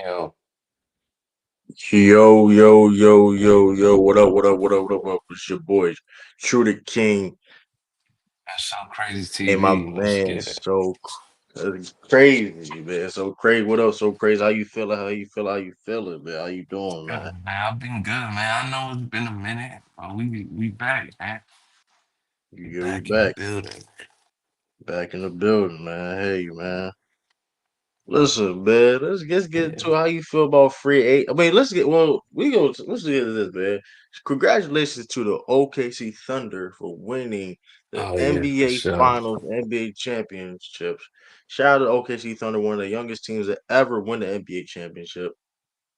Yo, Yo, yo, yo, yo, yo, what up, what up, what up, what up, what up? It's your boy, True the King, that's so crazy and my TV. Let's man, get it. crazy, man, so crazy. What up, so crazy? How you feeling? How you feel? How you feeling, man? How you doing, Good, man? man. I've been good, man. I know it's been a minute, but we back, man. We We back in the back, building. back in the building, man. Hey, man. Listen, man. Let's get Yeah. into how you feel about free eight. I mean, let's get let's get into this, man. Congratulations to the OKC Thunder for winning the Oh yeah, for NBA sure. Finals, NBA championships. Shout out to OKC Thunder, one of the youngest teams that ever win the NBA championship.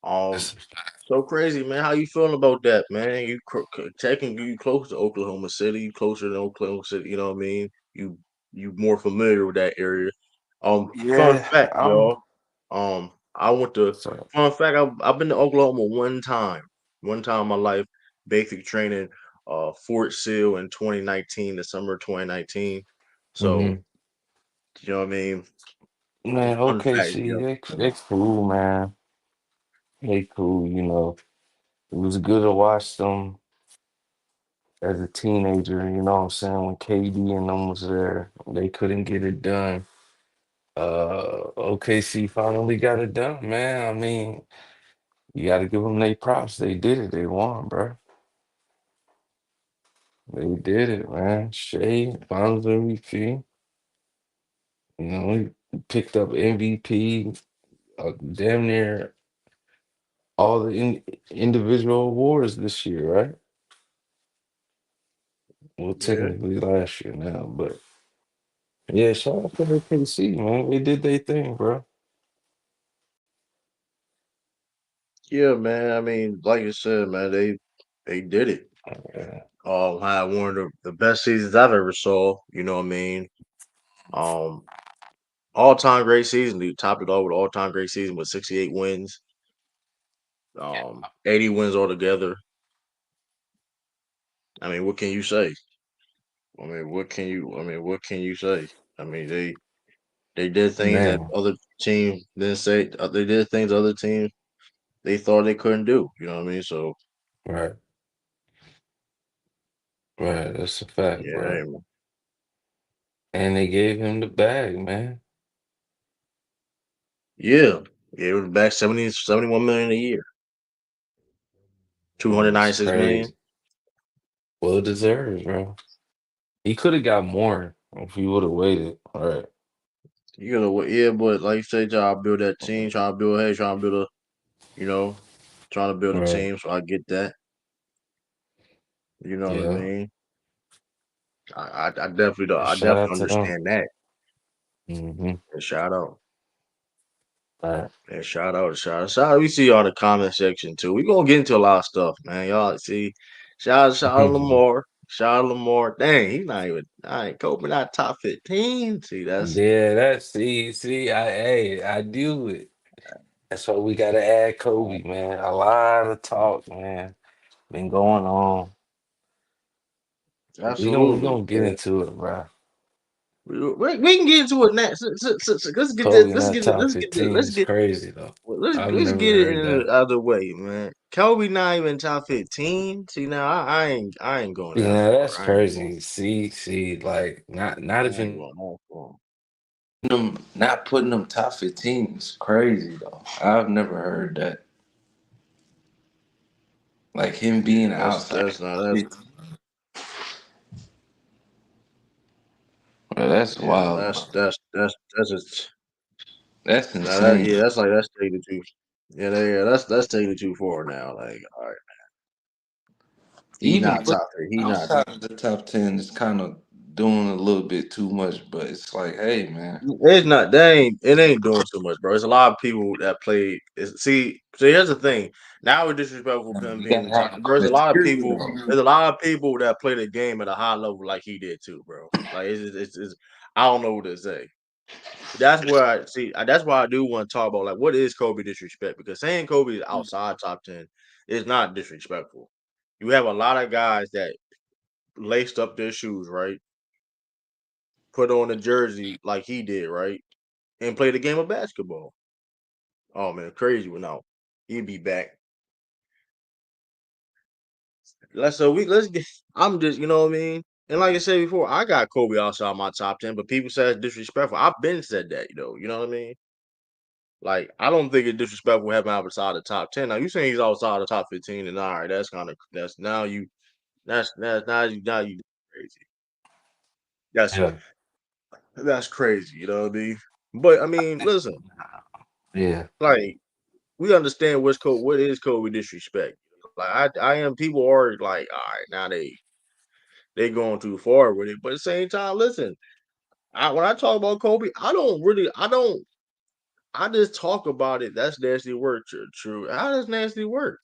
Um, That's a fact. so crazy, man. How you feeling about that, man? Technically you close to Oklahoma City, you closer than Oklahoma City. You know what I mean? You more familiar with that area. Fun Yeah, fact, y'all. I went to so fun fact. I've been to Oklahoma one time in my life. Basic training, Fort Sill in 2019, the summer of 2019. So hmm you know what I mean. man, Fun fact, OKC, yeah. they cool, man. They cool, It was good to watch them as a teenager, you know what I'm saying, when KD and them was there. They couldn't get it done. OKC finally got it done, man. I mean, you got to give them their props. They did it. They won, bro. They did it, man. Shea, Finals MVP. He picked up MVP, damn near all the individual awards this year, right? Well, Yeah. technically last year now, but yeah, shout out to OKC, man. They did their thing, bro. Yeah, man. I mean, like you said, man, they did it. Yeah, Had one of the best seasons I've ever saw. You know what I mean? Um, all time great season. They topped it all with all time great season with 68 wins. 80 wins altogether. I mean, what can you say? What can you say? I mean, they did things that man. other teams didn't say. They did things other teams they thought they couldn't do. You know what I mean? So Right, right. That's a fact, yeah, bro. hey, man. And they gave him the bag, man. Yeah, yeah, it was back 71 million a year, It's 296 million. crazy. Well deserved, bro. He could have got more if he would have waited. All right. You know what? Yeah, but like you say, trying to build that team, trying to build a, you know, trying to build a Right. team. So I get that. You know what I Yeah. mean? I definitely do. I Shout definitely out to them. understand that. Hmm. And shout out. Right. And shout out. We see y'all in the comment section too. We gonna get into a lot of stuff, man. Y'all see, shout out Lamar. Shout out Lamar. Dang, he's not even. I ain't Kobe not top 15. See, that's Yeah, I do it. That's why we gotta add Kobe, man. A lot of talk, man. Been going on. We absolutely. gonna get Yeah. into it, bro. We can get into it next. Let's get this. Kobe not top Let's 15 is get crazy though. I've let's never get it heard in that. the other way, man. Kobe not even top 15. See now, I ain't going that Yeah, that's far. I ain't going. crazy. See, like not I ain't even going that far. them not putting them top 15 is crazy though. I've never heard that. Like him Yeah, being outside. that's not that's Bro, that's yeah wild, bro. that's just That's now that insane. yeah that's taking it too. Yeah, that's taking it too far now. Like all right, he Even not put top 3. He not. outside of the top 10 is kind of doing a little bit too much, but it's like, hey, man. It's not. They ain't. It ain't doing too much, bro. There's a lot of people that play. See, here's the thing. Now we're disrespectful for him You being gotta the top. have Bro, there's a lot of criteria people. though. There's a lot of people that play the game at a high level like he did too, bro. Like it's I don't know what to say. That's where I see. That's why I do want to talk about like what is Kobe disrespect, because saying Kobe is outside top 10 is not disrespectful. You have a lot of guys that laced up their shoes, right? Put on a jersey like he did, right? And play the game of basketball. Oh man, crazy. Well, no, he'd be back. Let's get. I'm just, you know what I mean. And like I said before, I got Kobe outside my top 10, but people say it's disrespectful. I've been said that, you know what I mean. Like I don't think it's disrespectful having him outside the top 10. Now you saying he's outside the top 15, and all right, that's kind of that's now you that's now you crazy. That's Yeah. that's crazy. You know what I mean. But I mean, listen, Yeah. like we understand what is Kobe disrespect. Like I am people are like, all right, now they going too far with it. But at the same time, listen, when I talk about Kobe, I just talk about it. That's nasty work. True. How does nasty work?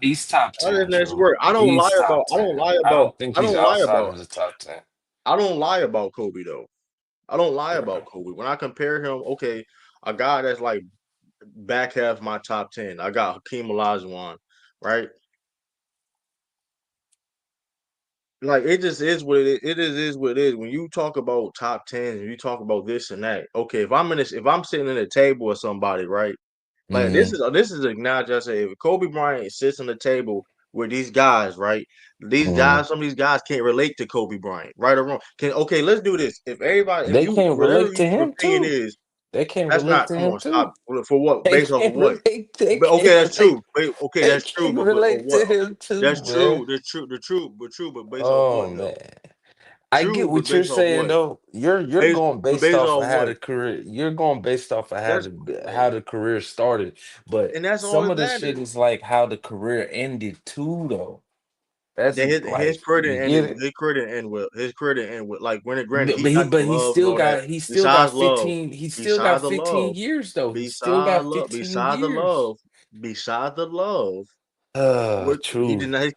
He's top How does 10, nasty true. work? He's top 10. I don't think I he's don't lie outside about of the top 10. I don't lie about Kobe though. I don't lie Yeah. about Kobe. When I compare him, okay, a guy that's like back half my top 10. I got Hakeem Olajuwon, right? Like it just is what it is. Is what it is. When you talk about top 10s and you talk about this and that, okay, if I'm sitting at a table with somebody, right? Like Hmm. this is a now just say if Kobe Bryant sits on the table with these guys, right? These Hmm. guys, some of these guys can't relate to Kobe Bryant, right or wrong. Let's do this. If They you can't whatever relate to your him opinion too. is, They can't that's relate not to come him on, stop. too. For what? They Based off of can't what? relate. They But okay, can't that's relate. true. Okay, They that's true. can't But relate what? to him too, That's man. true. That's true. The truth. But true. But based off Oh what though? man. I get True. But what you're based off saying what? though. You're going But based based off of off how what? the career. You're going based off of That's how the career started. But and that's all some that of the shit matters. is like how the career ended too, though. That's That his like credit you ended get it. his credit end with his credit end with like when it granted But he got the he love and all that. still got Besides love, 15. He still got besides the 15 love, years though. He still got 15 besides the years. love, besides the love, what he did True. not his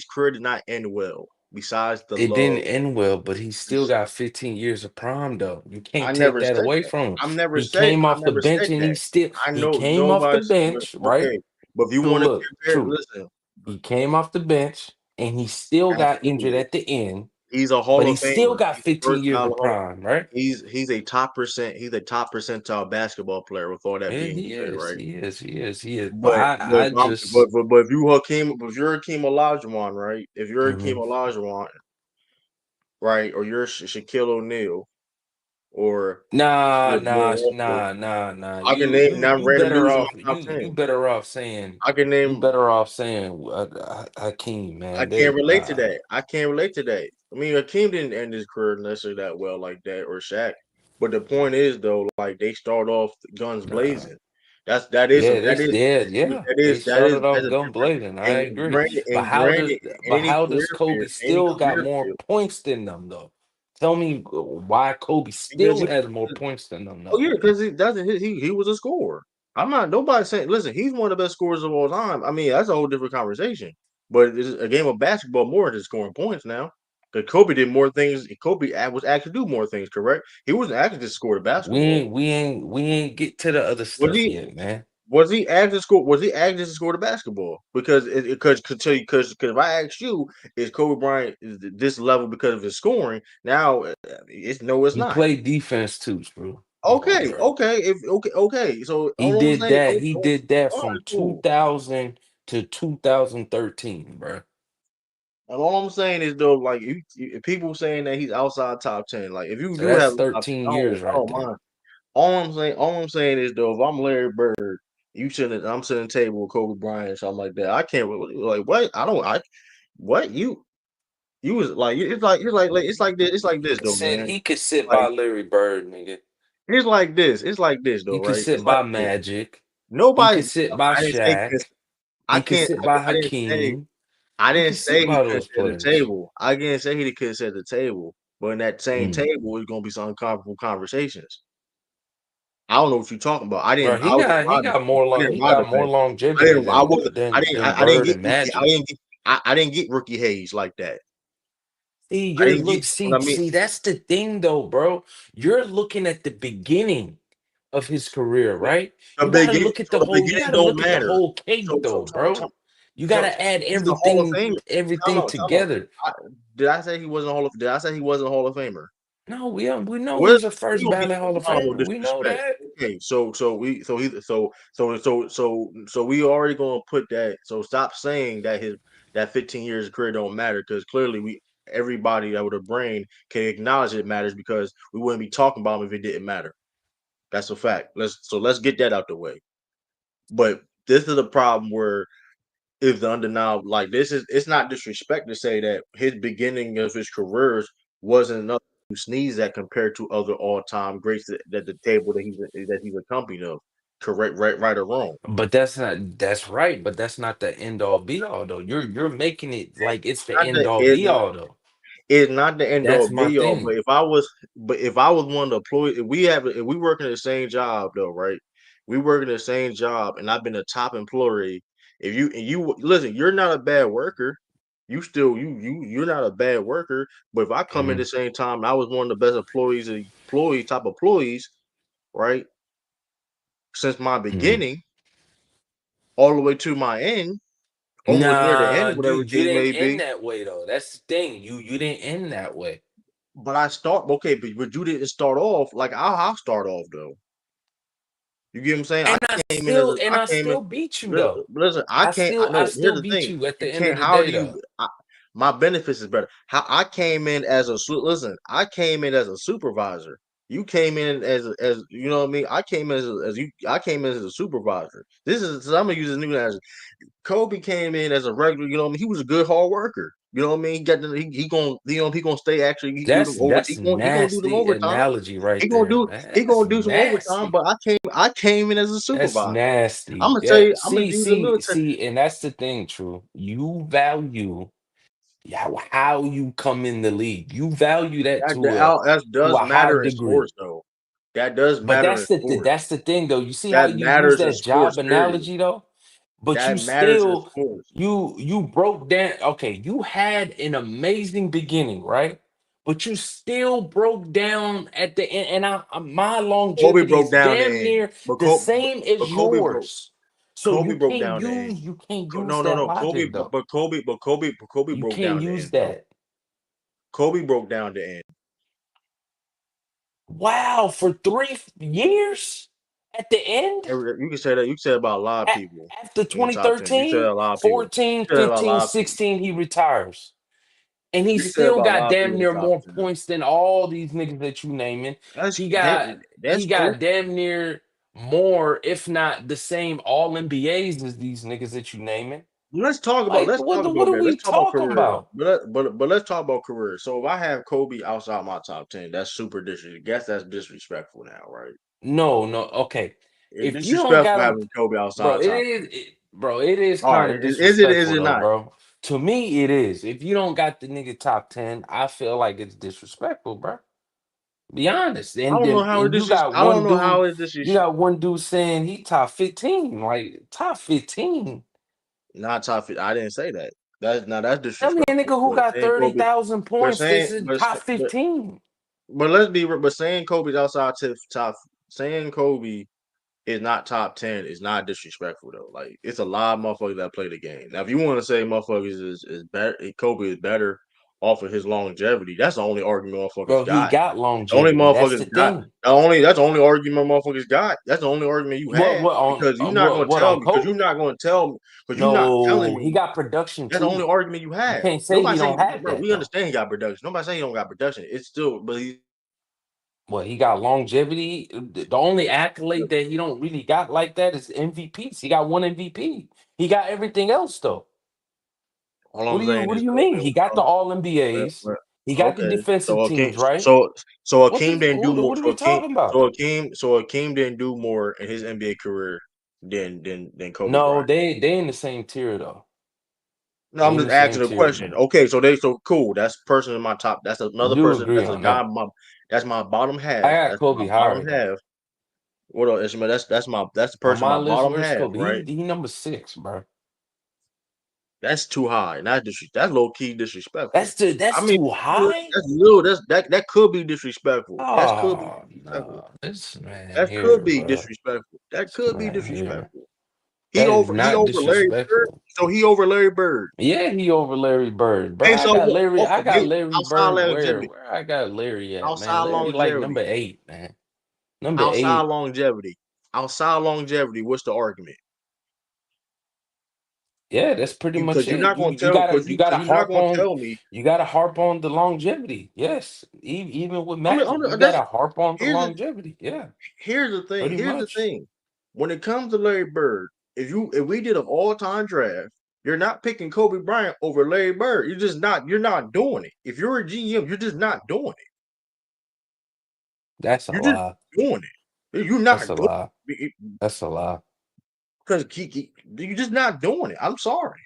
career did not end well. Besides the It didn't love, end well, but he still Bes- got 15 years of prime though. You I can't take never that said away that. from him. I He came off the never bench said and that. I he know came off the nobody. bench, right? Okay, but if you So want to look, compare, true. listen, He came off the bench and he still got injured absolutely, at the end, he's a but Hall he of still Famer. got He's a 15 first years ballot of Hall. prime, right? He's a top percent. He's a top percentile basketball player. With all that Yeah, being he said, is. right? He is. He is. He is. But But but I if I'm just but if you're Hakeem Olajuwon, right? If you're Hakeem mhm. Olajuwon, right, or you're Shaquille O'Neal or Bill Russell, Nah. I can name nine You random better dudes in off. my top You 10. better off saying. I can You name. better off saying Hakeem, I man. can't They relate to that. I can't relate to that. I mean, Hakeem didn't end his career necessarily that well like that, or Shaq. But the point is, though, like they start off guns nah. blazing. Yeah, they did. Yeah, they started That's off a gun different blazing. I agree. granted in How does Kobe any still got career more field points than them though? Tell me why Kobe because still has more points than them oh though. yeah, because he doesn't he was a scorer. I'm not nobody saying listen, he's one of the best scorers of all time. I mean, that's a whole different conversation. But it's a game of basketball more than scoring points now. Because Kobe did more things. Was actually do more things, correct? He wasn't actually just score the basketball. We ain't get to the other Was stuff he yet, man. was he actually to score the basketball? Because because could tell you because if I ask you, is Kobe Bryant is this level because of his scoring? Now it's no, it's He not. played defense too, bro. Come on, Okay, bro. okay, if okay. So He all I'm did saying, that. He did that all from right, cool. 2000 to 2013, bro. And all I'm saying is though, like people saying that he's outside top 10, like if you So do have that's a top 10, 13 years I right don't there. mind. All I'm saying is though, if I'm Larry Bird, I'm sitting at the table with Kobe Bryant or something like that. I can't like what I don't I what you was like it's like this though, man. He could sit Like by Larry Bird, nigga. it's like this though, He could right? It's sit like by this. Magic. He Nobody could sit by I didn't say Shaq. I He could can't sit by I didn't say Hakeem. I He didn't could say sit he by couldn't those sit at the players. table. I didn't say he couldn't sit at the table. But in that same Mm. table, it's gonna be some uncomfortable conversations. I don't know what you're talking about. Bro, I didn't he ride got the more bench. longevity I wasn't than I didn't Bird get and rookie Magic. I didn't get rookie Hayes like that. I didn't get when I mean That's the thing though, bro. You're looking at the beginning of his career, right? the You beginning gotta don't look at the matter. whole cake though, bro. You So gotta add he's a Hall of Famer. everything Time out. together. Did I say he wasn't a Hall of Did I say he wasn't a Hall of Famer? No, we know What he's a we first gonna get ballot Hall of no Famer. We know disrespect. that. Okay, so we already gonna put that. So stop saying that that 15 years of career don't matter because clearly everybody that with a brain can acknowledge it matters because we wouldn't be talking about him if it didn't matter. That's a fact. Let's get that out the way. But this is a problem where if the undeniable like this is it's not disrespect to say that his beginning of his careers wasn't enough to sneeze at compared to other all time greats that the table that he's a company of. Correct, right or wrong. But that's right, but that's not the end all be all though. You're making it like it's the Not end the all is be all though. It's not the end That's all my be all, thing. but if I was one of the employees, if we work in the same job though, right? We work in the same job, and I've been a top employee. If you listen, you're not a bad worker. You still you're not a bad worker. But if I come in Mhm, the same time, and I was one of the best top employees, right? Since my mhm. beginning all the way to my end, almost near the Nah, end, whatever you case didn't may end be. that way though. That's the thing. You didn't end that way. But I start okay, but you didn't start off like I'll start off though. You get what I'm saying? I I came in. still beat you though. Listen, I I can't. still I I know. Here's still the beat thing. you at You the end of can't. the How day do you? though. My benefits is better. How I came in as listen. I came in as a supervisor. You came in as you know what I mean. I came in as you. I came in as a supervisor. This is so I'm gonna use this new as Kobe came in as a regular. You know what I mean. He was a good hard worker. You know what I mean. He got he gonna he gonna stay actually. He do them over. That's He gonna do them nasty overtime. analogy right there, man. He That's gonna do some overtime, nasty. but I came in as a That's supervisor. nasty. Yeah. I'm gonna use the military. And that's the thing, True. You value how you come in the league. You value that That to does a high matter in degree. sports though. That does But matter in sports. that's the thing though. You see how That you use matters in that job sports, period. analogy though? But you That matters in still sports. you broke down. Okay, you had an amazing beginning, right? But you still broke down at the end, and my Kobe longevity broke is down the damn end, near the same but as yours. So Kobe broke down the end. you can't use No, no, that no. logic though. Kobe You broke can't down the use end, bro. that. Kobe broke down the end. Wow, for 3 years at the end? You can say that. You can say that about a lot of A- people After in the top 10. You can say that 2013, a lot of people. 14, You can say that about a 15, lot of people. 16, he retires. And he You can say that still about a got lot of damn people in the near top more 10. points than all these niggas that you naming. That's He cool. got damn near more, if not the same all NBAs as these niggas that you naming. Like Let's talk what about are that. Let's we talk about talking career though. about? But let's talk about career. So if I have Kobe outside my top 10, that's super disrespectful. Guess that's disrespectful now, right? No, okay. It's If you don't disrespectful got him, having Kobe bro, outside top 10. it is All kind right, of is disrespectful it though, not? bro. To me, it is. If you don't got the nigga top 10, I feel like it's disrespectful, bro. Be honest. I don't know how it I don't know how it You got one dude saying he top 15, like top 15. not top 50. I didn't say that. That's Tell me a disrespectful. nigga who But got saying Kobe, 30,000 but points saying that's in top 15. but saying Kobe's outside top saying Kobe is not top 10 is not disrespectful though. Like it's a lot of motherfuckers that play the game. Now, if you want to say motherfuckers is better, Kobe is better off of his longevity, that's the only argument motherfuckers Bro, he got. got The only longevity. That's motherfuckers the got thing. that's the only argument motherfuckers got. That's the only argument you have because you're not gonna What tell on me because you're Kobe? not gonna tell me because you're not telling No, he me got production that's the only too. argument you You have. can't say Nobody he say, don't have bro, that we though. understand he got production. Nobody say he don't got production. It's still, but he What he got longevity. The only accolade that he don't really got like that is MVPs. He got one MVP. He got everything else though. all I'm saying What do is you mean? Kobe. He got the all Well, NBAs. well, He got the okay. defensive teams, right? So Akeem didn't do more. What are we talking about? So Akeem didn't do more in his NBA career than Kobe No, Bryant. they in the same tier though. No, They I'm in just the same asking a tier, question. bro. Okay, so cool. That's person in my top. That's I another do person. agree That's a on guy. that. That's my bottom I half. got That's my Kobe bottom higher though. half. What else? Ishmael? That's the On person in my my list, bottom where's half, Kobe? right? He number 6, bro. That's too high. That's low key disrespectful. I That's mean, too high. that's little. That could be disrespectful. That could be Oh disrespectful. no, this man That could here, be bro. disrespectful. That This could be man here. disrespectful. That is He not over Larry Bird. disrespectful. So he over Larry Bird. Yeah, he over Larry Bird, bro. Okay, so what? I got Okay, Larry outside Bird. Where longevity, where I got Larry at, man? outside Larry like longevity, number 8, man. Number outside 8. longevity, outside longevity. What's the argument? Yeah, that's pretty much Because you're it. not You gonna you tell gotta because you gotta you're not harp gonna on tell me. you gotta harp on the longevity. Yes, even with Magic, you That's gotta harp on the here's the longevity. Yeah, here's the thing. pretty Here's the much. thing. When it comes to Larry Bird, if we did an all time draft, you're not picking Kobe Bryant over Larry Bird. You're just not. You're not doing it. If you're a GM, you're just not doing it. That's a You're just lie. doing it. You're That's not a doing lie. it That's a lie. because you're just not doing it. I'm sorry.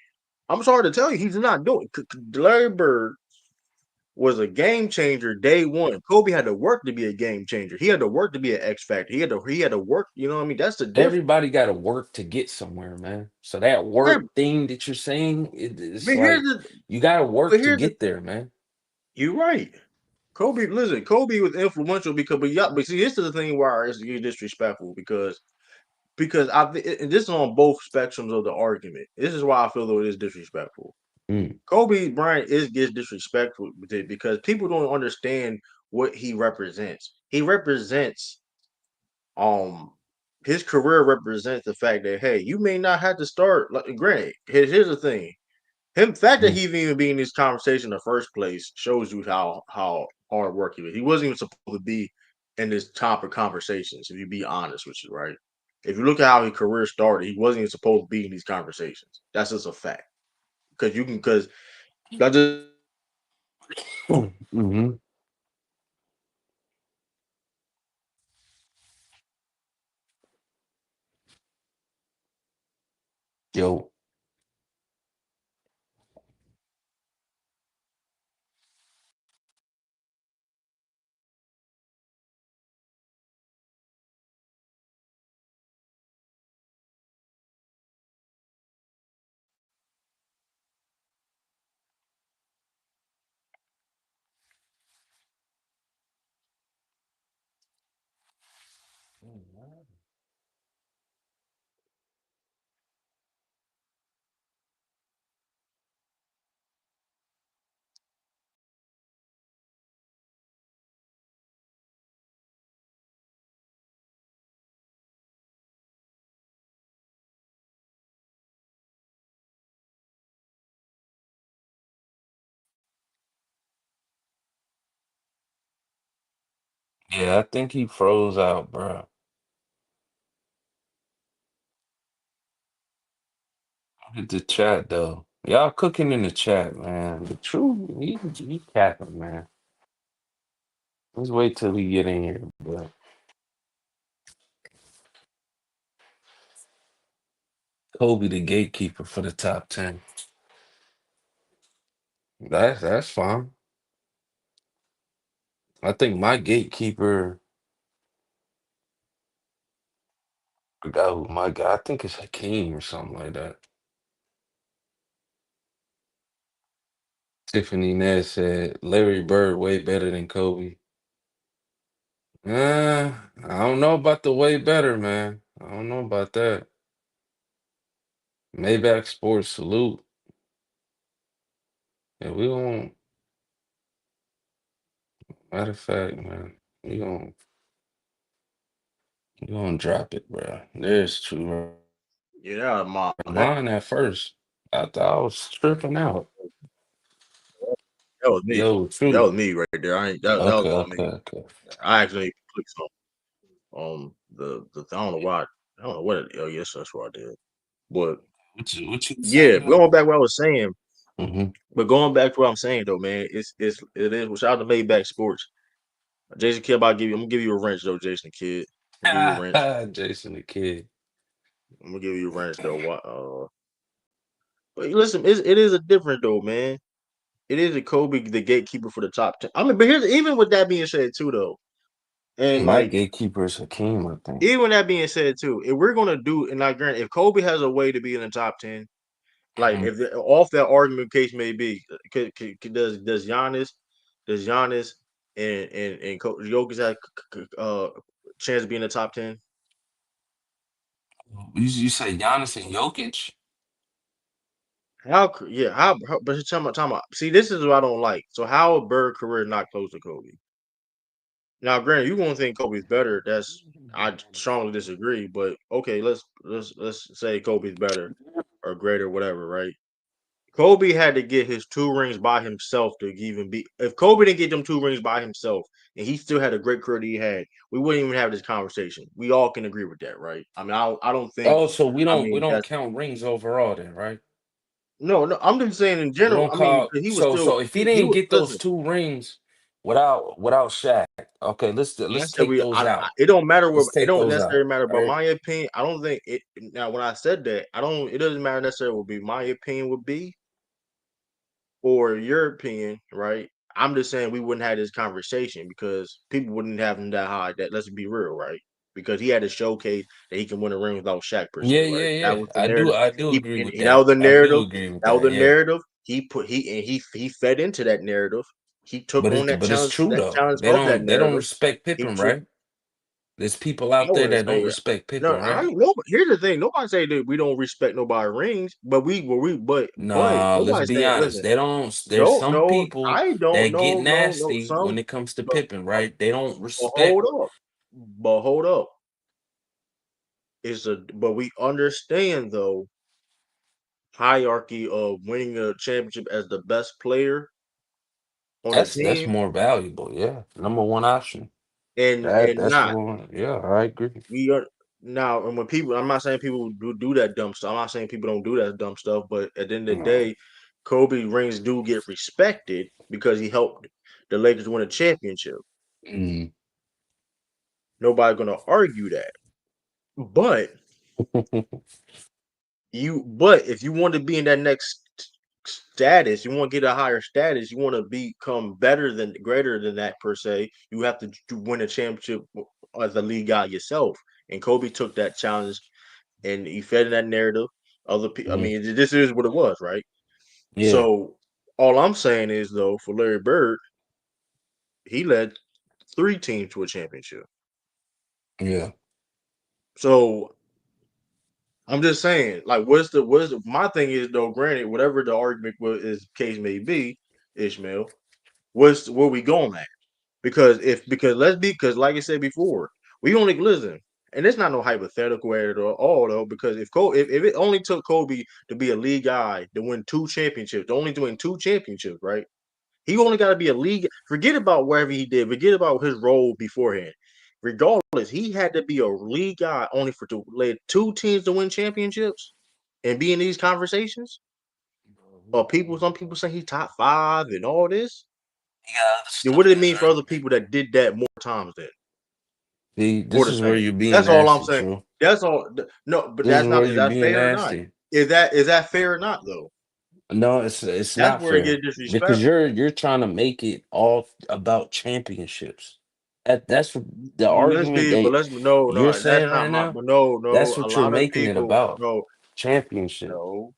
I'm sorry to tell you, he's not doing it. Larry Bird was a game changer day one. Kobe had to work to be a game changer. He had to work to be an X factor. He had to work. You know what I mean? That's the difference. Everybody got to work to get somewhere, man. So that Right. work thing that you're saying, But it's here's like the you got to but work to here's the get there, man. you're right. Kobe, listen, Kobe was influential because, but yeah, but see, this is the thing where it's disrespectful because and this is on both spectrums of the argument. This is why I feel though it is disrespectful. Mm, Kobe Bryant gets disrespectful with it because people don't understand what he represents. He represents um his career represents the fact that hey, you may not have to start. Like, granted, here's the thing: him fact that mm. he even be in this conversation in the first place shows you how hard work he was. He wasn't even supposed to be in this top of conversations. If you be honest with you, right? If you look at how his career started, he wasn't even supposed to be in these conversations. That's just a fact. Because that just Hmm. Yo, yeah, I think he froze out, bro. Look at the chat though. Y'all cooking in the chat, man. The truth, he capping, man. Let's wait till we get in here, bro. Kobe the gatekeeper for the top 10. That's fine. I think my gatekeeper, forgot who my guy. I think it's Hakeem or something like that. Tiffany Ness said Larry Bird way better than Kobe. I don't know about the way better, man. I don't know about that. Maybach Sports salute. Yeah, we gonna matter of fact, man. We gonna drop it, bro. There's true yeah, that was line at first. I thought I was tripping out. that was me. Yo, That true. was me right there. I ain't that was Okay, on okay, me. okay. I actually clicked the I don't know why. I don't know what. Oh yes, that's what I did. But What you yeah, say though? going back to what I was saying. Mm-hmm. But going back to what I'm saying though, man, it is. Shout out to Maybach Sports. Jason Kidd, I'm gonna give you a wrench though, Jason Kidd. I'm gonna give you a wrench. Jason the Kid. I'm gonna give you a wrench though. But listen, it is a different though, man. It is a Kobe, the gatekeeper for the top 10. I mean, but here's even with that being said too, though, and My like gatekeeper is Hakeem, I think. even that being said too, if we're gonna do and like, granted, if Kobe has a way to be in the top 10, like Mhm. if off that argument case may be, does Giannis and Jokic have chance to be in the top 10? You say Giannis and Jokic? Yeah, but you're talking about. See, this is what I don't like. So how a Bird career not close to Kobe? Now, granted, you won't think Kobe's better. That's I strongly disagree. But okay, let's say Kobe's better or greater, whatever, right? Kobe had to get his 2 rings by himself to even be. If Kobe didn't get them 2 rings by himself, and he still had a great career that he had, we wouldn't even have this conversation. We all can agree with that, right? I mean, I don't think. Oh, so we I don't we mean, don't that's count rings overall then, right? no. I'm just saying in We general. don't I mean, call he was so still so if he he didn't was get those listen. 2 rings without Shaq, okay, I let's said take those I out. it don't matter what Let's it take don't those necessarily out. matter, All but right. my opinion, I don't think it. Now, when I said that, I don't. It doesn't matter necessarily what be my opinion would be or your opinion, right? I'm just saying we wouldn't have this conversation because people wouldn't have him that high. That let's be real, right? Because he had to showcase that he can win a ring without Shaq per se, Yeah, right? yeah, That yeah. was the narrative. I do He agree with and that was that. the I do narrative. agree with That was that. the Yeah. narrative. He fed into that narrative. He took on But it's true that though. challenge of that They don't narrative. respect He Pippen, took right? There's people I out there wouldn't that don't say respect no. Pippen, I right? don't know. But here's the thing: nobody say that we don't respect nobody rings, but Nah, let's nobody be say honest. listen. They don't. There's No, some no, people I don't that get know. No, no. nasty when Some, it comes to but, Pippen, right? They don't but respect. hold up, but hold up. But we understand though hierarchy of winning a championship as the best player on a That's team more valuable. Yeah, number one option. and That's not. one. Yeah, I agree. We are now, and when people, I'm not saying people do that dumb stuff. I'm not saying people don't do that dumb stuff, but at the end of the No. day, Kobe rings do get respected because he helped the Lakers win a championship. Mm. Nobody's gonna argue that. But but if you want to be in that next status, you want to get a higher status, you want to become better than greater than that per se, you have to win a championship as a league guy yourself. And Kobe took that challenge and he fed in that narrative. Other people, I Mhm. mean, this is what it was, right? Yeah, So all I'm saying is though, for Larry Bird, he led 3 teams to a championship. yeah, So I'm just saying, like, my thing is though, granted, whatever the argument is case may be, Ishmael, where we going at? Because let's be because like I said before, we only listen, and it's not no hypothetical at all though. Because if it only took Kobe to be a league guy to win 2 championships, to only doing 2 championships, right? He only got to be a league. Forget about wherever he did. Forget about his role beforehand. Regardless, he had to be a league guy only for to led 2 teams to win championships and be in these conversations. Some people say he's top 5 and all this. he got other Then what stuff did in it his mean for other resume. people that did that more times then, See, or this the is where same? you're being That's all I'm nasty, saying. true. That's all. No, but This is that's not. where Is you're that being fair or not? nasty. Is that fair or not though? No, it's That's not where it fair gets because disrespectful. you're trying to make it all about championships. That's what the Let's argument be, but that let's no, you're no. That's saying not right my. now. But no, That's no. A what you're lot of making it people, about. no, Championship. no.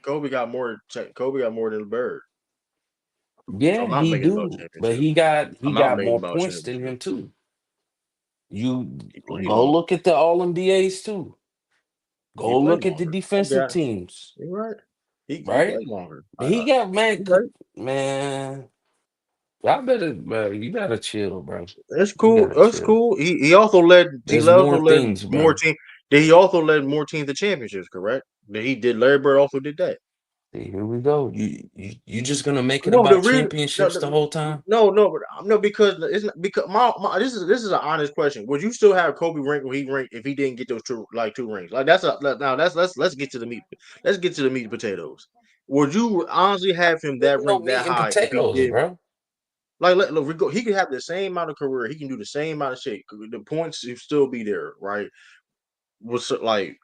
Kobe got more. Kobe got more than Bird. So Yeah, I'm not he making about do, but championship. he I'm not got making more about points than championship. him too. You He played go more. look at the All NBAs too. He Go played look at the longer. I defensive got. teams, You right. He right? played longer. He got man, You right. man. Y'all better, bro. You gotta chill, bro. That's You cool. gotta That's chill. cool. He also led. He There's also more led things, more bro. team. Did he also led more teams to championships? Correct. That he did. Larry Bird also did that. See, here we go. You just gonna make it No, the about reason. No, championships the whole time? no, but no, because it's not because this is an honest question. Would you still have Kobe rank where he ranked if he didn't get those 2 rings? Like now that's let's get to the meat. Let's get to the meat and potatoes. Would you honestly have him There that ain't no ranked that meat and high if he potatoes, did? bro. Like look, he could have the same amount of career. He can do the same amount of shit. The points will still be there, right? Was like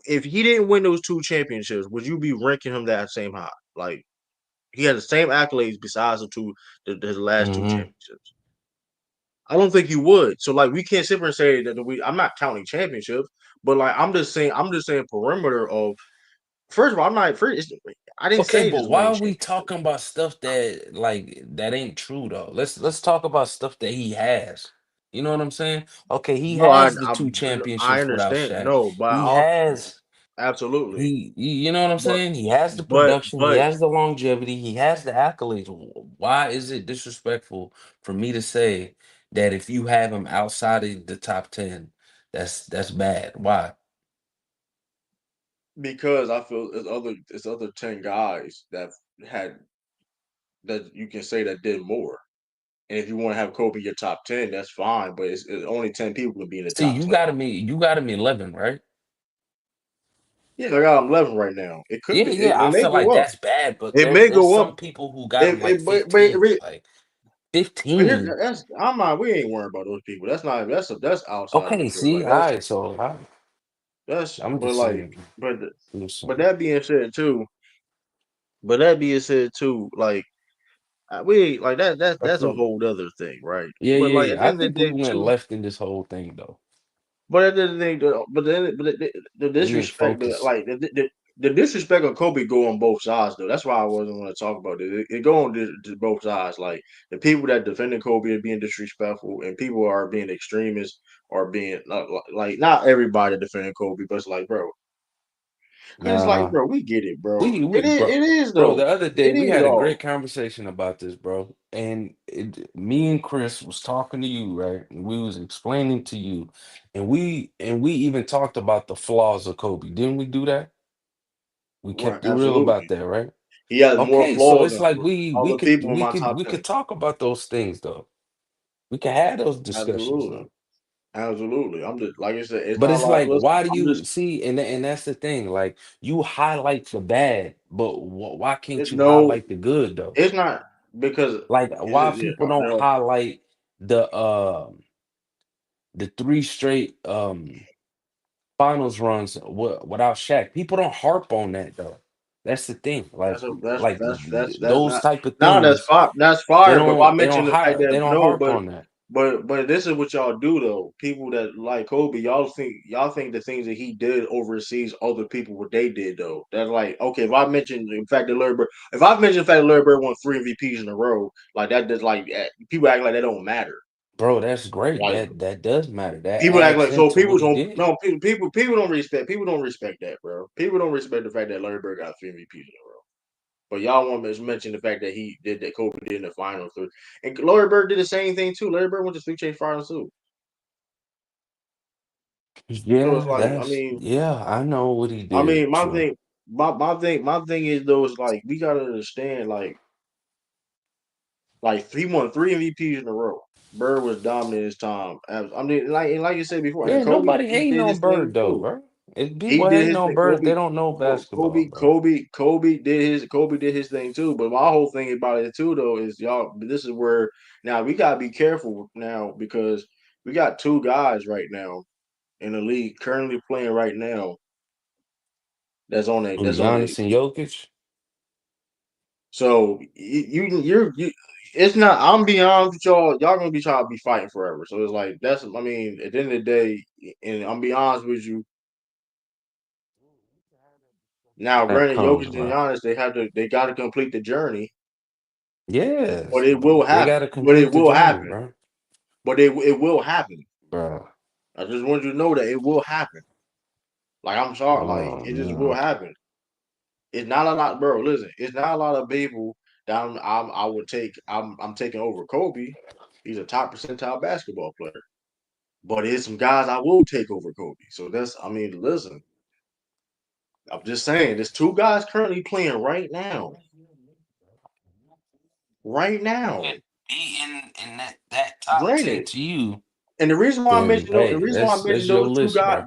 if he didn't win those 2 championships, would you be ranking him that same high? Like he had the same accolades besides his last two Hmm. championships. I don't think you would. So like we can't sit here and say that I'm not counting championships, but like I'm just saying perimeter of first of all, I'm not first I didn't Okay, say but just why winning are we championships. talking about stuff that like that ain't true though? Let's talk about stuff that he has. You know what I'm saying? Okay, he No, has the I two I championships without understand. Shaq. No, but He has absolutely. you know what I'm But saying? He has the but production, he but has the longevity, he has the accolades. Why is it disrespectful for me to say that if you have him outside of the top 10, that's bad? Why? because I feel it's other 10 guys that had that you can say that did more. And if you want to have Kobe in your top 10, that's fine. But it's only 10 people can be in the See, top 10. you got him 11, right? Yeah, I got 11 right now. It could Yeah, be. yeah, It I may feel like go up. that's bad, but It may there's go up. some people who got him like But 15, like but here, 15. that's I'm not. We ain't worrying about those people. That's not. That's outside of Okay, control. see, Like all right, so that's. I'm But just like, saying, but but listen. that being said too. But that being said too. Like we ain't like that. I That's a think, whole other thing, right? yeah, But yeah, like at yeah. the I end of think the we day went too. left in this whole thing, though. But at the end of the day, the We didn't disrespect, focus. the disrespect of Kobe go on both sides though. That's why I wasn't want to talk about it. It go on to both sides. Like the people that defended Kobe are being disrespectful, and people are being extremists or being like not everybody defending Kobe, but it's like bro, and it's like Nah, bro, we get it, bro. It is bro, it is bro. though. The other day It we is had a all great conversation about this, bro. And me and Chris was talking to you, right? And we was explaining to you, and we even talked about the flaws of Kobe. Didn't we do that? We right. kept it real about Absolutely, that, right? he has more Okay, so flaws it's than like we we other could people in we my could top we 10. could talk about those things though. We could have those discussions Absolutely. though. Absolutely. I'm just like I said, it's But not a it's lot. like, Listen, why do I'm you just see? And that's the thing. Like, you highlight the bad, but why can't you no, highlight the good though? it's not because Like, it why is yeah, people don't no, highlight the three straight finals runs without Shaq? People don't harp on that though. That's the thing. Like that's those not type of no, things, that's fire. But if I mention the fact they that don't no, harp on that, but this is what y'all do though. People that like Kobe, y'all think the things that he did overseas, other people what they did though. That's like okay, if I mention the fact that Larry Bird, if I mention the fact that Larry Bird won 3 MVPs in a row, like that does like people act like that don't matter. bro. That's great. Like That does matter. That people act adds like so into people what he don't did. no people don't respect that, bro. People don't respect the fact that Larry Bird got 3 MVPs in a row. But y'all want to mention the fact that he did that Kobe did in the finals too. And Larry Bird did the same thing too. Larry Bird went to three chase finals too. So it's Yeah, like I know what he did. my True. thing my thing is though is like we gotta understand like he won 3 MVPs in a row. Bird was dominant his time. I mean, like you said before, and Yeah, Kobe nobody he hating did on his thing Bird though, too. bro. If He people did hating his on thing. Bird, they don't know basketball, bro. Kobe did my whole thing about it too though is y'all this is where now we gotta be careful now because we got two guys right now in the league currently playing right now Who, that's on it. Giannis and Jokic? So you it's not I'm being honest with y'all gonna be trying to be fighting forever. So it's like that's I mean at the end of the day and I'm be honest with you now That granted comes, Jokic and bro. Giannis they gotta complete the journey but Yes, it will they happen. gotta But it complete the will journey, happen. bro. But it will happen. Bro. I just want you to know that it will happen. Like I'm sorry, like Oh it just will man. happen. It's not a lot, bro. Listen, it's not a lot of people that I would take. I'm taking over Kobe. He's a top percentile basketball player. But there's some guys I will take over Kobe. So that's I mean, listen, I'm just saying, there's two guys currently playing right now. Right now. Would be in that top 10 Granted, to you, and the reason why I then mentioned those, the hey, reason why I that's mentioned your those two list, guys, bro.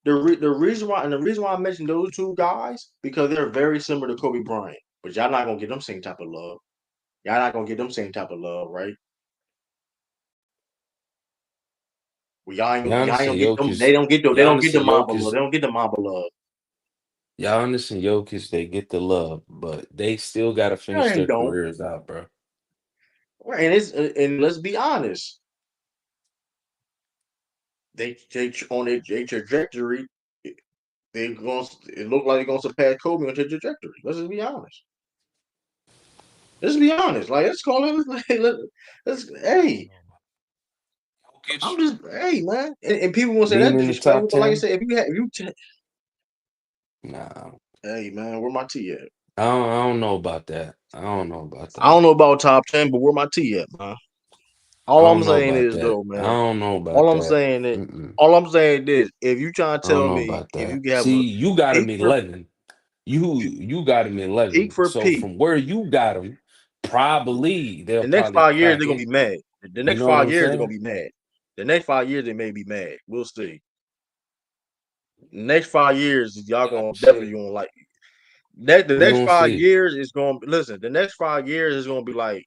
the reason why and the reason why I mentioned those two guys because they're very similar to Kobe Bryant, but y'all not gonna get them same type of love. Y'all not gonna get them same type of love, right? Well, y'all ain't Giannis gonna and get them. They Jokic, don't get the Giannis and Mamba love. Jokic, They don't get the Mamba love. Giannis and Jokic, they get the love, but they still gotta No, finish they their don't. careers out, bro. Right, and it's and let's be honest, they on their trajectory. They going it look like they're gonna surpass Kobe on their trajectory. Let's just be honest. Let's be honest. Like let's call it. Let's hey. I'm Jokic just hey man, and people will say being that's in the top disrespectful. But like I 10? said, Nah. hey man, where my T at? I don't know about that. I don't know about I that. don't know about top 10, but where my T at, man? I All I'm don't know saying about is that. though, I man. don't know about All I'm that. saying is, Mm-mm. all I'm saying is, if you trying to I don't tell know me about if you that. can have a See, you got him peak for 11. You got him peak 11. for So peak, from where you got him, probably they'll the next probably 5 years they're crack gonna be it. mad. The You next know what five I'm years they're gonna saying? be mad. The next 5 years they may be mad. We'll see. The next 5 years y'all Yeah, gonna definitely shit. gonna like that. The We next gonna five see. years is gonna listen. The next 5 years is gonna be like,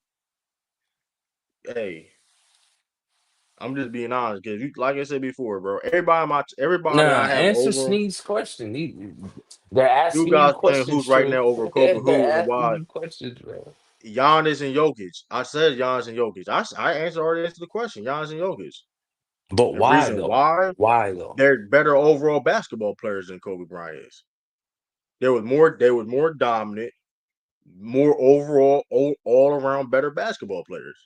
hey, I'm just being honest because you, like I said before, bro. Everybody Nah, I have answer over. Sneed's question. They're You asking you guys saying questions, who's right Trey. now over Kobe, They're who and asking why? you questions, bro. Giannis and Jokic. I said Giannis and Jokic. Already answered the question. Giannis and Jokic. But The why reason though? why Why though? they're better overall basketball players than Kobe Bryant is. They was more dominant, more overall, all around better basketball players.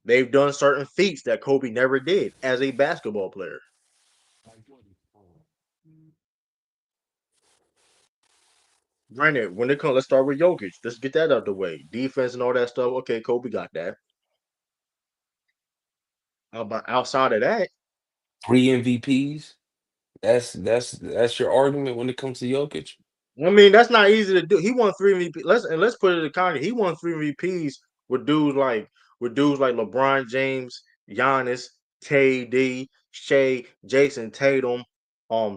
They've done certain feats that Kobe never did as a basketball player. Granted, when it comes, let's start with Jokic. Let's get that out of the way. Defense and all that stuff. Okay, Kobe got that. But outside of that, 3 MVPs. That's your argument when it comes to Jokic. I mean, that's not easy to do. He won 3 MVP. Let's put it in context. He won 3 MVPs with dudes like LeBron James, Giannis, KD, Shea, Jason Tatum,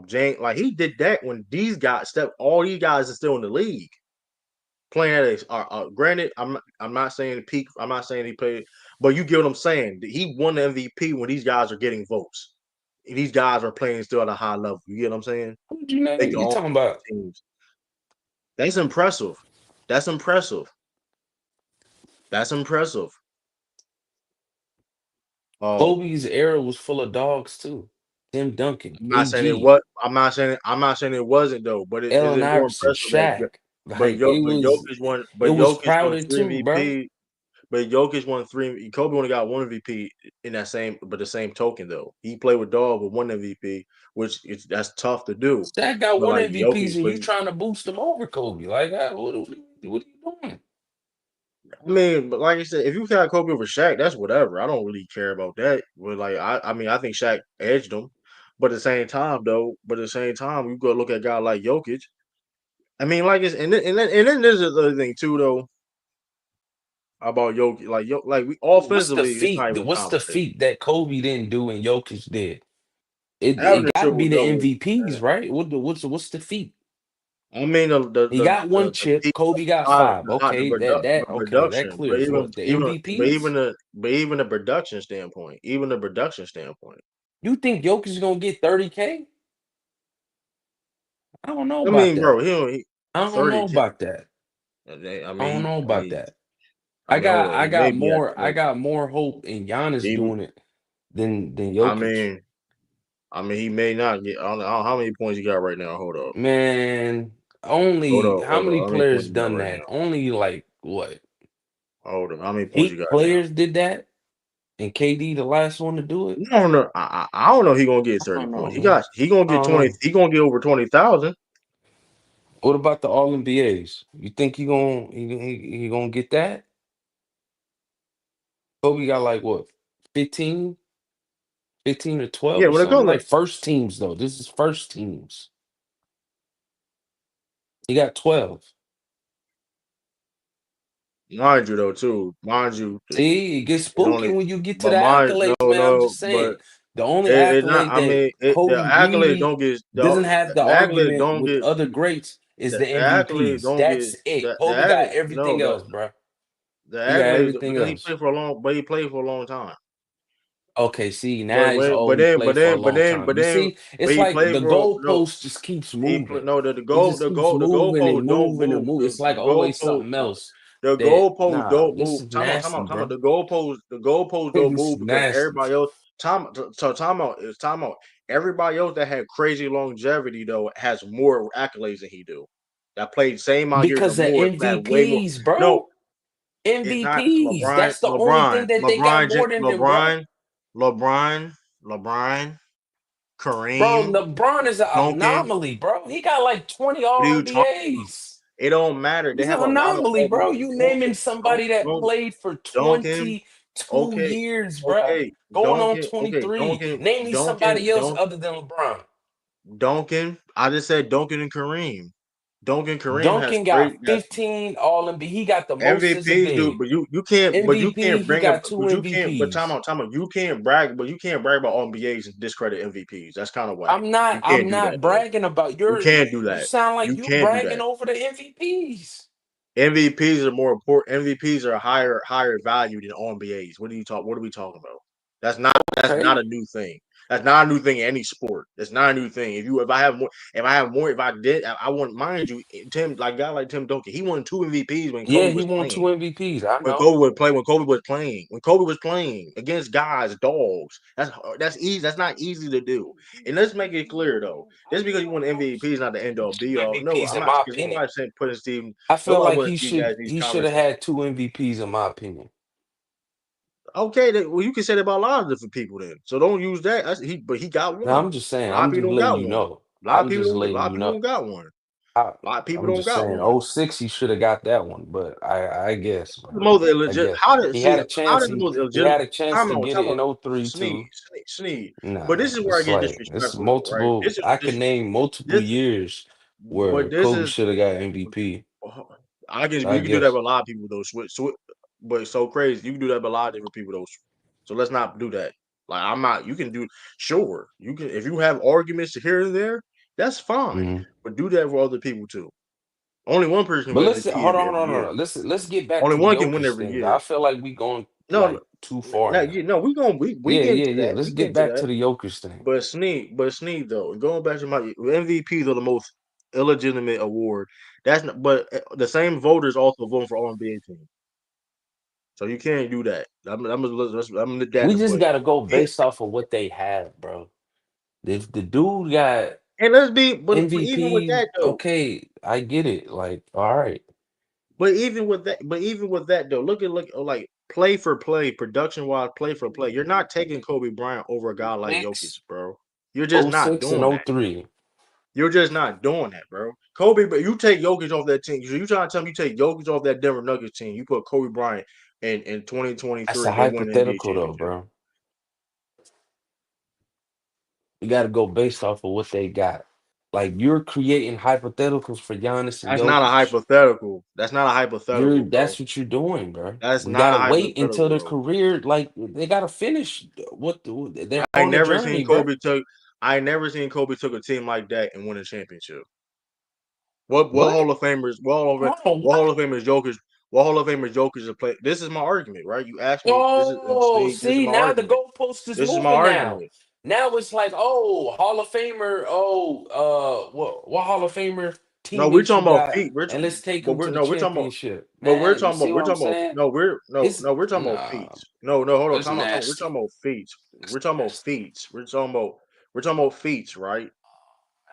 James. Like he did that when these guys all these guys are still in the league playing at a. Granted, I'm not saying peak. I'm not saying he played, but you get what I'm saying. He won the MVP when these guys are getting votes. These guys are playing still at a high level. You get what I'm saying? Who'd you name? Making You all talking about teams. That's impressive. That's impressive. That's impressive. Oh, Kobe's era was full of dogs too. Tim Duncan, I'm not saying it AG, what I'm not saying it wasn't though, but is Allen it more Iverson, impressive that Shaq. but Like Yo but Jokic won it but was Jokic won crowded three too, bro. MVP, but Jokic won three. Kobe only got one MVP in that same, but the same token though. He played with Dog with one MVP, which that's tough to do. Shaq got But one like MVPs Jokic, and but you trying to boost him over Kobe. Like, what are you doing? I mean, but like I said, if you got Kobe over Shaq, that's whatever. I don't really care about that. But like, I mean, I think Shaq edged him. But at the same time, you go look at a guy like Jokic. I mean, like it's and then there's another thing too, though, about Jokic. Like we offensively, it's not even a What's the conversation. feat that Kobe didn't do and Jokic did? It Having a got to be triple the double, MVPs, right? What's the feat? I mean, He got one the chip. peak, Kobe got not, five. not the Okay, the that production, but clears. even What the even but even MVPs? the production standpoint, You think Jokic is gonna get 30K? I don't know I about mean, bro, that. I don't know 30K. about that. I I mean, don't know I about mean, that. hold on. He may be at I 20. got more hope in Giannis He, doing it than I Jokic. mean, he may not get. I don't know how many points he got right now. Hold up. Man, only how Hold up. many How many players points he got done right that? now? Only like what? Hold up. How many points he 8 got now? players did that, and KD the last one to do it. I don't know. I don't know. He gonna get I 30 don't know, points. man. He gonna I get don't 20. know. He gonna get over 20,000. What about the All NBAs? You think he gonna get that? Kobe got like what, 15, 15 or 12 Yeah. or When it something? comes to Like first teams though. This is first teams. He got 12. mind you though, too. Mind you, See, it gets it spooky only. when you get to But the mind accolades, no man. I'm no. just But saying. The only it not. accolade I that mean, the Kobe accolades really don't get doesn't have the the accolades argument don't with get other greats is the the accolades MVPs. don't get That's it. the Kobe got accolades. No, everything else, bro. the He got accolades everything because else. he played for a long time. Okay, see, now But it's when, oh, he played for a long but time. You then, see, but it's he like played the for no. goalpost just keeps moving. No, It just keeps the moving and goalposts don't moving and move. moving. It's like The always goalposts something no, else that nah, move. this is Time nasty, out, time out. bro. The goalposts don't This move is because nasty. everybody else. Time out. It's time out. Everybody else that had crazy longevity though has more accolades than he do. That played same amount of years or Because of more. Had way more. MVPs, No, bro. It's not MVPs. That's the only thing that they got more than them, bro. LeBron, LeBron, Bro, Kareem, LeBron is an Duncan. anomaly, bro. He got like 20 What are All you talking about? NBAs. It don't matter. They He's an have a lot of anomaly, all bro. You naming somebody that Duncan, played for Duncan, 22 okay, years, bro. okay, Going on Duncan, okay, 23. Duncan, Name me Duncan, somebody else other than LeBron. Duncan. I just said Duncan and Kareem. Duncan Kareem has Duncan got great has 15 All NBA. He got the most as a MVPs, dude. big. But you can't MVP, he bring up got two but you can't but MVPs. time out. You can't brag, but you can't brag about all NBAs and discredit MVPs. That's kind of whack. I'm not You I'm can't do that not though. bragging about You can't do you that. sound like You you can't do bragging that. over the MVPs. MVPs are more important. MVPs are higher value than all NBAs. What are we talking about? That's not Okay. a new thing. That's not a new thing in any sport. That's not a new thing. If I did, I want mind you, Tim, like guy like Tim Duncan, he won 2 MVPs when Yeah, Kobe he was won two playing. MVPs. I When know. Kobe was playing, when Kobe was playing against guys, dogs. That's easy. That's not easy to do. And let's make it clear though. Just because you won MVP is not the end all Two be all. No, MVPs I'm in not. my Because opinion. nobody saying putting Steve. I feel Nobody like putting Steve Nash in these he should have conversations. had two MVPs in my opinion. Okay, well, you can say that about a lot of different people then. So don't use that. But he got Now one. I'm just A saying, lot of I'm just people don't letting got you one. know. A lot of I'm people just don't. A letting lot of you people know. don't got one. I, A lot of people I'm don't just got saying, one. '06 he should have got that one, but I guess, The man. most I illegit. guess How did he see? had a How chance. did the most He illegitimate? had a chance Time to out. get Time it out. in '03 Sneed, too. sneed. But Nah, this is where I it's get like it's disrespectful though, right? multiple. This is I this can name multiple this. years But where this Kobe is. should have got MVP. I can. I You can do that guess. with a lot of people though. But it's so crazy. You can do that with a lot of different people though. So let's not do that. Like I'm not. You can do. Sure, you can. If you have arguments here and there, that's fine. Mhm. But do that for other people too. Only one person can But win let's MVP hold on, every hold year. on. Let's get back Only to the one can win Jokic every thing. year. I feel like we going No, like too far now. no. We Yeah, get yeah, into yeah. that. Let's We get get into back to that. the Jokic thing. But Snead though, going back to my MVPs are the most illegitimate award. That's not, but the same voters also voting for all NBA teams. So you can't do that. I'm gonna let that We in just play. gotta go Yeah, based off of what they have, bro. If the dude got and let's be, but even with MVP, that though, okay, I get it. Like, all right. but even with that though, look like play for play, production wise, play for play. You're not taking Kobe Bryant over a guy like Jokic, Six, bro. You're just oh not six, and doing oh that. three. You're just not doing that, bro. Kobe, but you take Jokic off that team. So you trying to tell me you take Jokic off that Denver Nuggets team? You put Kobe Bryant in That's a 2023, they win the NBA hypothetical though, championship. bro. You gotta go based off of what they got. Like you're creating hypotheticals for Giannis and That's not a Jokic. hypothetical. That's not a hypothetical, bro. That's what you're doing, bro. That's We not a gotta wait hypothetical, until their bro. career, like they gotta finish they're I on a never seen journey, bro. Kobe took. I never seen Kobe took a team like that and win a championship. What What? Hall of Famers? Hold on, What Hall what? of Famers Jokic? What Hall of Famers Jokic have played? This is my argument, right? You asked me. This is Oh, Steve. This is see, my now the argument. goalpost is This is my moving now. argument. Now it's like, oh, Hall of Famer, oh, what Hall of Famer No, we're teammates you talking about got, feet. and let's take But them we're to the no, we're talking about. championship. But we're Man, you talking about. see We're what I'm talking about. saying? No, we're no, It's no. We're talking about feet. nah, No, no. Hold on. it's Time out. Time out. We're talking nasty. about feet. It's We're talking about nasty. feet. We're talking about feet, right?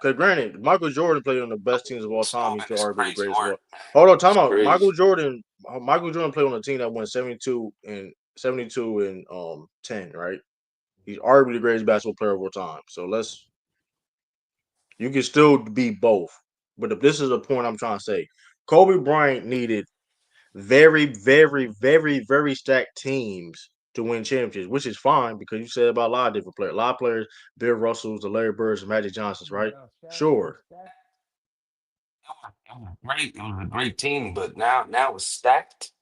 Because granted, Michael Jordan played on the best teams of all It's time. He's moving. still It's arguably the crazy greatest of all. work. Hold on. Time It's out. crazy. Michael Jordan played on a team that won 72 and 10. Right? He's arguably the greatest basketball player of all time. So let's. You can still be both. But if this is a point I'm trying to say, Kobe Bryant needed very, very, very, very stacked teams to win championships, which is fine because you said about a lot of different players. A lot of players, Bill Russells, the Larry Birds, and Magic Johnsons, right? It was Sure. stacked. It was great. It was a great team, but now it's stacked.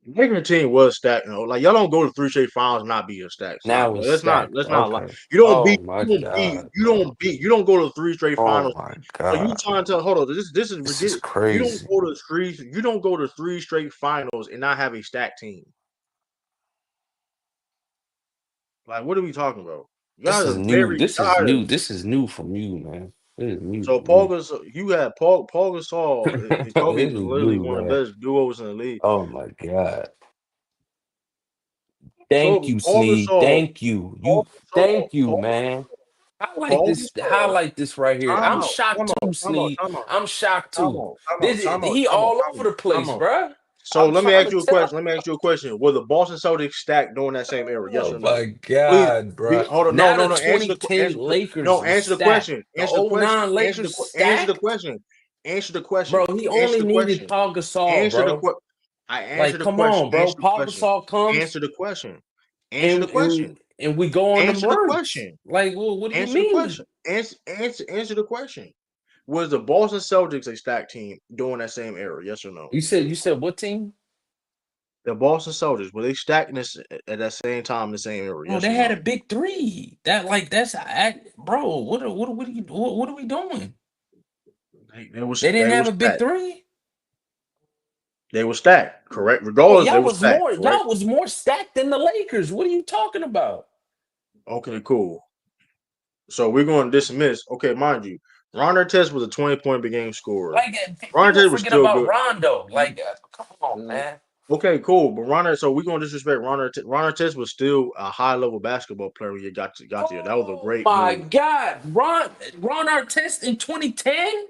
Making team was stacked. Like y'all don't go to three straight finals and not be a stacked side. Now Like, it's let's not stacked. let's not lie. Okay. You don't Oh beat my you don't beat God, you bro. don't beat you don't go to three straight Oh finals. my So you God. trying to tell hold on, this is This is ridiculous. You don't crazy. go to three you don't go to three straight finals and not have a stacked team. Like what are we talking about? You This guys is are new. very This is new. This is new from you, man. This is new so from you. You had Paul Gasol and Kobe This was is literally new, one of the man. best duos in the league. Oh my God. Thank So you, Sneed. Thank you. Thank you, man. Paul Gasol, Highlight this right here. time I'm out, time shocked out, too, time out, Sneed. time out. I'm shocked Time too. out, time out, This time out, he time out, all time over out, the time place, out, bruh. So I'm let me trying ask to you a tell. question. Let me ask you a question. Were the Boston Celtics stacked during that same era? Yes Oh or no? my Please God, bro. hold on. No, Now no, the no. 2010 Answer Lakers no. was Answer the stacked. question. The Answer the question. '09 Lakers Answer the stacked? question. Answer the question. Bro, he Answer only the needed question. Paul Gasol, Answer the bro. question. I answer Like, the come question. on, bro. Answer the Paul question. Gasol comes Answer the question. Answer the and question. we go on them Answer the runs. question. Like, well, what do you Answer the mean? question. Answer the question. Was the Boston Celtics a stacked team during that same era? Yes or no? You said what team? The Boston Celtics were they stacked in this at that same time in the same era? Bro, Yes they or had a no? big three. Bro, what are we doing? They didn't They have were a big stacked. three. They were stacked. Correct. Oh, Regardless, they were stacked. Correct. y'all was more stacked than the Lakers. What are you talking about? Okay, cool. So we're going to dismiss. Okay, mind you, Ron Artest was a 20-point per game scorer. Like, Ron people Artest was forget still about good. Rondo. Like, come on, Mm, man. Okay, cool. But so we're gonna disrespect Ron Artest. Ron Artest was still a high level basketball player when you got there. That was a Oh great my move. God, Ron Artest in 2010.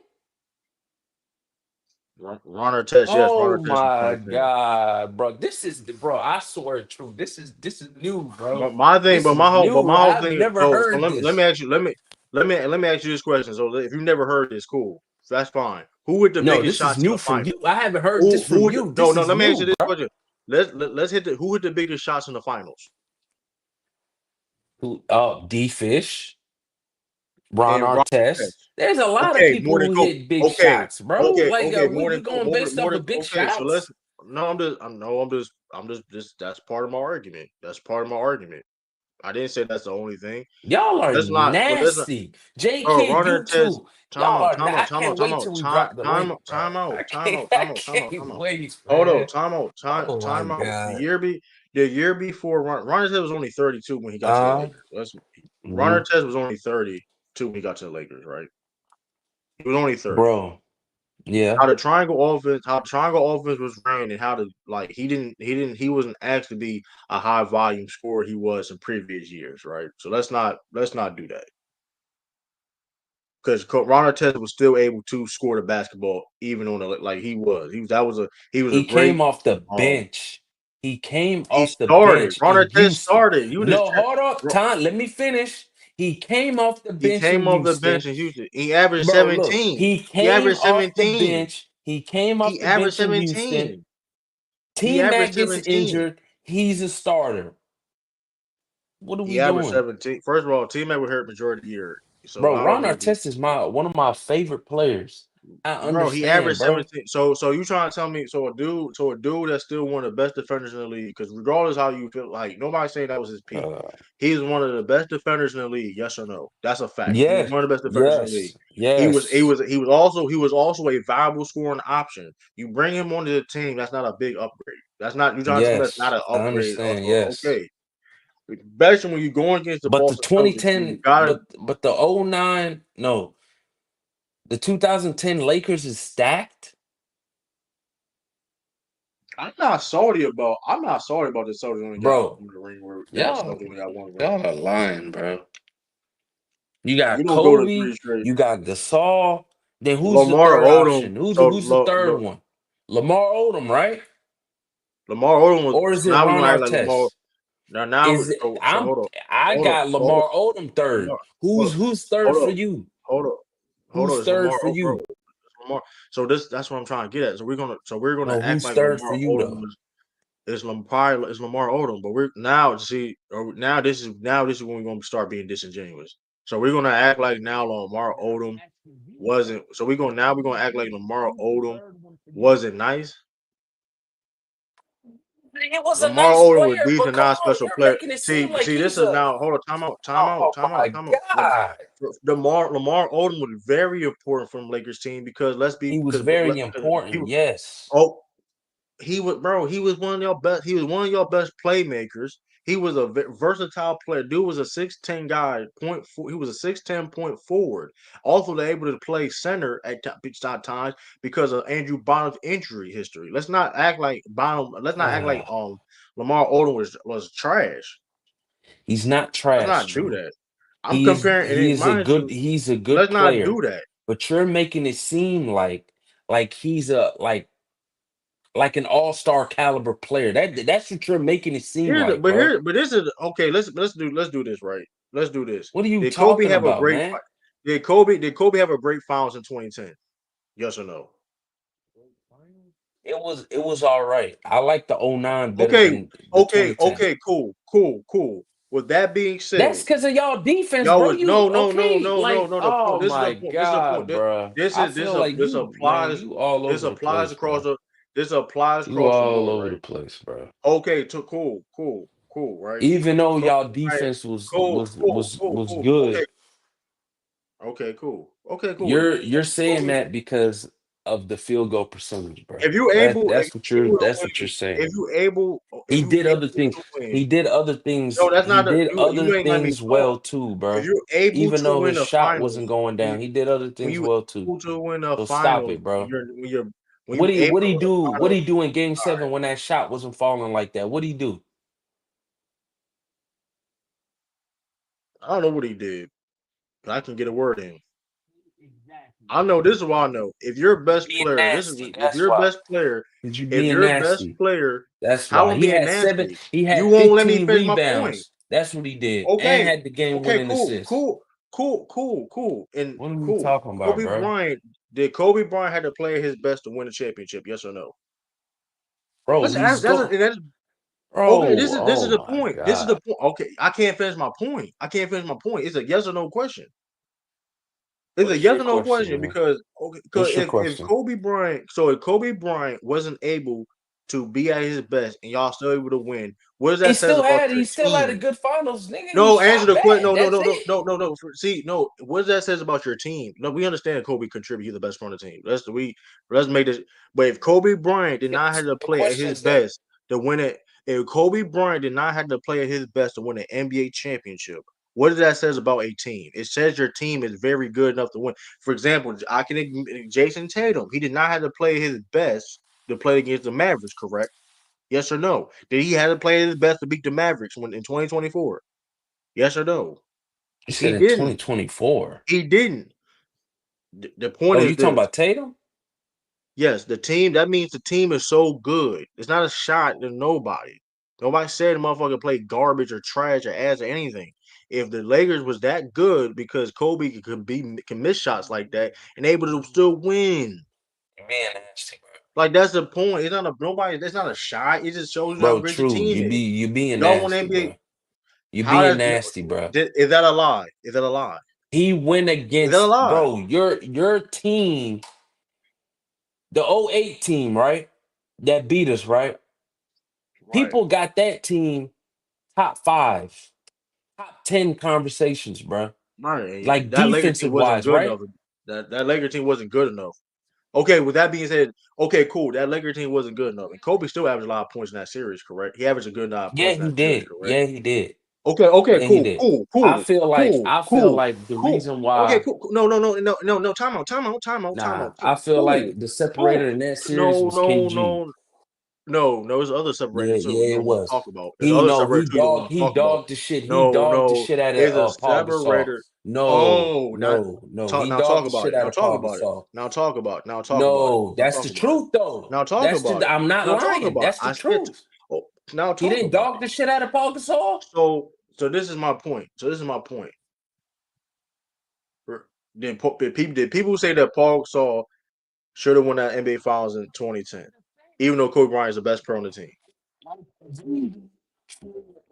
Ron Artest, yes, Ron Oh Artest in my 2010. God, bro. Bro. I swear, true. This is new, bro. But my thing, This is but new. my whole I've thing is never so heard let me this. ask you let me ask you this question. So if you never heard this, cool. That's fine. Who hit the No, biggest this is shots in new the from you. final? I haven't heard this from you. No, This no, is let me ask you new, this bro. question. Let's hit who hit the biggest shots in the finals? D Fish, Ron And Ron Artest. Artest. There's a lot of Okay, people more than who Kobe. hit big Okay, shots, bro. Like, more we than going based more off than of big okay. So let's shots. no, I'm just that's part of my argument. That's part of my argument. I didn't say that's the only thing. Y'all are But that's not, nasty. bro. JK, Runner you test. too. Y'all are. I can't wait till we drop the Time link, out, bro. I can't out. wait, Hold on, man. Oh my time out. God. The year before, Runner test was only 32 when he got to the Uh, Lakers. Runner mhm. test was only 32 when he got to the Lakers, right? He was only 30. Bro. Yeah. How the triangle offense was ran, and how to like he wasn't asked to be a high volume scorer he was in previous years, right? So let's not do that. Because Ron Artest was still able to score the basketball even on the like he was a He great came off the um bench. He came he off the started. bench Ron in Artest Houston. started. You just No, hold up, time. Let me finish. He came off the he bench came in off the bench Houston. in Houston. He averaged Bro, look, 17. he He came averaged off the 17. bench. He came off He the averaged bench in Houston. 17. He T averaged Mac gets 17. injured. He's a starter. What are He we averaged doing? 17. First of all, T Mac was hurt majority of the year. So Bro, I don't Ron know if he Artest is one of my favorite players. I bro, he understand, averaged bro. 17. So you trying to tell me so a dude that's still one of the best defenders in the league, because regardless how you feel, like nobody's saying that was his peak. Uh, He's one of the best defenders in the league, yes or no? That's a fact. He was yeah, one of the best defenders in the league. yes, yes, He was also a viable scoring option. You bring him onto the team, that's not a big upgrade. That's not you trying to tell me that's not yes. an I upgrade. understand, yes. Okay. Especially when you're going against the But the Boston Celtics, you 2010, gotta but the '09, no, the 2010 Lakers is stacked. I'm not sorry about the Celtics only got Bro, the ring where that y'all, Celtics only got one ring. y'all are lying, bro. You We got don't go to Kobe, three straight. you got Gasol. Then who's the Lamar third Odom. option? Who's the third one? Lamar Odom, right? Lamar Odom was. Or is So it now we're Ron gonna act like Lamar. Artest? Is it, So hold on, I hold on, got hold on. Lamar Odom third. Lamar, hold on, Who's third hold for on, you? hold on, hold on. Who's It's third Lamar, for bro. you? It's Lamar. So that's what I'm trying to get at. So we're gonna No, act who's like third for Lamar you Odom though? is Lamar Odom. But we're now see, or now this is when we're gonna start being disingenuous. So we're gonna act like now Lamar Odom wasn't. So we're gonna act like Lamar Odom wasn't nice. He was a Lamar nice Odom was player, but decent, come not on, special you're player. making it seem like See, this he's is a. now hold on, Oh my time out. God, Lamar Odom was very important from Lakers team because he was very important. people. Yes, Oh, he was bro. He was one of your best. He was one of your best playmakers. He was a versatile player. Dude was a 6'10" guy. Point four. He was a 6'10" point forward. Also, they're able to play center at times because of Andrew Bynum's injury history. Let's not act like Bynum. Let's not act like Lamar Odom was trash. he's not Let's trash. not do True, that. I'm comparing, and mind you, he's a good let's not player, do that. but you're making it seem like he's a like an all-star caliber player. That's what you're making it seem like, bro. But this is okay. Let's do this right. Let's do this. What are you Did Kobe talking have a about, great? man? Did Kobe have a great finals in 2010? Yes or no? It was all right. I like the '09 better Okay, than the 2010. cool. With that being That's said, because of y'all defense, y'all bro. was You okay? Like, no. The point. oh This is the my point. This is the point. God, bro. I feel like This you, man, applies. you all This over the applies place, across bro. the. You all board, over the right? place, bro. Okay, cool, right? Even though Kobe y'all Bryant, defense was Okay, good, cool. you're saying that because of the field goal percentage, bro. If you That able, if that's what you you're able to that's what you're win, saying. if He you did other able things. to win, He did other things. no, that's He not a did other you ain't let me things talk. well too, If bro. you're able Even to though win his a shot finals, wasn't going when down, he did other things you well too. able to win a So stop finals, it, bro. when you able What to he win a do? What finals, he do in Game all right. 7 when that shot wasn't falling like that? What he do? I don't know what he did, but I can get a word in. I know this is what I know. If you're best Being player, nasty. if That's you're why. best player, Cause you if being you're best nasty. player, That's how why. I'm He being had seven. nasty? He You had won't let me 15 finish my point. rebounds. That's what he did, and Okay, had the game winning assist. And What are we cool. talking about, bro? Did Kobe Bryant had to play his best to win a championship? Yes or no? Bro, he's go. That's okay. Bro, This is oh the my point. This is the God. point. Okay, I can't finish my point. It's a yes or no question. It's a What's yes your or no question, question man? because okay, because What's your if question? Kobe Bryant, so if Kobe Bryant wasn't able to be at his best and y'all still able to win, what does that says about He your still had a team? good finals, nigga. He No, answer shot the question. bad. That's it. No. See, no. What does that says about your team? No, we understand Kobe contribute. He's the best player on the team. Let's make this. But if Kobe Bryant did not have to The play at his question's that. best to win it, if Kobe Bryant did not have to play at his best to win an NBA championship, what does that says about a team? It says your team is very good enough to win. For example, Jason Tatum. He did not have to play his best to play against the Mavericks. Correct? Yes or no? Did he have to play his best to beat the Mavericks when in 2024? Yes or no? You said He in didn't. 2024. He didn't. The point Oh, is you talking this. about Tatum? Yes, the team, that means the team is so good. It's not a shot to nobody. Nobody said the motherfucker played garbage or trash or ass or anything. If the Lakers was that good because Kobe can miss shots like that and able to still win. You're being nasty, bro. Like that's the point. It's not a nobody, it's not a shot. It just shows you how Bro, great your true. team is. You being Y'all won nasty, NBA. bro. You How being that nasty, bro. is that a lie? Is that a lie? He went Is that a against, lie? bro, your team, the '08 team, right? That beat us, right? Right. People got that team top 5, top 10 conversations, bro. Right. Like That Laker team defensive wasn't wise, good right? enough. That Laker team wasn't good enough. Okay, with that being said, okay, cool. That Laker team wasn't good enough. And Kobe still averaged a lot of points in that series, correct? He averaged a good amount of Yeah, points in he that series, did. correct? Yeah, he did. Yeah, he did. I feel like the reason Okay, why, no. Time nah, out. I feel Cool, like the cool. separator in that series No, was no, KG. no, no. There's other separator Yeah, too. You yeah, it don't want to was. talk about. There's He other no, separator too. You don't want to he talk about. dogged the shit. He No, dogged the no. shit out It's a of Paul Gasol. separator. No, Oh, not no, no. talk. He Now talk dogged the about shit it. out Now of talk Paul about it. Gasol. Now talk about it. Now talk about it. No, Now that's talk the about it. truth though. Now talk That's just about it. I'm not Now talk lying. about it. That's the I said. truth. Oh, now He talk didn't about dog it. the shit out of Paul Gasol. So this is my point. Did people say that Paul Gasol should have won that NBA Finals in 2010, even though Kobe Bryant is the best player on the team?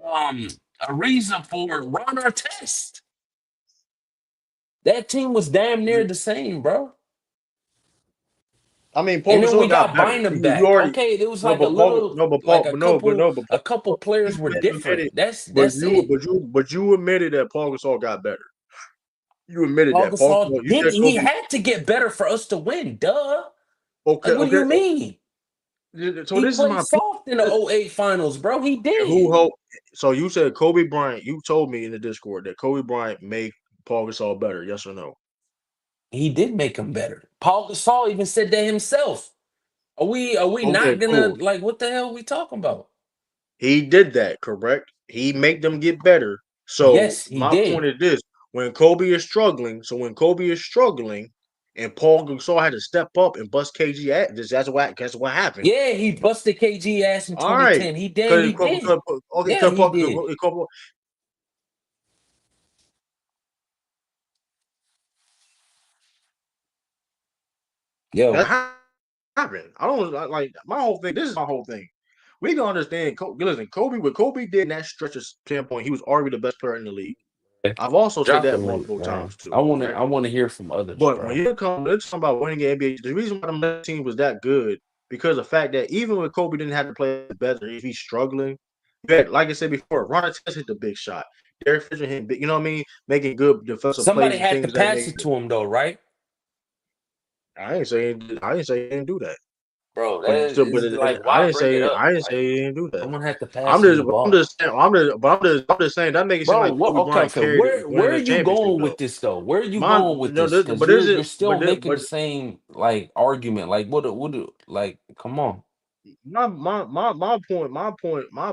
Um, a reason for Ron Artest. That team was damn near the same, bro. I mean, Paul And then we Gasol got got better. Bynum You back. already Okay, it was no, like a but Paul little, no, but like Paul but no, but no, but a Paul, couple players you were admitted, different. That's it. but you admitted that Paul Gasol got better. You admitted Paul that Paul Gasol Gasol. You did. said He Kobe. had to get better for us to win. Duh. Okay, Like, what do you okay. mean? So He this is played my soft in the point. '08 finals, bro. He Who did. helped? So you said Kobe Bryant. You told me in the Discord that Kobe Bryant made Paul Gasol better. Yes or no? He did make him better. Paul Gasol even said that himself. Are we Okay, not gonna cool. like what the hell are we talking about? He did that, correct? He make them get better. So Yes, he my point did. is this: when Kobe is struggling, and Paul Gasol had to step up and bust KG at. That's what happened. Yeah, he busted KG ass in All right, 2010. He did. because He did. okay, Yeah, he did. Yo, that happened. I don't like my whole thing. This is my whole thing. We can understand. Listen, Kobe. What Kobe did in that stretch of standpoint, he was already the best player in the league. I've also said drop the that link, multiple man. times too. I want to. Right? I want to hear from others, But when bro. you come, let's talk about winning the NBA. The reason why the team was that good because the fact that even when Kobe didn't have to play better, if he's struggling, you had, like I said before, Ron Artest hit the big shot. Derek Fisher hit big, you know what I mean, making good defensive Somebody plays and had to things of that pass it nature. to him, though, right? I ain't say he didn't do that. Bro, But that still, is like, why bring it up? I didn't Like, say he didn't do that. someone had to pass him the I'm ball. just saying, I'm just saying that makes it seem Bro, like what? Kobe Okay, Bryant okay. carried it Where winning are the you championship going though. with this though? Where are you My, going with no, this? Because but is you're it? still making the same like argument. Like, like, come on. My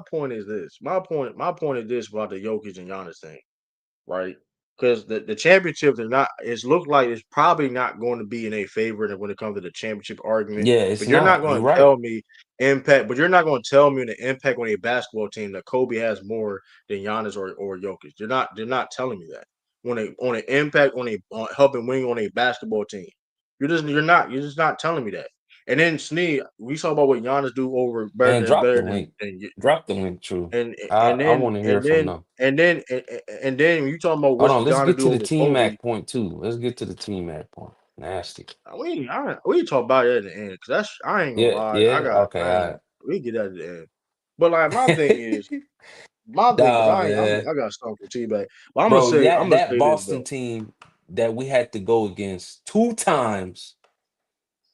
point is this. My point is this about the Jokic and Giannis thing, right? Because the championships are not. It's looked like it's probably not going to be in a favor when it comes to the championship argument. Yeah, it's But you're not not. You're going to right. tell me impact. But you're not going to tell me the impact on a basketball team that Kobe has more than Giannis or Jokic. They're not telling me that on an impact on helping win on a basketball team. You're just not telling me that. And then Snee, we saw about what Giannis do over Man, drop the better link. than Drop the link, true. and I want to hear from them. and then you talking about Hold what's on, let's Giannis get do to the over T Kobe. Mac point too. Let's get to the T Mac point. Nasty. We talk about it at the end because that's I ain't gonna Yeah, lie. yeah. Okay, I all ain't we get that at the end. But like my thing because nah, man. I got stuff for T-Bag. But Bro, I'm that gonna that say this Boston though. team that we had to go against 2 times,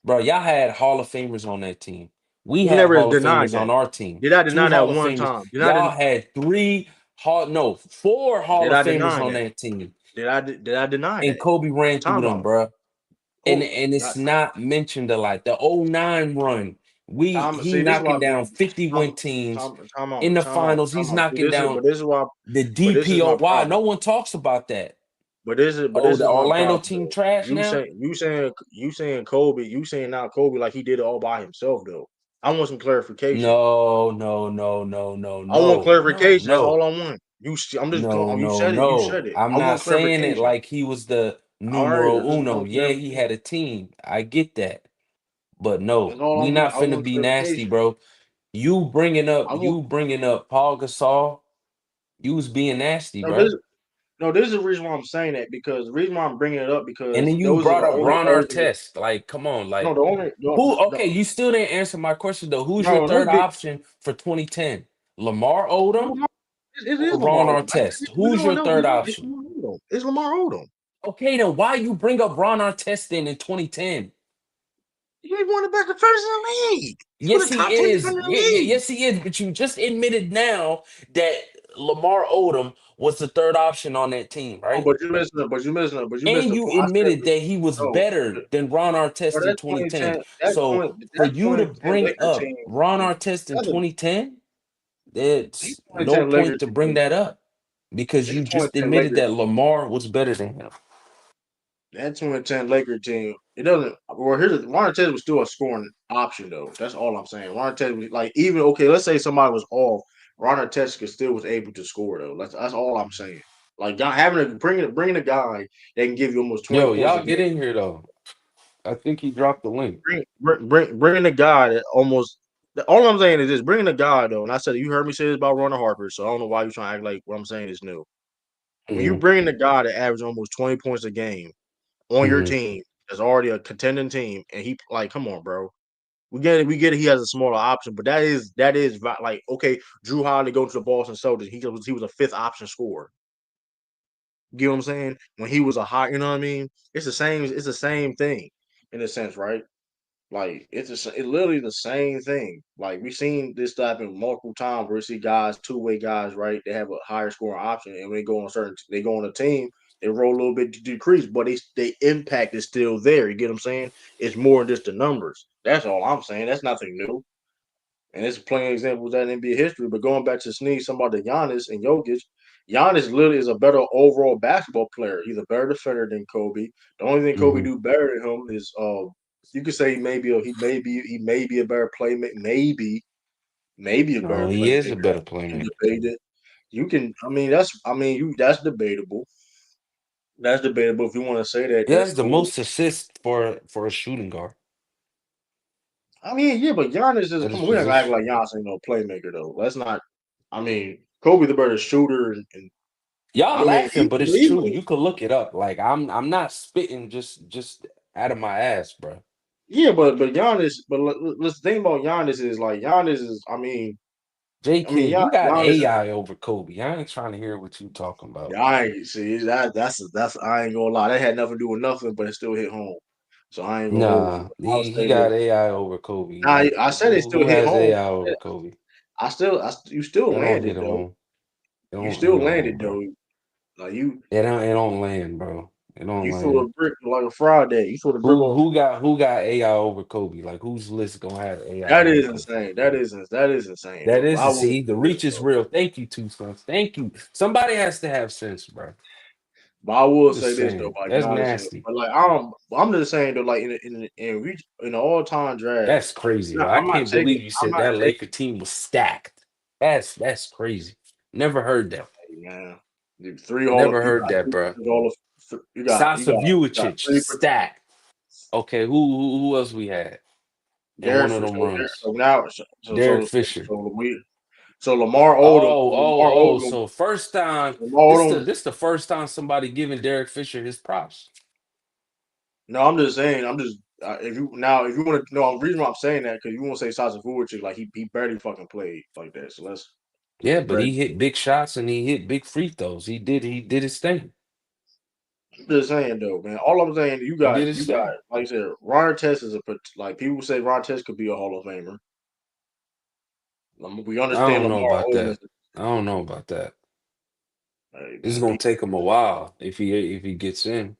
bro. Y'all had Hall of Famers on that team. We I had never Hall of denied Famers on that. our team. Did I Two deny that Hall of one Famers. time? Y'all had four Hall Did of I Famers deny on that? that team, Did I deny and that? Kobe ran through Time them, out. bro. And Kobe, and it's not not mentioned a lot. The '09 run, time. he See, this is why knocking down 50 time win teams time in out. the finals. He's See, knocking down this is why. the This is my DPOY. No problem. one talks about that. But Oh, this the is my Orlando problem team though. trash now? You saying Kobe, you saying now Kobe like he did it all by himself though. I want some clarification. No, no, no, no, no, I want no, no, clarification. That's all no, I want. I'm just no, you no, said it. You no. said it. I'm I not want saying it clarification. like he was the All right, numero I just uno. want Yeah, he clarification. had a team. I get that. But no, That's all I we want. not I finna want be nasty, clarification. bro. I want You bringing up Paul Gasol. You was being nasty, no bro. this no this is the reason why I'm saying that because the reason why I'm bringing it up And because then you those are brought the up only Ron argument. Artest. Like, come on, No, like the only who? Okay, you still didn't answer my question though. Who's your no. third Let's get option for 2010? Lamar Odom Lamar. It or is Ron Lamar Odom. Artest? Who's your third It's option? Lamar Odom. It's Lamar Odom. Okay, then why you bring up Ron Artest then in 2010? He's one of the best defenders in the league. He's one Yes, of the he top 10 is. defenders in the league. Yes, he is. But you just admitted now that Lamar Odom was the third option on that team, Oh, right? but you missing it. But you missing it. But you missed And the you point. I said admitted that he was no. better than Ron But Artest in that 2010. 2010, So for you to 2010 bring Laker up team, Ron Artest in that 2010, that there's no 2010 point Lakers to bring team, that up because that you just 2010 admitted Lakers that Lamar was better than him. That 2010 Laker team, it doesn't. Well, Ron Artest was still a scoring option though. That's all I'm saying. Ron Artest was like even okay. Let's say somebody was off. Ron Artest still was able to score though. That's all I'm saying. Like having bringing a guy that can give you almost 20 Yo, points a y'all game. get in here though. I think he dropped the link. Bringing a guy that almost. All I'm saying is this: bringing a guy though. And I said you heard me say this about Ronald Harper, so I don't know why you're trying to act like what I'm saying is new. When you Mhm, bring in a guy that averages almost 20 points a game on your mhm. team that's already a contending team, and he like, come on, bro. We get it. He has a smaller option, but like okay. Drew Holiday going to the Boston Celtics. He was a fifth option scorer. You know what I'm saying? When he was a high, you know what I mean? It's the same. It's the same thing in a sense, right? Like it's literally the same thing. Like we've seen this happen multiple times where you see guys, two-way guys, right? They have a higher scoring option, and when they go on a team, they roll a little bit to decrease, but they impact is still there. You get what I'm saying? It's more than just the numbers. That's all I'm saying. That's nothing new. And it's plenty of examples of that in NBA history. But going back to Sneeze, somebody Giannis and Jokic, Giannis literally is a better overall basketball player. He's a better defender than Kobe. The only thing Kobe Mm-hmm. do better than him is you could say he may be a better playmaker, maybe a No, better he is a playmaker. better You can playmaker. debate it. You can that's debatable. That's debatable if you want to say that. He That's has the cool. most assists for a shooting guard I mean, yeah, but Giannis is at come his on. We're not gonna act position. like Giannis ain't no playmaker though. Let's not. I mean, Kobe the better shooter, and Y'all I mean, laughing, but it's true. You could look it up. Like I'm not spitting just out of my ass, bro. yeah, but Giannis. But let's think about Giannis is like Giannis is. J I mean, Kid, you got Giannis. AI over Kobe. I ain't trying to hear what you talking about. Yeah, I ain't see that. That's I ain't gonna lie. That had nothing to do with nothing, but it still hit home. So I ain't gonna hold you. Nah, I would he say that. got AI over Kobe. Nah, Like I said it still who hit has home. AI over Kobe? You still It don't landed hit though. home. It You don't still hit home, landed bro. though. Like you, It don't land, bro. It don't you threw land. a brick like a Friday. You threw the brick off. Who got AI over Kobe? Like whose list gonna have AI That over is Kobe? insane. That is insane That though. But is I a will see. The say this reach is though. real. Thank you, Two Sons. Thank you. Somebody has to have sense, bro. But I will I'm say just this though. saying. Like That's Giannis, nasty. but like I'm just saying though. Like in the all time draft, That's crazy, no, though. I can't believe you I'm said not that taking. Laker team was stacked. That's crazy. Never heard that. Man, you three Hall of Never you heard got that, three bro. Hall of Sasa you got Vujacic three. stacked. Okay, who else we had in Derek one of for them runs? so now Derek Fisher. so Lamar Odom Oh, oh, Lamar oh. Odom So first time, Lamar Odom. this the first time somebody giving Derek Fisher his props. No, I'm just saying. I'm just if you want to know, the reason why I'm saying that because you want to say Sasa Vujic like he barely fucking played like that. So Yeah, he but barely. he hit big shots and he hit big free throws. He did his thing. I'm just saying though, man. All I'm saying, He did his you got thing. like I said, Ron Test is like people say Ron Test could be a Hall of Famer. We I understand don't know Lamar about Odom is. that. I don't know about that. Hey It's man, gonna take him a while if he gets in.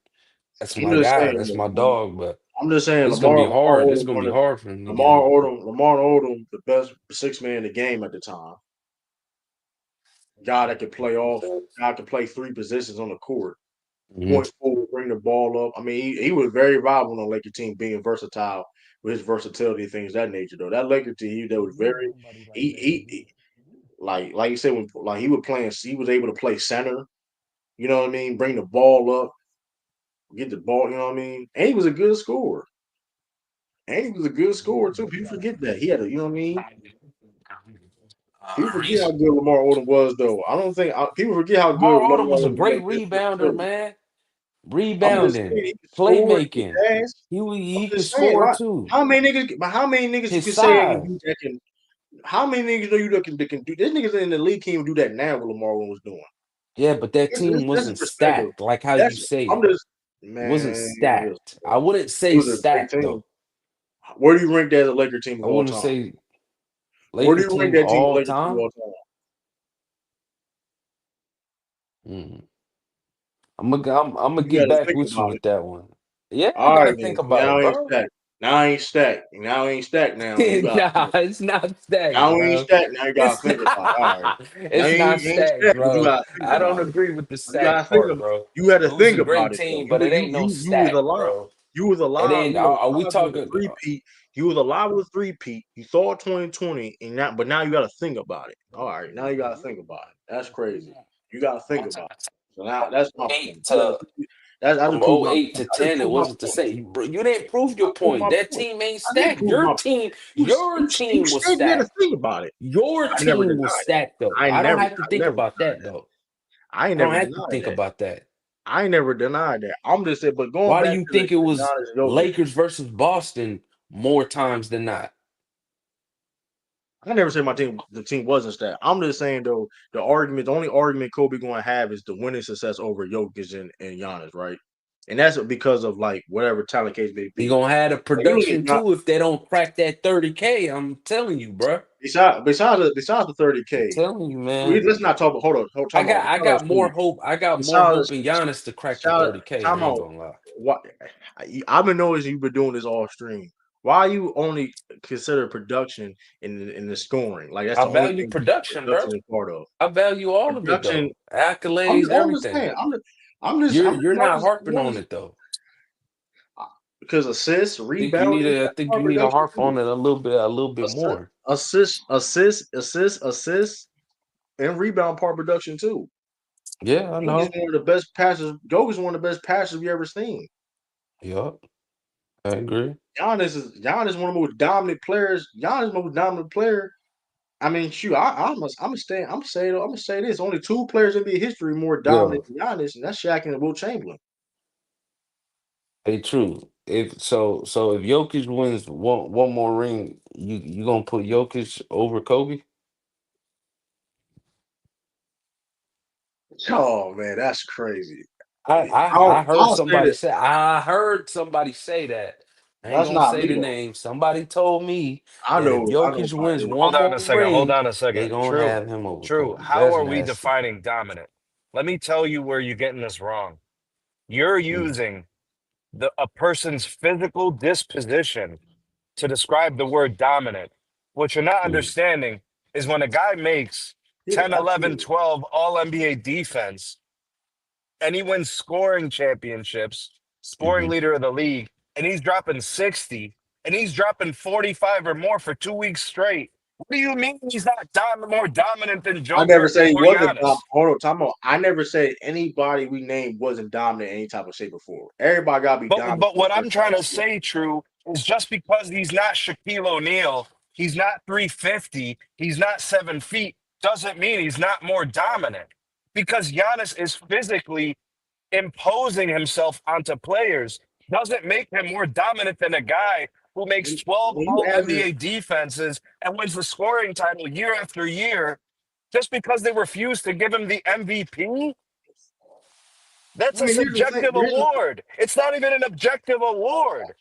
That's I'm my just guy. saying That's my though, man. dog. But I'm just saying it's gonna be Lamar hard. It's Odom gonna one be of hard for him to get in. Lamar Odom, the best six man in the game at the time. Guy that could play off, guy could play three positions on the court. Mhm. Point forward, bring the ball up. I mean, he was very viable on the Laker team, being versatile with his versatility and things of that nature. Though that Laker team, that was very he like you said when like he was playing, he was able to play center. You know what I mean? Bring the ball up, get the ball. You know what I mean? And he was a good scorer. And he was a good scorer too. People forget that he had a. You know what I mean? People forget how Reason. good Lamar Odom was, though. I don't think people forget how good Lamar Lamar Odom was a Odom was great against rebounder, versatility. man. I'm just Rebounding, saying he could score, he playmaking. could pass. I'm He could just saying, score like, too. how many niggas you His can say size. that can how many niggas know you that can do this niggas in the league can't even do that now what Lamar Odom was doing. Yeah, but that That's, team that's wasn't perspective. stacked like how you That's say I'm it. just It wasn't man, stacked. I wouldn't it say was a great stacked team. though. Where do you rank that as a Laker team I of all wouldn't time? say Where do Laker you rank team that team all Laker team of time. all time? Mm. I'm gonna You get got to back think with you about it. with that one. Yeah, I All right, gotta then. think about Now it, I ain't bro. stacked. Now I ain't stacked. Now I ain't stacked. Now you got. Nah, it's not stacked, Now we ain't bro. stacked. Now you gotta It's think about it. All right. not. Now It's not you ain't stacked, stacked, but you bro. gotta think I don't about it. agree with the You gotta stack think part, about. bro. You had to It was think a about great it though. team, but it ain't no You was stack, alive. bro. You was It alive. ain't. You was Are we alive during the talking? three-peat. You was alive with three peat. You saw 2020, and now, but now you gotta think about it. All right, now you gotta think about it. That's crazy. You gotta think about it. So now that's my Eight point. to I From just proved my '08 point. to I just 10, it proved my wasn't the point. same. Bro, you didn't prove I your proved point. my That point. team ain't I did stacked. prove my point. Your You team was said you had to stacked. think about it. Your I never team was denied that. stacked, though. I don't have to I think never about denied that, that. though. I ain't I don't never have to denied think that. about that. I ain't never denied that. I'm just saying, but going Why do back you to think it the was Giannis Jokic, Lakers versus Boston more times than not? I never said the team wasn't stacked. I'm just saying though, the only argument Kobe going to have is the winning success over Jokic and Giannis, right? And that's because of like whatever talent case may He be. gonna have the Like, you look at production too if they don't crack that 30K. I'm telling you, bro. besides the I'm 30K, telling you, man. let's not talk about. Hold I time out. got I got more hope. I got more Besides, hope in Giannis to crack the shout 30K. I time ain't out. gonna lie. What I've been noticing you've been doing this all stream. Why you only consider production in the scoring? Like that's I the only value thing production, bro. production is part of. I value all of it Production. though. Accolades, I'm just everything. saying. I'm just You're not harping I'm on just it though. because assists, rebounding, I that's think part you of need to production harp too. on it a little bit more. Assists, and rebound part of production too. Yeah, I Jokic is know. one of the best passers. Jokic is one of the best passers we ever seen. Yup, I agree. Giannis one of the most dominant players. Giannis is the most dominant player. I mean, shoot, I'm gonna say this. Only two players in NBA history more Yeah. dominant than Giannis, and that's Shaq and Will Chamberlain. Hey, true. So if Jokic wins one more ring, you gonna put Jokic over Kobe? Oh man, that's crazy. I I I'll say that I heard somebody say that. I ain't that's gonna not say me the though. name. Somebody told me that if I know Jokic about wins this. one Hold on a more second. Hold ring, on a they second. gonna True. have him over True. Kobe. How That's are we nasty. defining dominant? Let me tell you where you're getting this wrong. You're Mm, using a person's physical disposition to describe the word dominant. What you're not mm, understanding is when a guy makes Yeah, 10, 11, absolutely. 12 all NBA defense and he wins scoring championships, scoring hmm leader of the league, and he's dropping 60 and he's dropping 45 or more for 2 weeks straight. What do you mean he's not more dominant than I never Joker said he or wasn't Giannis? hold on, time out. I never said anybody we named wasn't dominant in any type of shape or form. Everybody gotta be dominant But in a what I'm certain trying type of to skill. say, True, is just because he's not Shaquille O'Neal, he's not 350, he's not 7 feet, doesn't mean he's not more dominant. Because Giannis is physically imposing himself onto players doesn't make him more dominant than a guy who makes 12 When you all average NBA defenses and wins the scoring title year after year just because they refuse to give him the MVP. I That's a mean subjective here's the thing. award. It's not even an objective award. At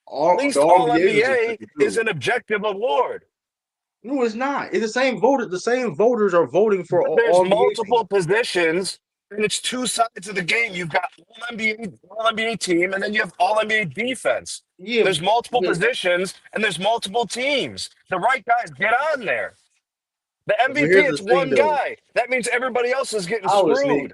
All the least All NBA is NBA subjective is too. an objective award. No, it's not. It's the same voter. The same voters are voting for But there's all NBA multiple teams. positions, and it's two sides of the game. You've got all NBA team, and then you have all NBA defense. Yeah, There's multiple but positions, and there's multiple teams. The right guys get on there. The MVP, here's the it's thing one though. guy. That means everybody else is getting How is Snead screwed.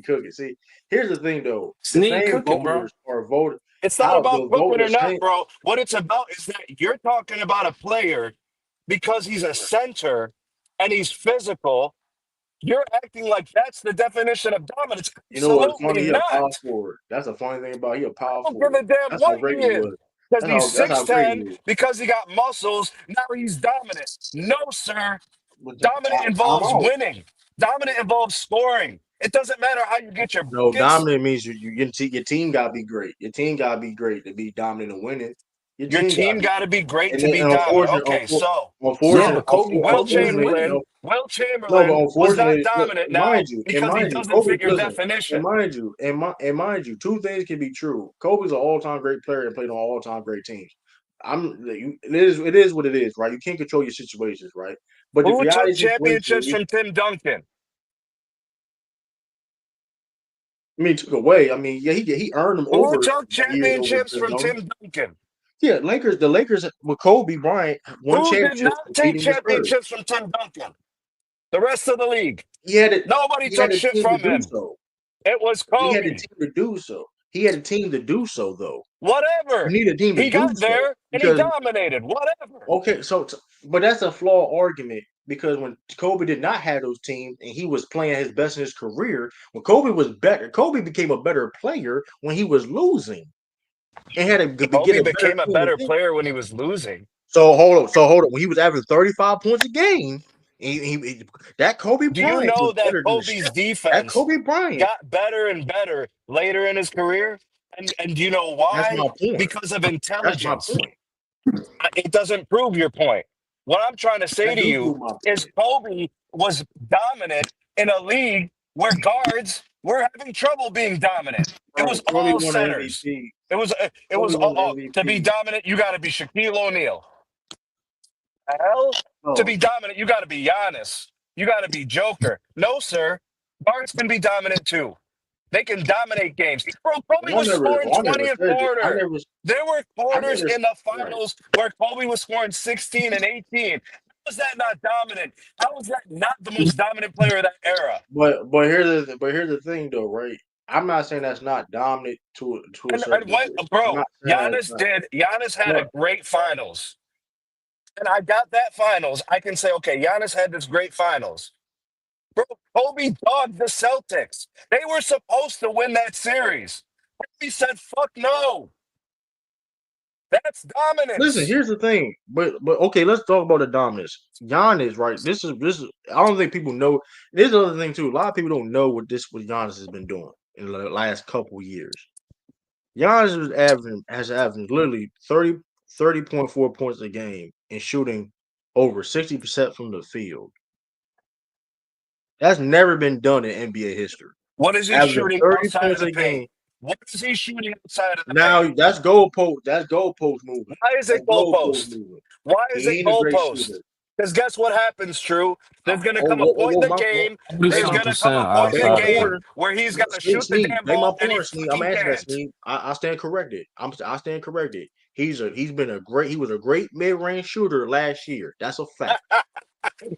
cooking? See, here's the thing though. The Snead same cooking, bro. voters are voting. It's not How about the cooking or voters not, same bro. What it's about is that you're talking about a player because he's a center and he's physical. You're acting like that's the definition of dominance. You know what's Absolutely funny? He a power not. forward. That's the funny thing about he a I power don't give forward. a damn That's how what he great he is. was. Because he's That's how great he 6'10, is. because he got muscles, now he's dominant. No, sir. But Dominant time involves out. winning. Dominant involves scoring. It doesn't matter how you get your No, buckets. dominant means your team gotta be great. Your team gotta be great to be dominant and winning. Your Your team gotta team be got to great. be great And to then be and dominant. Okay, so Yeah, so but Kobe was unfortunately, winning. Will no, but Chamberlain was not unfortunately, look, dominant now because he mind you, doesn't Kobe, fit your listen, definition. and mind you, two things can be true. Kobe's an all-time great player and played on all-time great teams. It is what it is, right? You can't control your situations, right? But the Who reality took situation, championships from Tim Duncan? took away. I mean, yeah, he earned them Who over took years over championships Tim from Duncan. Tim Duncan? Yeah, the Lakers with Kobe Bryant won Who did championships not and take beating the Spurs. championships from Tim Duncan? The rest of the league. He had it. Nobody He had took a shit team to from do him. so. It was He had a Kobe. team to do so. He had a team to do so, though. You Whatever. need a team to He do got so there and he because dominated. Whatever. okay, but that's a flawed argument because when Kobe did not have those teams and he was playing his best in his career, when Kobe was better, Kobe became a better player when he was losing and had to get Kobe a better became a team to better think. player when he was losing. So hold on. When he was averaging 35 points a game, that Kobe Do you Bryant was know that better than Kobe's Shaq. That defense Kobe Bryant. got better and better later in his career? And do you know That's why? my point. Because of That's my intelligence. point. It doesn't prove your point. What I'm trying to say I to do you prove my is point. Kobe was dominant in a league where guards were having trouble being dominant. It was Bro, Kobe all won an centers. MVP. It was Kobe won an to be MVP. dominant, you got to be Shaquille O'Neal. Hell, to Oh, be dominant, you got to be Giannis. You got to be Joker. No, sir. Guards can be dominant too. They can dominate games. Bro, Kobe was scoring I never 20 a said that. quarter. There were I quarters never, in the right. finals where Kobe was scoring 16 and 18. How was that not dominant? How was that not the most dominant player of that era? But here's the thing though, right? I'm not saying that's not dominant to a And certain what, degree. I'm bro, not saying that's not. Giannis had a But great finals. And I got that finals. I can say, okay, Giannis had this great finals. Bro, Kobe dogged the Celtics. They were supposed to win that series. Kobe said, fuck no. That's listen, dominance. here's the thing. But okay, let's talk about the dominance. Giannis, right? This is. I don't think people know. There's another thing too. A lot of people don't know what Giannis has been doing in the last couple years. Giannis has averaged literally 30.4 points a game and shooting over 60% from the field. That's never been done in NBA history. What is he Averaging shooting 30 outside of points the a paint? game. What is he shooting outside of the paint? Now that's goalpost. That's goalpost moving. Why is it That's goalpost goalpost? moving. Why is He it ain't a great goalpost? shooter. Because guess what happens, True? There's going to Oh, come a point in the my, game. I do There's hey, going something to come saying a point in say the my outside game though. point. where he's going to Sneak, shoot the sneak. damn Say my ball and he point, Sneak. I'm fucking asking that, can't. Sneak. I stand corrected. I stand corrected. He was a great mid range shooter last year. That's a fact.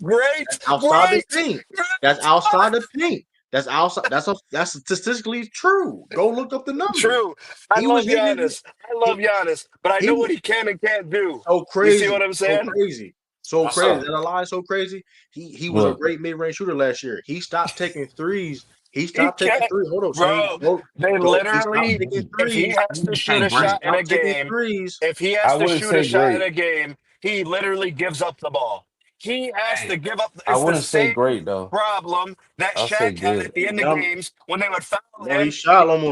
Great, That's outside the great, paint. That's great. outside the paint. That's outside. That's statistically true. Go look up the numbers. True. I He was love hitting it. Giannis. I love He, Giannis, but I he know was what he can and can't do. so You see crazy, what I'm so saying? crazy, so What's crazy. up? That a lie, so crazy. He was a Look, great mid range shooter last year. He stopped taking threes. He He stopped taking can't, threes. Hold up, Snake. bro. They He stopped literally, taking if he threes. has I to wouldn't shoot say a He great. shot in a stopped taking game, threes. if he I has to wouldn't shoot a say shot in great. a game, he literally gives up the ball. He has Hey, to give up. I It's the wouldn't say same great though. problem that I'll say Shaq had good. at the end of Num- games when they would foul Bro, him. He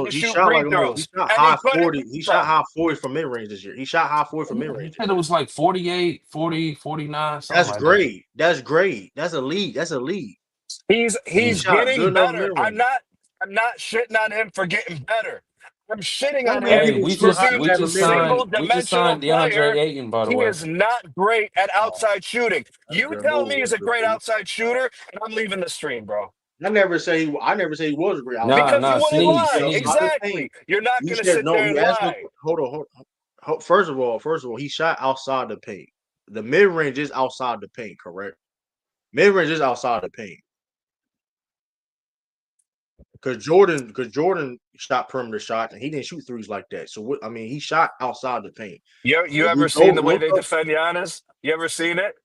couldn't he shoot shot free like almost, he throws, shot and he high couldn't 40. He make shot them. high 40 from mid range this year. He shot high 40 from mid Yeah, he range this said it year. was like 48, 40, 49, something That's like that. great. That's great. That's elite. That's elite. He He's Mm. shot good getting enough better. mid range. I'm not shitting on him for getting better. I'm shitting Not on many him Hey, people we shoot for high just being we a having just mid range. signed we just single-dimensional signed DeAndre player. Ayton, by the He way. is not great at Oh, outside shooting. that's a You good tell move. me he's That's a a good great move. outside shooter, and I'm leaving the stream, bro. I never say he was a great outside Nah, Because shooter. you nah, I wouldn't said he sneeze, stayed lie. outside sneeze. the paint. Exactly. You're not You going to said sit no. there You and asked me. lie. First of all, he shot outside the paint. The mid range is outside the paint, correct? Mid range is outside the paint. Because Jordan shot perimeter shots and he didn't shoot threes like that. So what? I mean, he shot outside the paint. You If ever you seen go the way look they up, defend Giannis? You ever seen it?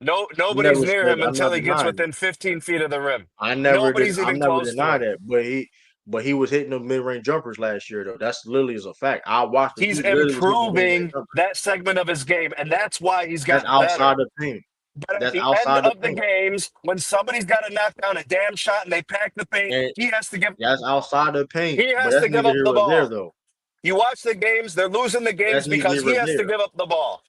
No, nobody's never near said him I'm until not he gets denying it. within 15 feet of the rim. Nobody's even I'm never close to denying him. that. But he was hitting the mid range jumpers last year though. That's literally is a fact. I watched him. He's He literally was hitting the mid range improving jumpers. that segment of his game, and that's why he's That's gotten outside better. the paint. But at That's the end outside the of the paint. games, when somebody's got to knock down a damn shot and they pack the paint, And that's outside the paint. he But has that's to give neither up here the or there ball. though. You watch the games, they're losing the That's games neither because here he or has to there. give up the ball.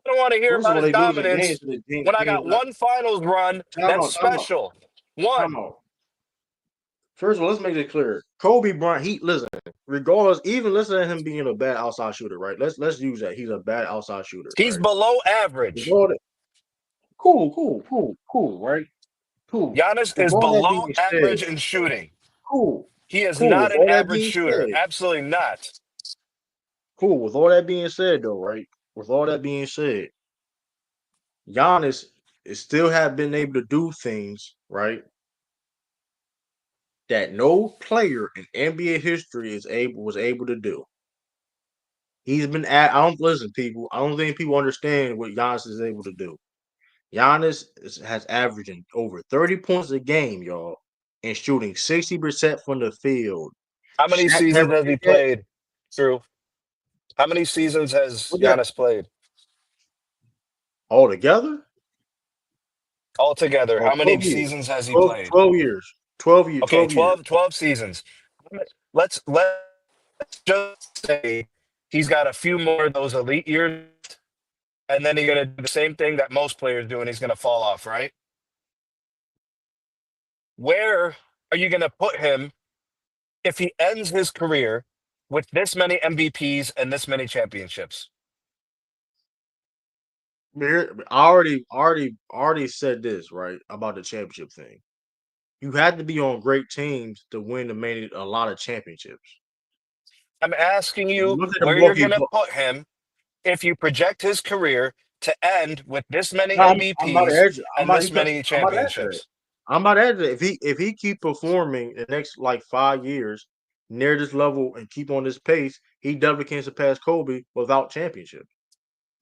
I don't want to hear First of about all, his they losing games dominance to the team. when I Teams got not one finals run time that's out, time out, special. time One. out. First of all, let's make it clear. Kobe Bryant, he listen, regardless, even listen to him being a bad outside shooter, right? Let's use that. He's a bad outside shooter, He's right? below average. With cool, right? Cool. Giannis With is all that below being said, average in shooting. cool, He is cool. not With an all that average being shooter. said, Absolutely not. cool. With all that being said, though, right? With all that being said, Giannis is still have been able to do things, right? That no player in NBA history was able to do. He's been at. I don't listen, people. I don't think people understand what Giannis is able to do. Has averaging over 30 points a game, y'all, and shooting 60% from the field. How many Shaq never seasons has did he that. played? True. How many seasons has What that Giannis played all together? altogether? Oh, How many 12 years. seasons has he 12, played? 12 years. 12 years. Okay, 12 years. 12 seasons. Let's just say he's got a few more of those elite years, and then he's gonna do the same thing that most players do, and he's gonna fall off, right? Where are you gonna put him if he ends his career with this many MVPs and this many championships? I already said this, right, about the championship thing. you had to be on great teams to win a lot of championships. I'm asking you Look at the where you're Milwaukee going to Bucks. put him if you project his career to end with this many No, I'm about to MVPs answer. and this many I'm about to answer that. championships. I'm about to answer that. If he keep performing the next like 5 years near this level and keep on this pace, he definitely can surpass Kobe without championships.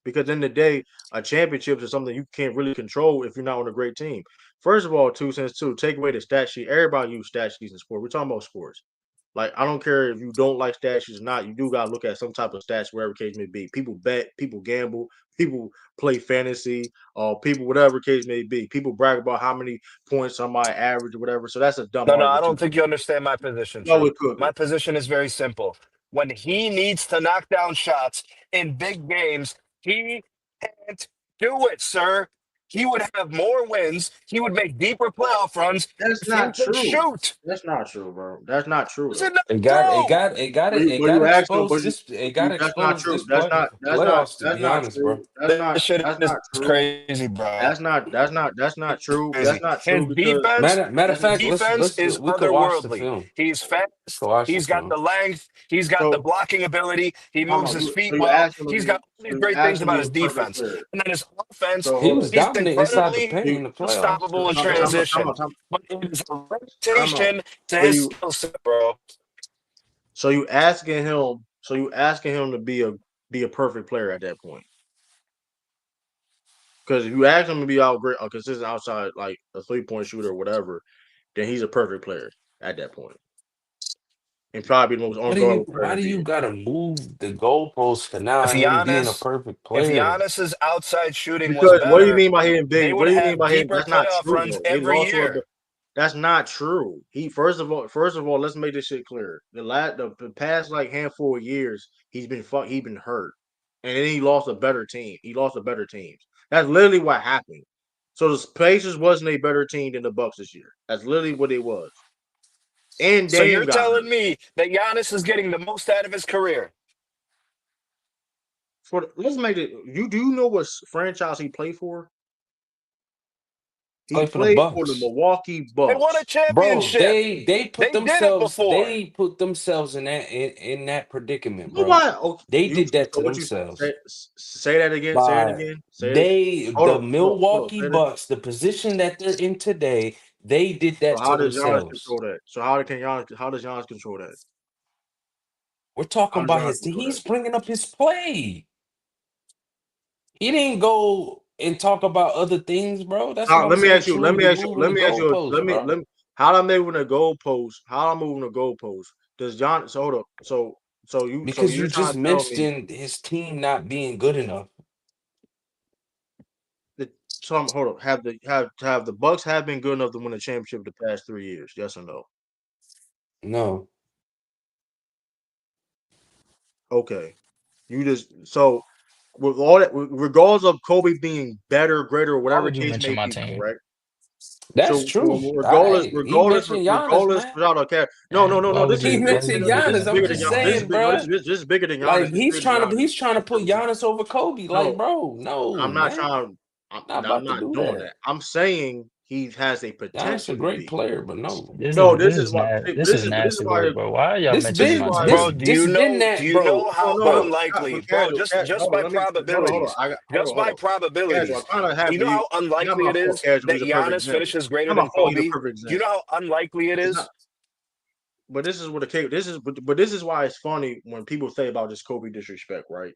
Because in the day, a championship is something you can't really control if you're not on a great team. First of all, 2 cents too. Take away the stat sheet. Everybody use stat sheets in sport. We're talking about sports. Like I don't care if you don't like stat sheets or not. You do gotta look at some type of stats, wherever case may be. People bet, people gamble, people play fantasy, people whatever case may be. People brag about how many points somebody average or whatever. So that's a dumb No, I argument too. don't think you understand my position, No, True. it could My be. position is very simple. When he needs to knock down shots in big games, he can't do it, sir. He would have more wins. He would make deeper playoff runs That's if he not could true. shoot. That's not true, bro. That's not true Is though. it not It got it true? got it got But it you, it but got you asked him, exposed this it got that's not exposed true. this playoffs, to That's be not honest, true. bro. This shit That's is not true. crazy, bro. That's not true. That's Crazy. not His true because Matter of that's not fact, true. defense is we could watch the otherworldly. film. He's We fast. could watch the He's got film. the length. He's got the So blocking ability. He how moves about his you? feet well. He's got all So these you great asked things him to about be his a perfect defense. player. And then his offense, So He hold was up. he's dominant inside the incredibly paint So, in the playoffs. unstoppable in time transition. out, time, But it is a time out. limitation to So his you skill set, bro. you asking him to be a perfect player at that point. Because if you ask him to be a consistent outside, like a 3-point shooter or whatever, then he's a perfect player at that point, and probably the most unguardable player Why in do the you NBA. gotta move the goalposts to now If him being a Giannis, perfect if player? Giannis's outside shooting was Because what do you better, mean by hitting they big? What would do you mean have by hitting? deeper That's not playoff true runs though. They every lost to a. year. That's not true. He first of all, let's make this shit clear. The past like handful of years, he been hurt, and then he lost a better team. He lost to better teams. That's literally what happened. So the Pacers wasn't a better team than the Bucks this year. That's literally what it was. And So Dame you're got telling hurt. me that Giannis is getting the most out of his career? Let's make it. You do know what franchise he played for? He Play for the played for the Bucks. Milwaukee They won a Bucks. Bro, championship. They did it before. they put themselves in that predicament, bro. Nobody. Okay, They you. did that So to what you themselves. say that again? Say it By again. Say it. Hold the up. Hold up. Milwaukee Say that. Bucks, the position that they're in today, they did So that how to does Giannis themselves. control that? So how does Giannis control that? We're How talking does about Giannis control that? he's bringing up his play. He didn't go and talk about other things, bro. That's what I'm Let me saying. ask you. True, you moving Let the me ask you. goalposts, bro. Let me. How I'm moving the goalpost? How I'm moving the goalpost? Does John? So hold up. So Because you're you trying just to tell me mentioned his team not being good enough. that some hold up have the Bucks have been good enough to win a championship the past 3 years? Yes or no? No. Okay. You just so with all that, regardless of Kobe being better, greater, or Why whatever would you case mention may my be, team? correct? That's true. He mentioned Giannis, Regardless, man. without a care. Why No. would He you? Why would mentioned you do This is Giannis. that? I'm bigger than just Giannis. saying, bro. This is bigger than Giannis. Like This is bigger than Giannis. he's trying to put Giannis over Kobe. Like, No, bro, no, I'm not man. trying. Not I'm about to not do doing that. that. I'm saying he has a Giannis a potential to great be. player, but no. No, This is but this is this is nasty why. work, bro. Why are y'all This mentioning This is my been why. this Bro, team? this been do that, you know bro. how No. Bro, unlikely, But bro, hold just on. by Hold on. probabilities, just Hold by on. Casual. probabilities, I kind of do have you to know use. how It's not unlikely my it fault. is Casual. that He's a perfect Giannis example. finishes It's greater not my than fault. He's a Kobe? perfect Do you know example. how unlikely it It's is? not. But this is what the case. But this is why it's funny when people say about this Kobe disrespect, right?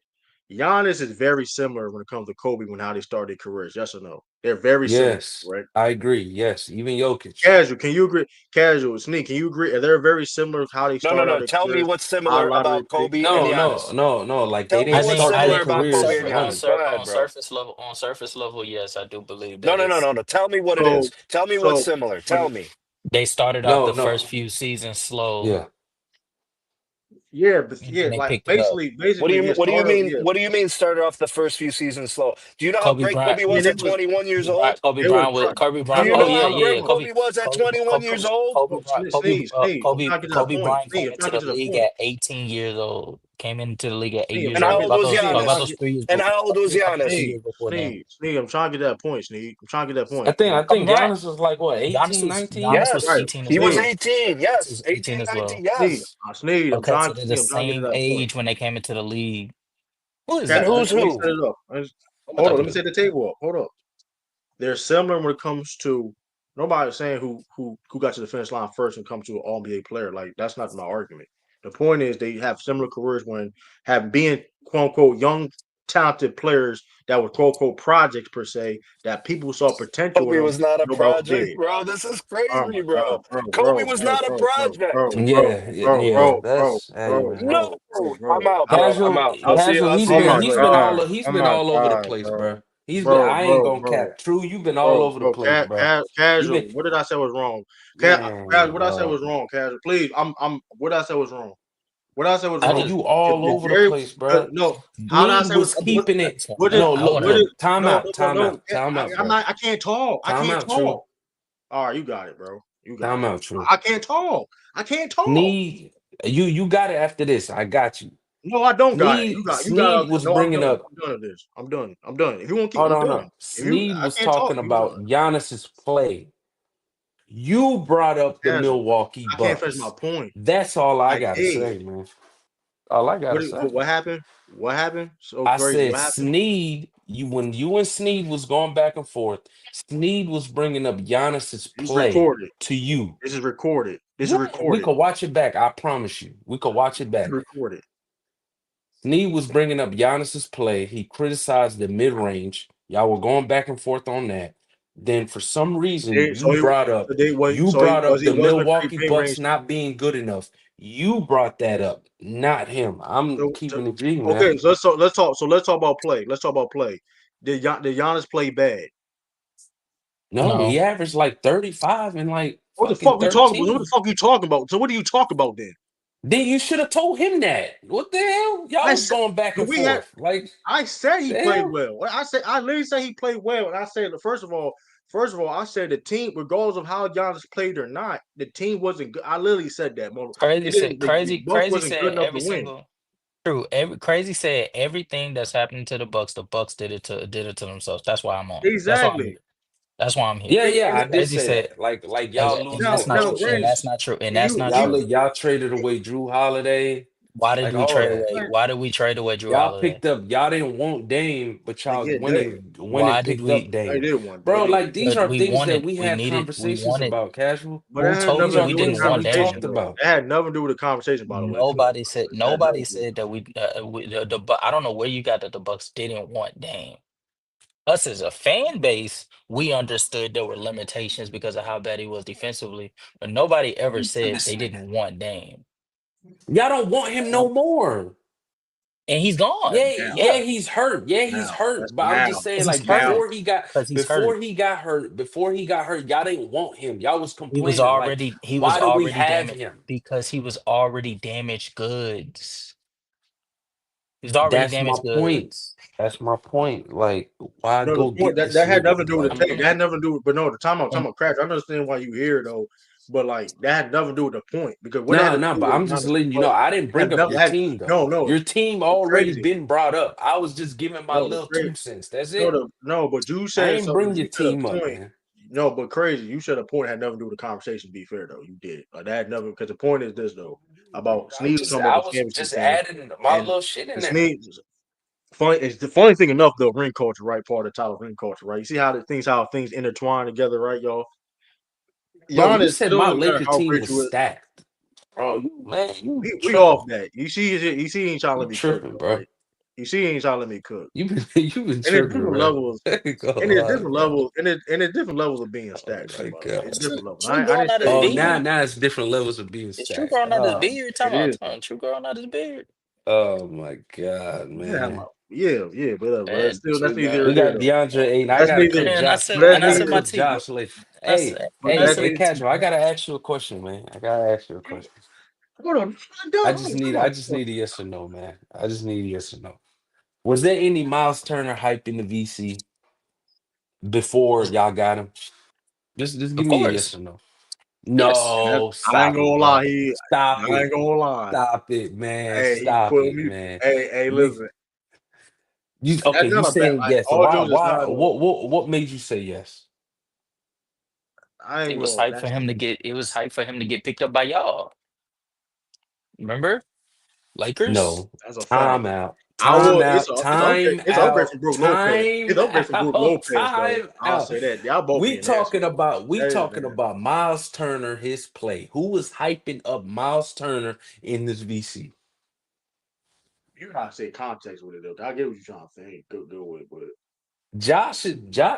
Giannis is very similar when it comes to Kobe when how they started their careers. Yes or no? They're very similar, yes, right? I agree. Yes, even Jokic. Casual, can you agree? Casual, Sneak, can you agree? They're very similar how they started out No. their Tell me careers, what's high similar lottery about pick. Kobe and No. Giannis. Like they Tell me I didn't what's think start I their similar think about on Kobe careers and running. Giannis. Go ahead, on bro. surface level, yes, I do believe that No. Tell me what it So, is. Tell me what's so, similar. but Tell me. they started out the first No. few seasons slow, Yeah. yeah, but and then yeah, they like picked it up. basically, yeah, started, yeah. What do you mean started off the first few seasons slow? Do you know how Kobe great Bryant, Kobe I mean, was at 21 years old? Kobe they were, Bryant was Kobe Do Bryant. you Oh know yeah, how yeah, great yeah. Kobe was at 21 years old? Kobe Bryant, Sneeze, Sneeze. I'm trying to get to that Kobe point. Bryant came Sneeze, I'm into trying to the get to that league point. at 18 years old. came into the league at eight Sneed, I'm years And trying how to old. get old was Talk about Sneed, those Giannis? 3 years And before. how old was Talk about the Giannis? Sneed, years before then. Sneed, I'm trying to get that point, Sneed. I'm trying to get that I point. think I think Congrats. Giannis was like what, Giannis 18, was 19. Giannis was Yes. Right, 18 as He was Sneed, well. 18. Giannis Yes. was 18 18, as 19. well. Sneed, Yes. Sneed. Okay, so they're the Sneed, I'm trying to get to same that point. age when they came into the league. Who is Cat, that? Who's let me who? set it up. Who am I Hold on, let talking me to? set the table up. Hold up. They're similar when it comes to nobody's saying who got to the finish line first and come to an All NBA player. Like that's not my argument. The point is they have similar careers when have being quote unquote young talented players that were quote unquote projects per se that people saw potential in Kobe them. was not a Nobody else project, did. bro. This is Oh my crazy, god, bro. bro, Kobe bro, was bro, not a bro, bro, bro, project. bro, Yeah, bro, yeah. bro, bro, That's hey bro, man. No, bro, bro, I'm bro. out, bro. I'm Casual, out. I'll see. casual. I'll He's see Oh you been my guys he's later. been god, all he's oh been my all over the god, place, bro. bro. He's been. Bro, I ain't bro, gonna bro. cap. True, you've been all Bro, over the bro, place, bro. You casual. been What did I say was wrong? man, What I said was dog. wrong, casual. Please, what did I say was wrong? What did I say was I Bro, wrong? just you all Did over the Jerry? place, bro. No. How did I Sneed say was was what? keeping it. What did? No, I look, What wanna did? look. Time No, out, no, no, time no. out, time out, I'm bro. not. I can't talk. I Time can't out, true. talk. All right, you got it, bro. You got Time it. out, true. I can't talk. I can't talk. Sneed, you got it after this. I got you. No, I don't got it. You got it. Sneed was No, I'm bringing done. up. I'm done with this. I'm done. I'm done. If you want to keep, Hold I'm on, done. up. If you, Sneed I was can't talk. talking You about done. Giannis's play. You brought up the Casual. Milwaukee I can't finish my Bucks. point. That's all I I gotta did. say, man. All I gotta say. What happened? What happened? So I crazy. said What happened? Sneed. When you and Sneed was going back and forth, Sneed was bringing up Giannis's It's play recorded. to you. This is recorded. This is Yeah, we recorded. could watch it back. I promise you, we could watch it This is back. recorded. Sneed was bringing up Giannis's play. He criticized the mid range. Y'all were going back and forth on that. Then for some reason They, so he, so they wait. you So brought up he the wasn't a great Milwaukee mid Bucks range. not being good enough. You brought that up, not him. I'm keeping it G, man. Okay, so let's talk. So let's talk about play. Let's talk about play. Did Giannis play bad? No, no. he averaged like 35 and like What the fucking fuck we talking about? Who the 13. fuck you talking about? So what are you talking about then? Then you should have told him that. What the hell? Y'all I was said going back and we had. forth. Like, I said he the played hell? well. I literally said he played well. And I said first of all, I said the team, regardless of how Giannis played or not, the team wasn't good. I literally said that. Crazy It said didn't. The Bucks crazy wasn't good said enough to every win. single true. Crazy said everything that's happening to the Bucks did it to themselves. That's why I'm on. That's why I'm Exactly. here. That's why I'm here. Yeah, yeah, I did Crazy say said that. Like y'all and losing that's it not Now, true. And granted, that's coaches. not true. And that's you not you true. Y'all traded away Drew Holiday, Why did like we all trade that. away? Why did we trade away Drew Y'all Holiday? picked up. Y'all didn't want Dame, but like y'all yeah, went damn. Why and did picked up we They Dame, did one. They bro. did Like one. these but are we things that wanted we we had needed we conversations wanted about. Casual. But who that had told These nothing you to are we do with didn't things the that want we conversation, talked Dame? though. about. That had nothing to do with the conversation, by the way, too. That had nothing Nobody to do with said that I don't know where you got that the Bucks didn't want Dame. Us as a fan base, we understood there were limitations because of how bad he was defensively, but nobody ever Listen, said this they nigga. didn't want Dame. Y'all don't want him no more. And he's Yeah, gone. now. yeah, Yeah, he's hurt. Yeah, he's Now. hurt. That's But I'm now. just saying, because he's like Now. hurt. Because he's hurt. before he got hurt, y'all didn't want him. Y'all was complaining, like, He was why do we already have damaged him? because he was already damaged goods. He was already That's my damaged point. goods. That's my point. Like, why No, the go point get that this that had nothing to nigga? do with I Like, the tape. mean, That had nothing to do with. But no, the time I'm talking and about crash. I understand why you here though. But like that had nothing to do with the point because what it had no, to no, do but with I'm just Giannis letting you know. play I didn't bring had up nothing. your team though. No, Your team the already crazy. been brought up. I was just giving my No, the little crazy. 2 cents. That's No, it. but you I said ain't something. bring your You said team a up, point. man. No, but crazy. You said a point had nothing to do with the conversation. To be fair though, you did. Like that had nothing because the point is this though about Sneed was talking about I the was championship just team adding my and little shit in the there. Sneed. Funny, it's the funny thing enough though. Ring culture, right? Part of the title, ring culture, right? You see how things intertwine together, right, y'all? Bro, you Giannis, it said don't my even matter Laker how team great was you is. stacked. Bro, you We off tripping. that. You see, he ain't trying to You let me cook, tripping, though, bro. right? You see, he ain't trying to let me cook. You been And there's tripping, different bro. levels, I ain't gonna and there's lie, different bro. levels, and there's different levels of being Oh stacked, my too. By the way, god. it's True, different levels. True I growing didn't out his say Oh, beard. now it's different levels of being Is True stacked. growing out his Oh, beard? it is. Though. True growing out his beard. oh my god, Yeah, man. but it's And still that's True neither growing. here We nor there got though. DeAndre Ayton. I That's gotta neither. cook Josh. But I that's gotta neither. cook Josh later. Hey, But and I hey, that's said hey, neither. Casual, I gotta ask you a question, man. I gotta ask you a question. Hold on, I'm done. Come I on. just need a yes or no, man. I just need a yes or no. Was there any Miles Turner hype in the VC before y'all got him? Just of give me a yes course. or no. Yes. No, I ain't stop gonna it, lie. bro. Stop I ain't it. gonna lie. Stop it, man. Hey, he Stop put it, me. man. Hey, You listen. you That's okay, you not a bad. saying Like yes. all Why jokes why aside, though. what made you say yes? I It ain't was going. hype for him to get. It was hype for him to get picked up by y'all. Remember Lakers? No. That's a fact. Time out. I Time will. out. Time It's upgrade out. from Brooke Lopez. It's Time upgrade from Brooke out. Lopez, though. Time I'll out. say that. Y'all both We being nasty talking though. about we That is talking nasty. about Miles Turner, his play. Who was hyping up Miles Turner in this VC? You gotta say context with it though. I get what you're trying to think. Go with it, but Josh,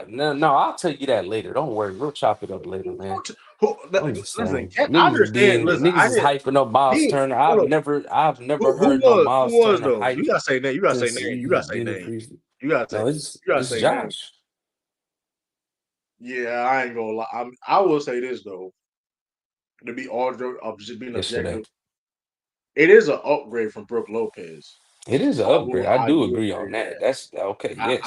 no, I'll tell you that later. Don't worry, we'll chop it up later, man. I'm just listen. saying, I understand. Listen, niggas I is didn't. hyping up Miles Me. Turner. Hold up. I've never Who heard no was? Who Miles was Turner though? hype You gotta say name. You gotta say since name. You he's gotta say been in name. free. You gotta say. No, You gotta it's say name. Josh. Yeah, I ain't gonna lie. I will say this though. To be all just being Yesterday. objective, it is an upgrade from Brooke Lopez. It is an upgrade. I I do do agree agree on with that. that. That's okay. Yes,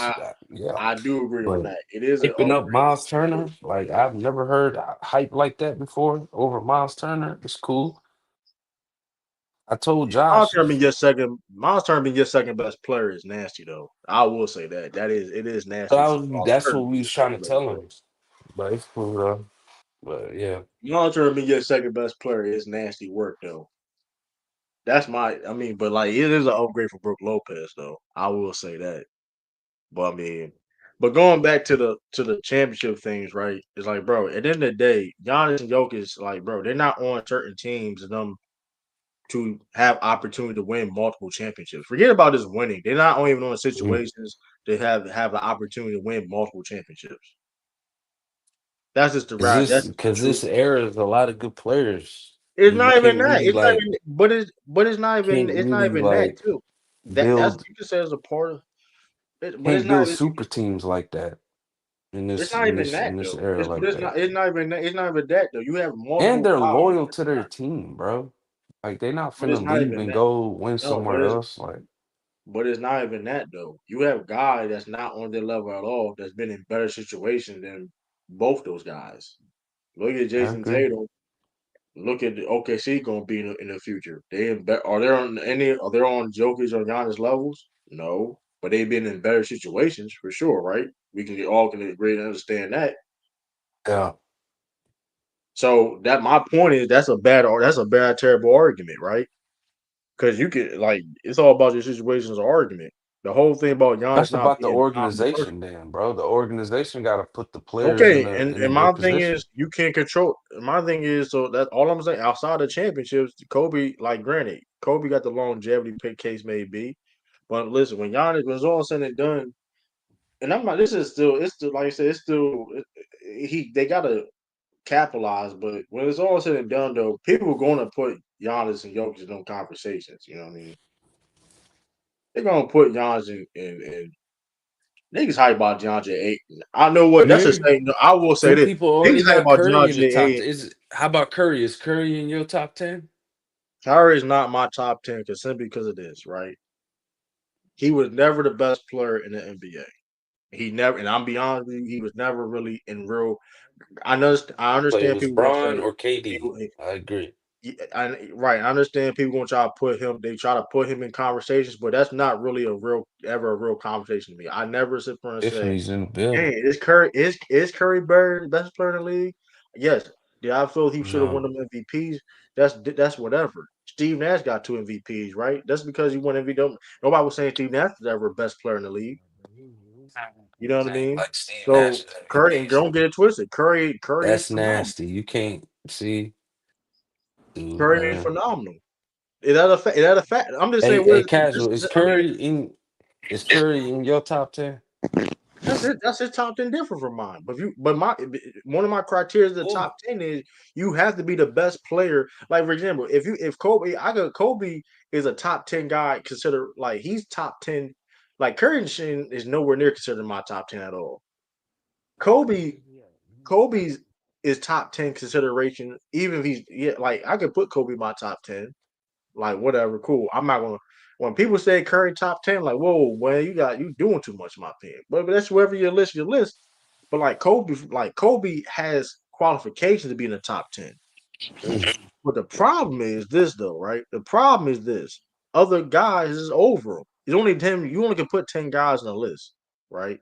yeah. I do agree on But that. It is an hyping up upgrade Miles from Turner, Brooke like Lopez. I've never heard hype like that before over Miles Turner. It's cool. I told Miles Josh, Turner being your second. Miles Turner being your second best player is nasty though. I will say that. It is nasty for Miles that's Turner what to we be was your trying to second best tell player. him. But it's cool though. But yeah. Miles Turner being your second best player is nasty work though. That's my. I mean, but like it is an upgrade for Brooke Lopez though. I will say that. But I mean, but going back to the championship things, right? It's like, bro, at the end of the day, Giannis and Jokic, like, bro, they're not on certain teams and them to have opportunity to win multiple championships. Forget about just winning. They're not even on Mhm. situations to have the opportunity to win multiple championships. That's just the rap. That's just the Cause truth. this era is a lot of good players. It's You not even can't that. really It's not like even. can't really That like too. That's build you can say as a part of it, but it's can't not. build super teams like that It's not even that in this though. era But like that. it's not even that. It's not even that though. You have And multiple they're guys. loyal to their team, bro. Like they not But it's finna not leave even and that. go win No, somewhere else. Like but it's not even that though. You have guys that's not on their level at all that's been in better situations than both those guys. Look at I Jason agree. Tatum. Look at the OKC going to be in the future. Are they on any? Are they on Jokic or Giannis levels? No, but they've been in better situations for sure, right? We can all can agree and understand that. Yeah. So that my point is that's a bad terrible argument, right? Because you could like it's all about your situations argument. The whole thing about Giannis That's not about the being dominant person. organization then, bro. The organization gotta put the players Okay, in a and good my thing is position. you can't control. My thing is so that all I'm saying outside of championships, Kobe like granted, Kobe got the longevity pick case may be, but listen when Giannis was all said and done, and I'm not. This is still it's still like I said it's still he they gotta capitalize, but when it's all said and done though, people are going to put Giannis and Jokic in them conversations. You know what I mean? They're gonna put Giannis in niggas hype about DeAndre Ayton. I know what that's the Here, same. I will say some this: people niggas already hype got about Curry in the DeAndre top. Ayton. Is how about Curry? Is Curry in your top 10? Kyrie is not my top 10 because simply because of this, right? He was never the best player in the NBA. He never, and I'm be honest with you, he was never really in real. I So it understand was people gonna Bron say or KD. I agree. right. I understand people gonna try to put him. They try to put him in conversations, but that's not really a real conversation to me. I never sit there and say, Tiffany's in the "Hey, building. is Curry Bird the best player in the league?" Yes. Did I feel he should have won No, them MVPs? That's whatever. Steve Nash got two MVPs, right? That's because he won MVP. Nobody was saying Steve Nash was ever the best player in the league. You know what I I ain't mean? like Steve Nash So Curry, and MVPs. don't get it twisted. Curry is That's phenomenal. nasty. You can't see, dude, Curry is man. phenomenal. Is that a fact? Is that a fact? I'm just saying. Hey, This casual. is. I mean, Is Curry in your top 10? that's it. That's his top 10 different from mine. But my one of my criteria of the Ooh. top 10 is you have to be the best player. Like for example, if Kobe, Kobe is a top 10 guy considered like he's top 10. Like Curry is nowhere near considered my top 10 at all. Kobe, Kobe's is top 10 consideration. Even if he's like I could put Kobe in my top 10. Like whatever, cool. I'm not gonna. When people say Curry top 10, like whoa, well you doing too much, in my opinion. But that's whoever you list. But like Kobe has qualifications to be in the top 10. But the problem is this, though, right? The problem is this: other guys is over him. It's only 10. You only can put 10 guys on a list, right?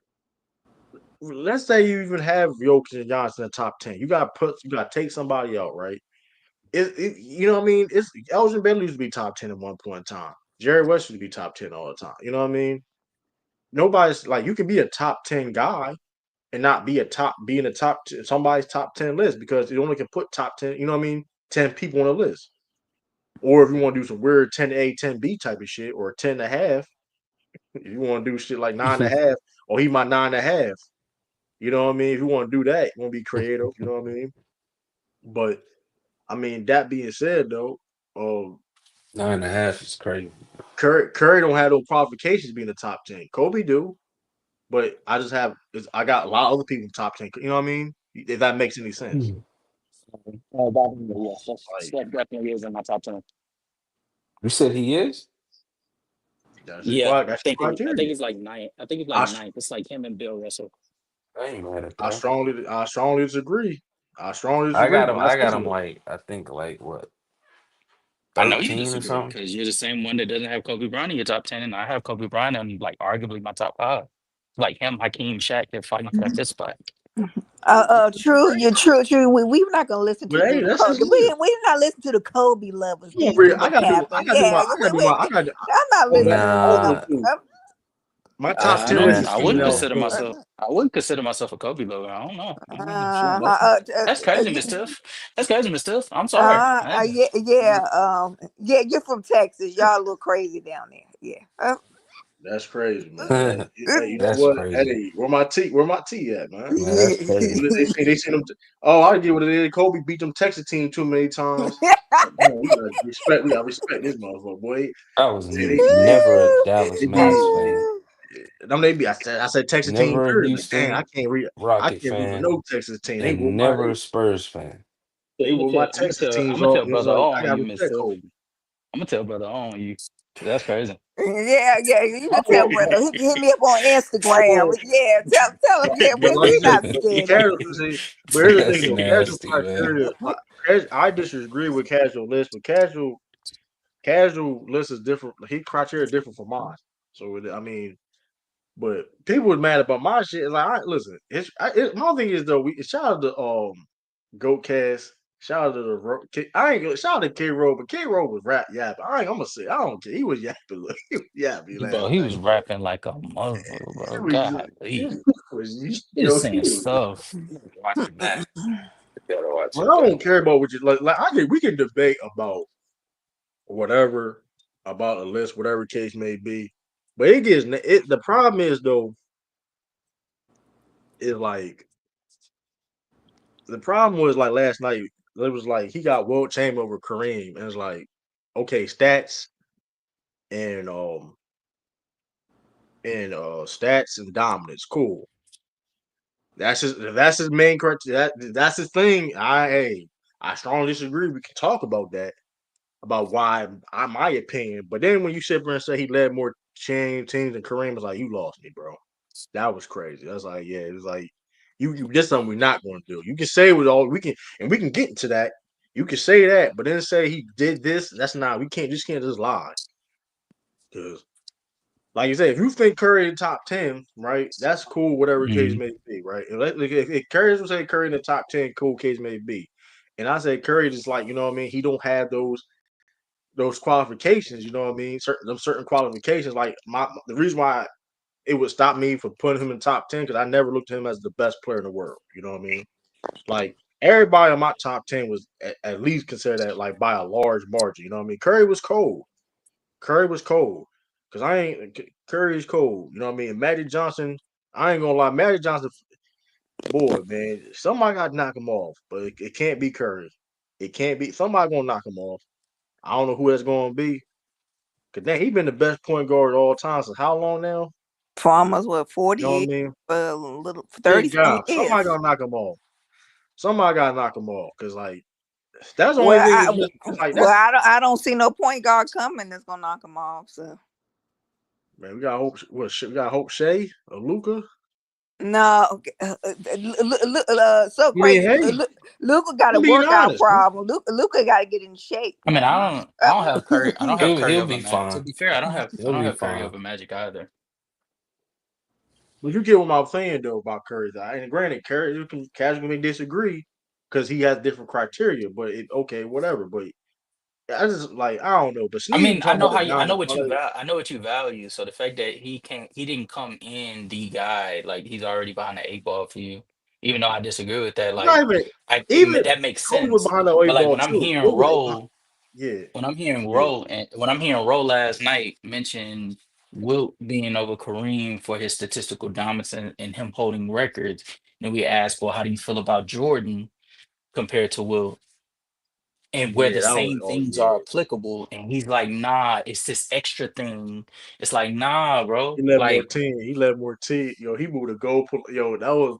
Let's say you even have Jokic and Giannis in the top 10. You got to take somebody out, right? You know what I mean? It's Elgin Baylor used to be top 10 at one point in time. Jerry West used to be top 10 all the time. You know what I mean? Nobody's like you can be a top 10 guy and not be in the somebody's top 10 list because you only can put top 10, you know what I mean? 10 people on a list. Or if you want to do some weird 10A, 10B type of shit, or 10 and a half, if you want to do shit like 9.5, or he my 9.5. You know what I mean? If you want to do that, you want to be creative, you know what I mean? But I mean, that being said though, 9.5 is crazy. Curry don't have no qualifications to be in the top 10. Kobe do, but I got a lot of other people in the top 10. You know what I mean? If that makes any sense. Yeah, Like Steph definitely is in my top 10. You said he is? Yeah, that's your I think criteria. he's like ninth. I think he's like I ninth. It's like him and Bill Russell. I ain't mad at I that. strongly disagree. I strongly I disagree. got But him. I got listen, him like I think like what I know you 13 or disagree something. because you're the same one that doesn't have Kobe Bryant in your top 10, and I have Kobe Bryant in like arguably my top five. Like him, Hakeem, Shaq, they're fighting for that fifth spot. True. You're true. True. We're not gonna listen but to hey, the that's his list. we're not listening to the Kobe lovers I'm gonna these read, the I capping. gotta do my Yeah, I gotta do my I'm not listening to I them. want Nah, to. My top that's I 10 list don't. is I coming wouldn't out. nasty. consider myself. I wouldn't consider myself a Kobe lover. I don't know. I mean, shit, Uh, uh, uh, that's crazy, Miss Tiff. That's crazy, Miss Tiff. I'm sorry. Hey, yeah, yeah. You're from Texas. Y'all look crazy down there. Yeah. That's crazy, man. Hey, you know That's what? crazy. Hey, where my T at, man? Man, that's crazy. They seen them. Oh, I get what it is. Kobe beat them Texas team too many times. Man, we gotta respect this motherfucker, boy. I was They, never a Dallas they be. Mavericks fan. They be. I said Texas team. Never a Period. Like, dang, Houston I Rocket can't root for fan, no Texas team. and never a Spurs fan. They were my Texas I'm teams gonna off. tell It was brother like I on gotta you, Miss respect Tiff. Kobe. I'm gonna tell brother on you. That's crazy. Yeah. You I can tell, mean, brother. He can hit me up on I Instagram. mean, Yeah, tell him. Yeah, but like I we're said, not the scared of casual you. see, but here's the thing That's though, casual nasty, man. criteria, like I disagree with casual list, but casual list is different. His criteria is different from mine. So I mean, but people was mad about my shit. Like, listen, my thing is though, shout out to Goat Cast. Shout out to I ain't gonna shout out to K Roll, but K Roll was rap yapping. I'm gonna say I don't care. He was yapping. He was yapping Bro, last he night. was rapping like a motherfucker, It bro. was, Golly. He was yo, saying stuff. Watching that. You gotta watch well, it I though. don't care about what you like. We can debate about whatever about a list, whatever case may be. But the problem is though, is like the problem was like last night, it was like he got Wilt Chamberlain over Kareem, and it's like, okay, and um stats and dominance, cool. That's his main criteria. That's his thing. I strongly disagree. We can talk about that. About why, my opinion. But then when you sit there and say he led more teams than Kareem, it's like you lost me, bro. That was crazy. I was like, yeah, it was like you this something we're not going to do. You can say with all we can, and we can get into that. You can say that, but then say he did this. That's not. We can't just lie. Because like you said, if you think Curry in the top 10, right, that's cool. Whatever case Hmm. may be, right. If Curry will say Curry in the top 10, cool case may be. And I say Curry just like you know what I mean. He don't have those qualifications, you know what I mean? Certain qualifications. Like the reason why it would stop me from putting him in top 10 because I never looked at him as the best player in the world. You know what I mean? Like everybody in my top 10 was at least considered that like by a large margin. You know what I mean? Curry was cold. Curry was cold. Cause Curry's cold. You know what I mean? Magic Johnson, I ain't gonna lie, Magic Johnson, boy, man, somebody got to knock him off, but it can't be Curry. It can't be somebody gonna knock him off. I don't know who that's gonna be. Cause then he been the best point guard of all time since how long now? Farmers what You know what I 48 mean? little Good 30 some God, years. somebody gotta knock him off. Somebody gotta knock him off. Cause like that's the only Well, thing. I It's like well that's I don't see no point guard coming that's gonna knock him off. So man. We got hope. We got hope Shea or Luca. No, so I mean, crazy. hey, Luca got a I'm being workout honest, man. problem. Luca got to get in shape, I mean, man. I don't have Curry. I don't have Curry He'll over be Magic. To fine. be fair, I He'll don't be have Curry fine. over Magic either. But you get what I'm saying though about Curry. And granted, Curry, you can casually disagree because he has different criteria. But okay, whatever. But I just like I don't know. But I Snead mean, talking about the I know Giannis what you play. I know what you value. So the fact that he didn't come in the guy, like he's already behind the eight ball for you. Even though I disagree with that, Not like even it, even that makes Kobe was sense. behind the But eight like ball too. Kobe was behind, yeah, yeah, when I'm hearing Roll last night mention Wilt being over Kareem for his statistical dominance and him holding records, then we ask, well, how do you feel about Jordan compared to Wilt? And where yeah. the That was same things yeah. are applicable, and he's like, nah, it's this extra thing. It's like, nah, bro. He led more Like, team. He led more team. Yo, he moved the goalpost. Yo, that was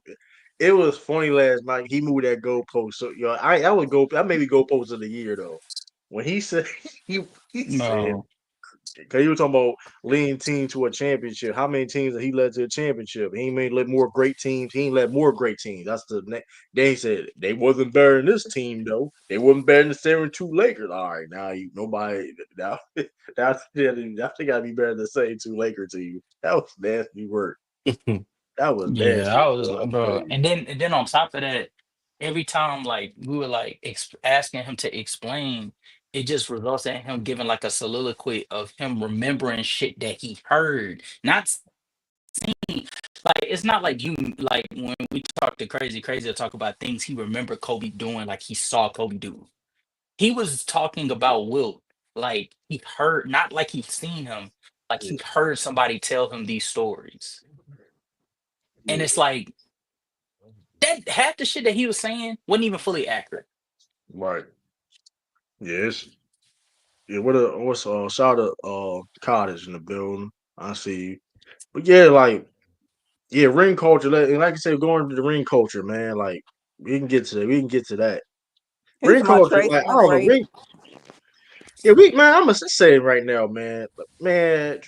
it was funny last night. He moved that goalpost. So yo, that made me goalpost of the year though. When he said he said no, because you were talking about leading team to a championship. How many teams that he led to a championship? He ain't made let more great teams. He ain't led more great teams. That's the next. They said they wasn't better than this team though. They wasn't better than the 7-2 Lakers. All right, now you nobody now that's that gotta be better than the same two Laker team. That was nasty work. That was yeah, nasty. I was, That was bro. crazy. And then on top of that, every time like we were like asking him to explain, it just results in him giving like a soliloquy of him remembering shit that he heard, not like it's not like you like when we talk to crazy to talk about things he remembered Kobe doing, like he saw Kobe do. He was talking about Wilt, like he heard, not like he's seen him, like Yeah, he heard somebody tell him these stories. And yeah, it's like that half the shit that he was saying wasn't even fully accurate. right. Yes. Yeah, what's shout out Cottage in the building. I see you. But yeah, like yeah, ring culture. And like I said, going to the ring culture, man. Like we can get to that. We can get to that. He's Ring my culture, Tracy like I don't know, McGrady. ring. Yeah, we man. I'm gonna say it right now, man. Man,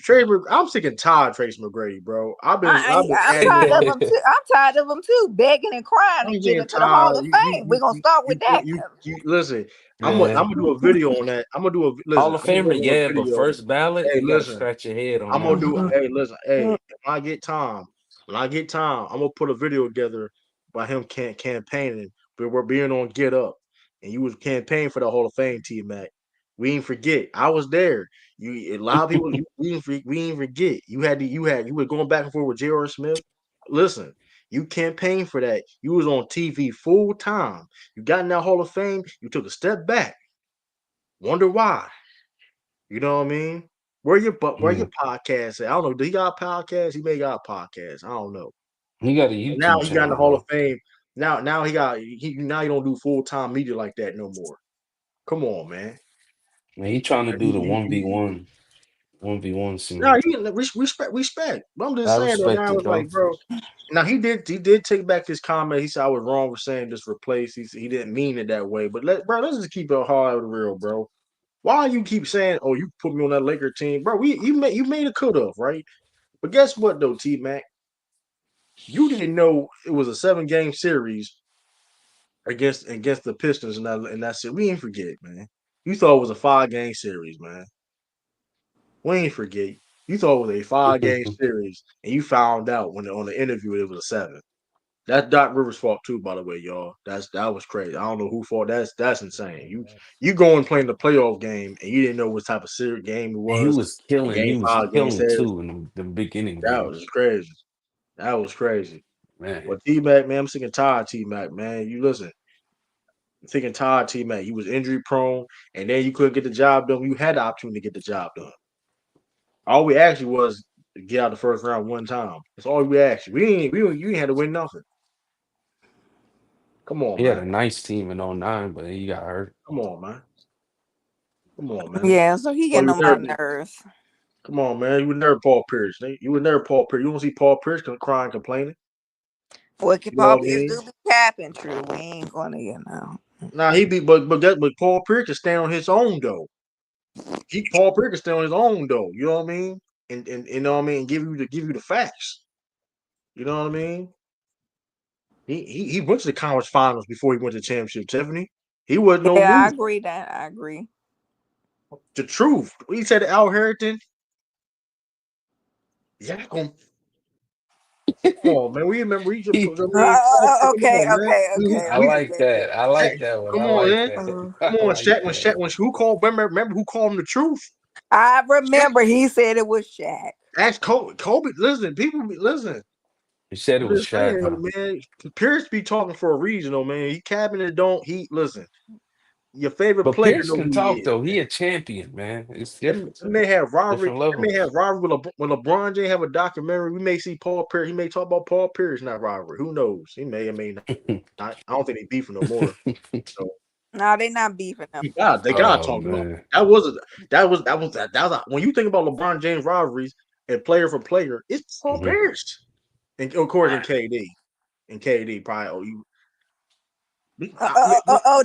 I'm sick and tired of Tracy McGrady, bro. I've been I'm adding him tired on. of him too. I'm tired of him too, begging and crying to I'm get getting into the Hall tired. of Fame. We're gonna start with that. You listen. I'm Yeah. gonna do a video on that. I'm gonna do a listen. Hall of I'm gonna Famer, do a yeah, but video. first ballot, Hey, you got to listen. scratch your head on I'm that gonna one. do. Hey, listen. Hey, when I get time, I'm gonna put a video together by him campaigning. But we're being on Get Up, and you was campaigning for the Hall of Fame, T Mac. We ain't forget. I was there. You a lot of people. We ain't forget. You were going back and forth with J.R. Smith. Listen, you campaigned for that. You was on TV full time. You got in that Hall of Fame. You took a step back. Wonder why? You know what I mean? Where your Mm. podcast at? I don't know. Do he got a podcast? He may got a podcast. I don't know. He got a And now YouTube he got in the channel Hall of though. Fame. Now he now he don't do full time media like that no more. Come on, man. Man, he trying to Like, do the 1v1 no, scene. respect. But I'm just I saying though. Now respect I it was like, though. bro. Now he did take back his comment. He said I was wrong for saying just replace. He didn't mean it that way. But let's just keep it hard and real, bro. Why you keep saying, oh, you put me on that Laker team, bro? You made a could have, right? But guess what though, T Mac? You didn't know it was a 7-game series against the Pistons in that series. We ain't forget, man. You thought it was a 5-game series, man. We ain't forget. You thought it was a 5-game series, and you found out when on the interview it was a 7. That's Doc Rivers' fault too, by the way, y'all. That was crazy. I don't know who fault. That's insane. You go and play in the playoff game, and you didn't know what type of series game it And he was. was And killing. game He was 5, game killing 7. too in the beginning That games. was crazy. That was crazy. Man, But T Mac, man, I'm sick and tired, T Mac, man. You listen. Thinking Todd T Mac, he was injury prone, and then you couldn't get the job done. You had the opportunity to get the job done. All we asked you was to get out the first round one time. That's all we asked you. You ain't had to win nothing. Come on, he had man. a nice team in '09, but he got hurt. Come on, man. Come on, man. Yeah, so he Oh, getting on my nerves. come on, man. You were never Paul Pierce. You were never Paul Pierce. You don't see Paul Pierce crying, complaining. What can You know Paul what I Pierce mean? do be capping? True, we ain't gonna, Nah, he be, but Paul Pierce can stand on his own though. Paul Pierce can stand on his own though. You know what I mean? And you know what I mean? And give you the facts. You know what I mean? He went to the conference finals before he went to the championship. Tiffany, he wasn't no Yeah, I loser. agree that. I agree. The truth. He said to Al Harrington, yeah, come on, man. We remember he just put. I mean, come Okay, on, man. okay, okay, I okay, like okay, that. I like Shaq, that one. come I on, like man. that. Come I on, like Shaq. that. When who called? Remember who called him the truth? I Shaq. remember he said it was Shaq. Ask Kobe. Kobe, listen, listen. You said it I'm was just Shaq, saying, huh? man. Pierce be talking for a reason, though, man. He cabinet don't. He listen. Your favorite But player Pierce know can who he talk is, though. man. He a champion, man. It's They different. may have rivalry. Different They may have levels. rivalry when LeBron James have a documentary. We may see Paul Pierce. He may talk about Paul Pierce, not rivalry. Who knows? He may or may not. I don't think they beefing no more. So No, they not beefing them. they gotta Oh talk about man. when you think about LeBron James rivalries and player for player, it's Paul Mhm. Pierce and of course in KD probably. Oh, you.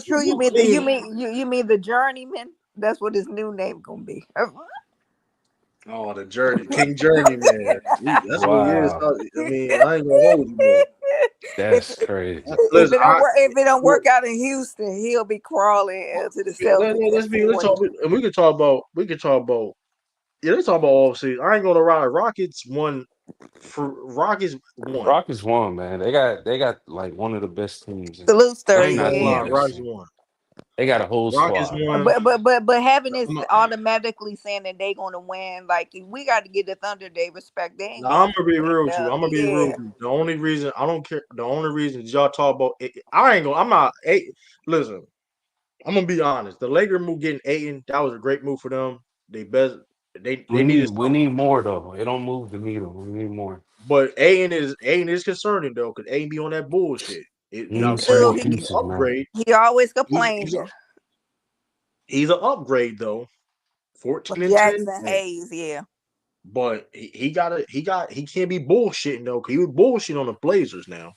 True. You I mean mean, you mean the journeyman? That's what his new name gonna be. oh, the journey, King Journeyman. That's what he is. Wow. I mean, I ain't gonna hold you, bro. if That's crazy. if Listen, it don't work, if it don't work out in Houston, he'll be crawling to the Celtics at let's 40. talk. And we can talk about. Yeah, let's talk about offseason. I ain't gonna lie. Rockets won. Rockets won, man. They got like one of the best teams. Salute, I Sturdy. ain't Not gonna the lie. Yeah. best Rockets team. won. They got a whole Rockets squad, man. won. But having this I'm not, automatically saying that they gonna win, like we got to get the Thunder Day respect. They ain't now, going I'm to gonna be win real with you. though. I'm gonna be real Yeah. with you. The only reason I don't care. The only reason y'all talk about. I ain't gonna. I'm not. Listen. I'm gonna be honest. The Lakers move getting Aiton, that was a great move for them. They best they needed We something, need more though. It don't move the needle. We need more. but Aiton is concerning though, because Aiton be on that bullshit. We Now need some more granted, Dude, he's an pieces, man. upgrade. he always He's complaining. an upgrade though. But 14-10. Jackson Hey, Hayes, yeah. but he can't be bullshitting though, because he was bullshitting on the Blazers now.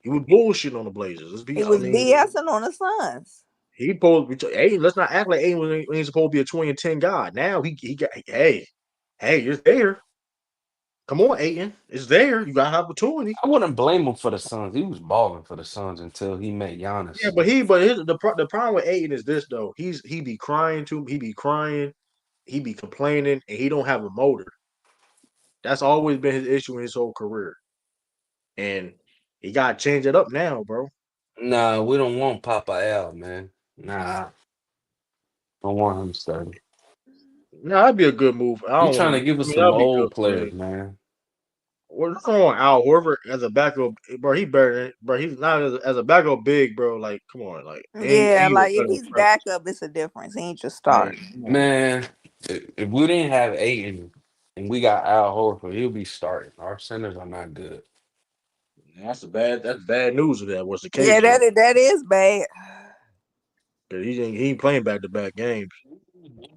He was bullshitting on the Blazers. He I was mean, BSing on the Suns. he supposed to be Aiton, let's not act like Aiton was supposed to be a 20-10 guy. Now he got hey, you're there. Come on, Aiton. It's there. You got opportunity. I wouldn't blame him for the Suns. He was balling for the Suns until he met Yeah, Giannis. the problem with Aiton is this though. He be crying too. He be crying. He be complaining, and he don't have a motor. That's always been his issue in his whole career, and he got to change it up now, bro. Nah, we don't want Papa L, man. Nah, don't want him starting. No, that'd be a good move. I We don't want trying him. to give I us mean, some that'd be good old for him. players, man. What's going on, Al Horford as a backup, bro? He better than, bro. He's not as a backup big, bro. Like, come on, like, Yeah, ain't no like if better he's presence. backup, it's a difference. He ain't just Like, starting. come on. Man, if we didn't have Aiden and we got Al Horford, he'll be starting. Our centers are not good. That's bad news if that was the Yeah, case though. that is bad. 'Cause he ain't playing back to back games.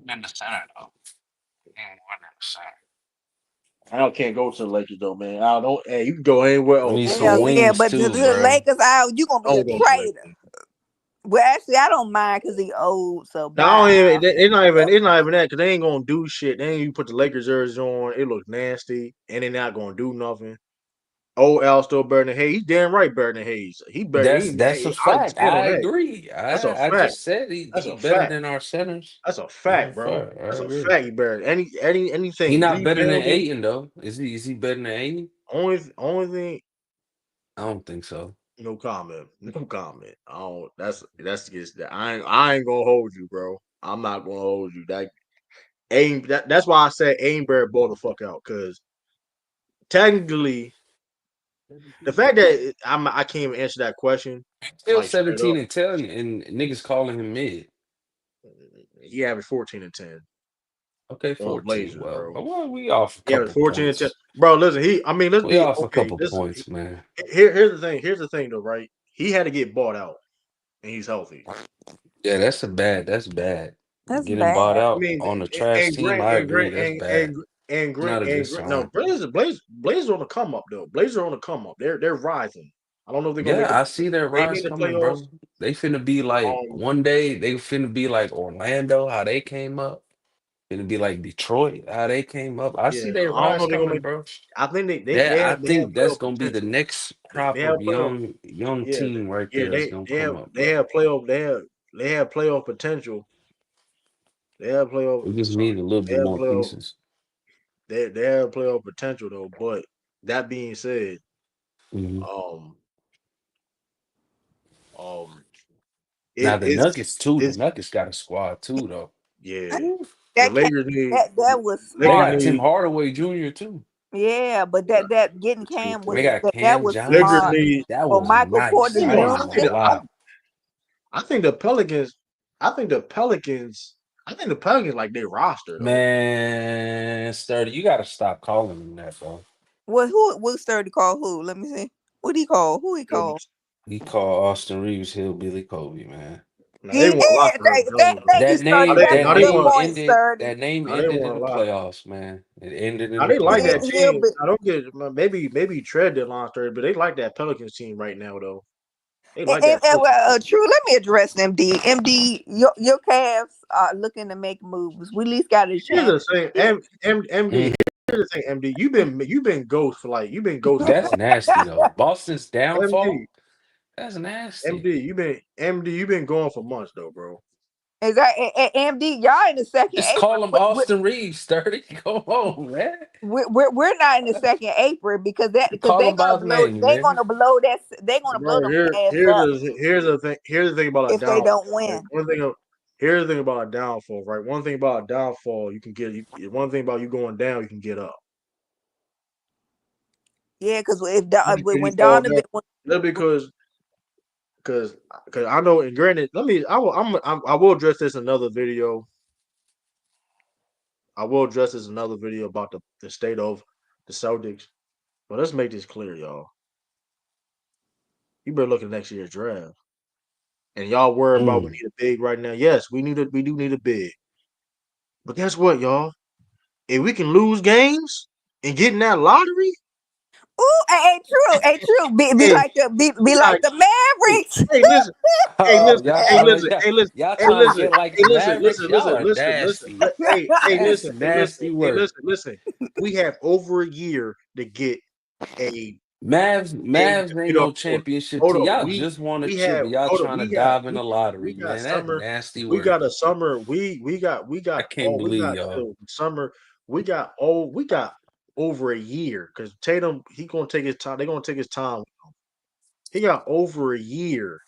In the center, though. He ain't winning the center. Al can't go to the Lakers though, man. Al don't. Hey, you can go anywhere We else, need but some Yeah, yeah, wings but to too, the bro. Lakers out, you gonna be a don't go to the traitor. Lakers. Well, actually, I don't mind because he old, so Now, I bye. don't even, it's not even that because they ain't gonna do shit. They ain't even put the Lakers jersey on. It looks nasty, and they're not gonna do nothing. Old Al still better than Hayes. He's damn right better than Hayes. He better. That's a I fact. stand on I that. agree. That's a I fact. just said That's he a better fact. than our centers. That's a That's a fact, bro. fact. I That's a agree. fact. He better. He Anything not better than rebounding. Aiden though. Is he better than Aiden? Only thing. I don't think so. No comment. No comment. I don't. That's just that. I ain't gonna hold you, bro. I'm not gonna hold you. That's why I said aim bear ball the fuck out, because technically the fact that I can't even answer that question Still like straight 17 up. and 10 and niggas calling him mid. He averaged 14 and 10 Okay, on the 14. Blazers, Well, bro. we off a He averaged couple 14 and 10, points. bro. Listen, I mean, let's We be off a okay. couple This points, man. here's the thing. Here's the thing, though, right? He had to get bought out, and he's healthy. Yeah, that's bad. That's Getting bought bad. I out mean, on a trash and team, Grant I and agree. Grant That's bad. Not a good and Grant. No, sign. Blazers on the come up though. Blazers on the come up. They're rising. I don't know if they're gonna make Yeah, I see their maybe rise in the coming, playoffs. bro. They finna be like Um, one day they finna be like Orlando, how they came up. It'd be like Detroit, how they came up. I Yeah, see their I don't know rise if they're gonna coming, be. bro. I think That I they have think that's playoff gonna be the potential. next They crop have of playoff. young Yeah, team right yeah. there that's gonna come up, They bro. have playoff. They have playoff potential. They have playoff. We just Sorry, need a little they bit have more playoff. pieces. They have playoff potential though. But that being said, Hmm. um, um, Now the Nuggets too. The it's Nuggets got a squad too, though. yeah. The That came Lakers need. that was They Lakers smart. got Tim need. Hardaway Jr. too. Yeah, but that getting Cam was They got that Cam was Lakers smart. Johnson. need. That Or was Michael nice. Porter I ain't I even Jr. think gonna lie. I think the Pelicans. I think the Pelicans. I think the Pelicans like their roster though. Man, Sturdy, you gotta stop calling him that, bro. Well, who will Sturdy call who? Let me see. What he call? Who he called? He called Austin Reeves Hillbilly Kobe, man. Now they Yeah, won a lot for him. I'm telling you though. thank you, Sturdy. That's Now a they good won. point, Sturdy. That name Now they ended won in a the lot. playoffs, man. It ended in Now the they like that playoffs. team. I don't get maybe Tread did line third, but they like that Pelicans team right now though. They like that Pelicans team. True. Let me address MD. MD, your Cavs are looking to make moves. We at least got a Here's chance. the thing, MD. Mm, Here's the thing, MD. You've been ghost for like you've been ghost for that's months. nasty though. Boston's MD, downfall. That's nasty. You've been going for months though, bro. Is that MD? Y'all in the second Just April? call him Austin Reeves, Sturdy. Come on, man. We're not in the second April because Call they're him by gonna his blow name, man. they're gonna blow Bro, them ass up here's the thing. Here's the thing about a if they don't downfall. Right? win. Here's the thing about a downfall. Right. One thing about a downfall, you can get. One thing about you going down, you can get up. Yeah, because You when fall down. Donovan Just because I know. And granted, I will address this in another video. I will address this in another video about the state of the Celtics. But let's make this clear, y'all. You better look at next year's draft. And y'all worry about we Mm. need a big right now. Yes, we do need a big. But guess what, y'all? If we can lose games and get in that lottery, ooh, ain't true. Be hey, like we be got like the Mavericks. hey, listen, hey, Oh, listen, hey, listen, hey, listen, y'all hey, trying to listen, get like hey, the listen, Mavericks? listen, Y'all listen, are listen, listen, nasty. hey, That's listen, hey, listen, nasty hey, work. listen. We have over a year to get a Mavs ain't get off no court. championship Hold team. on, Y'all just won a we chip, have and y'all hold on, trying to dive in the we lottery, got man. That's summer, nasty we work. got a summer, I can't we believe got y'all. till summer, we got over a year because Tatum he gonna take his time. They're gonna take his time. He got over a year.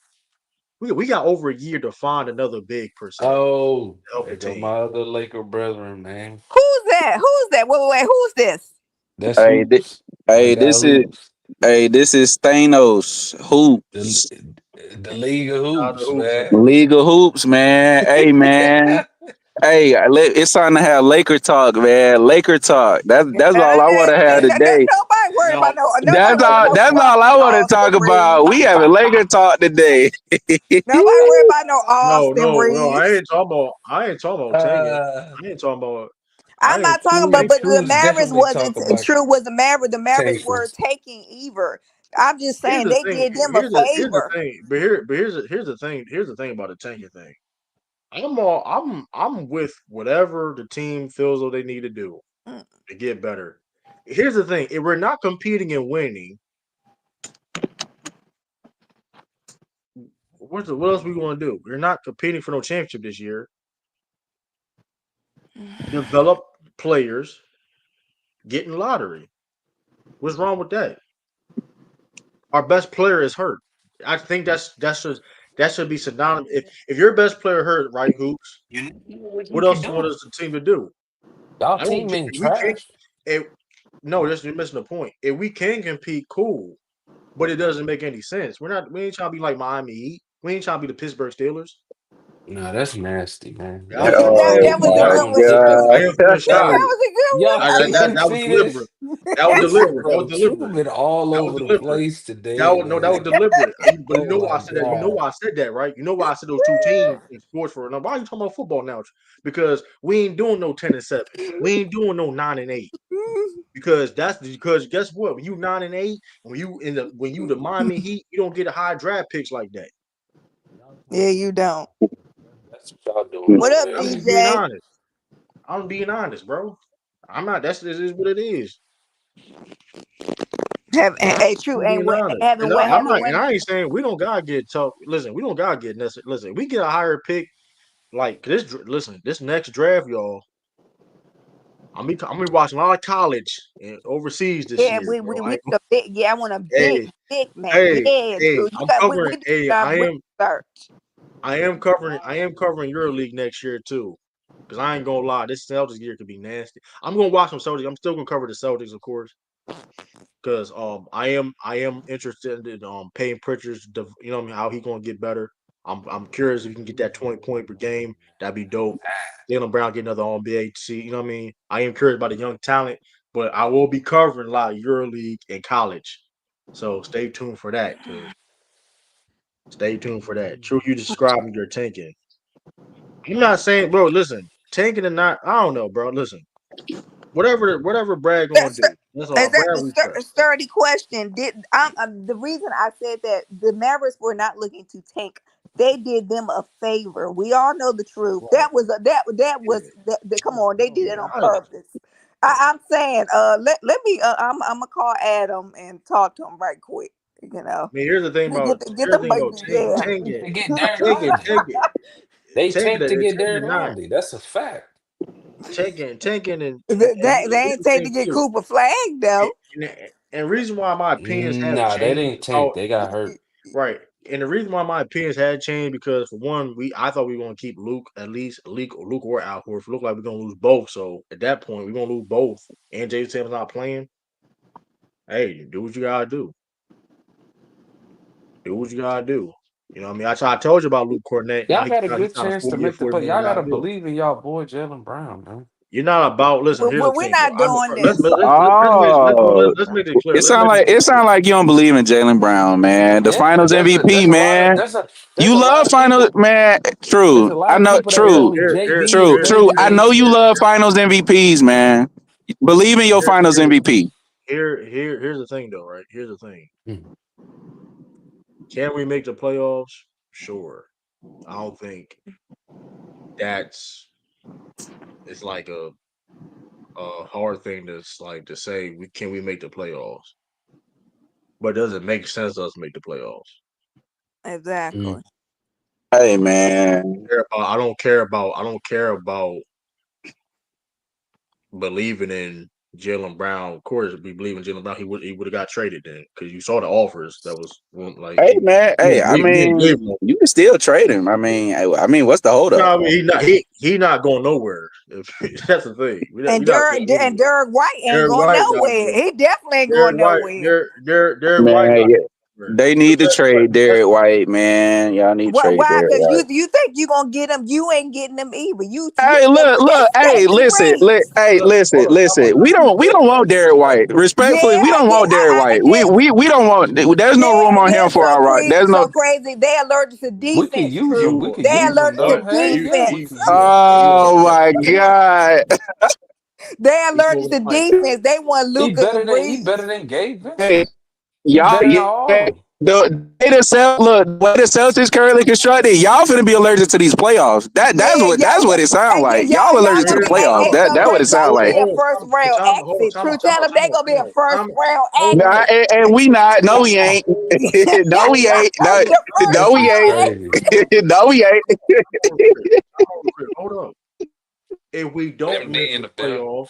We got over a year to find another big per se to Oh, help there the go team. my other Laker brethren, man. Who's that? Wait, who's this? That's Hey, hoops. My hey, guy hoops. this is Thanos The Hoops, the League of Shout out to Hoops, hoops, man. man. League of Hoops, man. Hey, man. Hey, it's time to have Laker talk, man. Laker talk. That's all I want to have today. Nobody worried Now, about no That's squad all I want to talk Austin Reeves. about. We have a Laker talk today. Nobody worried about no no, Austin no. Reeves. I ain't talking about tanking. uh, I ain't talking about. I I'm ain't not talking about, True, but the True's Mavericks definitely wasn't talking about true. Was the Mavericks tanking. were taking either. I'm just here's saying the they thing. did them a Here's the favor. thing. But here's the thing. Here's the thing about the tanking thing. I'm with whatever the team feels that they need to do Mm. to get better. Here's the thing: if we're not competing and winning, what else we going to do? We're not competing for no championship this year. Develop players, getting lottery. What's wrong with that? Our best player is hurt. I think that should be synonymous. If your best player hurt, right, hoops, You know what you what can else you want do. us the team to do? Y'all I don't team care. ain't We can't. trash. If, no, you're missing the point. If we can compete, cool. But it doesn't make any sense. We ain't trying to be like Miami Heat. We ain't trying to be the Pittsburgh Steelers. No, that's nasty, man. I, That's I Oh am That was a my I, good one, nasty. True. I am finna God. Hey, shot. That was a good y'all That see was see deliberate. this? That was deliberate. That was Yo, deliberate. True been all That was over the deliberate. place today, That was man. deliberate. But you Oh know why I my said that? You know god. why I said that, right? You know why I said those two teams in sports for now. Why are you talking about football now? Because we ain't doing no 10-7. We ain't doing no 9-8. good. Because guess what? When you 9-8, when you the Miami Heat, you don't get a high draft picks like that. Yeah, you don't. That's what y'all doing What over up, there, I'm man. just being DJ? honest. I'm being honest, bro. I'm not. This is what it is. Hey, true, I'm ain't being what honest, having and what I'm happened not, and when I ain't saying we don't gotta get tough. Listen, we don't gotta get necessary. Listen, we get a higher pick like this. Listen, this next draft, y'all. I'm gonna be watching a lot of college and overseas this yeah, year, we bro. we need a big I want a big Hey, big man. hey, Yeah, hey, true. You I'm got we covering. doing Hey, our research. I am covering EuroLeague next year too. Cause I ain't gonna lie, this Celtics year could be nasty. I'm gonna watch some Celtics. I'm still gonna cover the Celtics, of course. Because I am interested in paying Pritchard's you know what I mean, how he gonna get better. I'm curious if he can get that 20 point per game. That'd be dope. Jalen Brown get another NBA seat. You know what I mean? I am curious about the young talent, but I will be covering a lot of EuroLeague and college. So stay tuned for that. Cause stay tuned for that. True, you describing your tanking. I'm not saying, bro. Listen, tanking or not, I don't know, bro. Listen, whatever Brad gonna That's do. That's all. Brad we trust. sturdy question. The reason I said that the Mavericks were not looking to tank. They did them a favor. We all know the truth. Right. That was that Yeah. was come on. They did it on Yeah. purpose. I'm saying, let me. I'm gonna call Adam and talk to him right quick. You know, I mean, here's the thing about get the They yeah. tanked to get Derek tank Lively. it, They tanked to get tank Derek it not Lively. That's a fact. tanking and They here's ain't the take thing to get too, Cooper Flag though. and reason why my opinions have Nah, they changed didn't tank. about They got hurt. right, and the reason why my opinions had changed because for one, I thought we were gonna keep Luke at least Luke or Al Horford. Look like we're gonna lose both, so at that point we're gonna lose both. And Jason Tatum's not playing. Hey, do what you gotta do. Do what you gotta do. You know what I mean? I told you about Luke Cornett. You know, Y'all got a he good signed a chance to 4 year, make the $40 play. million Y'all gotta deal. believe in y'all boy Jalen Brown, man. You're not about. Listen, here's the We're thing, though. not doing this. Oh, Let's make it clear. it Let's sound make it like clear. you don't believe in Jalen Brown, man. The Yeah, Finals MVP, there's a lot of man. there's You a lot love of finals, people man. there's True, a lot I of know. people that Here, tell True, me here, here, JB true, is here, true. I here, know you MVP. love Finals MVPs, man. Believe in your here, Finals MVP. here's the thing, though. Right? Here's the thing. Hmm. Can we make the playoffs? Sure. I don't think that's it's like a hard thing to say. We make the playoffs, but does it make sense to us to make the playoffs? Exactly. Hey, man. I don't care about believing in Jalen Brown. Of course, if we believe in Jalen Brown, he would have got traded then because you saw the offers that was like Hey, man. Hey, I we ain't mean, gave him. you can still trade him. I mean, what's the holdup? No, I mean he not going nowhere. That's the thing. We And not going anywhere. Derek White ain't Derek going White not nowhere. going. He definitely ain't going nowhere. Derek White Man, not yeah, going nowhere. they need to trade That's Derek White, man. Y'all need to What? trade Why? Derek Because White. you think you gonna get him? You ain't getting him either. You Hey, look. that's Hey, state listen. rings. Hey, look. listen, Hold up, listen. We don't want Derek White. Respectfully, we Yeah, don't yeah, want Derek White. We don't want. There's no room on him for our right. There's no. so crazy. They allergic to We could defense. use True. him. We you. could They use him allergic to though. Hey, yeah, we defense. could use him. You Oh overstepping. my God. They You allergic to overstepping. defense. They want Luca to He breathe. better than Gabe Hey, Vincent. He y'all, better than all of yeah, them. the way the Celtics currently constructed, y'all finna be allergic to these playoffs. Yeah, That's what it sounds like. Y'all allergic to the playoffs. That what it y'all sound gonna be like. a first round exit. True, tell them they gonna be a first round Nah, exit. and we not. No, we ain't. No, we ain't. No, The first no, we It's ain't. round crazy. No, we ain't. Hold up. If we don't make MD in the the building. playoffs,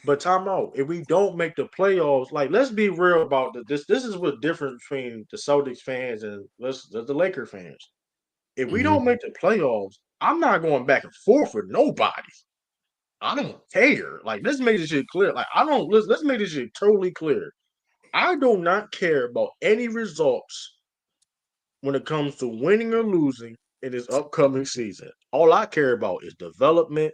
but time out. If we don't make the playoffs, like let's be real about this. This is what difference between the Celtics fans and the Laker fans. If we Hmm. don't make the playoffs, I'm not going back and forth with nobody. I don't care. Like let's make this shit clear. Like I don't let's make this shit totally clear. I do not care about any results when it comes to winning or losing in this upcoming season. All I care about is development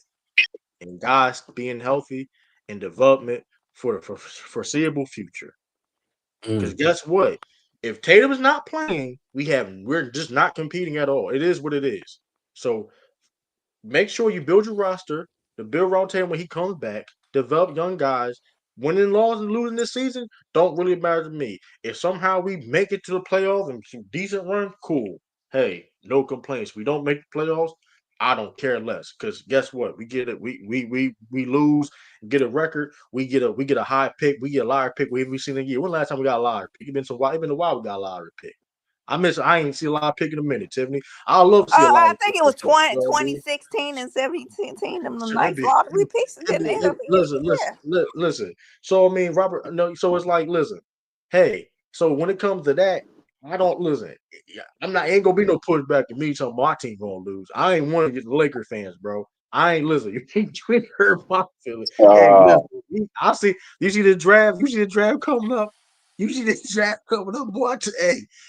and guys being healthy and development for the foreseeable future. Because Mm. guess what? If Tatum is not playing, we're just not competing at all. It is what it is. So make sure you build your roster to build around Tatum when he comes back. Develop young guys. Winning, laws, and losing this season don't really matter to me. If somehow we make it to the playoffs and some decent run, cool. Hey, no complaints. We don't make the playoffs. I don't care less because guess what? We get it. We lose, get a record. We get a high pick. We get a lottery pick. We seen a year. When last time we got a lottery pick? It's been so while. It's been a while. We got a lottery pick. I ain't see a lottery pick in a minute, Tiffany. I love to see a I lottery think pick. it was You 20, know what I mean? 2016 and 17. Them the So it nice be, lottery picks at it the be, end it, of the listen, year. listen, listen. So I mean, Robert, no. So it's like, listen, hey. So when it comes to that, I don't listen. Yeah, ain't gonna be no pushback to me talking my team gonna lose. I ain't one of the Laker fans, bro. I ain't listen. You can't hurt my feelings. Hey, Uh, listen. I see. You see the draft. You see the draft coming up. You see the draft coming up, boy.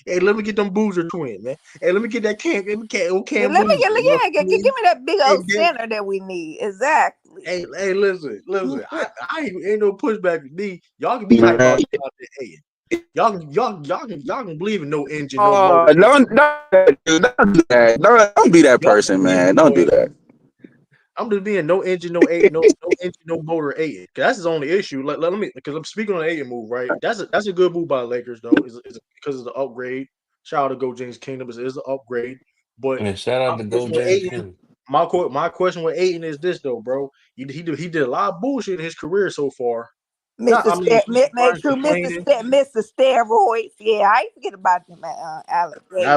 Hey, let me get them Boozer twin, man. Hey, let me get that Yeah, Cam let me Boozer. You know what I give mean? me that big Hey, old center that we need. Exactly. hey, listen. I ain't no pushback to me. Y'all can be hype man. about Deontay Hayes. Y'all can believe in no engine, no motor. Don't do that. Don't be that Y'all can person, believe in man. Don't no do engine. that. I'm just being no engine, no eight, no engine, no motor Aiden. That's his only issue. Let me because I'm speaking on the Aiden move, right? That's a good move by the Lakers though. Is because it's an upgrade. Shout out to Go James Kingdom. It is an upgrade. But And shout my out to Go question with James Aiden, King. my question with Aiden is this though, bro. He did a lot of bullshit in his career so far. Not Mr. I mean, Made Brian true complaining. Mr. Steroids. Yeah, I ain't forget about them That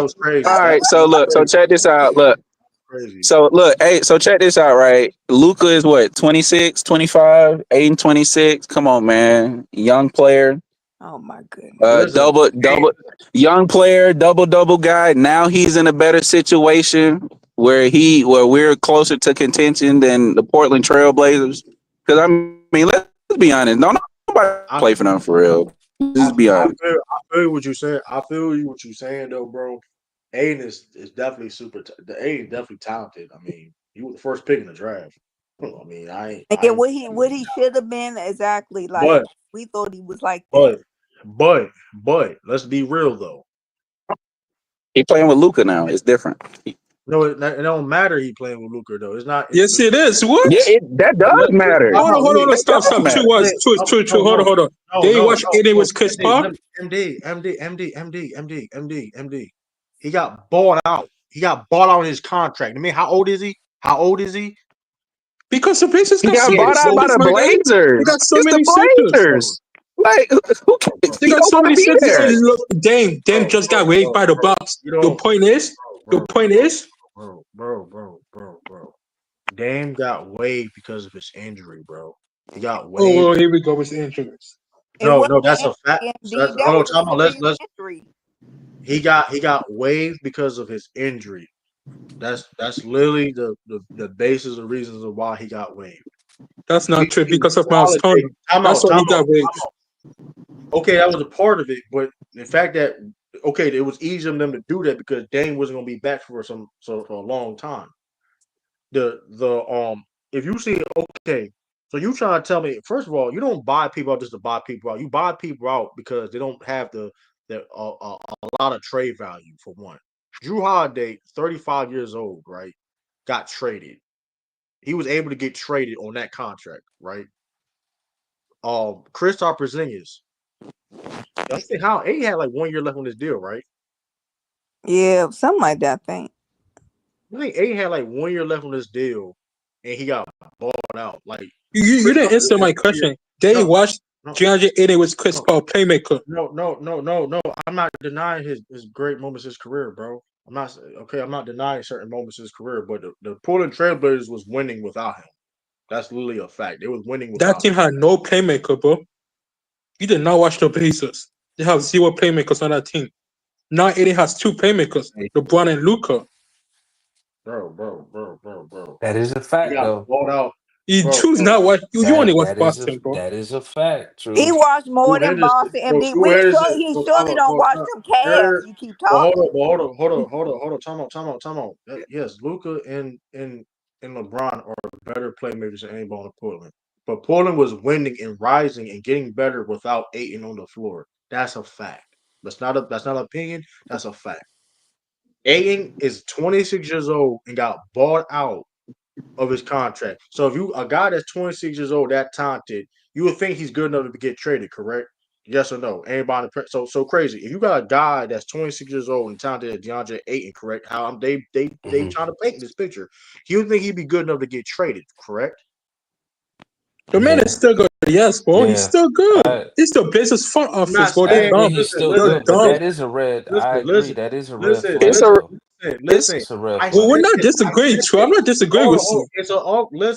was allegations. crazy. All right, so That was look, so crazy. check this out. Look, Crazy. so look, hey, so check this out, right? Luca is what, 26, 25, 8 and 26. Come on, man. Young player. Oh my goodness. Listen, Double young player, double guy. Now he's in a better situation where we're closer to contention than the Portland Trailblazers. Because I mean, let's be honest, no nobody I play for them for real. I, Just be I honest. feel I feel what you're saying. I feel you what you're saying though, bro. Aiden is definitely the Aiden definitely talented. I mean, he was the first pick in the draft. I mean, And I yeah, ain't what he should have been exactly like but we thought he was like that. but but let's be real though. He playing with Luca now. It's different. No, it don't matter. He playing with Luca though. It's not. Yes, it is. What? Yeah, that does matter. Hold on, hold on, hold on. That Stop, does stop. matter. True was, true. No, Hold on, hold on. no, They no, watch no, it no. was Chris Paul. MD. He got bought out. He got bought out in his contract. I mean, how old is he? How old is he? Because the Pacers He got so got He many is bought out by older, centers, the my guy. They Blazers. got so It's the many centers. bro. Blazers. Like, who cares? They He got don't so want to many be centers. there. And look, Dame Bro, just got waived by the Bucks. You Your don't, point is, your bro, point is, bro. Dame got waived because of his injury, bro. He got waived. oh, here we go with the injuries. It No, wasn't that's an a fact. injury, So that's, MD. That hold on, was a time out. Let's serious let's. injury. He got waived because of his injury. That's literally the basis of reasons of why he got waived. That's not true He was because of Miles quality. Turner. That's why he got waived. Okay, that was a part of it, but the fact that okay, it was easy for them to do that because Dame wasn't going to be back for a long time. The if you see okay, so you trying to tell me first of all, you don't buy people out just to buy people out. You buy people out because they don't have a lot of trade value for one. Drew Holiday, 35 years old, right? Got traded. He was able to get traded on that contract, right? Kristaps Porzingis. I think how he had like 1 year left on this deal, right? Yeah, something like that, I think. I think A had like 1 year left on this deal, and he got bought out. Like You Chris didn't answer Paul, my question. They no, watched no, DeAndre Ayton was Chris no, Paul playmaker. no. I'm not denying his great moments of his career, bro. I'm not okay. I'm not denying certain moments of his career, but the Portland Trailblazers was winning without him. That's literally a fact. They was winning That without team him. had no playmaker, bro. You did not watch the Pacers. They have zero playmakers on that team. Now Ayton has two playmakers, Hey, LeBron and Luca. bro. That is a He fact, got though. bought out, You bro. choose not watch. You only watch Boston, bro. That is a fact. He True. watched more Scoot than Henderson, Boston, bro. MD. Scoot Henderson, He bro. surely don't watch them Cavs. There, You keep but talking. hold on. Time out. Yes, Luca and LeBron are better playmakers than anybody on Portland. But Portland was winning and rising and getting better without Ayton on the floor. That's a fact. That's not an opinion. That's a fact. Ayton is 26 years old and got bought out of his contract. So if you a guy that's 26 years old, that talented, you would think he's good enough to get traded, correct? Yes or no? Anybody? So crazy. If you got a guy that's 26 years old and talented as DeAndre Ayton, correct? How they trying to paint this picture. You think he'd be good enough to get traded, correct? The man is Yeah, still good. Yes, bro. He's yeah. still good. I It's the Blazers front I'm office, not bro. I They're saying. agree dumb. he's Listen, still They're listen, good, but dumb. that is a red. I listen, agree listen, that is a red listen, It's flag a. listen, though. listen. It's a red I Well, we're said flag. not it. I disagreeing, said true. I'm it. not disagreeing with Hold on. you. It's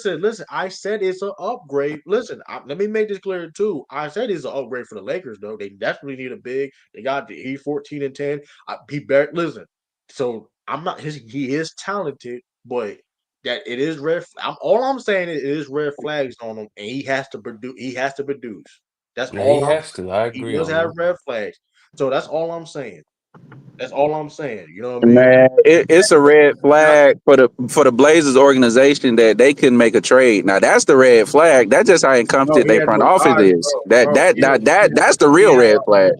a listen. I said it's an upgrade. Listen, let me make this clear too. I said it's an upgrade for the Lakers, though. They definitely need a big. They got he 14-10. He better listen. So I'm not his. He is talented, but that it is red. All I'm saying is it is red flags on him, and he has to produce. He has to produce. That's Yeah, he all I'm has saying. to. I He agree does on have that. red flags. So that's all I'm saying. That's all I'm saying. You know what I mean? Man, it's a red flag for the Blazers organization that they couldn't make a trade. Now that's the red flag. That's just how No, incompetent he they had front no office guys, is. That's the he real had red flag.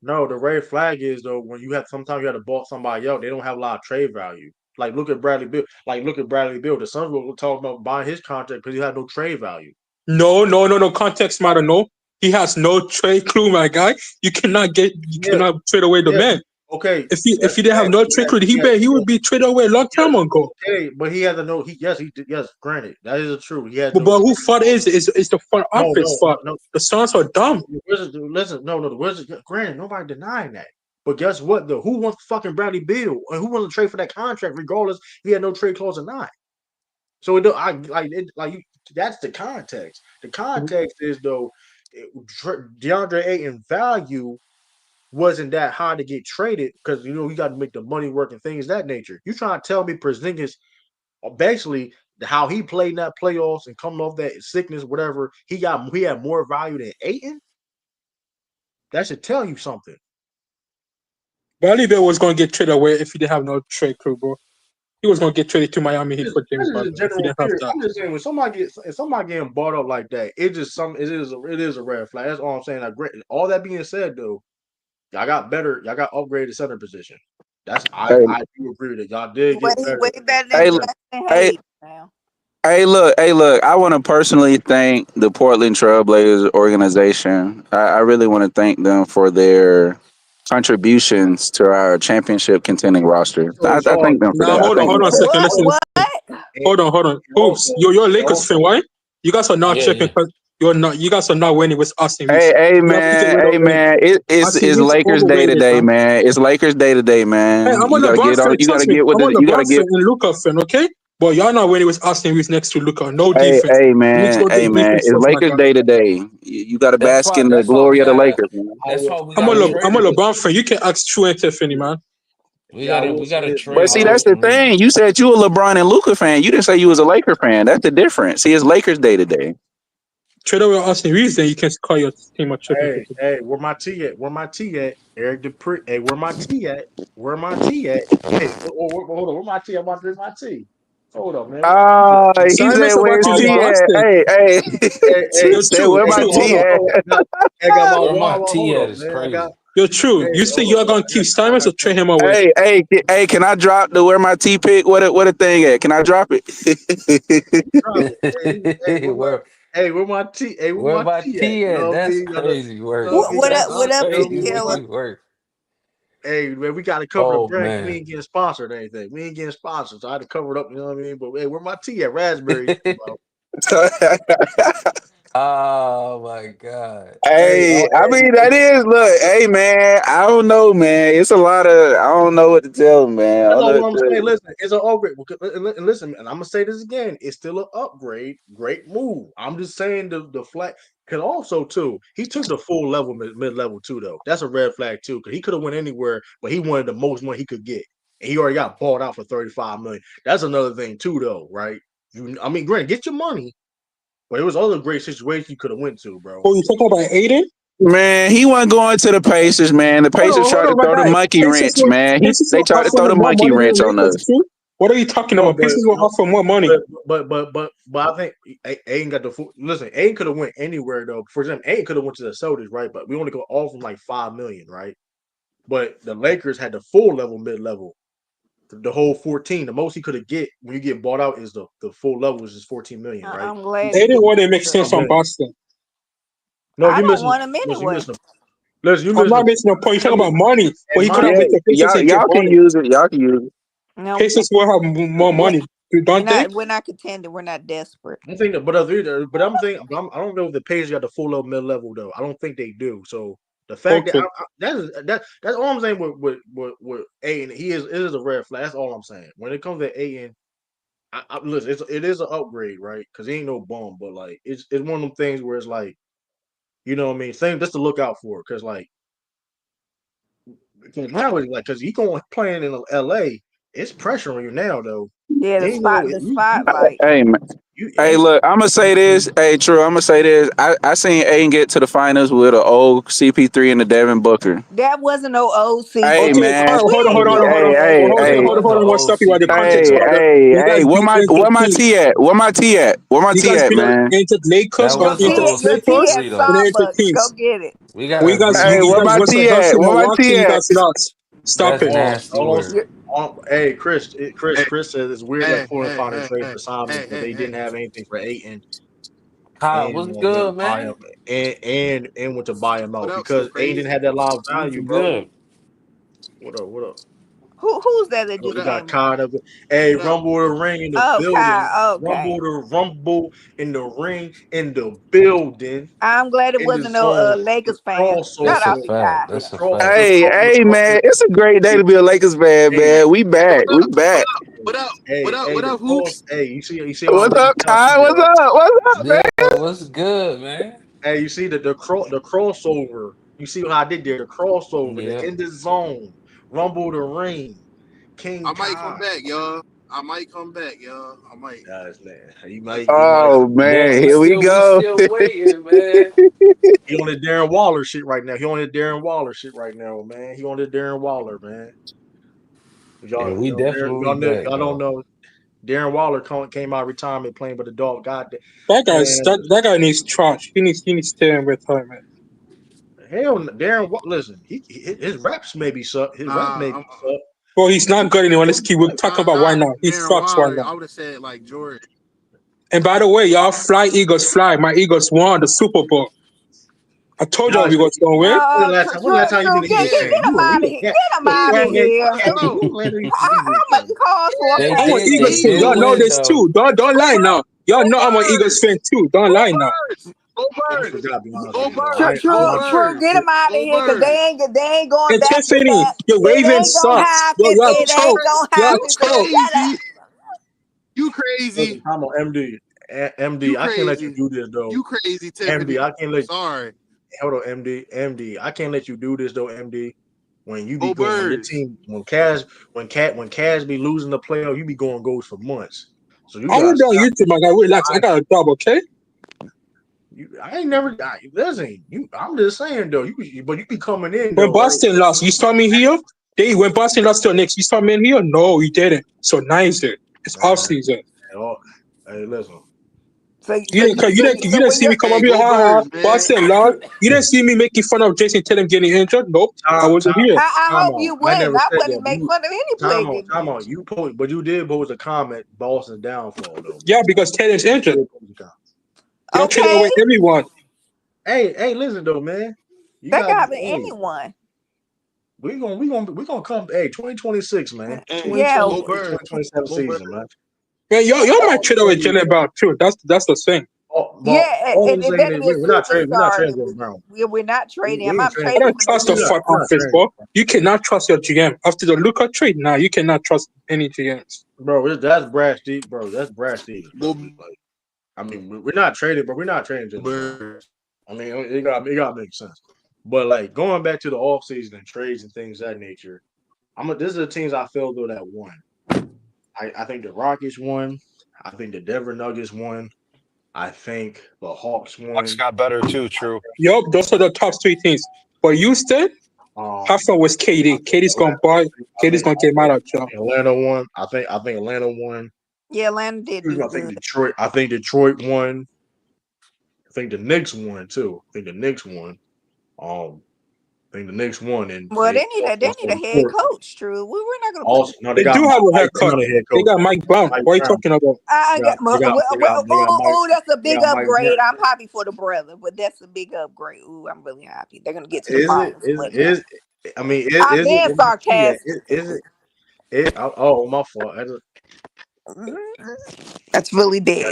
no. The red flag is though when you have sometimes you have to bought somebody else. They don't have a lot of trade value. Like look at Bradley Bill. Like look at Bradley Bill. The Suns were talking about buying his contract because he had no trade value. No. Context matter. No, he has no trade clue, my guy. You cannot Yeah, trade away the yeah. man. Okay, If he didn't have no trade clue, he would be traded away a long time ago. okay, but he has to know. He did. Yes, granted, that is true. He has no But who trade. fault is the front No, office no, no, fault? no. The Suns are dumb. The Wizards, listen, no, the Wizards. Granted, nobody denying that. But guess what? Though, who wants fucking Bradley Beal and who wants to trade for that contract, regardless if he had no trade clause or not? So it, I like it, like you, that's the context. The context is though, DeAndre Ayton value wasn't that high to get traded because you got to make the money work and things of that nature. You trying to tell me Porzingis basically how he played in that playoffs and coming off that sickness, whatever, he had more value than Ayton? That should tell you something. Bradley Beal was going to get traded away if he didn't have no trade clue, bro. He was going to get traded to Miami Heat for James This is Harden a if he general didn't have theory. that. I'm just saying when somebody getting bought up like that, it is a red flag. That's all I'm saying. Like, all that being said, though, y'all got upgraded center position. Hey, I do agree that y'all did Way get better. way better than hey, Jackson hey, Hayes now. Hey, look! I want to personally thank the Portland Trailblazers organization. I really want to thank them for their contributions to our championship contending roster. Also, I Zard, thank them for Now that. I thank them hold on a for that. second. What? Listen, What? hold on. and Hoops, also, you're a and Lakers fan, also, right? You guys are not Yeah, tripping yeah. because you're not. You guys are not winning with Austin Reeves. You have to get rid of Hey him. man, Austin it's Reeves Lakers day to overrated, day, man. man. It's Lakers day to day, Hey, man. I'm a LeBron fan. You gotta Trust me, get with I'm a the you gotta LeBron get. fan and Luka fan. Okay, but y'all not winning with Austin Reeves next to Luka. No defense. You need to go Hey get man, defense it's first, my Lakers guy. day to day. You got to That's bask why. in the That's why we glory of the gotta. Lakers, man. That's why we I gotta will I'm trade a say him. this. LeBron fan. You can ask True and Tiffany, man. Yeah, I will We say gotta this, trade But man. see, I will. that's the Austin Reeves. thing. You said you a LeBron and Luca fan. You didn't say you was a Laker fan. That's the difference. See, it's Lakers day to day. Trade away Austin Reeves, then you can call your team a championship. Hey, where my T at? Where my T at? Eric Dupree. Hey, where my T at? Where my T at? Hey, hold on. Where my T? I'm about to drink my tea. Hold up, man. Where my T at? He said, Simon's about "Where's to Oh, get T wow. at?" busted. Hey, Hey, T You're said, true. "Where my Hold T on. at?" I got my Where my wawa. T Hold at up, is man. I got. crazy. You're true. Hey, You say hold up, you're man. gonna keep I Simons got or trade him away. Hey, can I drop the where my T pick? What a thing at? Can I drop it? drop it. where Where my T? Hey, where where my my T at? T You at? know what I That's mean? crazy You work. know what I mean? That's What up, You know Big what I mean? Killer? crazy work. Hey, man, we got to cover the Oh brand. We man. ain't getting sponsored or anything. We ain't getting sponsored, so I had to cover it up. You know what I mean? But hey, where my tea at? Raspberry. Bro. Oh my God. Hey, I mean that is look. Hey, man, I don't know, man. It's a lot of I don't know what to tell them, man. I That's don't know all what I'm to tell saying. you. Listen, it's an upgrade. And listen, and I'm gonna say this again. It's still an upgrade. Great move. I'm just saying the flag. Cause also too, he took the full level mid level too though. That's a red flag too. Cause he could have went anywhere, but he wanted the most money he could get, and he already got bought out for 35 million. That's another thing too though, right? I mean, granted, get your money, but it was other great situations you could have went to, bro. Oh, you talking about Aiden? Man, he wasn't going to the Pacers, man. The Pacers Hold tried to on, my throw the guy. monkey wrench, man. Pacers They were tried to throw offering the him more monkey money than wrench the on Lakers us. too. What are you talking No, about? Pacers were offering more money. but I think Aiden got the full. Listen, Aiden could have went anywhere though. For example, Aiden could have went to the Celtics, right? But we only go off from like 5 million, right? But the Lakers had the full level, mid level, the whole 14. The most he could have get when you get bought out is the full level, which is 14 million, right? I'm glad He Aiden took wouldn't make a sense on million. Boston. No, I you don't missing. want him Listen, you anyway. missing. Listen, you I'm listen not to missing a point. You're talking about money, but and he could my have Yeah, went to Pacers and get y'all can money. use it. Y'all can use it. No, Pacers will have more we're, money, don't they? we're not contending. We're not desperate. I think that, but I'm thinking, I don't know if the Pacers got the full up mid level though. I don't think they do. So the fact that Okay. that's all I'm saying with Aiden, it is a red flag. That's all I'm saying. When it comes to Aiden, listen, it is an upgrade, right? Because he ain't no bum, but like it's one of them things where it's like, you know what I mean, thing just to look out for, because like now it's like because he going playing in L.A. It's pressure on you now though. Yeah, Ain't no the you spotlight. Hey, man. you Hey, ain't look, I'm gonna say this. Hey, true. I'm gonna say this. I seen Aiden get to the finals with an old CP3 and the Devin Booker. That wasn't no old Hey, Okay, CP. man. all right, We hold on, ain't hold on, doing hold on, that. Hey, That hold was on. the I want to old stop you at the context, CP3. brother. You guys beat Where my entered T at? Where my T at? Where my you T guys at, beat man? entered Lakers That or was the entered old Your T Clippers at CP3 and though. entered Starbucks. Go teams. get it. We When gotta you guys agree. Hey, you where guys my went to T at? Houston, Where my Milwaukee, T you at? guys lost. Stop That's it. nasty work. You're, Hey, Chris. Hey, Chris says it's weird that hey, Portland hey, found a hey, trade hey, for Simons, hey, but hey, they hey. didn't have anything for Aiton, Kyle, and what's went to good, buy him man? and went to buy him What out up, so because Aiton crazy? had that lot of What's value, bro. good? What up? What up? who's that that What just We up? got came up? caught up. Hey, What up? rumble the ring in the Oh, building. Kyle. Okay. Rumble in the ring in the building. I'm glad it In the wasn't no zone. The Lakers fan. Shout That's a crossover. out to fact. Kyle. The That's a cross. fact. The cross. The Hey, cross. man. It's a great day to be a Lakers fan, Hey, man. We Hey, back. We back. what up? What up? hey, What the up, cross. hoops? Hey, you see how What's Lee up, Chucky Ty? What's up? What's up, man? Yeah, what's good, man? Hey, you see the crossover. You see what I did there? The crossover, the Yeah. in the zone, rumble the ring, King I might come Kai. back, y'all. I might come back, y'all. I might. Guys, man, he might. Oh, Man, man. we Here we still we go. still waiting, man. He on the Darren Waller shit right now. He on the Darren Waller shit right now, man. He on the Darren Waller, man. Yeah, we definitely back Y'all don't though. know. Darren Waller came out of retirement playing with the dog. God, man, That guy needs trash. He needs to stay in retirement. hell, Listen, his raps maybe suck. His raps Nah, maybe suck. Well, he's not good anymore. Let's keep we're talking about why not now. He Darren sucks right Waller. now. I would have said like Jordan. And by the way, y'all fly Eagles fly. My Eagles won the Super Bowl. I told y'all Nah, we was gonna win. when the last time you been to Get Eagles Yeah, fan? him out of You here. a cat. Get him You out of a yeah, here. cat. bro. When the last time you been to Eagles How much fan? cause for a They I'm an fan? did Eagles they fan. did Y'all Eagles. know win this though. too. Don't lie now. Y'all know I'm an Eagles Birds. fan too. Don't Go lie now. birds. Go I birds. forgot. To be honest Go with you, though. birds. Go True. birds. Get him out of Go here because birds. they ain't going And back to Tiffany, back. your It Ravens ain't gonna sucks. happen. Y'all It Go ain't choke. birds. gonna Y'all You happen. So choke. shut crazy. up. You crazy. Listen, I'm on MD. You MD, I can't let you crazy. do this though. You crazy, MD, Tiffany. I can't let. Sorry. Hold on, MD, I can't let you do this though, MD. When you be Go going, when your birds. team, when Cash be losing the playoff, you be going goals for months. So you I'm gotta gonna be on stop. YouTube, my guy. Relax. I got a job, okay? I ain't never. Listen, I'm just saying though. But you be coming in When though, right? Boston lost, you saw me here. When Boston lost to the Knicks, you saw me in here. No, you didn't. So nice it. It's off Man, season. hey, listen. So you see, You so didn't when see you me come up Hey, here, go ha ha. birds, man. Boston lost. You didn't see me making fun of Jason Tatum getting injured. Nope, I Time, wasn't here. I time hope out. you I wouldn't. never I said that. wouldn't make fun of any player getting Time out. injured. But you did pose a comment. Boston's downfall though, Yeah, man. because Tatum's You injured. did pose a comment. Y'all traded Okay, away everyone. Hey, listen though, man. You that got can happen to hey, anyone. we gonna come. Hey, 2026, man. Hey, Yeah, 2026, go birds. 2027 Go birds. season, man. Man, y'all might All trade I'm away saying is, Jalen Brown too. That's the thing. all I'm it saying better is be a we're not trading. We're not superstar. trading Jalen Brown. We're not trading. I'm We ain't not trading. I trading don't for no trust the front We're GM. not office, trading, bro. You cannot trust your GM. After the Luka trade, now you cannot trust any GMs. bro. That's Brad Stevens, bro. That's Brad Stevens, bro. Go Like, I mean, we're not trading, but we're not trading Jalen Brown. birds. I mean, it got to make sense. But like going back to the offseason and trades and things of that nature, this is the teams I feel though that won. I think the Rockets won. I think the Denver Nuggets won. I think the Hawks Bucks won. got better too. True. Yup, those are the top three teams. But Houston, half Um, of was I KD. think KD's gonna buy. KD's gonna get mad at I y'all. think Atlanta won. I think Atlanta won. Yeah, Atlanta did do I think good. Detroit. I think Detroit won. I think the Knicks won too. I think the Knicks won. Um, I think the Knicks won, and Well, they they lost need a on the head court. coach. True, we're not gonna put. Also, no, they They got do have a Mike head coach. Brown, the head They coach. got Mike Brown. Mike What are you Brown. talking about? I got They got Mike. that's a They big got Mike Brown. upgrade. I'm happy for the brother, but that's a big upgrade. Ooh, I'm really happy. They're gonna get to the Is it? finals. But yeah, I mean, I'm is it? being Let me see that. sarcastic. Is it? Oh, my fault. That's really big.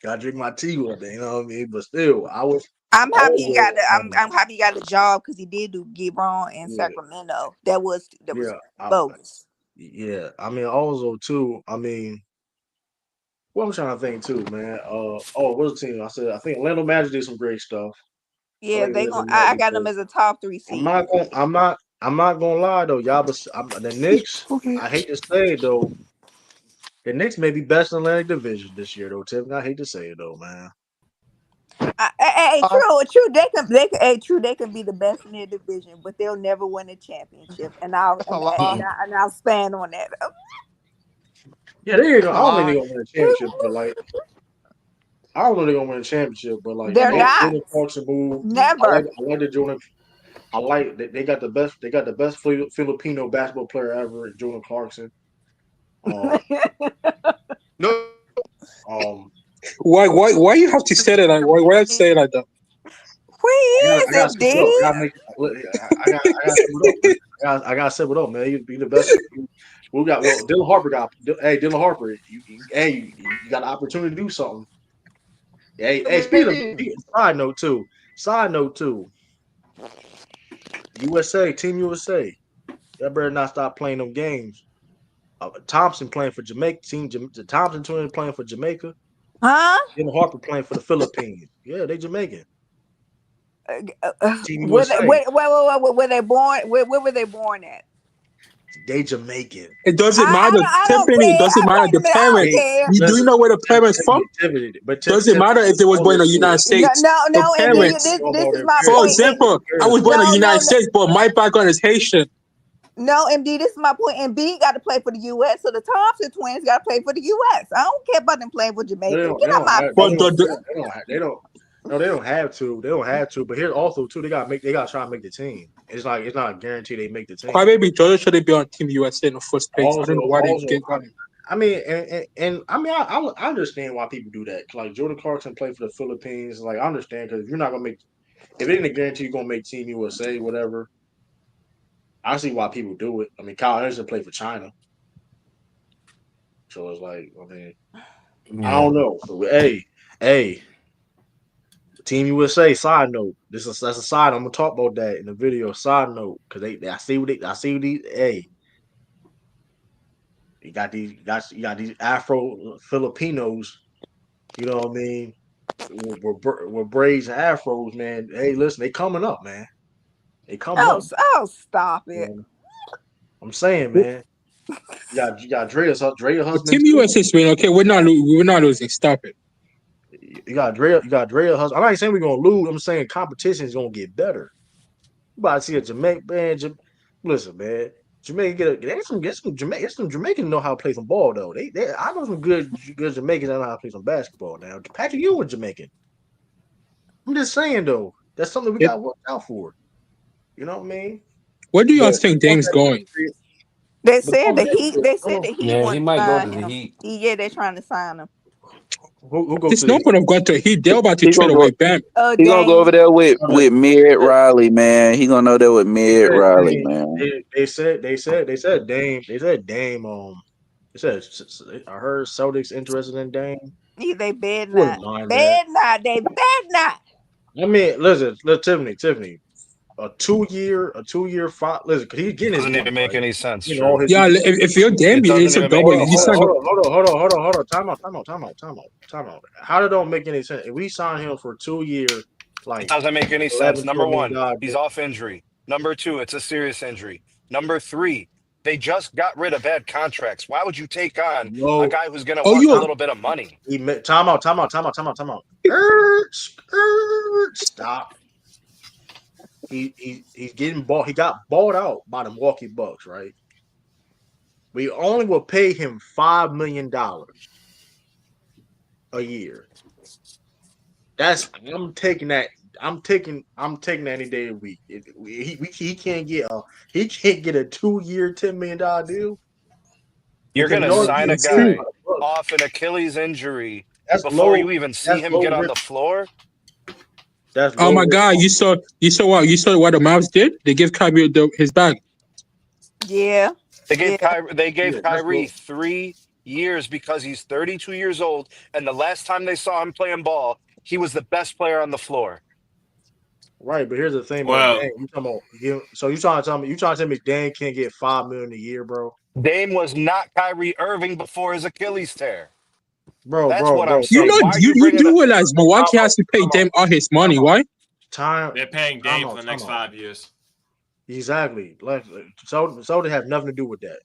Gotta drink my tea with it. You know what I mean? But still, I'm I happy was he got the. I'm happy he got a job because he did get wrong in yeah, Sacramento. That was yeah, bogus. yeah. I mean, also too. I mean, what I'm trying to think too, man. What's the team? I think Orlando Magic did some great stuff. I Yeah, like they Orlando going I Magic, got them but as a top 3 I'm seed. not going. I'm not gonna lie though, y'all. But the Knicks. I hate to say it though. The Knicks may be best in the Atlantic Division this year though, Tim. I hate to say it though, man. True. They can be the best in their division, but they'll never win a championship. And I'll stand on that. Yeah, they ain't gonna, I don't think they're gonna win a championship, but like I don't know they're gonna win a championship, but like They're not. Jordan Clarkson move. Never. I like the Jordan. I like they got the best. They got the best Filipino basketball player ever, Jordan Clarkson. Um, No, um, Why you have to say that? Why you have to say it like that? Where I is got to it, switch it up. I D? gotta make. I got to switch it up, man. I got to step it up, man. You be the best. Dylan Harper got. Hey, Dylan Harper, you got an opportunity to do something. Hey. Side note too. USA, Team USA. Y'all better not stop playing them games. Thompson playing for Jamaica. The Thompson twins playing for Jamaica. Huh? Dylan Harper playing for the Philippines. Yeah, they Jamaican. Team Where USA. were they born? Where were they born at? They Jamaican. It doesn't matter. I don't Tiffany, it care. doesn't matter. Wait a The minute. I don't parents. Hey, care. You do you listen, know where the parents from? Doesn't matter if they was born in the United States. The No, indeed. parents. This is my For point. example, I was born in the United States, but my background is Haitian. No, MD, this is my point. And B got to play for the U.S., so the Thompson twins got to play for the U.S. I don't care about them playing for Jamaica. Get out my But face. They don't have to. They don't have to. But here's also too, they got to try to make the team. It's not a guarantee they make the team. Crybaby Georgia shouldn't be on Team USA in the first place. I don't know why they get on it. I mean, and I mean, I understand why people do that. Like Jordan Clarkson played for the Philippines. Like I understand because if you're not gonna make, if it ain't a guarantee you're gonna make Team USA, whatever. I see why people do it. I mean, Kyle Anderson played for China, so it's like, I mean, I don't know. So, hey, Team USA. Side note, that's a side. I'm gonna talk about that in the video. Side note, because I see what these. Hey, you got these Afro Filipinos. You know what I mean? With braids and afros, man. Hey, listen, they coming up, man. They coming up. Stop it. I'm saying, man. You got Drea's husband Team too. USA is winning. Okay, we're not losing. Stop it. You got Drea's husband. I'm not saying we're gonna lose. I'm saying competition is gonna get better. You about to see a Jamaican man. Listen, man. Jamaica get some Jamaicans know how to play some ball though. I know some good Jamaicans that know how to play some basketball now. Patrick Ewing was Jamaican. I'm just saying though, that's something we got to watch out for. You know what I mean? Where do y'all think Dame's going? They said the Heat Yeah, want he to might go sign to the him. Heat. They're trying to sign him. Who goes There's to no the point of going to Heat. They're about to He trade gonna away go. Bam. He gonna go over Dame. there with Mid Riley, man. He gonna know that with Mid Riley, man. They said Dame. They said Dame. They said I heard Celtics interested in Dame. They bed not. Wouldn't mind that. Bed not. They bed not. I mean, listen, Tiffany, a 2 year five. Listen, cause he's getting his Doesn't money even make right. any sense, You know, all True. his Yeah, if you're Dame, It doesn't it's a even make double. any He's not sense. going. Hold on. Time out. How did it don't make any sense? If we sign him for 2 year, It like doesn't make any sense. 11, Number 12 million one, dollars. he's off injury. Number two, it's a serious injury. Number three, they just got rid of bad contracts. Why would you take on a No, guy who's going to Oh, want a you. little bit of money? time out. Stop. He's getting bought. He got bought out by the Milwaukee Bucks, right? We only will pay him $5 million a year. I'm taking that. I'm taking any day of the week. He can't get a 2-year $10 million deal You're because going you to know sign a he's paid by guy the Bucks. off an Achilles injury That's before low. you even see That's him low get on risk. the floor? That's Oh low my risk. God, you saw what the Mavs did? They give Kyrie his bag. Yeah. Yeah. They gave Yeah, that's Kyrie low. 3 years because he's 32 years old, and the last time they saw him playing ball, he was the best player on the floor. Right, but here's the thing about Well, Dan. You talking about so you trying to tell me Dan can't get $5 million a year, bro? Dame was not Kyrie Irving before his Achilles tear. Bro, That's bro, what I'm bro, You bro. saying. know, Why are you you you bringing do up? realize Time Milwaukee out. has to pay Time out. them all his Time money. out. Why? Time. they're paying Time Dame for out. the Time next out. 5 years. Exactly. So they have nothing to do with that.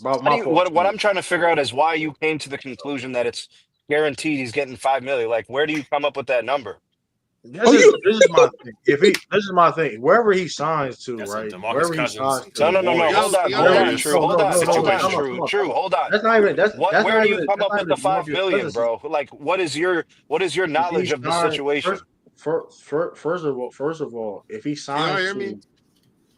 Bro, How do my you, fault. what I'm trying to figure out is why you came to the conclusion that it's guaranteed he's getting 5 million. Like, where do you come up with that number? Oh, you This is my thing. This is my thing. Wherever he signs to, That's some right? DeMarcus Wherever he Cousins signs to No, to, the no, no, no. Warriors, wherever Hold he on, Warriors True. no Hold no on, no no hold no on, come on situation. come True. on come True. on. Hold on. That's not even What? Where do you come that's up not with the even five DeMarcus million, Cousins. bro? Like, what is your If he knowledge of the signs situation? first of all, if he Can y'all signs hear me? to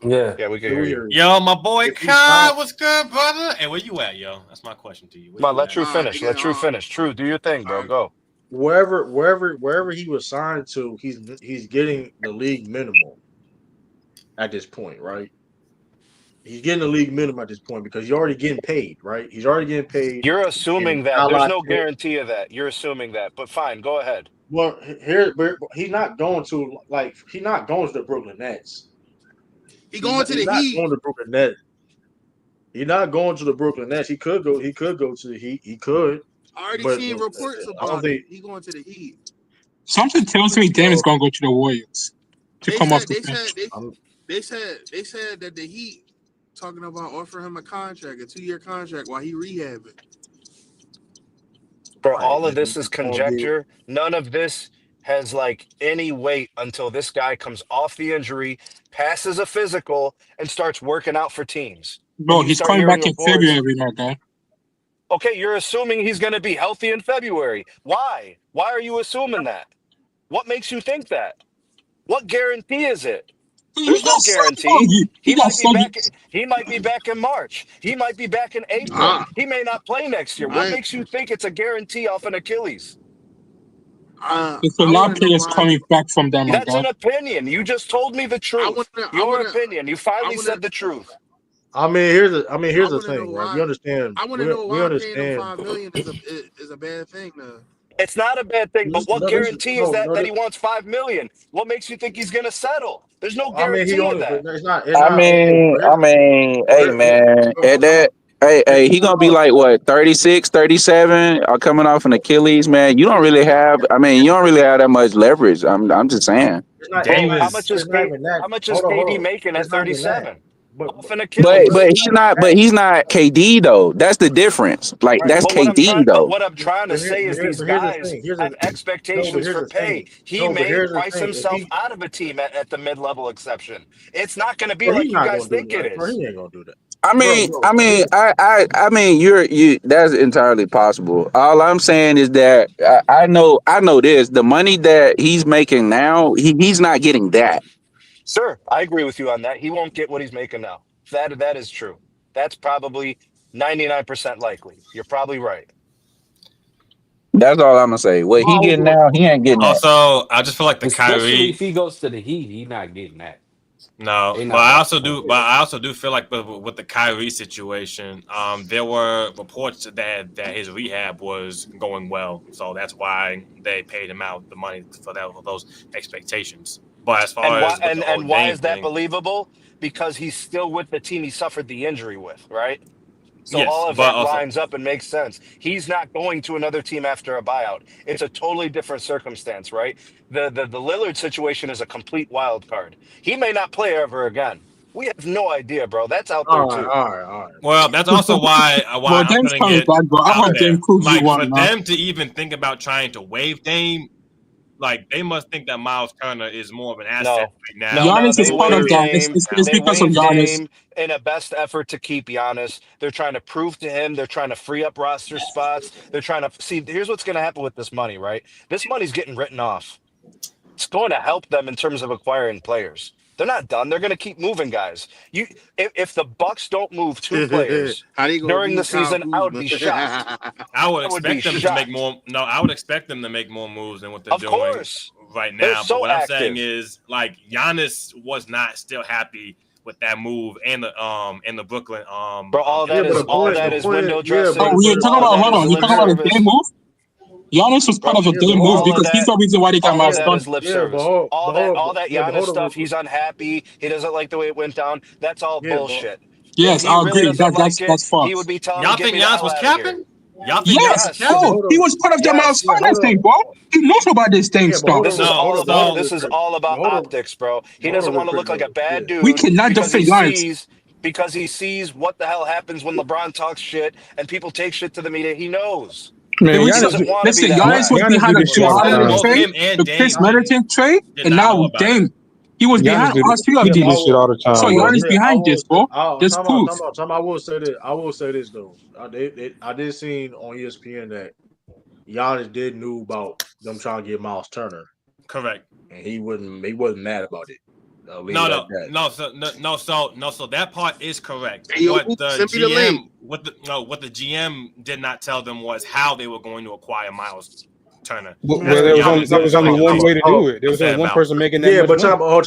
Yeah. Yeah, we can hear you. 3 years, Yo, my boy if he signs Kai, what's good, brother? Hey, where you at, yo? That's my question to you. Where Come on, you let at? True finish. Yeah. Let True finish. True, do your thing, bro. All right. Go. wherever he was signed to, he's getting the league minimum at this point, right? He's getting the league minimum at this point because he's already getting paid, right? He's already getting paid, You're and assuming that. a There's la no guarantee of that. You're assuming that. But fine, go ahead. well, here, but he's not going to he's not going to the Brooklyn Nets. He going to He's the not Heat. going to Brooklyn Nets. He's not going to the Brooklyn Nets. He could go. He could go to the Heat. He could, I already but seen reports I don't about it. think. He going to the Heat. something tells me Dame is Well, gonna go to the Warriors to They come off said the they said bench. they I'm. they said that the Heat talking about offering him a contract, a 2-year contract while he rehabbing. Bro, Right, all of and this is it's gonna be. conjecture. None of this has like any weight until this guy comes off the injury, passes a physical, and starts working out for teams. And Bro, you he's start coming hearing back in reports. February, my guy. Okay, you're assuming he's going to be healthy in February. Why? Why are you assuming that? What makes you think that? What guarantee is it? He There's no got said, bro. guarantee. He He got might be said. back. He might be back in March. He might be back in April. I He may not play next year. What I makes you think it's a guarantee off an Achilles? There's a I lot want of to know players why. coming back from that, my That's guy. an opinion. You just told me the I want truth. to I Your want to opinion. You I finally want to said the truth. Here's I the want to know thing, right? why. I want to know We why paying him understand. $5 million is a bad thing though. It's not a bad thing, but what No, this is guarantee is no, that no. that he wants 5 million? What makes you think he's gonna settle? There's no I mean, he guarantee of only, but that. it's not. It's I not okay. mean, But I mean, but hey man, at time out. that, he gonna be like what 36, 37, coming off an Achilles, man. You don't really have. I mean, you don't really have that much leverage. I'm just saying. It's not. It's Bro, Dame not. is It's not even that. How much is Hold KD on. making at It's not even that. 37? But Off an But but Achilles. it's not even that. he's not KD though. That's the difference. Like Right. that's KD But though. what I'm trying to say is these But here's the guys thing. Here's have the no. But expectations here's for the pay. thing. He No. But may here's the price thing. If himself he, out of a team at the mid-level exception. It's not going to be bro, he's like you not guys gonna do think it that. Bro, is. he ain't gonna do that. I Bro, mean, bro. I mean, you. That's entirely possible. All I'm saying is that I know this. The money that he's making now, he's not getting that. Sure, I agree with you on that. He won't get what he's making now. That is true. That's probably 99% likely. You're probably right. That's all I'm gonna say. What he Why would getting you? now, he ain't getting that. also. I just feel like the Especially Kyrie. if he goes to the Heat, he not getting that. No, They but not I that also do. But spoiled. I also do feel like with the Kyrie situation, there were reports that his rehab was going well, so that's why they paid him out the money for those expectations. But as And far why as with the whole why Dame is that thing, believable? Because he's still with the team he suffered the injury with, right? So yes, all of but that also lines up and makes sense. He's not going to another team after a buyout. It's a totally different circumstance, right? The Lillard situation is a complete wild card. He may not play ever again. We have no idea, bro. That's out there All right. too. All right. All right, well, that's also why Bro, I'm Dame's putting coming it back, bro. I out want Dame there. prove you Like one, for man. them to even think about trying to waive Dame, like they must think that Miles Turner is more of an asset No, right now no. Giannis than is They part of waived that. Lillard It's, Dame. it's, now. it's They because of waived Giannis. Dame in a best effort to keep Giannis. They're trying to prove to him. They're trying to free up roster spots. They're trying to see. Here's what's going to happen with this money, right? This money's getting written off. It's going to help them in terms of acquiring players. They're not done. They're going to keep moving guys. If the Bucks don't move 2 players How they gonna during the move Kyle season, I would Kuzma? be shocked. I would I would be expect them to make shocked. more. No, I would expect them to make more moves than what they're Of doing course. right They're now. so But what I'm active. saying is, like, Giannis was not still happy with that move and the Brooklyn Bro, all that is window dressing. Oh, you're talking about, hold on, you're talking about a day move? Giannis was part of a day move because he's the reason why they got Miles That is Turner. lip service. All that Giannis stuff, he's unhappy. He doesn't like the way it went down. That's all bullshit. Yes, If he I really agree. doesn't like it, That's false. he would be telling Y'all me, get think me the Giannis hell was out of here. capping? Y'all think Yes, Giannis was capping? bro. He was part of the Miles Turner thing, bro. He knows about this thing stuff. This is all about optics, bro. He doesn't want to look like a bad dude. We cannot defend Giannis. Because he sees what the hell happens when LeBron talks shit and people take shit to the media. He knows. Man, listen, Giannis was behind the Drew Holiday trade, the Chris Middleton trade, and now Dame. He was behind all three of these. So Giannis behind this, bro. This proves. I will say this. I will say this though. I did see on ESPN that Giannis did knew about them trying to get Miles Turner. Correct. And he wasn't mad about it. So that part is correct. Hey, yo, what the the GM did not tell them was how they were going to acquire Miles Turner. Well, there was only one way to do it. There was only one person making that. Yeah, but time out.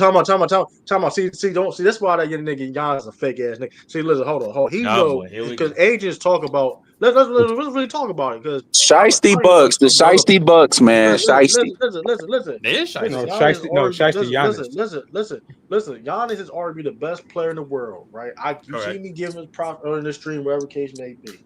See, that's why that nigga Giannis a fake ass nigga. See, listen, hold on. He know because agents talk about. Let's really talk about it because Shiesty Bucks, the Shiesty Bucks, man. Shiesty. Listen. They is Shiesty. Shiesty Giannis. Listen. Giannis is arguably the best player in the world, right? You see me giving his props in the stream, whatever case may be.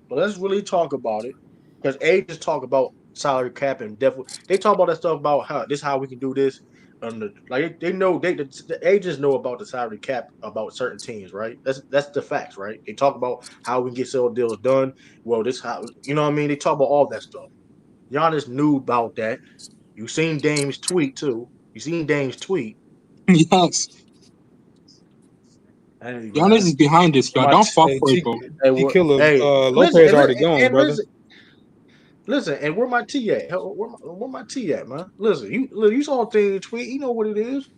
But let's really talk about it because agents talk about salary cap and definitely they talk about that stuff about how we can do this. They know the agents know about the salary cap about certain teams, right? That's the facts, right? They talk about how we can get sale deals done. Well, this how you know what I mean. They talk about all that stuff. Giannis knew about that. You seen Dame's tweet too. Yes. Hey, Giannis is behind this, y'all. Don't fuck with him. Lopez already gone, brother. Listen, and where my T at? Where my T at, man? Listen, you saw the tweet. You know what it is.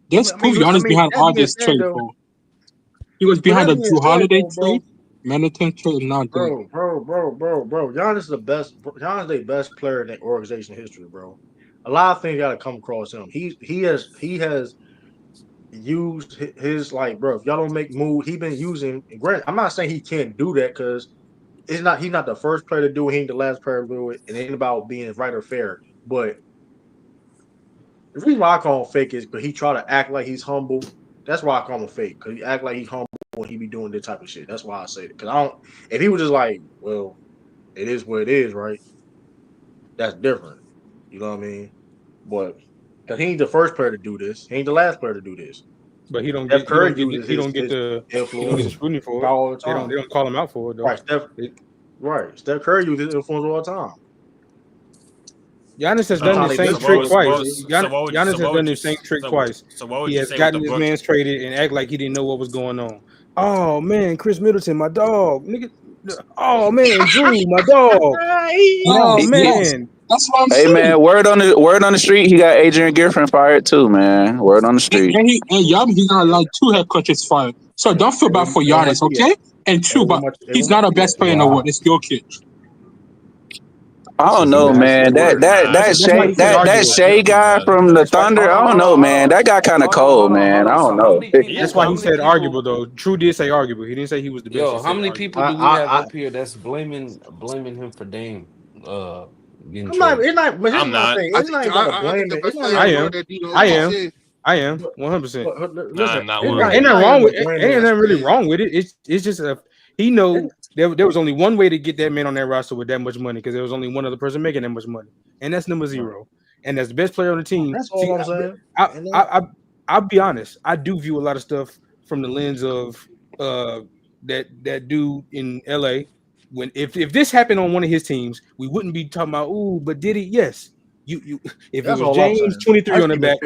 This proves Giannis behind all this trade, bro. He was behind the Drew Holiday trade, Middleton trade, not bro. Giannis is the best. Giannis is the best player in the organization history, bro. A lot of things got to come across him. He has used his bro. If y'all don't make move, he been using. Grant, I'm not saying he can't do that because. He's not the first player to do it. He ain't the last player to do it. It ain't about being right or fair. But the reason why I call him fake is because he try to act like he's humble. That's why I call him fake because he act like he's humble when he be doing this type of shit. That's why I say it. Because if he was just like, well, it is what it is, right? That's different. You know what I mean? But because he ain't the first player to do this. He ain't the last player to do this. But he don't get the scrutiny for it. All the time. They don't call him out for it though. Right, Steph Curry uses influence all the time. Giannis has done the same trick twice. Giannis has done the same trick twice. He has gotten his mans traded and act like he didn't know what was going on. Oh man, Chris Middleton, my dog, nigga. Oh man, Drew, my dog. Oh man. That's what I'm saying. Hey man, word on the street, he got Adrian Griffin fired too, man. Word on the street. And he got 2 head coaches fired. So don't feel bad for Giannis, okay? And 2, but he's not a best player in the world. It's your kid. I don't know, man. That Shea guy from the Thunder, I don't know, man. That got kind of cold, man. I don't know. That's why he said arguable, though. True did say arguable. He didn't say he was the best. Yo, how many people do we have up here that's blaming him for Dame? I'm not. I am 100%. Ain't nothing really wrong with it. It's just he know there was only one way to get that man on that roster with that much money because there was only one other person making that much money, and that's number 0. And as the best player on the team, that's all I'm saying. I'll be honest. I do view a lot of stuff from the lens of that dude in LA. When if this happened on one of his teams, we wouldn't be talking about but did he? Yes. You if it was James 23 on the back,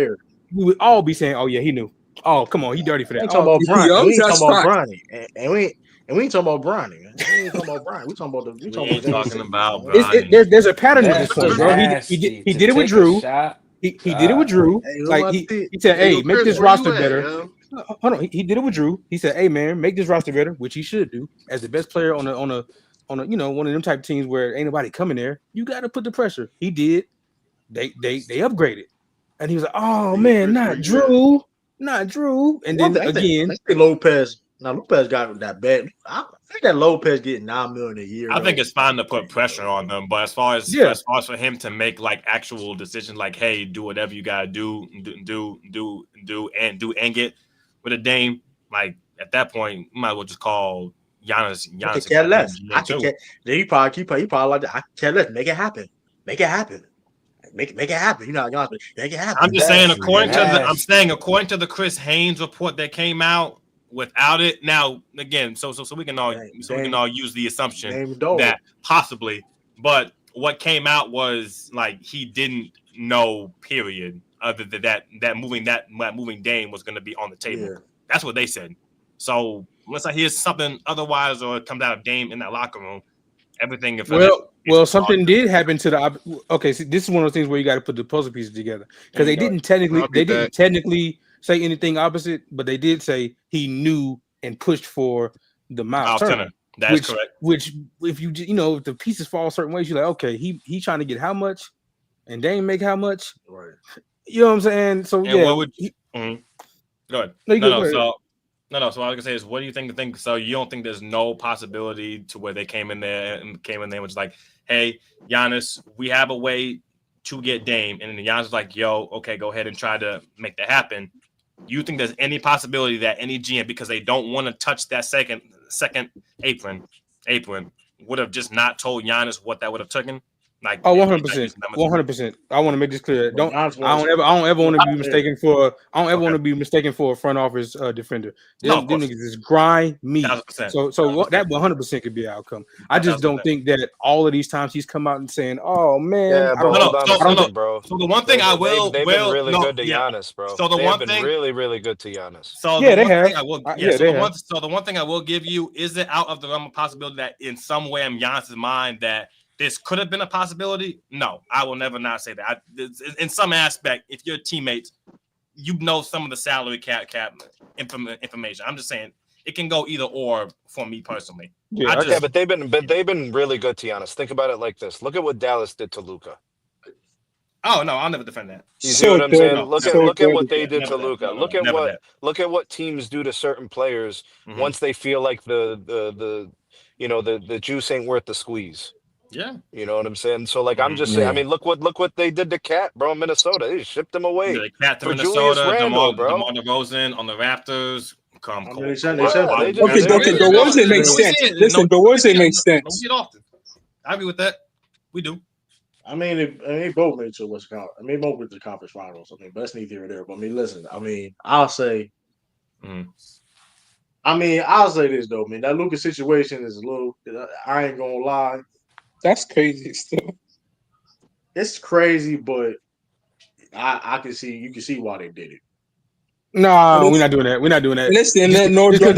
we would all be saying, oh yeah, he knew. Oh, come on, he dirty for that. We ain't talking about Bronny. And we ain't talking about Bronny, man. We ain't talking about Bronny. We talking about Bronny. There's a pattern at this That's point, bro. He nasty. did it with Take a Drew. shot. He did it with Drew. Hey, Like he said, "Hey, make this roster better." Hold on, he did it with Drew. He said, "Hey, man, make this roster better," which he should do as the best player on a one of them type of teams where ain't nobody coming there. You got to put the pressure. He did. They upgraded, and he was like, "Oh man, not Drew." And then again, Lopez. Now Lopez got that bad. I think that Lopez getting $9 million a year. I think it's fine to put pressure on them, but as far as for him to make like actual decisions, like, hey, do whatever you gotta do and get with a Dame, like at that point, you might as well just call Giannis. I could care less. He probably like that. I could care less. Make it happen. Make it happen. Make it happen. You know, make it happen. I'm just saying, according to the Chris Haynes report that came out, without it, now again, so we can all use the assumption that possibly, but what came out was like he didn't know, period, other than that moving Dame was going to be on the table. Yeah. That's what they said. So unless I hear something otherwise or it comes out of Dame in that locker room, everything. Well, something did happen to the. Okay, see, this is one of those things where you got to put the puzzle pieces together because they didn't technically say anything opposite, but they did say he knew and pushed for the Miles Turner. That's correct. Which, if if the pieces fall certain ways, you're like, okay, he trying to get how much, and Dame make how much, right? You know what I'm saying? So and what would go ahead? No. So what I was gonna say is, what do you think? So you don't think there's no possibility to where they came in there and was like, hey, Giannis, we have a way to get Dame, and then Giannis was like, yo, okay, go ahead and try to make that happen. You think there's any possibility that any GM, because they don't want to touch that second apron, would have just not told Giannis what that would have taken? Like 100%. 100%. I want to make this clear. I don't ever want to be mistaken for. I don't ever want to be mistaken for a front office defender. Them niggas is grimy. So that 100% could be an outcome. I just don't think that all of these times he's come out and saying, "Oh man, yeah, bro, bro." So the one thing I will, they've been really good to Giannis, bro. So the one thing, really, really good to Giannis. So yeah, they have. So the one thing I will give you is it out of the realm of possibility that in some way in Giannis's mind that this could have been a possibility? No, I will never not say that. In some aspect, if you're teammates, you know some of the salary cap information. I'm just saying it can go either or for me personally. Yeah, but they've been really good to Giannis. Think about it like this. Look at what Dallas did to Luka. Oh no, I'll never defend that. You see what I'm saying? Look at what they did to Luka. Look at what teams do to certain players once they feel like the juice ain't worth the squeeze. Yeah, you know what I'm saying. So like I'm just saying. I mean, look what they did to Cat, bro. In Minnesota, they shipped him away. Yeah, Cat to Minnesota, DeMar DeRozan on the Raptors. DeRozan makes sense. Listen, DeRozan makes sense. I agree with that. We do. I mean, they both made to West Conference. I mean, both went to the conference finals. I mean, but that's neither here or there. But I mean, listen. I mean, I'll say. I mean, I'll say this though, man. That Luka situation is a little. I ain't gonna lie. That's crazy still. It's crazy, but I can see you can see why they did it. No, we're not doing that. We're not doing that. Listen, here's the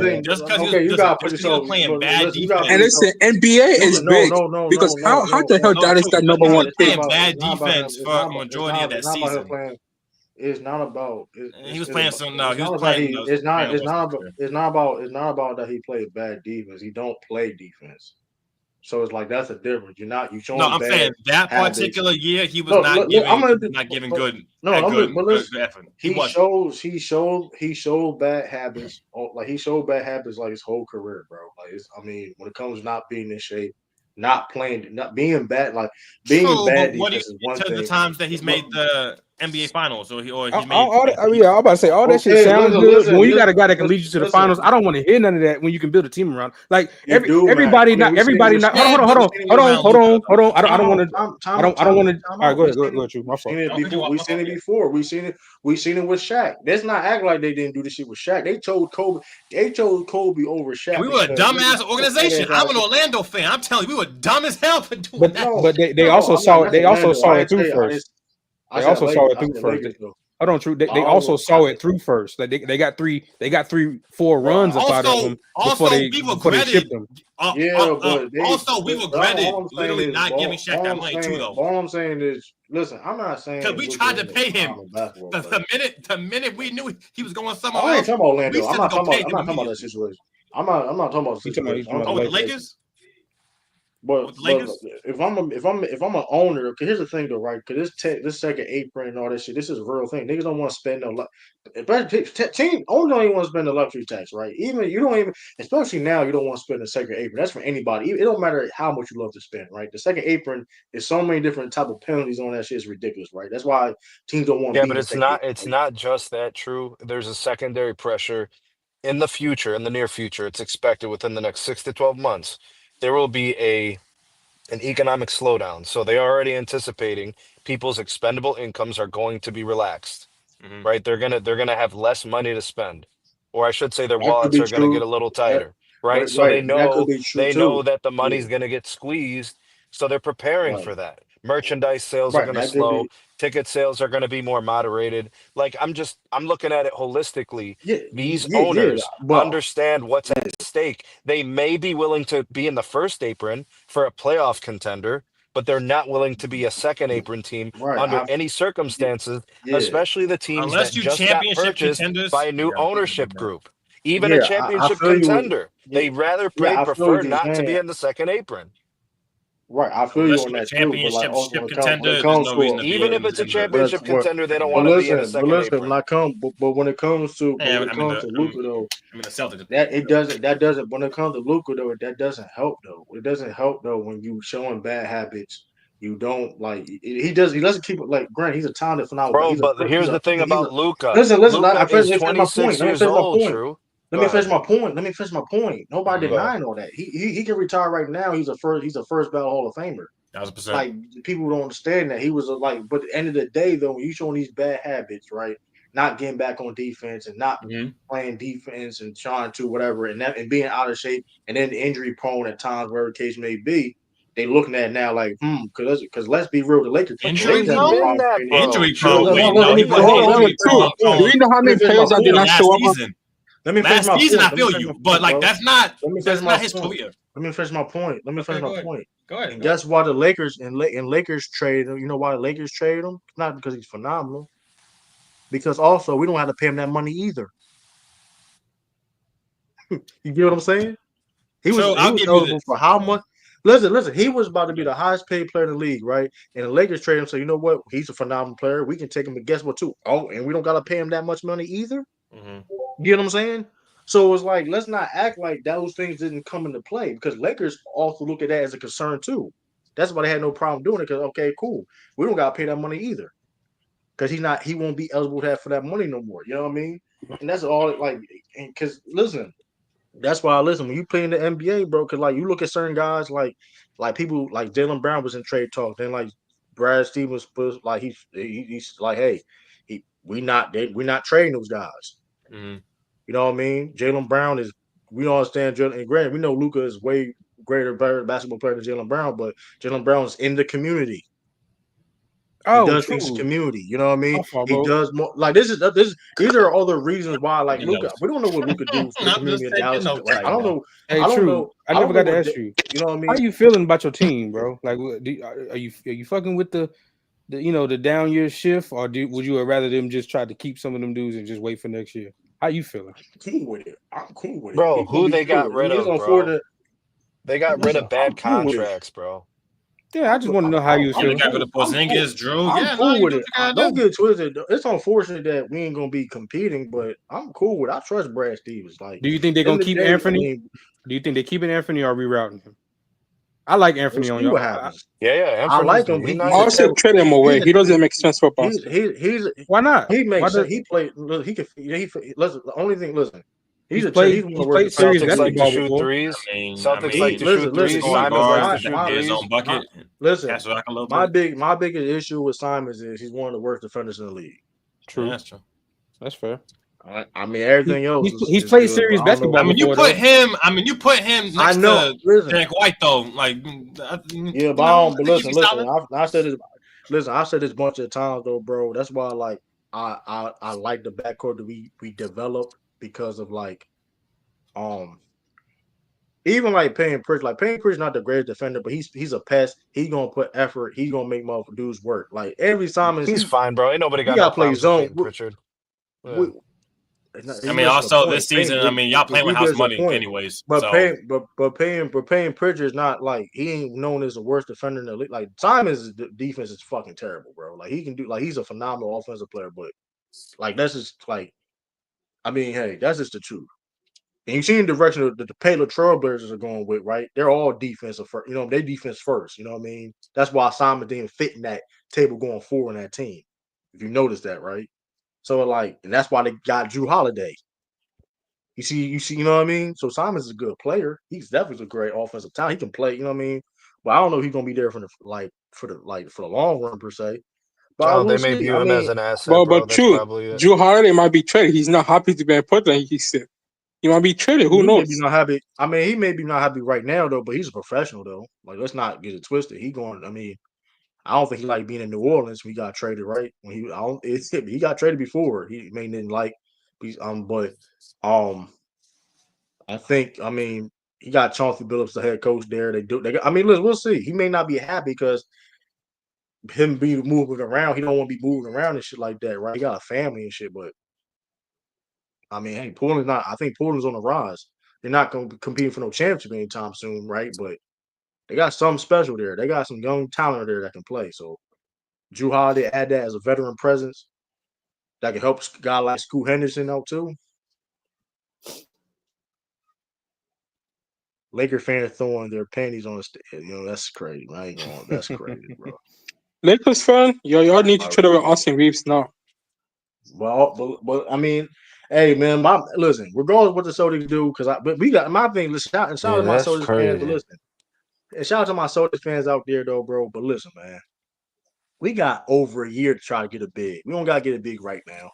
thing. Just because you got to put yourself playing bad defense. And listen, NBA is big because how the hell Dallas got number one pick? Bad defense for a majority of that season. It's not about. He was playing some. No, he was playing. It's not about that he played bad defense. He don't play defense. So it's like that's a difference. You showing. No, I'm saying that particular year he was not giving good. Good effort. He showed bad habits. Like he showed bad habits like his whole career, bro. Like when it comes to not being in shape. Not playing, not being bad, like being bad. What do you to the times that he's made the NBA Finals, or he made? I'm about to say all that shit sounds good. When you got a guy that can lead you to the finals, I don't want to hear none of that. When you can build a team around, like everybody, not. Hold on. I don't want to. I don't want to. All right, go ahead. You. My fault. We seen it before. We seen it with Shaq. Let's not act like they didn't do this shit with Shaq. They chose Kobe over Shaq. We were a dumbass organization. I'm an Orlando fan. I'm telling you, we were dumb as hell for doing that. But they also saw it. They also saw it through first. They also saw it through first. Hold on, true. They also saw it through first. Like they got 4 runs up out of them before they shipped them. Also, we regretted literally not giving Shaq that money too, though. All I'm saying is, listen, I'm not saying because we tried to pay him the minute we knew he was going somewhere. I ain't talking about Orlando. I'm not talking about that situation. I'm not talking about the situation. The Lakers. But if I'm an owner, because here's the thing though, right? Because this second apron and all that shit, this is a real thing. Niggas don't want to spend no team owners don't even want to spend the luxury tax, right? Especially now, you don't want to spend the second apron. That's for anybody. It don't matter how much you love to spend, right? The second apron is so many different type of penalties on that shit. Is ridiculous, right? That's why teams don't want to. Yeah, but it's not just that, true. There's a secondary pressure in the future, in the near future. It's expected within the next 6 to 12 months. There will be an economic slowdown. So they are already anticipating people's expendable incomes are going to be relaxed, right? They're gonna have less money to spend, or I should say their wallets are gonna get a little tighter, right? So they know that the money's gonna get squeezed, so they're preparing for that. Merchandise sales are gonna slow. Ticket sales are going to be more moderated. Like I'm looking at it holistically. These owners understand what's at stake. They may be willing to be in the first apron for a playoff contender, but they're not willing to be a second apron team under any circumstances, especially the teams that just got purchased by a new ownership group. Even a championship contender, they prefer not to be in the second apron. Right, I feel you on that too. But like, also even if it's a championship contender, they don't want to be in a second apron. When it comes to Luka though, that doesn't. When it comes to Luka though, that doesn't help though. It doesn't help though when you showing bad habits. You don't like he doesn't keep it like Grant. He's a talented phenomenal. Bro, but here's the thing about Luka. Listen. Luka is 26 years old. True. Let me finish my point. Nobody denying all that. He can retire right now. He's a first ballot Hall of Famer. 1,000%. Like people don't understand that he was but at the end of the day though, when you showing these bad habits, right? Not getting back on defense and not playing defense and trying to whatever and being out of shape and then injury prone at times, wherever the case may be. They looking at it now like, because let's be real, the Lakers injury prone. Do you know how many players that did not show up? Last season, I feel you, but like that's not his career. Let me finish my point. Go ahead. And guess why the Lakers and Lakers traded him? You know why the Lakers traded him? Not because he's phenomenal. Because also we don't have to pay him that money either. You get what I'm saying? He was eligible for how much? Listen. He was about to be the highest paid player in the league, right? And the Lakers traded him. So you know what? He's a phenomenal player. We can take him. But guess what? Too. Oh, and we don't got to pay him that much money either. You get what I'm saying? So it's like, let's not act like those things didn't come into play because Lakers also look at that as a concern too. That's why they had no problem doing it because, okay, cool. We don't got to pay that money either because he won't be eligible for that money no more. You know what I mean? And that's all because listen, that's why when you play in the NBA, bro, because like you look at certain guys like people like Jaylen Brown was in trade talk. Then like Brad Stevens was like, he's like, hey, we're not trading those guys. You know what I mean? Jaylen Brown we don't understand. And granted, we know Luka is way greater, better basketball player than Jaylen Brown, but Jaylen Brown is in the community. He does things in the community. You know what I mean? He does more. Like these are other reasons why. Like Luka, we don't know what Luka do for the community in Dallas. Like, I don't know. Hey, I never got to ask you. You know what I mean? How you feeling about your team, bro? Like, are you fucking with the down year shift, or would you rather them just try to keep some of them dudes and just wait for next year? How you feeling? I'm cool with it, bro. Who they got rid of, bro? They got rid of bad contracts, bro. Yeah, I just want to know how you feel. Got rid of Porzingis, Drew. I'm cool with it. Don't get twisted. It's unfortunate that we ain't gonna be competing, but I'm cool with it. I trust Brad Stevens. Like, do you think they're gonna keep Anthony? Do you think they're keeping Anthony or rerouting him? I like Anthony on your. Yeah. I like him. I also trade him away. He doesn't make sense for Boston. He's why not? He makes sense. He played. He could. Listen. The only thing. Listen. He's played serious basketball to shoot threes. Celtics like to shoot threes. Listen. My biggest issue with Simons is he's one of the worst defenders in the league. True. That's true. That's fair. I mean, everything else. He's played serious basketball. I mean, you put him next to Derek White, though. Like, yeah, but listen. I said this. Listen, I said this a bunch of times, though, bro. That's why, like, I like the backcourt that we developed because of even like Payne Pritchard. Like Payne Pritchard's not the greatest defender, but he's a pest. He's gonna put effort. He's gonna make motherfuckers dudes work. Like every Simons, He's fine, bro. Ain't nobody he got no got to play problems with zone. Peyton Pritchard. We, Yeah. I He's mean, missing a also this point. season, I mean, y'all playing with He house missing a money, point. anyways. But So Payne Pritchard is not like he ain't known as the worst defender in the league. Like Simons' defense is fucking terrible, bro. Like he can do like he's a phenomenal offensive player, but like that's just like I mean, hey, that's just the truth. And you see the direction that the Paler Trailblazers are going with, right? They're all defensive first. You know, they defense first. You know what I mean? That's why Simon didn't fit in that table going forward in that team. If you notice that, right? So like, and that's why they got Drew Holiday. You see, you know what I mean? So Simon's a good player. He's definitely a great offensive talent. He can play, you know what I mean? But I don't know if he's gonna be there for the long run per se. But I Oh, will they may see. view I him as mean, an asset, But bro. but That's true, probably it. Drew Holiday might be traded. He's not happy to be in Portland. He said he might be traded. Who he may be knows? not happy. I mean, he may be not happy right now though, but he's a professional though. Like, let's not get it twisted. He going. I mean, I don't think he like being in New Orleans when he got traded. Right when he got traded before. He may didn't like. But I think. I mean, he got Chauncey Billups, the head coach there. I mean, listen, we'll see. He may not be happy because him being moving around. He don't want to be moving around and shit like that, right? He got a family and shit, but I mean, hey, Portland's not. I think Portland's on the rise. They're not going to be competing for no championship anytime soon, right? But they got something special there. They got some young talent there that can play. So Drew Holiday add that as a veteran presence that can help a guy like Scoot Henderson out too. Laker fans throwing their panties on the stage. You know, that's crazy. I ain't going. That's crazy, bro. Lakers fan, y'all need to trade with Austin Reeves now. But I mean, hey man, listen. Regardless of what the Celtics do, but we got my thing. Listen, shout out to my that's Celtics fans. But crazy. listen, and shout out to my Celtics fans out there though, bro. But listen, man, we got over a year to try to get a big. We don't gotta get a big right now.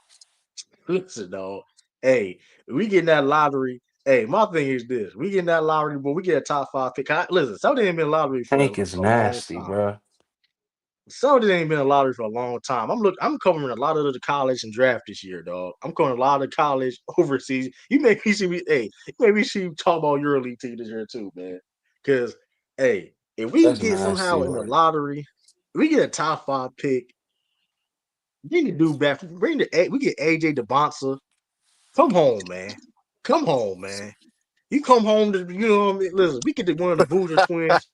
Listen, dog. Hey, we getting that lottery. Hey, my thing is this: we getting that lottery, but we get a top 5 pick. Listen, Celtics ain't been lottery for Tank is a long nasty, time. bro. Celtics ain't been a lottery for a long time. I'm covering a lot of the college and draft this year, dog. I'm covering a lot of college overseas. You make me see me, hey, you make me see you talk about EuroLeague team this year too, man. Because hey, if we That's get nasty somehow in the work. lottery, we get a top 5 pick. Bring the dude back. We get AJ DeBonsa. Come home, man. Come home, man. You come home to you know what I mean? Listen, we get the one of the Boozer twins.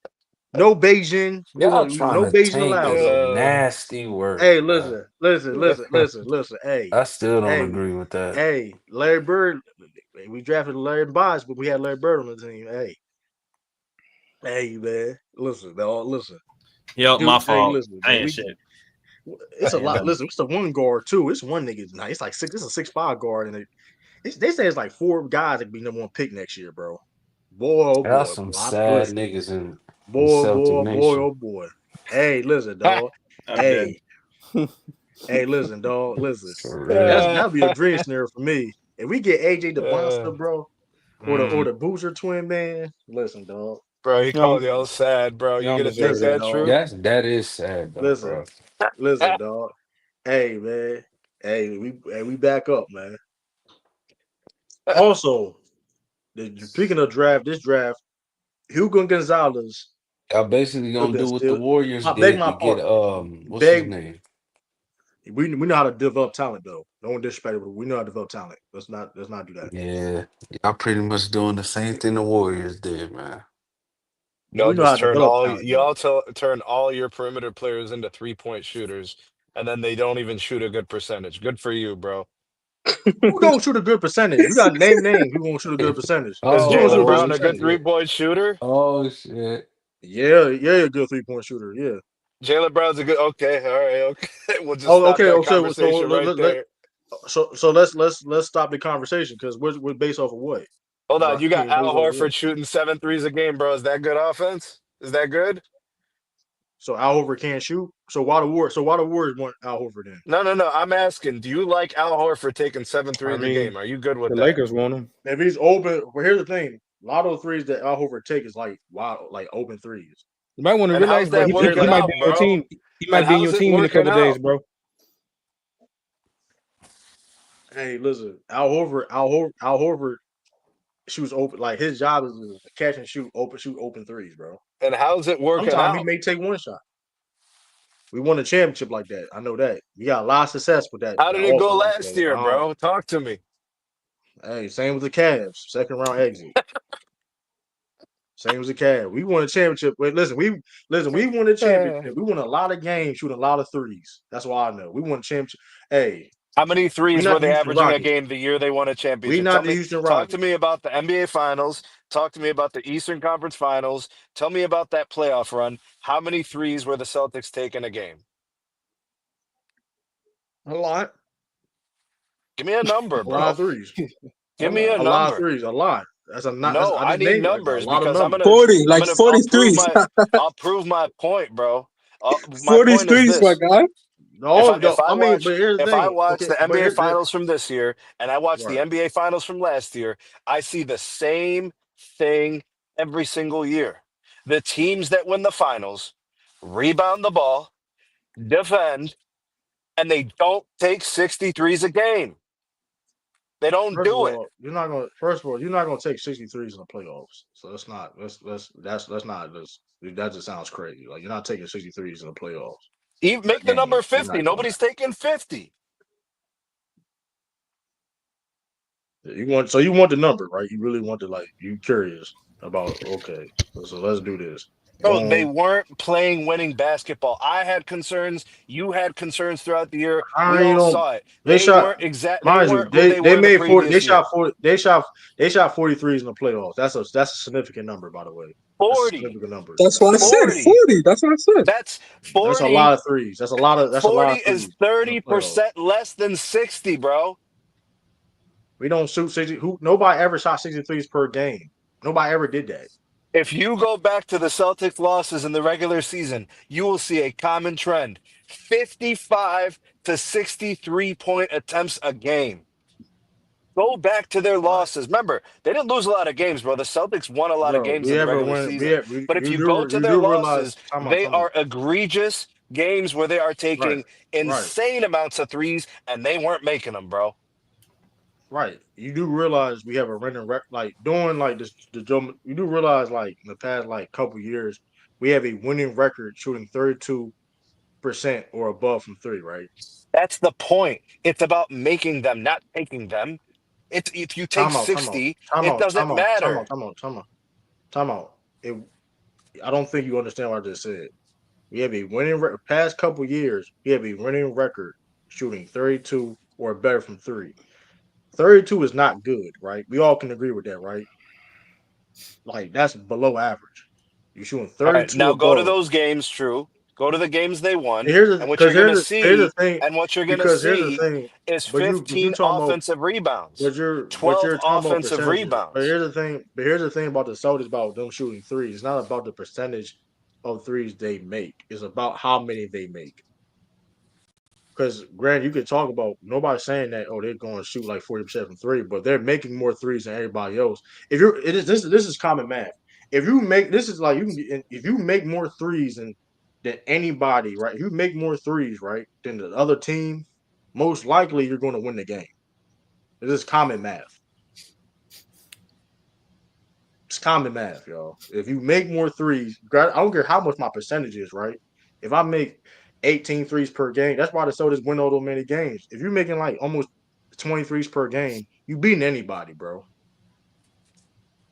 No Beijing. Y'all trying No to Beijing tank allowed is though. nasty work, Hey, bro. listen. Hey, I still don't hey, agree with that. hey, Larry Bird. We drafted Larry Bonds, but we had Larry Bird on the team. Hey, man. Listen, dog. Listen. Yo, my Dude, hey, fault. listen, I man. ain't shit. It's a I ain't lot. nothing. Listen, it's the one guard too. It's one nigga. Nah, it's like six. It's a 6'5" guard, and they say it's like 4 guys that can be number 1 pick next year, bro. Boy, oh Y'all boy. some sad niggas in Boy, Celtic boy, boy, Nation. oh boy. Hey, listen, dog. I'm dead. Hey, hey, listen, dog. Listen. For real. That'd be a dream scenario for me. If we get AJ DeBonster, bro, or the Boozer twin, man. Listen, dog. Bro, he Y'all, called y'all sad, bro. You y'all gonna deserve take Listen, that. that dog. true? That is sad though, Listen, bro. listen, dog. Hey, man. Hey, we back up, man. Also, speaking of this draft, Hugo Gonzalez Y'all basically could have gonna been do what the still. Warriors I beg did my to get pardon. what's his Beg. name? We know how to develop talent though. No one disrespect it, but we know how to develop talent. Let's not do that. Yeah. Y'all pretty much doing the same thing the Warriors did, man. But we know how to develop talent though. Turn all your perimeter players into 3-point shooters, and then they don't even shoot a good percentage. Good for you, bro. Who gonna shoot a good percentage? We got to name names. Who gonna shoot a good percentage? Is Who gonna shoot a Jalen good Brown Oh a good percentage? shit. 3-point shooter? Oh shit. Yeah, a good 3-point shooter. Yeah. Jalen Brown's a good. Okay, all right, okay. We'll just Oh, stop okay. that So conversation right there. let's stop the conversation because we're based off of what? Hold Because on, you I got mean, based Al off of what? Horford shooting 7 threes a game, bro. Is that good offense? Is that good? So Al Horford can't shoot. So why the Warriors want Al Horford in? No. I'm asking, do you like Al Horford taking 7 I threes a mean, game? Are you good with the that? Lakers want him. If he's open, well, here's the thing: a lot of those threes that Al Horford take is like wow, like open threes. You might want to And relax, how's bro. that He They're he working like might be out, in your bro? team. He And might be in your how's it team in a working couple of days, out? bro. Hey, listen, Al Horford shoots open. Like his job is to catch and shoot open threes, bro. And how's it working Sometimes he out? may take one shot. We won a championship like that. I know that. We got a lot of success with that How did it go offense. last year, bro? Talk to me. Hey, same with the Cavs, second round exit. Same as the Cavs. We won a championship. Wait, listen, we won a championship. We won a lot of games, shooting a lot of threes. That's why I know. We won a championship. Hey, How many we threes not were the they Houston averaging a Rockets. game the year they won a We championship? not the Houston Talk to Rockets. me about the NBA Finals. Talk to me about the Eastern Conference Finals. Tell me about that playoff run. How many threes were the Celtics taking a game? A lot. Give me a number, A lot bro. of threes. Give me a A lot of number. threes. A lot. That's a not. That's, No, I I just need named a numbers lot of because numbers. 40, like I'll 43s. prove my point, bro. My point is 43s, my this. guy. No, no. I mean, but here's the If I thing. watch Okay, the but NBA here's Finals from this year and I watch the right. NBA Finals from last year, I see the same thing every single year. The teams that win the finals rebound the ball, defend, and they don't take 63s a game. They don't First of do it. all, you're not gonna. First of all, you're not gonna take 63s in the playoffs. So that's not. That's not. That just sounds crazy. Like you're not taking 63s in the playoffs. Even A make the game. number You're 50. not doing Nobody's taking 50. that. You want. So you want the number, right? You really want to like. You curious about? Okay. So let's do this. Bro, they Boom. weren't playing winning basketball. I had concerns. You had concerns throughout the year. We I all don't. saw it. They shot. They Mind you, weren't who they they were the made 40. They previous shot year. 40. They shot 43s in the playoffs. That's a significant number, by the way. That's a 40. significant number. That's what I said. 40. 40. That's what I said. That's That's a 40. lot of threes. That's a lot 40 of is threes in the playoffs. 30% less than 60, bro. We don't shoot 60. Nobody ever shot 63s per game. Nobody ever did that. If you go back to the Celtics losses in the regular season, you will see a common trend. 55 to 63-point attempts a game. Go back to their Right. losses. Remember, they didn't lose a lot of games, bro. The Celtics won a lot of Bro, games we in the ever regular win season. But if you go to you their do realize losses, they time out. are egregious games where they are Right. taking Right. insane amounts of threes and they weren't making them, bro. Right. You do realize we have a running record like doing like this you do realize like in the past like couple years we have a winning record shooting 32% or above from three, right? That's the point. It's about making them, not taking them. It's if you take Time out, time out, 60, time it out, doesn't time out, time out, matter. time out, time out, time out. It, I don't think you understand what I just said. We have a winning past couple years. We have a winning record shooting 32 or better from three. 32 is not good, right? We all can agree with that, right? Like that's below average. You're shooting All right, 32 now go to above. those games, true. Go to the games they won, and what Because you're gonna here's the see, thing. and what you're gonna Because here's the see thing. is But you 15 talking about offensive rebounds, but 12 you're talking about offensive percentages. rebounds. But here's the thing about the Celtics about them shooting threes. It's not about the percentage of threes they make. It's about how many they make. Because Grant, you could talk about nobody's saying that they're going to shoot like 40% from three, but they're making more threes than everybody else. If you're it is this is common math. If you make this is like you can if you make more threes than anybody, right? If you make more threes, right, than the other team, most likely you're going to win the game. This is common math. It's common math, y'all. If you make more threes, I don't care how much my percentage is, right? If I make 18 threes per game, that's why the Celtics win all those many games. If you're making like almost 20 threes per game, you beating anybody, bro.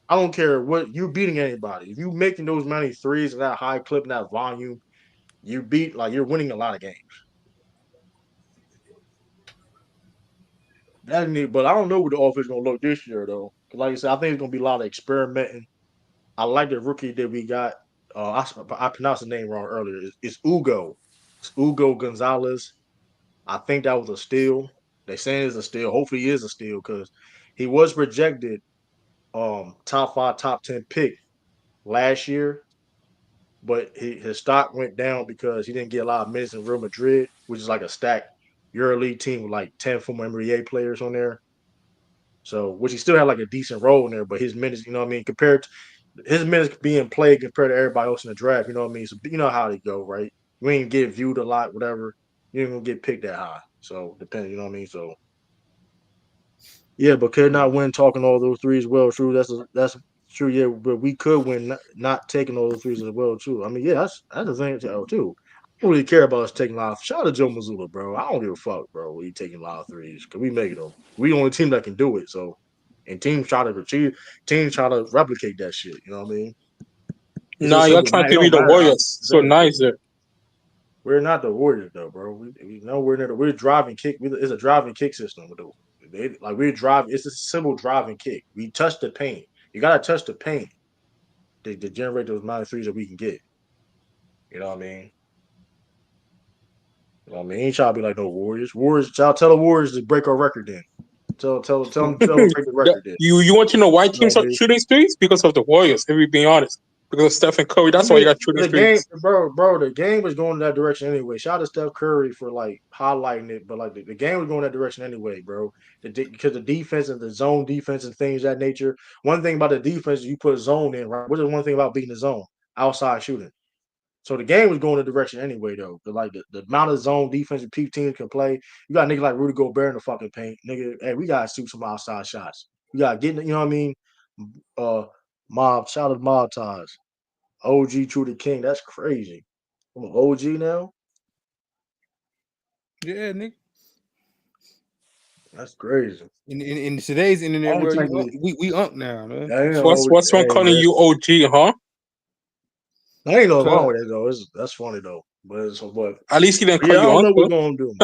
I don't care what you beating anybody. If you making those many threes and that high clip and that volume, you're winning a lot of games. But I don't know what the offense is gonna look this year though. 'Cause like I said, I think it's gonna be a lot of experimenting. I like the rookie that we got. I pronounced the name wrong earlier. It's Ugo. It's Ugo Gonzalez. I think that was a steal. They saying it's a steal. Hopefully, he is a steal because he was projected top five, top 10 pick last year, but his stock went down because he didn't get a lot of minutes in Real Madrid, which is like a stacked EuroLeague team with like 10 former NBA players on there. So, which he still had like a decent role in there, but his minutes, you know what I mean, compared to his minutes being played compared to everybody else in the draft, you know what I mean? So, you know how they go, right? You ain't get viewed a lot, whatever. You ain't gonna get picked that high. So, depending, you know what I mean? So, Yeah, but could not win talking all those threes well. True, that's true. Yeah, but we could win not taking all those threes as well too. I mean, yeah, that's the thing too. I don't really care about us taking a lot. Shout out to Joe Mazzulla, bro. I don't give a fuck, bro. We taking a lot of threes because we making them. We the only team that can do it. So, and teams try to achieve, teams try to replicate that shit. You know what I mean? It's Nah, just you're simple. trying It to be don't the matter how Warriors. So percentage. nice there. We're not the Warriors though, bro. We know we're driving kick. It's a driving kick system. We're driving. It's a simple driving kick. We touch the paint. You gotta touch the paint to generate those amount of threes that we can get. You know what I mean? You know what I mean? Ain't trying to be like no Warriors. Warriors. Tell the Warriors to break our record then. Tell them break the record then. You want to know why You know teams what are I mean? shooting threes? Because of the Warriors, if we're being honest. Because of Stephen Curry. I That's why you mean, got shooting the game, threes. bro, the game was going that direction anyway. Shout out to Steph Curry for like highlighting it, but like the game was going that direction anyway, bro. Because the defense and the zone defense and things of that nature. One thing about the defense, you put a zone in, right? What is one thing about beating the zone? Outside shooting. So the game was going the direction anyway, though. But like the amount of zone defensive teams can play, you got niggas like Rudy Gobert in the fucking paint, nigga. Hey, we gotta shoot some outside shots. We gotta get, you know what I mean? Shout out to Mob Ties. OG True the King. That's crazy. I'm an OG now. Yeah, nigga. That's crazy. In today's internet Only world, technically, we unk now, man. I ain't no What's OG. what's one Hey, calling you OG, huh? there ain't no wrong Cause with that though. That's funny though. But At least he didn't call yeah, I you don't know what's uncle. going to do.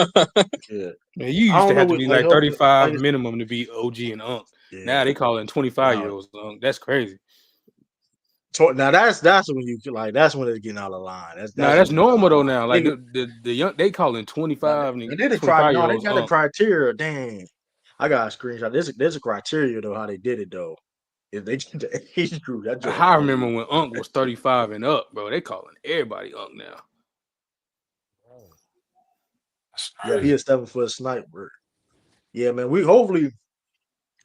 Yeah, man, you I used to don't know have to what be like like help. Like 35 minimum to be OG and unk. Now yeah, they calling 25-year-olds unk. That's crazy. now that's when you like that's when it's getting out of line. Nah, That's that's when it's out normal of though line. now. Like the young they calling 25 Now and they the no, they 25-year-olds got the unk. criteria. Dang, I got a screenshot. There's a criteria though how they did it though. If they did the age group, that joint I remember crazy. when unk was 35 and up, bro. They calling everybody unk now. That's Yeah, he crazy. a 7-foot sniper. Yeah, man. We hopefully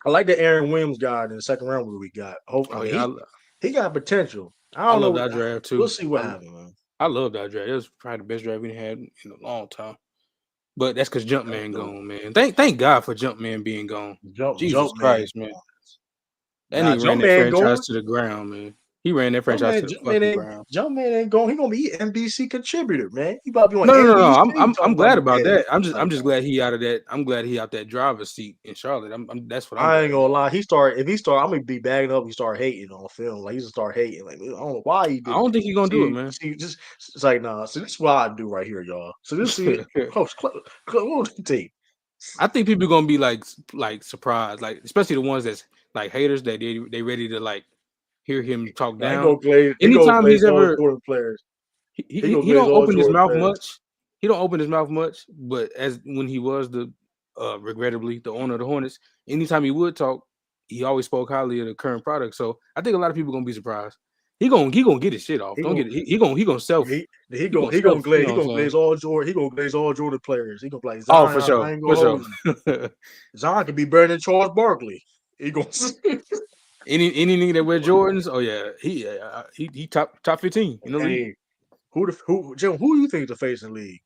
I like the Aaron Williams guy in the second round we got. I Oh mean yeah, he got potential. I I don't love know. that draft We'll too. see what happens, man. I love that draft. It was probably the best draft we had in a long time. But that's because That's Jumpman dope. gone, man. Thank God for Jumpman being gone. Jesus Jump man. Christ, man. That Nah, nigga ran jump that man franchise going. to the ground, man. He ran that franchise to the fucking ground. Jump man ain't going. He gonna be an NBC contributor, man. He about to be on No. NBC I'm talking about glad the about game. that. I'm just glad he out of that. I'm glad he out that driver's seat in Charlotte. That's what I'm I glad ain't gonna about. lie. If he start, I'm gonna be bagging up. He start hating on film. Like he's gonna start hating. Like I don't know why he I did. don't think he's gonna do it, man. Just it's like nah. So this is what I do right here, y'all. So this see close tape. I think people gonna be like surprised, like especially the ones that's like haters that they ready to like hear him talk Nah, down. He gonna Anytime he's glaze all ever Jordan players. He gonna he glaze don't all open his Jordan mouth players. much. He don't open his mouth much, but as when he was the regrettably the owner of the Hornets, anytime he would talk, he always spoke highly of the current product. So I think a lot of people gonna be surprised. He gonna get his shit off. He Don't gonna get it. He gonna self. He gonna self. You know what I'm saying? He gonna glaze all Jordan players. He gonna be like Oh, Zion. I ain't for gonna sure. hold you. Zion could be better than Charles Barkley. He gonna Any nigga that wear Jordans, oh yeah, he top 15 in the league. hey Jim, who do you think is the face in the league?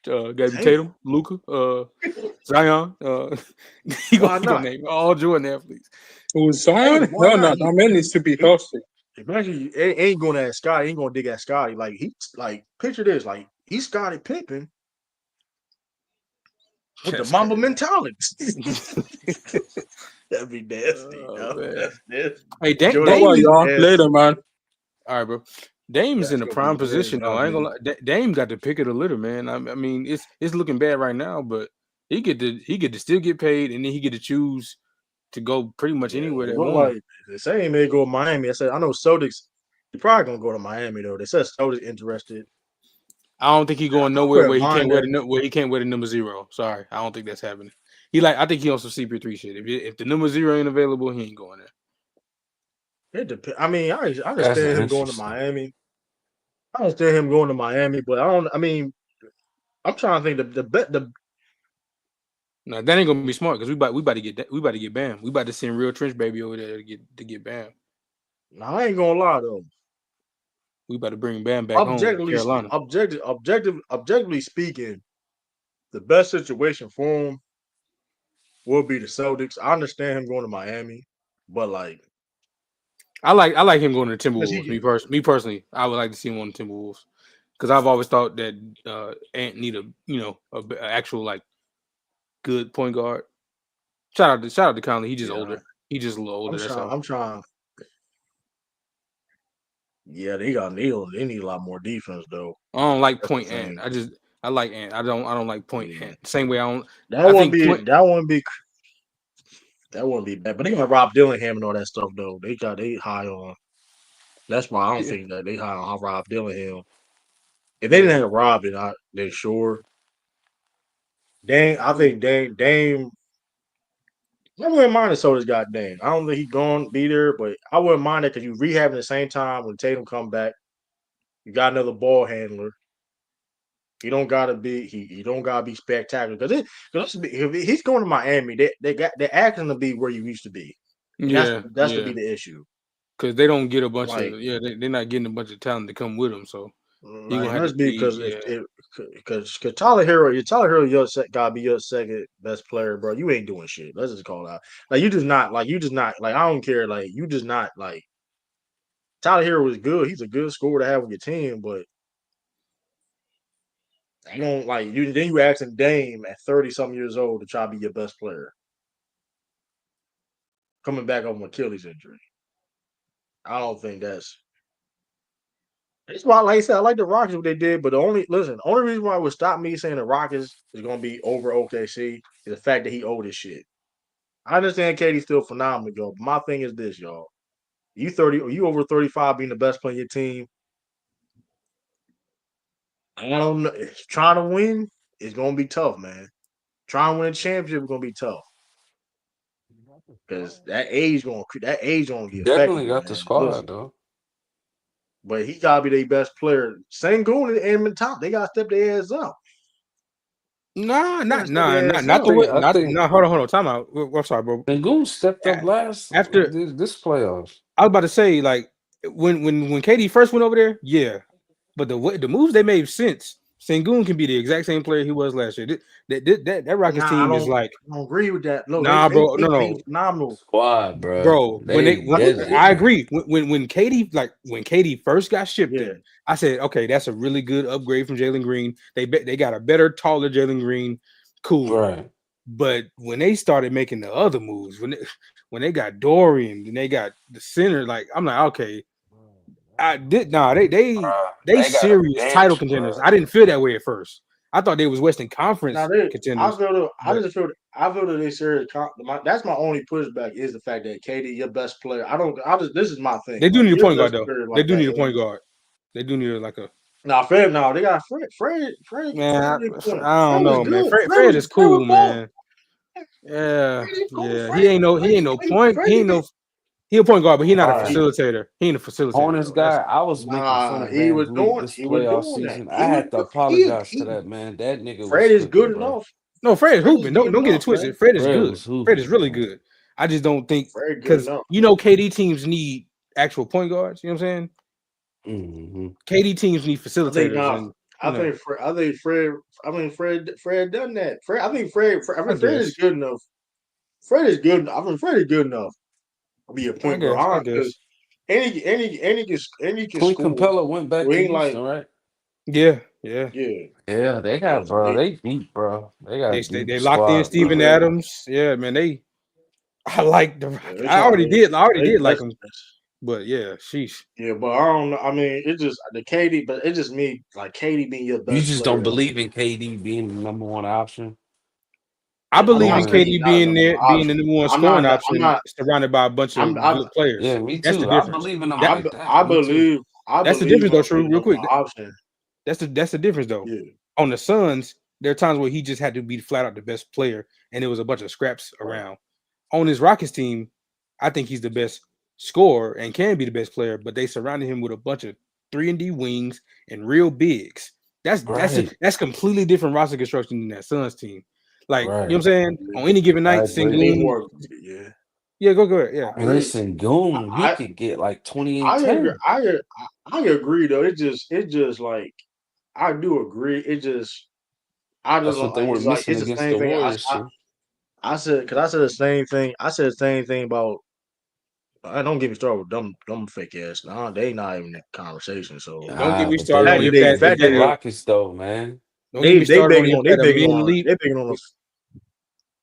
Gotta be Damn. Tatum, Luka, Zion. He Why gonna not? name all Jordan athletes. Who's Zion? Hey, why Hell no, not? that man needs to be He healthy. imagine you ain't going at Scotty, ain't gonna dig at Scotty. Like he like picture this, like he's Scotty Pippen with the That's Mamba crazy. mentality. That'd be nasty. Oh, No, man. that's nasty. Hey, Jordan Bye Dame bye, is y'all. nasty. Later, man. all right, bro. Dame's That's in a gonna be prime nasty. position though. I ain't gonna lie. Dame got the pick of the litter, man. I mean, it's looking bad right now, but he get to still get paid, and then he get to choose to go pretty much Yeah, anywhere it they look want him. like they say he may go to Miami. I said I know Celtics. He probably gonna go to Miami though. They said Celtics interested. I don't think he going I nowhere wouldn't where he mind can't wear that. the number 0. Sorry, I don't think that's happening. I think he on some CP3 shit. If the number 0 ain't available, he ain't going there. It depends. I mean, I That's understand him going to interesting. Miami. I understand him going to Miami, but I don't. I mean, I'm trying to think the No, that ain't gonna be smart because we about to get Bam. We about to send real trench baby over there to get Bam. I ain't gonna lie though. We about to bring Bam back home, Carolina. Objectively speaking, the best situation for him will be the Celtics. I understand him going to Miami, but like I like him going to the because Timberwolves. he Me personally, I would like to see him on the Timberwolves because I've always thought that Ant need a actual like good point guard. Shout out to Conley. He just yeah. older. He just a little older. That's all. I'm trying. Yeah, they need a lot more defense though. I don't like That's the point Ant. thing. I like Ant. I don't like point Yeah. Ant. Same way I don't. That I wouldn't think be point. that wouldn't be bad. But they got Rob Dillingham and all that stuff though. They high on. That's why I don't Yeah, think that they high on Rob Dillingham. If they didn't yeah. have Rob, then sure. I think Dame. I wouldn't mind if Soda's got Dame. I don't think he's going to be there, but I wouldn't mind it because you rehab at the same time when Tatum come back. You got another ball handler. He don't gotta be he don't gotta be spectacular because if he's going to Miami, they're asking to be where you used to be, and Yeah, that's to yeah. be the issue. Because they don't get a bunch Like of they're not getting a bunch of talent to come with them. So he gonna have let's to be be because because Tyler Hero, gotta be your second best player, bro. You ain't doing shit. Let's just call it out. You just not like I don't care. Like you just not like Tyler Hero is good. He's a good scorer to have on your team, but I don't like you. Then you asking Dame at 30-something years old to try to be your best player, coming back off an Achilles injury. I don't think that's why, like I said, I like the Rockets what they did, but only reason why it would stop me saying the Rockets is gonna be over OKC is the fact that he old as shit. I understand Katie's still phenomenal, yo. But my thing is this, y'all. You 30 or you over 35 being the best player in your team. I don't know. Trying to win is gonna be tough, man. Trying to win a championship is gonna be tough. Because that age gonna be affecting Definitely you, got the man. Listen. squad though. But he gotta be their best player. Sengun and top, they gotta step their ass up. nah, They gotta step their ass not the up. way. I think Hold on. Time out. I'm sorry, bro. Sengun stepped up last After this playoffs. I was about to say, like when KD first went over there, yeah. But the moves they made since Sengun can be the exact same player he was last year. That Rockets Nah, team is like, I don't agree with that. No, nah, bro, they no, phenomenal. Squad, bro. bro. They I deadly. agree. When KD first got shipped Yeah. in, I said, okay, that's a really good upgrade from Jalen Green. They got a better, taller Jalen Green. Cool. Right. But when they started making the other moves, when they got Dorian and they got the center, like I'm like, okay, Bruh, they they got a serious title bench, contenders. bro. I didn't feel that way at first. I thought they was Western Now Conference they, contenders, but I feel that they serious. That's my only pushback is the fact that KD, your best player. This is my thing. they do Like need a your point guard best though. player They like do that. need a point guard. They do need like a No, they got Fred man. did point. I don't Fred was know, man. good. Fred is Fred was cool, ball. man. Yeah, Fred is cool. yeah. He ain't no point. Fred did He a point guard, but he not a All right. facilitator. He ain't a facilitator Honest though. That's guy, I was making fun Nah, of Van Vliet this he was playoff doing that. season. I had to apologize to that man. That nigga was Fred is good cooking, bro. enough. no Fred is Fred is hooping. good Don't get it enough, man. twisted. Fred is Fred good. was Fred is hooping, really man. good. I just don't think Fred good because enough. KD teams need actual point guards. You know what I'm saying? Mm-hmm. KD teams need I think facilitators, now. and you know, Fred done that. I I mean, Fred is guess, good enough. Fred is good. I mean, Fred is good enough to be a point I guard. guess, Because any can Clint score. Capella went back We to ain't like, Houston, right? yeah, yeah. yeah. Yeah, they got, bro. They, They deep, bro. They got a deep They locked in squad, Steven bro. yeah, Adams. Yeah, man. I like the yeah, Rockets. they trying to. I already did like That's, them, but yeah, sheesh. yeah, but I don't know. I mean, it's just the KD, but it's just me like KD being your You best just don't player. believe in KD being the number one option. I I'm believe not in Scoring. saying he's KD not a being number there, one being the option. number one I'm scoring not. I'm option, not. surrounded by a bunch of I good players. Yeah, me That's the too. I difference. believe in them That like that. Me too. that's the believe difference him though. to be True, the real number quick. one option. That's the difference though. Yeah, On the Suns, there are times where he just had to be flat out the best player, and there was a bunch of scraps right. around. On his Rockets team, I think he's the best scorer and can be the best player, but they surrounded him with a bunch of 3-and-D wings and real bigs. Right. That's completely different roster construction than that Suns team. Like, you know what I'm Right. saying? On any given I night, agree. They need Sengun, more. Yeah, yeah, go ahead. I Yeah. And agree. listen, Goon, he I could get like 20 and I agree. 10. I agree though. It just like I do agree. I just That's don't what they like. were It's like missing it's the against same the thing. Warriors, too. I said the same thing. I said the same thing about. I don't get me started with dumb fake ass. Nah, they not even in the conversation. So Don't get me But started they on fact that if beat they they that if fact beat the that that Rockets though, man. don't get me they started on begging if on that a men leap,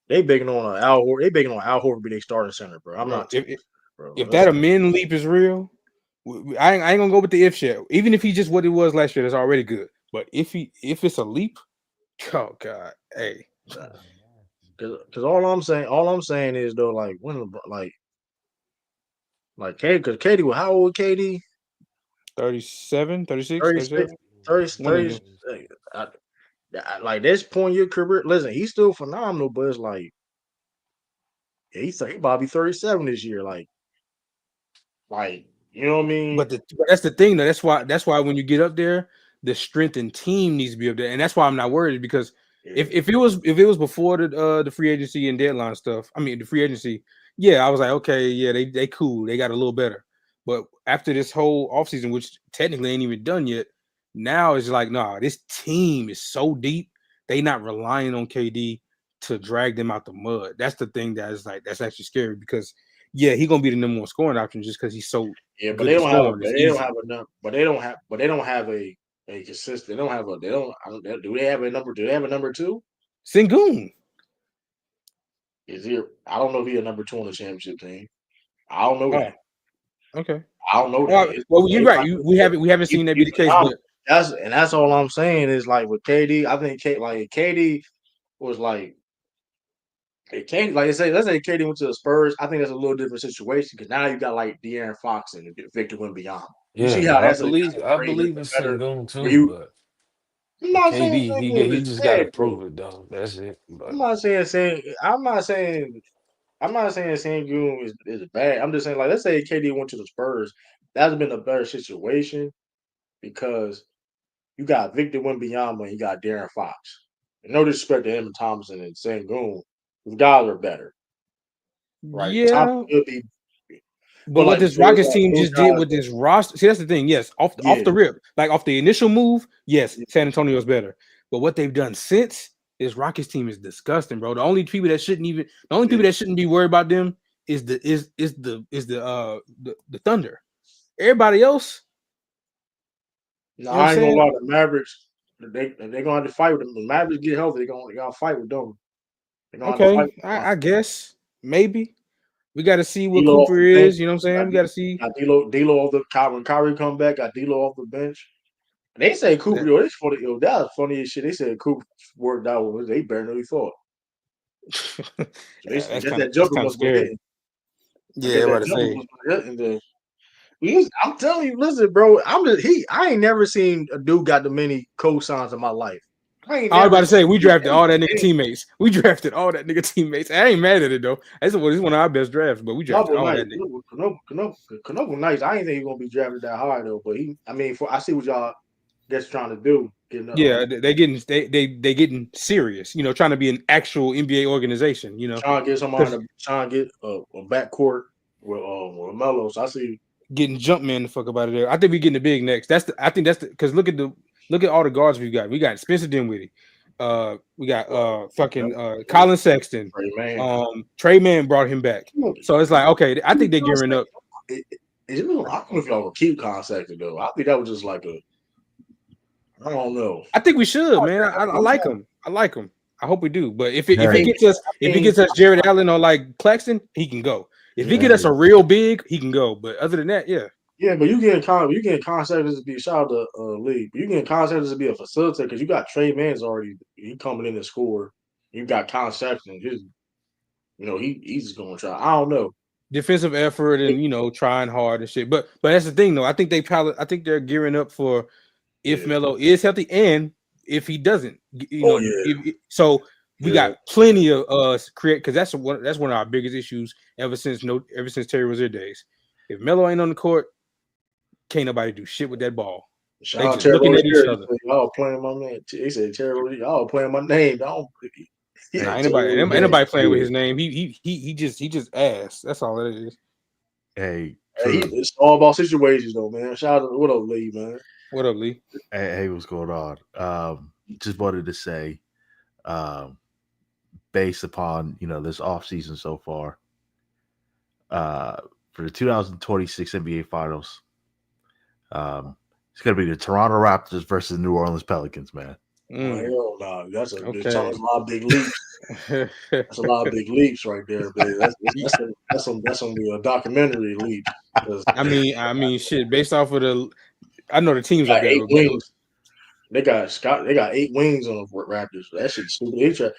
they begging on Al Horford. They begging on Al Horford be their starting center, bro. I'm bro. not taking it, bro. If That's that a men leap is real, I ain't gonna go with the if shit. Even if he just what it was last year, that's already good. But if it's a leap, oh god, hey, because all I'm saying is though, like when like Katie, because Katie was how old? Katie 37, 36, 36, 37. 30, One of 30 them. like this point in your career. Listen, he's still phenomenal, but it's like he about to be 37 this year. Like you know what I mean? But that's the thing, though. That's why when you get up there, the strength and team needs to be up there, and that's why I'm not worried because Yeah. if it was before the free agency and deadline stuff, I mean the free agency, yeah, I was like, okay, yeah, they cool, they got a little better. But after this whole offseason, which technically ain't even done yet, now it's like, nah, this team is so deep, they not relying on KD to drag them out the mud. That's the thing that's actually scary because yeah, he gonna be the number one scoring option just because he's so Yeah, but good they at don't have scoring. It's they don't easy. have enough. But they don't have a consistent. They don't have a. They don't. I don't. Do they have a number? Do they have a number two? Sengun. Is he? I don't know if he's a number two on the championship team. I don't know Oh, that. okay. I don't know that. Well, well, you're They right. might We haven't seen that be he's the case, phenomenal. but That's all I'm saying is like with KD. I think KD was like. Like I say, let's say KD went to the Spurs. I think that's a little different situation because now you got like De'Aaron Fox and Victor Wembanyama. You see Yeah, how I that's believe a I great, that's believe in a better. Sengun Where too, you, but I'm not saying KD Sengun he is just gotta bad, bro. prove it though. That's it. I'm But not saying I'm not saying Sengun is bad. I'm just saying like let's say KD went to the Spurs, that'd have been a better situation because you got Victor Wembanyama and you got Darren Fox. And no disrespect to Evan Thompson and Sengun, those guys are better, right? Thompson yeah. could be, But but what like this so it's Rockets like team those just did guys. with this roster, see, that's the thing. Yes, off Yeah, the rip, like off the initial move, yes, yeah, San Antonio's better. But what they've done since this Rockets team is disgusting, bro. The only yeah. people that shouldn't be worried about them is the Thunder. Everybody else, No, you know what I'm I ain't gonna saying? lie. The Mavericks, they gonna have to fight with them. The Mavericks get healthy, they gonna fight with them. They gonna have to fight Okay, with them. I guess maybe we got to see what D'Lo off Cooper the bench. is. You know what I'm saying? We got to see. Got D'Lo off the when Kyrie come back. Got D'Lo off the bench. And they say Cooper, That. yo, this funny, yo, that was funny as shit. They said Cooper worked out with they better than he thought. So they I guess that That's jumper kind of must have scary. hit. I Yeah, guess that everybody jumper say. must have hit. And then I'm telling you, listen, bro. I ain't never seen a dude got the many cosigns in my life. I ain't I was never about to seen say we a dude. drafted all that nigga teammates. We drafted all that nigga teammates. I ain't mad at it though. This is one of our best drafts, but we drafted Canova all nice. that nigga. Canova nice. I ain't think he gonna be drafted that high though. But I mean, I see what y'all guess trying to do. Getting Yeah, they getting serious. You know, trying to be an actual NBA organization. You know, trying to get somebody because to trying to get a backcourt with Melo. So I see. getting Jumpman the fuck up out of there. I think we getting the big next. I think that's the because look at all the guards we got. We got Spencer Dinwiddie. We got fucking Colin Sexton. Trey Man. Trey Man brought him back. So it's like okay, I think they're gearing up. I don't know if y'all gonna keep contact though. I think that was just like I don't know. I think we should, man. I like him. I like him. I hope we do. But if I it think, gets us Jared Allen or like Claxton, he can go. If he get us a real big, he can go. But other than that, yeah. yeah, but you getting contractors to be shout out to league. But you getting contractors to be a facilitator because you got Trey Man's already he coming in to score. You got Sexton. He's just gonna try. I don't know. Defensive effort and trying hard and shit. But that's the thing though. I think they're gearing up for if Melo is healthy and if he doesn't, Oh yeah. So we Yeah. got plenty of create because that's one of our biggest issues ever since Terry Rozier days. If Melo ain't on the court, can't nobody do shit with that ball. Shout They out just Terry looking at each Rozier. other. Y'all playing my man. He said Terry Rozier. Y'all playing my name. Nah, anybody playing with his name. He just ass. That's all it is. Hey, it's all about situations though, man. Shout out to what up, Lee, man. What up, Lee? Hey, what's going on? Just wanted to say, based upon this offseason so far. For the 2026 NBA Finals, it's going to be the Toronto Raptors versus New Orleans Pelicans, man. Oh, hell no. That's a lot of big leaps. That's a lot of big leaps right there, baby. That's some documentary leaps. I mean, shit. Based off of I know the teams up there. 8 wings. They got 8 wings on the Raptors. That shit's stupid.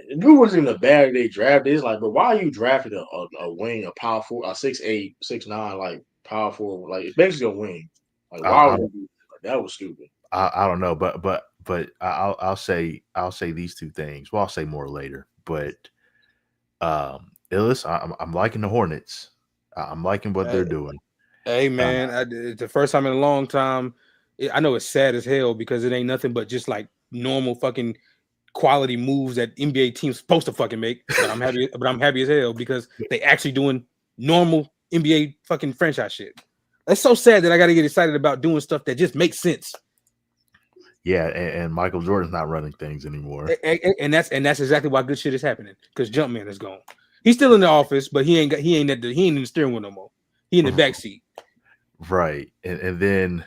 The dude wasn't even a bad they drafted. It's like, but why are you drafting a wing, a power forward, a 6'8", 6'9", like power forward? Like, it's basically a wing. Like, why would you do that? That was stupid. I don't know, but I'll say these two things. Well, I'll say more later. But Illis, I'm liking the Hornets. I'm liking what they're doing. Hey man, it's the first time in a long time. I know it's sad as hell because it ain't nothing but just like normal fucking quality moves that NBA teams supposed to fucking make. But I'm happy. But I'm happy as hell because they actually doing normal NBA fucking franchise shit. That's so sad that I got to get excited about doing stuff that just makes sense. Yeah, and Michael Jordan's not running things anymore. And that's exactly why good shit is happening because Jumpman is gone. He's still in the office, but he ain't in the steering wheel no more. He in the back seat. Right. And then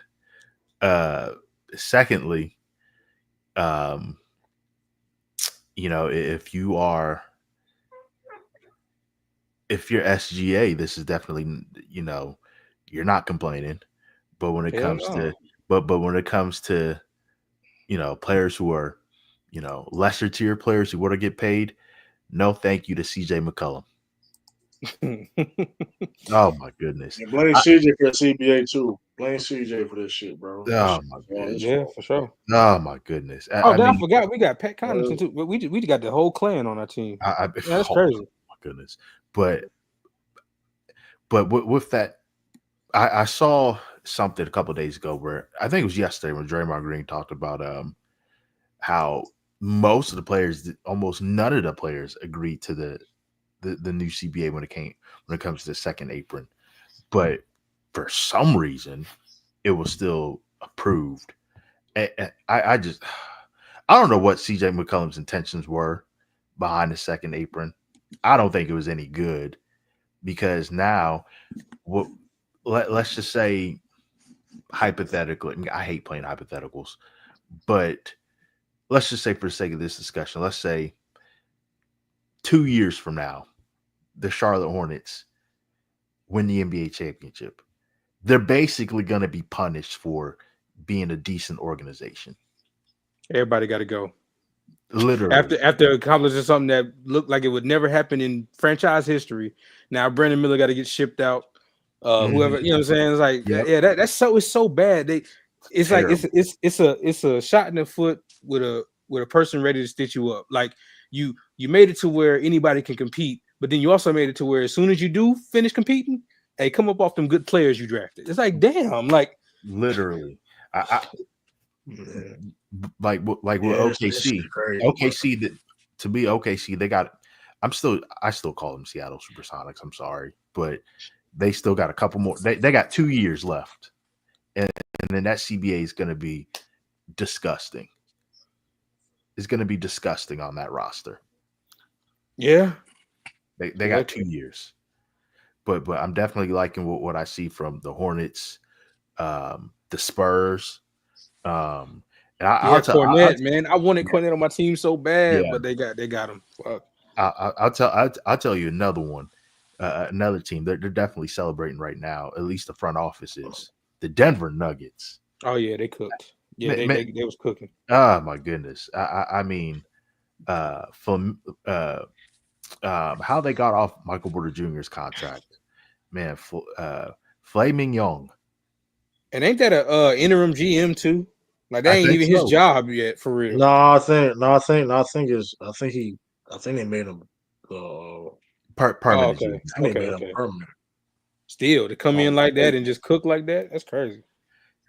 secondly, if you're SGA, this is definitely, you're not complaining. But when it comes to when it comes to players who are, lesser tier players who want to get paid, no thank you to CJ McCollum. Oh my goodness! And blame CJ for the CBA too. Blame CJ for this shit, bro. Oh my goodness. Yeah, for sure. Oh my goodness! I forgot we got Pat Connaughton too. But we got the whole clan on our team. That's crazy. My goodness! But with that, I saw something a couple of days ago where I think it was yesterday when Draymond Green talked about how most of the players, almost none of the players, agreed to the new CBA when it comes to the second apron, but for some reason it was still approved. And I don't know what CJ McCollum's intentions were behind the second apron. I don't think it was any good because now let's just say hypothetically, I hate playing hypotheticals, but let's just say for the sake of this discussion, let's say 2 years from now, the Charlotte Hornets win the NBA championship. They're basically going to be punished for being a decent organization. Everybody got to go. Literally. After accomplishing something that looked like it would never happen in franchise history, now Brandon Miller got to get shipped out. Whoever, you know what I'm saying? It's like, it's so bad. It's like it's a shot in the foot with a person ready to stitch you up. Like you made it to where anybody can compete, but then you also made it to where as soon as you do finish competing, hey, come up off them good players you drafted. It's like, damn, like literally. Like with OKC. OKC, to me, OKC, they got. I still call them Seattle Supersonics. I'm sorry, but they still got a couple more. They got 2 years left, and then that CBA is going to be disgusting. It's going to be disgusting on that roster. Yeah, they got 2 years, but I'm definitely liking what I see from the Hornets, the Spurs. Cornette, man. I wanted Cornette on my team so bad, but they got him. Fuck. I'll tell you another one, another team. They're definitely celebrating right now. At least the front office is. The Denver Nuggets. Oh yeah, they cooked. Yeah, they was cooking. Oh my goodness. I mean, from how they got off Michael Porter Jr.'s contract, man. Flaming Young. And ain't that a interim GM too? Like that ain't even his job yet, for real. I think they made him permanent. Okay. They made him permanent. Still to come in like that and just cook like that, that's crazy.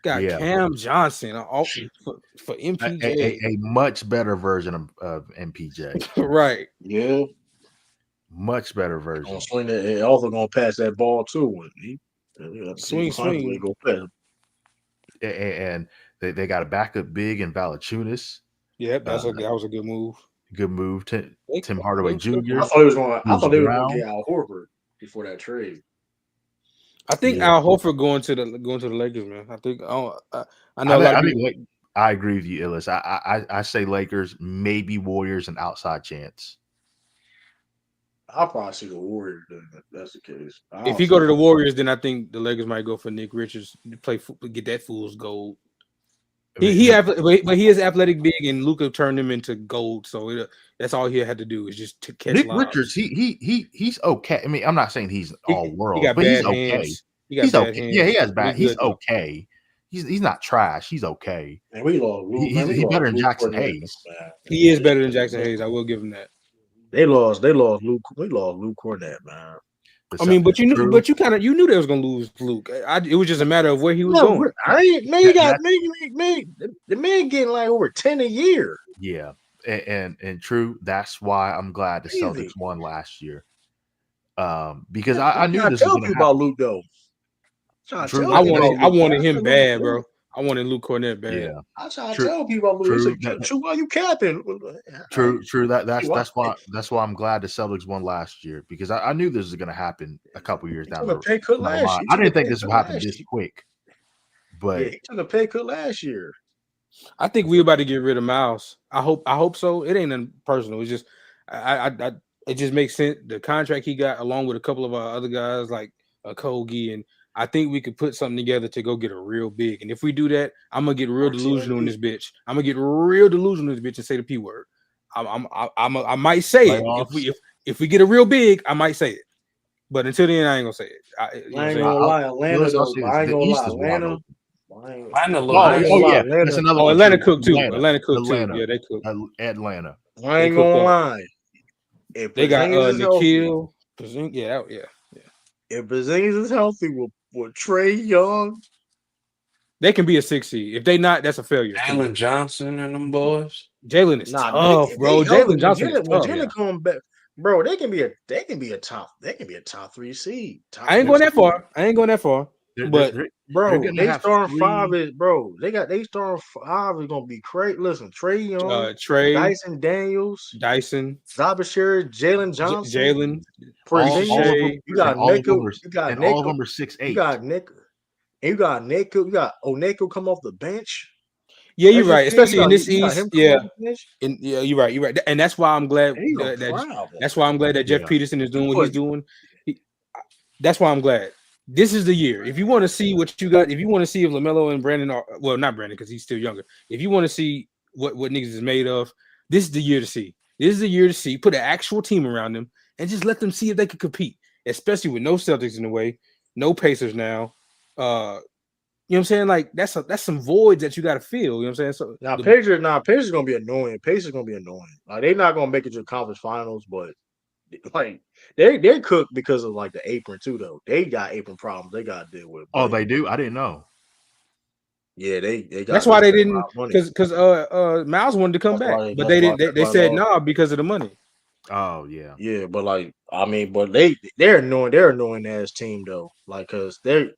Got Cam Johnson for MPJ, a much better version of MPJ. Right? Yeah, much better version. Swing that. Also gonna pass that ball too. Swing. Go pass. And they got a backup big in Valanciunas. Yep, that was a good move. Good move. Tim Hardaway Thanks, Jr. Jr. I thought he was going. I Bruce thought they were going to Brown. get Al Horford before that trade. I think Yeah. Al Horford going to the Lakers, man. I think I know a I lot of think people. I agree with you, Illis. I say Lakers, maybe Warriors, an outside chance. I'll probably see the Warriors then, if that's the case. If he go to the Warriors, then I think the Lakers might go for Nick Richards to get that fool's gold. But he is athletic big, and Luka turned him into gold. So that's all he had to do is just to catch Nick lobs. Richards, he's okay. I mean, I'm not saying he's all world, got but bad he's okay. hands. He's bad okay. hands. Yeah, he has bad. He's good, okay. He's not trash. He's okay. And we lost Luke. He's better than Jackson Hayes. He is better than Jackson Hayes. I will give him that. They lost Luke. We lost Luke Cornett, man. I mean, but you knew they was gonna lose Luke. It was just a matter of where he was going. The man getting like over 10 a year. Yeah, and true. That's why I'm glad the Celtics won last year. Because I knew this was going to happen. About Luke though. True, I wanted him bad, bro. I wanted Luke Cornett bad. Yeah, I try to tell people about Luke. True, why you capping? True. That's why I'm glad the Celtics won last year, because I knew this was going to happen a couple years down the road. I didn't think this would happen this quick, but he took a pay cut last year. I think we're about to get rid of Miles. I hope so. It ain't nothing personal. It's just it just makes sense. The contract he got, along with a couple of our other guys like Kogi, and I think we could put something together to go get a real big. And if we do that, I'm gonna get real delusional in this bitch. I'm gonna get real delusional in this bitch and say the P word. I might say it if we get a real big. I might say it, but until then, I ain't gonna say it. I ain't gonna lie, Atlanta. I ain't gonna lie, Atlanta. That's another one. Atlanta cooked too. Atlanta cooked too. Yeah, they cooked. Atlanta. I ain't gonna lie. If they got Nikhil. Yeah. If Porzingis is healthy with Trey Young, they can be a 6 seed. If they not, that's a failure. Jalen Johnson and them boys. Jalen is tough, bro. Jalen Johnson is tough. Jalen coming back, bro. They can be a top 3 seed. I ain't going that far. But bro, they starting 5 is bro. They starting 5 is gonna be crazy. Listen, Trey Young, Dyson Daniels, Zabashir, Jalen Johnson, you got Nico, all of them are 6'8". You got Nico, and you got Nico. You got Oneko come off the bench. Yeah, you're right. Especially in this East. Yeah, you're right. And that's why I'm glad. That's why I'm glad that Jeff Peterson is doing what he's doing. That's why I'm glad. This is the year. If you want to see what you got, if you want to see if LaMelo and Brandon are, well, not Brandon because he's still younger. If you want to see what niggas is made of, this is the year to see. This is the year to see. Put an actual team around them and just let them see if they can compete, especially with no Celtics in the way, no Pacers now. You know what I'm saying? Like that's some voids that you got to fill. You know what I'm saying? So Pacers gonna be annoying. Pacers gonna be annoying. Like they're not gonna make it to the conference finals, but like they're cooked because of like the apron too. Though they got apron problems they got to deal with. Oh, they do. I didn't know. Yeah, they got. That's why they didn't because Miles wanted to come back, but they didn't. They said no because of the money. Oh yeah, yeah, but like I mean, but they're annoying. They're annoying as team though. Like because they're.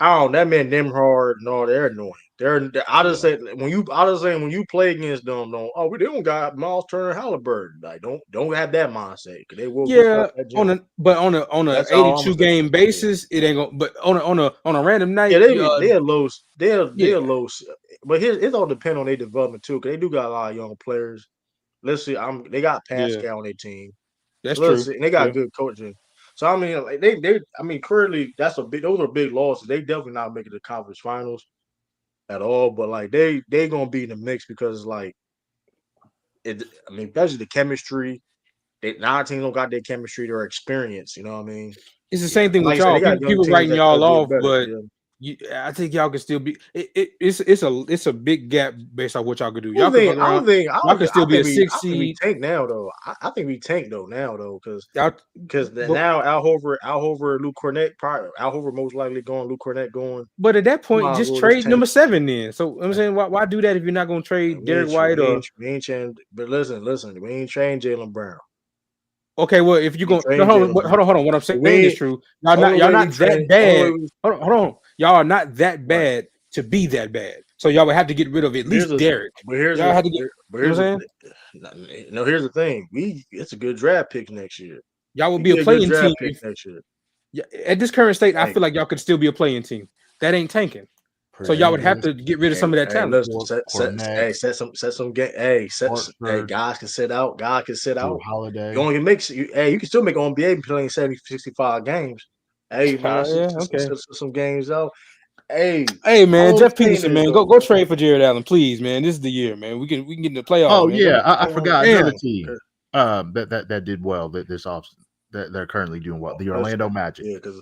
That man Nimrod, no, they're annoying. I just say when you play against them, they don't got Miles Turner, Halliburton. Like don't have that mindset because they will. Yeah, on a 82 game basis, it ain't gonna. But on a random night, yeah, they're low. They're low. But it all depends on their development too, because they do got a lot of young players. Let's see, they got Pascal on their team. That's true. And they got good coaching. So I mean, like currently those are big losses. They definitely not making the conference finals at all. But like they gonna be in the mix because like that's the chemistry. Nine teams don't got their chemistry, their experience. You know what I mean? It's the same thing with y'all. People writing y'all off, but I think y'all can still be. It's a big gap based on what y'all could do. Y'all can still be a 6 seed. We tank now though. I think we tank though because now Al Horford, Luke Cornett, probably Al Horford most likely going, Luke Cornett going. But at that point, just trade number 7 then. So I'm saying, why do that if you're not going to trade Derek White or? But listen, we ain't trading Jaylen Brown. Okay, well, if you're going, hold on. What I'm saying is true. Y'all not that bad. Hold on. Y'all are not that bad to be that bad. So y'all would have to get rid of at least Derek. Y'all had to get. Here's the thing. It's a good draft pick next year. Y'all will be a playing team next year. Yeah, at this current state, I feel like y'all could still be a playing team. That ain't tanking. So y'all would have to get rid of some of that talent. Set some game. Guys can sit out. God can sit out. Holiday. You only can make. You can still make NBA playing 70, 65 games. Hey man, some games out. Hey man, Jeff Peterson, man, go trade for Jared Allen, please, man. This is the year, man. We can get in the playoffs. Oh man. yeah, I forgot another team that did well this off. That they're currently doing well. The Orlando Magic. Because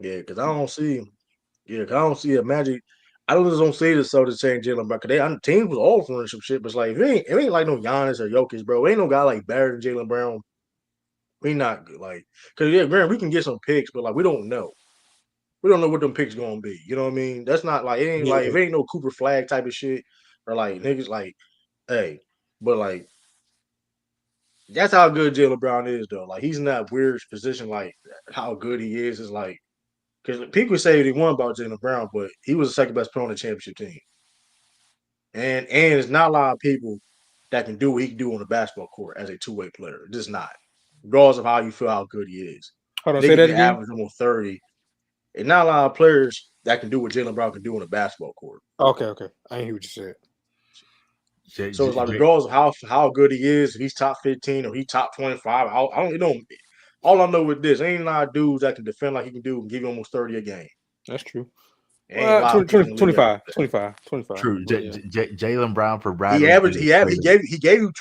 I don't see. I don't see a Magic. I just don't see the same Jalen Brown. Because teams was offering some shit, but it's like it ain't like no Giannis or Jokic, bro. Ain't no guy like better than Jalen Brown. We not good, like, because granted, we can get some picks, but like we don't know. We don't know what them picks gonna be. You know what I mean? That's not like it ain't like if it ain't no Cooper Flag type of shit or like niggas like, hey, but like that's how good Jalen Brown is though. Like he's in that weird position. Like how good he is like because people say they won about Jalen Brown, but he was the second best player on the championship team. And there's not a lot of people that can do what he can do on the basketball court as a two-way player. Just not, regardless of how you feel how good he is. Hold on, say that again. Average almost 30. And not a lot of players that can do what Jalen Brown can do on the basketball court. Okay. I hear what you said. So it's like regardless of how good he is, if he's top 15 or he's top 25, I don't know. All I know with this, ain't a lot of dudes that can defend like he can do and give you almost 30 a game. That's true. 25. True. Jalen Brown for Brad. He gave you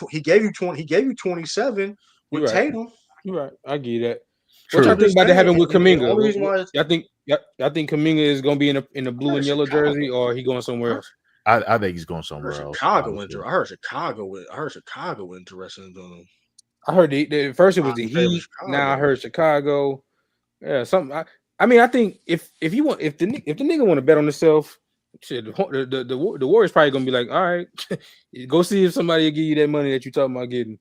27 with Tatum. You're right. I get that. What y'all think about that happening with Kuminga? Y'all think Kuminga is gonna be in the blue and yellow jersey, or he going somewhere else? I think he's going somewhere else. I heard Chicago interested in him. I heard at first it was the Heat. Now I heard Chicago. Yeah, something. I think if the nigga want to bet on himself, shit, the Warriors probably gonna be like, all right, go see if somebody will give you that money that you talking about getting.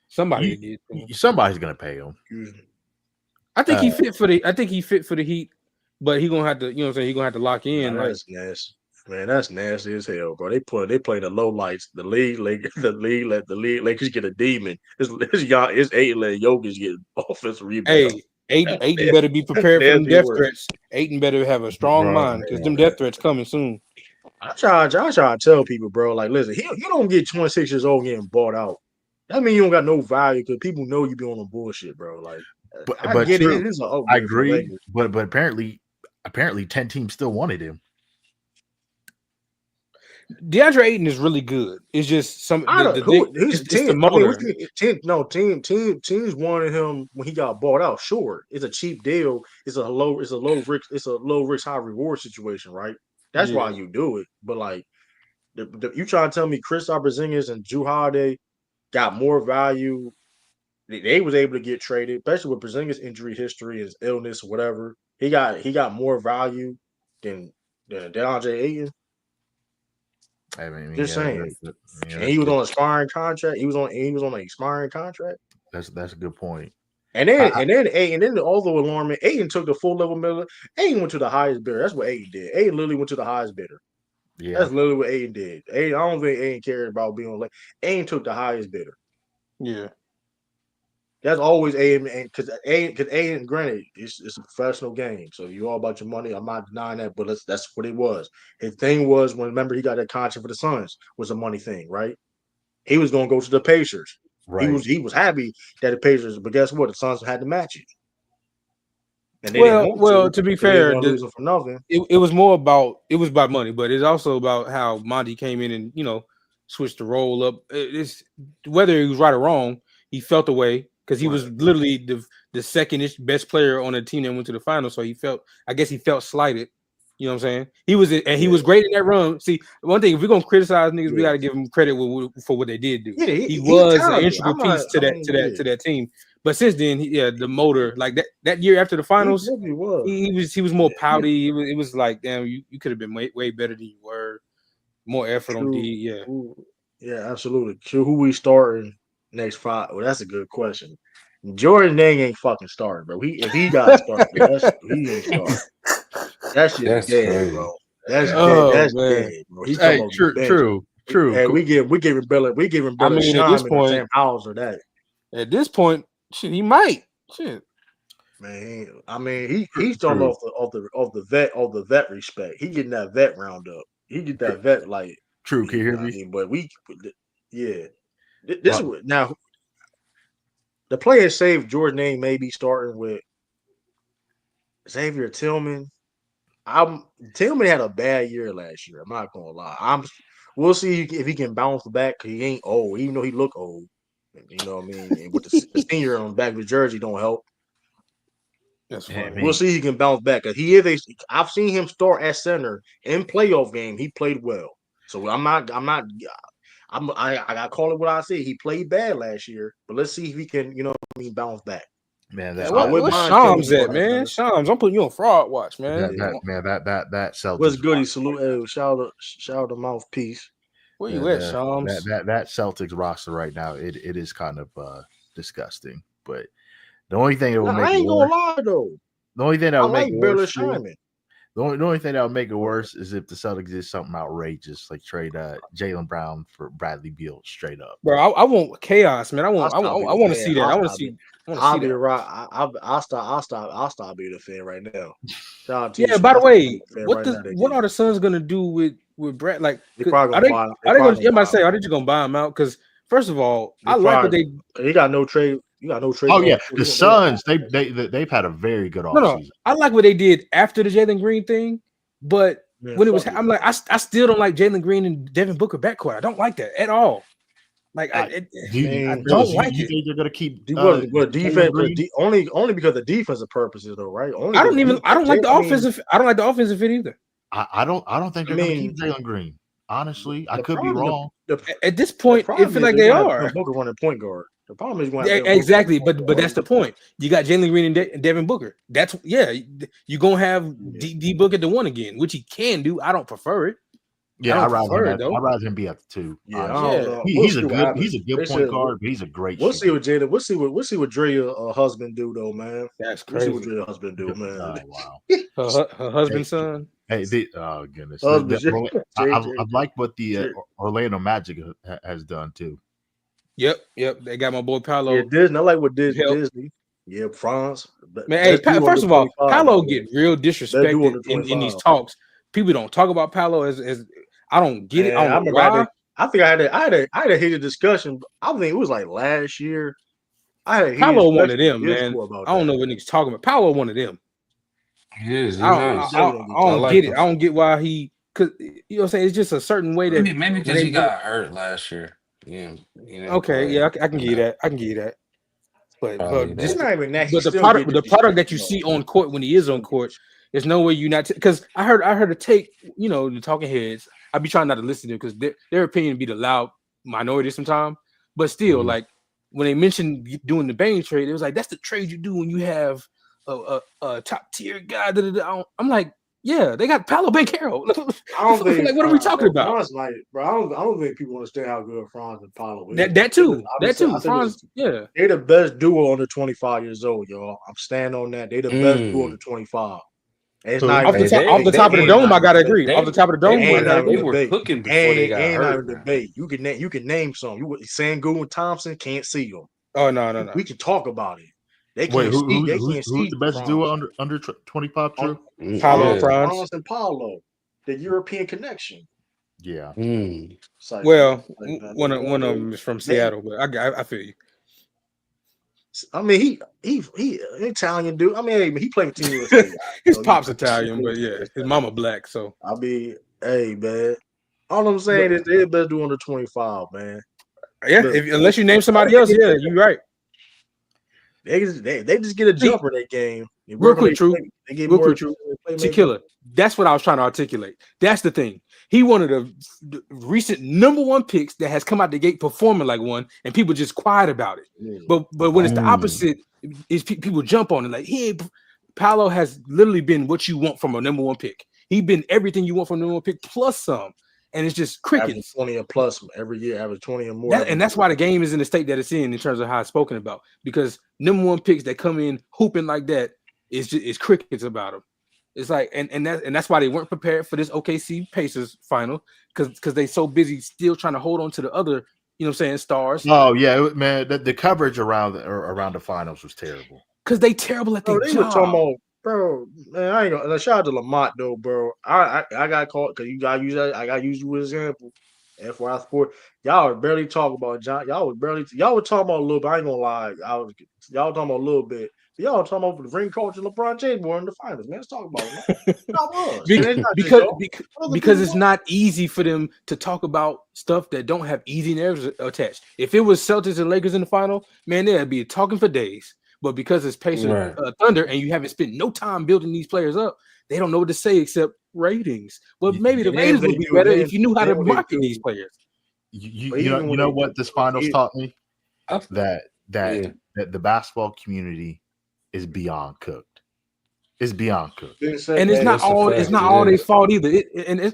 Somebody's gonna pay him. I think he fit for the Heat, but he gonna have to, you know what I'm saying? He gonna have to lock in. That's nasty. Man, that's nasty as hell, bro. They play the low lights. The league let the Lakers get a demon. It's Ayton let Jokic get offensive rebound. Hey, Ayton better be prepared for them death threats. Ayton better have a strong mind because them death threats coming soon. I try to tell people, bro, like, listen, you don't get 26 years old getting bought out. That means you don't got no value because people know you be on the bullshit, bro. Like, I get it. I agree, but apparently 10 teams still wanted him. DeAndre Ayton is really good. It's just some the motor. Teams wanted him when he got bought out. Sure, it's a cheap deal. It's a low risk, high reward situation, right? That's why you do it. But like, you trying to tell me Kristaps Porzingis and Jrue Holiday got more value? They was able to get traded, especially with Porzingis' injury history, his illness, whatever. He got more value than DeAndre Ayton. I mean, just saying. And he was on an expiring contract. He was on an expiring contract. That's a good point. And then although alarming, Ayton took the full level middle. Ayton went to the highest bidder. That's what Ayton did. Ayton literally went to the highest bidder. Yeah, that's literally what Ayton did. I don't think Ayton cared about being on. Ayton took the highest bidder. Yeah. That's always Ayton, because Ayton, granted, it's a professional game, so you all about your money. I'm not denying that, but that's what it was. His thing was remember he got that contract for the Suns was a money thing, right? He was going to go to the Pacers. Right. He was happy that the Pacers, but guess what? The Suns had to match it. And to be fair, it was more about about money, but it's also about how Monty came in and switched the role up. It's whether he was right or wrong, he felt the way. Because he was literally the second best player on the team that went to the finals, so he felt slighted. You know what I'm saying? He was great in that run. See, one thing, if we're gonna criticize niggas, we gotta give him credit for what they did do. Yeah, he was an integral piece to that team. But since then, the motor, like that year after the finals, he was more pouty. It was like, damn, you could have been way better than you were. More effort on D. Yeah, absolutely. So who we starting next 5? Well, that's a good question. Jordan Dang ain't fucking starting, bro. If he got started, he ain't starting. That's dead, crazy, bro. That's dead. That's man. dead, bro. He's talking about the bench. Hey, we giving Bella I mean, at this Shime in the point, same house or that. At this point, shit, he might. Shit. Man, I mean, he's talking off the vet respect. He getting that vet roundup. He get that vet like True. Can you hear me? I mean, but yeah. This is what now. The player saved George name may be starting with Xavier Tillman. Tillman had a bad year last year. I'm not gonna lie. We'll see if he can bounce back because he ain't old, even though he look old. You know what I mean? And with the senior on the back of the jersey don't help. That's funny. We'll see if he can bounce back. Cause he is I've seen him start at center in playoff game. He played well. So I call it what I say. He played bad last year, but let's see if he can, bounce back. Man, what's Shams at, man? Shams, I'm putting you on fraud watch, man. That Celtics. What's good? He salute. Shout out the mouthpiece. Where you at, Shams? That Celtics roster right now, it is kind of disgusting. But the only thing that will make I ain't gonna lie though. The only thing that will make it worse. The only thing that would make it worse is if the Celtics did something outrageous, like trade Jaylen Brown for Bradley Beal straight up. Bro, I want chaos, man. I want to see that. I want to see. I'll be right. I'll stop being a fan right now. Shout out to yeah. By the way, what are the Suns gonna do with Brad? Like, are they just gonna buy him out? Because first of all, I like what he got no trade. You got no trade. Oh yeah, the Suns they've had a very good offseason. No, I like what they did after the Jalen Green thing, but when it was, I'm like, I still don't like Jalen Green and Devin Booker backcourt. I don't like that at all. Like I don't like it. You think they're gonna keep defense? Only because of defensive purposes, though, right? I don't like the offensive. I don't like the offensive fit either. I don't think they're gonna keep Jalen Green. Honestly, I could be wrong. At this point, it feels like they are. Booker running point guard. The problem is exactly, but that's the point. You got Jalen Green and Devin Booker. You're gonna have D Book at the one again, which he can do. I don't prefer it. Yeah, I'd rather him be at the two. Yeah, he's a good point guard, but he's a great. We'll see what Jada. We'll see what Drea husband do though, man. That's crazy. We'll see what Drea husband do, man. Oh wow. her husband's son. Hey, goodness. I like what the Orlando Magic has done too. Yep. They got my boy Paolo. Yeah, Disney. I like what Disney. Yeah, France. Man, hey, first of all, Paolo get real disrespected in these talks. People don't talk about Paolo as I don't get it. I think I had a heated discussion. I think it was like last year. Paolo one of them, man. I don't know what niggas talking about. Paolo one of them. He is. I don't get it. I don't get why he. Cause you know what I'm saying. It's just a certain way that maybe because he got hurt last year. Yeah. Okay. Yeah, I can give you that. I can give you that. But the product that you see on court when he is on court, there's no way you not because I heard a take. The talking heads. I be trying not to listen to them because their opinion be the loud minority sometimes. But still, like when they mentioned doing the Bane trade, it was like that's the trade you do when you have a top tier guy. I'm like, yeah, they got Paolo Banchero. I don't think. Like, what are we talking about? Franz, like, bro, I don't think people understand how good Franz and Paolo is. That too. Franz, they're the best duo under 25 years old, y'all. I'm standing on that. They're the best duo under 25. It's not off the top of the dome. I gotta agree. Off the top of the dome, they were cooking before they got hurt. Debate. You can name some. Sangoon and Thompson can't see them. Oh no. We can talk about it. They can't see. Who's the best duo under 25? True. Paolo, Franz and Paolo, the European connection. Yeah. Well, one of them is from Seattle, but I feel you. I mean, he Italian dude. I mean, he played for Team USA. His pop's Italian, but yeah, his mama black. So I mean, hey man, all I'm saying is they're the best dude under 25, man. Yeah, unless you name somebody else, yeah, you're right. They just get a jumper in that game. Real quick, True. Tequila. That's what I was trying to articulate. That's the thing. He one of the recent number one picks that has come out the gate performing like one, and people just quiet about it. But when it's the opposite, is people jump on it like Paolo has literally been what you want from a number one pick. He's been everything you want from a number one pick plus some. And it's just crickets. 20 or plus every year, average 20 or more. And that's why the game is in the state that it's in terms of how it's spoken about. Because number one picks that come in hooping like that is crickets about them. It's like, and that's why they weren't prepared for this OKC Pacers final because they so busy still trying to hold on to the other, you know what I'm saying, stars. Oh yeah, man, the coverage around the finals was terrible. Because they terrible at their They job. were talking about, bro, man, I ain't gonna shout out to Lamont though, bro. I got caught because you gotta use that. I gotta use you as an example. FYI sport, y'all were barely talking about John. Y'all were talking about a little bit. I ain't gonna lie. Y'all were talking about a little bit. Y'all were talking about the ring coach and LeBron James were in the finals, man. Let's talk about it. Because it's not easy for them to talk about stuff that don't have easy narratives attached. If it was Celtics and Lakers in the final, man, they'd be talking for days. But because it's Pacers Thunder and you haven't spent no time building these players up, they don't know what to say except ratings. Well, maybe the ratings would be better if you knew how to market these players. You know what this finals taught me? That the basketball community is beyond cooked. It's beyond cooked, and it's not all their fault either.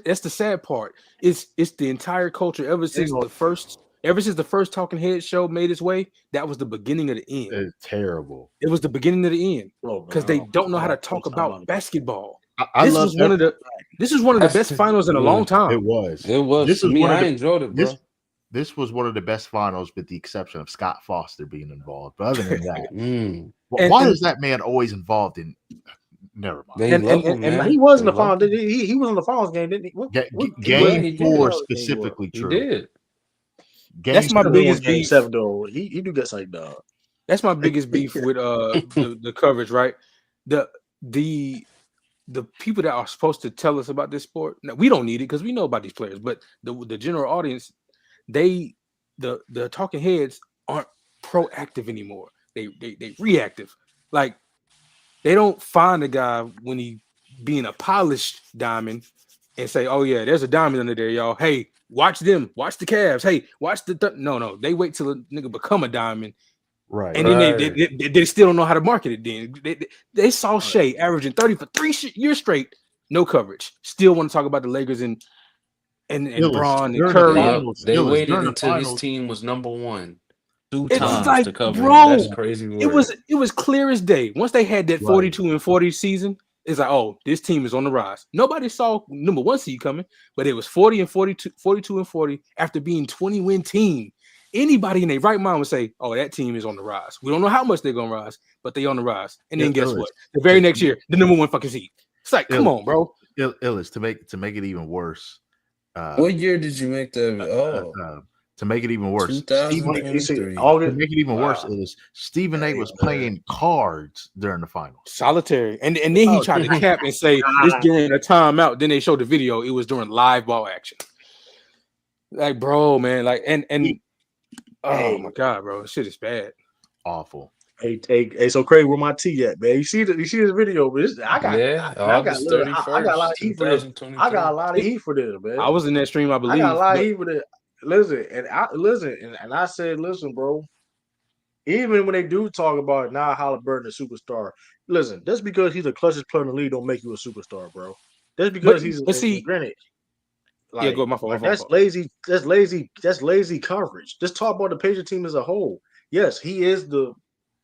That's the sad part. It's the entire culture ever since the first Talking Head show made its way. That was the beginning of the end. It's terrible. It was the beginning of the end because they don't know how to talk about basketball. This was one of the best finals in a long time. It was. I enjoyed it, bro. This was one of the best finals, with the exception of Scott Foster being involved. But other than that, why is that man always involved in? Never mind. And he was in the finals. He was in the finals game, didn't he? Game 4 specifically. True. He did. That's my biggest beef. 7 though. He do get like dog. That's my biggest beef with the coverage, right? The people that are supposed to tell us about this sport. Now, we don't need it because we know about these players, but the general audience, the talking heads aren't proactive anymore. They reactive. Like, they don't find a guy when he being a polished diamond and say, "Oh yeah, there's a diamond under there, y'all. Hey, watch them. Watch the Cavs. Hey, watch the no. They wait till a nigga become a diamond, right? And then they still don't know how to market it. Then they saw Shea averaging 30 for 3 years straight, no coverage. Still want to talk about the Lakers and Braun and Curry. They waited until his team was number 1. 2 times like, to cover. Bro, That's crazy. It was clear as day. Once they had that 42 and 40 season, it's like, oh, this team is on the rise. Nobody saw number 1 seed coming, but it was 40 and 42 and 40 after being 20-win team. Anybody in their right mind would say, oh, that team is on the rise. We don't know how much they're gonna rise, but they on the rise. And then guess what? The very next year, the number 1 fucking seed. It's like, come on, bro. Illis, to make it even worse. What year did you make that? To make it even worse, Stephen A was playing cards during the finals. Solitary. And then he tried to cap and say this during a timeout. Then they showed the video. It was during live ball action. Like, bro, man. Like, and oh my God, bro. This shit is bad. Awful. Hey, so Craig, where my tea at, man? You see this video? I got a lot of heat for this. I got a lot of heat for this, man. I was in that stream, I believe. I got a lot of heat for this. I said, listen, bro. Even when they do talk about now Halliburton a superstar, listen, just because he's the clutchest player in the league don't make you a superstar, bro. Just because granted. Like, go my fault. That's lazy. That's lazy coverage. Just talk about the Patriot team as a whole. Yes, he is the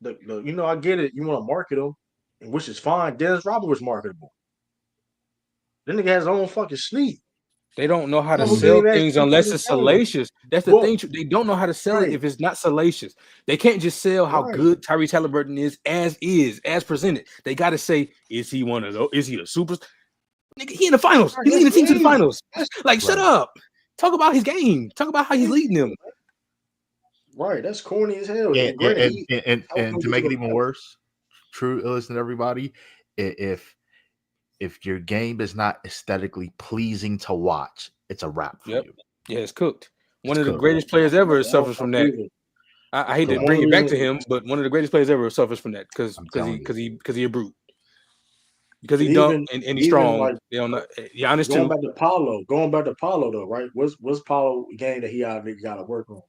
I get it. You want to market him, which is fine. Dennis Rodman was marketable. Then nigga has his own fucking sleep. They don't know how to sell things unless it's salacious. That's the thing. They don't know how to sell it if it's not salacious. They can't just sell how good Tyrese Halliburton is, as presented. They got to say, is he one of those? Is he a superstar? Nigga, he in the finals. He's leading the team to the finals. Like, shut up. Talk about his game. Talk about how he's leading them. Right. That's corny as hell. And to make it even worse, true, listen, everybody, if your game is not aesthetically pleasing to watch, it's a wrap for you. Yeah, it's cooked. One of the greatest players ever suffers from that. I hate to bring it back to him, but one of the greatest players ever suffers from that because he a brute. Because he dumb and he's strong. Like, Giannis too. Going back to Paulo though, right? What's Paulo game that he got to work on?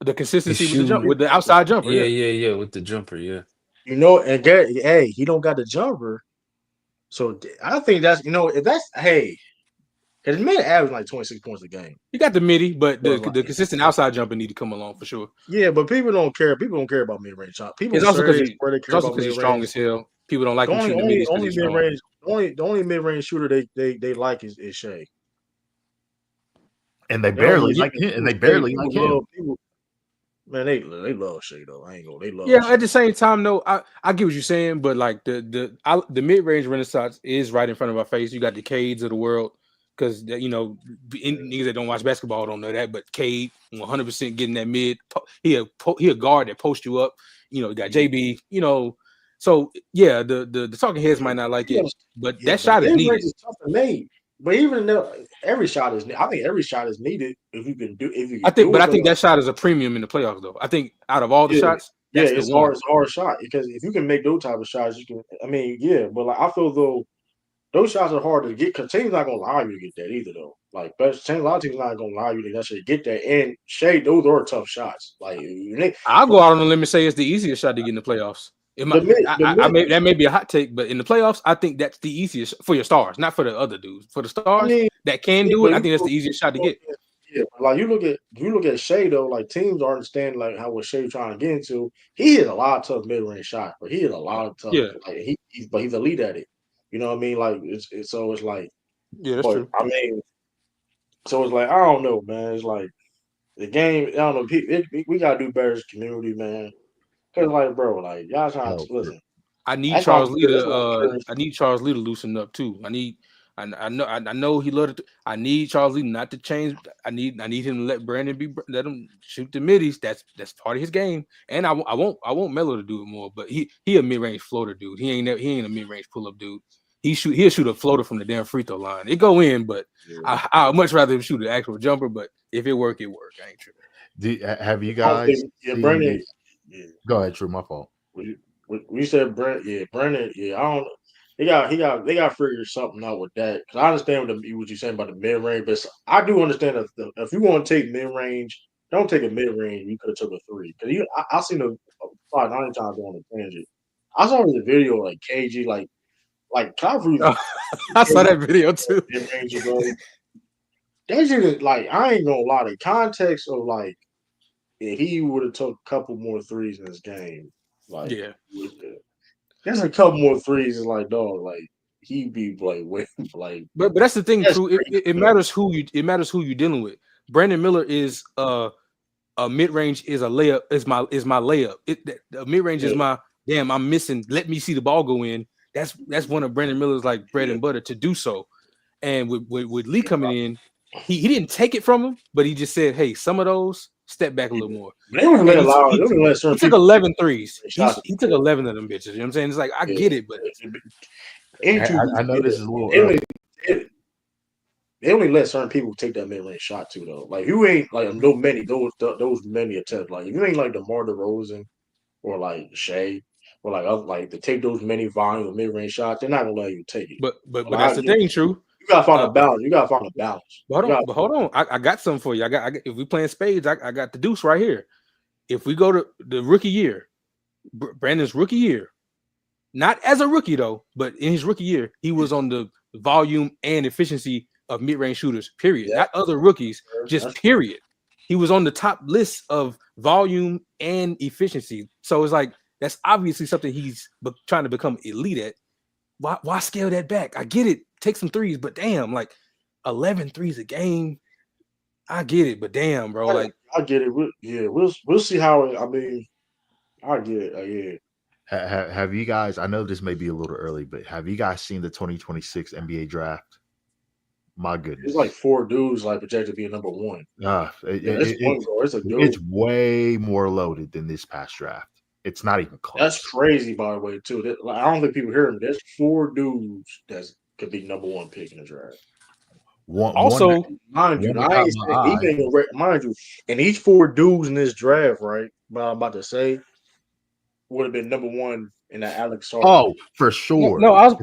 The consistency with the outside jumper. Yeah, with the jumper, yeah. And Gary, he don't got the jumper. So I think that's if that's because man average like 26 points a game. He got the midi, but the consistent outside jumper need to come along for sure. Yeah, but people don't care. People don't care about mid range shot. People it's also because he's strong as hell. People don't like The him shooting the middies because only he's mid strong. range, the only mid range shooter they like is Shea. And they They don't barely really like him. And they Shea. barely like him. Man, they love Shea though. I ain't gonna. They love Yeah, Shea. at the same time, though, I get what you're saying, but like the mid range renaissance is right in front of our face. You got the Cades of the world, because niggas that don't watch basketball don't know that, but Cade 100% getting that mid. He a guard that posts you up. You got JB. So yeah, the talking heads might not like it, but that shot is mid needed. range is tough to make. But even though every shot is, I think every shot is needed if you can do I think it. that shot is a premium in the playoffs, though. I think out of all the shots, that's the it's one. hard. It's a hard shot because if you can make those type of shots, you can. I mean, yeah, but like I feel though those shots are hard to get because teams not gonna allow you to get that either though. Like, a lot of teams not gonna allow you to necessarily get that. And Shea, those are tough shots. Like, I'll go out on a limb and say it's the easiest shot to get in the playoffs. That may be a hot take, but in the playoffs, I think that's the easiest for your stars, not for the other dudes. For the stars that can do it, I think that's the easiest shot to get. Yeah, like you look at Shea though, like teams understand like how what Shea trying to get into. He hit a lot of tough mid range shots, but he hit a lot of tough. Yeah, like but he's elite at it. You know what I mean? Like it's like yeah, that's true. I mean, so it's like I don't know, man. It's like the game. I don't know. We gotta do better as a community, man. Cause like, bro, like y'all trying to listen. I need Charles Lee to loosen up too. I know he loved it. I need Charles Lee not to change. I need him to let him shoot the middies. That's part of his game. And I want Melo to do it more. But he a mid range floater dude. He ain't a mid range pull up dude. He'll shoot a floater from the damn free throw line. It go in, but I'd much rather him shoot an actual jumper. But if it work, it work. I ain't tripping. Have you guys? Brandon. Go ahead, True. My fault. We said Brandon. Yeah, I don't. They got to figure something out with that. Because I understand what you're saying about the mid range, but I do understand that if you want to take mid range, don't take a mid range. You could have took a three. Because I seen a 9 times on the tangent. I saw the video like KG like Calvary. I saw that video too. Mid range, bro. That shit like I ain't gonna lie. The context of like if he would have took a couple more threes in this game, like there's a couple more threes. It's like dog, like he be like way like. But that's the thing, True. It matters who you're dealing with. Brandon Miller is a mid range is a layup is my layup. The mid range is my damn. I'm missing. Let me see the ball go in. That's one of Brandon Miller's like bread and butter to do so. And with Lee coming in, he didn't take it from him, but he just said, "Hey, some of those step back a little more." He took 11 threes. He took 11 of them bitches. You know what I'm saying? It's like I get it, but I know this is a little early. They only let certain people take that mid range shot too, though. Like you ain't like those many attempts. Like if you ain't like DeMar DeRozan or like Shea or like to take those many volume of mid range shots, they're not gonna let you take it. But that's the thing, True. You gotta find a balance. But hold on. I got something for you. I got if we playing spades, I got the deuce right here. If we go to the rookie year, Brandon's rookie year, not as a rookie though, but in his rookie year, he was on the volume and efficiency of mid-range shooters, period. Not other rookies, just period. He was on the top list of volume and efficiency. So it's like that's obviously something he's trying to become elite at. Why scale that back? I get it. Take some threes, but damn, like 11 threes a game. I get it, but damn, bro. Like I get it. We'll see how it. I mean, I get it. Have you guys? I know this may be a little early, but have you guys seen the 2026 NBA draft? My goodness, it's like 4 dudes like projected to be a number 1. It's way more loaded than this past draft. It's not even close. That's crazy, by the way, too. I don't think people hear me. There's 4 dudes that could be number 1 pick in the draft. Mind you, and each 4 dudes in this draft, right? What I'm about to say would have been number 1 in that Alex Sargent. Oh, for sure. No, hold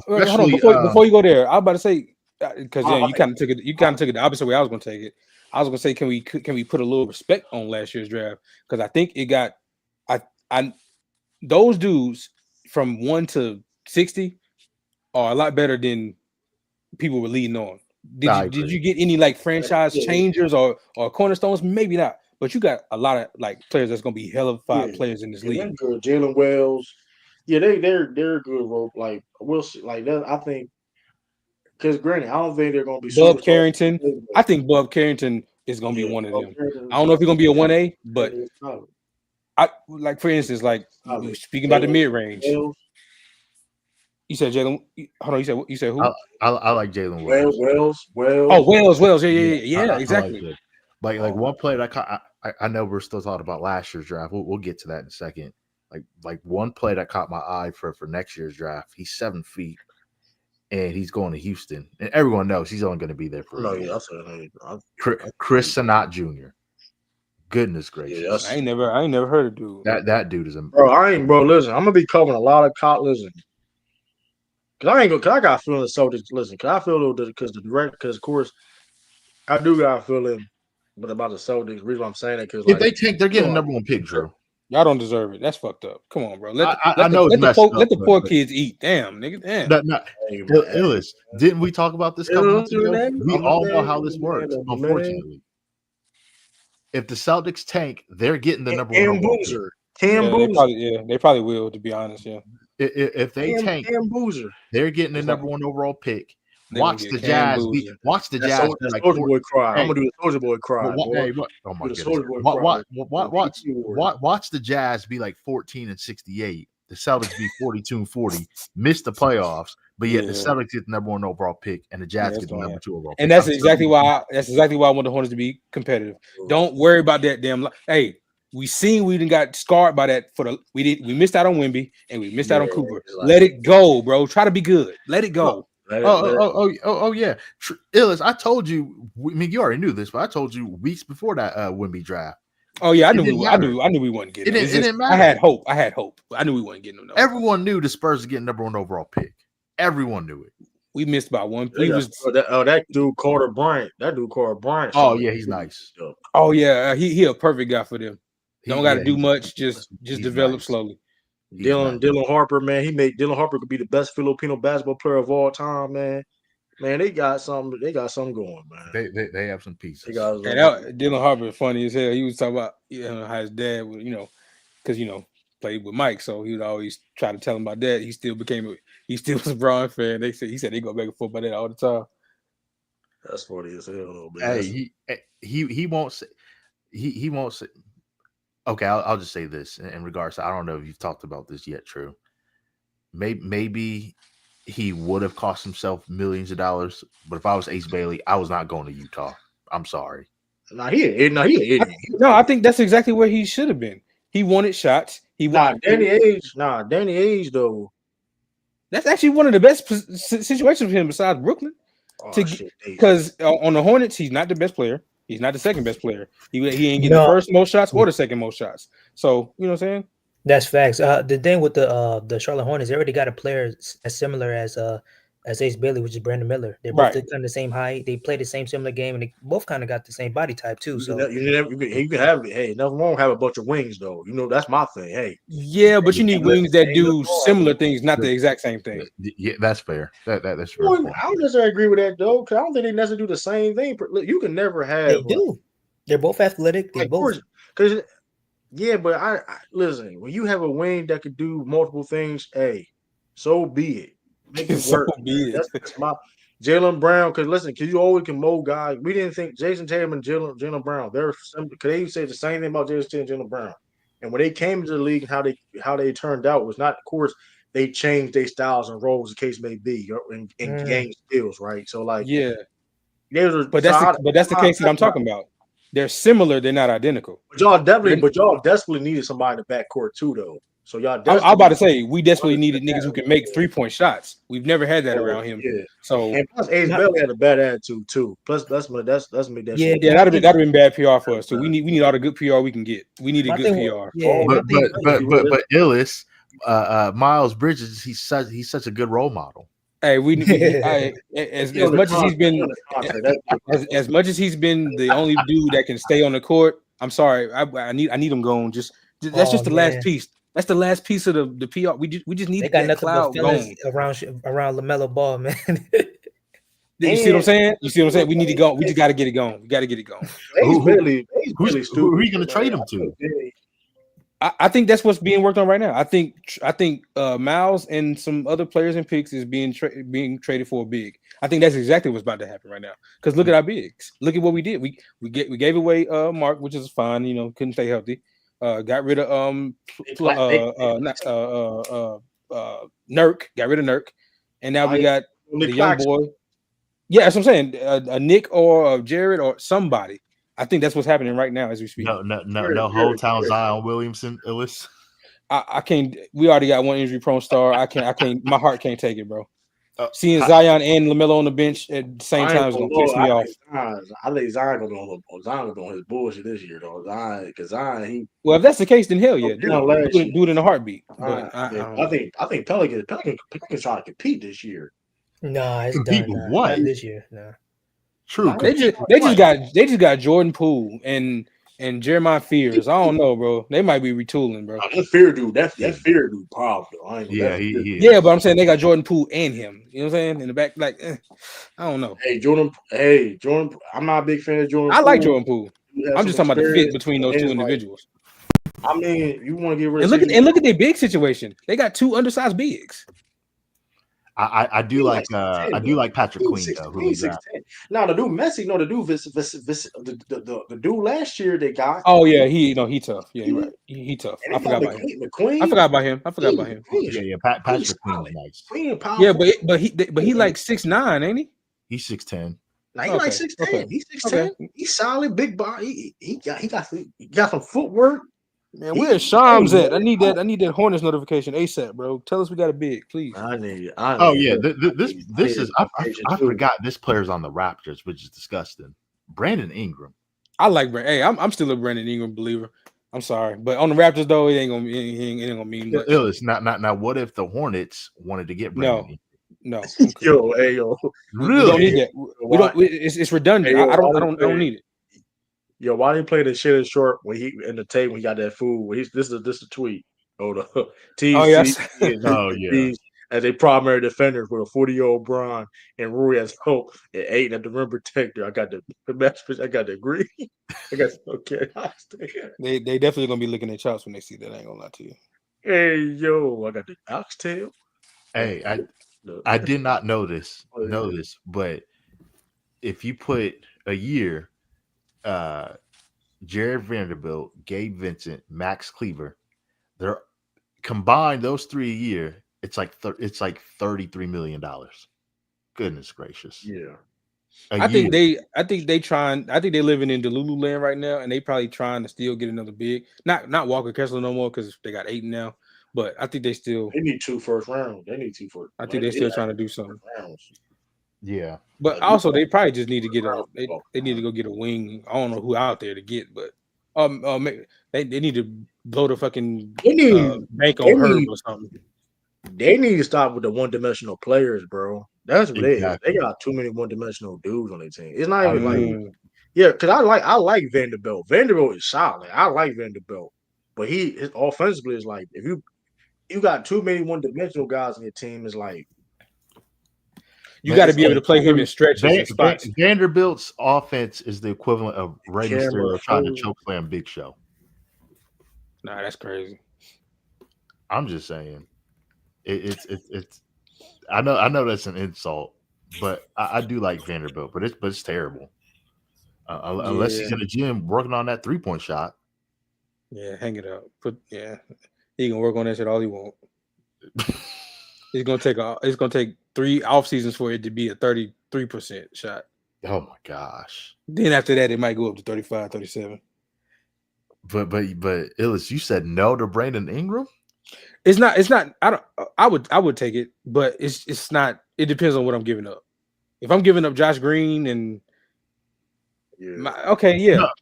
on. Before you go there, I was about to say because you kind of took it. You kind of took it the opposite way I was going to take it. I was going to say, can we put a little respect on last year's draft? Because I think it got those dudes from 1 to 60 are a lot better than people were leading on. Did you get any like franchise changers or cornerstones? Maybe not, but you got a lot of like players that's going to be hellified players in this league. Jalen Wells, Yeah, they're good rope. Like we'll see. Like that, I think. Because granted, I don't think they're going to be Bub superstars. Carrington. I think Bub Carrington is going to be Yeah, one of Bob them. Carrington, I don't know if he's going to be a 1A, but Carrington is solid. I like, for instance, like Solid. speaking about the Jalen mid range. Wells, You said Jalen. Hold on. You said who? I like Jalen Wells. Oh, Wells. Yeah, I exactly. like it. Like one play that I know we're still talking about last year's draft. We'll get to that in a second. Like one play that caught my eye for next year's draft. He's 7 feet, and he's going to Houston, and everyone knows he's only going to be there for a year. Chris Sanat Jr. Goodness gracious! Yeah, I ain't never heard of dude. That dude is a bro. Listen, I'm gonna be covering a lot of listen. Cause I got a feeling the Celtics. Listen, cause I feel because of course I do got a feeling, but about the Celtics. The reason why I'm saying that because if they tank, they're getting number 1 pick, Drew. Y'all don't deserve it. That's fucked up. Come on, bro. Let the poor kids eat. Damn, nigga. Damn. Illis, didn't we talk about this couple months ago? We all know how this works. Unfortunately, if the Celtics tank, they're getting the number 1 Boozer. They probably will. To be honest, yeah. If they tank, they're getting the number 1 overall pick. Watch the Jazz. Watch the Jazz. Soldier Boy cry. I'm gonna do the Soldier Boy cry. Oh my goodness! Watch the Jazz be like 14-68. The Celtics be 42-40. Miss the playoffs, but yet the Celtics get the number 1 overall pick, and the Jazz get the number 2 overall pick. And that's exactly why. That's exactly why I want the Hornets to be competitive. Don't worry about that damn. Hey, we didn't got scarred by that we missed out on Wemby and we missed out on Cooper. Let it go, bro. Try to be good. Let it go. Yeah. Illis, I told you. I mean, you already knew this, but I told you weeks before that Wemby draft. Oh yeah, I knew we wasn't getting it. It didn't matter. I had hope. I knew we wasn't getting them. Everyone knew the Spurs were getting number 1 overall pick. Everyone knew it. We missed by one. That dude Carter Bryant. Oh yeah, he's nice. Oh yeah, he a perfect guy for them. Don't got to do much. Just develop slowly. Dylan Harper, man. Dylan Harper could be the best Filipino basketball player of all time, man. Man, they got something going, man. They have some pieces. Dylan Harper is funny as hell. He was talking about how his dad would, because played with Mike, so he would always try to tell him about that. He still was a Bron fan. He said they go back and forth about that all the time. That's funny as hell, though, man. Hey, he won't say he won't say. Okay, I'll just say this in regards to, I don't know if you've talked about this yet, True. Maybe he would have cost himself millions of dollars, but if I was Ace Bailey, I was not going to Utah. I'm sorry. He No, I think that's exactly where he should have been. He wanted shots. Danny Ainge, though. That's actually one of the best situations for him besides Brooklyn. Because on the Hornets, he's not the best player. He's not the second best player. He ain't getting the first most shots or the second most shots. So you know what I'm saying? That's facts. The thing with the Charlotte Hornets, they already got a player as similar as Ace Bailey, which is Brandon Miller. They're both kind of the same height. They play the same similar game, and they both kind of got the same body type too. So you can have it. Hey, nothing wrong have a bunch of wings though. That's my thing. Hey, yeah, but you need wings that do similar things, not the exact same thing. Yeah, that's fair. That's fair. I don't necessarily agree with that though, because I don't think they necessarily do the same thing. You can never have. They do. They're both athletic. They both. Yeah, but I listen. When you have a wing that could do multiple things, hey, so be it. Make it work. That's my Jaylen Brown. Because you always can mold guys. We didn't think Jason Tatum and Jaylen Brown. Because they say the same thing about Jason Tatum and Jaylen Brown. And when they came to the league and how they turned out was not, of course, they changed their styles and roles, the case may be, and game skills, right? So but that's the case that I'm talking about. They're similar, they're not identical. But y'all desperately needed somebody in the backcourt too, though. So y'all. I was about to say we desperately needed niggas who can make 3-point shots. We've never had that around him. Yeah. So and plus, Ace Bailey had a bad attitude too. Plus, that's me. Yeah, that'd have been bad PR for us. So we need all the good PR we can get. We need a good PR. Yeah, but Illis, Miles Bridges, he's such a good role model. Hey, as much as he's been the only dude that can stay on the court. I'm sorry, I need him going. That's just the last piece. That's the last piece of the PR. We just need that cloud going around LaMelo Ball, man. You see what I'm saying? We need to go. We just got to get it going. We got to get it going. Who are you going to trade him to? I think that's what's being worked on right now. I think Miles and some other players and picks is being traded for a big. I think that's exactly what's about to happen right now. Because look at our bigs. Look at what we did. We gave away Mark, which is fine. Couldn't stay healthy. Got rid of Nurk. Got rid of Nurk, and now we got the young boy. Yeah, that's what I'm saying. A Nick or a Jared or somebody. I think that's what's happening right now as we speak. No whole town Zion Williamson, Illis. I can't. We already got one injury prone star. I can't. My heart can't take it, bro. Seeing Zion and LaMelo on the bench at the same time is gonna piss me off. I think Zion gonna doing his bullshit this year, though. Zion, well, if that's the case, then hell yeah, do it in a heartbeat. But I think Pelicans trying to compete this year. No, it's done. Not this year. No. True. They just got Jordan Poole and Jeremiah Fears. I don't know, bro. They might be retooling, bro. That Fear dude problem. Yeah, but I'm saying they got Jordan Poole and him. You know what I'm saying? In the back, like, I don't know. Jordan. I'm not a big fan of Jordan. I like Jordan Poole. I'm just talking about the fit between those two individuals. I mean, you want to get rid of look at their big situation. They got two undersized bigs. I do like Patrick Queen though. Now the dude Messi, the dude the dude last year they got. Oh yeah, he tough. Yeah, you're right. He tough. I forgot about him. I forgot about him. Yeah, Patrick Queen is nice. Yeah, but he like 6'9", ain't he? He's 6'10". Now he's like 6'10". Okay. He's 6'10". Okay. He's solid, big body. He got some footwork. Man, where's Shams at? I need that Hornets notification ASAP, bro. Tell us we got a big, please. This is I forgot this player's on the Raptors, which is disgusting. Brandon Ingram. I like Brandon. Hey, I'm still a Brandon Ingram believer. I'm sorry, but on the Raptors though, it ain't gonna mean much. It's not. Now, what if the Hornets wanted to get Brandon? No. Yo, really? We don't need that. We don't. It's redundant. I don't need it. Yo, why didn't he play the shit in short when he in the tape when he got that food? This is a tweet. The T's. Oh yes. As a primary defender with a 40-year-old Bron and Rui as hope at 8 at the rim protector. I got the message. I got the green. I got okay. They definitely gonna be licking their chops when they see that. I ain't gonna lie to you. Hey yo, I got the oxtail. Hey, I did not know this, but if you put a year. Jared Vanderbilt, Gabe Vincent, Max Kleber, they're combined those 3 a year. It's like $33 million. Goodness gracious! Yeah, I think they living in Delulu land right now, and they probably trying to still get another big. Not Walker Kessler no more because they got 8 now. But I think they need 2 first rounds. They need 2 first. I think they're still trying to do something. Yeah, but also they probably just need to get they need to go get a wing. I don't know who out there to get, but they need to blow the fucking bank on Herb or something. They need to stop with the one-dimensional players, bro. That's what they got too many one-dimensional dudes on their team. It's not even because I like Vanderbilt. Vanderbilt is solid. I like Vanderbilt, but his offensively is like if you got too many one-dimensional guys on your team, is like. You got to be able to play him in stretches and spots. Vanderbilt's offense is the equivalent of Rey Mysterio trying to choke slam Big Show. Nah, that's crazy. I'm just saying, it's. I know that's an insult, but I do like Vanderbilt, but it's terrible. Unless he's in the gym working on that 3-point shot. Yeah, hang it up. He can work on that shit all he want. It's gonna take 3 off seasons for it to be a 33% shot. Oh my gosh. Then after that, it might go up to 35, 37. But Illis, you said no to Brandon Ingram? It's not. I would take it, but it's not. It depends on what I'm giving up. If I'm giving up Josh Green and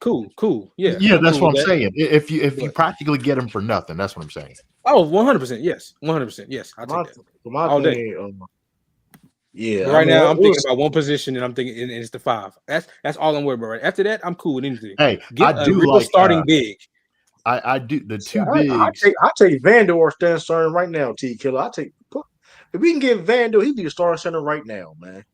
cool. Yeah, that's what I'm saying. If you practically get him for nothing, that's what I'm saying. Oh, 100%. Yes, 100%. Yes, I take that all day. Right now, I'm thinking about one position, and I'm thinking it's the 5. That's all I'm worried about. Right after that, I'm cool with anything. Hey, get a real starting big. I do the 2 bigs. I take Vandal or Stan Stern right now. T Killer. If we can get Vandal, he'd be a starting center right now, man.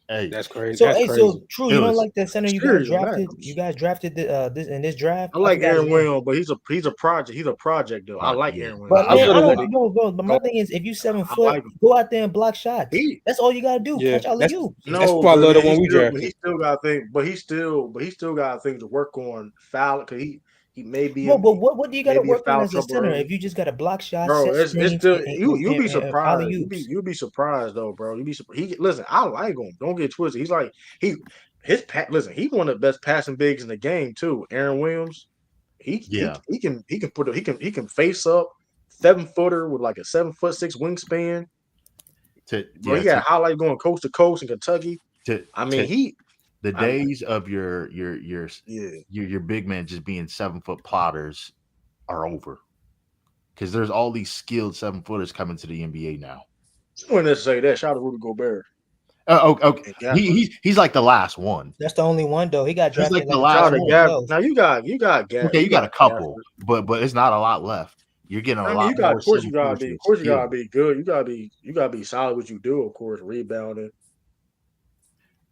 Hey, That's crazy. So, That's hey, crazy. so true. You don't like that center you guys Serious drafted? matters. You guys drafted this in this draft. I I like forgot his Aaron name. Williams, but he's a project. He's a project though. I like Aaron Williams. But man, I But don't know, bro. But my thing is, if you 7 foot, like go out there and block shots. That's all you gotta do. Yeah, Catch all of you. that's why I love the one we he drafted. still got things, but he still got things to work on. Foul because he may be. No, but what do you got to work on foul as a trouble center early. if you just got to block shots, Bro, set it's screens, still and you'll be and surprised. alley-oops? You'll be surprised though, bro. Listen. I like him. Don't get twisted. He's like listen. He's one of the best passing bigs in the game too. Aaron Williams. He can face up 7-footer with like a 7'6" wingspan. Bro, he got highlights going coast to coast in Kentucky. The days of your big man just being 7-foot plotters are over. Because there's all these skilled 7-footers coming to the NBA now. I wouldn't say that. Shout out to Rudy Gobert. Okay. He's like the last one. That's the only one though. He got drafted like the last one. Now you got okay, you got a couple, but it's not a lot left. You're getting a lot more. Of course you gotta be good. You gotta be solid what you do, of course, rebounding.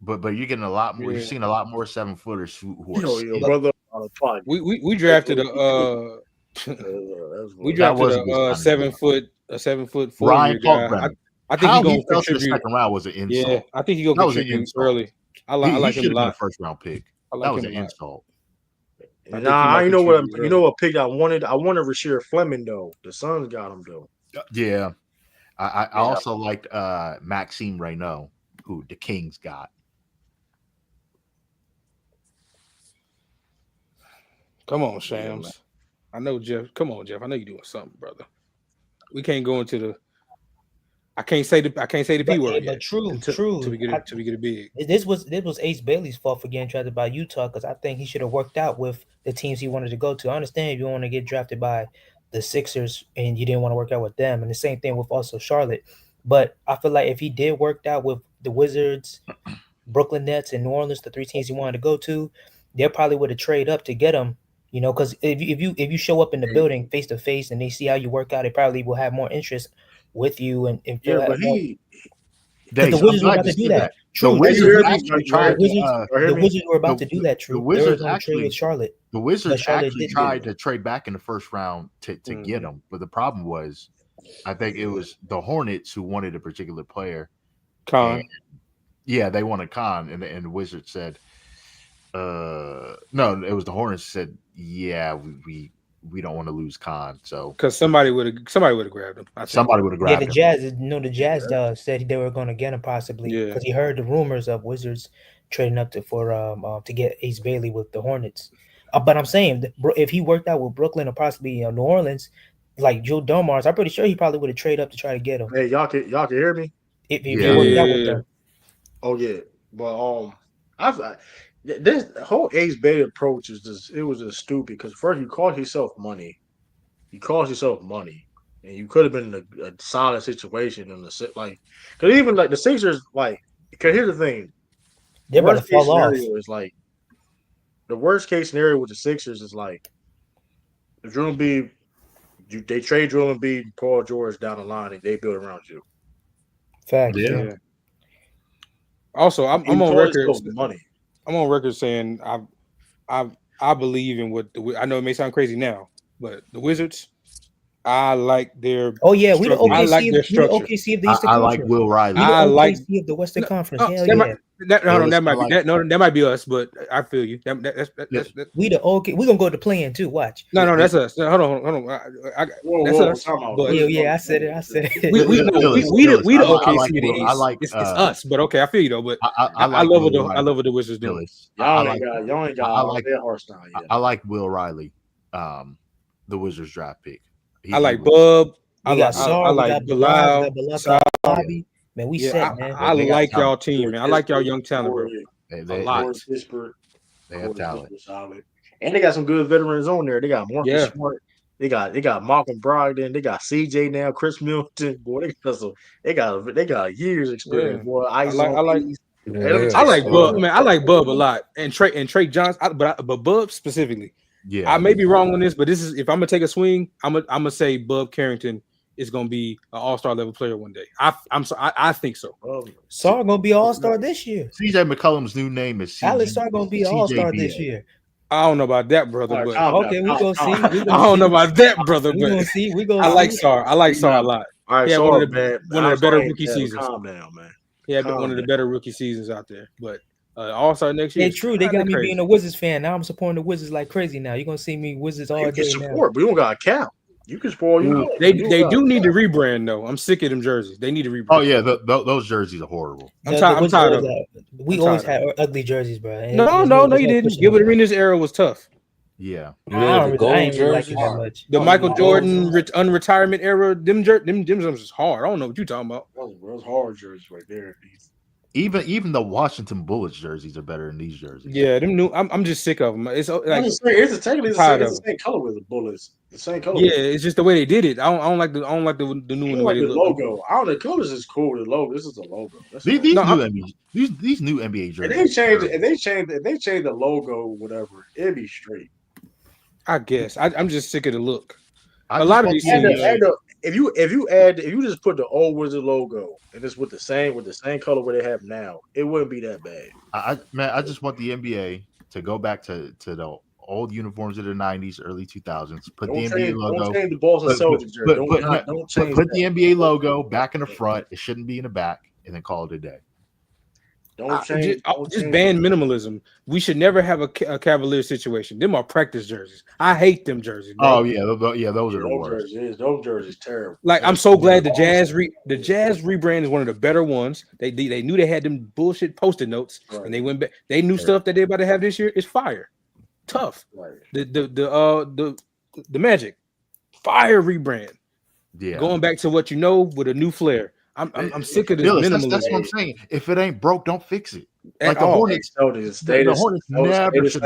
But you're getting a lot more. You're seeing a lot more 7-footers who are brother. We drafted we drafted a 7-foot 4-year guy. I think he's going to contribute. The second round was an insult. Yeah, I think he's going to contribute early. I like him a lot. A first round pick. That was an insult. Nah, you know what pick I wanted? I wanted Rasheed Fleming though. The Suns got him though. Yeah. I also liked Maxime Reynaud, who the Kings got. Come on, Shams. I know Jeff. Come on, Jeff. I know you're doing something, brother. We can't go into the. I can't say the P word. But true. Till we get a big. This was Ace Bailey's fault for getting drafted by Utah because I think he should have worked out with the teams he wanted to go to. I understand if you want to get drafted by the Sixers and you didn't want to work out with them, and the same thing with also Charlotte. But I feel like if he did work out with the Wizards, Brooklyn Nets, and New Orleans, the 3 teams he wanted to go to, they probably would have traded up to get him. You know, because if you show up in the building face to face and they see how you work out, they probably will have more interest with you and feel but the Wizards were about to do that. True, the Wizards were about to do that. True, the Wizards actually trade with Charlotte. The Wizards actually tried to trade back in the first round to get him, but the problem was, I think it was the Hornets who wanted a particular player. Khan. Yeah, they wanted Khan, and the Wizards said. No, it was the Hornets said, yeah, we don't want to lose Khan. So because somebody would have grabbed him. Somebody would have grabbed him. The Jazz said they were going to get him possibly because he heard the rumors of Wizards trading up to get Ace Bailey with the Hornets. But I'm saying if he worked out with Brooklyn or possibly New Orleans, like Joe Dumars, I'm pretty sure he probably would have traded up to try to get him. Hey, y'all can hear me? If he worked out with them. Oh yeah, but this whole Ace Bailey approach is just stupid because first you cost yourself money. And you could have been in a solid situation in the because even like the Sixers because here's the thing. They're about to fall off. The worst case scenario with the Sixers is like if Drew Embiid they trade Drew Embiid and Paul George down the line and they build around you. Fact. Yeah. Also, I'm on record. I'm on record saying I believe in what I know it may sound crazy now, but the Wizards, I like their. Oh yeah, we the OKC. I like their structure. OKC of the Eastern I Conference. like Will Riley. I like OKC of the Western Conference. Hell that might be us, but I feel you. That's we the OK. We gonna go to play-in too. Watch. No, that's us. Hold on. That's us. But, I said it. We the OKC of the East. I like it's us, but okay, I feel you though. But I love what the Wizards doing. Y'all ain't got their horse down yet. I like Will Riley, the Wizards draft pick. I like Bub. I like Bilal. Man, we set, man. I like y'all team, man. I like y'all young talent, bro. They have talent. And they got some good veterans on there. They got Marcus Smart. They got Malcolm Brogdon. They got CJ now, Chris Middleton. Boy, they got years experience. Boy, I like Bub, man. I like Bub a lot, and Trey Johnson, but Bub specifically. Yeah, I may be wrong on this, but this is if I'm gonna take a swing, I'm gonna say Bub Carrington is going to be an all-star level player one day. I think so. Sarr going to be all-star this year. CJ McCollum's new name is Alex Sarr going to be an all-star this year. I don't know about that, brother. But okay, we're gonna see. I don't know about that, brother. We're But gonna see. We're gonna. I like Sarr. I like Sarr a lot. All right, yeah, Sarr, one of the better man, rookie seasons. Calm down, man. Yeah, one of the better rookie seasons out there. But all-star next year. Hey, true. They got me being a Wizards fan. Now I'm supporting the Wizards like crazy. Now you're gonna see me Wizards all day. Support, but we don't got a count. You can spoil you. They do need to rebrand though. I'm sick of them jerseys. They need to rebrand. Oh yeah, those jerseys are horrible. I'm tired of them. We always had ugly jerseys, bro. And no, you didn't. Gilbert Arenas era was tough. Yeah, the gold jerseys. The Michael Jordan unretirement era, them jerseys is hard. I don't know what you're talking about. Those hard jerseys right there. Even the Washington Bullets jerseys are better than these jerseys. Yeah, them new. I'm just sick of them. It's like it's the same color with the Bullets. The same color. Yeah, it's just the way they did it. I don't like the new one. The way they look. Logo. I don't know. The colors is cool. The logo. This is the logo. These new NBA jerseys. If they change the logo, whatever, it'd be straight. I guess I'm just sick of the look. A lot of these teams. If you just put the old Wizard logo and it's with the same color they have now, it wouldn't be that bad. I just want the NBA to go back to the old uniforms of the 90s, early 2000s. Put the NBA logo. Don't change the Boston Celtics jersey. Don't change. Put the NBA logo back in the front. It shouldn't be in the back, and then call it a day. Just ban minimalism. We should never have a Cavalier situation. Them are practice jerseys. I hate them jerseys. Bro. Oh yeah, those are the worst. Those jerseys terrible. Like I'm so glad the Jazz rebrand is one of the better ones. They knew they had them bullshit Post-it notes, and they went back. They knew stuff that they about to have this year is fire, tough. Right. The Magic, fire rebrand. Yeah, going back to what you know with a new flair. I'm sick of this minimalism. That's what I'm saying. If it ain't broke, don't fix it. Like the Hornets, the Hornets never should.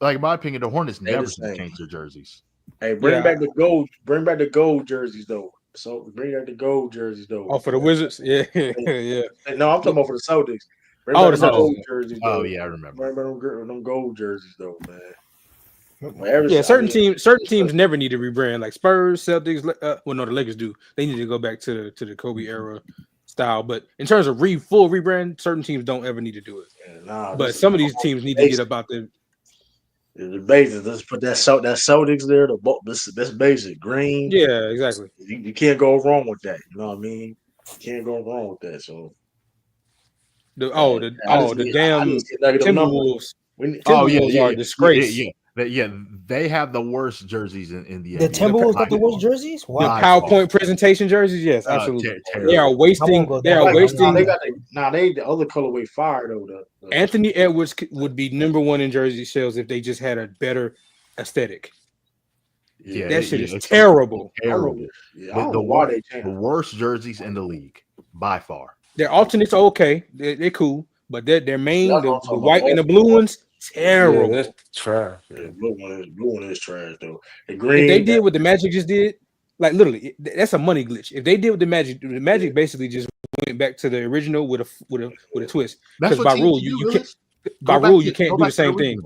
Like in my opinion, the Hornets never should change their jerseys. Hey, bring back the gold. Bring back the gold jerseys though. So bring back the gold jerseys though. Oh, for the Wizards, yeah, yeah. No, I'm talking about for the Celtics. Bring back the gold jerseys. Though. Oh yeah, I remember. Bring back them gold jerseys though, man. Certain teams never need to rebrand. Like Spurs, Celtics. The Lakers do. They need to go back to the Kobe era style. But in terms of full rebrand, certain teams don't ever need to do it. But some of these teams need to get about the basics. Let's put that Celtics there. That's basic green. Yeah, exactly. You can't go wrong with that. You know what I mean? You can't go wrong with that. So the damn Timberwolves. Timberwolves are a disgrace. Yeah, they have the worst jerseys in the NBA. The Timberwolves got the worst jerseys. Wow. The PowerPoint presentation jerseys, yes, absolutely. They are wasting. They are wasting. The other colorway fire though. Anthony Edwards would be number one in jersey sales if they just had a better aesthetic. Yeah, that shit is terrible. Terrible. Yeah, the worst jerseys in the league by far. Their alternates are okay. They're cool, but their main the white and the blue ones. Terrible. Yeah, that's trash. Yeah, blue one is trash though. The green. If they did what the Magic just did, like literally, that's a money glitch. If they did what the Magic basically just went back to the original with a twist. Because by rule, you can't do the same thing.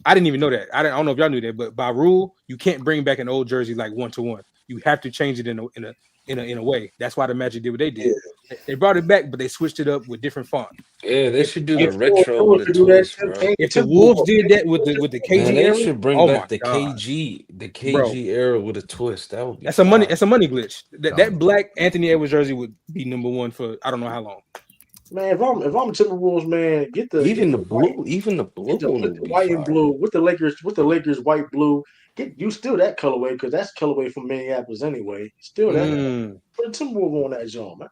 I didn't even know that. I don't know if y'all knew that, but by rule, you can't bring back an old jersey like 1-to-1. You have to change it in a way. That's why the Magic did what they did. Yeah. They brought it back, but they switched it up with different font. Yeah, they should do the retro with the twist, bro. If the Wolves did that with the KG era, they should bring back the KG era with a twist. That would be that's a money glitch. That black Anthony Edwards jersey would be number one for I don't know how long. Man, if I'm Timberwolves, man, get the white and blue with the Lakers white blue. You still that colorway because that's colorway from Minneapolis anyway. Still that. Put a Timberwolves on that joint, man.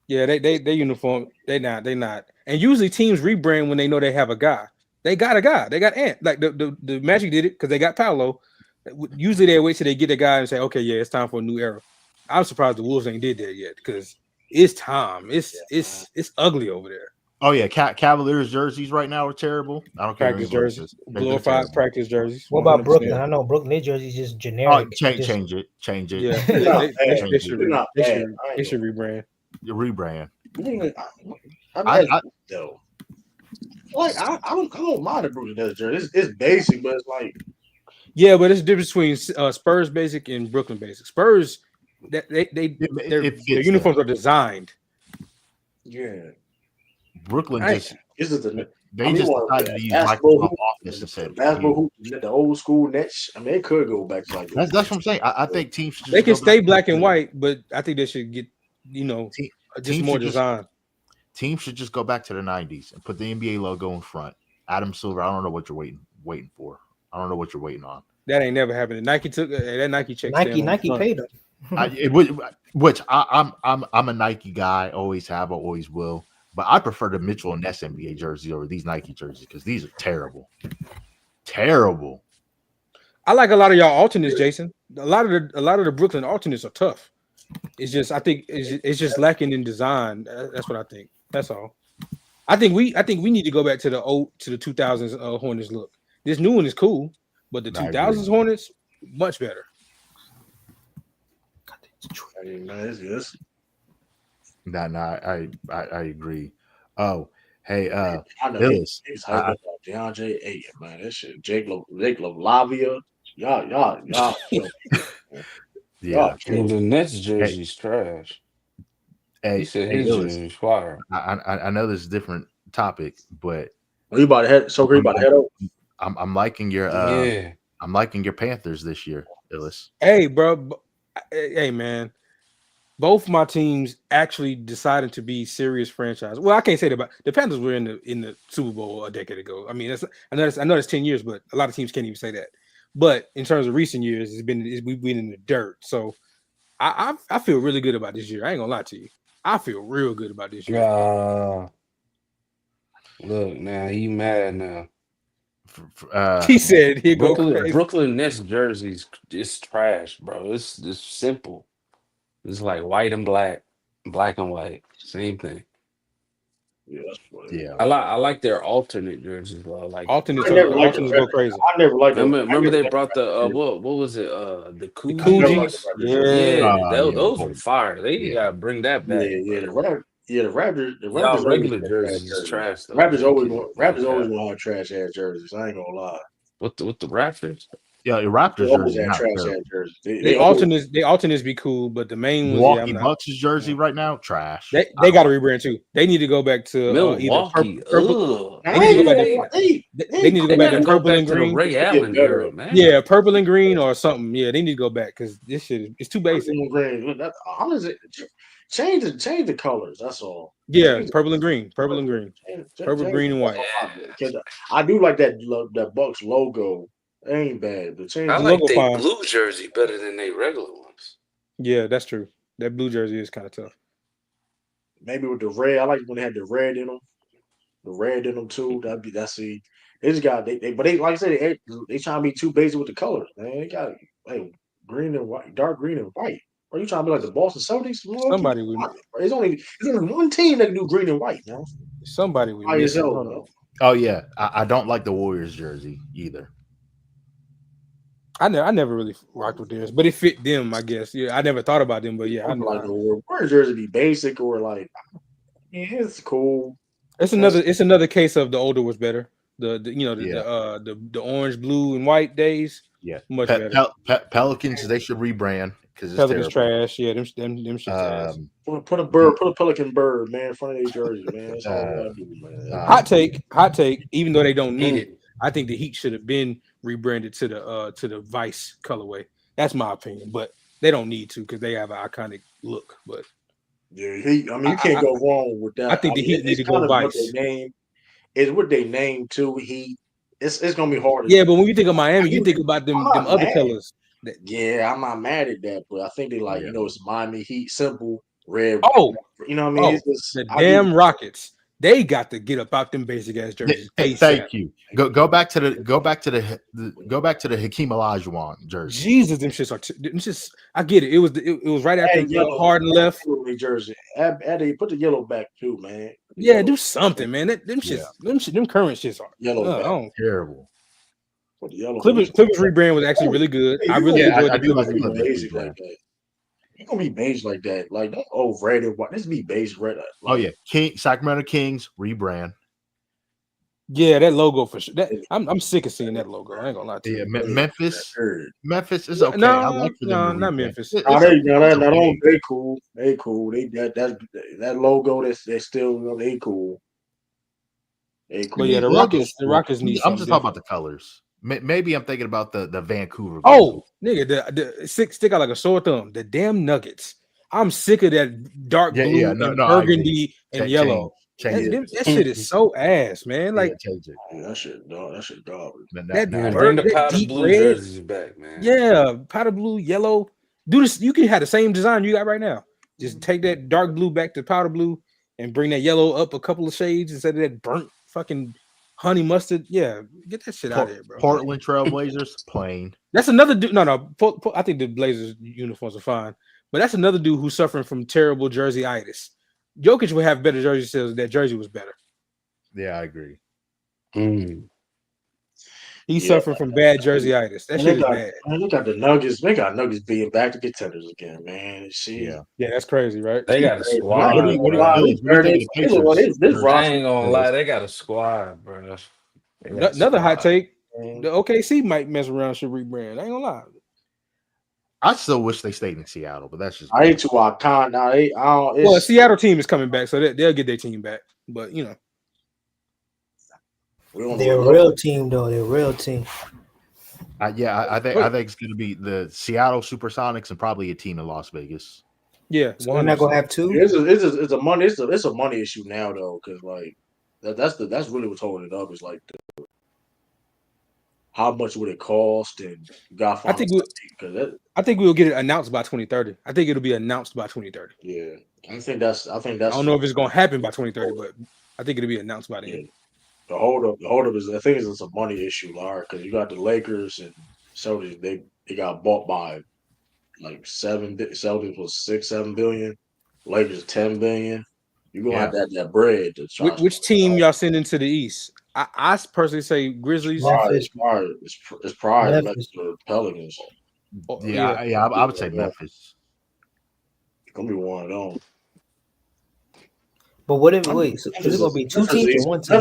Yeah, they uniform. They not. And usually teams rebrand when they know they have a guy. They got a guy. They got Ant. Like the Magic did it because they got Paolo. Usually they wait till they get a guy and say, okay, yeah, it's time for a new era. I'm surprised the Wolves ain't did that yet because it's time. It's ugly over there. Oh yeah, Cavaliers jerseys right now are terrible. I don't care. Practice jerseys, glorified practice jerseys. What about Brooklyn? I know Brooklyn, their jerseys just generic. Oh, change it. Yeah, they should rebrand. Rebrand. I don't mind the Brooklyn jersey. It's basic, but it's like but it's the difference between Spurs basic and Brooklyn basic. Spurs That their fits uniforms are designed. Yeah. Brooklyn I- just This is the. they I mean, just what, decided to use basketball Microsoft hoop, Office instead of basketball computer. hoop, the old school Nets. I mean, it could go back to like That's what I'm saying. I think teams should They just can go stay back black to and white, but I think they should get just teams more should just design. teams should just go back to the 90s and put the NBA logo in front. Adam Silver, I don't know what you're waiting for. I don't know what you're waiting on. That ain't never happened. Nike took that Nike check. Nike paid them. I'm a Nike guy, always have, always will. But I prefer the Mitchell and Ness NBA jersey over these Nike jerseys because these are terrible. Terrible. I like a lot of y'all alternates, Jason. A lot of the Brooklyn alternates are tough. It's just I think it's just lacking in design. That's what I think. That's all. I think we need to go back to the 2000s Hornets look. This new one is cool, but the 2000s Hornets much better. I agree. Oh, hey, I know Hillis. he's hyped up about DeAndre Ayton, man. That shit, Jake Lavia, y'all. Yeah, And the Nets jersey's trash. He said his jersey's fire. I know this is a different topic, but you about to head? So you about to head over? I'm liking your Yeah. I'm liking your Panthers this year, Illis. Hey, bro. Hey, man. Both my teams actually decided to be serious franchise. Well, I can't say that, but the Panthers were in the Super Bowl a decade ago. I mean, I know it's 10 years, but a lot of teams can't even say that. But in terms of recent years, we've been in the dirt. So I feel really good about this year. I ain't gonna lie to you. I feel real good about this year. Look, now he mad now. He said he go crazy. Brooklyn Nets jerseys is trash, bro. It's simple. It's like white and black and white, same thing. Yeah, that's funny. Yeah. I like their alternate jerseys, bro. Like alternates go crazy. I never liked them. Remember they brought the what was it? The Coogis. Those were fire. They gotta bring that back. The Raptors. Y'all regular jerseys is trash though. Raptors always gonna have trash ass jerseys. I ain't gonna lie. With the Raptors? Yeah, the Raptors always jersey have not trash terrible. ass jerseys. They alternates be cool, but the main Milwaukee Bucks' jersey right now trash. They got to rebrand too. They need to go back to Milwaukee. purple. They need to go back to purple and green. Ray Allen era, man. Yeah, purple and green or something. Yeah, they need to go back because this shit is too basic. Honestly, change the colors. That's all. Yeah, purple and green, purple, green, and white. I do like that Bucks logo. It ain't bad. But I like their blue jersey better than their regular ones. Yeah, that's true. That blue jersey is kind of tough. Maybe with the red. I like when they had the red in them. The red in them too. That's the. They just got but they like I said they trying to be too basic with the colors, man. They got green and white, dark green and white. Are you trying to be like the Boston Celtics? Somebody we it's only one team that can do green and white, man. Somebody we Oh yeah, I don't like the Warriors jersey either. I never really rocked with theirs, but it fit them, I guess. Yeah, I never thought about them, but yeah, I know. Like the Warriors jersey be basic or like, yeah, it's cool. It's another case of the older was better. The orange, blue, and white days. Yeah, much better. Pelicans they should rebrand because Pelicans trash. Yeah, them shit trash. Put a pelican bird, man, in front of their jersey, man. That's all I gotta do, man. Hot take. Even though they don't need it, I think the Heat should have been rebranded to the Vice colorway. That's my opinion, but they don't need to because they have an iconic look. But yeah, you can't go wrong with that. I think the Heat need to go Vice. What they name too. Heat. It's gonna be hard. Yeah, but when you think of Miami, you think about them other colors. Yeah, I'm not mad at that, but I think they it's Miami Heat, simple red. Oh, you know what I mean? Damn Rockets. They got to get up out them basic ass jerseys. Thank you. Go back to the Hakeem Olajuwon jersey. Jesus, them shits are. I get it. It was right after Harden left. Jersey. Eddie, put the yellow back too, man. Yeah, do something, man. Them current shits are yellow. Terrible. Clippers rebrand was actually really good. I really enjoyed the Clippers rebrand. Basic like that. You gonna be beige like that? Like don't red and white. This be beige red. Sacramento Kings rebrand. Yeah, that logo for sure. I'm sick of seeing that logo. I ain't gonna lie to Yeah, you. Memphis is okay. I like for them to not rebrand. Memphis. They cool. They cool. That logo. They still they cool. They cool. But yeah, the Rockets need I'm something just talking about different. the colors. Maybe I'm thinking about the Vancouver. Oh, nigga, the stick out like a sore thumb. The damn Nuggets. I'm sick of that dark blue and burgundy and yellow. That shit is so ass, man. Like change it. That shit garbage. Bring the that powder deep blue red, jerseys back, man. yeah, powder blue, yellow. Do this. You can have the same design you got right now. Just take that dark blue back to powder blue and bring that yellow up a couple of shades instead of that burnt fucking honey mustard. Yeah, get that shit out of here, bro. Portland Trailblazers plain. That's another dude. No. I think the Blazers uniforms are fine, but that's another dude who's suffering from terrible jersey-itis. Jokic would have better jersey sales. That jersey was better. Yeah, I agree. He's suffering from bad jersey-itis. That shit is bad. Man, look at the Nuggets. They got Nuggets being back to contenders again, man. Yeah, that's crazy, right? They got a squad. I ain't gonna lie, they got a squad, bro. Another hot take: the OKC might mess around, should rebrand. I ain't gonna lie. I still wish they stayed in Seattle, but that's just. I ain't too iconic now. Well, Seattle team is coming back, so they'll get their team back. But you know, they're a real team, though. They're a real team. I think it's going to be the Seattle SuperSonics and probably a team in Las Vegas. Yeah, so we're not gonna have two. It's a money issue now though, because like that's really what's holding it up. Is like how much would it cost and I think we'll get it announced by 2030. I think it'll be announced by 2030. Yeah, I think that's. I don't know if it's gonna happen by 2030, but I think it'll be announced by then. Yeah. The hold up is I think it's a money issue, Larry, because you got the Lakers and Celtics. They got bought by like Celtics was 6-7 billion, Lakers 10 billion. You're gonna have that bread to try. Which team y'all sending to the East? I personally say Grizzlies. It's probably the Pelicans. I would say Memphis. It's gonna be one of them. But what if so is it gonna be two teams or one team?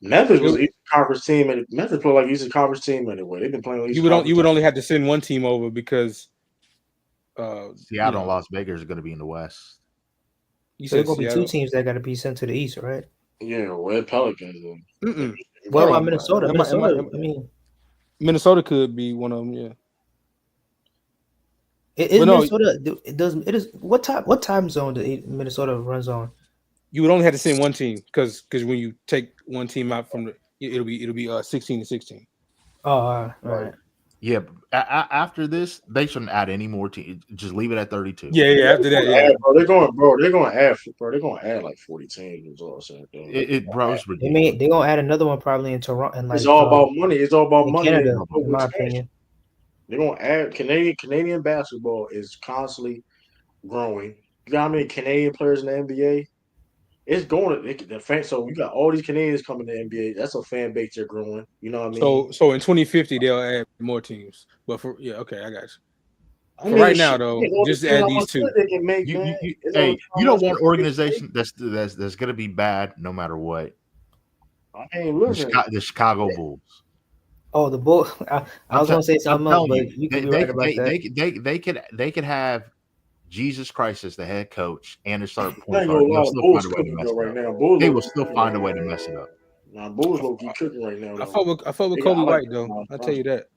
Memphis was an Eastern Conference team, and Memphis played like Eastern Conference team anyway. They've been playing. You would only have to send one team over because Seattle and Las Vegas are going to be in the West. So there's gonna be two teams that got to be sent to the East, right? Yeah, Red Pelicans. What about Minnesota? Minnesota could be one of them. Yeah. Minnesota? It is what time zone does Minnesota runs on? You would only have to send one team because when you take one team out from it'll be 16 to 16. Oh, all right. Yeah, after this, they shouldn't add any more teams. Just leave it at 32. Yeah. After that, they're going to add like 40 teams. Bro, it's ridiculous. They're going to add another one probably in Toronto. And it's all about money. It's all about money. Canada, in my opinion. They're going to add Canadian basketball is constantly growing. You got how many Canadian players in the NBA? It's going to the fan. So you got all these Canadians coming to the NBA. That's a fan base they're growing. You know what I mean? So in 2050 they'll add more teams. But I got you. Right now though, just add these two. You don't want an organization that's going to be bad no matter what. The Chicago Bulls. Oh, the Bulls. I was going to say something else, but you can be right about that. They could have Jesus Christ as the head coach and a start point guard. They will still find a way to mess it up. Nah, Bulls low key cooking right now. I fought with Kobe White though. I'll tell you that.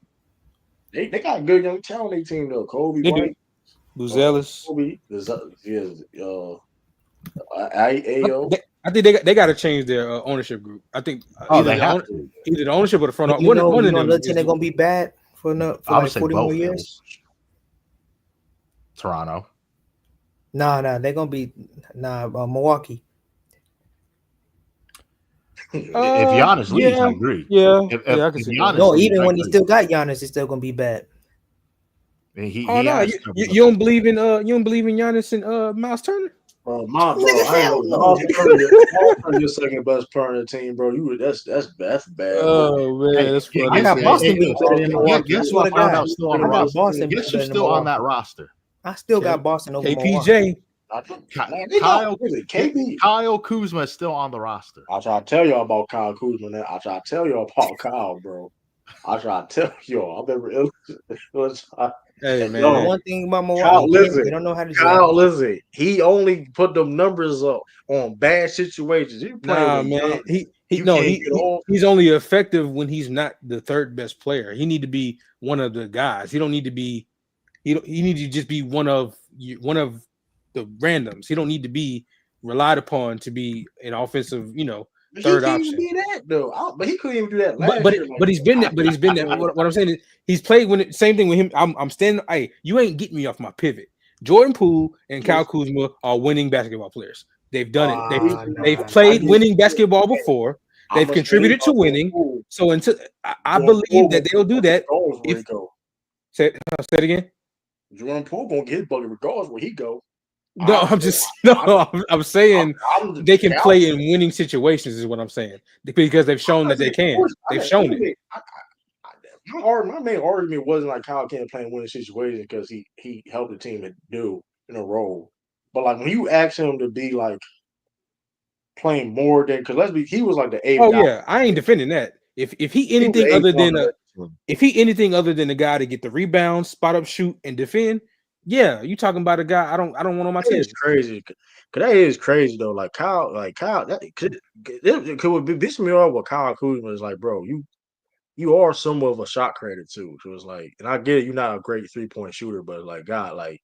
They got good young talent. They team though. Kobe White, Buzelis. Kobe, AO. I think they got to change their ownership group. I think either the ownership or the front office. One of them. Another team they're gonna be bad for like 40 more years. Toronto. Nah, they're gonna be Milwaukee. If Giannis leaves, I agree. Yeah, I can see Giannis. No, even when he still got Giannis, it's still gonna be bad. You don't believe in Giannis and Miles Turner? Miles Turner, your second best player on the team, bro. That's bad. Oh man, that's funny. I got Boston better than Milwaukee. Guess who I found out still on the roster? Guess who's still on that roster? I still got Boston over KPJ. Kyle Kuzma is still on the roster. I try to tell y'all about Kyle Kuzma. Now. I try to tell y'all about Kyle, bro. I try to tell y'all. I remember Hey man, one thing about Kyle, Milwaukee, they don't know how to Kyle, listen. He only put them numbers up on bad situations. You playing with man. Giannis. He's only effective when he's not the third best player. He need to be one of the guys. He don't need to be. He need to just be one of the randoms. He don't need to be relied upon to be an offensive, third option. He couldn't even be that though. But he couldn't even do that last year. But he's been there. But he's been there. What I'm saying is he's played when same thing with him. I'm standing. Hey, you ain't getting me off my pivot. Jordan Poole and Kyle Kuzma are winning basketball players. They've done it. They've played winning basketball before. They've contributed to winning. So until I believe that they'll do that. Say it again. Jordan Poole gonna get his bucket regardless where he go. No, I'm saying they can play in winning situations is what I'm saying because they've shown that they can. They've shown it. My main argument wasn't like Kyle can't play in winning situations because he helped the team do in a role. But like when you ask him to be like playing more than he was like the eighth. Oh yeah, I ain't defending that. If he anything other than a guy to get the rebound, spot up, shoot, and defend. Yeah, you talking about a guy I don't want on my team. It's crazy. Cause that is crazy though. Like Kyle, that could piss me off. What Kyle Kuzma is like, bro. You are somewhat of a shot creator too. So it's like, and I get it. You're not a great 3-point shooter, but like God, like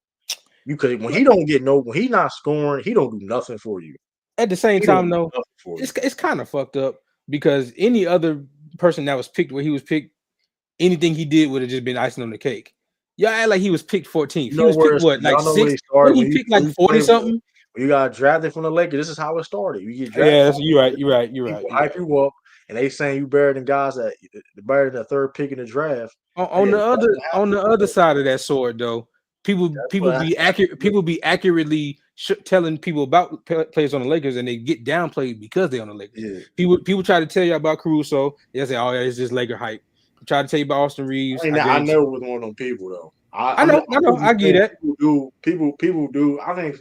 you could when he's not scoring, he don't do nothing for you. At the same time, though, it's kind of fucked up because any other person that was picked where he was picked, anything he did would have just been icing on the cake. Y'all act like he was picked 14th. He was picked what, like 6? When he picked like 40 something? You got drafted from the Lakers. This is how it started. You get drafted. Yeah, you're right. People hype you up, and they saying you better than guys that better than the third pick in the draft. On the other side of that sword, though, people be accurately telling people about players on the Lakers, and they get downplayed because they're on the Lakers. Yeah. People try to tell you about Caruso. They say, "Oh, yeah, it's just Laker hype." Try to tell you about Austin Reeves. I never was one of them people though. I know. I get that. People do. I think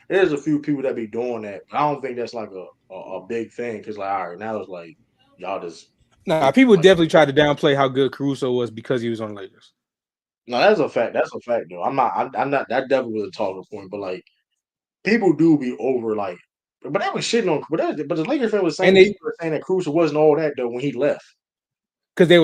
there's a few people that be doing that. But I don't think that's like a big thing because like all right, now it's like y'all just. Nah, people definitely try to downplay how good Caruso was because he was on the Lakers. No, that's a fact. That's a fact though. I'm not. That definitely was a talking point. But like, people do be over like. But that was shitting on. But the Lakers fan was saying that Caruso wasn't all that though when he left. Because they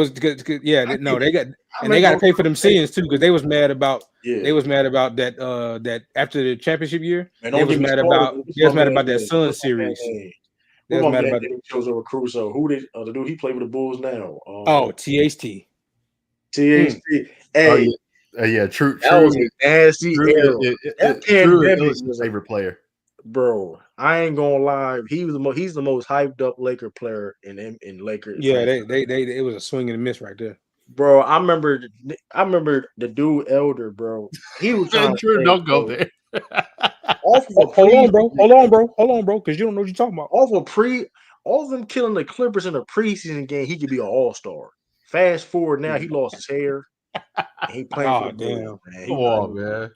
got to pay for them sins too. Because they was mad about that that after the championship year. They was mad about that Suns series. They was mad about that. Chose over Caruso. Who did the dude he played with the Bulls now? THT. Hey, yeah, true. That was a nasty. True is his favorite player. Bro, I ain't gonna lie. He's the most hyped up Laker player in Lakers. Yeah, it was a swing and a miss right there. Bro, I remember the dude Elder, bro. He was trying to don't go there. Hold on, bro, because you don't know what you're talking about. All of them killing the Clippers in a preseason game, he could be an all-star. Fast forward now, he lost his hair. And he playing for the Bulls, man. Come on, man.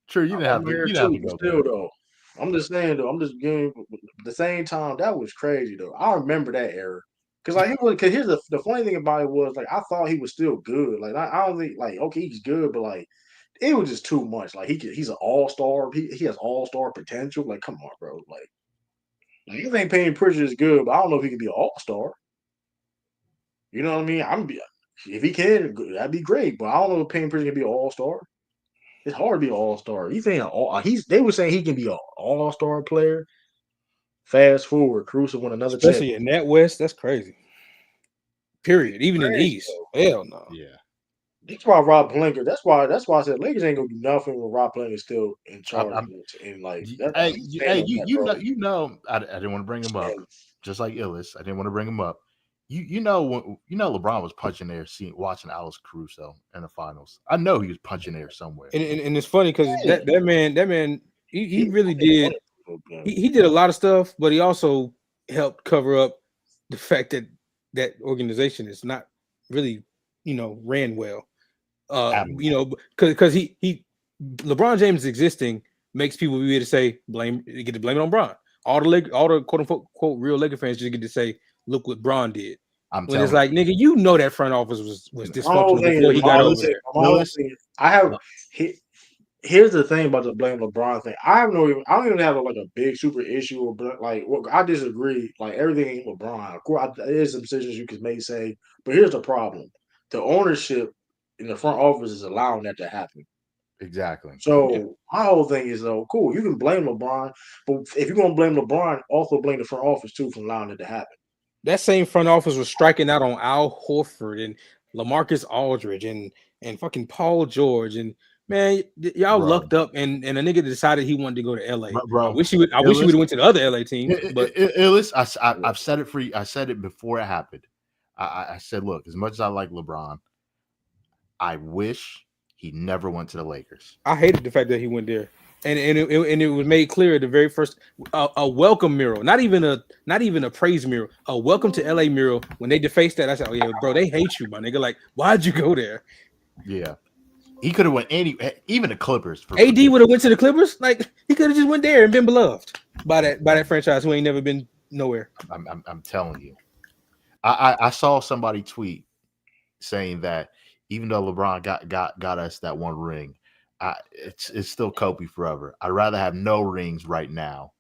True, you didn't have to go still though. I'm just saying though. I'm just giving at the same time that was crazy though. I remember that era because here's the funny thing about it was like I thought he was still good. Like I don't think like okay he's good, but like it was just too much. Like he's an all-star. He has all-star potential. Like come on, bro. Like you think Payne Pritchard is good, but I don't know if he can be an all-star. You know what I mean? If he can, that'd be great. But I don't know if Payne Pritchard can be an all-star. It's hard to be an all-star. You think they were saying he can be an all-star player. Fast forward, Caruso won another especially in that West. That's crazy. Period. Even in the East, hell no. Yeah. That's why Rob Pelinka. That's why I said Lakers ain't gonna do nothing when Rob Pelinka is still in charge. I didn't want to bring him up. Just like Illis, I didn't want to bring him up. You know LeBron was punching air watching Alex Caruso in the finals. I know he was punching air somewhere. And it's funny because that man he really did he did a lot of stuff, but he also helped cover up the fact that organization is not really ran well. Because he LeBron James existing makes people be able to say get to blame it on Bron. All the quote unquote quote real Lakers fans just get to say, look what Bron did. When it's like, nigga, you know that front office was dysfunctional before he got over there. Here's the thing about the blame LeBron thing. I don't even have like a big super issue with like I disagree. Like everything ain't LeBron. Of course, there's some decisions you can make say, but here's the problem: the ownership in the front office is allowing that to happen. Exactly. So my whole thing is though, cool. You can blame LeBron, but if you're gonna blame LeBron, also blame the front office too for allowing it to happen. That same front office was striking out on Al Horford and LaMarcus Aldridge and fucking Paul George and man, y'all lucked up and a nigga decided he wanted to go to LA. Bro, I wish he would have went to the other LA team. But I've said it for you. I said it before it happened. I said, look, as much as I like LeBron, I wish he never went to the Lakers. I hated the fact that he went there. And it was made clear at the very first a welcome mural, not even a praise mural, a welcome to LA mural. When they defaced that, I said, "Oh yeah, bro, they hate you, my nigga. Like, why'd you go there?" Yeah, he could have went even the Clippers. AD would have went to the Clippers. Like he could have just went there and been beloved by that franchise who ain't never been nowhere. I'm telling you, I saw somebody tweet saying that even though LeBron got us that one ring. It's still Kobe forever. I'd rather have no rings right now.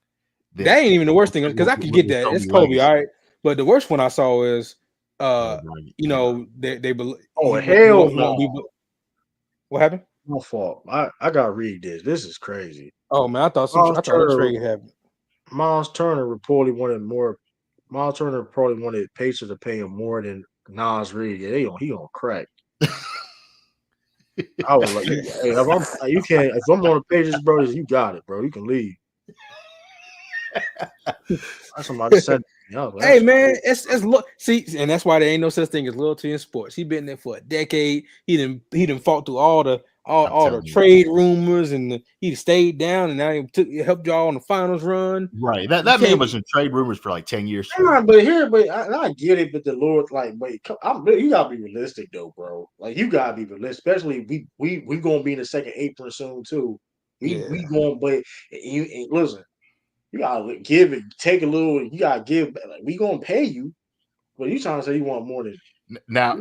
That ain't even the worst thing because I could get that. It's Kobe, all right. But the worst one I saw is, they believe. Oh hell no! What happened? My fault. I gotta read this. This is crazy. Oh man, I thought a trade happened. Miles Turner reportedly wanted more. Miles Turner probably wanted Pacers to pay him more than Nas Reed. Yeah, he on crack. I was like, hey, if I'm on the pages, bro, you got it, bro. You can leave. That's somebody said. Hey man, it's see, and that's why there ain't no such thing as loyalty in sports. He been there for a decade. He didn't fought through all the trade rumors, and he stayed down, and now he helped y'all on the finals run. Right, that man was in trade rumors for like 10 years. But I get it, but the Lord, like, wait, you gotta be realistic though, bro. Like, you gotta be realistic, especially we gonna be in the second apron soon too. We going, but you listen. You gotta give it, take a little. You gotta give. Like, we gonna pay you, but you trying to say you want more than now.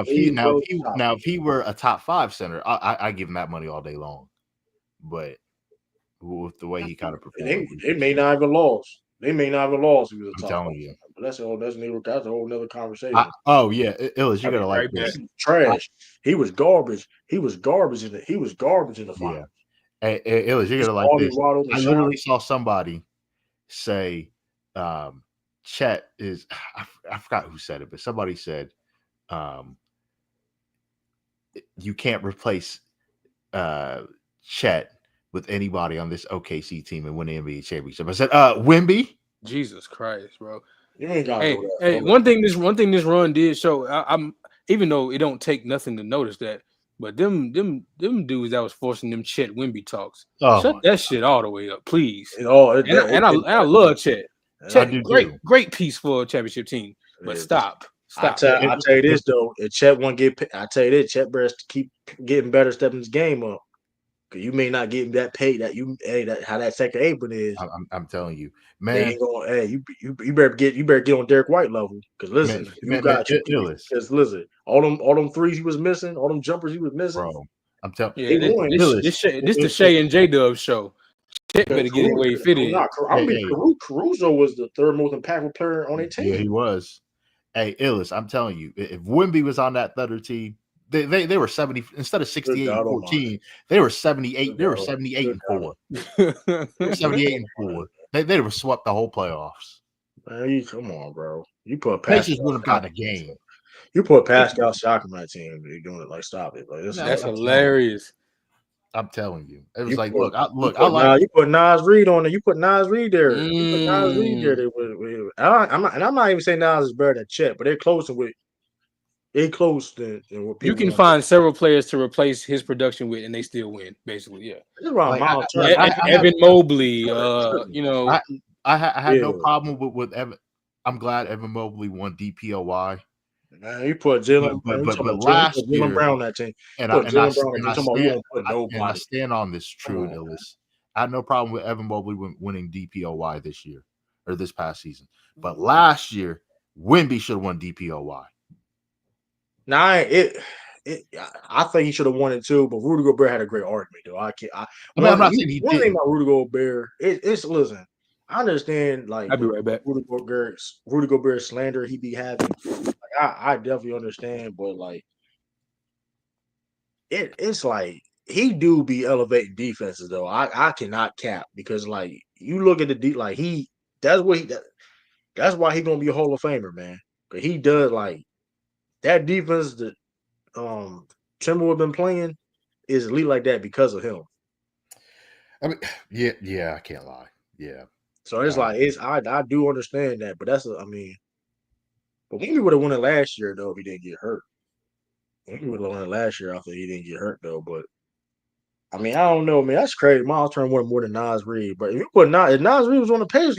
If he were a top 5 center, I give him that money all day long. But with the way he kind of performed, they may not have lost. They may not have lost. If he was a top. I'm telling you, but that's a whole nother conversation. Illis, you gotta like this. Trash. He was garbage. He was garbage in the final. Yeah. Hey, Illis, you're gonna like this. I literally saw somebody say, Chet is. I forgot who said it, but somebody said, you can't replace Chet with anybody on this OKC team and win the NBA championship. I said, Wemby. Jesus Christ, bro. You ain't gotta do that. Hey, one thing this run did show. I'm even though it don't take nothing to notice that. But them dudes that was forcing them Chet Wemby talks, shut that shit all the way up, please. I love Chet. Chet, great piece for a championship team. But stop. I tell you this though, if Chet won't get, I tell you this, Chet better keep getting better, stepping his game up. Cause you may not get that pay that how that second apron is. I'm telling you, man. You better get on Derek White level. Cause listen, listen, all them threes he was missing, all them jumpers he was missing. Bro, I'm telling you, this the Shea and J Dub show. Chet better get it where he fit in. Caruso was the third most impactful player on their team. Yeah, he was. Hey, Illis, I'm telling you, if Wemby was on that other team. They were 70 instead of 68 and 14. They were 78. They were 78 and 4. 78 and 4. They were swept the whole playoffs. Man, come on, bro. You put Pacers would have got a game. You put Pascal Siakam on that team. You're doing it like stop it. Like, that's hilarious. I'm telling you, it was like, you put Nas Reed on there. You put Nas Reed there. You put Nas Reed there. I'm not even saying Nas is better than Chet, but they're close with. They close than what people. You can find several players to replace his production with, and they still win. Basically, yeah. Evan Mobley, I had no problem with Evan. I'm glad Evan Mobley won DPOY. Man, you put Jalen, but last year, Brown on that team, and I stand on this true, Illis. I had no problem with Evan Mobley winning DPOY this year or this past season. But last year, Wemby should have won DPOY. Nah, I think he should have won it too, but Rudy Gobert had a great argument though. I can't. I mean, I'm not saying he one thing didn't. about Rudy Gobert, it's listen. I understand like I'll be right back. Rudy Gobert slander he be having. Like, I definitely understand, but like it's like he do be elevating defenses though. I cannot cap because like you look at the deep like that's what that's why he gonna be a Hall of Famer, man. Cause he does like that defense that Timberwolves been playing is elite like that because of him. I mean, yeah, I can't lie. Yeah. So it's like I do understand that, but I mean, but we would have won it last year though if he didn't get hurt. We would have won it last year after he didn't get hurt though. But I mean, I don't know, man. That's crazy. Miles Turner won more than Nas Reed. But if you put if Nas Reed was on the Pacers,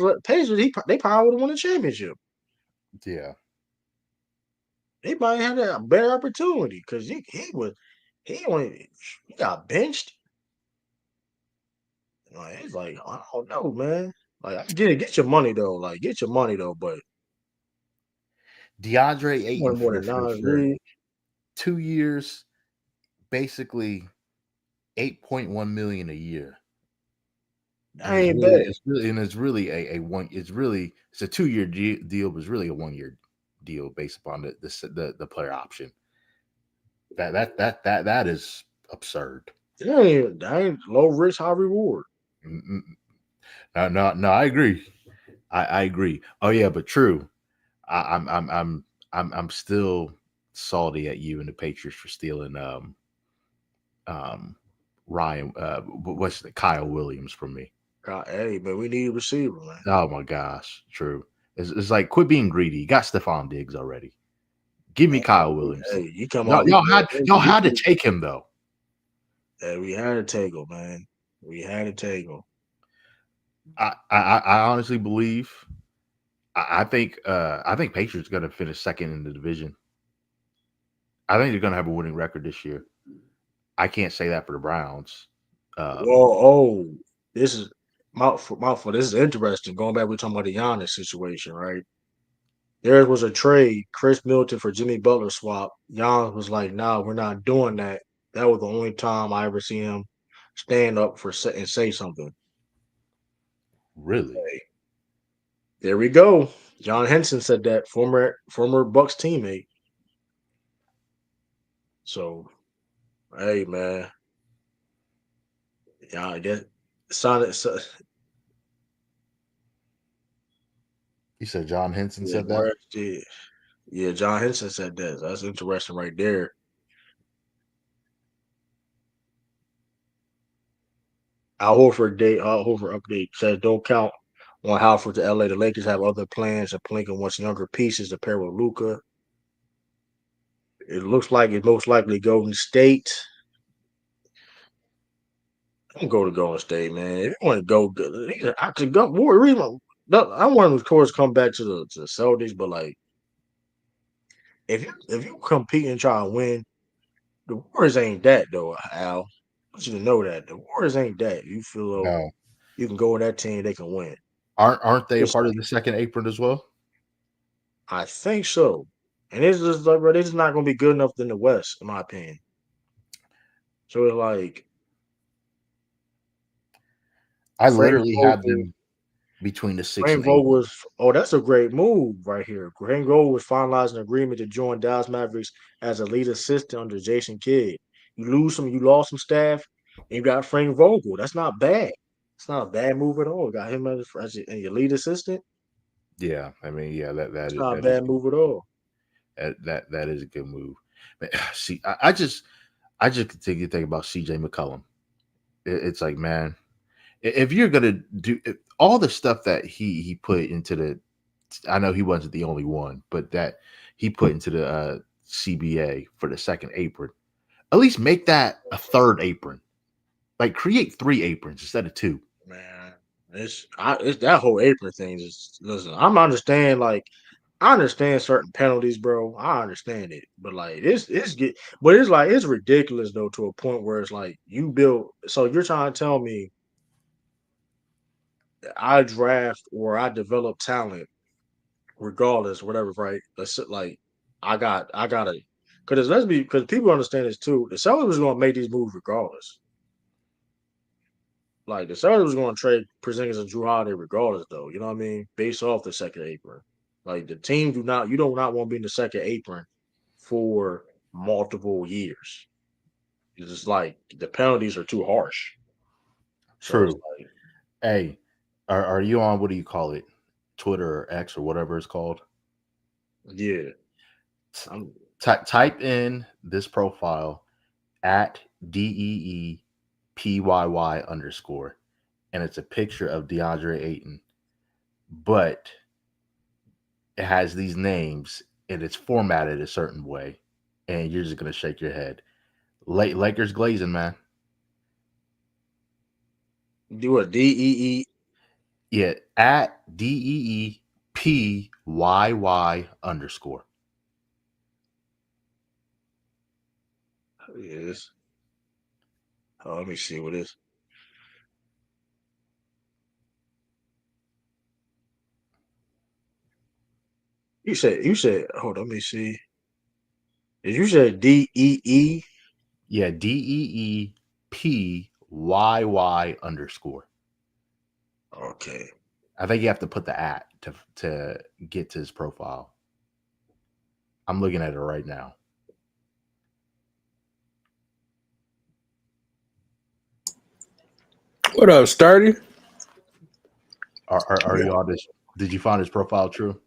they probably would have won the championship. Yeah. They might have had a better opportunity because he got benched. Like, it's like I don't know, man. Like, get your money though. Like, get your money though. But DeAndre Ayton more than for Nas Reed. 2 years, basically $8.1 million a year. That ain't bad. It's really a one. It's a 2-year deal, but it's really a 1-year deal based upon the player option. That is absurd. That ain't low risk, high reward. No, I agree. I agree. Oh yeah, but true. I'm still salty at you and the Patriots for stealing Ryan Kyle Williams from me. Hey, but we need a receiver, man. Oh my gosh, true. It's like quit being greedy. You got Stephon Diggs already. Give me Kyle Williams. Hey, you come y'all had to take him though. Yeah, we had to take him, man. We had to take him. I honestly believe. I think Patriots going to finish second in the division. I think they're going to have a winning record this year. I can't say that for the Browns. This is mouthful. This is interesting. Going back, we're talking about the Giannis situation, right? There was a trade, Chris Middleton for Jimmy Butler swap. Giannis was like, "Nah, we're not doing that." That was the only time I ever seen him stand up and say something. Really? Hey, there we go. John Henson said that, former Bucks teammate. So, hey man, yeah, I guess Sonic. You said John Henson said that? Yeah, John Henson said that. So that's interesting right there. Al Horford update says don't count on Halford to LA. The Lakers have other plans, and Pelinka wants younger pieces to pair with Luka. It looks like it's most likely Golden State. Don't go to Golden State, man. If you want to go, I could go. I want to, of course, come back to the Celtics, but like, if you compete and try to win, the Warriors ain't that though, Al. I want you to know that the Warriors ain't that. You feel you can go with that team, they can win. Aren't they a part of the second apron as well? I think so. And it's just like, bro, this is not going to be good enough in the West, in my opinion. So it's like, I literally have them between the 6 and 8. That's a great move right here. Frank Vogel was finalizing an agreement to join Dallas Mavericks as a lead assistant under Jason Kidd. You lost some staff, and you got Frank Vogel. That's not bad. It's not a bad move at all. You got him as your lead assistant. Yeah, I mean, yeah, that's not a bad move at all. That is a good move. See, I just continue to think about CJ McCollum. It's like, man, if you're gonna do all the stuff that he put into I know he wasn't the only one, but that he put into the CBA for the second apron, at least make that a third apron. Like create 3 aprons instead of 2. Man, it's that whole apron thing. Listen, I understand certain penalties, bro. I understand it, but like it's ridiculous though to a point where it's like you build. So you're trying to tell me I draft or I develop talent regardless, whatever, right? Like I gotta because people understand this too. The Celtics was gonna make these moves regardless. Like the Celtics was gonna trade Porzingis and Drew Holiday regardless, though. You know what I mean? Based off the second apron. Like the team do not want to be in the second apron for multiple years. It's just like the penalties are too harsh. So it's True. like, Hey, are you on, what do you call it? Twitter or X or whatever it's called? yeah. Type in this profile at DEEPYY _, and it's a picture of DeAndre Ayton, but it has these names and it's formatted a certain way, and you're just gonna shake your head. Lakers glazing, man. Do a DEE. Yeah, at DEEPYY _. Yes. Oh, let me see what is. You said hold on, let me see. Did you say DEE? Yeah, DEEPYY _. Okay. I think you have to put the at to get to his profile. I'm looking at it right now. What up, Sturdy? Are you on this? Did you find his profile true?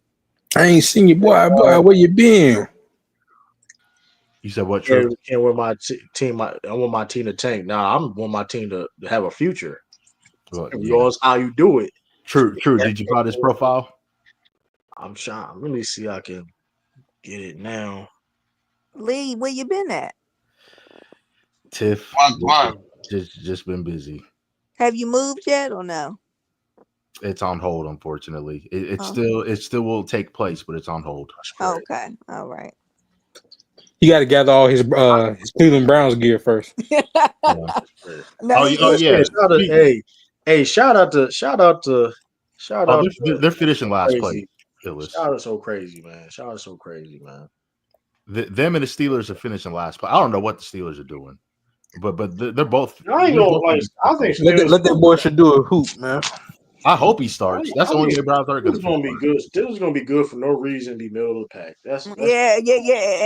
I ain't seen you, boy. Where you been? You said what, true? Can't want my team. I want my team to tank. Nah, I want my team to have a future. Well, Yours, how you do it. True. Did you find his profile? I'm trying. Let me see. I can get it now. Lee, where you been at? Tiff, just been busy. Have you moved yet or no? It's on hold, unfortunately. It still will take place, but it's on hold. Okay, all right. You got to gather all his Cleveland Browns gear first. Yeah. No, yeah. Shout out to. They're finishing last place. Shout out so crazy, man. Shout out so crazy, man. Them and the Steelers are finishing last place. I don't know what the Steelers are doing, but they're both. I ain't gonna like. I think let that boy should do a hoop, man. I hope he starts. That's the only way Browns are going to. This is gonna be good. This is gonna be good for no reason. Be middle of the pack. That's yeah,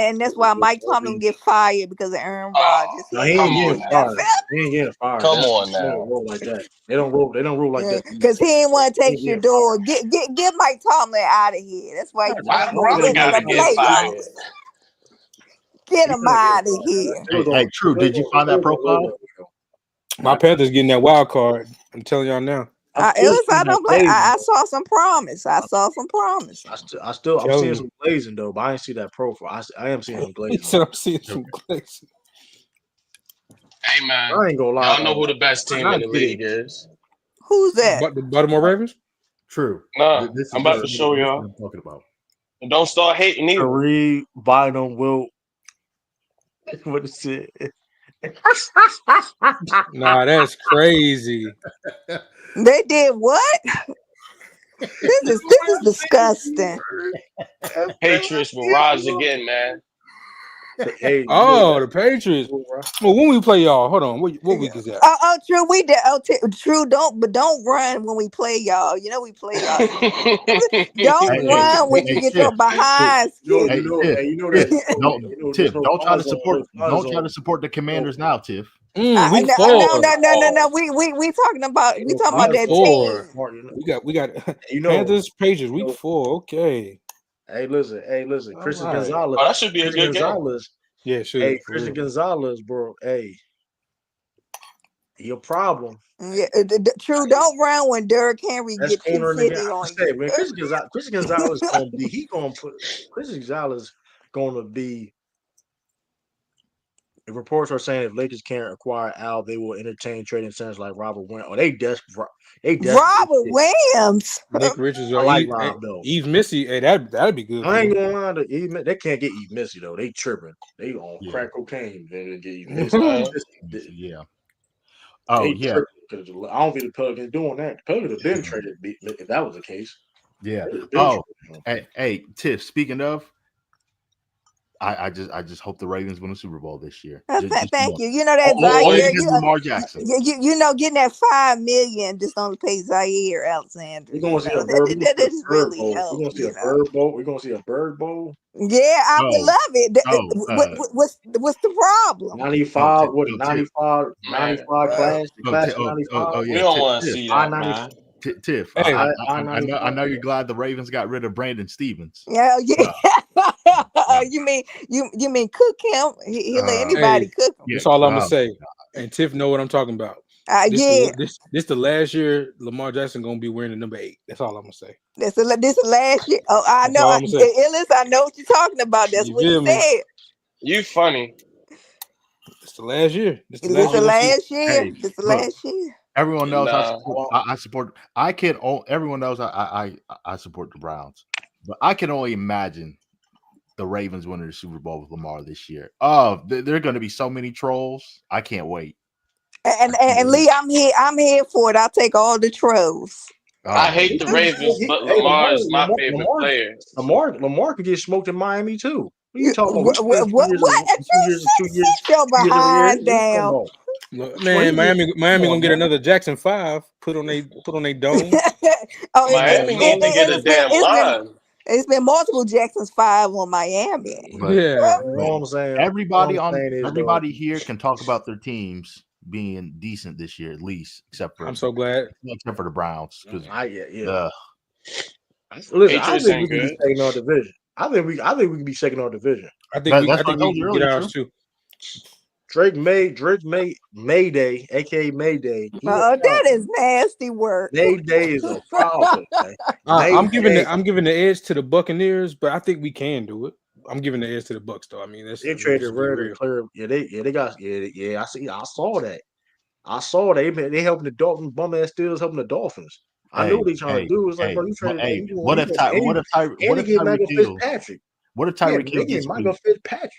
and that's why Mike Tomlin get fired because of Aaron Rodgers. No, he ain't getting fired. He ain't getting fired. Come on now. They don't roll like that. They don't roll like that. Because he ain't want to take your door. Get Mike Tomlin out of here. That's why you gotta get fired. Get him out of here. Hey, True, did you find that profile? My Panthers getting that wild card. I'm telling y'all now. I saw some promise. I'm seeing some glazing though, but I didn't see that profile. I am seeing some glazing. So I'm seeing some glazing. Hey man, I ain't gonna lie. Y'all know who the best team in the league is? Who's that? The Baltimore Ravens. True. Nah, I'm about to show y'all. I'm talking about. And don't start hating either. Three Bynum will. What is it? Nah, that's crazy. They did what? This is disgusting. Patriots will rise again, man. Hey, the Patriots. Well, when we play y'all, hold on. What week is that? True. We did. True. Don't run when we play y'all. You know we play y'all. Don't run when you get your behind. Don't try to support. Don't try to support the Commanders now, Tiff. No. We talking about that team. We got Panthers, Patriots, week 4. Okay. Hey, listen. Christian Gonzalez. Oh, that should be a good game. Yeah, sure. Hey, Christian Gonzalez, bro. Hey, your problem. Yeah, True. Don't run when Derrick Henry gets 250 on you. When Christian Gonzalez gonna be, Christian Gonzalez gonna be. If reports are saying if Lakers can't acquire Al, they will entertain trading centers like Robert Williams. Oh, they desperate. Robert Williams. Nick Richards. I like Rob though. Eve Missy. Hey, that'd be good. I ain't gonna lie to Eve. They can't get Eve Missy though. They tripping. They on crack cocaine. They get Eve Missy. Yeah. Oh yeah. I don't think the Pelicans doing that. The Pelicans have been traded if that was the case. Yeah. Oh, hey, Tiff. Speaking of, I just hope the Ravens win the Super Bowl this year. Thank you. You know that Zaire. Lamar Jackson. You know, getting that $5 million just only pay Zaire Alexander. We're gonna see a bird. We're gonna see a bird bowl. We're gonna see a bird bowl. Yeah, I would love it. What's the problem? 95. What 95? 95 class. Class 95. We don't want to see that, man. Tiff, I know you're glad the Ravens got rid of Brandon Stevens. Yeah. You mean cook him? He'll let anybody cook him. That's all I'm gonna say. And Tiff know what I'm talking about. This the last year Lamar Jackson gonna be wearing the number 8. That's all I'm gonna say. This the last year. Oh, I know. Illis, I know what you're talking about. That's what he said. You funny. It's the last year. This the last year. This the last year. Everyone knows I support. Everyone knows I support the Browns, but I can only imagine the Ravens winning the Super Bowl with Lamar this year. Oh, there are going to be so many trolls. I can't wait. And Lee, I'm here for it. I'll take all the trolls. I hate the Ravens, but Lamar is my favorite player. Lamar could get smoked in Miami too. What are you talking about? What? Sit your behind down. Man, Miami gonna get another Jackson 5 put on their dome. Miami need to get a damn line. It's been multiple Jackson's 5 on Miami. But, you know what I'm saying? Everybody here can talk about their teams being decent this year, at least, except for I'm so glad, except for the Browns. Because listen, I think we can be second our division. I think we can be second our division. I think we can get ours too. Drake Mayday, aka Mayday. That is nasty work. Mayday is a problem. I'm giving the edge to the Buccaneers, but I think we can do it. I'm giving the edge to the Bucks, though. I mean, they traded Red clear. I saw that. They helping the Dolphins. Bum ass Steelers helping the Dolphins. I knew what they trying to do. It's like, bro, you traded. What if Tyreek Hill gets Michael Fitzpatrick?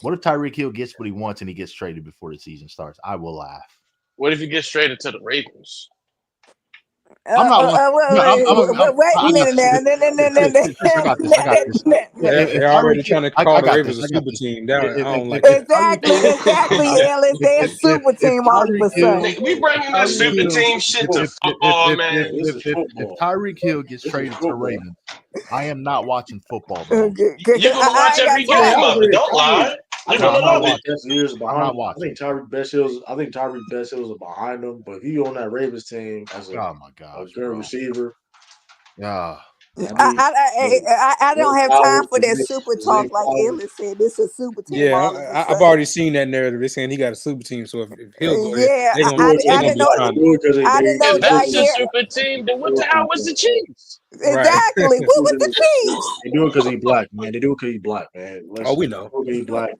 What if Tyreek Hill gets what he wants and he gets traded before the season starts? I will laugh. What if he gets traded to the Ravens? Wait a minute now. They're already trying to call the Ravens a super team. I don't like it. Exactly, Ellis. They're a super team all of a sudden. We bringing that super team shit to football, man. If Tyreek Hill gets traded to the Ravens, I am not watching football. You're gonna watch every game of it. Don't lie. I think Tyreek best hills are behind him, but if you on that Ravens team as a good receiver, I don't have time for that super talk like Ellis said. This is a super team. Yeah, I've already seen that narrative. They're saying he got a super team, so if he'll go, I didn't know. If that's a super team, then what the hell was the Chiefs? Exactly. What was the Chiefs? They do it because he's black, man. We know. He's black.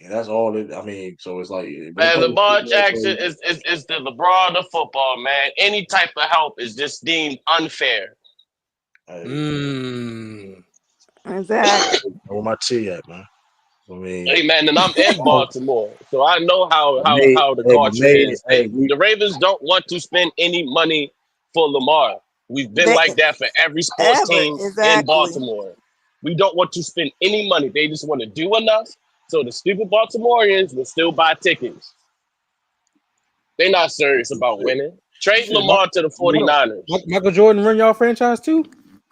Yeah, that's all it. I mean, so it's like, man, Lamar Jackson is the LeBron of football, man. Any type of help is just deemed unfair. Exactly. Where my tea at, man? I mean, hey, man, and I'm in Baltimore, so I know how the culture is. Hey, the Ravens don't want to spend any money for Lamar. We've been like that for every sports team in Baltimore. We don't want to spend any money. They just want to do enough so the stupid Baltimoreans will still buy tickets. They're not serious about winning. Trade Lamar to the 49ers. Michael Jordan run y'all franchise too?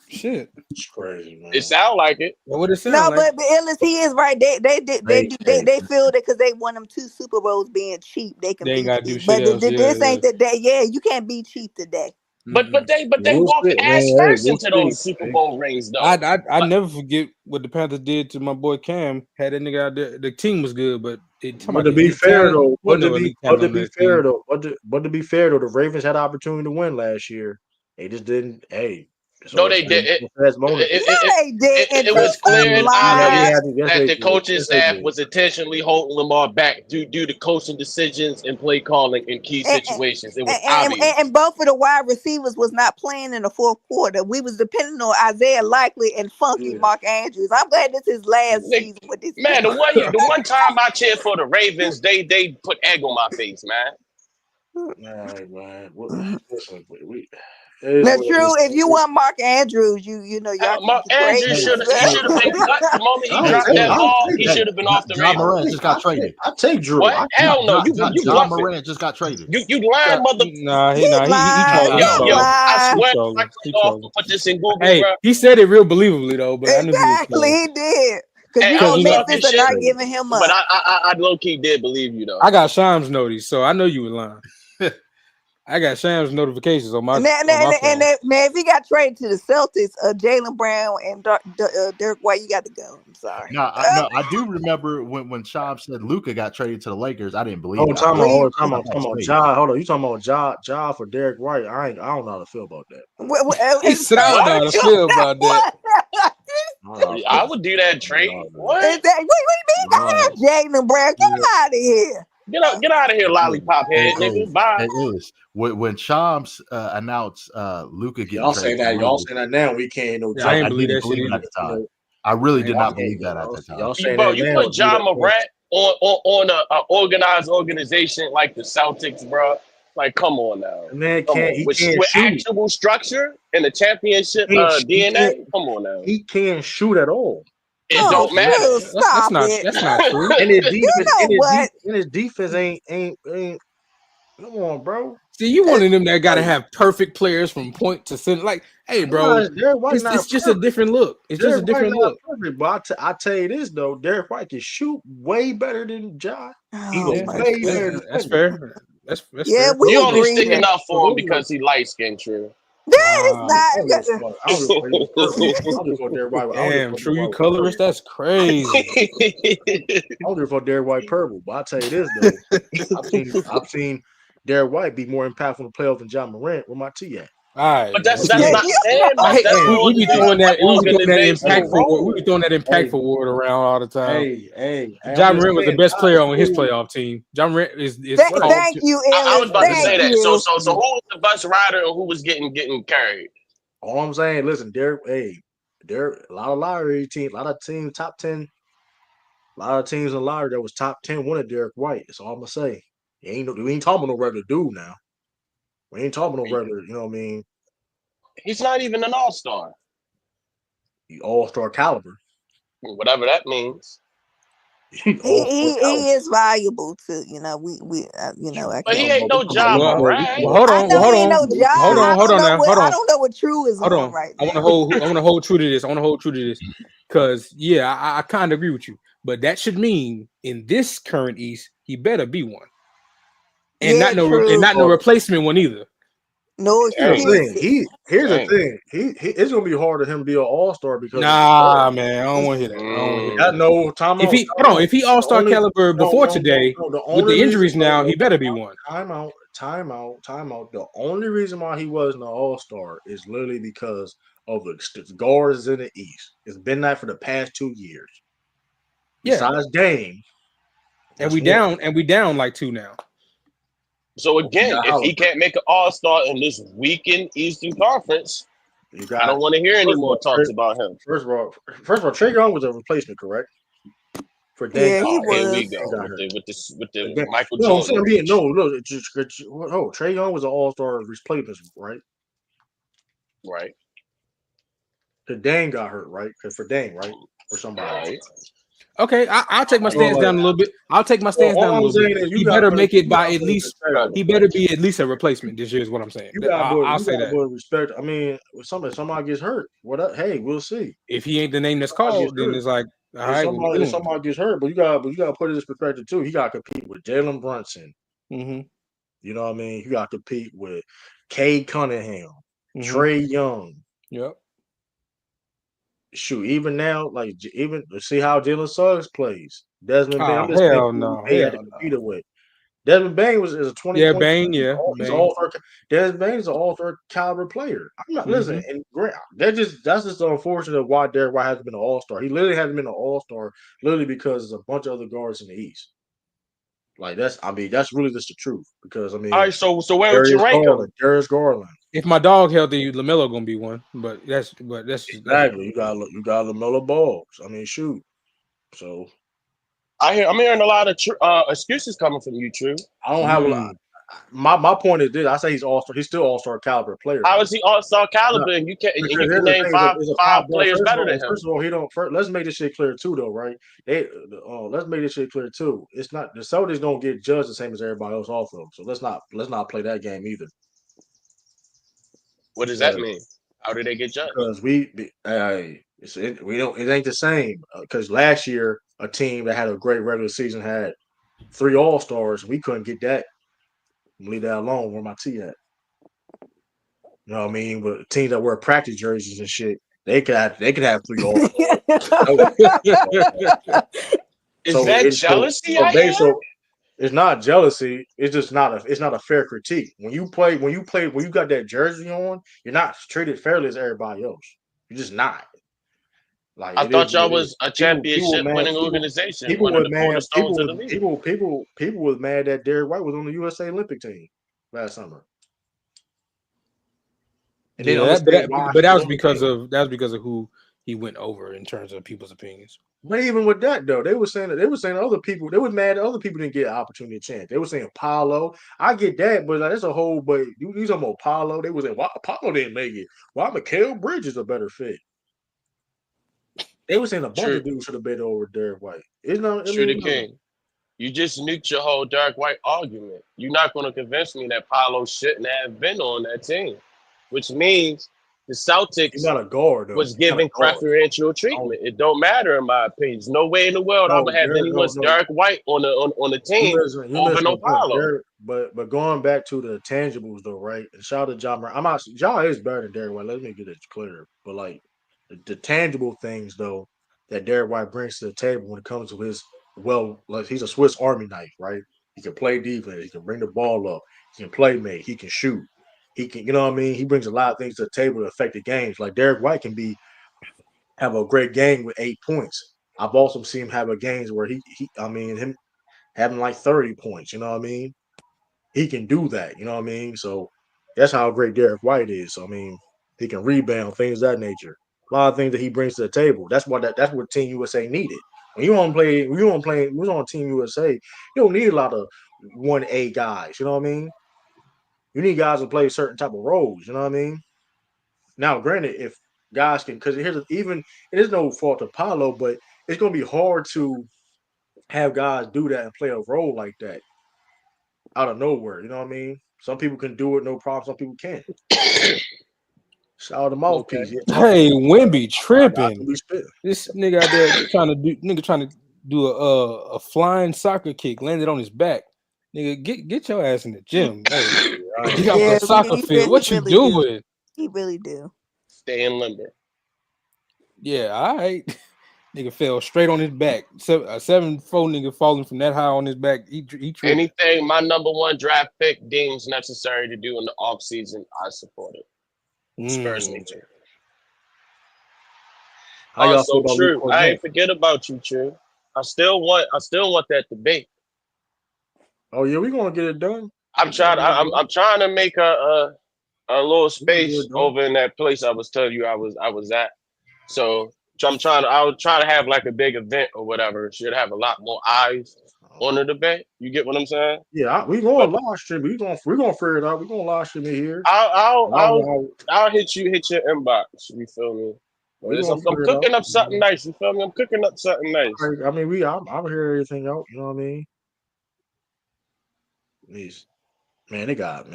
Shit. It's crazy, man. It sound like it. What it sound like? but Ellis, he is right. They feel that because they won them 2 Super Bowls being cheap, they can be cheap. But this ain't the day. Yeah, you can't be cheap today. But they walked ass first into those Super Bowl rings, though. I never forget what the Panthers did to my boy Cam. Had that nigga out there. The team was good, but to be fair though, the Ravens had an opportunity to win last year. They just didn't. No, they didn't. It was clear and obvious that the coaching staff was intentionally holding Lamar back due to coaching decisions and play calling in key situations. It was obvious. And both of the wide receivers was not playing in the fourth quarter. We was depending on Isaiah Likely and Funky Mark Andrews. I'm glad this is his last season with this. Man, the one time I cheered for the Ravens, they put egg on my face, man. All right, man. Listen, Now, true. If you want Mark Andrews, you know y'all Mark can trade Andrews him. he should have been cut the moment he dropped that ball. He should have been off the John Ravens. Moran just got traded. I take Drew. What? Hell no. You John bluffing. Moran just got traded. You lying, mother. He trolling. Yo, I swear, He off trolling. to put this in Google, Hey, bro. he said it real believably though, but Exactly, he did. Because Hey, you know Memphis are not giving him up. But I low key did believe you though. I got Shams notice, so I know you were lying. I got Shams notifications on my. And if he got traded to the Celtics, Jaylen Brown and Derek White, you got to go. I'm sorry. No, I do remember when Shams said Luka got traded to the Lakers. I didn't believe. Time out, Ja. Hold on, you talking about Ja for Derek White? I don't know how to feel about that. He said I don't know how to feel about that. I would do that trade. What? What do you mean? I have Jaylen Brown. Get out of here. Get out of here, lollipop head, nigga. Bye. When Shams announced Luka getting y'all saying that, now. We can't know. I didn't believe that at the time. I really did not believe that at the time. Y'all saying bro, that you now, put John Morant on an organized organization like the Celtics, bro. Like, come on now. Man, with actual structure and the championship DNA. Come on now. He can't shoot at all. It don't matter. Stop that's not true. And his defense ain't. Come on, bro. See, you one of them that gotta have perfect players from point to center. Like, hey, bro, it's just a different look. It's just a different look. Perfect, but I tell you this though, Derek White can shoot way better than Ja. That's fair. That's yeah, fair. we you only sticking up for him because he light skinned, true. That is not. Damn, true, you colorist. That's crazy. I don't give a Derek White purple, but I tell you this though, I've seen Derek White be more impactful in the playoffs than John Morant. Where my T at? All right, but that's not saying we be throwing that impactful. We be throwing that impactful word around all the time. Hey, John Morant was the best player on his playoff team. John Morant is. Thank you, Ellis. I was about to say that. So who was the best rider and who was getting carried? All I'm saying, listen, Derek. A lot of lottery teams, a lot of teams top 10, a lot of teams in lottery that was top 10 wanted Derek White. That's all I'm gonna say. We ain't talking about no regular dude now. We ain't talking about no regular. You know what I mean? He's not even an all-star. All-star caliber. Whatever that means. He is valuable too. You know, But he ain't no job, right? Hold on. I don't know what True is on right now. I want to hold true to this. Because I kind of agree with you. But that should mean in this current East, he better be one. And not no replacement one either. No, here's the thing. It's gonna be hard for him to be an all-star because man, I don't want to hear that. If he all-star caliber before today, with the injuries now, he better be one. Time out. The only reason why he wasn't an all-star is literally because of the guards in the East. It's been that for the past 2 years. Besides Dame. And we down like 2 now. So again, if he can't make an all-star in this weekend Eastern Conference, I don't want to hear any more talks about him. First of all, Trae Young was a replacement, correct? For Dame. Yeah, he was. Here we go with the Michael Jordan. Trae Young was an all-star replacement, right? Right. The Dame got hurt, right? Because for Dame, right? Or somebody. Right. Okay, I'll take my stance down a little bit. He better make it by at least. He better be at least a replacement this year. Is what I'm saying. I'll say that. Respect. I mean, if somebody gets hurt, hey, we'll see. If he ain't the name that's called, then it's like, all right. If somebody gets hurt, but you got to put it in this perspective too. He got to compete with Jalen Brunson. Mm-hmm. You know what I mean? You got to compete with Cade Cunningham, Trae Young. Yep. Shoot, even now, even see how Jalen Suggs plays. Desmond Bain. Hell no. With. Desmond Bain is a 20. Yeah, Bain. Yeah, Desmond Bain is an all-star caliber player. I'm not listening. And that's just unfortunate why Derek White hasn't been an all-star. He literally hasn't been an all-star literally because there's a bunch of other guards in the East. That's really just the truth. Because all right, so where would you rank him? Darius Garland. If my dog healthy, LaMelo gonna be one, but that's exactly. You got LaMelo Ball. I mean, shoot. So I'm hearing a lot of excuses coming from you, True. I don't have a lot. my point is this: I say he's all-star. He's still all-star caliber player. How is he all-star caliber? And you can name five players better than him. First of all, he don't. Let's make this shit clear too, though, right? Let's make this shit clear too. It's not the Celtics don't get judged the same as everybody else off of them. So let's not play that game either. What does that mean? How do they get judged? Because it ain't the same. Because last year a team that had a great regular season had 3 all-stars. We couldn't get that. Leave that alone. Where my T at? You know what I mean? But teams that wear practice jerseys and shit, they could have 3 all-stars. Is that jealousy? So it's not jealousy. It's just not a fair critique. When you got that jersey on, you're not treated fairly as everybody else. You're just not. Like I thought y'all was a championship winning organization. One of the cornerstones of the league. People was mad that Derrick White was on the USA Olympic team last summer. And but that was because of who he went over in terms of people's opinions. But even with that though, they were saying other people. They were mad that other people didn't get an opportunity, chance. They were saying Paolo. I get that, but that's a whole. But you talking about Paolo? They were saying why Paolo didn't make it. Why Mikal Bridges a better fit? They were saying a bunch of dudes should have been over Derrick White. True King. You just nuked your whole Derrick White argument. You're not going to convince me that Paolo shouldn't have been on that team, which means the Celtics was given preferential treatment. It don't matter in my opinion. There's no way in the world I would have anyone Derrick White on the team over no Paolo. But going back to the tangibles though, right? And shout out to Ja. Ja is better than Derrick White. Let me get it clear. But like the tangible things though that Derrick White brings to the table when it comes to his he's a Swiss Army knife, right? He can play defense, he can bring the ball up, he can play make, he can shoot, he can, you know what I mean? He brings a lot of things to the table to affect the games. Like Derrick White can have a great game with 8 points. I've also seen him have games where him having like 30 points, you know what I mean? He can do that, you know what I mean? So that's how great Derrick White is. So, I mean, he can rebound, things of that nature. A lot of things that he brings to the table. That's what Team USA needed. When you on Team USA, you don't need a lot of 1A guys. You know what I mean? You need guys to play certain type of roles. You know what I mean? Now, granted, if guys can, because it is no fault of Paolo, but it's going to be hard to have guys do that and play a role like that out of nowhere. You know what I mean? Some people can do it, no problem. Some people can't. Shout out to mouthpiece. Okay. Hey, Wimby tripping. This nigga out there trying to do a flying soccer kick, landed on his back. Nigga, get your ass in the gym. Hey, get off the soccer field. What you doing? He really do. Stay in limber. Yeah, all right. Nigga fell straight on his back. A 7'4" nigga falling from that high on his back. He anything my number 1 draft pick deems necessary to do in the offseason, I support it. Spurs need to. Also, True. I ain't forget about you, True. I still want that debate. Oh yeah, we gonna get it done. I'm trying to make a little space over in that place I was telling you I was at. So I was trying to have like a big event or whatever. Should have a lot more eyes on the debate. You get what I'm saying? Yeah, we going to live stream. We're gonna figure it out. We're gonna live stream it here. I'll hit your inbox. You feel me? I'm cooking up something nice. You feel me? I'm cooking up something nice. I mean, I'm here everything out. You know what I mean? They got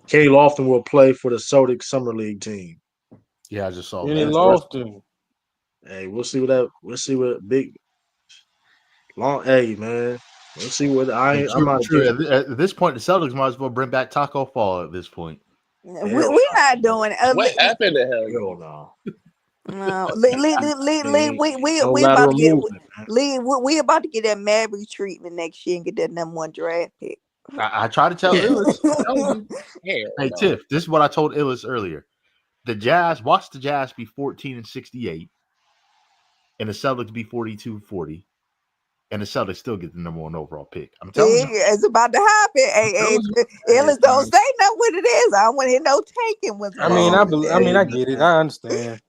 Kenny Lofton will play for the Celtics Summer League team. Yeah, I just saw Kenny Lofton. Hey, we'll see what big long. Hey, man, we'll see what I'm not true. At this point, the Celtics might as well bring back Taco Fall. At this point, we're not doing it. What happened to him? Hell no. No, we about to get that Mabry treatment next year and get that number 1 draft pick. I tried to tell Illis. Hey, Tiff, this is what I told Illis earlier. Watch the Jazz be 14-68, and the Celtics be 42-40, and the Celtics still get the number 1 overall pick. I'm telling you, it's about to happen. Hey, Illis, don't say nothing what it is. I don't want to hear no taking. I get it. I understand.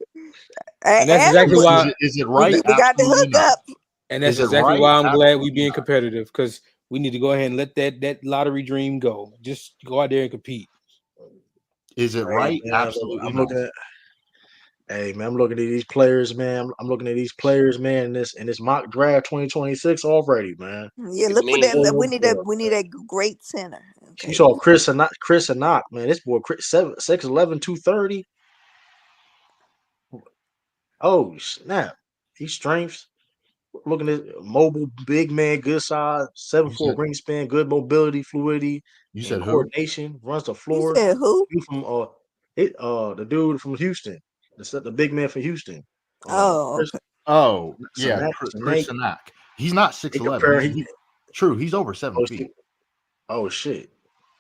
And that's exactly why. Is it right? We got the hookup. And that's exactly why I'm glad we being competitive, because we need to go ahead and let that lottery dream go. Just go out there and compete. Is it right? Man, Absolutely I'm not. looking at. Hey man, I'm looking at these players, man. I'm looking at these players, man. In this mock draft 2026 already, man. Yeah, look for that. We need a great center. Okay. You saw Chris Knock, man. This boy, 6'11", 230. Oh snap! He's strengths. Looking at mobile, big man, good size, 7'4" wingspan, good mobility, fluidity, You and said who? coordination. Runs the floor. You said who? You from the dude from Houston, the big man from Houston. Okay. Yeah, Chris Sanak. He's not 6'11". True, he's over 7 feet. Oh shit!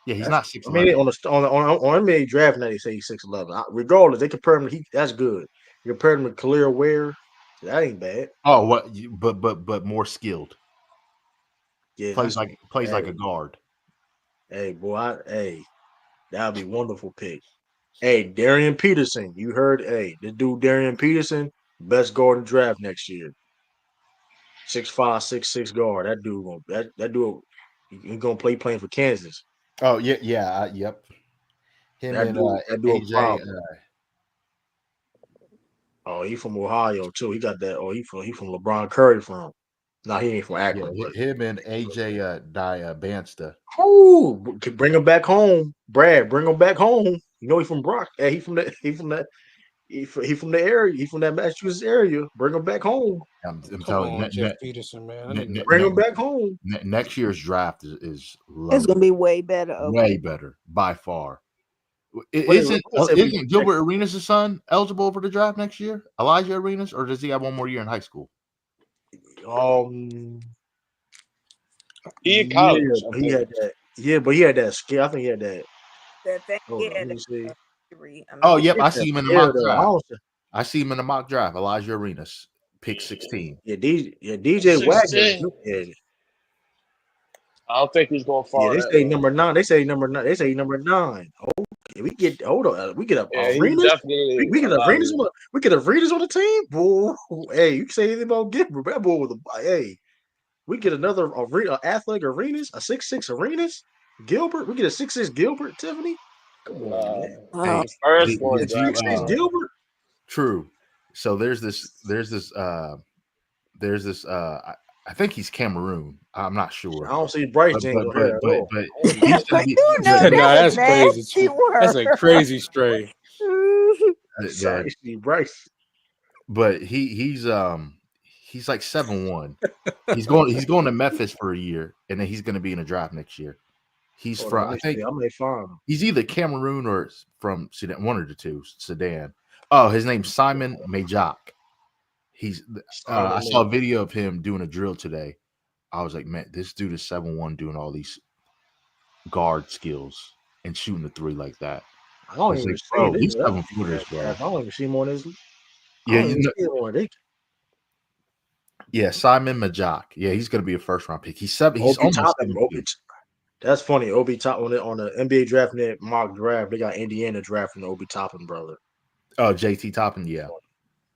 Yeah, he's not 6'11". I mean, on NBA draft night, they say he's 6'11". Regardless, they compare him. That's good. You compare him to Khalil Ware. That ain't bad. Oh, what? But more skilled. Yeah, plays like a guard. Hey, boy, that'd be wonderful pick. Hey, Darian Peterson, you heard? Hey, this dude Darian Peterson, best guard in the draft next year. 6'5", 6'6" guard. That dude, he's gonna playing for Kansas. Oh yeah, yep. Him that and dude, AJ. He from Ohio too. He got that. He from LeBron Curry from. No, he ain't from Akron. Yeah, him and AJ Bansta. Oh, bring him back home, Brad. Bring him back home. You know he from Brock. Hey, he from the area. He from that Massachusetts area. Bring him back home. I'm telling you, Jeff Peterson, man. Bring him back home. Next year's draft is it's gonna be way better. Okay. Way better by far. Isn't Gilbert Arenas' son eligible for the draft next year? Elijah Arenas, or does he have one more year in high school? He in college. He had that. Yeah, but he had that skill. I think he had that. Let me see. Yep, I see him in the mock draft. I see him in the mock draft. Elijah Arenas, pick 16. Yeah, DJ Wagner. Yeah. I don't think he's going to fall. Yeah, they say number 9. They say number 9. They say number 9. Okay, we get Arenas. We get Arenas. We get Arenas on the team. Boy, hey, you can say anything about Gilbert. That boy with hey, we get another athletic Arenas, a 6'6" Arenas. Gilbert. We get a 6'6" Gilbert. Tiffany. Come on, man. Hey, first one, 6'6" Gilbert. True. So there's this. I think he's Cameroon. I'm not sure. I don't see Bryce Jingle here at all. But that's crazy. That's a crazy stray. Bryce. But he's like 7'1". He's going to Memphis for a year, and then he's going to be in a draft next year. He's from I think he's either Cameroon or from Sudan, one of the two, Sudan. Oh, his name's Simon Majak. I saw a video of him doing a drill today. I was like, man, this dude is 7'1", doing all these guard skills and shooting a 3 like that. I don't even see bro, he's 7 footers, bro. I don't even see him on his. Yeah, Simon Majak. Yeah, he's gonna be a first round pick. He's almost 7. That's funny. Obi Toppin on the NBA draft net mock draft. They got Indiana drafting the Obi Toppin brother. Oh, JT Toppin, yeah.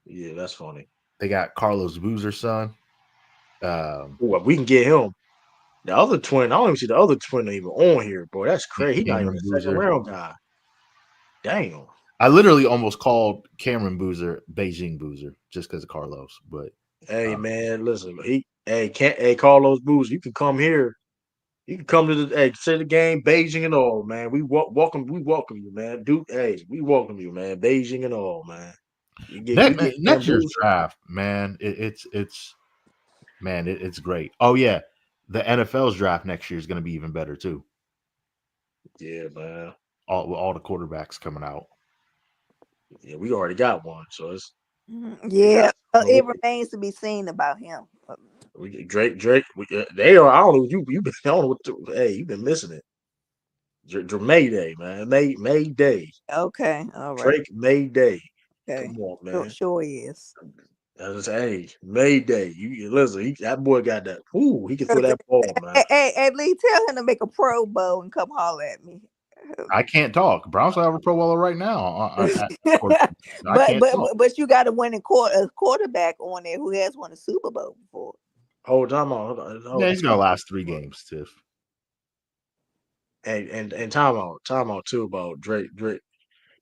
Yeah, that's funny. They got Carlos Boozer's son. We can get him. The other twin, I don't even see the other twin even on here, boy. That's crazy. He's not even a second round guy. Damn. I literally almost called Cameron Boozer Beijing Boozer just because of Carlos. But hey, man, listen, Carlos Boozer, you can come here. You can come to the game, Beijing and all, man. We welcome you, man. Dude, we welcome you, man. Beijing and all, man. Next year's draft, man, it's great. Oh yeah, the NFL's draft next year is going to be even better too. Yeah, man. All the quarterbacks coming out. Yeah, we already got one, so it's it remains to be seen about him. Drake. They are. I don't know. You been. I don't know what. You've been missing it. Mayday, man. Mayday. Okay, all right. Drake Mayday. Okay. Come on, man. Sure is. Mayday. You listen. That boy got that. Ooh, he can throw that ball, man. Hey, Lee, tell him to make a Pro Bowl and come holler at me. I can't talk. Browns have a Pro Bowler right now. But you got a winning quarterback on there who has won a Super Bowl before. Hold on. Yeah, he's gonna last 3 games, Tiff. And time out too about Drake.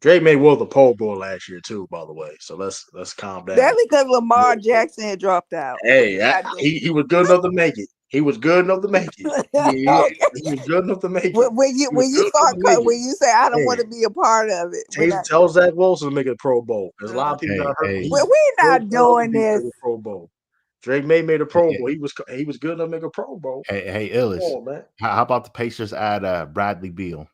Drake made the Pro Bowl last year too, by the way. So let's calm down. That's because Lamar Jackson had dropped out. Hey, he was good enough to make it. He was good enough to make it. He was good enough to make it. When you say I don't want to be a part of it, tell Zach Wilson to make it a Pro Bowl. There's a lot of people that hurt. We're not doing this. Pro Bowl. Drake made a Pro Bowl. He was good enough to make a Pro Bowl. Hey, Illis. Man. How about the Pacers add Bradley Beal?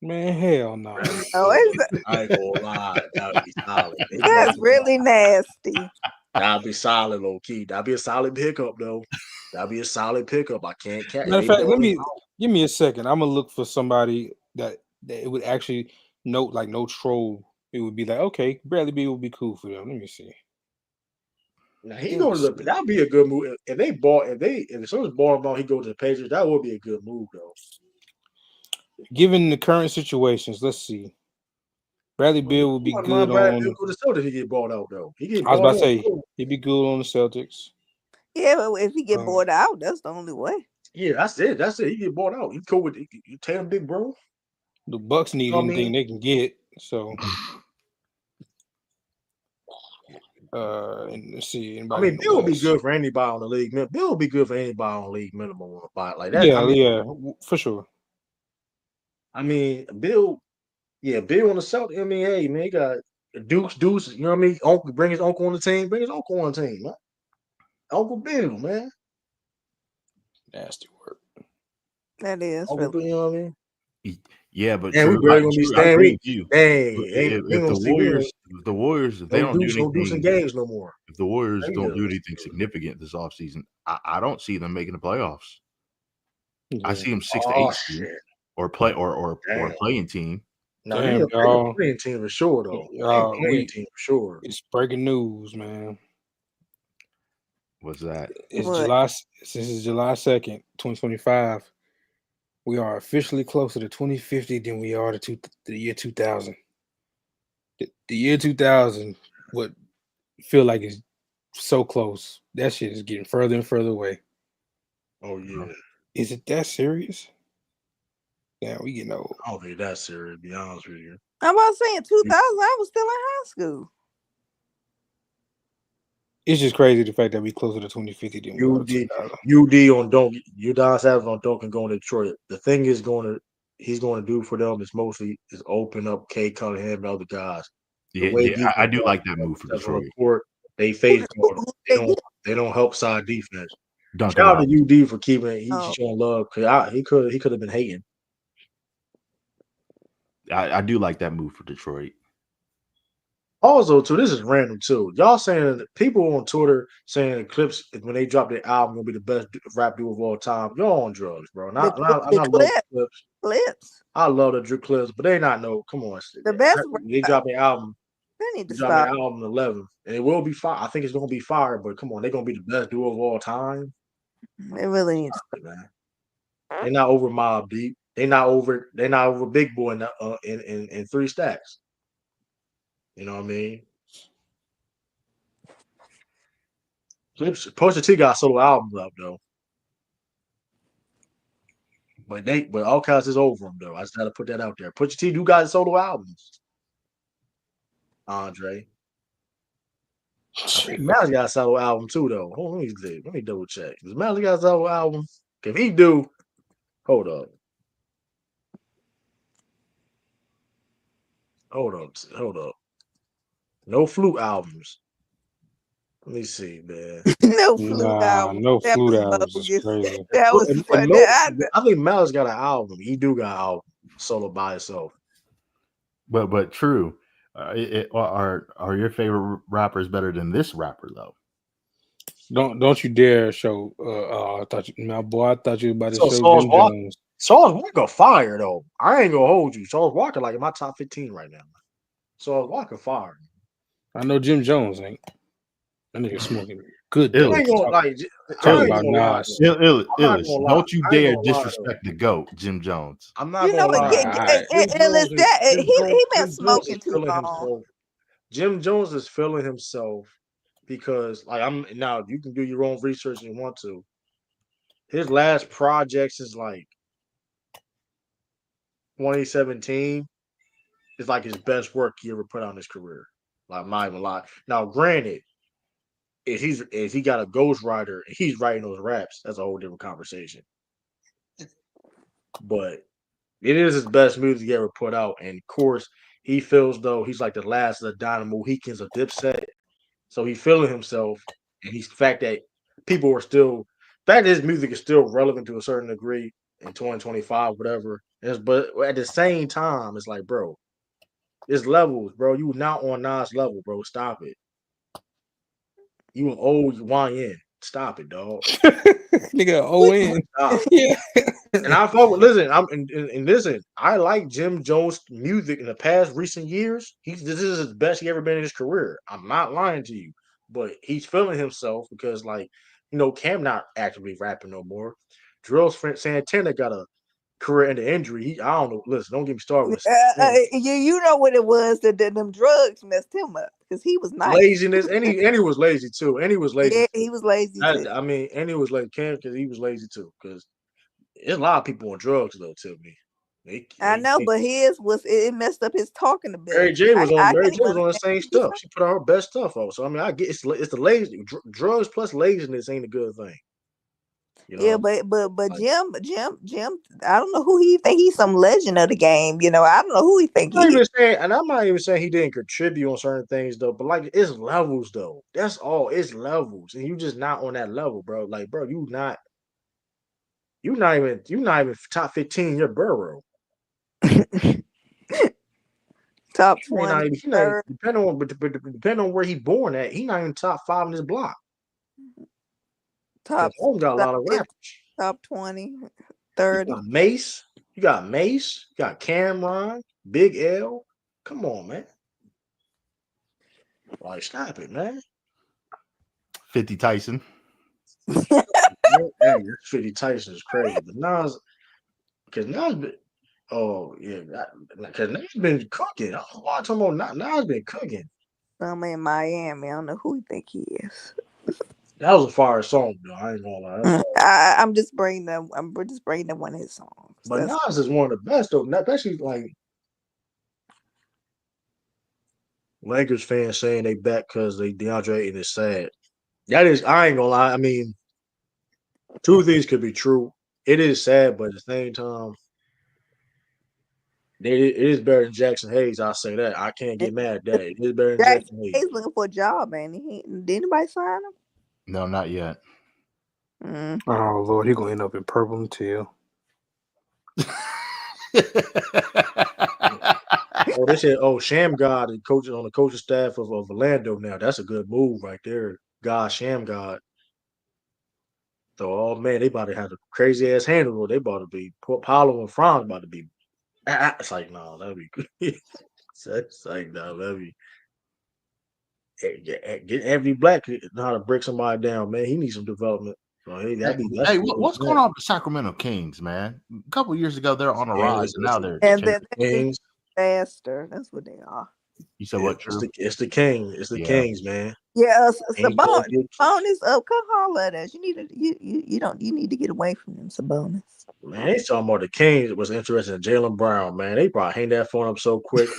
Man, hell no. I ain't gonna lie. That'd be solid. That's really nasty. That'd be solid, low key. That'd be a solid pickup, though. That'd be a solid pickup. I can't catch. Matter of fact, give me a second. I'm gonna look for somebody that it would actually note like no troll. It would be like, okay, Bradley Beal would be cool for them. Let me see. Now that'd be a good move. If as soon as ball he goes to the Pacers, that would be a good move though. Given the current situations, let's see. Bradley Beal would be good on. The Celtics, he get bought out though. I was about to say he'd be good on the Celtics. Yeah, but if he get bought out, that's the only way. Yeah, that's it. He get bought out. He cool with you. Tell him, big bro. The Bucks need anything they can get. So. And let's see. Bill would be good for anybody on the league. Bill would be good for anybody on the league minimum on a buy like that. Yeah, for sure. Bill on the Celtics. Hey, man, he got Deuce. You know what I mean? Uncle, bring his uncle on the team. Bring his uncle on the team, man. Uncle Bill, man. Nasty work. That is. Uncle Bill, you know what I mean? Yeah, but we really gonna be staying. If the Warriors, if they don't do some games no more. If the Warriors don't do anything significant this offseason, I don't see them making the playoffs. Yeah. I see them 6 to 8 or playing team. No, they're a playing team for sure, though. Playing team for sure. It's breaking news, man. What's that? This is July 2nd, 2025. We are officially closer to 2050 than we are to the year 2000. The year 2000 would feel like it's so close. That shit is getting further and further away. Oh, yeah. Is it that serious? Yeah, we getting old. I don't think that's serious, to be honest with you. I'm about saying 2000, I was still in high school. It's just crazy the fact that we closer to 2050 than we are to 2000. UD on Dunk, Udon Savage on Dunk and going to Detroit. The thing he's going to do for them is mostly open up K Cunningham and other guys. I do like that move for Detroit. They face they don't help side defense. Shout out to UD for keeping it. He's showing love because he could have been hating. I do like that move for Detroit. Also, too, this is random too. Y'all saying that people on Twitter saying the Clips when they drop their album will be the best rap duo of all time. Y'all on drugs, bro. I love the Clips. I love the Clips, but they not know. Come on, the best. They drop their album. They need to drop their album 11, and it will be fire. I think it's gonna be fire, but come on, they're gonna be the best duo of all time. They really need to, man. They're not over Mobb Deep. They're not over Big Boy in 3 stacks. You know what I mean? Pusha T got solo albums up though, but Outkast is over him though. I just got to put that out there. Pusha T do got solo albums. Andre, I think Malice got a solo album too though. Hold on, let me double check. Does Malice got a solo album? If he do, hold up. No Flute albums. Let me see, man. No Flute album. No Flute albums is crazy. I think Malice got an album. He do got an album solo by himself. But true. Are your favorite rappers better than this rapper though? Don't you dare show. I thought you about to show Jim Jones. Charles Walker fire though. I ain't gonna hold you. Charles Walker like in my top 15 right now. Charles Walker fire. I know Jim Jones ain't. That nigga smoking good. Don't you dare disrespect the GOAT, Jim Jones. I'm not gonna lie. He been smoking too long. Jim Jones is feeling himself because like I'm now you can do your own research if you want to. His last projects is like 2017 is like his best work he ever put out in his career. Like, I'm not even lie. Now, granted, if he got a ghostwriter and he's writing those raps, that's a whole different conversation. But it is his best music he ever put out, and of course, he feels though he's like the last of the Dynamo Mohicans of Dipset, so he's feeling himself, and he's the fact that people are still, fact his music is still relevant to a certain degree in 2025, whatever. But at the same time, it's like, bro, it's levels, bro. You not on Nas level, bro. Stop it. You an old YN. Stop it, dog. Nigga, ON. Stop. Yeah. And I fuck with, listen, and listen, I like Jim Jones' music in the past recent years. This is his best he ever been in his career. I'm not lying to you. But he's feeling himself because, like, Cam not actively rapping no more. Drill Santana got a career ending injury. I don't know. Listen, don't get me started with you know what it was that them drugs messed him up because he was nice. Laziness, and he was lazy too. And he was lazy. Yeah, he was lazy too. I mean, and he was like Cam because he was lazy too. Because there's a lot of people on drugs though. To me, I know, but his it messed up his talking ability. Mary J was on the same stuff. She put out her best stuff out. So I mean, I get it's the lazy drugs plus laziness ain't a good thing. Yeah, but like, Jim, I don't know who he think he's some legend of the game. I don't know who he think he is. And I'm not even saying he didn't contribute on certain things though, but like it's levels though. That's all. It's levels, and you just not on that level, bro. Like, bro, you not even top 15 in your borough. Top 20. Depending on where he born at, he not even top 5 in his block. Top got a lot of rappers. Top 20, 30. You got Mace. You got Cameron. Big L. Come on, man. Like, stop it, man. 50 Tyson. 50 Tyson is crazy. But Nas, because Nas been, because Nas been cooking. I don't know why I'm talking about Nas been cooking. I'm in Miami. I don't know who you think he is. That was a fire song, though. I ain't gonna lie. I'm just bringing them. We're just bringing them one of his songs. But Nas is one of the best, though. Especially like Lakers fans saying they back because they DeAndre Ayton is sad. That is, I ain't gonna lie. I mean, two things could be true. It is sad, but at the same time, it is better than Jackson Hayes. I'll say that. I can't get mad at that. It is better than Jackson Hayes. He's looking for a job, man. Did anybody sign him? No, not yet. Oh Lord, he's gonna end up in purple and teal. They said, Sham God is coaching on the coaching staff of Orlando now. That's a good move right there. Sham God. So, man, they about to have a crazy ass handle. They about to be Paulo and Franz about to be. It's like, no, that'd be good. It's like, no, that'd be. Get every black know how to break somebody down, man. He needs some development. So, what's going on with the Sacramento Kings, man? A couple of years ago, they're on a rise, and now they're Kings. Faster. That's what they are. You said what? It's the King. It's the Kings, man. Yeah, Sabonis. Come holler at us. You need to get away from them, Sabonis. Man, they talking about the Kings was interested in Jaylen Brown, man. They probably hang that phone up so quick.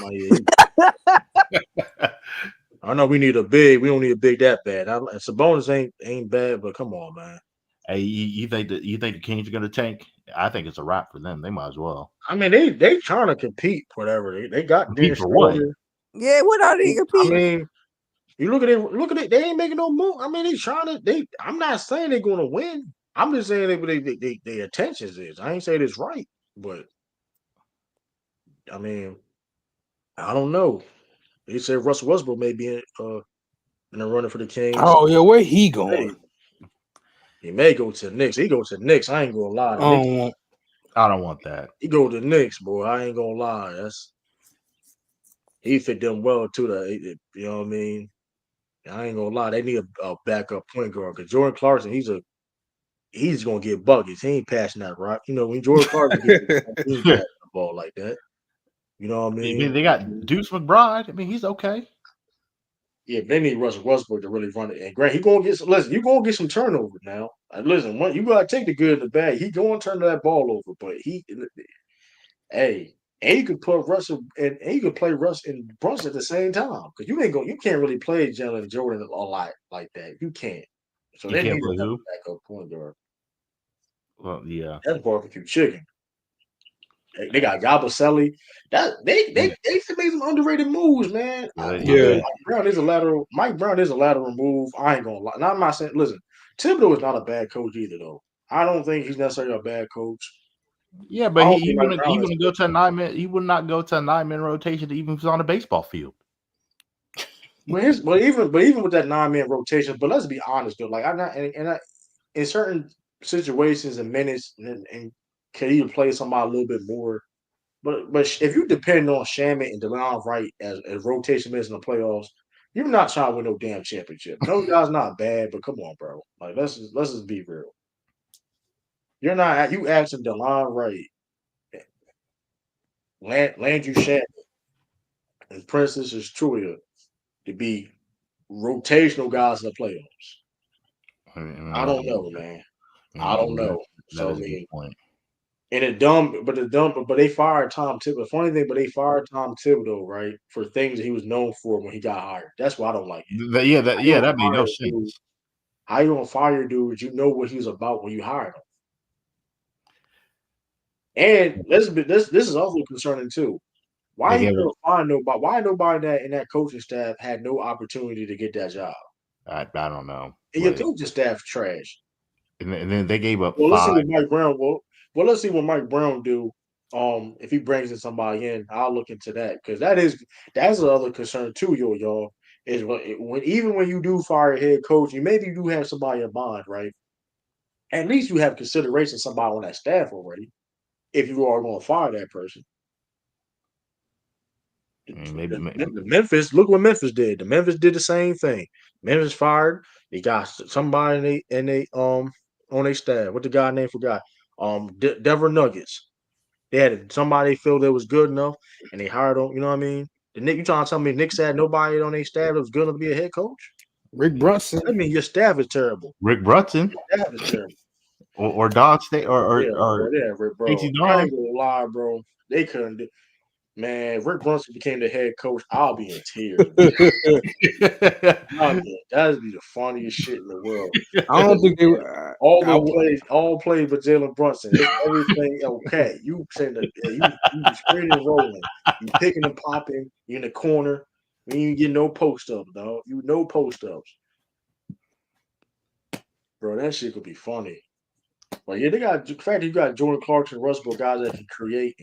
I know we need a big. We don't need a big that bad. Sabonis ain't bad, but come on, man. Hey, you think the Kings are going to tank? I think it's a wrap for them. They might as well. I mean, they trying to compete, whatever. They got compete for what? Yeah, what are they competing? I mean, you look at it. They ain't making no move. I mean, they trying to. I'm not saying they're going to win. I'm just saying their intentions is. I ain't saying it's right, but I mean, I don't know. They said Russell Westbrook may be in the running for the Kings. Oh yeah, where he going? He may go to the Knicks. He go to the Knicks. I ain't gonna lie. I don't want that. He go to the Knicks, boy. I ain't gonna lie. He fit them well too. You know what I mean? I ain't gonna lie. They need a backup point guard because Jordan Clarkson, he's gonna get buckets. He ain't passing that rock. When Jordan Clarkson gets he ain't passing the ball like that. You know what I mean? They got Deuce McBride. I mean, he's okay. Yeah, they need Russell Westbrook to really run it. And Grant, he gonna get some. Listen, you gonna get some turnovers now. Listen, you gotta take the good and the bad. He gonna turn that ball over, but hey, and you could put Russell and you could play Russ and Brunson at the same time because you can't really play Jalen Jordan a lot like that. You can't. So You they can't need play another who? backup point guard. Well, yeah. That's barbecue chicken. They got Yabusele. They made some underrated moves, man. Yeah. Mike Brown is a lateral move. I ain't gonna lie. Now I'm not saying. Listen, Thibodeau is not a bad coach either, though. I don't think he's necessarily a bad coach. Yeah, but he wouldn't go to a 9-man. He would not go to a 9-man rotation even if he was on a baseball field. But even with that 9-man rotation, but let's be honest though, like in certain situations and minutes, and can even play somebody a little bit more. But if you depend on Shamit and DeLon Wright as rotation minutes in the playoffs, you're not trying to win no damn championship. No guy's not bad, but come on, bro. Like let's just be real. You're not you asking DeLon Wright, Landry Shamit, and Princess Trulia to be rotational guys in the playoffs. I don't know, man. I don't know. So I mean, but they fired Tom Thibodeau. The funny thing, but they fired Tom Thibodeau, right, for things that he was known for when he got hired. That's why I don't like it. That made no sense. How you gonna fire a dude? You know what he was about when you hired him. And this is also concerning too. Why you gonna find nobody? Why nobody in that coaching staff had no opportunity to get that job? I don't know. And your coaching staff trash. And then they gave up. Well, let's see what Mike Brown will. Well, let's see what Mike Brown do. If he brings in somebody in, I'll look into that because that's another concern too, y'all. Is even when you do fire a head coach, you do have somebody in mind, right? At least you have consideration somebody on that staff already. If you are going to fire that person, Memphis. Look what Memphis did. The Memphis did the same thing. Memphis fired. They got somebody in they on their staff. What the guy name forgot? Denver Nuggets. They had somebody they feel that was good enough, and they hired them. You know what I mean? You trying to tell me Knicks had nobody on their staff that was good enough to be a head coach? Rick Brunson. I mean, your staff is terrible. Rick Brunson. Your staff is terrible. Or Dog State or Rick, bro. I ain't gonna lie, bro. They couldn't do. Man, Rick Brunson became the head coach. I'll be in tears. That'd be the funniest shit in the world. I don't think they all plays with Jalen Brunson. It's everything okay. You saying that you screening and rolling. You picking and popping. You in the corner. You ain't getting no post ups, dog. You no post ups. Bro, that shit could be funny. But yeah, the fact that you got Jordan Clarkson, Westbrook, guys that can create.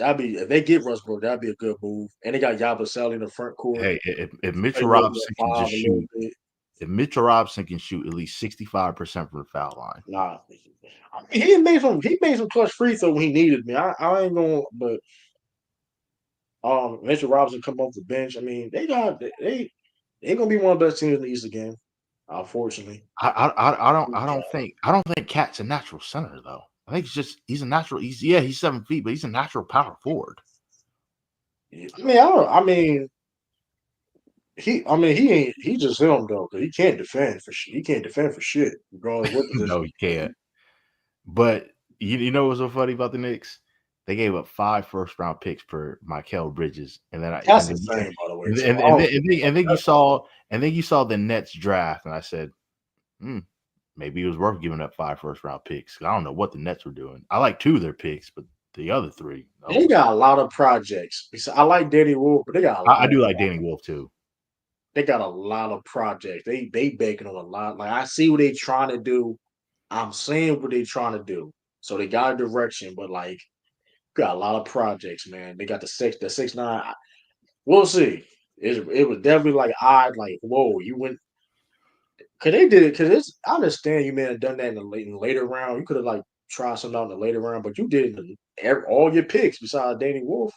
If they get Westbrook, that'd be a good move. And they got Yabusele in the front court. Hey, if Mitchell Robinson can just shoot, if Mitchell Robinson can shoot at least 65% from the foul line. Nah, I mean, he made some clutch free throw when he needed me. I ain't gonna, but Mitchell Robinson come off the bench. I mean, they gonna be one of the best teams in the East again. Unfortunately, I don't think Cat's a natural center though. I think he's a natural. He's 7 feet, but he's a natural power forward. He just him though, because he can't defend for shit. He can't defend for shit. No, he can't. But you know what's so funny about the Knicks? They gave up 5 first-round picks for Mikal Bridges, and then that's insane, by the way. And then you saw the Nets draft, and I said, maybe it was worth giving up 5 first-round picks. I don't know what the Nets were doing. I like 2 of their picks, but the other 3, they got a lot of projects. I like Danny Wolf, but they got. I do like Danny Wolf too. They got a lot of projects. They baking on a lot. Like I see what they trying to do. I'm seeing what they trying to do. So they got a direction, but like got a lot of projects, man. They got the 6'9". We'll see. It was definitely like odd. Like whoa, you went. Cause they did it. Cause I understand you may have done that in the later round. You could have like tried something out in the later round, but you did all your picks besides Danny Wolf.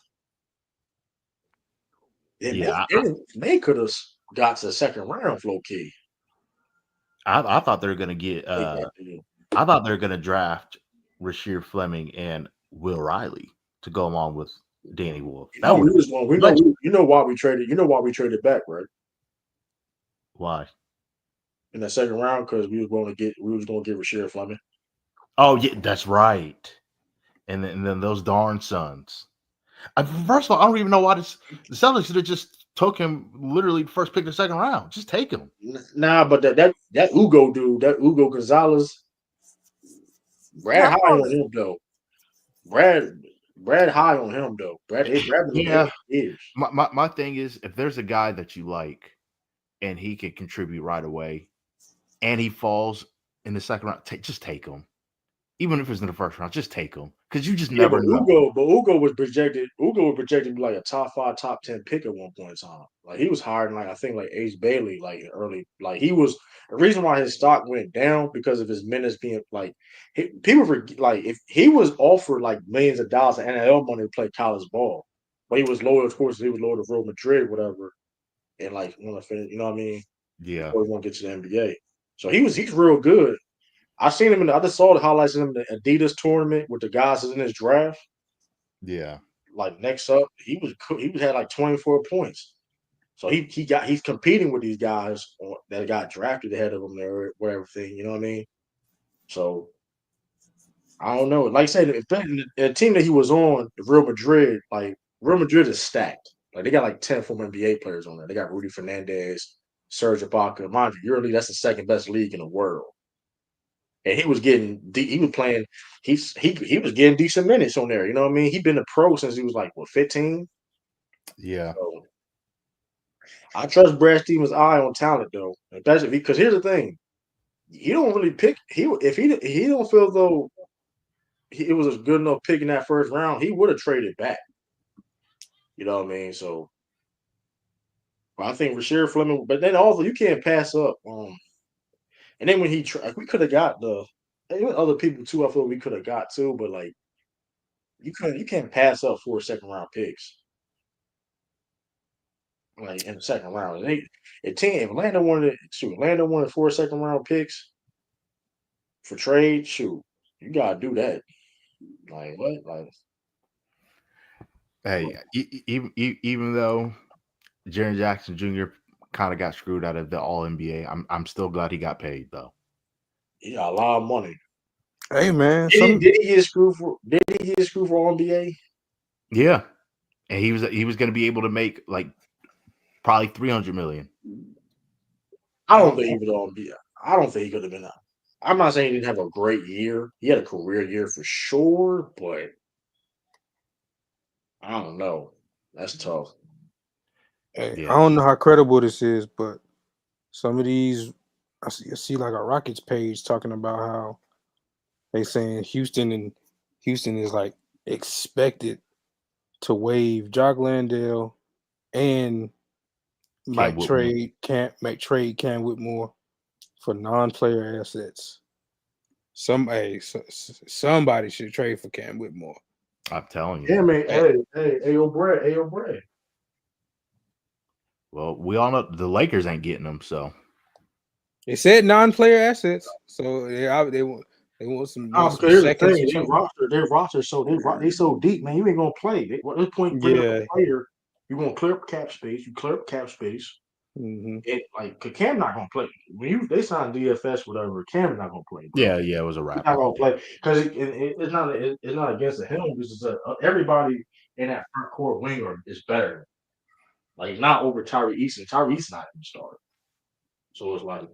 And they could have got to the second round, low key. I thought they were gonna get. I thought they were gonna draft Rasheed Fleming and Will Riley to go along with Danny Wolf. You know why we traded. You know why we traded back, right? Why? In the second round because we was going to get Rasheed Fleming. Oh yeah, that's right. And then those darn Suns. First of all, I don't even know why the Celtics should have just took him literally first pick the second round. Just take him. Nah, but that Ugo dude, that Ugo Gonzalez, Brad high on him though. Brad high on him though. Brad been Yeah. years. My thing is, if there's a guy that you like and he can contribute right away, and he falls in the second round, just take him. Even if it's in the first round, just take him because you just never know. Ugo was projected to be like a top 5, top 10 pick at one point in time. Like he was higher than I think Ace Bailey early. Like he was the reason why his stock went down because of his minutes being people forget if he was offered millions of dollars of NIL money to play college ball, but he was loyal. Of course, he was loyal to Real Madrid, whatever, and want to finish. You know what I mean? Yeah. Before he want to get to the NBA, so he's real good. I seen him I just saw the highlights of him in the Adidas tournament with the guys in his draft. Yeah. Next up, he had 24 points. So he's competing with these guys that got drafted ahead of him there or everything. You know what I mean? So I don't know. Like I said, if the team that he was on, Real Madrid, Real Madrid is stacked. They got 10 former NBA players on there. They got Rudy Fernandez, Serge Ibaka. Mind you, Euroleague, that's the second best league in the world. And he was getting he was playing he was getting decent minutes on there. You know what I mean? He'd been a pro since he was 15. Yeah. So I trust Brad Stevens' eye on talent though, especially because here's the thing: he don't really pick. If he don't feel though it was a good enough pick in that first round, he would have traded back. You know what I mean? So I think Rasheed Fleming, but then also you can't pass up. And then when we could have got other people too. I feel we could have got too, but you can't pass up 4 second round picks. In the second round. If Orlando wanted 4 second round picks for trade, shoot, you gotta do that. What? Hey, even though Jaren Jackson Jr. kind of got screwed out of the All NBA, I'm still glad he got paid though. He got a lot of money. Hey man, did he get screwed for All NBA? Yeah, and he was going to be able to make probably $300 million. I don't think he was on NBA. I don't think he could have been out. I'm not saying he didn't have a great year. He had a career year for sure, but I don't know. That's tough. Hey, yeah. I don't know how credible this is, but some of these I see a Rockets page talking about how they saying Houston is expected to waive Jock Landale and might trade Cam Whitmore for non-player assets. Somebody should trade for Cam Whitmore. I'm telling you. Yeah, man. Hey, Brad. Well, we all know the Lakers ain't getting them, so it said non-player assets. So they want some. Because here's the thing: their roster, they so deep, man. You ain't gonna play. At this point, bring up a player. You gonna clear up cap space. You clear up cap space. Mm-hmm. Cam not gonna play. When they signed DFS, whatever, Cam not gonna play. Bro. Yeah, it was a wrap. He's not gonna play because it's not against the him. This is everybody in that front court winger is better. Not over Tyree Easton. Tyree Easton not even started. So it's right,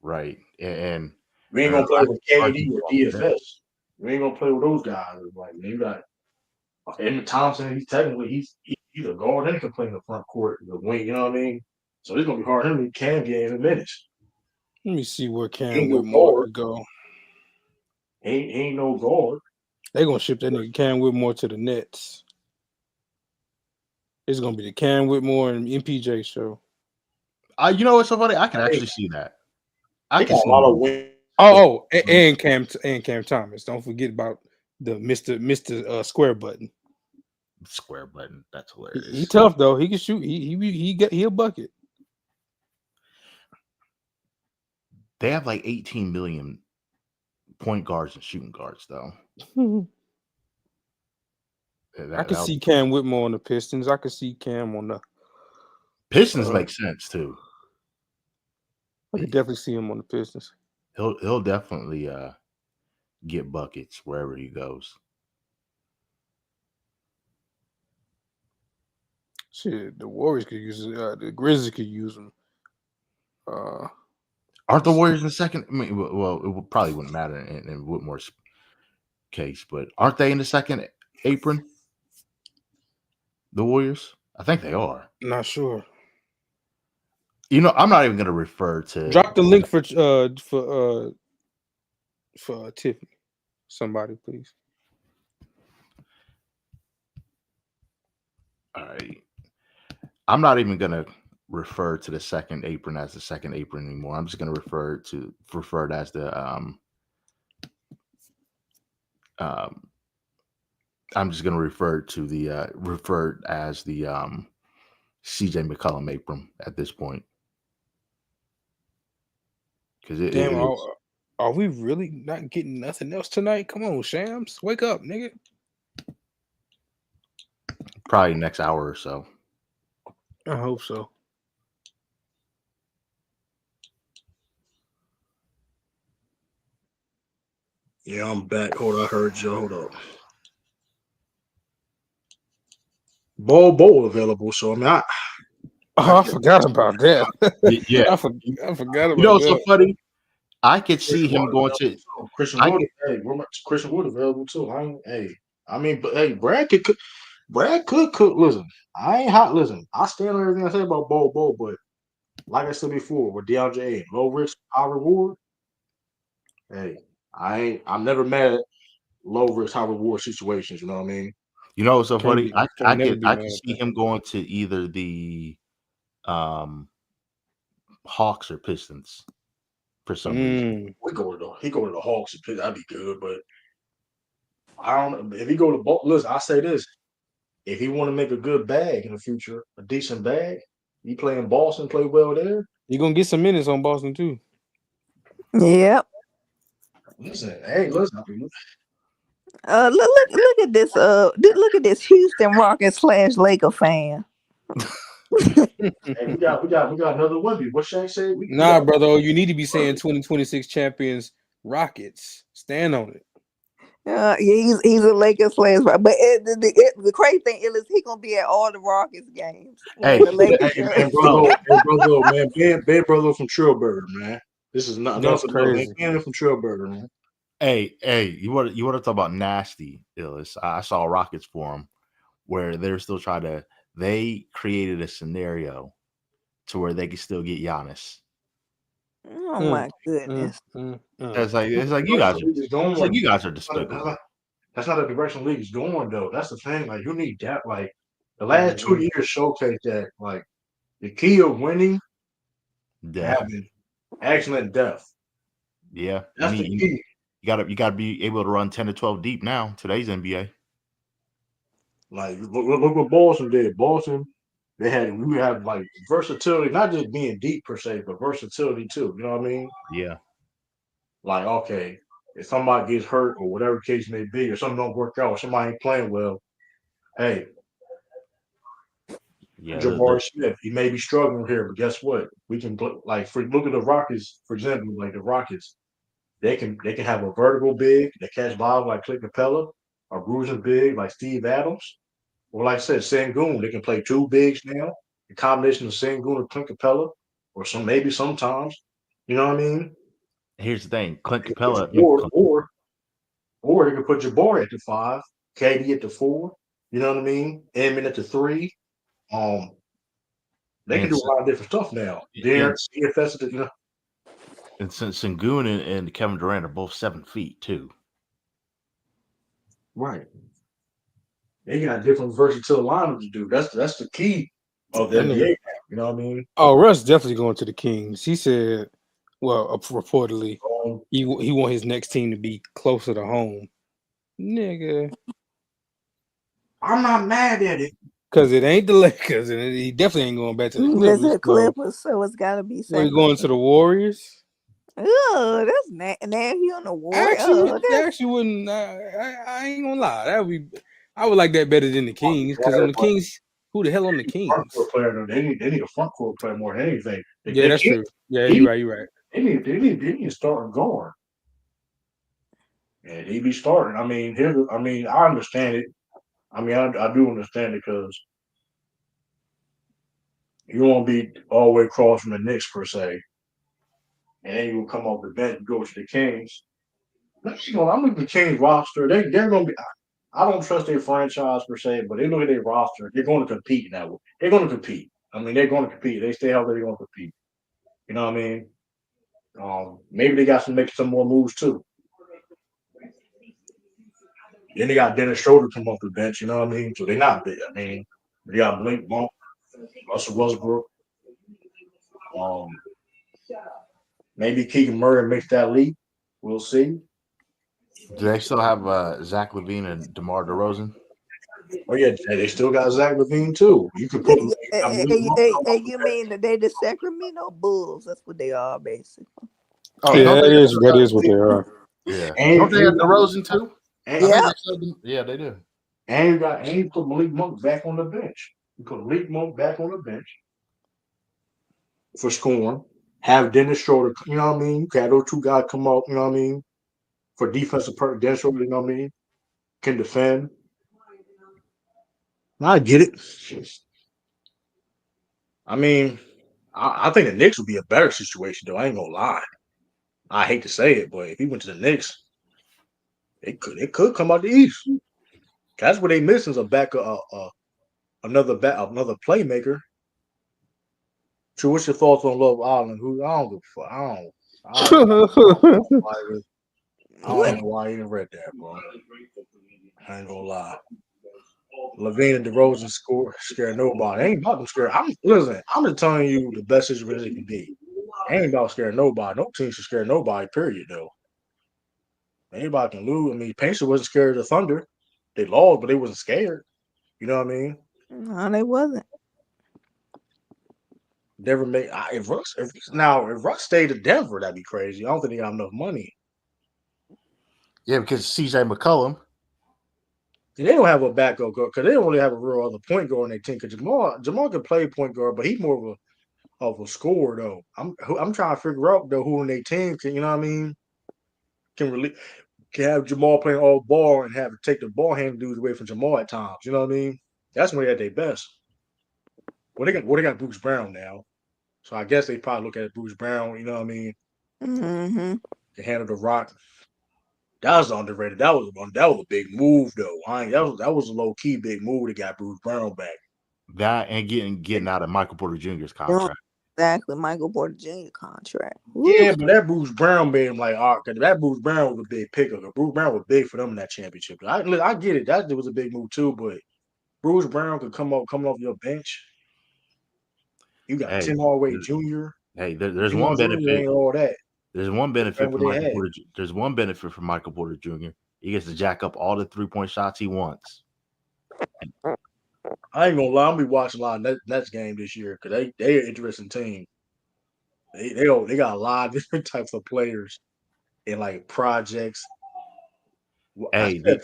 right, and we ain't gonna play with KD or DFS. We ain't gonna play with those guys. You got Edmund Thompson. He's a guard and he can play in the front court, the wing. You know what I mean? So it's gonna be hard. Him Cam getting in minutes. Let me see where Cam Whitmore could go. He ain't no guard. They gonna ship that nigga Cam Whitmore to the Nets. It's gonna be the Cam Whitmore and MPJ show. You know what's so funny? I can actually see that. I can see a lot of wins. And Cam Thomas. Don't forget about the Mr. Square button. Square button. That's hilarious. He tough though. He can shoot. He'll bucket. They have 18 million point guards and shooting guards though. I can see Cam Whitmore on the Pistons. I can see Cam on Pistons make sense too. I could definitely see him on the Pistons. He'll definitely get buckets wherever he goes. Shit, the Warriors could use it. The Grizzlies could use him. Aren't the Warriors in the second? I mean, well, it probably wouldn't matter in Whitmore's case, but aren't they in the second apron? The Warriors? I think they are. Not sure. You know, I'm not even going to refer to. Drop the link for Tiffany. Somebody, please. All right. I'm not even going to refer to the second apron as the second apron anymore. I'm just going to refer it as the I'm just going to refer to the referred as the CJ McCollum apron at this point. Because are we really not getting nothing else tonight? Come on, Shams, wake up, nigga. Probably next hour or so. I hope so. Yeah, I'm back. Hold on, I heard you. Hold up. Bo available. So I mean, I forgot about that. Yeah, I forgot about that. You know, it's so funny. I could see him going to Christian Wood. Hey, Christian Wood available too. I mean, but hey, Brad could cook. Listen, I ain't hot. Listen, I stand on everything I say about Bo, but like I said before, with DeAndre, low risk, high reward. Hey, I'm never mad at low risk, high reward situations. You know what I mean? You know, it's so funny. I could see him going to either the Hawks or Pistons for some reason. He go to the Hawks and Pistons. That'd be good, but I don't. If he go to listen, I say this: if he want to make a good bag in the future, a decent bag, he play in Boston, play well there. You're gonna get some minutes on Boston too. Yep. Listen. Look at this. Look at this Houston Rockets / Laker fan. Hey, we got another Wemby. What Shaq say? Brother. You need to be saying 2026 champions Rockets. Stand on it. Yeah, he's a Lakers / but the crazy thing is he gonna be at all the Rockets games. Hey, Ben brother from Trillburger, man. This is not That's crazy. Ben from Trillburger, man. Hey, you want to talk about nasty, Illis? I saw Rockets forum where they're still trying to. They created a scenario to where they could still get Giannis. Oh my goodness! It's like you guys are despicable. That's not the direction the league is going, though. That's the thing. Like, you need that. Like, the last 2 years showcase that. Like, the key of winning, having excellent depth. Yeah, that's the key. You gotta be able to run 10 to 12 deep now. Today's NBA. Like, look what Boston did. Boston, we have like versatility, not just being deep per se, but versatility too. You know what I mean? Yeah. Like, okay, if somebody gets hurt or whatever the case may be, or something don't work out, or somebody ain't playing well, hey, Jabari Smith, he may be struggling here, but guess what? We can look at the Rockets, for example, like the Rockets, they can have a vertical big that catch balls like Clint Capella, or bruising big like Steve Adams, or like I said, Sengun. They can play two bigs now, the combination of Sengun and Clint Capella, or sometimes, you know what I mean? Here's the thing, Clint Capella, or he could put Jabari at the 5, KD at the 4. You know what I mean? Embiid at the 3. They can do a lot of different stuff now. DFS, you know. And since Sengun and Kevin Durant are both 7 feet too. Right. They got different versatile lineups to do. That's the key of the NBA. You know what I mean? Oh, Russ definitely going to the Kings. He said, well, reportedly, he want his next team to be closer to home. Nigga. I'm not mad at it. Because it ain't the Lakers, and he definitely ain't going back to the Clippers. It's the Clippers, so it's got to be. We're going to the Warriors. Oh, that's now he on the Warriors. Actually wouldn't. I ain't gonna lie. I would like that better than the Kings, because on the Kings Who the hell on the Kings? Front court player. They need a front court player more than anything. Yeah, that's true. Yeah, you're right. They need to start going. And he be starting. I mean, I understand it. I mean, I do understand it because you won't be all the way across from the Knicks per se, and then you will come off the bench and go to the Kings. I'm looking at the Kings roster. They're going to be. I don't trust their franchise per se, but they look at their roster. They're going to compete in that way. They're going to compete. I mean, they're going to compete. They stay healthy. They're going to compete. You know what I mean? Maybe they got to make some more moves too. Then they got Dennis Schroeder come off the bench. You know what I mean? So they're not big. I mean, they got Blake Monk, Russell Westbrook. Maybe Keegan Murray makes that leap. We'll see. Do they still have Zach LaVine and DeMar DeRozan? Oh yeah, they still got Zach LaVine too. You could put. You mean that they the Sacramento Bulls? That's what they are, basically. Oh, yeah, that is what they are. Yeah, and don't they have DeRozan too? Yeah, they do. And you put Malik Monk back on the bench. You put Malik Monk back on the bench for scoring. Have Dennis Schroeder. You know what I mean? You can have those two guys come out. You know what I mean? For defensive purpose, Dennis Schroeder. You know what I mean? Can defend. I get it. I mean, I think the Knicks would be a better situation, though. I ain't gonna lie. I hate to say it, but if he went to the Knicks, it could come out the East. That's what they missing is another playmaker. So, what's your thoughts on Love Island? Who I don't give a fuck. I don't know why I even read that, bro. I ain't gonna lie. LaVine and DeRozan scare nobody. Ain't about to scare. I'm just telling you the best situation it can be. Ain't about scaring nobody. No team should scare nobody. Period. Though anybody can lose. I mean, Pacers wasn't scared of the Thunder. They lost, but they wasn't scared. You know what I mean? No, they wasn't. Never made. If Russ stayed in Denver, that'd be crazy. I don't think they got enough money. Yeah, because CJ McCollum. They don't have a backup guard because they don't really have a real other point guard on their team. Because Jamal can play point guard, but he's more of a scorer though. I'm trying to figure out though who on their team can, you know what I mean, can have Jamal playing all ball and have to take the ball handling dudes away from Jamal at times. You know what I mean? That's when they at their best. Well, they got Bruce Brown now, so I guess they probably look at Bruce Brown. You know what I mean? Mm-hmm. To handle the rock. That was underrated. That was a big move though. That was a low key big move to get Bruce Brown back. That and getting out of Michael Porter Jr.'s contract. Exactly, Michael Porter Jr. contract. Woo. Yeah, but that Bruce Brown made him like, that Bruce Brown was a big pickup. Bruce Brown was big for them in that championship. I get it. That was a big move too, but Bruce Brown could come off your bench. You got Tim Hardaway Jr. Hey, there's one benefit. All that. There's one benefit for Michael Porter. There's one benefit for Michael Porter Jr. He gets to jack up all the 3-point shots he wants. I ain't gonna lie, I'm be watching a lot of Nets game this year because they're an interesting team. They got a lot of different types of players in like projects. Hey, I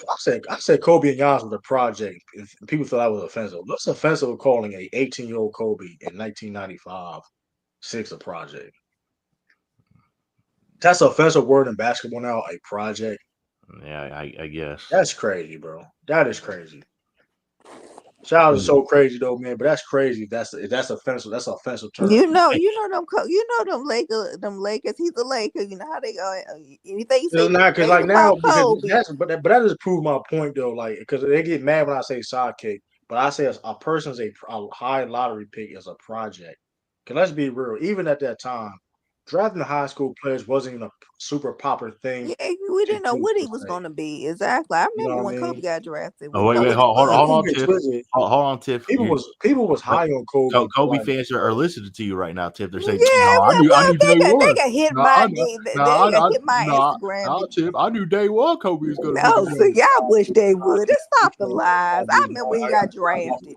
said Kobe and Giannis was a project. If people thought that was offensive. What's offensive of calling a 18-year-old Kobe in 1995 a project? That's an offensive word in basketball now, a project. Yeah, I guess. That's crazy, bro. That is crazy. Shout out is so crazy though, man. But that's crazy. That's offensive. That's an offensive term. You know them Lakers. He's a Laker. You know how they go. Anything you say? It's not because like now, but that just proved my point though. Like because they get mad when I say sidekick, but I say a person's a high lottery pick is a project. Because let's be real, even at that time, drafting the high school players wasn't even a super popular thing. Yeah, we didn't know what he was going to be exactly. I remember when Kobe got drafted. Oh wait, hold on, Tiff. People was high on Kobe. Kobe fans are listening to you right now, Tiff. They're saying, I knew day one. They got hit my Instagram. No, Tiff, I knew day one Kobe was going to. No, so y'all wish they would. Just stop the lies. I remember when he got drafted.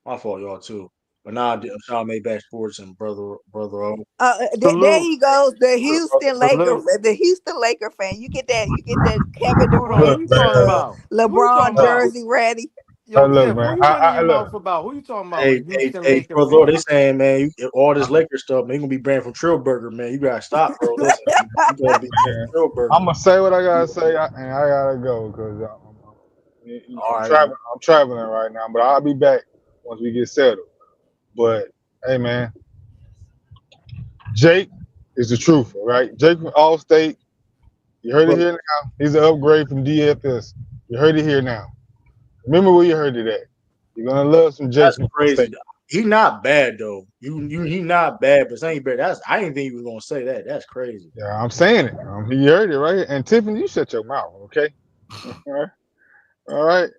My fault, y'all too. But now y'all made back sports and brother O. There he goes, the Houston Laker fan. You get that Kevin Durant, LeBron jersey ready. Yo, look, Tiff, man. who you running your Look. mouth about? Who you talking about? A Hey, Houston hey, Laker brother, fan? they saying, man, all this Lakers stuff, man, you gonna be banned from Trillburger, man. You gotta stop, bro. Listen, you gonna be banned from Trillburger. I'm gonna say what I gotta say, and I gotta go because All I'm right, traveling. I'm traveling right now, but I'll be back once we get settled. But hey, man, Jake is the truth, all right? Jake from Allstate. You heard it bro. here now. He's an upgrade from DFS. You heard it here now. Remember where you heard it at. You're gonna love some Jake That's from crazy. Allstate. He not bad though. He not bad, but ain't bad. I didn't think you was gonna say that. That's crazy. Yeah, I'm saying it. You heard it right here. And Tiffany, you shut your mouth, okay? All right. All right.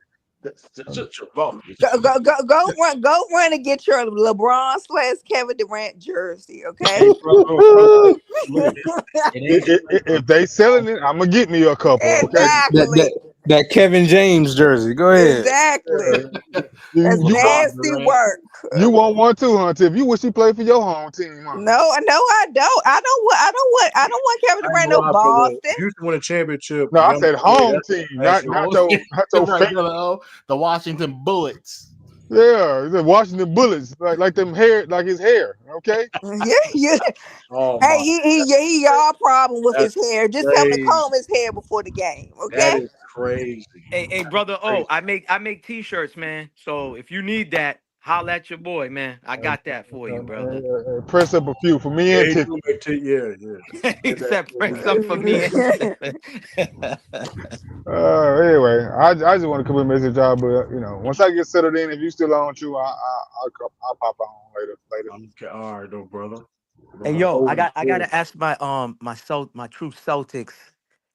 Shut your mouth. Go run and get your LeBron/Kevin Durant jersey, okay? Hey, brother, look, If they selling it, I'm gonna get me a couple, okay? Exactly. That Kevin James jersey. Go ahead. Exactly. That's You want nasty work. you want one too, huh? Tiff? You wish he played for your home team, huh? No, I don't. I don't want Kevin I ain't Durant gonna no lie, brother. Boston. Houston win a championship. No, I Young said boy, home team, that's not your your Right, fan. the Washington Bullets. Yeah, the Washington Bullets, like them hair, like his hair. Okay. Yeah. Oh Hey, my, he y'all problem with his that's hair. Just tell him to crazy. comb his hair before the game, That okay? is crazy. Hey, That's brother. crazy. Oh, I make t-shirts, man. So if you need that, holla at your boy, man. I got that for you, brother. Press up a few for me Yeah, and he Tiff. do make yeah. He Get that, said, get "Press that. up for me." Anyway, I just want to come and message y'all, but once I get settled in, if you still on you, I'll pop on later. All right, though, brother. Hey, I'm yo, holding I cool. gotta ask my true Celtics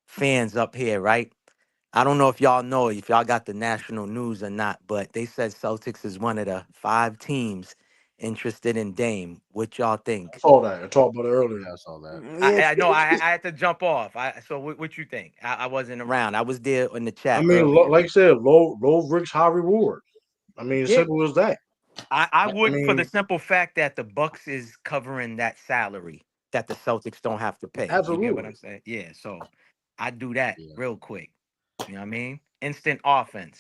fans up here, right? I don't know if y'all know if y'all got the national news or not, but they said Celtics is one of the 5 teams interested in Dame. What y'all I think? saw that. I talked about it earlier. Yeah, I saw that. Yeah. I know I had to jump off. So what you think? I wasn't around. I was there in the I chat mean, earlier. like I said, low risk, high reward. I mean, Yeah, simple as that. I I would for the mean, simple fact that the Bucks is covering that salary that the Celtics don't have to pay. You get what absolutely. I'm saying? Yeah. So I do that Yeah. real quick. You know what I mean? Instant offense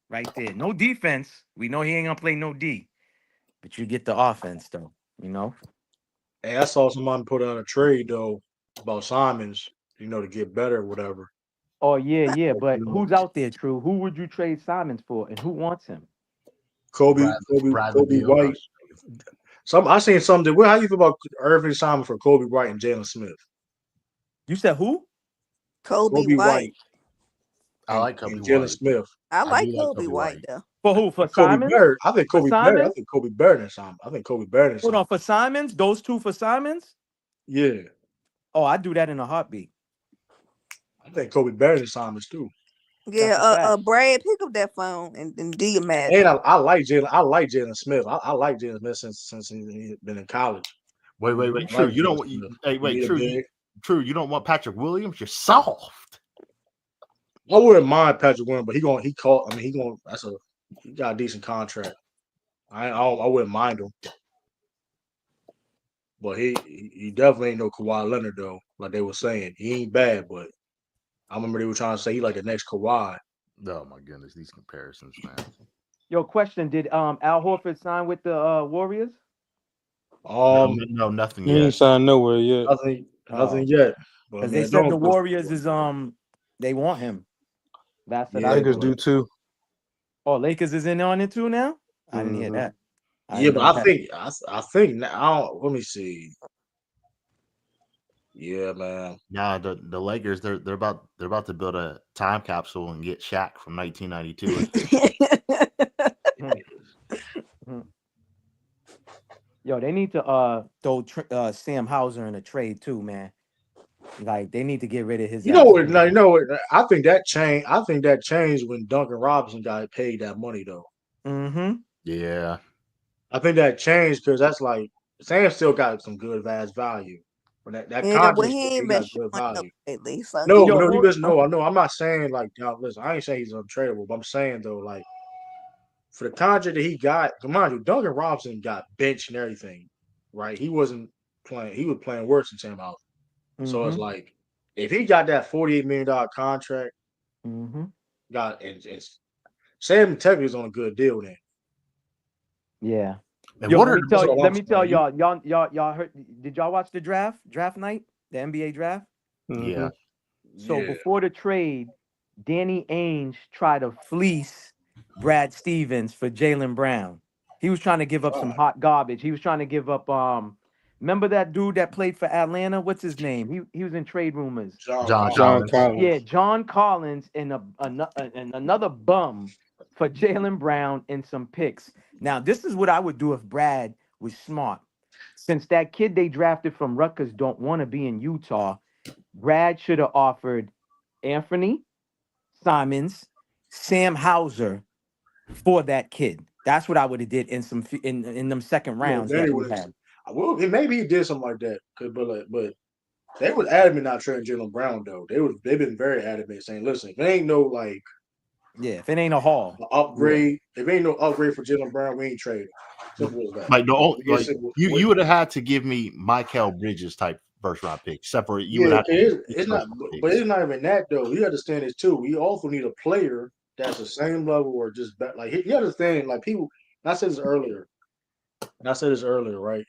right there. No defense. We know he ain't gonna play no D, but you get the offense though. You know. Hey, I saw somebody put out a trade though about Simons. To get better or whatever. Oh yeah. But You know, who's out there, True? Who would you trade Simons for, and who wants him? Bradley Kobe Beal. White. I seen something. How you feel about Irving Simon for Kobe White and Jalen Smith? You said who? Kobe Kobe White. White I like Kobe and Jalen White. Smith. I I do like like Kobe Kobe White White. though. For who? For Kobe Simons? better. I think For Kobe better. I Simons? think Kobe better than Simon. I think Kobe better than Hold Simon. on, for Simons? Those two for Simons? Yeah, Oh, I do that in a heartbeat. I think Kobe better than Simons too. That's Yeah, a fact. Brad, pick up that phone and do your math. And I like Jalen. I like Jalen Smith. I like Jalen Smith since he's been in college. Wait. I True. like You Jalen don't. Smith. Hey, wait. He a True. big. True. You don't want Patrick Williams. You're soft. I wouldn't mind Patrick Williams, but he caught. I mean, he got a decent contract. I wouldn't mind him, but he definitely ain't no Kawhi Leonard though. Like they were saying, he ain't bad, but I remember they were trying to say he like the next Kawhi. Oh my goodness, these comparisons, man. Yo, question: did Al Horford sign with the Warriors? No, nothing He ain't yet. signed nowhere yet. Nothing yet. But Because man, they said the don't Warriors is they want him. That's what I yeah, Lakers heard. do too. Oh, Lakers is in on it too now. I didn't hear Mm-hmm. that. I yeah, didn't but know that. I think now. Let me see. Yeah, man. Nah, the Lakers they're about to build a time capsule and get Shaq from 1992. Hmm. Yo, they need to throw Sam Hauser in a trade too, man. Like they need to get rid of his You know ass what? too. Now you know what? I think that changed. I think that changed when Duncan Robinson got paid that money though. Mm-hmm. Yeah. I think that changed because that's like Sam still got some good ass value. But that Yeah, well, contract, he he ain't been got good showing up value. lately, so he No, Yo, no, who? listen, no, I know. I'm not saying like, listen, I ain't saying he's untradeable, but I'm saying though, like for the contract that he got, come on, you, Duncan Robinson got benched and everything, right? He wasn't playing. He was playing worse than Sam House. So it's Mm-hmm. like if he got that $48 million contract, Mm-hmm. got and Sam technically is on a good deal then. Yeah. And Yo, what let are me tell y'all heard, did y'all watch the draft night, the NBA draft? yeah. So Yeah. before the trade, Danny Ainge tried to fleece Brad Stevens for Jaylen Brown. He was trying to give up some hot garbage. He was trying to give up remember that dude that played for Atlanta? What's his name? He was in trade rumors. John John Collins. Collins. Yeah, John Collins and another bum for Jaylen Brown and some picks. Now, this is what I would do if Brad was smart. Since that kid they drafted from Rutgers don't want to be in Utah, Brad should have offered Anthony Simons, Sam Hauser for that kid. That's what I would have did in some in them second rounds that we had. Well, maybe he did something like that. But they was adamant not trading Jaylen Brown though. They've been very adamant saying, listen, if it ain't no like if it ain't a haul upgrade, if it ain't no upgrade for Jaylen Brown, we ain't trading. Simple as that. Like you would have had to give me Mikal Bridges type first round pick. Except for you would have to it's not, but it's not even that though. You understand this too. We also need a player that's the same level or just better. Like you understand, like people. I said this earlier, right?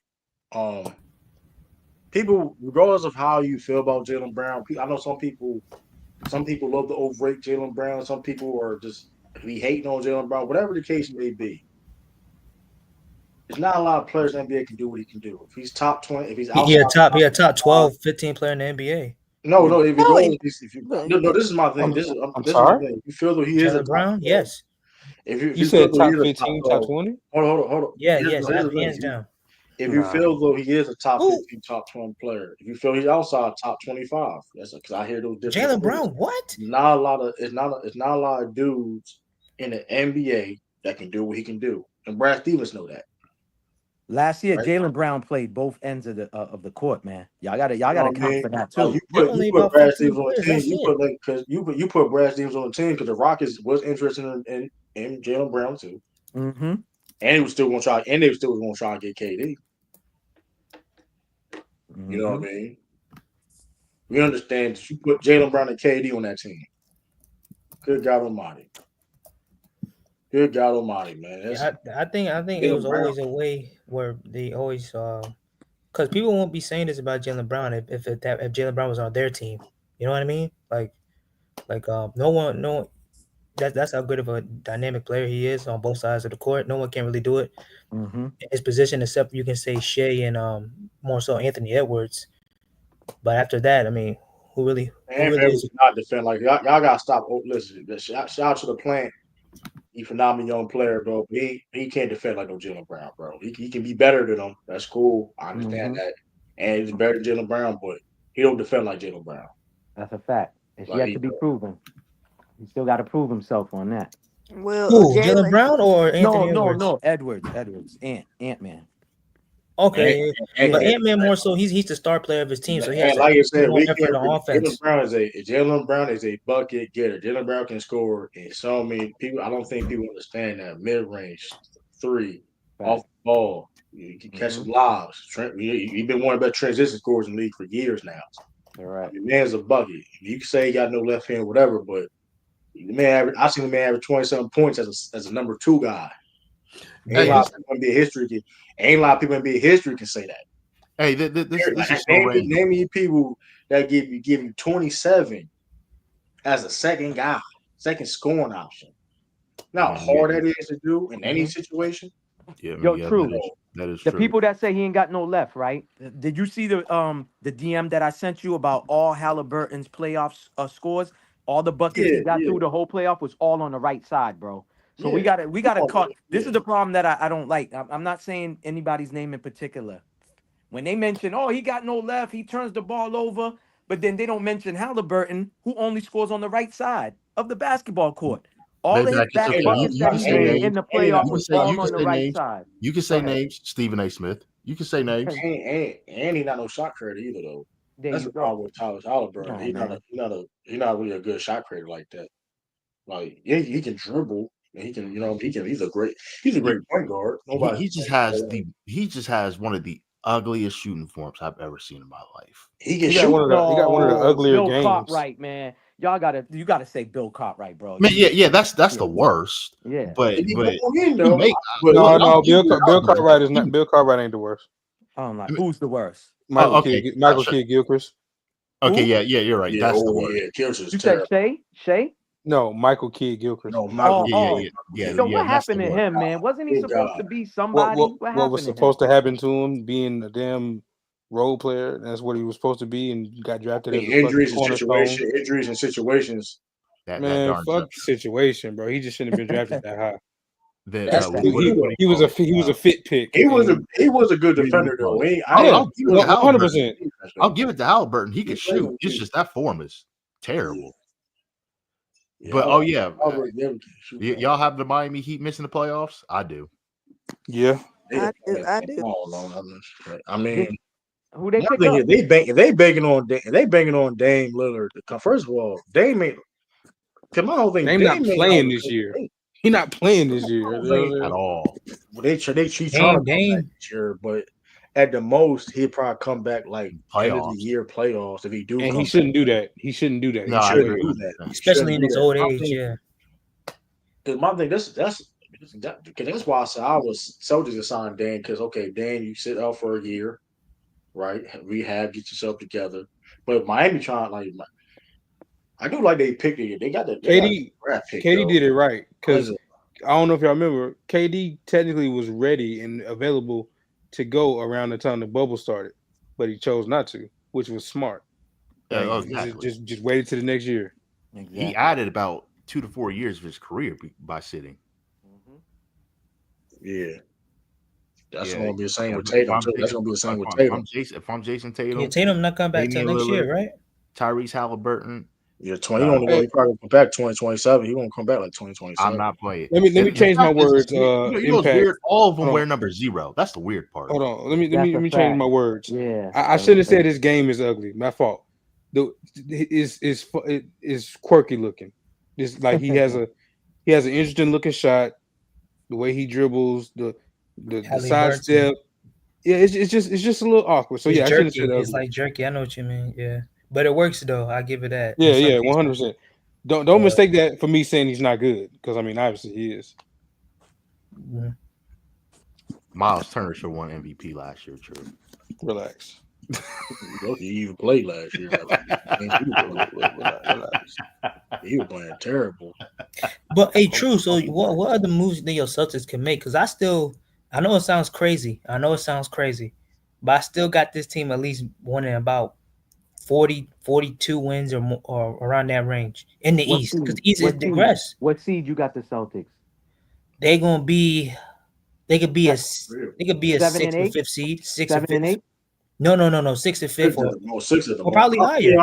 People, regardless of how you feel about Jaylen Brown, I know some people love to overrate Jaylen Brown. Some people are just be hating on Jaylen Brown. Whatever the case may be, there's not a lot of players in the NBA can do what he can do. If he's top 20, if he's outside, he a top 12, 15 player in the NBA. No. If this is my thing. This is my thing. You feel that he is a top Brown? Yes. If you said top 15, top 20? Hold on. Yeah, hands down. If you feel though he is a top 15, top 20 player, if you feel he's outside top 25, that's because I hear those different. Jaylen Brown, what? It's not a lot of dudes in the NBA that can do what he can do, and Brad Stevens know that. Last year, right? Jaylen Brown played both ends of the court, man. Y'all gotta count for that too. You put Brad Stevens on the team. You put Brad Stevens on the team because the Rockets was interested in Jaylen Brown too. Mm-hmm. And they were still going to try. And they were still going to try and get KD. Mm-hmm. You know what I mean? We understand that you put Jaylen Brown and KD on that team. Good God Almighty. Good God Almighty, man. I think it was always a way where they always because people won't be saying this about Jaylen Brown if Jaylen Brown was on their team. You know what I mean? Like that's how good of a dynamic player he is on both sides of the court. No one can really do it in his position except you can say Shea and more so Anthony Edwards. But after that, I mean, who really is not defend like y'all gotta stop. Oh, listen, shout out to the plant. He phenomenal young player, bro. He can't defend like no Jaylen Brown, bro. He can be better than him. That's cool. I understand that. And he's better than Jaylen Brown, but he don't defend like Jaylen Brown. That's a fact. It's yet to be proven. He still got to prove himself on that. Well, Jaylen Brown or Anthony Edwards? No, Edwards, Ant-Man. Okay, but Ant-Man more so he's the star player of his team, so he has like I said, Jaylen Brown is a bucket getter. Jaylen Brown can score, and so many people. I don't think people understand that mid-range three off the ball. You can catch some lobs. You've been one of the best transition scorers in the league for years now. All right, the man's a bucket. You can say he got no left hand, whatever, but the man I seen the man average 27 points as a number 2 guy. Ain't a lot of people in NBA history can say that. Hey, this is name me people that give you 27 as a second guy, second scoring option. Now how hard that is to do in any situation. Yeah, true. That is the true. People that say he ain't got no left, right? Did you see the DM that I sent you about all Halliburton's playoffs scores? All the buckets he got through the whole playoff was all on the right side, bro. So we gotta cut. This is the problem that I don't like. I'm not saying anybody's name in particular. When they mention, he got no left, he turns the ball over, but then they don't mention Halliburton, who only scores on the right side of the basketball court. All of his back buckets that he made in the playoff was all on the right side. You can say names, Stephen A. Smith. You can say names. And he not no shot creator either, though. That's the problem with Tyler Halliburton. He's not really a good shot creator like that. Like he can dribble. He's a great point guard. He just has one of the ugliest shooting forms I've ever seen in my life. He got one of the uglier games. Right, man. you gotta say Bill Cartwright, bro. I mean, yeah, that's the worst. Yeah, but He but belong in, you though. make But look, No, I'll give Bill it Cartwright is Halliburton. not. Bill Cartwright ain't the worst. I'm like, I mean, who's the worst? Michael okay, Kidd Gilchrist. okay, Who? yeah, you're right. yeah, That's the worst. Kills is You said terrible. Shay? No, Michael Kidd Gilchrist. No, Michael. Oh, Yeah, oh. Yo, yeah. what That's the happened to worst. him, man? Wasn't he Good supposed God. to be somebody? What What was happened to him? supposed to happen to him? Being a damn role player. That's what he was supposed to be, and got drafted as a fucking cornerstone. Injuries and situations. That Man, darn fuck joke. the situation, bro. He just shouldn't have been drafted that high. That's What true. do He was a fit pick. He was a good defender though. I'll give it to Halliburton. 100%. I'll give it to Halliburton. He could shoot. It's just that form is terrible. Yeah, but y'all have the Miami Heat missing the playoffs? I do. Yeah, I do. I mean, who they pick thing up? is they banging on Dame Lillard. First of all, Dame ain't. Come on, Dame not playing this year. He not playing this year at all. Well, they trying to come back this year, but at the most he'll probably come back like end of the year playoffs if he do. And he shouldn't do that. He shouldn't do that. No, I agree with that, especially in his old age. Yeah. Because my thing, that's why I said I was Celtics to sign Dan because Dan, you sit out for a year, right? Rehab, get yourself together. But Miami trying I do like they picked it. They got the KD did it right because I don't know if y'all remember. KD technically was ready and available to go around the time the bubble started, but he chose not to, which was smart. Exactly. Just waited to the next year. Exactly. He added about 2 to 4 years of his career by sitting. Yeah. That's going to be the same with Tatum, too. That's going to be the same with Tatum. If I'm Jason Tatum. Yeah, Tatum not come back till next year, right? Tyrese Halliburton. Yeah, he probably come back 2027. He won't come back like 2027. I'm not playing. Let me change my words. It's weird. All of them wear number 0. That's the weird part. Hold on. Let me change my words. Yeah. I shouldn't have said his game is ugly. My fault. Is quirky looking. It's like he has an interesting looking shot. The way he dribbles, the sidestep. Yeah, it's just a little awkward. So it's I jerky. shouldn't have said it's like jerky. I know what you mean. Yeah, but it works though. I give it that. Yeah, 100%. Don't mistake that for me saying he's not good because I mean obviously he is. Mm-hmm. Miles Turner should have won MVP last year. True. Relax. He even played last year. He was playing terrible. But hey, true. So what other moves do your Celtics can make? Because I know it sounds crazy. But I still got this team at least winning about 40, 42 wins or more, or around that range in the East. Because the East is digressed. What seed you got the Celtics? They could be a 6th or 5th seed. 6th or 5th. No. 6th or 5th. No, 6th of them. Or probably higher.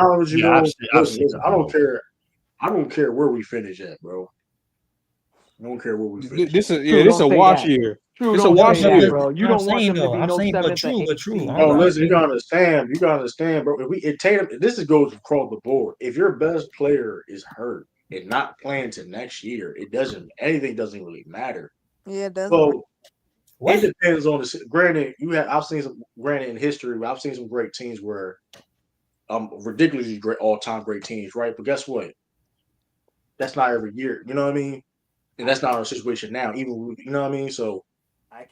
I don't care where we finish at, bro. I don't care where we finish. This is a wash year. It's a wash year, bro. You don't want them to be no 7th but true. No, listen, you gotta understand, bro. If Tatum, this goes across the board. If your best player is hurt and not playing to next year, anything doesn't really matter. Yeah, it doesn't. So it depends on the. Granted, I've seen some. Granted, in history, I've seen some great teams where, ridiculously great, all-time great teams, right? But guess what? That's not every year. You know what I mean? And that's not our situation now. Even you know what I mean. So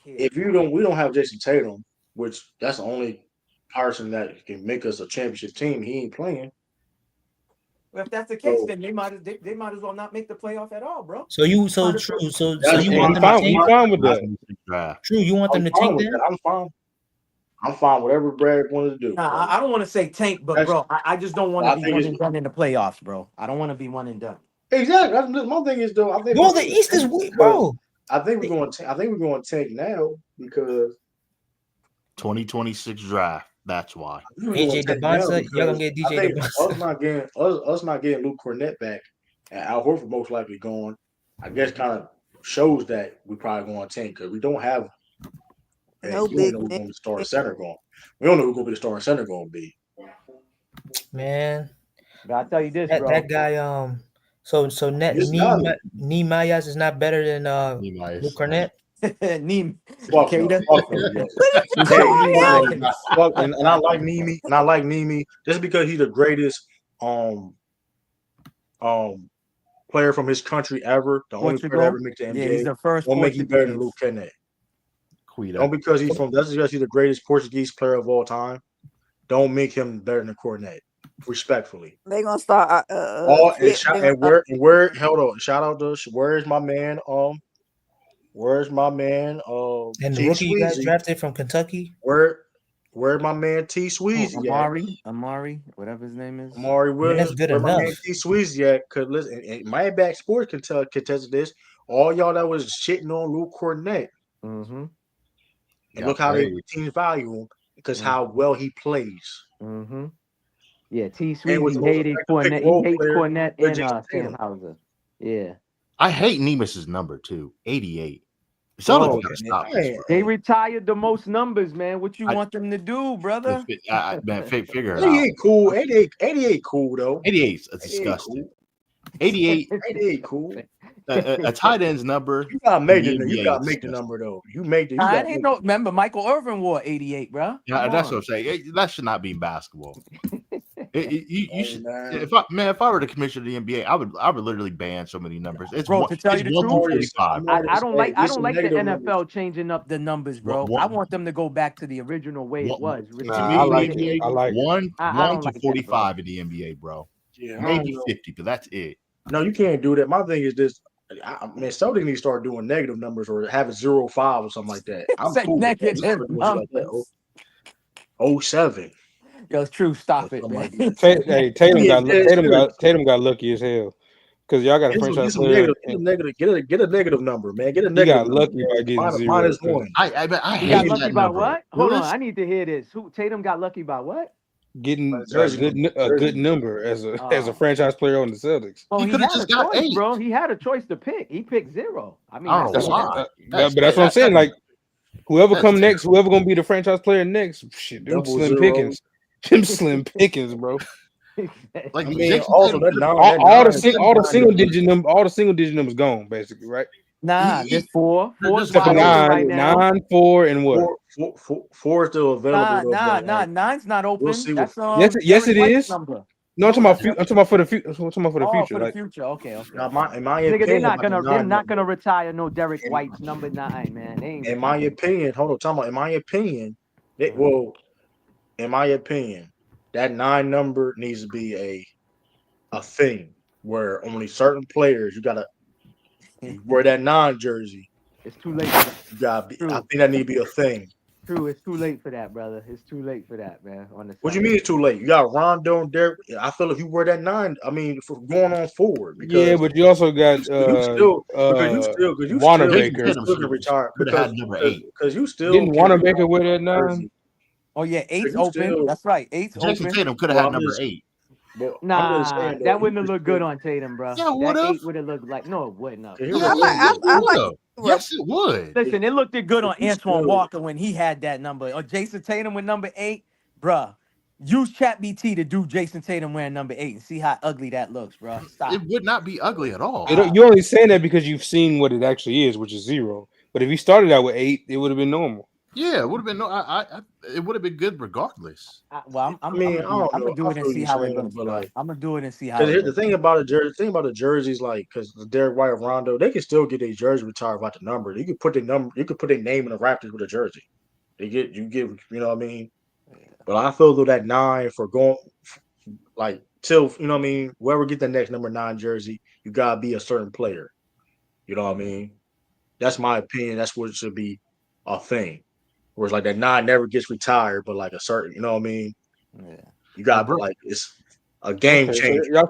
if we don't have Jason Tatum, which that's the only person that can make us a championship team. He ain't playing. Well, if that's the case, then they might as well not make the playoff at all, bro. So you want them to tank? Fine with that. True, you want them to tank that? I'm fine. I'm fine. Whatever Brad wanted to do. Nah, I don't want to say tank, but bro, I just don't want to be one and done in the playoffs, bro. I don't want to be one and done. Exactly. My thing is though. I think the East is weak, bro. I think we're going to tank now because 2026 draft. That's why. AJ DeBonsa, y'all gonna get DJ DeBonsa. Us not getting Luke Cornett back and Al Horford most likely going, I guess kind of shows that we probably going to tank because we don't have. No we big don't know who the starting center going. We don't know who's going to be the starting center going to be. Man, but I tell you this, bro. That guy, Nee Mayas is not better than Luke Cornett. Neem. And I like Nemi. Just because he's the greatest player from his country ever. The only player to ever Portugal. make the Yeah, he's NBA. the first Don't make you better than Luke Portuguese. Kenneth. Quita. Don't because he's from. That's because he's the greatest Portuguese player of all time. Don't make him better than Cornet. Respectfully. They gonna start. Hold on. Shout out to where's my man? Where's my man? And the T rookie you guys Sweezy. drafted from Kentucky. Where's my man T Sweezy? Amari, whatever his name is. Amari Williams. That's good Where my enough. man T Sweezy at? Cause listen, and my back sports contested this. All y'all that was shitting on Luke Cornet. Mm-hmm. And look how they teams value him because how well he plays. Mm-hmm. Yeah, T Sweezy hated Cornet. He hates Cornet and Sam Hauser. Yeah. I hate Nemus's number too. 88. Bro, stop this, bro. They retired the most numbers, man. What you want them to do, brother? Man, figure it 88 out. Cool. 88 cool though. 88 is disgusting. 88 cool. A tight end's number. You gotta make the number though. You made the. I ain't no. Remember, Michael Irvin wore 88, bro. Yeah, that's what I'm saying. That should not be in basketball. You should. If I were the commissioner of the NBA, I would literally ban so many numbers. It's bro, to tell you the truth, I don't like the NFL changing up the numbers, bro. I want them to go back to the original way it was. I like 1 to 45 in the NBA, bro. Yeah, maybe 50, but that's it. No, you can't do that. My thing is this. Somebody needs to start doing negative numbers or have it 0.5 or something like that. I'm cool negative numbers. Like 07. Yo, true. Stop it, man. Tatum got lucky as hell because y'all got a franchise player. Get a negative number, man. Get a negative. He got lucky by getting zero. -1. I hate got lucky by what? Hold on, I need to hear this. Tatum got lucky by what? Getting a good number as a franchise player on the Celtics. Well, he had just got 8, bro. He had a choice to pick. He picked 0. I mean, that's what I'm saying. Like whoever come next, whoever gonna be the franchise player next, shit, them slim pickings. Them slim pickings, bro. Like all the single digit numbers gone, basically, right? Nah, there's 4. 4 right now. 9, 4, and what? 4 still available. Nah, 9's not open. We'll see that's yes, it is. Number. No, I'm talking about for the future. I'm talking about for the future. For the future. Okay. Now, in my opinion, opinion, they're not gonna retire no Derek White's number 9, man. In my opinion, in my opinion, in my opinion, that 9 number needs to be a thing where only certain players you gotta wear that 9 jersey. It's too late. You gotta be, I think that need to be a thing. True, it's too late for that, brother. It's too late for that, man. What do you mean it's too late? You got Rondo and Derek. I feel if you wear that 9, I mean, for going on forward. Yeah, but you also got Wanamaker. You still can retire because number 8. Because you still didn't Wanamaker wear that 9. Oh yeah, 8's open. That's right. 8's open. Jason Tatum could have had number 8. Nah, that wouldn't have looked good on Tatum, bro. Yeah, that 8 would have looked like it wouldn't have. Yes, it would. Listen, it looked good on Antoine Walker when he had that number. Or Jason Tatum with number 8, bruh. Use ChatBT to do Jason Tatum wearing number 8 and see how ugly that looks, bro. Stop. It would not be ugly at all. You're only saying that because you've seen what it actually is, which is 0. But if he started out with 8, it would have been normal. Yeah, it would have been it would have been good regardless. I'm gonna do it and see how it looks. I'm gonna do it and see how. Because the thing about the jerseys, like, because Derek White, Rondo, they can still get their jersey retired without the number. You could put their name in the Raptors with a jersey. You know what I mean. But I feel though that 9 for going like till you know what I mean. Whoever get the next number 9 jersey, you gotta be a certain player. You know what I mean. That's my opinion. That's what it should be a thing. Whereas like that 9 never gets retired, but like a certain, you know what I mean? Yeah. You got like it's a game changer. So your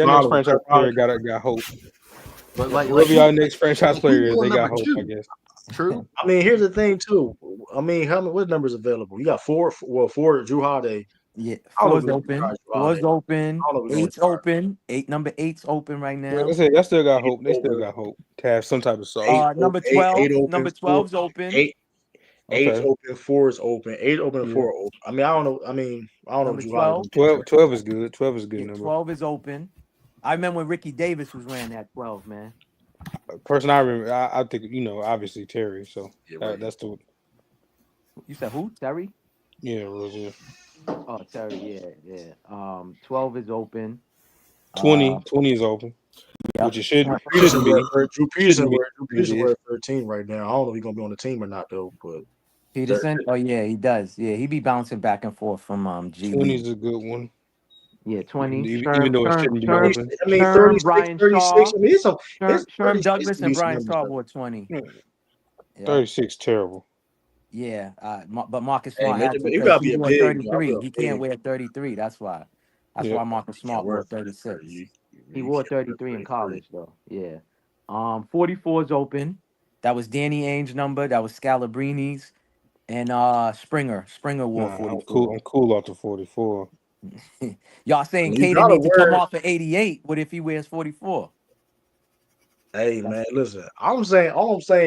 next franchise player got hope. But like whoever y'all next franchise player is, they got hope, I guess. True. I mean, here's the thing too. I mean, what numbers available? You got 4 Drew Holiday. Yeah, 4's open. 4's open. 8's open. Number 8's open right now. Like I said, y'all still got hope. They still got hope to have some type of sauce. Number 12. Number 12's open. 8's open, 4's open, 8 open, and 4 open. I don't know. 12 is good. 12 is a good number. 12 is open. I remember when Ricky Davis was wearing that 12, man. Person I remember, I think obviously Terry. So that's the. You said who? Terry? Yeah, Rozier. Oh, Terry. Yeah. 12 is open. 20 is open, Yep. which it shouldn't be. Drew Peterson Shouldn't be. wear 13 right now. I don't know if he's gonna be on the team or not though, but Peterson. Oh yeah, he does. Yeah, he be bouncing back and forth from G 20 League. is a good one. Yeah, 20. Even though it shouldn't be open. I mean, Sherm, 36, Brian 36. Shaw, I mean, it's Sherm 36 Douglas, and decent Brian numbers Shaw though. wore 20. Yeah, 36 terrible. yeah. But Marcus Hey Smart man, had to you because gotta he be a wore big. You gotta be 33. a He can't big. wear 33. That's why. That's Yep. why Marcus You can't Smart wear wore 33. 36. He You wore can't wear 33 in 33. college though. Yeah. 44 is open. That was Danny Ainge's number. That was Scalabrini's. And Springer. Springer wore Nah, I'm cool. 44. I'm cool off the 44. Y'all saying You Caden gotta need to come wear. off at 88. What if he wears 44? Hey man, listen. All I'm saying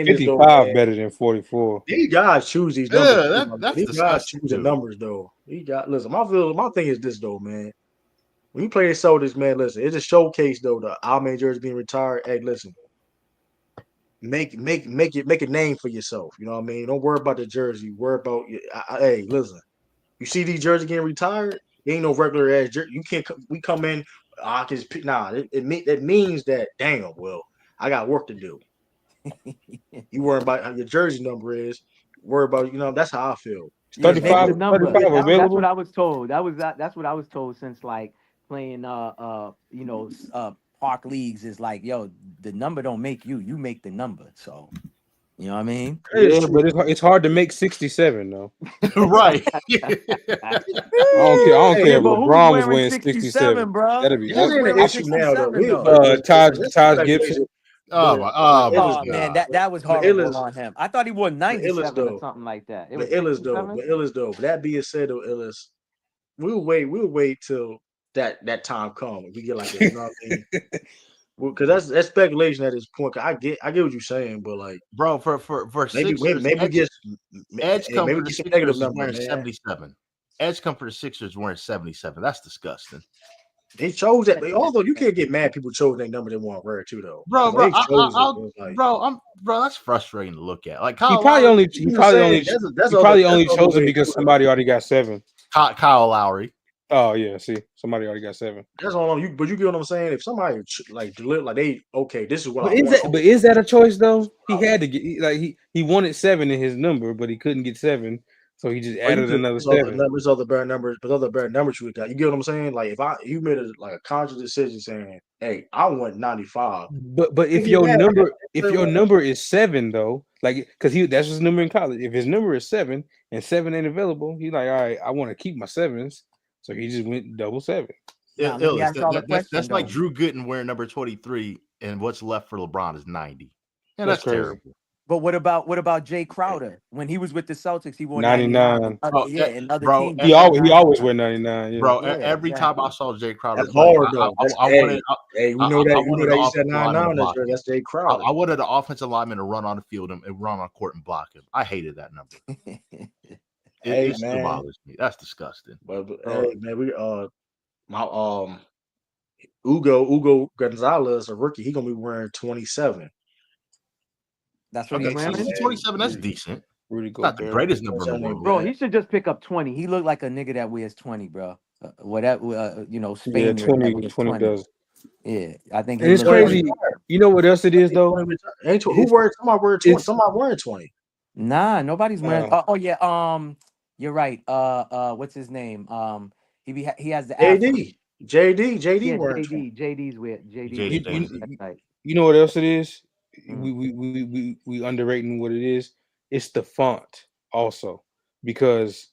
is though, 55 man. better than 44. These guys choose these numbers. Yeah, that's These guys disgusting choose the too. numbers though. Listen. My thing is this though, man. When you play the Celtics, man, listen. It's a showcase though. The Alman jersey being retired. Hey, listen. Make a name for yourself. You know what I mean? Don't worry about the jersey. Worry about hey, listen. You see these jerseys getting retired? It ain't no regular ass jersey. You can't. We come in. I can just nah. It means that damn. Well, I got work to do. You worry about how your jersey number is. Worry about that's how I feel. Yeah, Like make 35, the number. 35 That's what available. I was told. That's what I was told since like playing park leagues is like, yo, the number don't make you. You make the number. So you know what I mean? it's Yeah, true. but it's hard to make 67 though. Right. I don't care. I don't Hey, care Yeah, if but who's LeBron was wearing wearing 67. 67, bro? That'd be this Who's ugly. ain't an wearing issue now though. 67 though? Taj That's Gibson. speculation. Oh But my, but oh my illest Oh though. man, God. that was But horrible illest. on him. I thought he wore But illest 97 or though. something like that. It But was illest though. 67. But illest though. But that being said though, illest. We'll wait till that time comes. We get like a, you know what I mean? Because that's speculation at this point. 'Cause I get what you're saying, but like Bro, for maybe Sixers, maybe get Edge come maybe for the get some negative Sixers is number, wearing man. 77. Edge come for the Sixers wearing 77. That's disgusting. They chose that. Although you can't get mad, people chose that number they want to wear too, though. Bro, They chose it. It was like that's frustrating to look at. Like He Kyle probably Lowry, only he I'm just probably saying only that's he other probably that's only other chose it way to because do it. somebody already got 7. Kyle Lowry. Oh yeah, see, somebody already got 7. That's all you. But you get what I'm saying. If somebody like deliver, like they this is what I But is want. that but is that a choice though? He had to get like he wanted 7 in his number, but he couldn't get 7, so he just Or you added could another there's other 7. numbers, other bad numbers, but other bad numbers you got. You get what I'm saying? Like if you made a conscious decision saying, "Hey, I want 95." But You if get your mad. number is 7 though, like because that's his number in college. If his number is 7 and 7 ain't available, he's like, all right, I want to keep my 7s, so he just went double 7. Now let me Illis. ask y'all a question That's like though. Drew Gooden wearing number 23, and what's left for LeBron is 90. Yeah, That's that's crazy. terrible. But what about Jay Crowder? When he was with the Celtics, he wore 99. 99. And other Bro, teams He he wore always 99. wear 99. Yeah. bro, Yeah, every time I exactly. saw Jay Crowder That's play, hard though. That's I wanted we know that I you know wanted that the you said offensive lineman to 99. block him. That's Jay Crowder. I wanted the offensive lineman to run on the field and run on court and block him. I hated that number. It still Man. bothers me. That's disgusting. But hey man, we my Ugo Gonzalez, a rookie, he gonna be wearing 27. That's what he's Okay, wearing? 27, that's decent. Rudy Not the Gobert. greatest number in the world. Bro, he should just pick up 20. He looked like a nigga that wears 20, bro. Whatever, Yeah, Spaniard that 20 wears 20 20. does. Yeah, I think And he it's looks like. crazy. You know what else it is though? Who wears somebody wearing 20? Somebody wearing 20. Nah, nobody's wearing. Oh yeah. You're right. What's his name? He has the afro. JD Yeah, wearing 20. JD's weird. JD's JD. 20. That's right. You know what else it is? Mm. We underrating what it is. It's the font also, because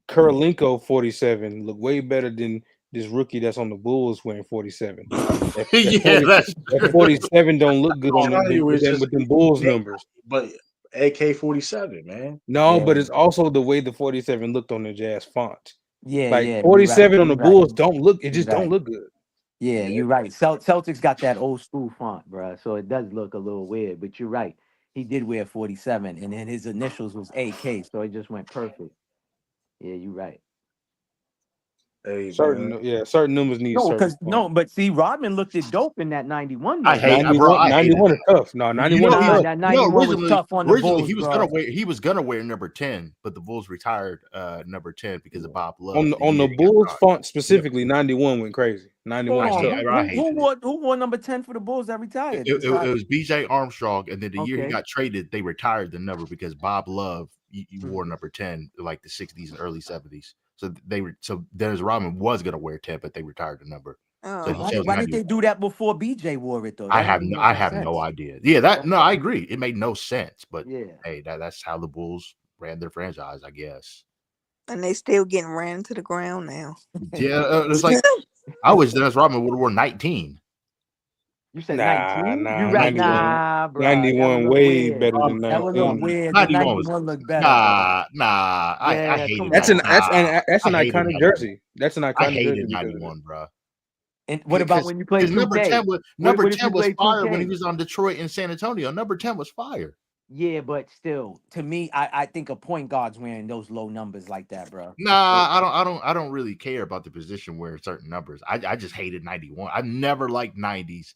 Kurolenko 47 look way better than this rookie that's on the Bulls wearing 47. That 47 don't look good on with them Bulls numbers. But AK-47, man. No, but it's also the way the 47 looked on the Jazz font. Yeah, like yeah. 47 on the Right. Bulls don't look. It just Right. don't look good. Yeah, you're right. Celtics got that old school font, bro. So it does look a little weird, but you're right. He did wear 47, and then his initials was AK, so it just went perfect. Yeah, you're right. Hey, certain numbers need No, certain. because but see, Rodman looked at dope in that 91. I Though, hate, bro. 91, I hated 91 that. is tough. No, 91 is tough. That 91 was tough on the originally Bulls, he was bro. gonna wear number 10, but the Bulls retired number 10 because of Bob Love. On the Bulls font specifically, 91 went crazy. 91 Hold is on, tough. who wore number 10 for the Bulls that retired? It was B.J. Armstrong, and then the year he Okay. got traded, they retired the number because Bob Love wore number 10 like the 60s and early 70s. So Dennis Rodman was gonna wear 10, but they retired the number. So he chose Why did they do that before BJ wore it though? I have no idea. Yeah, I agree. It made no sense, but hey, that's how the Bulls ran their franchise, I guess. And they still getting ran to the ground now. Yeah, it's like I wish Dennis Rodman would have worn 19. You said 19? You right? 91, nah, bro. 91 way better than 19. That would look weird. 91 look better. Nah. I hate that's an iconic jersey. That's an iconic I hated jersey. 91, bro. And what about when you played 2K? Number 10 was fire when he was on Detroit and San Antonio. Number 10 was fire. Yeah, but still, to me, I think a point guard's wearing those low numbers like that, bro. Nah, I don't really care about the position wearing certain numbers. I just hated 91. I never liked 90s.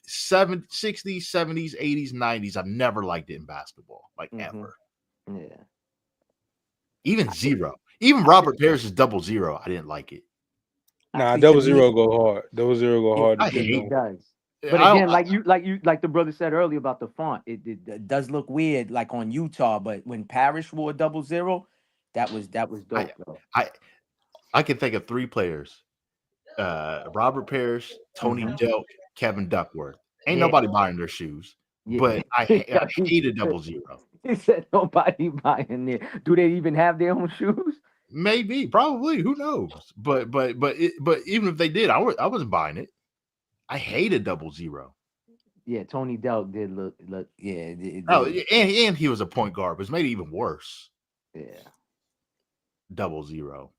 60s, 70s, 80s, 90s. I've never liked it in basketball, ever. Yeah. Even 0. Even Robert Parrish's 00. I didn't like it. Nah, 00 go hard. 00 go hard. It does. But again, like the brother said earlier about the font, it does look weird, like on Utah. But when Parrish wore 00, that was dope, bro. I can think of 3 players: Robert Parrish, Tony Delk, Kevin Duckworth. Ain't nobody buying their shoes, but I hated 00. He said nobody buying there. Do they even have their own shoes? Maybe, probably. Who knows? But even if they did, I wasn't buying it. I hated 00. Yeah, Tony Delk did look. Yeah. And he was a point guard, which made it even worse. Yeah. 00.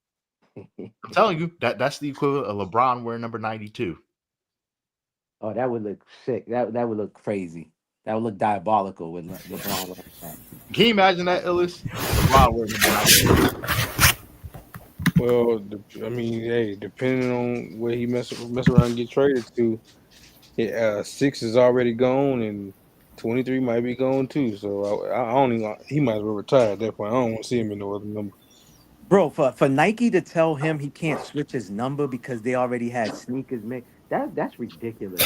I'm telling you, that's the equivalent of LeBron wearing number 92. Oh, that would look sick. That would look crazy. That would look diabolical with LeBron wearing that. Can you imagine that, Ellis? LeBron wearing number 92. Well, I mean, hey, depending on where he mess around and get traded to, 6 is already gone and 23 might be gone too. So I don't even. He might as well retire at that point. I don't want to see him in no other number. Bro, for Nike to tell him he can't switch his number because they already had sneakers made, that's ridiculous.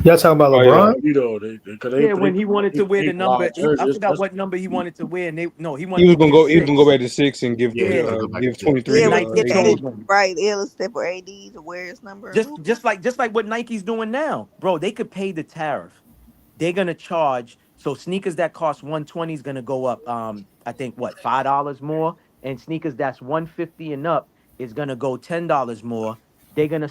Y'all talking about LeBron? Yeah, when he wanted to wear the number, I forgot what number he wanted to wear, and he was gonna go back to 6 and give 23. Right, illustrate for AD to wear his number. Just like what Nike's doing now, bro. They could pay the tariff. They're gonna charge. So sneakers that cost $120 is gonna go up. I think $5 more, and sneakers that's $150 and up is gonna go $10 more. They're gonna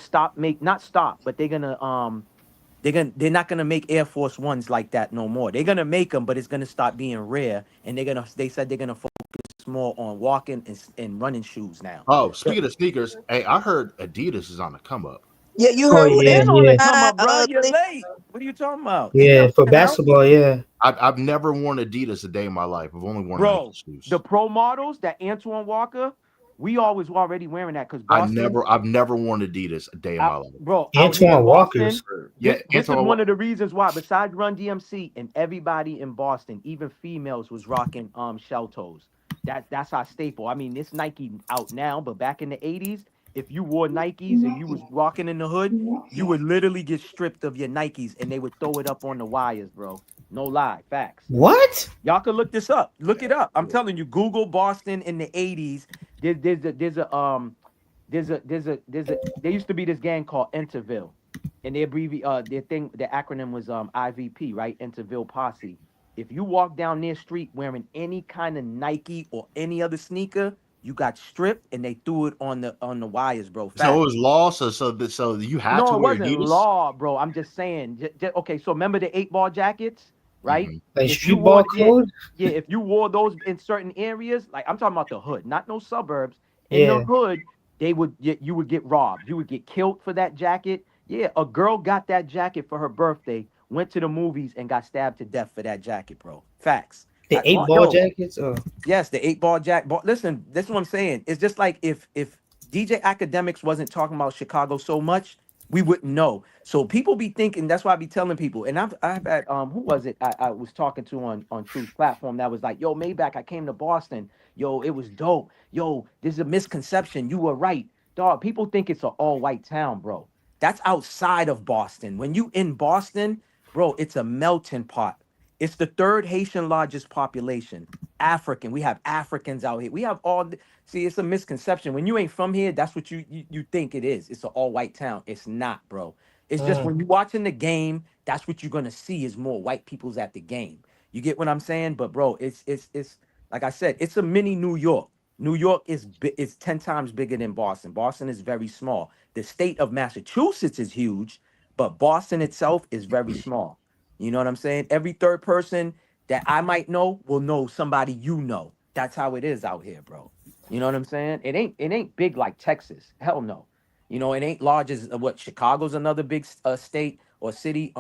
they're not gonna make Air Force Ones like that no more. They're gonna make them, but it's gonna stop being rare, and they said they're gonna focus more on walking and running shoes now. Oh, speaking of sneakers, hey, I heard Adidas is on the come up. Yeah, you heard on the come up, bro. You're late. What are you talking about? Yeah, for basketball, yeah. I've never worn Adidas a day in my life. I've only worn Nike shoes. The pro models, that Antoine Walker, we always were already wearing that because I've never worn Adidas a day in my life. Bro, Antoine Walker's. This is one of the reasons why, besides Run DMC and everybody in Boston, even females was rocking shell toes. That's our staple. I mean, it's Nike out now, but back in the 80s, if you wore Nikes and you was walking in the hood, you would literally get stripped of your Nikes and they would throw it up on the wires, bro. No lie, facts. What? Y'all can look this up. Look it up. I'm telling you, Google Boston in the 80s. There used to be this gang called Interville, and the acronym was IVP, right? Interville Posse. If you walk down their street wearing any kind of Nike or any other sneaker, you got stripped and they threw it on the wires, bro. Facts. So it was law. So you had to wear Adidas? No, it wasn't law, bro. I'm just saying. Okay, so remember the 8-ball jackets, right? Like street ball code? Yeah, if you wore those in certain areas, like I'm talking about the hood, not no suburbs. In the hood, you would get robbed. You would get killed for that jacket. Yeah, a girl got that jacket for her birthday, went to the movies and got stabbed to death for that jacket, bro. Facts. The 8-ball jackets? Yes, the 8-ball jacket. Listen, that's what I'm saying. It's just like if DJ Academics wasn't talking about Chicago so much, we wouldn't know. So people be thinking, that's why I be telling people. And I've had who was it I was talking to on Truth platform that was like, yo, Maybach, I came to Boston. Yo, it was dope. Yo, there's a misconception. You were right. Dog, people think it's an all-white town, bro. That's outside of Boston. When you in Boston, bro, it's a melting pot. It's the third Haitian largest population. African. We have Africans out here. We have all. See, it's a misconception. When you ain't from here, that's what you think it is. It's an all-white town. It's not, bro. It's just when you're watching the game, that's what you're gonna see is more white people's at the game. You get what I'm saying? But bro, it's like I said, it's a mini New York. New York is 10 times bigger than Boston. Boston is very small. The state of Massachusetts is huge, but Boston itself is very small. You know what I'm saying? Every third person that I might know will know somebody you know. That's how it is out here, bro. You know what I'm saying? It ain't big like Texas. Hell no. You know, it ain't large as what Chicago's another big state or city.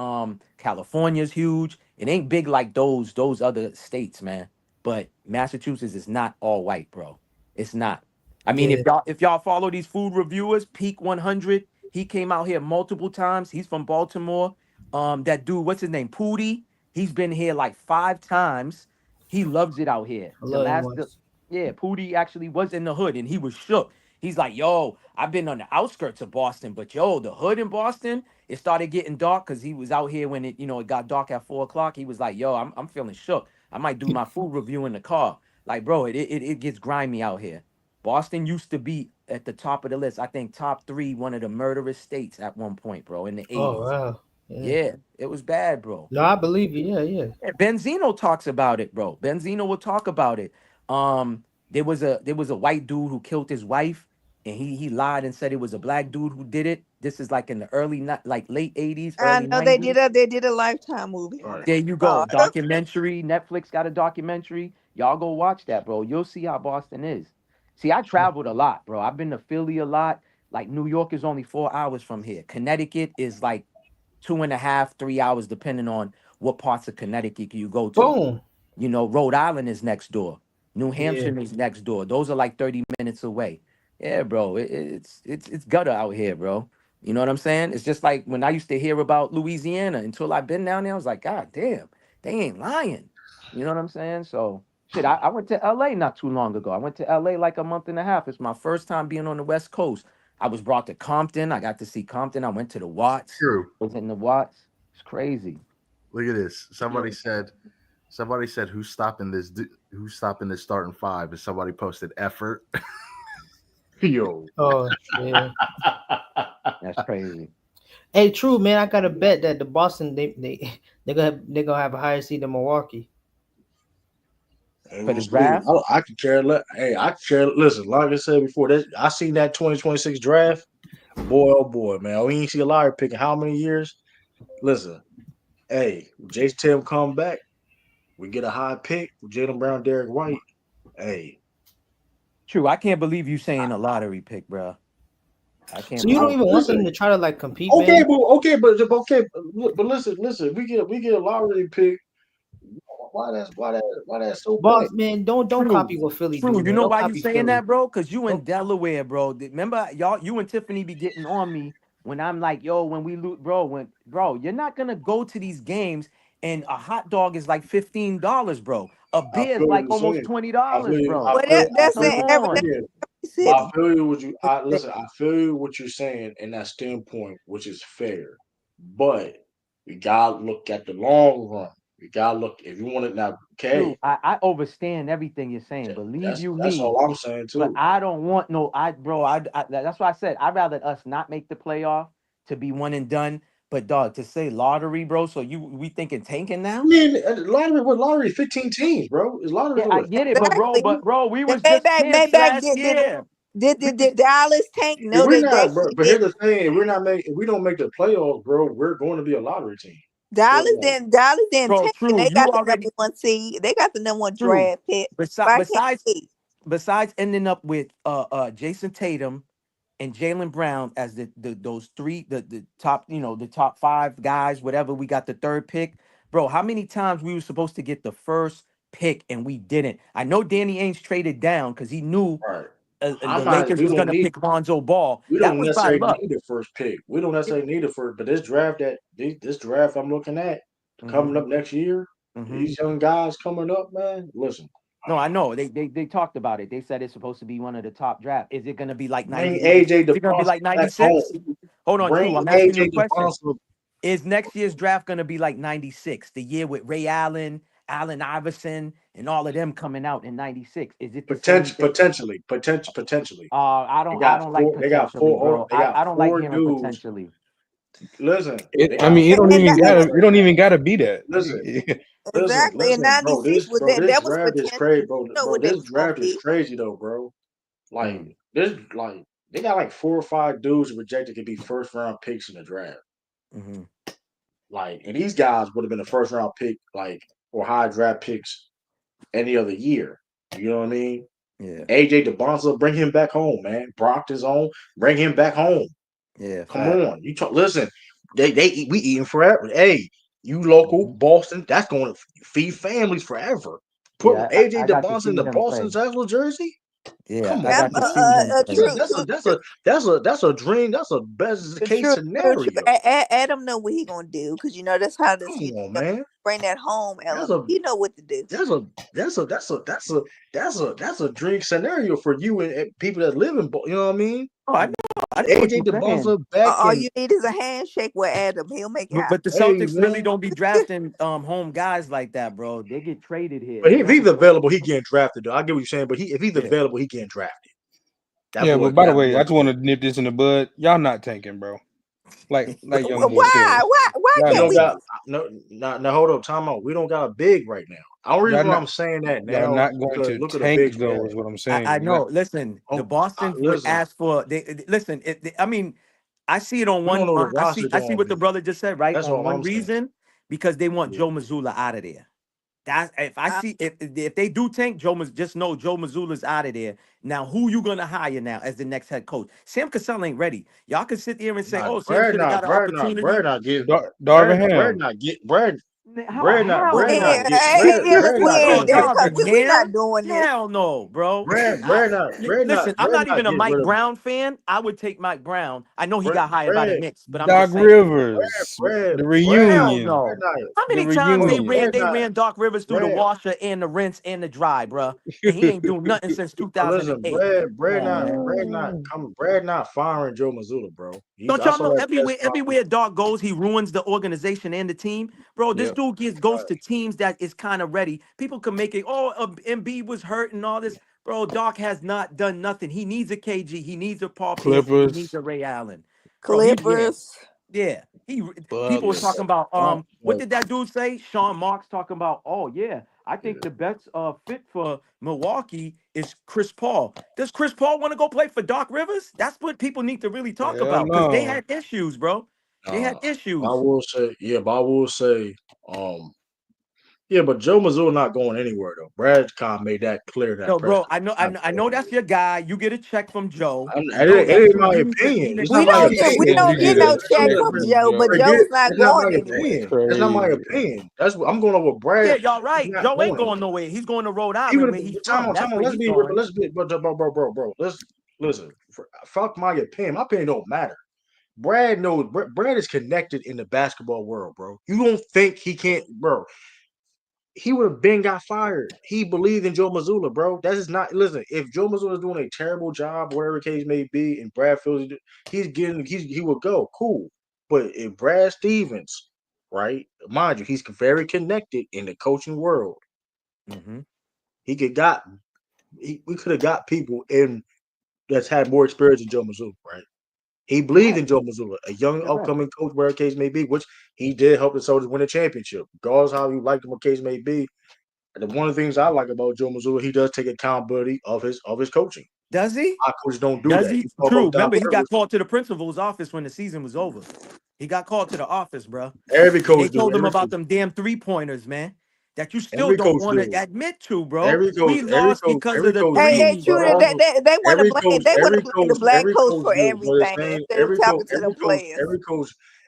California's huge. It ain't big like those other states, man. But Massachusetts is not all white, bro. It's not. I mean, Yeah. if y'all follow these food reviewers, Peak 100, he came out here multiple times. He's from Baltimore. That dude, what's his name? Pootie. He's been here like 5 times. He loves it out here. I The love him last, once. yeah, Pootie actually was in the hood and he was shook. He's like, yo, I've been on the outskirts of Boston, but yo, the hood in Boston, it started getting dark because he was out here when it got dark at 4 o'clock. He was like, yo, I'm feeling shook. I might do my food review in the car. Like, bro, it gets grimy out here. Boston used to be at the top of the list. I think top three, one of the murderous states at one point, bro, in the Oh 80s. wow. Yeah. Yeah, it was bad, bro. No, I believe you. Yeah, yeah. Yeah, Benzino talks about it, bro. Benzino will talk about it. There was a white dude who killed his wife, and he lied and said it was a black dude who did it. This is like in the like late 80s, I early know they 90s. did a Lifetime movie on Right. that. There you Oh, go. Documentary. Netflix got a documentary. Y'all go watch that, bro. You'll see how Boston is. See, I traveled a lot, bro. I've been to Philly a lot. Like New York is only 4 hours from here. Connecticut is like 2.5, 3 hours, depending on what parts of Connecticut you go to. Boom. Rhode Island is next door. New Yeah. Hampshire is next door. Those are like 30 minutes away. Yeah, bro. It's gutter out here, bro. You know what I'm saying? It's just like when I used to hear about Louisiana until I've been down there, I was like, God damn, they ain't lying. You know what I'm saying? So shit, I went to LA not too long ago. I went to LA like a month and a half. It's my first time being on the West Coast. I was brought to Compton. I got to see Compton. I went to the Watts. True. Was in the Watts. It's crazy. Look at this. Somebody said who's stopping this starting five, and somebody posted effort. Yo. Oh yeah. That's crazy. Hey, true man. I got to bet that the Boston they gonna have a higher seed than Milwaukee. Hey, For we'll the see. draft? I could care. Hey, I could care. Listen, like I said before, I seen that 2026 draft. Boy, oh boy, man. We ain't see a lottery picking how many years? Listen, hey, Jason Tatum come back. We get a high pick with Jalen Brown, Derek White. Hey, True. I can't believe you saying a lottery pick, bro. I can't So you don't believe. even want them listen. to try to like compete, Okay, man. but listen. We get a lottery pick. Why that so Boss bad? man, don't True. copy what Philly True. do, You man. know Don't why you copy saying Philly. that, bro? Because you in Don't, Delaware, bro. Remember, you and Tiffany be getting on me when I'm like, yo, when we lose, bro, you're not gonna go to these games and a hot dog is like $15, bro. A I beer is feel what like you're almost saying. $20, bro. well, that's Come in every on. I city. feel you. Listen. I feel you what you're saying in that standpoint, which is fair. But we gotta look at the long run. We gotta look if you want it now. True. Okay, I understand everything you're saying. Believe you that's me. all I'm saying But too. I don't want no, bro. That's why I said I'd rather us not make the playoff to be one and done. But dog, to say lottery, bro. So we thinking tanking I now? mean, lottery 15 teams, bro. Is lottery Yeah, for I what? get it, Exactly. bro, we The was just champs Maybach last year. We did was Dallas tank? If No, we're they not, bro, actually but here's didn't. the thing: if we don't make the playoffs, bro, we're going to be a lottery team. So Dallas like, didn't. Dallas didn't bro, tank, and true. they You got the number already one seed. They got the number one true. draft pick. Besides, But I can't besides, see. besides ending up with Jason Tatum and Jalen Brown as those three, the top, the top five guys, whatever. We got the third pick, bro. How many times we were supposed to get the first pick and we didn't? I know Danny Ainge traded down because he knew right? the Lakers was going to pick Lonzo Ball. We That don't was by necessarily luck. need the first pick. We don't necessarily need the first, but this draft I'm looking at coming up next year, these young guys coming up, man. Listen. No, I know. They talked about it. They said it's supposed to be one of the top drafts. Is it going to be like 90? AJ Is it going to be like 96? Hold on, True. I'm asking you a question. Is next year's draft going to be like 96? The year with Ray Allen, Allen Iverson, and all of them coming out in 96. Is it potentially? I don't like potentially, bro. I don't like hearing potentially. Listen, it don't even gotta be that. Listen, exactly. In '96, that was draft is crazy, bro. This draft is crazy though, bro. Like they got like 4 or 5 dudes rejected to be first round picks in the draft. Like, and these guys would have been a first round pick, like, or high draft picks any other year. You know what I mean? Yeah. AJ DeBonzo, bring him back home, man. Brock is on, bring him back home. Yeah. Come on. You talk. Listen, we eating forever. Hey, you local Boston, that's going to feed families forever. Put AJ DeBonzo in the Boston Celtics jersey. Yeah, come on. That's a dream. That's a best case scenario. Adam know what he gonna do because that's how this. Come on, man. Bring that home, Ellen. He know what to do. That's a dream scenario for you and people that live in. You know what I mean? Oh, I know. AJ DeBonzo back. All you need is a handshake with Adam. He'll make it happen. But the Celtics really don't be drafting home guys like that, bro. They get traded here. But if he's available, he getting drafted. Though I get what you're saying. But if he's available, he getting drafted. But by the way, I just want to nip this in the bud. Y'all not tanking, bro. Like young boy said. Why can't we? No, hold up, time out. We don't got a big right now. The only reason I'm saying that now, not going to look tank at the though, is what I'm saying. I know. Listen, the Boston would ask for. Listen. I mean, I see it on one. I see what the brother just said. Right. That's on one reason, because they want Joe Mazzulla out of there. That's if they do tank, just know Joe Mazzulla's out of there. Now, who you gonna hire now as the next head coach? Sam Cassell ain't ready. Y'all can sit there and say, "Oh, Sam should have got an opportunity." Brad not getting Darvin Ham. Brad not get Brad. We're not doing this. Hell no, bro. Listen, I'm not even a Mike Brown fan. I would take Mike Brown. I know he got hired by the Knicks, but I'm Doc Rivers, the reunion. No. How many times they ran Doc Rivers through the washer and the rinse and the dry, bro? And he ain't doing nothing since 2008. Listen, Brad not firing Joe Mazzulla, bro. Don't y'all know everywhere Doc goes, he ruins the organization and the team, bro. This dude goes to teams that is kind of ready. People can make it. Oh, Embiid was hurt and all this, bro. Doc has not done nothing. He needs a KG. He needs a Paul Pierce. He needs a Ray Allen. Clippers. Yeah. People were talking about what did that dude say? Sean Marks talking about, oh yeah, I think the best fit for Milwaukee is Chris Paul. Does Chris Paul want to go play for Doc Rivers? That's what people need to really talk about, because they had issues, bro. They had issues. I will say, but Joe Mazzulla not going anywhere though. Brad Con made that clear. No, bro, I know that's your guy. You get a check from Joe. It ain't my opinion. We don't get no check from Joe, but Joe's not going anywhere. That's not my opinion. I'm going over Brad. Yeah, y'all right. Joe ain't going nowhere. He's going to Rhode Island. Let's be bro. Listen. Fuck my opinion. My opinion don't matter. Brad knows. Brad is connected in the basketball world, bro. You don't think he can't, bro? He would have been got fired. He believed in Joe Mazzulla, bro. That is not. Listen, if Joe Mazzulla is doing a terrible job, whatever the case may be, and Brad feels he would go cool. But if Brad Stevens, right, mind you, he's very connected in the coaching world. Mm-hmm. We could have got people in that's had more experience than Joe Mazzulla, right? He believed in Joe Mazzulla, a young upcoming coach, whatever the case may be, which he did help the Soldiers win a championship. Regardless how you like him, what case may be. And one of the things I like about Joe Mazzulla, he does take accountability of his coaching. Does he? Our coaches don't do that. True. Remember, he got called to the principal's office when the season was over. He got called to the office, bro. Every coach They told him about them damn 3-pointers, man. That you still don't want to admit to, bro. We lost because of the Hey, true. They want to blame. They want to blame the black coach for everything instead of talking to the players.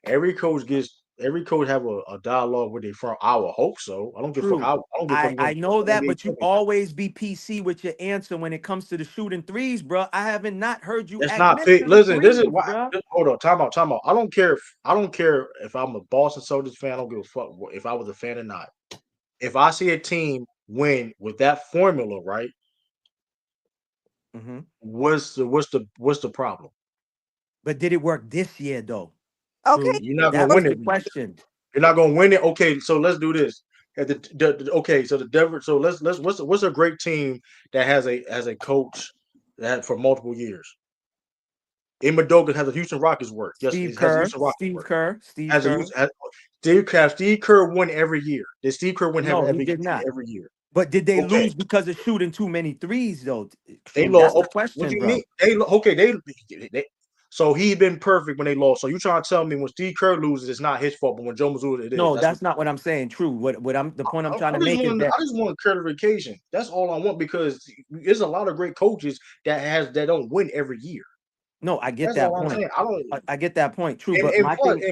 Every coach gets every coach have a dialogue with their front. I would hope so. I don't give a fuck. True. I don't give a fuck I what know the that, NBA but you tell me. always be PC with your answer when it comes to the shooting threes, bro. I haven't not heard you That's act not fit. mention the Listen, this is threes, why. bro. Hold on, time out, time out. I don't care if I'm a Boston Celtics fan. I don't give a fuck if I was a fan or not. If I see a team win with that formula, right? Mm-hmm. What's the problem? But did it work this year, though? Okay. True. You're not gonna That was win the it. question. You're not gonna win it. Okay, so let's do this. Okay, so the Denver. So let's what's a great team that has a coach that for multiple years. Madoka has a Houston Rockets work. Yes, Steve it has a Kerr. Houston Rockets Steve work. Kerr. Steve Has a Kerr. Houston. Steve Kerr win every year. Did Steve Kerr win No, he every did not. every year? But did they Okay, lose because of shooting too many threes, though? they True. lost. That's the Okay, what do question, you mean? bro. They so he been perfect when they lost. So you trying to tell me when Steve Kerr loses, it's not his fault, but when Joe Mazzulla, it is. No, That's what that's not what I'm saying. True. What I'm the point I'm trying to I just make is want. that I just want clarification. That's all I want because there's a lot of great coaches that don't win every year. no, I get That's that all I'm point. saying. I don't. I get that point. True. And, But and my plus thing,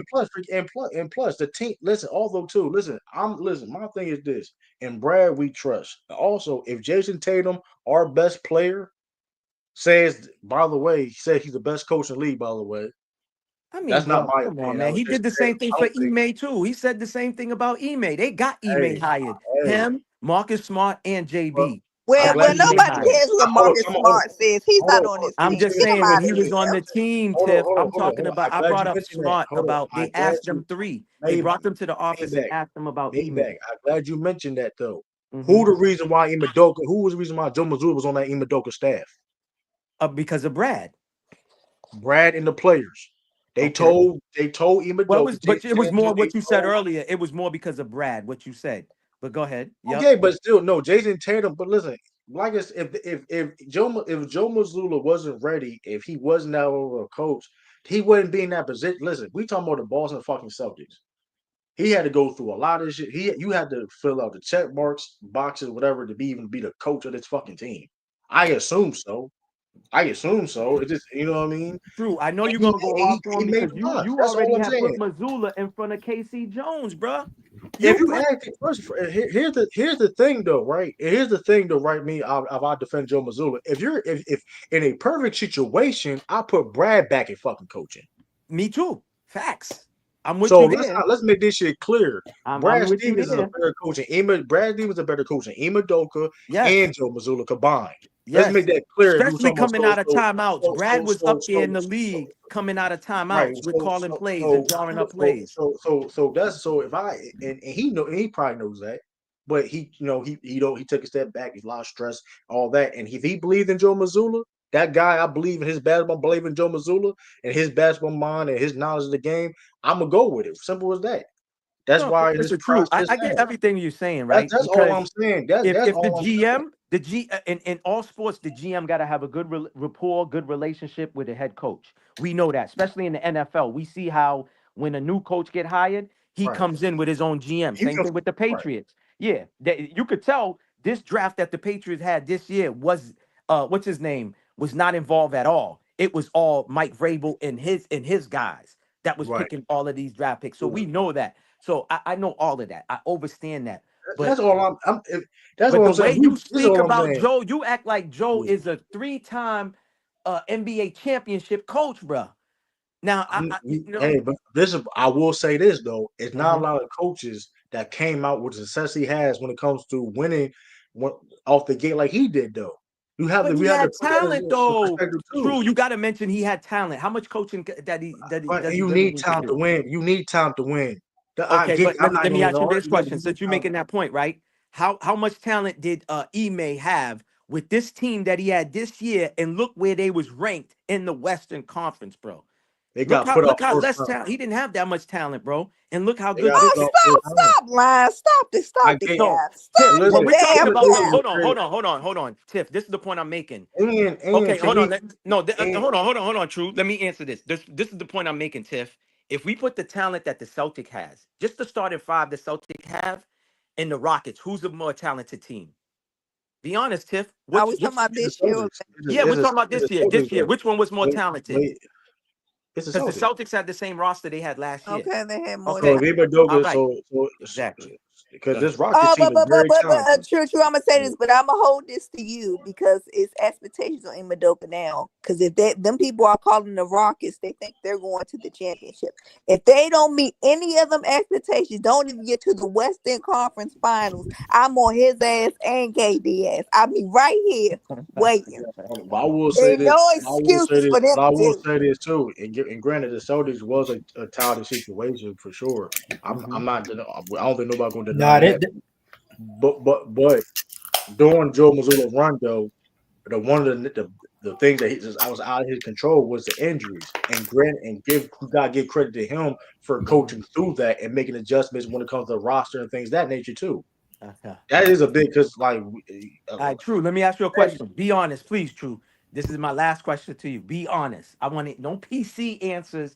and plus and plus the team. Listen, although too. Listen. My thing is this. And Brad, we trust. Also, if Jason Tatum, our best player, says, by the way, he said he's the best coach in the league. By the way, I mean, that's not bro, my come on, opinion. That man. was He did Jason the Tatum. same thing I for don't think. Ime too. He said the same thing about Ime. They got Ime Hey, hired. hey. Him, Marcus Smart, and Well, JB I'm Well, got glad you Ime nobody mentioned that. hired. cares what Hold on, Marcus come on, Smart says. He's not on hold on. this I'm team. just Get him saying when out of he was on here. the team, Hold on, Tiff, hold on, I'm hold on, talking hold on. about. I'm I glad brought you up mentioned that. Smart Hold on. about I'm they glad asked you them three. They Maybach, brought them to the office and Maybach, asked them about Ime. Maybach. I'm glad you mentioned that though. Mm-hmm. Who was the reason why Joe Mazzulla was on that Imadoka staff? Because of Brad. Brad and the players. They Okay. told Well, Imadoka, but Jason it was Tatum more told they what you said told. earlier. It was more because of Brad, what you said. But go ahead. Yep. Okay, but still, no, Jason Tatum. But listen, like I said, if Joe Mazzulla wasn't ready, if he wasn't now a coach, he wouldn't be in that position. Listen, we talking about the Boston fucking Celtics. He had to go through a lot of shit. You had to fill out the check marks, boxes, whatever, to even be the coach of this fucking team. I assume so. It just you know what I mean. True. I know And you're gonna go hard for he him made because the you box. you That's already all I'm have put saying. Missoula in front of KC Jones, bruh. If You you put ask the question, here's the thing though, right? Here's the thing though, right? I defend Joe Mazzulla. If in a perfect situation, I put Brad back at fucking coaching. me too. Facts. I'm with So you there. let's make this shit clear. I'm Brad with you Stevens is a there. better coach Brad Stevens is a better coach than Doka Yes. and Joe Mazzulla combined. Let's make Yes. that clear. If we were Especially talking about coming out of timeouts. Brad was up there in the league coming out of right. timeouts with calling plays and drawing up plays. So that's so if I and he probably knows that, but he took a step back. He's a lot of stress, all that, and if he believed in Joe Mazzulla, that guy, I believe in his basketball, believe in Joe Mazzulla and his basketball mind and his knowledge of the game. I'm gonna go with it. Simple as that. That's No, why this listen, true. process I get ends. everything you're saying, right? That's all I'm Because saying. That's if the all I'm saying. GM, in all sports, the GM got to have a good rapport, good relationship with the head coach. We know that, especially in the NFL. We see how when a new coach get hired, he Right. comes in with his own GM. You Same can thing with the right. Patriots. Yeah, you could tell this draft that the Patriots had this year was what's his name was not involved at all. It was all Mike Vrabel and his guys that was Right. picking all of these draft picks. So we know that. So I know all of that. I understand that. But That's all that's but what the I'm way saying. you This is speak all I'm about saying. Joe, you act like Joe Yeah. is a 3-time NBA championship coach, bro. Now, Hey, but I will say this though, it's not a Mhm. lot of coaches that came out with the success he has when it comes to winning off the gate like he did though. But he We have to had put that talent, in though. perspective too. True, you got to mention he had talent. How much coaching But does he you really need need to time to do? win. You need time to win. I Okay, get. but I'm not let me even ask you on this it. Yeah, but question. you need Since you're time. making that point, right? How much talent did Ime have with this team that he had this year? And look where they was ranked in the Western Conference, bro. They got put Look off how first less round. talent. He didn't have that much talent, bro. And look how They good got this. put Oh, off first round. stop lying. I Stop the get. No, cap. Tiff. Stop Listen, the When we're talking damn about no, listen, cap. hold on. Tiff, this is the point I'm making. and Okay, for hold on. me, and Hold on. True. Let me answer this. This is the point I'm making, Tiff. If we put the talent that the Celtic has, just the starting five the Celtic have, and the Rockets, who's the more talented team? Be honest, Tiff. Are we talking Which? about it's this the year? Celtics. Yeah, we're talking about It's this the year. Celtics This year, though. which one was more But, talented? but It's the Because the Celtics. Celtics had the same roster they had last year. Okay, they had more. Okay. So if All Udoka, right. so Exactly. because Go this ahead. Rockets team is very talented. True. I'm gonna say this, but I'm gonna hold this to you because it's expectations on Madoka now. Because if them people are calling the Rockets, they think they're going to the championship. If they don't meet any of them expectations, don't even get to the Western Conference Finals, I'm on his ass and KD ass. I'll be right here waiting. But I will say There's this. no I will say excuses this. for them But I will two. say this too. And granted, the Celtics was a talented situation for sure. I'm not. I don't think nobody's going to Nah, deny that. But during Joe Mazzulla run though, one of the things that I was out of his control was the injuries. And gotta give credit to him for coaching through that and making adjustments when it comes to the roster and things of that nature too. Okay. That is a big because like. All right, True. Let me ask you a question. Be honest, please, True. This is my last question to you. Be honest. I want it. No PC answers.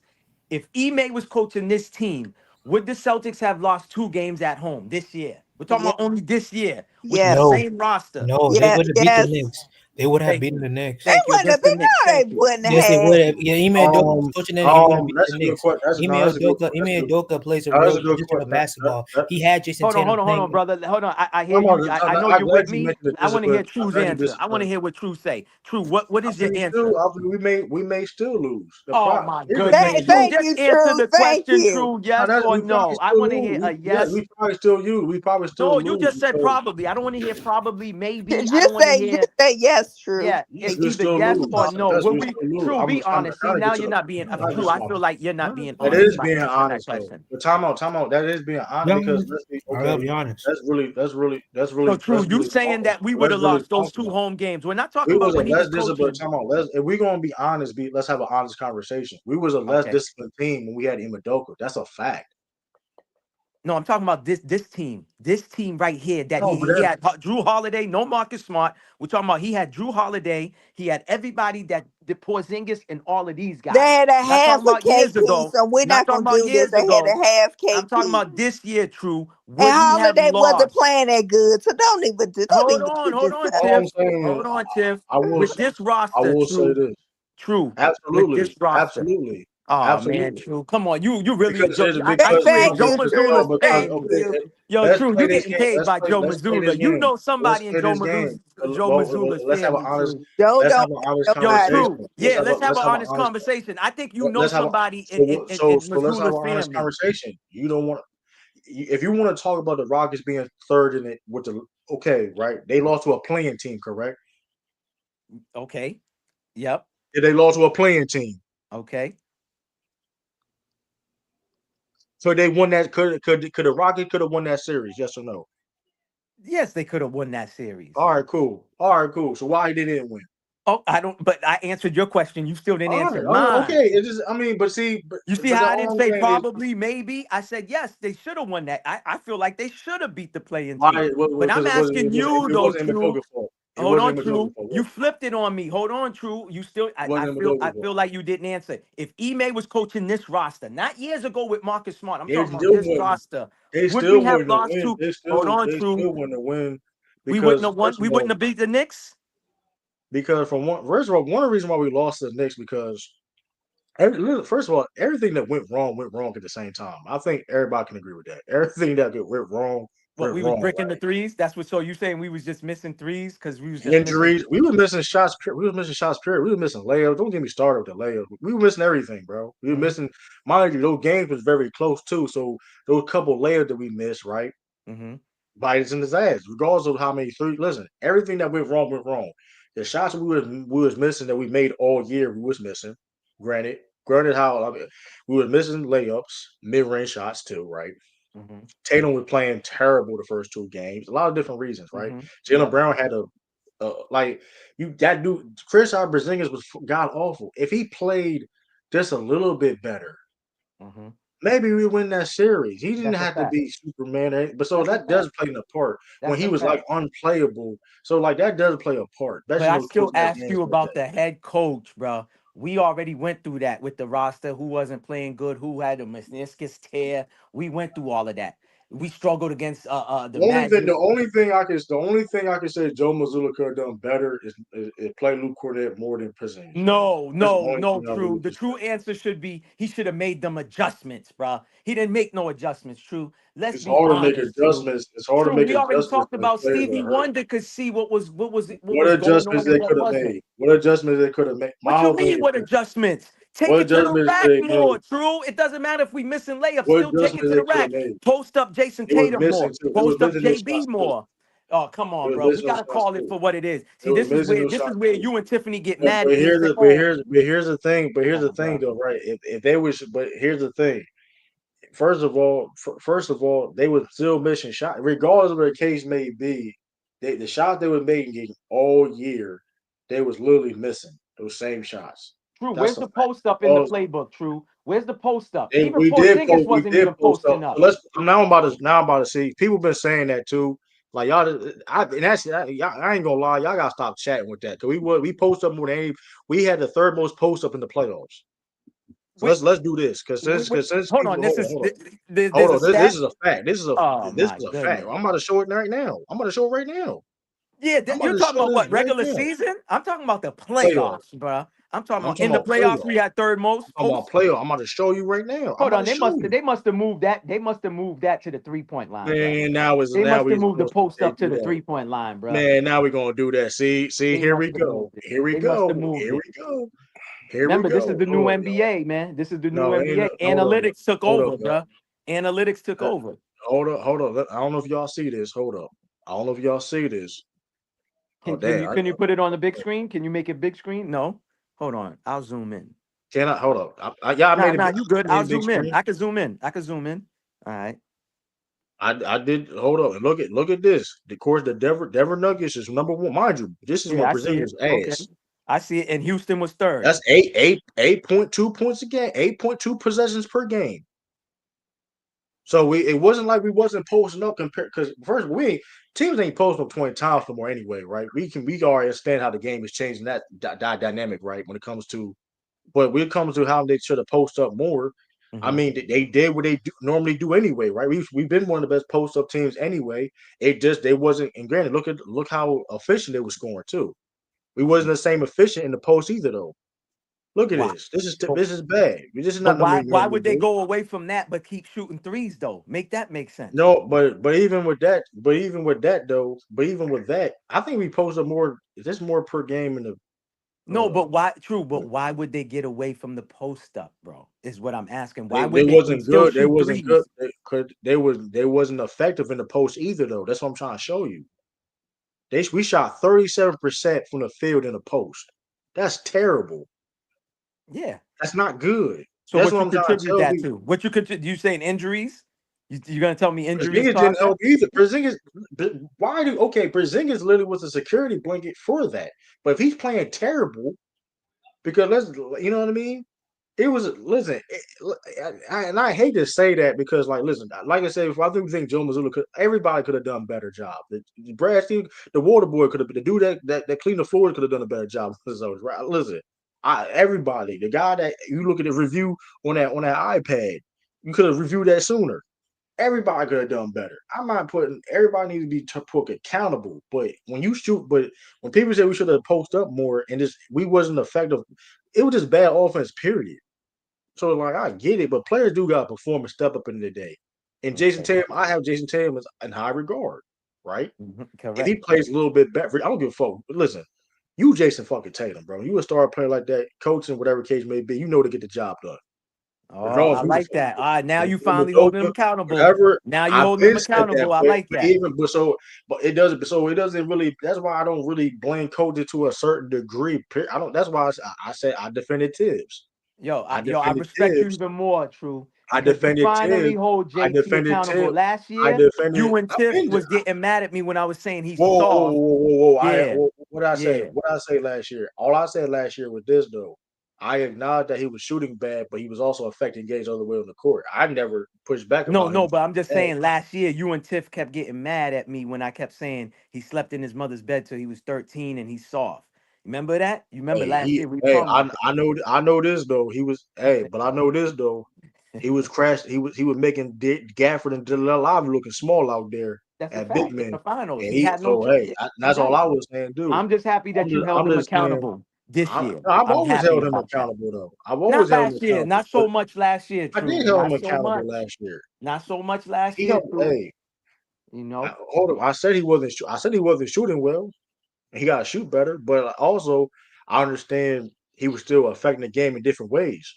If Ime was coaching this team, would the Celtics have lost 2 games at home this year? We're talking Yeah. about only this year with the Yes. No, same roster. no, they Yeah. would have beat the Yes. Knicks. They would have Thank beaten you. the Knicks. They Thank you wouldn't have against the been. Knicks. No, they Thank you. wouldn't Yes, they have. would have. Yeah, Ime Udoka was coaching them. He would have beat That's the a good Knicks. question. That's Ime Udoka plays a that's real a good position of question. basketball. He had Jason Hold Tatum on, playing. brother. Hold on. I hear I'm you. I know I'm you're glad with you me. mentioned the I want to hear discipline. I'm True's glad you answer. I want to discipline. hear what True say. True, what I is your think answer? we may still lose. Oh my Here's the thing, goodness, True. though. Thank Just you, answer True. the Thank question, you. True, yes or We probably no. I still want to hear lose. a yes. We probably still lose. We probably still No, you lose just said because probably. I don't want to hear probably, maybe. I don't Just want to say, hear, yes, True. yeah, yes, it's we either still yes lose. or no. Yes, Will we we, still lose. True, be I'm honest. See, trying to now get to you're the. not being, I True, just I want. feel like you're not being That honest is by being answering that honest though. question. But time out. That is being honest because let's be I gotta okay. be honest. That's So, really True, you saying talk. that we would Let's have really lost those talk 2 about. home games. We're not We talking was about a when he was less disciplined. coaching. Time out. If we're gonna be honest, let's have an honest conversation. We was a less Okay. disciplined team when we had Imadoka. That's a fact. No, I'm talking about this team. This team right here that No, but he that had Drew Holiday, no Marcus Smart. We're talking about he had Drew Holiday. He had everybody that the Porzingis and all of these They guys. had a Not half talking of about years KP, ago. so we're Not not talking gonna about do this. years They had ago. a half I'm talking KP. about this year, True. And Would he have Holiday wasn't lost? playing that good, so don't even Hold get on, this hold on, up. all I'm Tiff. saying is Hold on, Tiff. I will With this I roster, will say True, this. True. With Absolutely. this roster. Absolutely. Oh man, Absolutely. True. Come on, you really a Because Joe. there's I because swear no, Thank Joe you, Mazzulla's True. because Thank paying you. okay, you. Yo, let's True, play you this getting game. paid by Joe Let's play Mazzulla. this You game. know Let's somebody in play this game. Joe Mazzulla's Let's have paying an you, honest True. Joe let's don't have an honest know Yo, how to. True. conversation. Yeah, let's have Let's an have an honest honest conversation. I think you know let's have a somebody in so let's have Mazzulla's an honest family. conversation. You don't want if you want to talk about the Rockets being third in it with the okay, right? They lost to a playing team, correct? Okay. Yep. Yeah, they lost to a playing team. Okay. So they won that. Could the Rockets could have won that series? Yes or no? Yes, they could have won that series. All right, cool. All right, cool. So why they didn't win? Oh, I don't. But I answered your question. You still didn't All answer right, all right, mine. okay. It just, I mean, but see, You see but how the I didn't all I'm say saying is probably, maybe? I said yes, they should have won that. I feel like they should have beat the playing team. why? But Because I'm asking you it though, wasn't True. Madoka fault. It Hold on, wasn't Madoka True. fault. You flipped it on me. Hold on, True. You still It wasn't I Madoka fault. feel like you didn't answer. If Ime was coaching this roster, not years ago with Marcus Smart, I'm They talking about still this wouldn't. roster. They Would still we have wouldn't have lost win. to hold on, They True? still wouldn't have win We wouldn't because have won. We wouldn't have beat the Knicks. first of all, one of the reasons why we lost to the Knicks because first of all, everything that went wrong at the same time. I think everybody can agree with that. Everything that What went we was wrong, breaking the right? threes. That's what. So you saying we was just missing threes because we was just missing. Injuries. We were missing shots. We were missing shots. Period. We were missing layups. Don't get me started with the layups. We were missing everything, bro. We were Mm-hmm. missing. Mind you, those games was very close too. So those couple layups that we missed, right? Mm-hmm. Bite us in his ass, regardless of how many threes. Listen, everything that went wrong went wrong. The shots we was missing that we made all year, we was missing. Granted, how I mean, we were missing layups, mid range shots too, right? Mm-hmm. Tatum was playing terrible the first 2 games. A lot of different reasons, right? Mm-hmm. Jalen Yep. Brown had like that dude. Chris Brazingis was god awful. If he played just a little bit better, Mm-hmm. maybe we win that series. He didn't That's a have to fact. be Superman, but so That's a that does fact. play a part when That's he a was like fact. unplayable. So like that does play a part, But especially I those still close ass asked games you like about that. the head coach, bro. We already went through that with the roster. Who wasn't playing good? Who had a meniscus tear? We went through all of that. We struggled against the The only thing, Magic. the only thing I can say Joe Mazzulla could have done better is play Luke Cornett more than Porzingis. No, That's the no, only no, thing I True. really The can true say. answer should be he should have made them adjustments, bro. He didn't make no adjustments, True. Let's It's be hard to make honest, True. adjustments. It's hard to True. make We already adjustments talked when about players Stevie are hurt. Wonder could see what was What going adjustments on and they what could have wasn't. made? What adjustments they could have made? What you Miles mean? ain't. What adjustments? Take What it to the adjustments rack did they more, make? True. It doesn't matter if we missing layups. What Still take it adjustments to they the could have rack. made? Post up Jason It was Tatum more. missing too. It was Post up missing those JB shots too. more. Oh, come It on, was bro. We missing those gotta shots call it too. for what it is. It See, was this is missing where those shots too. you and Tiffany get But mad at me and say, "Oh, here's the thing. But here's come the on, thing bro." though, right? If they was, but here's the thing. First of all, they were still missing shots, regardless of what the case may be. The shots they were making all year, they was literally missing those same shots. True. That's Where's a the fact. post up in the playbook? True. Where's the post up? Even Porzingis wasn't We did even post up. posting up. So now I'm about to see. People been saying that too. Like y'all, I ain't gonna lie, y'all gotta stop chatting with that. Cause we post up more than any. We had the third most post up in the playoffs. So We, let's do this because since hold on. people This is hold there's a on, this stat. is a fact. Oh This my is a fact. goodness. I'm about to show it right now. I'm about to show it right now. Yeah, I'm about you're to talking show about this what right regular now. season? I'm talking about the Playoff. playoffs, bro. I'm talking I'm about talking in the about playoffs. playoff. We had third most I'm talking about posts. playoff. I'm about to show you right now. I'm Hold about on, to show you. they must have moved that. They must have moved that to the 3-point line, bro. Man, They now must we have moved the supposed to post up to do the that. 3-point line, bro. Man, now we're gonna do that. See, They here must we have go. moved it. Here we They must go. have moved Here it. we go. Here we Remember, this is go. the new Hold up, y'all. NBA, man. This is the new No, ain't NBA. no, hold up, y'all. Analytics took Hold up, over, y'all. bro. Analytics took over. Hold up. I don't know if y'all see this. Hold up. I don't know if y'all see this. Oh Can damn! you put it on the big screen? Can you make it big screen? No. Hold on. I'll zoom in. Can I hold up? I Nah, made nah, it. you good. I made I'll a big zoom in. screen. I can zoom in. I can zoom in. All right. I did. Hold up and look at this. The course, the Denver Nuggets is number one, mind you. This is Yeah, what I see it. Brazilians Okay. ass. I see it. And Houston was third. That's 8.2 points a game, 8.2 possessions per game. So it wasn't like we wasn't posting up compared because first teams ain't posting up 20 times no more anyway, right? We already understand how the game is changing that dynamic, right? When it comes to how they should have posted up more. I Mm-hmm. mean, they did what they normally do anyway, right? We've been one of the best post up teams anyway. They wasn't. And granted, look how efficient they were scoring too. We wasn't the same efficient in the post either though. Look at Why? this. This is bad. This is But not number we why normally would they do. go away from that but keep shooting threes though? Make that make sense. No, but even with that, even with that, I think we post up more. This more per game in the. No, Hold up. but why true, but why would they get away from the post up, bro? Is what I'm asking. Why They would they wasn't still good. They shoot wasn't good. threes? They wasn't effective in the post either though. That's what I'm trying to show you. We shot 37% from the field in the post. That's terrible. Yeah. That's not good. So That's what what you I'm trying to contribute tell that you. to? What you contribute? You saying injuries? You gonna tell me injuries Porzingis caused didn't that? help either. Porzingis literally was a security blanket for that. But if he's playing terrible, because you know what I mean? It was listen, and I hate to say that because listen, like I said, if I think Joe Mazzulla everybody could have done a better job. Brad Steve, the water boy could have been the dude that cleaned the floor could have done a better job. So, right? Listen, everybody, the guy that you look at the review on that iPad, you could have reviewed that sooner. Everybody could have done better. I'm not putting everybody needs to be put accountable. But when people say we should have posted up more and we wasn't effective, it was just bad offense, period. So I get it, but players do gotta perform and step up in the day. And Jason Okay. Tatum, I have Jason Tatum in high regard, right? If he Correct. plays a little bit better, I don't give a fuck. But listen, you Jason fucking Tatum, bro. You a star player like that, coaching whatever case may be, you know to get the job done. Oh, Regardless I of who the like fuck that. it All right, now is. you In finally holding them Udoka, accountable. whatever. Now you I've holding them been said that, accountable. I like that. but it doesn't really. That's why I don't really blame coaches to a certain degree. I don't. That's why I said I defended Tibbs. I I defended respect you Tibbs. even more, True, I because you defended finally Tibbs. hold I JT defended accountable. Tibbs. Last I year, defended. you and I've Tiff been. was getting mad at me when I was saying he's Whoa, whoa, soft. whoa, whoa, whoa! Yeah, What did I say? yeah. What did I say last year? All I said last year was this though. I acknowledged that he was shooting bad, but he was also affecting games other way on the court. I never pushed back No, about him no, but I'm just bad. saying last year you and Tiff kept getting mad at me when I kept saying he slept in his mother's bed till he was 13 and he's soft. Remember that? You remember last year we were talking about that. I know this though. He was but I know this though. He was crashed. He was making Gafford and Love looking small out there That's a at big fact. In men. the finals, And he had no choice. Yeah, that's all I exactly. was saying, dude. I'm just happy that you held I'm him just saying. accountable this year. I've I'm always happy held him about that. accountable, though. I've always Not held him last year. accountable. Not so much last year, I True. did hold him Not so accountable much. last year. Not so much last year, True. Hey, You know. hold on. I said he wasn't. I said he wasn't shooting well. He got to shoot better, but also I understand he was still affecting the game in different ways.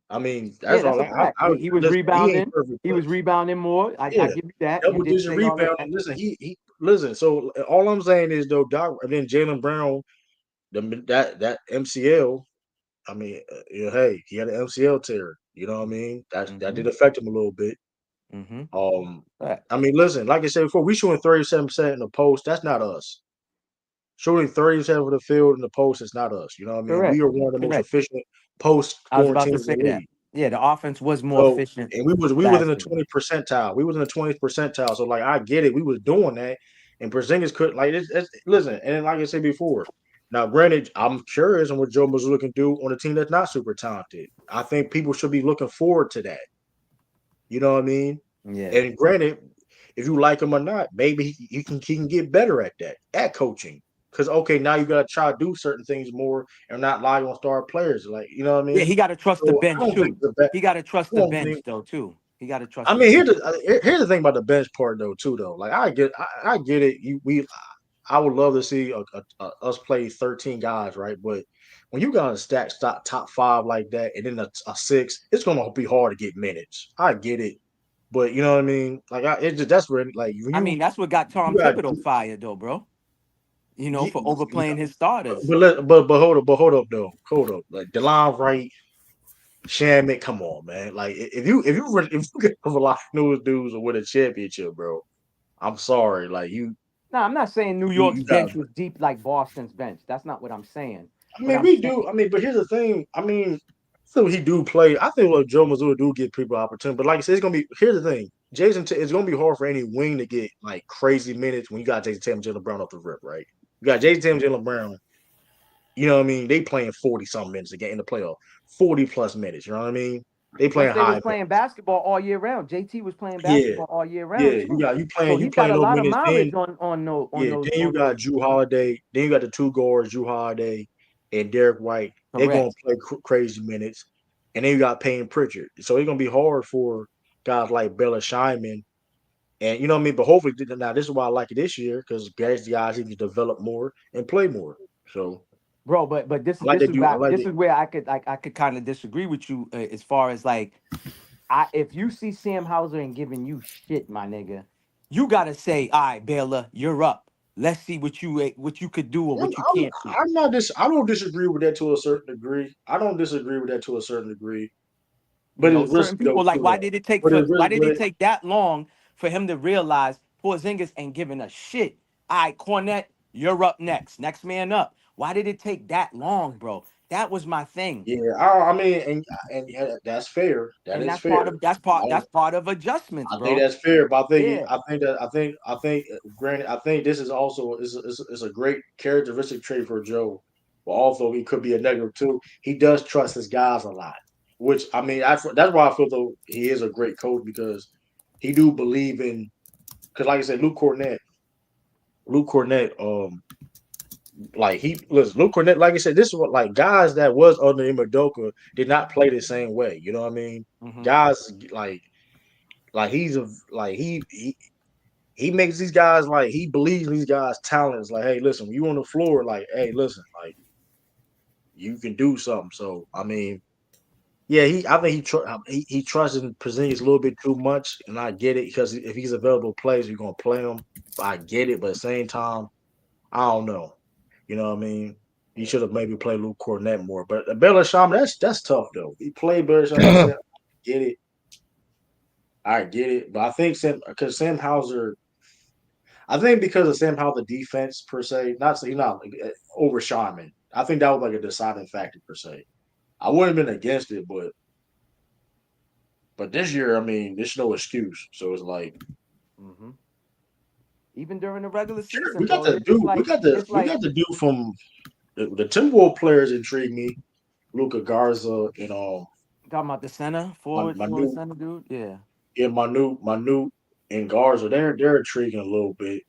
I mean, Yeah, that's that's all. a fact. He was Listen. He ain't rebounding. perfect, He but was rebounding more. I yeah, give you that. You double did digit say all of rebound. that. Listen, he listen. So all I'm saying is though, Doc, and then Jaylen Brown, that MCL. I mean, hey, he had an MCL tear. You know what I mean? That did affect him a little bit. Mm-hmm. I mean, listen, like I said before, we shooting 37% in the post. That's not us. Shooting 37% of the field in the post is not us. You know what I mean? We Correct. are one of the most Correct. efficient post I was scoring about to teams say in the that. league. Yeah, the offense was more So, efficient and we was in last the year. 20th percentile. We was in the 20th percentile. So, like, I get it. We was doing that, and Porzingis could like listen. And like I said before, now granted, I'm curious on what Joe Mazzulla can do on a team that's not super talented. I think people should be looking forward to that. You know what I mean? Yeah. And granted, if you like him or not, maybe he can get better at that, at coaching. Because okay, now you gotta try to do certain things more and not rely on star players. Like, you know what I Yeah, mean? he got to trust the So I bench don't think too. the best. He got to trust I the don't bench think. though too. He got to trust I the mean, bench. here's the thing about the bench part though, too though. Like I get it. I would love to see us play 13 guys, right? But when you got a stack top five like that, and then a six, it's gonna be hard to get minutes. I get it, but you know what I mean. Like it's just that's where like when I mean, that's what got you Tom got Thibodeau fired though, bro. You know, for yeah, overplaying his starters. but hold up though, hold up. Like DeLon Wright, Shamit, come on, man. Like if you get a lot of those dudes to win a championship, bro, I'm sorry. Like No, I'm not saying New York's you got. bench was deep like Boston's bench. That's not what I'm saying. I But mean, I'm we saying, do. I mean, but here's the thing. I mean, so he do play. I think what Joe Mazzulla do give people opportunity. But like I said, it's gonna be. Here's the thing. It's gonna be hard for any wing to get like crazy minutes when you got Jason Tatum, Jaylen Brown off the rip, right? You got Jason Tatum, Jaylen Brown. You know what I mean? They playing 40 some minutes a game in the playoff, 40 plus minutes. You know what I mean? They plus playing they was high playing minutes. basketball all year round. JT was playing Yeah, basketball all year yeah. round too. So You he got playing a those lot of minutes. Then mileage on those yeah, then you on got those. Drew Holiday. Then you got the two guards, Drew Holiday and Derek White. They're going Correct. to play crazy minutes. And then you got Payne Pritchard. So it's going to be hard for guys like Bella Scheinman. And you know what I mean? But hopefully, now this is why I like it this year because guys he can develop more and play more. So Bro, but this I like that. this is where I could kind of disagree with you as far as like if you see Sam Hauser and giving you shit, my nigga, you gotta say, all right, Baylor, you're up. Let's see what you could do or what you can't do. I'm not this. I don't disagree with that to a certain degree. I don't disagree with that to a certain degree. You But know, it's certain risky though people like too though. But it's why risky. did it take that long for him to realize Porzingis ain't giving a shit? All right, Cornette, you're up next. Next man up. Why did it take that long, bro? That was my thing. Yeah, I mean, and yeah, that's fair. That And is fair. that's part of adjustments, I think bro. that's fair, but Yeah. I think granted I think this is also is a great characteristic trait for Joe. But also he could be a negative too. He does trust his guys a lot, which I mean that's why I feel though he is a great coach because he do believe in because like I said Luke Cornett like Luke Cornett like I said this is what like guys that was under Imadoka did not play the same way. You know what I mean? Mm-hmm. Guys like he makes these guys like he believes in these guys' talents. Like, hey, listen, when you on the floor, like, hey, listen, like you can do something. So I mean, yeah, I think he trusts in Porzingis a little bit too much, and I get it because if he's available plays, you're gonna play him. I get it, but at the same time, I don't know. You know what I mean? He should have maybe played Luke Cornett more. But Bella Shama, that's tough though. He played Bella Shama. I said, get it. I get it, but I think because Sam Hauser, I think because of Sam Howell, the defense per se, not like, over Sharman. I think that was like a deciding factor per se. I wouldn't have been against it, but this year, I mean, there's no excuse. So it's like Mm-hmm. Even during the regular sure, season, bro, it's like we got the dude from the Timberwolves players intrigue me, Luca Garza and Talking about the center, forward center dude. Yeah. Minute and Garza. They're intriguing a little bit.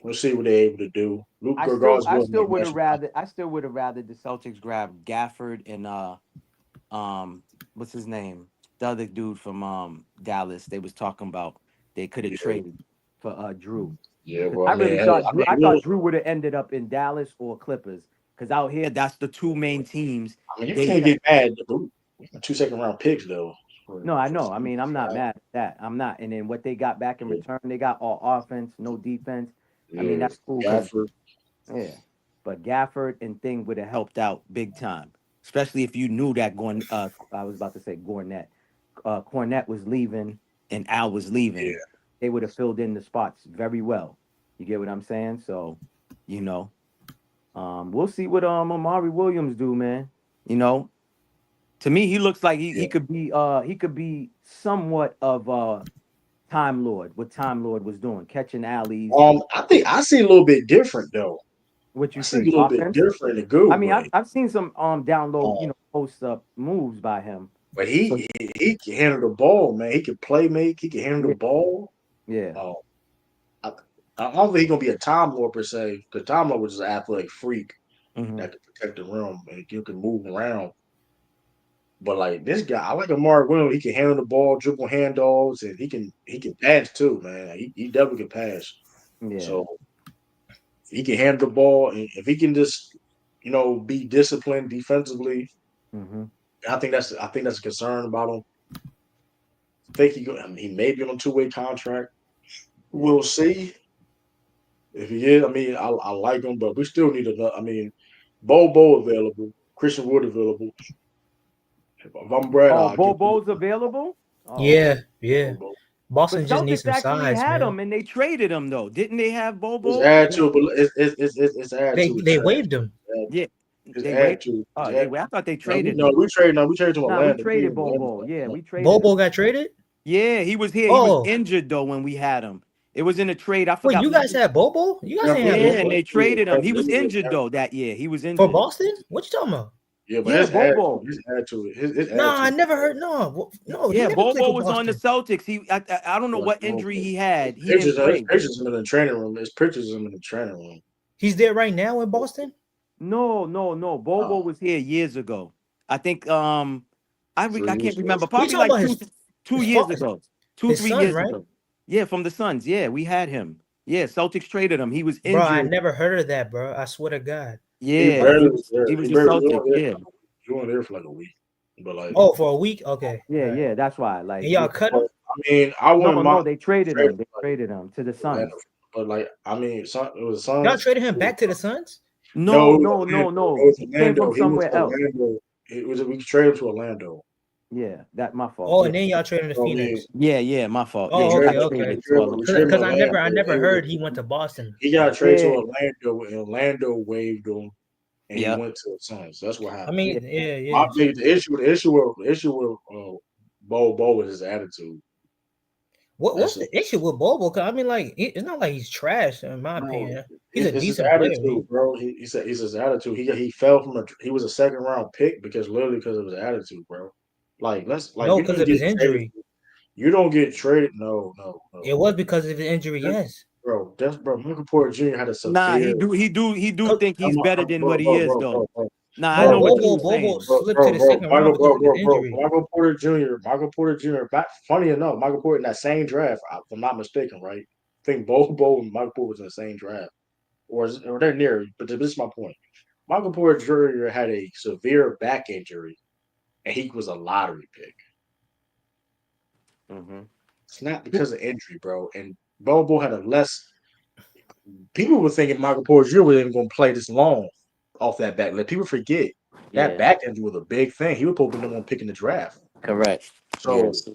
We'll see what they're able to do. Luke Garza I will still make would have national. rather the Celtics grab Gafford and what's his name? The other dude from Dallas. They was talking about they could have Yeah, traded for Drew. yeah. 'Cause Well, I I mean, really hey, thought I thought Drew would have ended up in Dallas or Clippers. Because out here, that's the two main teams. you They can't get mad. 2 second round picks though. No, I know. I mean, I'm not mad at that. I'm not. And then what they got back in return, they got all offense, no defense. I mean, Yeah, that's cool because Gafford. yeah. But Gafford and Thing would have helped out big time, especially if you knew that I was about to say Gornett. Cornette was leaving and Al was Yeah. leaving. They would have filled in the spots very well. You get what I'm saying? So, you know, we'll see what Amari Williams do, man. You know, to me, he looks like he could be somewhat of Time Lord. What Time Lord was doing, catching alleys. I think I see a little bit different though. What I you see a see, little bit offense? different in a good I mean, way. I've seen some down low, Um, post up moves by him. but So he can handle the ball, man. He can play make. He can handle yeah, the ball. yeah, Um, I, I don't think he's gonna be a Time Lord per se, because Time Lord was just an athletic freak hmm that can protect the rim and you can move around. But like this guy, I like Amari Williams. He can handle the ball, dribble handoffs, and he can pass too, man. He definitely can pass. yeah. So he can handle the ball, and if he can just be disciplined defensively, hmm I think that's a concern about him. I think he may be on a 2-way contract. Yeah. We'll see if he is. I mean, I like him, but we still need another. I mean, Bobo available, Christian Wood available. If I'm Brad, Oh, I'll give him Bobo's available. Oh, okay. Yeah, yeah. Bobo. But Boston just needs Celtics some actually size, had man. him, and they traded him though, didn't they? Have It's Bobo? attitude, but it's attitude. It's They trash. waived him. Yeah, His they wait. attitude. Oh, I thought they No, traded him. we traded to Nah, we Orlando. We traded traded Orlando. Bobo. Yeah, we traded him. Bobo got traded. Yeah, he was here. He was Oh, injured though when we had him. It was in a trade. I wait, forgot. you guys had Bobo? You guys ain't Denver, have Yeah, and Bobo they traded him. He was injured though that year. He was for injured. Boston? What you talking about? Yeah, but Yeah, Bobo. his attitude, his No, I attitude. never heard. No, he Yeah, never played Bobo for was on the Boston. Celtics. I don't know what injury he had. He didn't There's play. pictures of him in the training room. There's pictures of him in the training room. He's there right now in Boston. No. Bobo Oh, was here years ago. I think I 3 can't years ago. remember. We Probably talking like about two his years fa- ago. his 3 son, years right? ago. Yeah, from the Suns. Yeah, we had him. Yeah, Celtics traded him. He was Bro, I injured. never heard of that, bro. I swear to God. He Yeah, barely was there. he was He a barely was Celtic. only there. Yeah. He was only there for like a week. But like, Oh, for a week? Okay. All right. Yeah, that's why. And Like, y'all cut him? I mean, I wouldn't no, mind they traded trading him. They like traded him to the Orlando, Suns. but like, I mean, it was Y'all Suns. traded him back to the Suns? No, No, it was no, no, Orlando. It no. was He came from Orlando. He went somewhere to else. Orlando. We traded him to Orlando. Yeah, that my fault. Oh, Yeah, and then y'all traded him to So, I mean, Phoenix. Yeah, my fault. Yeah, we Oh, he traded got okay, him. okay. traded to We Orlando. traded him to Because Orlando. I never It was, heard he went to Boston. he got traded to Yeah, Orlando, and Orlando waived him, and he yeah, went to the Suns. That's what I happened. yeah. mean, yeah. My big the issue with Bo is his attitude. What's That's it. the issue with Bobo? Cause I mean, like, it's not like he's trash in my Bro, opinion. He's a it's his decent player. attitude, bro. He said it's his attitude. He fell from he was a second round pick because of his attitude, bro. Like No, you because don't of his get traded. injury. You don't get traded. No. It was because of his injury. Yes. Bro. Michael Porter Jr. had a Nah, severe. he do Cause, think he's better than what he is though. Nah, I no, know what Bro. you were Bobo saying. slipped to the second round because of his injury. Michael Porter Jr. Funny enough, Michael Porter in that same draft, if I'm not mistaken, right? I think Bo and Michael Porter was in the same draft, or they're near. But this is my point. Michael Porter Jr. had a severe back injury, and he was a lottery pick. Mm-hmm. It's not because of injury, bro. And Bobo had a less. People were thinking Michael Porter Jr. wasn't going to play this long off that back. Let people forget that Yeah, back injury was a big thing. He was probably the one picking the draft. correct. So, Yes.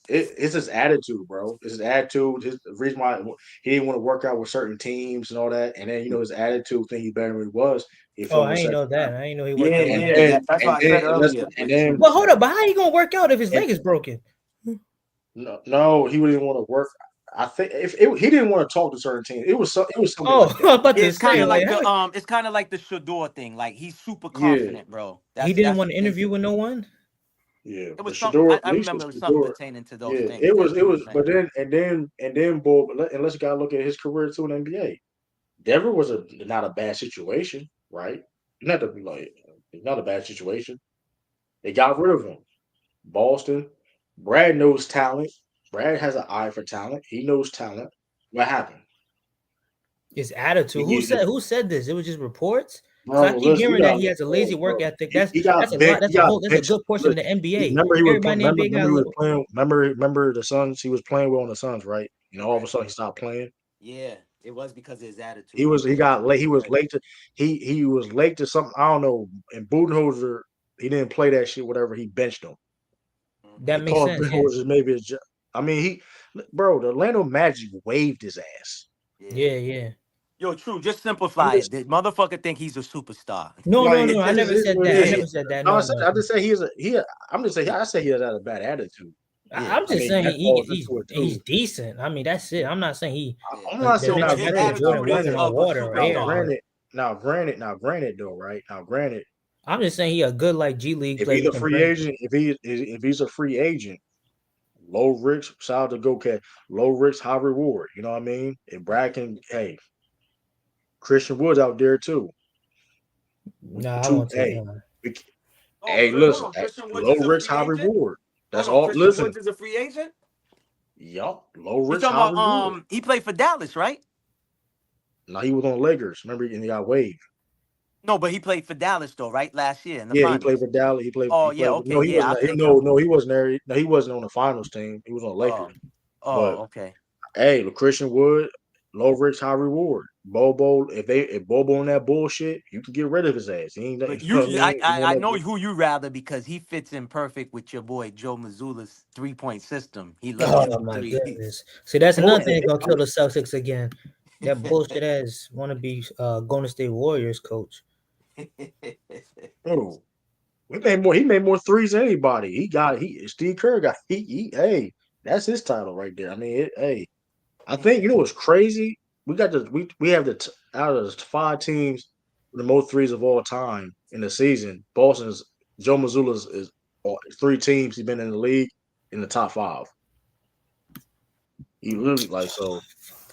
it's his attitude, bro. It's his attitude. The reason why he didn't want to work out with certain teams and all that. And then his attitude thing he better than he was. He Oh, fell in I the ain't second know that. round. I ain't know he worked Yeah, out like And that. then that's why I and then said earlier. and then But hold up, but how he gonna work out if his and, leg is broken? no, he wouldn't want to work. I think he didn't want to talk to certain teams. It was something Oh, like that. I'm about Yeah, to it's kind say, of like, like how it's kind of like the Shador thing. Like he's super Yeah. confident, bro. he That's didn't the want to thing. interview with no one? Yeah, It but was something. Shador, I at least remember with it was something Shador, pertaining to those yeah, things that it you were was, saying. but then, boy, and let's gotta look at his career too in the NBA. Denver was not a bad situation, right? Not to be like, not a bad situation. They got rid of him. Boston, Brad knows talent. Brad has an eye for talent. He knows talent. What happened? His attitude. Who said this? It was just reports. Because I Bro, keep listen, hearing that he has a lazy work bro. ethic. He That's got a lot. benched. He got That's a benched. good portion of the NBA. Remember he was Everybody in the NBA remember got he a was little. playing. Remember the Suns. He was playing well on the Suns, right? All of a sudden he stopped playing. Yeah, it was because of his attitude. He got late. He was late to he was late to something. I don't know. And Budenholzer, he didn't play that shit. Whatever, he benched him. That He makes called sense. Yeah. Budenholzer maybe his job. I mean, bro, the Orlando Magic waved his ass. Yeah. Yo, true. Just simplify it. The motherfucker think he's a superstar. No. Like I never it's said what that. I it never is. said that. No, No. I just say I'm just saying I say he has a bad attitude. I'm I just mean saying that falls into it he's too. decent. I mean, that's it. I'm not saying I'm not the saying next now. His Michael Granted, Jordan attitude is walking on of a water or air. superstar. granted though, right? Now, granted, I'm just saying he a good like G League if player he's who a can free bring. agent, if he's a free agent, low risk, shout out to Go Cat, low risk, high reward. You know what I mean? If Brad can, hey, Christian Wood's out there too. Nah, I won't take him. We, Oh, hey, listen, hold on. Christian Woods low is a risk, free high agent? reward. That's Hold on. all. Christian Listen, Woods is a free agent? yup, low You risk, talking high about reward. he played for Dallas, right? Now he was on Lakers. Remember, and he got waived. No, but he played for Dallas though, right? Last year in the Yeah, he played finals. for Dallas. He played. Oh He yeah, played. okay, No, he yeah, wasn't. I'll take him. No, he wasn't there. No, he wasn't on the finals team. He was on Lakers. But Okay. hey, Christian Wood, low risk, high reward. Bobo, if Bobo on that bullshit, you can get rid of his ass. He ain't. But You know what I mean? I know who you rather because he fits in perfect with your boy Joe Mazzulla's 3-point system. He loves Oh shooting my threes. goodness! See, that's another Bobo, thing gonna kill the Celtics again. That bullshit ass want to be Golden State Warriors coach. bro, he made more threes than anybody. Steve Kerr got hey, that's his title right there. I mean, hey, I think you know what's crazy? We have out of the 5 teams the most threes of all time in the season. Boston's Joe Mazzulla's is 3 teams he's been in the league in the top 5. He literally like so.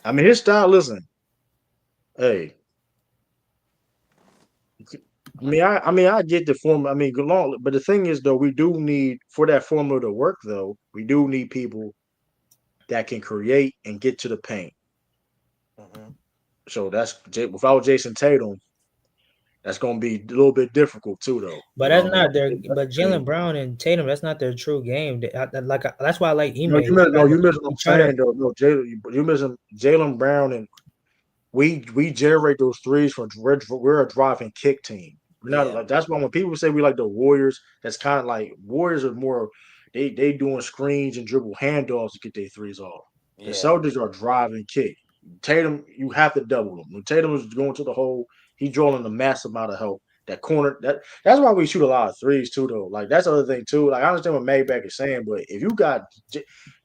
I mean, his style. Listen, hey, I mean, I get the formula. I mean, but the thing is, though, we do need for that formula to work. Though, we do need people that can create and get to the paint. So that's without Jason Tatum, that's going to be a little bit difficult too, though. But You know that's what I not their. mean? But Jalen Brown and Tatum, that's not their true game. That's why I like Ime. No, you missed what I'm saying though. No, you missing Jalen Brown, and we generate those threes from we're a drive and kick team. We're not like that's why when people say we like the Warriors, that's kind of like Warriors are more they doing screens and dribble handoffs to get their threes off. The Celtics are drive and kick. Tatum, you have to double him. When Tatum is going to the hole, he's drawing a massive amount of help. That corner, that's why we shoot a lot of threes too, though. Like that's the other thing too. Like I understand what Mayback is saying, but if you got,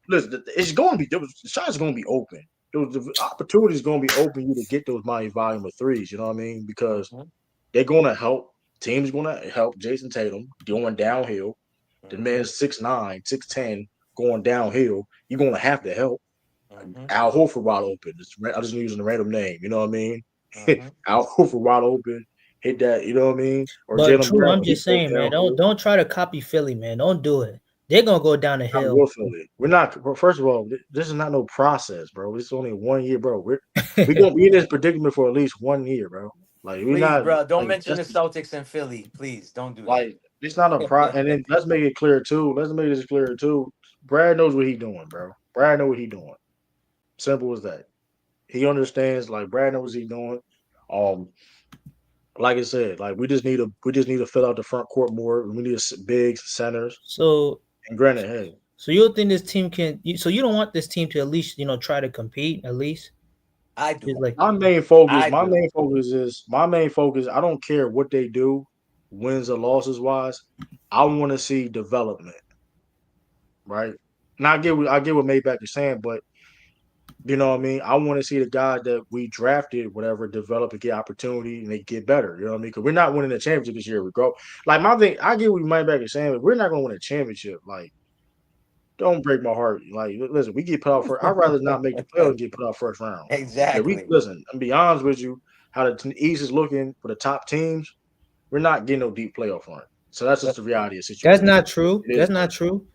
listen, it's going to be the shots are going to be open. The opportunity is going to be open you to get those volume of threes. You know what I mean? Because they're going to help. Teams going to help Jason Tatum going downhill. The man's 6'9", 6'10", going downhill. You're going to have to help. Al Horford wide open. I'm just using a random name. You know what I mean? Al Horford wide open. Hit that. You know what I mean? Or But Jalen true, Brown. I'm just saying, man. Don't try to copy Philly, man. Don't do it. They're gonna go down the hill. We're not. First of all, this is not no process, bro. It's only 1 year, bro. We're gonna be in this predicament for at least 1 year, bro. Like we're Please, not. bro, don't Like, mention the Celtics and Philly. Please don't do that. like it's not a pro. And then let's make it clear too. Let's make this clear too. Brad knows what he's doing, bro. Brad knows what he's doing. Simple as that. He understands. Like Brad knows what he's doing. Like I said, like we just need to fill out the front court more. We need big centers. So and granted, hey. So you don't think this team can? So you don't want this team to at least try to compete at least? I do. Like my main focus. I don't care what they do, wins or losses wise. I want to see development, right? And I get what Maybach is saying, but You know what I mean? I want to see the guys that we drafted, whatever, develop and get opportunity and they get better. You know what I mean? Because we're not winning the championship this year. We go like my thing. I get what Mike back is saying, but we're not going to win a championship. Like, don't break my heart. Like, listen, we get put out first. I'd rather not make the playoffs and get put out first round. If we Exactly. listen, I'm be honest with you, how the East is looking for the top teams, we're not getting no deep playoff run. So that's just the reality of the That's situation. not true. It is, That's not true.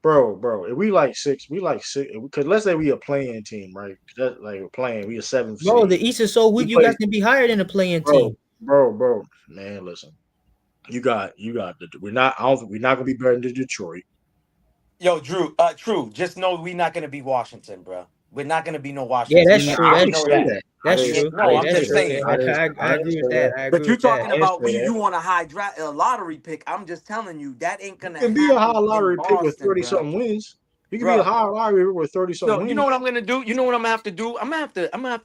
bro. If we like six, because let's say we a playing team, right? That, like we're playing, we a 7th Bro, seed. the East is so weak. We You guys play, can be higher than a playing bro, team. bro. Man, listen, you got. We're not. I don't think we're not gonna be better than Detroit. Yo, Drew, true. Just know we're not gonna be Washington, bro. We're not gonna be no Yeah, Washington. that's You true. I already didn't That's know say true. that. that. That's true. No, I'm That's just true. saying. I didn't I say agree with that. that. I But agree you with that. talking I didn't about say that. you want a high draft, a lottery pick. I'm just telling you that ain't You gonna can be a high happen in lottery pick with Boston, 30 bro. something wins. You can be a Bro, high lottery pick with 30 something so you know wins. what I'm gonna do? You know what I'm gonna have to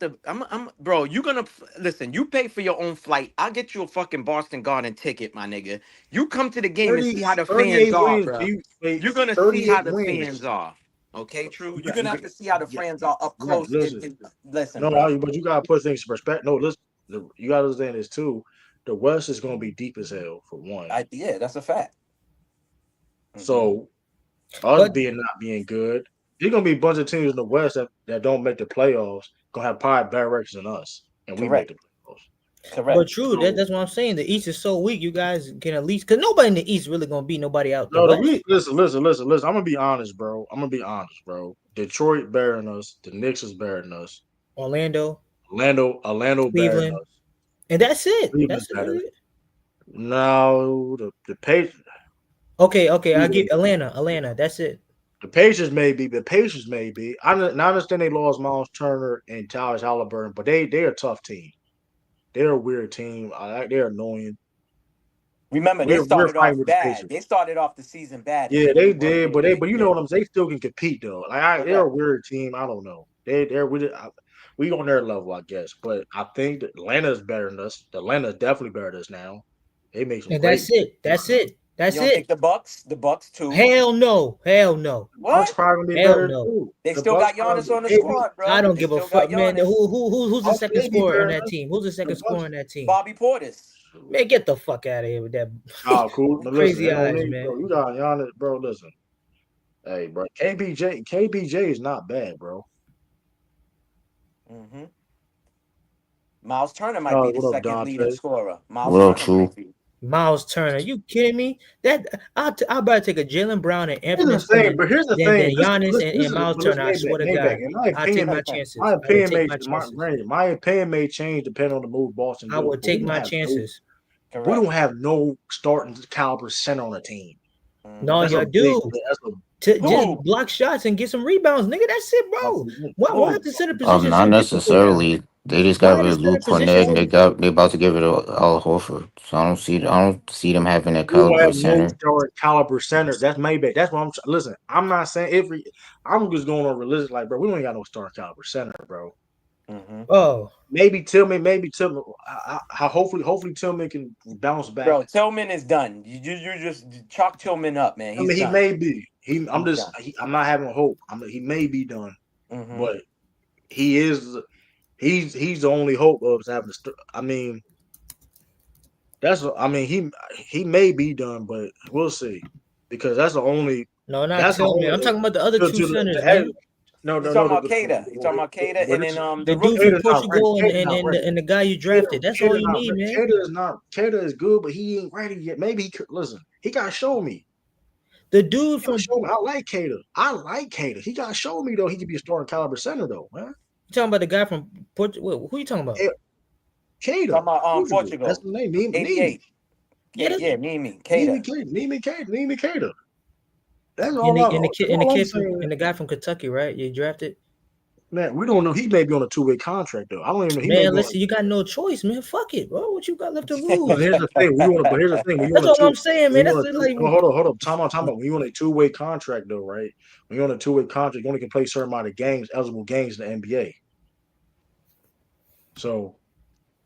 do? Bro, you gonna listen, you pay for your own flight. I'll get you a fucking Boston Garden ticket, my nigga. You come to the game and 30, see how the fans 38 are, wins. bro. You wait, You're gonna see how 38 the wins. fans are. Okay, true. You You're got, gonna have to see how the yeah, fans are up right. close. Listen, Listen, no, bro. but you gotta put things in perspective. No, listen, you gotta understand this too. The West is gonna be deep as hell for one. Yeah, that's a fact. So us But not being good, there's gonna be a bunch of teams in the West that don't make the playoffs, gonna have probably better records than us, and we make Correct. the playoffs. Correct. true. So That's what I'm saying. The East is so weak. You guys can at least because nobody in the East really gonna beat nobody out the no, West. listen. I'm gonna be honest, bro. Detroit better than us. The Knicks is better than us. Orlando, Orlando better than Cleveland, us. and that's it. Cleveland That's it. better. No, the Patriots. Okay. I'll give Atlanta. That's it. The Pacers may be. The Pacers may be. I understand they lost Miles Turner and Tyrese Halliburton, but they're a tough team. They're a weird team. They're annoying. Remember, they We're started fighting off with the bad. Pacers. They started off the season bad, and Yeah, then they they worked did, their way. but you know what I'm saying. They still can compete though. They're a Correct. weird team. I don't know. We on their level, I guess. But I think that Atlanta is better than us. Atlanta is definitely better than us now. They make some And great. that's it. That's it. You That's don't think it. the Bucks? The Bucks too. Hell no. Hell no. Bucks What? probably be Hell better no. too. They The still Bucks got Giannis probably on the maybe. squad, I bro. don't They give a still got fuck, man. Giannis. Who's the Bucks second may be scorer on better than that us. team? Who's the The second scorer Bucks. on that team? Bobby Portis. Man, get the fuck out of here with that Oh, cool. But listen, crazy it don't eyes, need, man. bro. You got Giannis, bro. Listen, hey, bro. KBJ is not bad, bro. Mm-hmm. Miles Turner might be Oh, the what up, second leading Dante? scorer. Miles What up, Turner True? might be. Miles Turner, you kidding me? I'll better take a Jalen Brown and Here's Anthony the thing, Simmons but here's the than thing. Giannis and Listen, Miles but Turner. listen, I swear to Maybach. God, In my I'll take opinion, my my chances. I will opinion take may my chances. my opinion may change depending on the move Boston I do. will But take my chances. we Correct. don't have no starting caliber center on the team. No, Mm-hmm. That's a you big. do. That's a To just Who? block shots and get some rebounds, nigga. That's it, bro. Why no. the center position Not so difficult now? necessarily. They just got Why rid the of center Luke position Cornett, and so? they about to give it Al Horford. So I don't see them having that We don't caliber have no center. starting caliber center. That's Maybach. That's what I'm. Listen, I'm not saying every. I'm just going on religious. Like, bro, we don't got no starting caliber center, bro. Mm-hmm. Oh, Maybe Tillman. Hopefully Tillman can bounce back. Bro, Tillman is done. You just chalk Tillman up, man. I He's mean, he done. may be. I'm He's just. done. I'm not having hope. He may be done, Mm-hmm. but he is. He's the only hope of us having to. I mean, that's. I mean, he may be done, but we'll see, because that's the only. no, not That's the Tillman. only. I'm talking about the other two centers, man. No, You no, talking no. about Cater? You talking about Cater But and then The the dude from rookie? Cater's not ready. Portugal Cater's not ready. and the guy you drafted. That's all you need, man. Cater is good, but he ain't ready yet. Maybe he could listen. He gotta show me. The dude He gotta from show me. I like Cater. He gotta show me though. He could be a starting caliber center though, man. you talking about the guy from Portugal? Who you talking about? Cater. Talking about That's Portugal. the name. Nimi. 88. Yeah, that's, Yeah, Nimi. Cater. Nimi Cater. That's and all. the kid and the I'm kid from saying. and the guy from Kentucky, right? You drafted. Man, we don't know. He may be on a 2-way contract though. I don't even know. He may Man, be on. listen, you got no choice, man. Fuck it, bro. What you got left to But lose? here's the thing. But here's the thing. When you That's on a all two, I'm saying, when man. you That's on a two, like, hold on. Time out. When you on a 2-way contract though, right? When you're on a 2-way contract, you only can play a certain amount of games, eligible games in the NBA. So,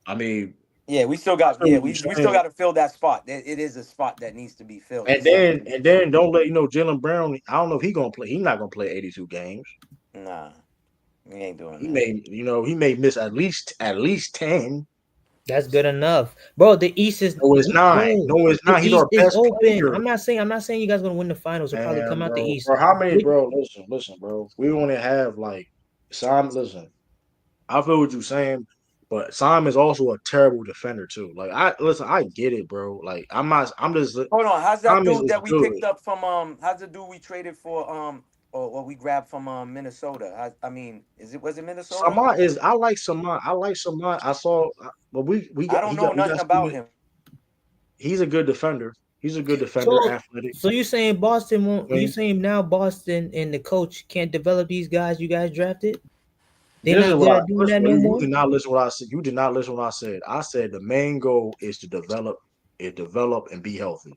I mean, Yeah, we still got. I feel Yeah, what we you're still got saying. to fill that spot. It is a spot that needs to be filled. And It's something then to be and filled. then don't let you know Jalen Brown. I don't know if he's gonna play. He's not gonna play 82 games. Nah. He ain't doing He that. may miss at least 10. That's good enough, bro. The East is No, it's not. bro. No, it's The not. He's East our is best open. player. I'm not saying you guys gonna win the finals or probably come Man, out the bro. East. Bro, how many, bro? Listen, bro. We only have like Simon. Listen, I feel what you're saying, but Simon is also a terrible defender too. Like I get it, bro. Like I'm not. I'm just. Hold on, how's that Simon dude is that we good. picked up from how's the dude we traded for or we grabbed from Minnesota? I mean, was it Minnesota? Saman is. I like Saman. I saw, but we I got don't know we got. nothing about him. He's a good defender. He's a good defender, So, athletic. so you saying Boston won't? I You mean, saying now Boston and the coach can't develop these guys you guys drafted? They're this is not what good I at doing first that of all, no you more. did not listen to what I said. You did not listen to what I said. I said the main goal is to develop and be healthy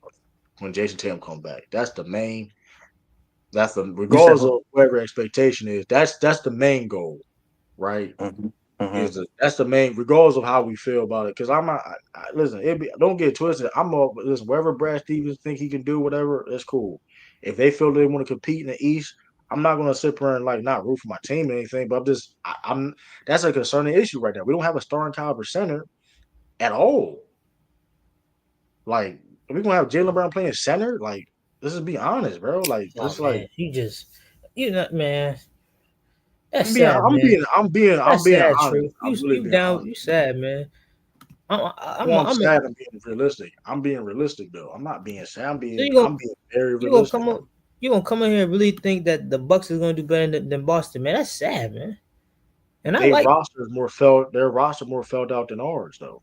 when Jason Tatum come back. That's the main. That's the You said regardless of whatever expectation is. That's the main goal, right? That's the main, regardless of how we feel about it. Because I'm not. Listen, don't get twisted. Listen. Wherever Brad Stevens think he can do whatever, that's cool. If they feel they want to compete in the East, I'm not going to sit there and like not root for my team or anything. But I'm. That's a concerning issue right now. We don't have a starting caliber center at all. Like we're gonna have Jaylen Brown playing center. Like let's just be honest, bro. Like Oh this, man, like you know, man. That's I'm being, sad, man. I'm That's being sad, honest. true. I'm really You being down? honest. You sad, man. Well, I'm sad. I'm being realistic. I'm being realistic though. I'm not being sad. So I'm being very you gonna realistic. come up you gonna come in here and really think that the Bucks is gonna do better than Boston, man? That's sad, man. And I Their like roster more filled out than ours though.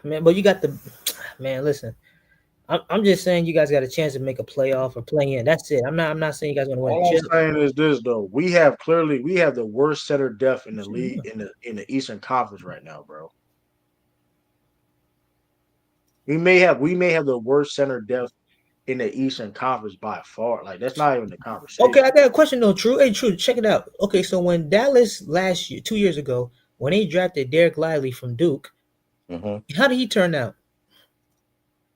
man, but you got the man. Listen, I'm just saying you guys got a chance to make a playoff or play in. That's it. I'm not saying you guys gonna win a All I'm chip. saying is this though. We have the worst center depth in the league in the Eastern Conference right now, bro. We may have the worst center depth in the Eastern Conference by far. Like that's not even the Okay, conversation. I got a question though. True, hey, true. Check it out. Okay, so when Dallas last year, 2 years ago, when they drafted Derek Lively from Duke, how did he turn out?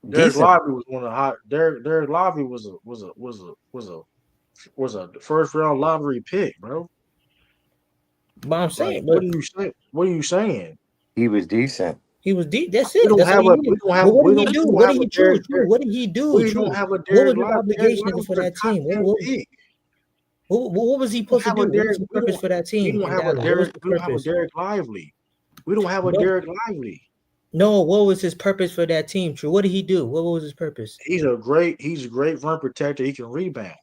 Derek Lively was one of the hot. Derek Lively was a first round lottery pick, bro. But I'm Like, saying, what but are you saying? What are you saying? He was decent. he was deep. That's We it. don't That's all have you a needed. But what did he do? we don't What did have a he true? Derek, True. What did he do? we don't True. have a What Derek was his Lively. Derek obligation Lively for was a that top team? 10 pick. What was he We don't supposed to have do? a What was Derek. his purpose for that We team don't in have a Dallas? What was Derek. his We don't have a purpose? Derek Lively. We don't have a No, Derek Lively. no. What was his purpose for that team? True. What did he do? What was his purpose? He's a great run protector. He can rebound.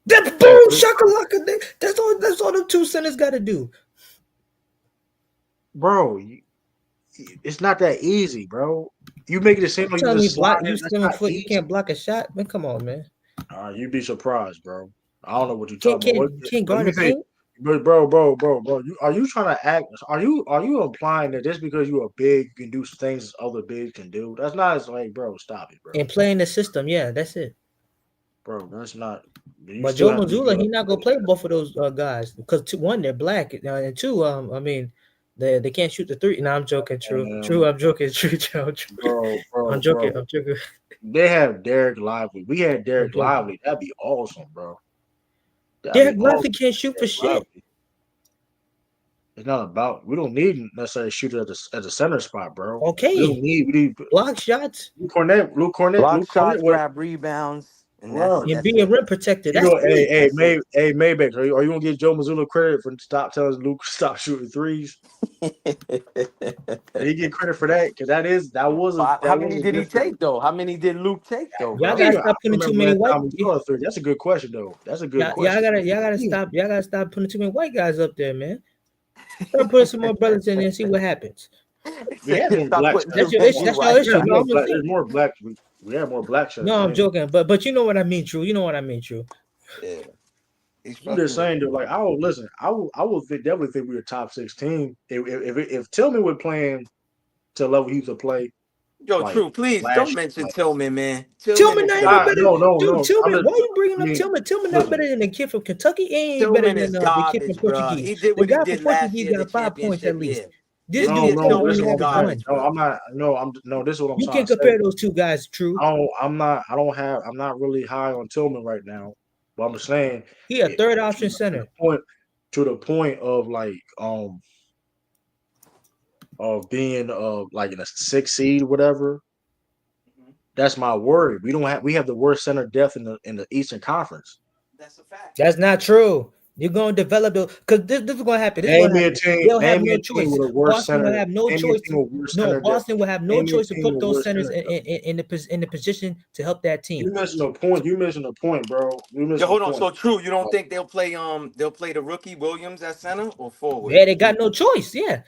That boom shakalaka. That's all the two centers got to do. Bro, it's not that easy, bro. You make it seem like you Telling me just slide block in. you That's 7 not foot, you easy. can't block a shot, man. Come on, man. You'd be surprised, bro. I don't know what you're Can't talking about. can't can't Let guard me a say, paint. but bro, are you trying to act? Are you implying that just because you are big, you can do things other bigs can do? That's not. It's like, bro, stop it, bro. And play in the system, yeah, that's it. Bro, that's not. You But still Joe have to be Mazzulla, good. he not gonna play both of those guys because one, they're black, and two, I mean, they can't shoot the three. No, I'm joking. True, I'm joking. True, Joe. I'm joking. Bro. I'm joking. They have Derek Lively. We had I'm Derek joking. Lively. That'd be awesome, bro. That'd be Derek Lively awesome. can't shoot for Derek shit. Lively. It's not about. We don't need necessarily shooter at the center spot, bro. Okay, We need block shots Luke Cornett. Block shots, grab rebounds, and Bro, and that's be a it. rim protector. you That's know, it. That's it. Maybeck, are you gonna give Joe Mazzulla credit for stop telling Luke stop shooting threes? Did he get credit for that? Because How many did he take though? How many did Luke take though, Y'all bro? gotta I stop putting too remember many last white. time we saw a three. That's a good question, though. That's a good Y'all question. y'all gotta stop putting too many white guys up there, man. Start putting some more brothers in there and see what happens. We had more Stop black putting centers. too That's your issue. many That's your white issue. No, I'm gonna There's say. more black. We have more black centers. No, I'm joking. But you know what I mean, True. You know what I mean, True. Yeah. He's I'm just fucking with saying you. though, like I would definitely think we were top 16 if Tillman were playing to the level he used to play Yo, like True, please don't last mention like Tillman, man. Tillman Tillman is not even garbage. better. Dude, no. Tillman, why you bringing I up mean, Tillman? Tillman not listen, better than the kid from Kentucky. He ain't better Tillman than is the kid from garbage, bro. Portuguese. He did The what he guy from did last Portuguese year in the got 5 points at championship least. year. This This dude kid Tillman this is only Tillman is what averaged I'm saying. one. garbage, bro. This is what I'm You trying can't to say. compare those two guys, True. I'm not really high on Tillman right now, but I'm saying He a third option to center. the to the point of of being like in a 6 seed, whatever. That's my worry. We have the worst center depth in the Eastern Conference. That's a fact. That's not true. You're going to develop because this is going to happen. Name me a team. They'll have Name me no a team choice. with a worse Boston will center. have no Name me a choice. team with worse No, center depth. Boston will have no Name me a choice to team put with those worse centers center depth. in the position to help that team. You missing a point. You missing a point, bro. You missing Yo, hold a on. point. So true. You don't think they'll play the rookie Williams at center or forward? Yeah, they got no choice. Yeah.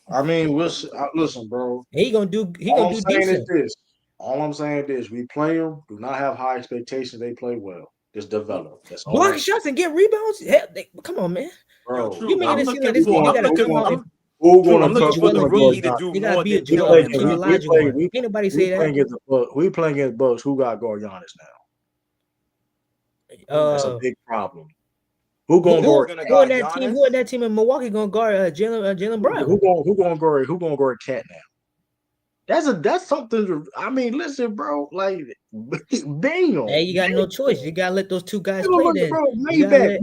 I mean, listen, bro. He gonna do Saying decent. is this. All I'm saying is we play them. Do not have high expectations. They play well. Just develop. That's all. Block shots and get rebounds. Hell, come on, man. Bro, Yo, true. You making I'm it seem looking like this for. nigga I'm gotta looking come for. out. I'm looking for the rookie to do They gotta more be a than Joel Jordan. Embiid or Elijah Moore. Ain't nobody say that. We playing against Bucks. Who got guard Giannis now? That's a big problem. Who gonna guard? Who in that team in Milwaukee gonna guard Jaylen Brown? Who gonna guard Cat now? That's something. I mean, listen, bro. Like, damn. Hey, you got no choice. You gotta let those two guys play. Then bro, Maybach.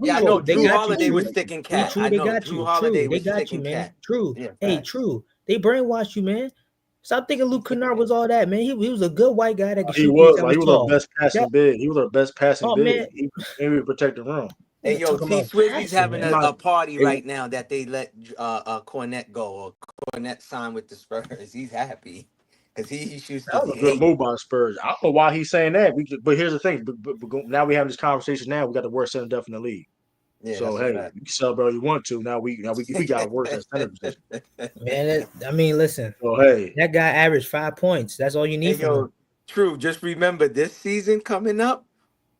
Yeah, I know. Drew Holiday was sticking Cat. True, I they know. got Drew you. Holiday True, they was got you, sticking man. Cat. True. Yeah, hey, true. They brainwashed you, man. Stop thinking Luke Kennard was all that, man. He was a good white guy that could shoot. He was our best passing big. He was our best passing big. Man. He would protect the room. Hey, yo, T Swizzy's having a party right now that they let Cornette go, or Cornette sign with the Spurs. He's happy because he shoots. That was a good move by the Spurs. I don't know why he's saying that. But here's the thing. But now we have this conversation. Now we got the worst center depth in the league. Yeah, so hey, you can celebrate all you want to. Now we got a worse center position. Man, I mean, listen. So hey, that guy averaged 5 points. That's all you need from him. True. Just remember this season coming up.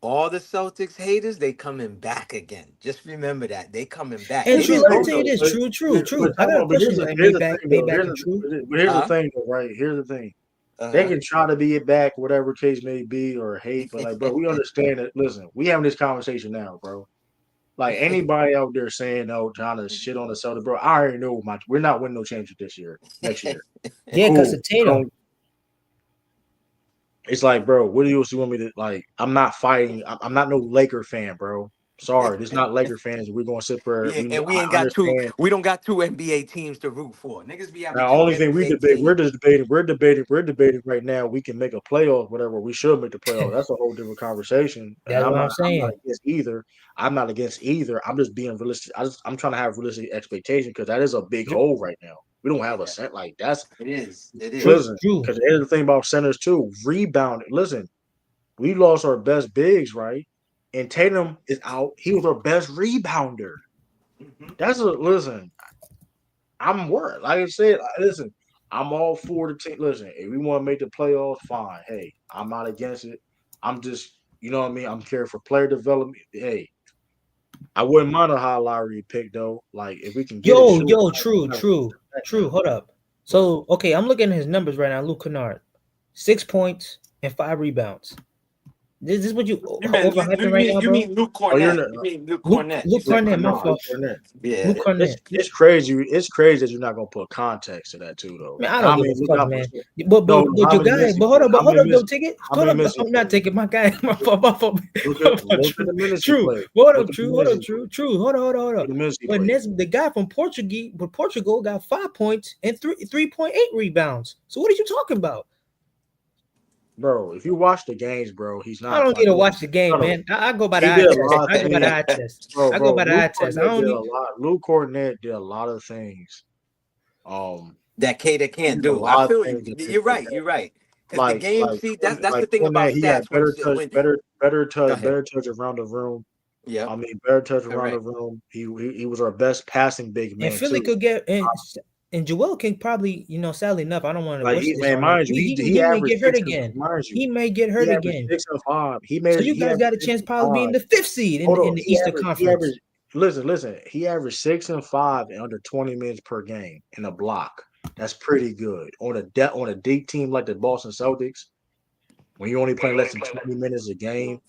All the Celtics haters, they coming back again. Just remember that. They coming back. And true, let me tell you this. True. I got a question. Here's the thing, though, right? Here's the thing. They can try to be it back, whatever case may be, or hate, but like, bro, we understand that. Listen, we having this conversation now, bro. Like anybody out there saying, "Oh, trying to shit on the Celtics," bro, I already know we're not winning no championship next year. Yeah, because of Tatum. It's like, bro, what do you want me to like? I'm not fighting. I'm not no Laker fan, bro. Sorry, this is not Laker fans. We're gonna sit there. We ain't got two. We don't got two NBA teams to root for. Niggas be having. The only thing we're debating right now. We can make a playoff, whatever. We should make the playoff. That's a whole different conversation. That's what I'm saying. I'm not against either. I'm just being realistic. I'm trying to have realistic expectations because that is a big hole right now. We don't have a center like that's. It is. Listen, because there's the thing about centers too. Rebounding. Listen, we lost our best bigs, right? And Tatum is out. He was our best rebounder. Listen. I'm worried. Like I said, listen. I'm all for the team. Listen, if we want to make the playoffs, fine. Hey, I'm not against it. I'm just, you know what I mean. I'm caring for player development. Hey, I wouldn't mind a high lottery pick though. Like if we can get true. Hold up. So okay, I'm looking at his numbers right now. Luke Kennard, 6 points and 5 rebounds. This is what you overhyping right now, bro? You mean Luke Cornette? You mean Luke Cornette? Luke Cornette, my fault. Yeah, Luke Cornette. It's crazy. It's crazy that you're not gonna put context to that too, though. Man, I don't give a fuck, man. But your guy, hold up, though, ticket. Hold up, I'm not taking my guy. My fault. True. Hold up. Hold on. But the guy from Portugal got 5 points and 3.8 rebounds. So what are you talking about? Bro, if you watch the games, bro, he's not. I don't get to watch the game, man. I go by the eye test. I go by the eye test. Luke Cornette did a lot of things. That Kata can't do. I feel you. You're right. Because the game, that's the thing about stats. Better touch around the room. Yeah, I mean, better touch around the room. He was our best passing big man. And Philly could get and Joel can probably, sadly enough, I don't want to wish this on him. He may get hurt again. He may get hurt again. 6 and 5. So you guys got a chance probably being the 5th seed in the Eastern Conference. Listen. He averaged 6 and 5 and under 20 minutes per game in a block. That's pretty good on a deep team like the Boston Celtics. When you only play less than 20 minutes a game,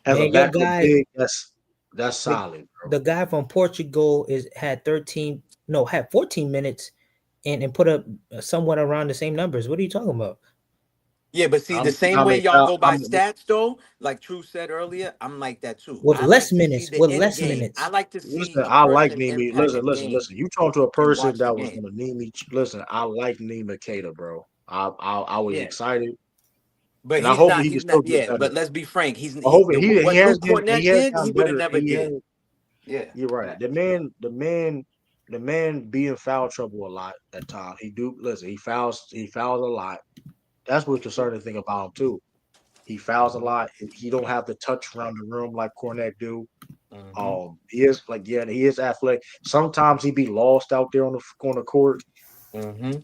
as a backup big, that's solid. Bro. The guy from Portugal had 14 minutes and put up somewhat around the same numbers. What are you talking about? Yeah, but see, the same way y'all go by stats, though, like True said earlier, I'm like that too. With I less like to minutes, see the with end less game. minutes. I like to see Listen, a I like person Nimi. impact the Listen. game You talk to a and person watch the that was game. going to Nimi. Listen, I like Nima Keita, bro. I was Yeah, excited, but and I hope he can he's still not. get Yeah, better. but let's be frank. I hope he What has Luke been Cornett did, he gotten would have better. never did. Yeah, You're right. facts. The man be in foul trouble a lot at times. He fouls a lot. That's what's concerning thing about him too. He fouls a lot. He don't have the touch around the room like Cornette do. He is athletic. Sometimes he be lost out there on the court. You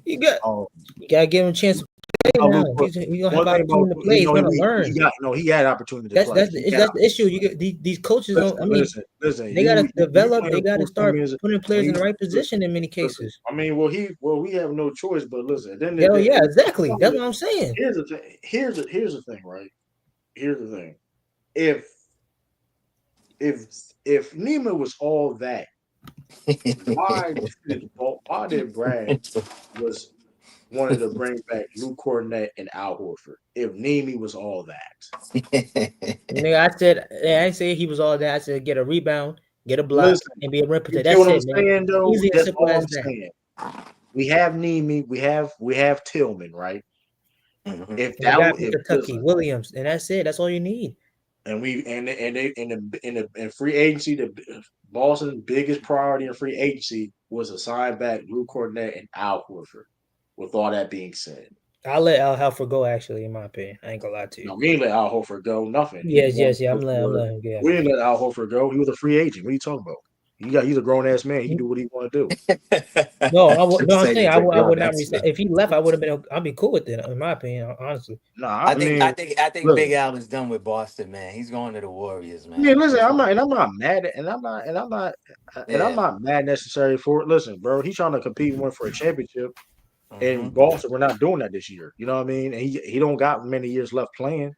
gotta give him a chance to play now. He's gonna have opportunity to play. He's gonna learn. He had opportunity to play. That's the issue. You get these coaches don't. I mean, listen. they gotta develop. Playing They gotta sports, I start mean, putting players in the right position in many cases. I mean, we have no choice. But listen, then Yeah, exactly. That's what I'm saying. Here's the thing. Here's the thing, right? Here's the thing. If Neiman was all that, why did Brad was wanted to bring back Luke Cornett and Al Horford if Neiman was all that? Nigga, I said he was all that. I said get a rebound, get a block, and be a rim protector. You That's what I'm it, man. saying, though? Easy and That's simple all as I'm that. saying. We have Neiman, we have Tillman, right? If You got Kentucky Williams, and that's it. That's all you need. And we in free agency, the Boston's biggest priority in free agency was to sign back Luke Cornett and Al Horford. With all that being said, I'll let Al Horford go. Actually, in my opinion, I ain't gonna lie to you. No, we ain't let Al Horford go. Nothing. Yes. I'm letting him go. We didn't let Al Horford go. He was a free agent. What are you talking about? He's a grown ass man. He can do what he want to do. I'm saying I would not resign. If he left, I would have been. I'd be cool with it. In my opinion, honestly. I think Big Al is done with Boston, man. He's going to the Warriors, man. Yeah, listen, I'm not mad necessarily for it. Listen, bro, he's trying to compete and win for a championship. And Boston, we're not doing that this year. You know what I mean? And he don't got many years left playing.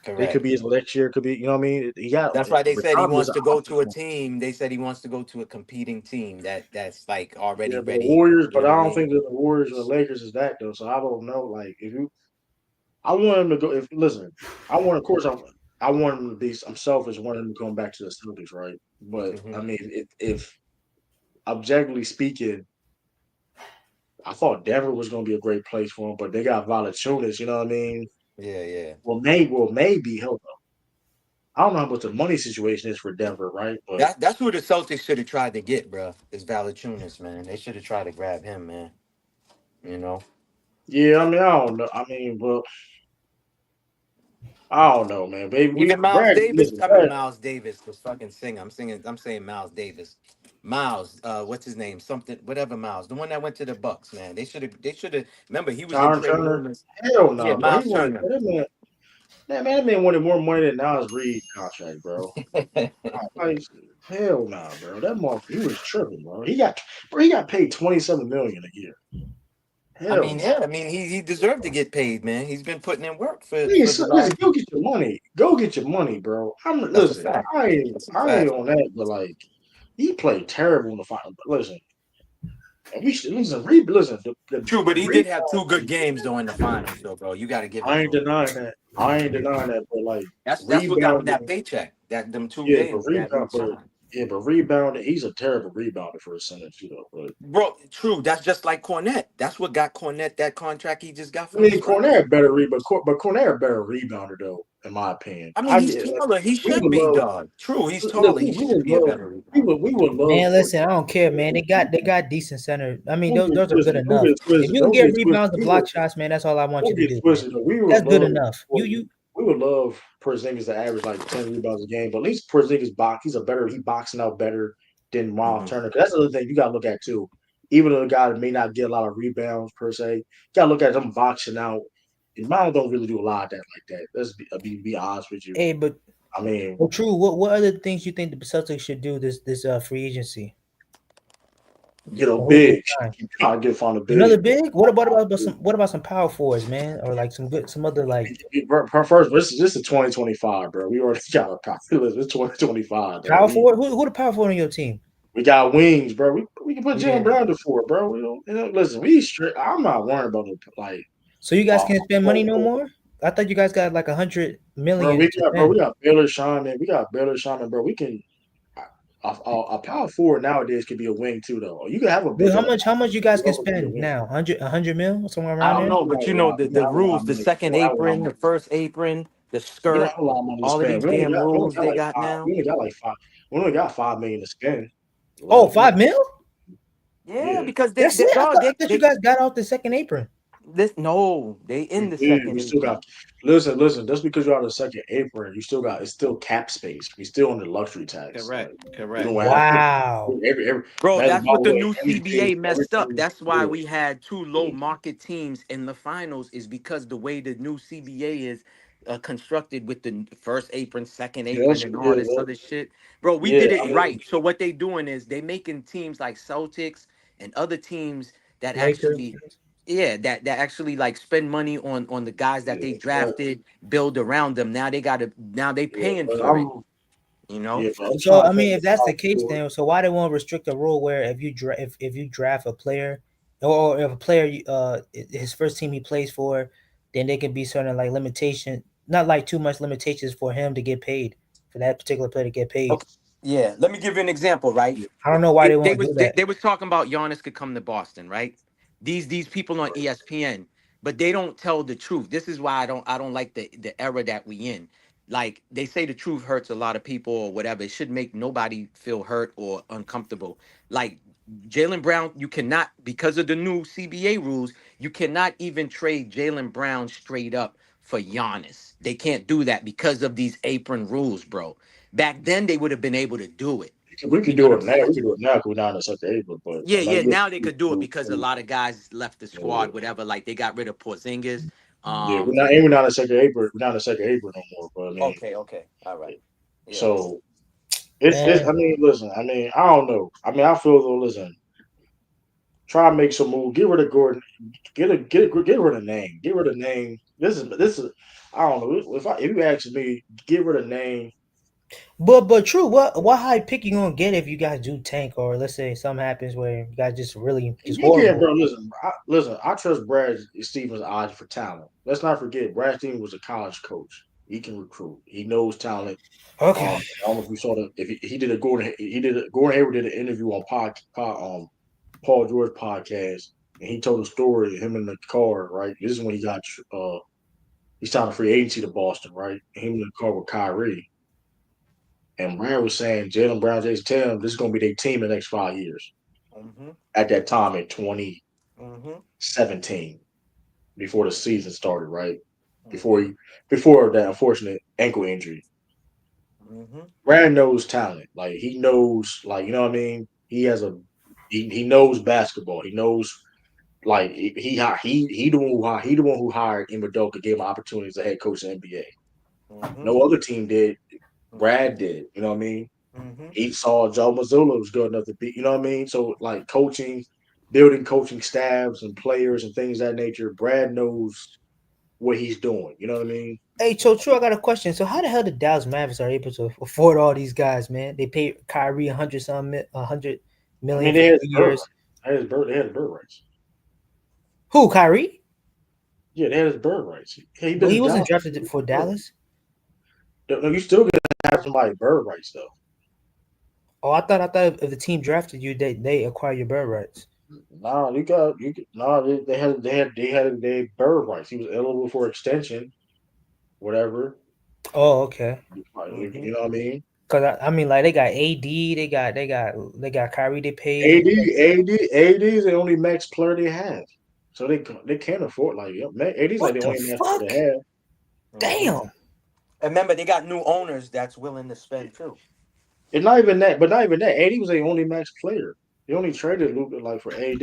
Correct. It could be his next year. Could be, you know what I mean? That's why they said he wants to go to a team. They said he wants to go to a competing team that's like already ready. The Warriors, but I don't think that the Warriors and the Lakers is that though. So I don't know. Like I want him to go. I want him to be. I'm selfish. I want him to come back to the Celtics, right? But I mean, if objectively speaking, I thought Denver was going to be a great place for him, but they got Valanciunas. You know what I mean? Yeah. Well, maybe help him. I don't know what the money situation is for Denver, right? But that's who the Celtics should have tried to get, bro. Is Valanciunas, man. They should have tried to grab him, man. You know? Yeah, I mean, I don't know. I mean, but I don't know, man. Baby, Even Miles Davis. Miles Davis was fucking singing. I'm saying Miles Davis. Miles, what's his name? Something, whatever. Miles, the one that went to the Bucks, man. They should have. Remember, he was in trade rumors. Hell no, yeah, bro. Miles Turner. That man wanted more money than Nas Reed contract, bro. Like, hell no, bro. That motherfucker, he was tripping, bro. He got paid $27 million a year. Hell I mean, he deserved to get paid, man. He's been putting in work for. Listen, go get your money. Go get your money, bro. I ain't on that, but like, he played terrible in the final. But listen. And we should listen. True, but he did have 2 good games though in the finals, though, bro. You got to give. I ain't denying that. But like, that's what got him that paycheck. Them 2 games. But rebounding, he's a terrible rebounder for a center too, though. But bro, true. That's just like Cornette. That's what got Cornette that contract he just got. I mean, Cornette better but Cornette a better rebounder though, in my opinion. I mean, he's taller. He should be, dog. True, he's taller. He should be a better rebounder. We would love. Man, listen, I don't care, man. They got decent center. I mean, those are good enough. If you can get rebounds and block shots, man, that's all I want you to do. That's good enough. We would love Porzingis to average like 10 rebounds a game, but at least Porzingis he's boxing out better than Miles Turner. That's the other thing you gotta look at too. Even though the guy may not get a lot of rebounds per se, you gotta look at them boxing out. And Miles don't really do a lot of that like that. Let's be honest with you. Hey, but I mean, well, true. What other things you think the Celtics should do this free agency? Get a big. Try to get on a big. Another big? What about some power forwards, man, or like some other like. First, this is 2025, bro. We already got a power. It's 2025. Power forward? Who the power forward on your team? We got wings, bro. We can put Jalen Brown to 4, bro. We don't listen. I'm not worrying about it. Like, so you guys can't spend money no more. I thought you guys got like 100 Bro, million to spend. we got Baylor Sean, we got Baylor Sean, bro. We can a power forward nowadays could be a wing too, though. You can have a Dude, big old how much you guys can be a spend wing. now? 100 mil, somewhere I around don't there. know, but you know the We can have a lot rules, of the money. second We can have a lot of apron, the money. first apron, the We can skirt, have a lot of money to all of spend. these damn We only rules got they like got five. We now. only got like five. We only got 5 million to spend. Oh, Like, come 5 on. mil? Yeah, Yeah. because That's it. dog, I thought you guys got off the second apron. this no, they in We the did. second We still apron. got. Listen. Just because you're on the second apron, you still got. It's still cap space. We still on the luxury tax. Correct, Like we correct. don't have Wow. every Bro, Magic that's what the Ball, new everything. CBA messed up. Everything. That's why Yeah. we had two low Yeah. market teams in the finals, is because the way the new CBA is constructed with the first apron, second apron, and all this other shit. Bro, we Yeah. did it I mean, right. So what they doing is they making teams like Celtics and other teams that Lakers. actually, yeah, that actually like spend money on the guys that they but, drafted, build around them. Now they yeah, paying but for it, you know? I'm So trying to I think. mean, if that's the case, then so why they want to restrict a rule where if you draft a player, or if a player his first team he plays for, then there can be certain like limitation, not like too much limitations for him to get paid, for that particular player to get paid. Okay. Yeah, let me give you an example, right? I don't know why they want to do that. They was talking about Giannis could come to Boston, right? These people on ESPN, but they don't tell the truth. This is why I don't like the era that we in. Like they say the truth hurts a lot of people or whatever. It should make nobody feel hurt or uncomfortable. Like Jalen Brown, you cannot, because of the new CBA rules, you cannot even trade Jalen Brown straight up for Giannis. They can't do that because of these apron rules, bro. Back then they would have been able to do it. We You could know what do I'm it now. We saying? could do it now because we're not in such a able. But Yeah, I know yeah. you. Now they could do it because a lot of guys left the squad, whatever. Like they got rid of Porzingis. Yeah, Um. we're not in second apron. We're not in second apron no more. But I mean, Okay. Okay. All right. Yeah. so it's. Man, I mean, listen. I mean, I don't know. I mean, I feel though. Listen, try and make some move. Get rid of Gordon. Get rid of name. Get rid of name. This is. I don't know. If you ask me, get rid of name. but true. What high pick you gonna get if you guys do tank, or let's say something happens where you guys just really just You can't, horrible? bro. Listen. I trust Brad Stevens' eyes for talent. Let's not forget, Brad Stevens was a college coach. He can recruit. He knows talent. Okay. I don't know if you saw that. If he did a Gordon, Gordon Hayward did an interview on Paul George podcast, and he told a story of him in the car. Right, this is when he got he signed a free agency to Boston. Right, him in the car with Kyrie, and Brad was saying Jalen Brown, Jason Tatum, this is going to be their team in the next 5 years. Mm-hmm. At that time in 2017, Mm-hmm. before the season started, right Mm-hmm. before that unfortunate ankle injury. Mm-hmm. Brad knows talent. Like he knows, like you know what I mean. He knows basketball. He knows like he the one who hired Imodoka, gave him opportunities as a head coach in the NBA. Mm-hmm. No other team did. Brad did. You know what I mean. Mm-hmm. He saw Joe Mazzulla was good enough to be. You know what I mean. So like coaching, building coaching staffs and players and things of that nature. Brad knows what he's doing. You know what I mean. Hey, so true. I got a question. So how the hell did Dallas Mavericks are able to afford all these guys, man? They paid Kyrie 100 I million mean, for they had 3 years. They had his bird rights. Who, Kyrie? Yeah, they had his bird rights. He But been he in wasn't Dallas. drafted for Dallas. No, you still gonna have somebody bird rights though. Oh, I thought if the team drafted you, they acquire your bird rights. Nah, they had their bird rights. He was eligible for extension, whatever. Oh, okay. Mm-hmm. You know what I mean? Cause I mean, like they got AD, they got Kyrie. They paid. AD is the only max player they have, so they can't afford like AD is like What the the only max player fuck? they have. Mm-hmm. Damn. And remember, they got new owners that's willing to spend too. It's not even that, but not even that. AD was the only max player. They only traded Luka like for AD,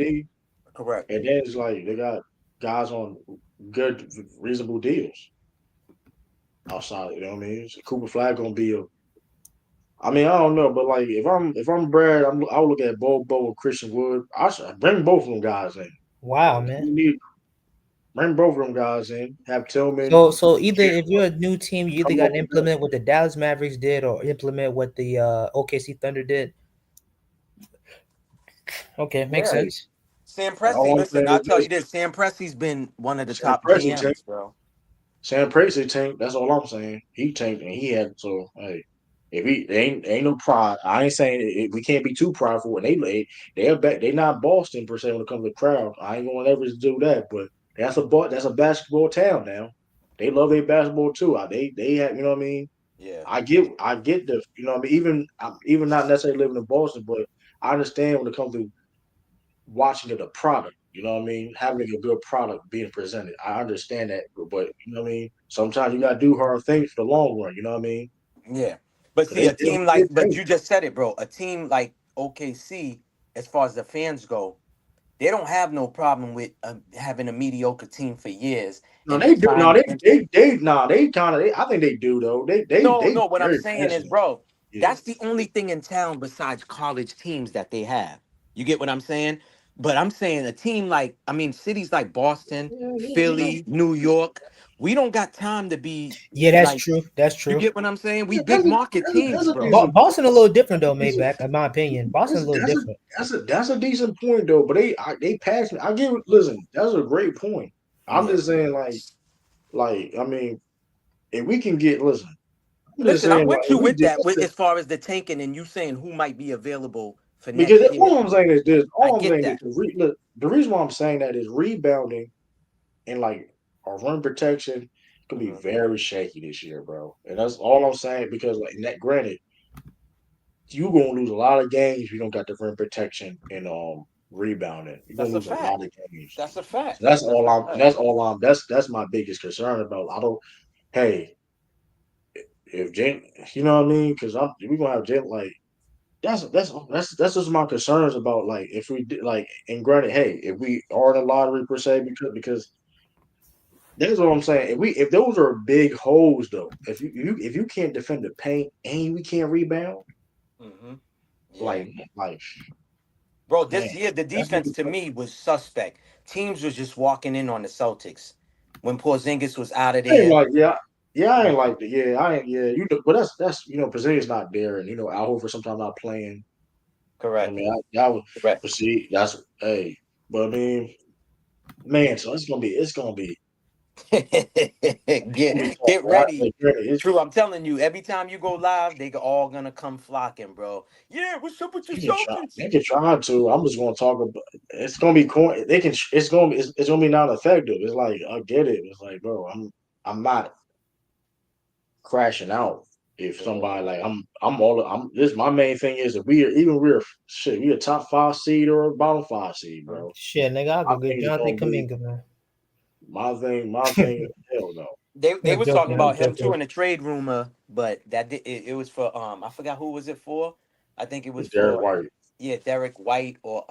Correct. and then it's like they got guys on good, reasonable deals outside. You know what I mean? So Cooper Flag gonna be a. I mean, I don't know, but like if I'm Brad, I'll look at Bobo and Christian Wood. I should bring both of them guys in. Wow, Like man. you need bring both of them guys in. Have Tillman So either if you're a new team, you either come got up to with that. implement what the Dallas Mavericks did, or implement what the OKC Thunder did. Okay, makes Yeah. Hey, sense. Sam and Presti, all I'm listen, saying I'll is tell you this: this. Sam Presti's been one of the Sam top Presti, GMs, bro. Sam Presti tanked. That's all I'm saying. He tanked and he had so hey. If he ain't no pride, I ain't saying we can't be too prideful. And they not Boston per se when it comes to crowd. I ain't gonna ever do that, but that's a basketball town now. They love their basketball too. They have, you know what I mean. Yeah. I get the, you know what I mean. Even not necessarily living in Boston, but I understand when it comes to watching the product. You know what I mean? Having a good product being presented. I understand that, but you know what I mean. Sometimes you gotta do hard things for the long run. You know what I mean? Yeah. But see, a team like, but you just said it, bro. A team like OKC, as far as the fans go, they don't have no problem with having a mediocre team for years. No, And they then do. No, trying. they kind of. I think they do though. They No. What I'm very saying is, passionate. bro, Yeah. that's the only thing in town besides college teams that they have. You get what I'm saying? But I'm saying a team like, I mean, cities like Boston, Yeah. Philly, New York, we don't got time to be Yeah, that's like, true. That's you true. get what I'm saying? We Yeah, big market that's teams, a bro. decent Boston a little different though, that's a, Maybach, in my opinion. Boston a little different. that's a decent point though. But they passionate. I give. Listen, that's a great point. I'm Yeah. just saying like I mean, if we can get listen, I'm just Listen, I'm saying like with if you we with did that, with, as far as the tanking and you saying who might be available for because next year. all I'm saying is this. I All I'm get saying is that. look, the reason why I'm saying that is rebounding and like our run protection could be Mhm. very shaky this year, bro. And that's all I'm saying because like that granted, you gonna lose a lot of games if you don't got the rim protection and rebounding. You're gonna That's a lose a lot fact. of games. That's a fact. So that's That's all a I'm fact. that's my biggest concern about. I don't hey, if Jen you know what I mean? Because we're gonna have Jen like that's just my concerns about like if we did like and granted, hey, if we are in the lottery per se because that's what I'm saying. If those are big holes though, if you can't defend the paint and we can't rebound, Hmm. Yeah. like like Bro, man, this year the that's gonna defense be to tough. me was suspect. Teams was just walking in on the Celtics when Porzingis was out of I ain't there. like I ain't like the I ain't you know, but that's Brazilian's not there and Al Horford sometimes not playing. I Correct. mean that was Correct. but see that's hey, but I mean man, so it's gonna be tough, Get man. ready. True, I'm telling you, every time you go live, they all gonna come flocking, bro. Yeah, what's up with your Celtics? They can try to. I'm just gonna talk about. It's gonna be corny. They can. It's gonna be non effective. It's like I get it. It's like, bro, I'm not crashing out. If somebody like I'm this my main thing is if we a top 5 seed or a bottom 5 seed, bro. Shit, nigga, I'll My go get thing is Jonathan gonna be Kaminga, man. my thing is hell no. They I'm was talking joking. I'm about him joking. too in a trade rumor, but it was for I forgot who was it for. I think it was It's Derek for White. Derek White or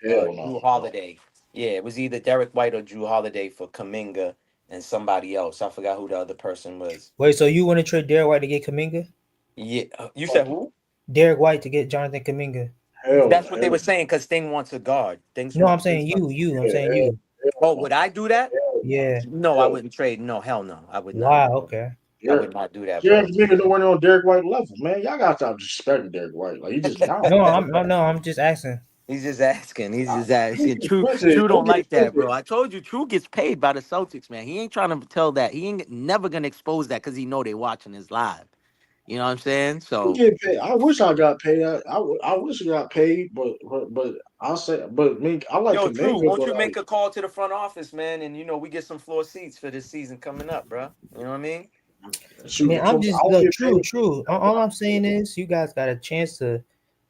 Hell Drew no. Holiday. Yeah, it was either Derek White or Drew Holiday for Kaminga and somebody else. I forgot who the other person was. Wait, so you want to trade Derek White to get Kaminga? Yeah, you said who? Derek White to get Jonathan Kaminga. Hell That's what they were saying because Sting wants a guard. No, I'm Thing's saying gonna- you. I'm yeah, saying you. Oh, no. would I do that? Hell no. Yeah. No, I Hell wouldn't trade. No, hell no, I would not. Wow. Okay. I no. would not do that, Jared bro. Kaminga nowhere near on Derek White level, man. Y'all gotta stop disrespecting Derek White. Like he just not. No, I'm just asking. He's just asking. He's just Don't asking. get True, twisted. True Don't don't get like that, twisted. bro. I told you, True gets paid by the Celtics, man. He ain't trying to tell that. He ain't never gonna expose that because he know they watching his live. You know what I'm saying? I'm So, getting paid. I wish I got paid. I wish I got paid, but I'll say, but I mean, I like yo, True, Kaminga, won't but you like make a call to the front office, man? And we get some floor seats for this season coming up, bro. You know what I mean? shoot, Man, I'm I just don't look get true. paid. All I'm saying is you guys got a chance to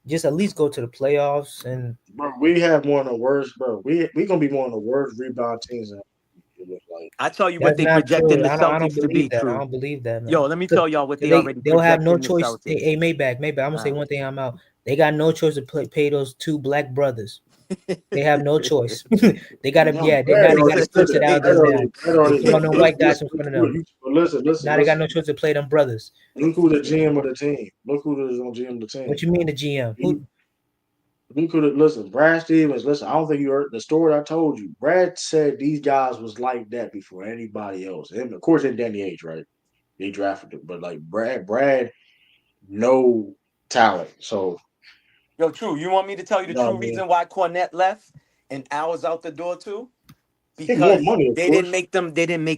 just at least go to the playoffs and Bro, we have one of the worst, bro. We gonna be one of the worst rebound teams. It looks like. I tell you what that's they not projecting true. the I don't Celtics to believe be, that. I True. don't believe that, Yo, man. let me Cause tell y'all what they already they'll have no projecting the choice. Celtics. Hey, Maybach. I'm gonna say one thing. I'm out. They got no choice to pay those two black brothers. They have no choice. They gotta No, now Brad they already gotta said switch it that. out there now. Brad They already. put on them white guys in Listen, front of them. listen, Now they got listen. no choice to play them brothers. Look who the GM of the team. Look who is on GM of the What team. you mean the GM? Who? You could have listened, Brad Stevens. Listen, I don't think you heard the story I told you. Brad said these guys was like that before anybody else. And of course, in Danny Age, right? They drafted him, but like Brad, no talent. So Yo, True, you want me to tell you the you know true what I mean. reason why Cornette left and Al was out the door too? Because they didn't make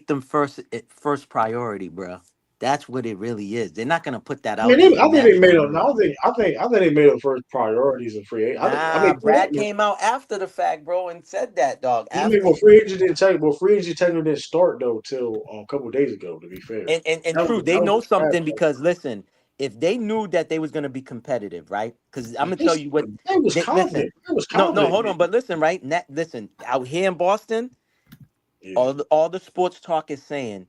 them first priority, bro. That's what it really is. They're not gonna put that I mean, out there I on think they made national them. news. I think they made them first priorities and free agent. I Nah, mean, Brad came out after the fact, bro, and said that, dog. I mean, After well, free agent didn't take. Well, free agent technically didn't start though till a couple of days ago. To be fair, and that was true, they that was know the trash something talk. because listen, if they knew that they was gonna be competitive, right? Because I'm gonna tell you what They was they listen. confident. They was No, confident. hold on, but listen, right? Listen, out here in Boston, Yeah. all the sports talk is saying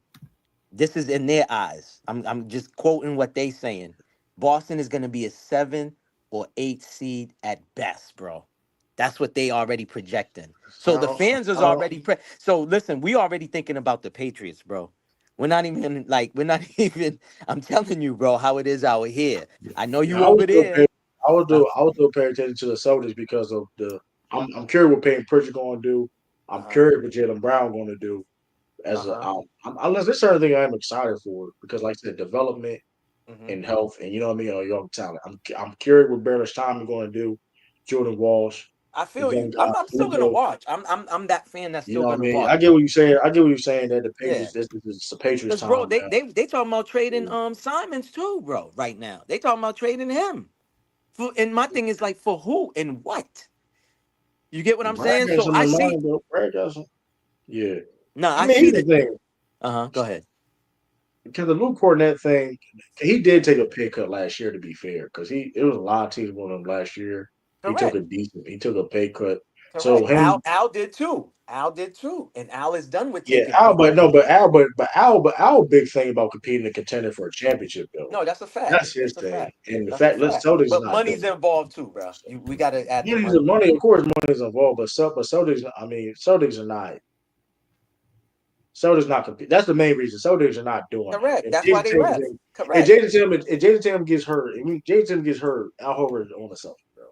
this is in their eyes. I'm just quoting what they saying. Boston is gonna be a 7 or 8 seed at best, bro. That's what they already projecting. So the fans is already so listen, we already thinking about the Patriots, bro. We're not even I'm telling you, bro, how it is out here. I know Yeah, you over there. I was still paying attention to the Celtics because of the. I'm curious what Peyton Pritchard going to do. I'm Uh-huh. curious what Jalen Brown going to do. As a, Uh-huh. unless there's certain thing I'm excited for because, like I said, development Hmm. and health, and you know what I mean, or young talent. I'm curious what Baylor's time going to do. Jordan Walsh, I the feel young you. guy, I'm still gonna Uzo. watch. I'm that fan that's You still know what I gonna mean? watch. I get what you're saying. I get what you're saying that the Yeah. Patriots, this is the Patriots' Because bro, time they now. they they talking about trading Yeah. Simons too, bro, right now. They talking about trading him. And my thing is like for who and what? You get what I'm Brad saying? got So some I in see mind, though. Brad got some. Yeah. no, I I mean, see here's the that. thing. Uh-huh. Go ahead. Because the Luke Cornett thing, he did take a pay cut last year. To be fair, because it was a lot of teams going him last year. Correct. He took a pay cut. So Correct. him, Al did too. Al did too. And Al is done with yeah, taking Al, pay but cuts. no, but Al, big thing about competing and contending for a championship though. No, that's a fact. That's his That's a thing, fact. and the That's a fact let's fact. Celtics is But not doing money's involved too, bro. We gotta add the it. money. Money, of course, money is involved, but Celtics, I mean, Celtics are not. Celtics not compete. That's the main reason. Celtics are not doing that. Correct. That's why they rest. If Correct. Jason Tatum gets hurt, Jason Tatum gets hurt, Al Horford on the Celtics, bro.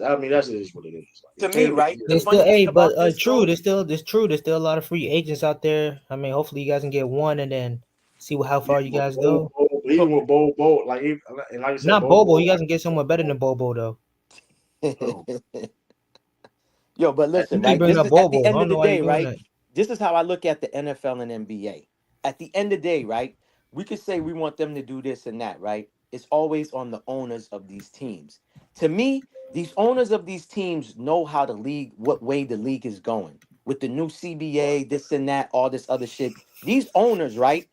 I mean, that's just what it is. Like To if me, Tatum right? gets The There's hurt, still, funny thing hey, but about this true. though, There's true. There's still a lot of free agents out there. I mean, hopefully you guys can get one and then see how far you guys go. even with Bo, like and like I said, Not Bobo. You guys can get someone better than Bobo though. bro. yo, but You listen, keep right? bringing This up is at the Bobo. I end don't of know the why you're day, doing right? that. This is how I look at the NFL and NBA. At the end of the day, right? We could say we want them to do this and that, right? It's always on the owners of these teams. To me, these owners of these teams know how the league, what way the league is going. With the new CBA, this and that, all this other shit. These owners, right?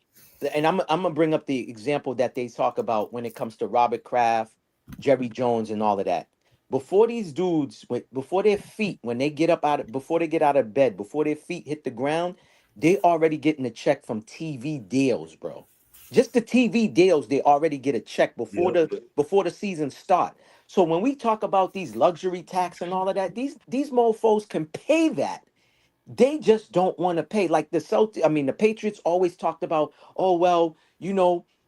And I'm gonna bring up the example that they talk about when it comes to Robert Kraft, Jerry Jones, and all of that. Before these dudes, before their feet, when they get up out of, before they get out of bed, before their feet hit the ground, they already getting a check from TV deals, bro. Just the TV deals, they already get a check Yep. before the season start. So when we talk about these luxury tax and all of that, these mofos can pay that. They just don't want to pay. Like the Patriots always talked about, oh well,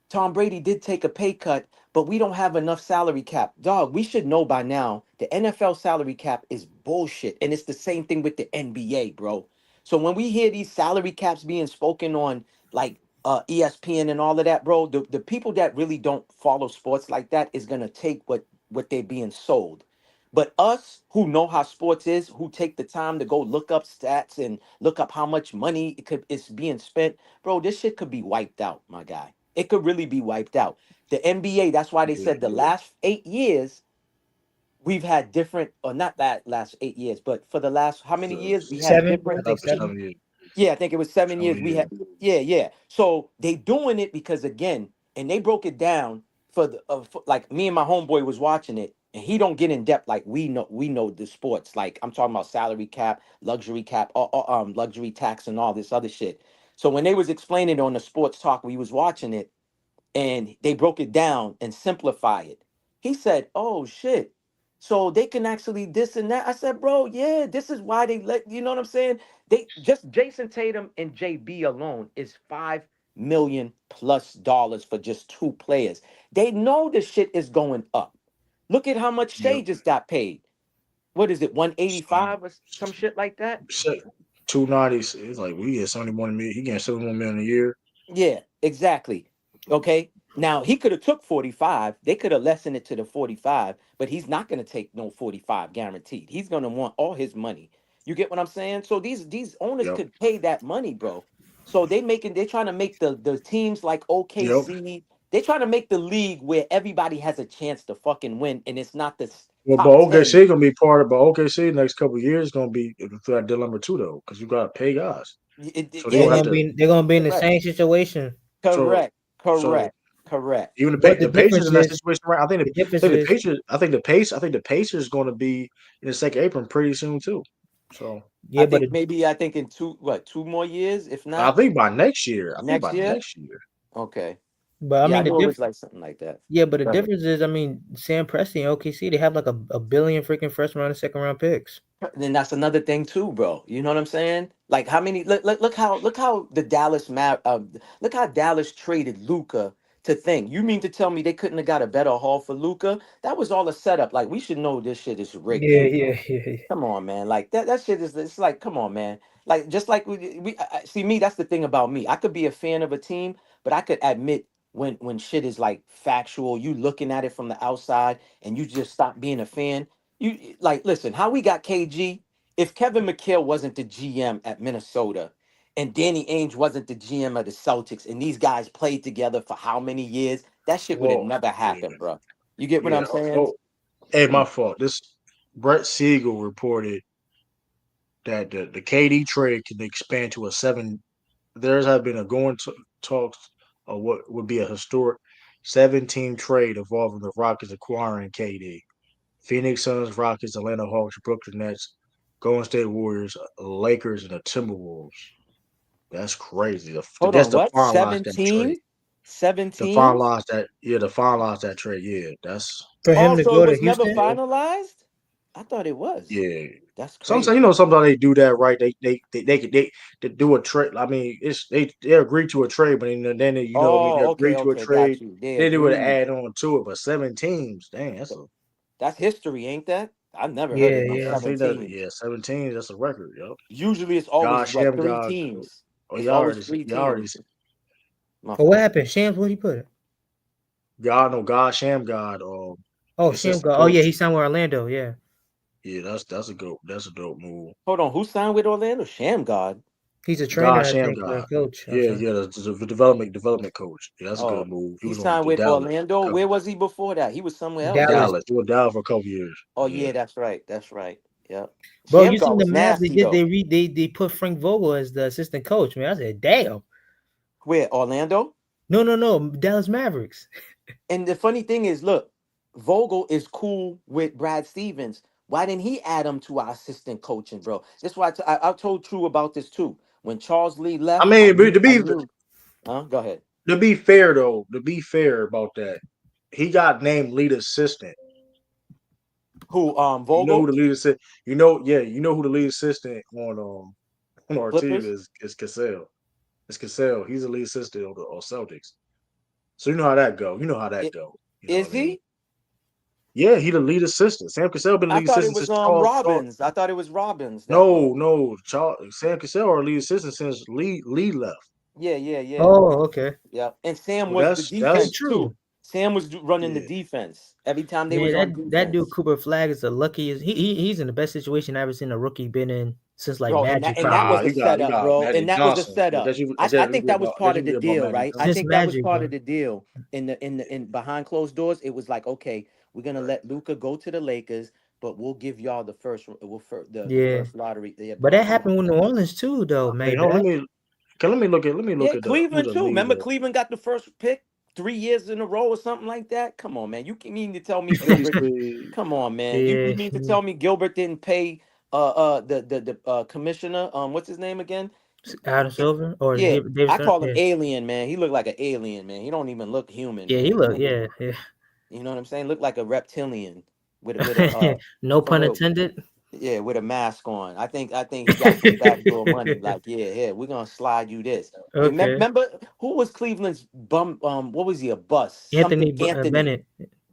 Tom Brady did take a pay cut, but we don't have enough salary cap. Dog, we should know by now the NFL salary cap is bullshit. And it's the same thing with the NBA, bro. So when we hear these salary caps being spoken on like ESPN and all of that, bro, the people that really don't follow sports like that is gonna take what they're being sold. But us who know how sports is, who take the time to go look up stats and look up how much money it's being spent, bro, this shit could be wiped out, my guy. It could really be wiped out. The NBA, that's why they said the last 8 years, we've had different, or not that last 8 years, but for the last how many years we had Seven, I different. think 7. Yeah, I think it was 7 years. We had, yeah, yeah. So they doing it because again, and they broke it down like me and my homeboy was watching it, and he don't get in depth like we know the sports. Like I'm talking about salary cap, luxury tax, and all this other shit. So when they was explaining it on the sports talk, we was watching it, and they broke it down and simplify it. He said, "Oh shit. So they can actually this and that." I said, "Bro, yeah, this is why they let you know what I'm saying? They just Jason Tatum and JB alone is $5 million+ for just two players. They know the shit is going up. Look at how much Shea Yep. just got paid. What is it, 185 or some shit like that? 290. It's like we get 71 million. He getting 71 million a year. Yeah, exactly. Okay. Now he could have took 45. They could have lessened it to the 45, but he's not going to take no 45 guaranteed. He's going to want all his money. You get what I'm saying? So these owners could pay that money, bro. So they're trying to make the teams like OKC. They're trying to make the league where everybody has a chance to fucking win, and it's not the Well, but top 10. OKC gonna be part of. But OKC next couple of years gonna be through that dilemma too, though, because you gotta pay guys. So they Yeah, gonna have to. They're gonna be in the correct, same situation. So correct, so correct, correct. even But the the Pacers difference in that is situation, right? the difference I think the is Pacers. I think the Pacers going to be in the second apron pretty soon too. So yeah, but I think in 2 more years, if I not think by next year. I think next by year. next year. Okay. I Yeah, I mean the knew it was difference. like something like that. Yeah, but the Go ahead. difference is, I mean, Sam Presti and OKC, they have like a billion freaking first round and second round picks. Then that's another thing too, bro. You know what I'm saying? Like how many look how the look how Dallas traded Luca to think. You mean to tell me they couldn't have got a better haul for Luca? That was all a setup. Like we should know this shit is rigged Yeah, too, yeah, bro. yeah. Come on, man. Like that shit is it's like come on, man. Like just like see me, that's the thing about me. I could be a fan of a team, but I could admit when shit is like factual, you looking at it from the outside and you just stop being a fan. You like listen, how we got KG? If Kevin McHale wasn't the GM at Minnesota and Danny Ainge wasn't the GM of the Celtics and these guys played together for how many years, that shit would have Well, never yeah, happened, bro. You get what yeah. I'm saying? Oh, hey, Come my on. fault. This Brett Siegel reported that the KD trade can expand to a seven. There's have been a talks of what would be a historic 7-team trade involving the Rockets acquiring KD. Phoenix Suns, Rockets, Atlanta Hawks, Brooklyn Nets, Golden State Warriors, Lakers, and the Timberwolves. That's crazy. Hold That's on, to what? finalize that trade. 17? 17? To finalize that trade. Yeah, that's For him to Also, it go to was never Houston. finalized? I thought it was. yeah. That's Sometimes crazy. sometimes they do that, right? They do a trade. I mean, it's they agree to a trade, but then what I mean, they Oh, agree okay, to a okay, got trade. you. They They do it agreed. add on to it, but 7 teams, dang, That's history, ain't that? I've never heard Yeah, of no I yeah. think that 17. 17. That's a record, yo. Usually it's always God, what, Shem, three God. teams. Oh, It's always three y'all already. teams. My Oh, what fault. happened? Shams, where'd he put it? God, no, God, Sham, God. Oh, Shams Assistant go. Oh yeah, coach. he signed with Orlando. Yeah. Yeah, that's a dope move. Hold on, who signed with Orlando? Sham God. He's a God, trainer, I Sham, think, or a God. coach. I'm Yeah, sorry. yeah, the development coach. Yeah, that's a good Oh, move. He he was on signed the with Dallas. Orlando. Where was he before that? He was somewhere else, Dallas. right? Dallas. He was down for a couple years. Oh Yeah. yeah, that's right. That's right. Yep. Bro, you Shamgar seen the was Mavs? nasty though. They put Frank Vogel as the assistant coach. Man, I said, damn. Where Orlando? No, Dallas Mavericks. And the funny thing is, look, Vogel is cool with Brad Stevens. Why didn't he add him to our assistant coaching, bro? That's why I told True about this too. When Charles Lee I left, mean, but I knew. Huh? Go ahead. to be fair though, to be fair about that, he got named lead assistant. Who? You know who Vogel, the lead assistant? You know who the lead assistant on our team Clippers. is Cassell. It's Cassell. He's the lead assistant on Celtics. So you know how that go. You know how that I- go. You know what Is I mean? he? Yeah, he the lead assistant. Sam Cassell been the I lead thought it assistant was since Charles. Robbins. I thought it was Robbins that was. No, Sam Cassell our lead assistant since Lee left. Yeah, yeah, yeah. Oh, okay. Yeah, and Sam So was the Yeah, defense true. too. Sam was running the yeah. defense every time they was Man, on that dude defense. Cooper Flag is the luckiest. He's in the best situation I've ever seen a rookie been in since like Bro, Magic and that probably. was Nah, a you setup, got bro. And Magic that was a Johnson. setup. I think that was part That's of you the about deal, Magic right? I Johnson. Since think that was Magic, part of bro. the deal in behind closed doors. It was like, okay, we're gonna Right. let Luca go to the Lakers, but we'll give y'all the Yeah. first lottery. Yeah, But bro. that Come on, happened with New man. Orleans too, though, Hey, man. hold, Black. let me look Yeah, at who Cleveland the too. Remember leader. Cleveland got the first pick 3 years in a row or something like that? Come on, man. You can mean to tell me Let me Gilbert? see. Come on, man. You Yeah, mean to tell me Gilbert didn't pay the commissioner, what's his name again? Adam Silver or Yeah, I Davis. call him Yeah, alien, man. He looked like an alien, man. He don't even look human, yeah. He man. He look. don't look, Yeah, yeah. you know what I'm saying? Look like a reptilian with a No for pun real. intended. Yeah, with a mask on. I think he got some backdoor money. Like, yeah, we're gonna slide you this. Okay. Remember who was Cleveland's bum? What was he? A bust? Anthony Something Anthony. Bennett.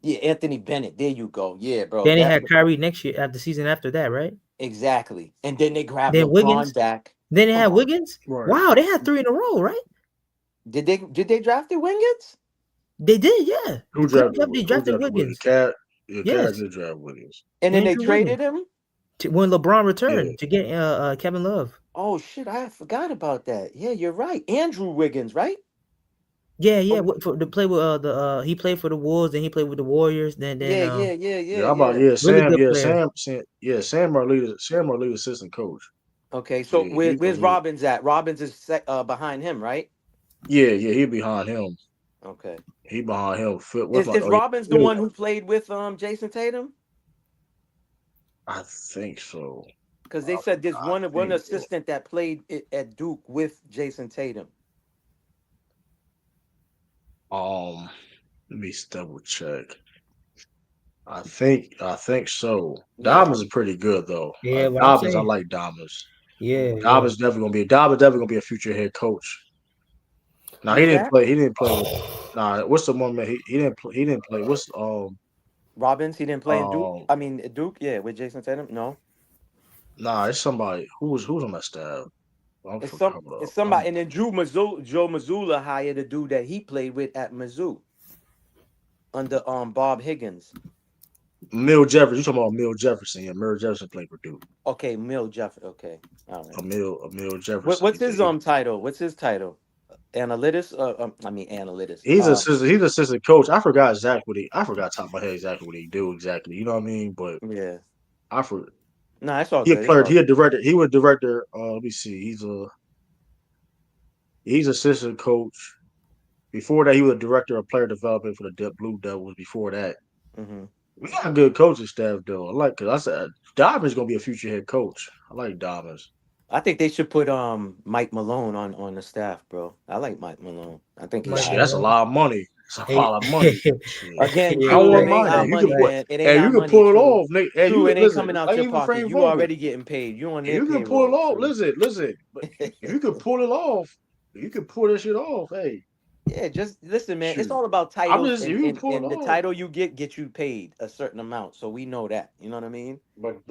Yeah, Anthony Bennett. There you go. Yeah, bro. Then they That had Kyrie next year after the season after that, right? exactly. And then they grabbed Then LeBron Wiggins. back. Then they Come had on. Wiggins. Right. Wow, they had 3 in a row, right? Did they draft the Wingets? They did, yeah. Who The Clippers drafted they Who drafted drafted Wiggins? Wiggins. Cat. Yeah, Cat Yes, did draft Wiggins. And then they Andrew Wiggins traded him? when LeBron returned to get Kevin Love. Oh shit, I forgot about that. Yeah, you're right. Andrew Wiggins, right? Yeah. To play with he played for the Wolves, then he played with the Warriors. Then Yeah, how about really good player. Sam Marley assistant coach. Okay, so where's Robbins at? Robbins is behind him, right? Yeah, he behind him. Okay, he behind him. Is Robbins the one who played with Jason Tatum? I think so. Because they said there's one assistant that played at Duke with Jason Tatum. Let me double check. I think so. Yeah. Diamonds are pretty good though. Yeah, Diamonds, I like Diamonds. Yeah, Diamonds definitely gonna be a future head coach. Now he didn't play with. Nah, what's the one man? He didn't play. What's Robbins? He didn't play in Duke. I mean Duke. Yeah, with Jason Tatum. No. Nah, it's somebody who's on that staff. It's somebody, and then Joe Mazzulla hired a dude that he played with at Mizzou under Bob Higgins. Mill Jefferson. You talking about Mill Jefferson? Yeah, Mill Jefferson played for Duke. Okay, Mill Jefferson. Okay, all right. A Mill Jefferson. What's his title? What's his title? Analytics. Analytics. He's assistant coach. I forgot exactly I forgot top of my head exactly what he do exactly. You know what I mean? But yeah, I forgot. No, that's all he good. He a director. He was director. Let me see. He's assistant coach. Before that, he was a director of player development for the Blue Devils. Before that, we got a good coaching staff though. I like, cause I said Dobbins gonna be a future head coach. I like Dobbins. I think they should put Mike Malone on the staff, bro. I like Mike Malone. I think that's a lot of money. It's a lot of money. Again, I don't want money. You can pull it off. True, it ain't coming out your pocket. You already getting paid. You on their payroll. You can pull it off. Listen. If you can pull it off, you can pull this shit off. Hey. Yeah, just listen, man. Shoot. It's all about titles, and the title you get you paid a certain amount. So we know that. You know what I mean? But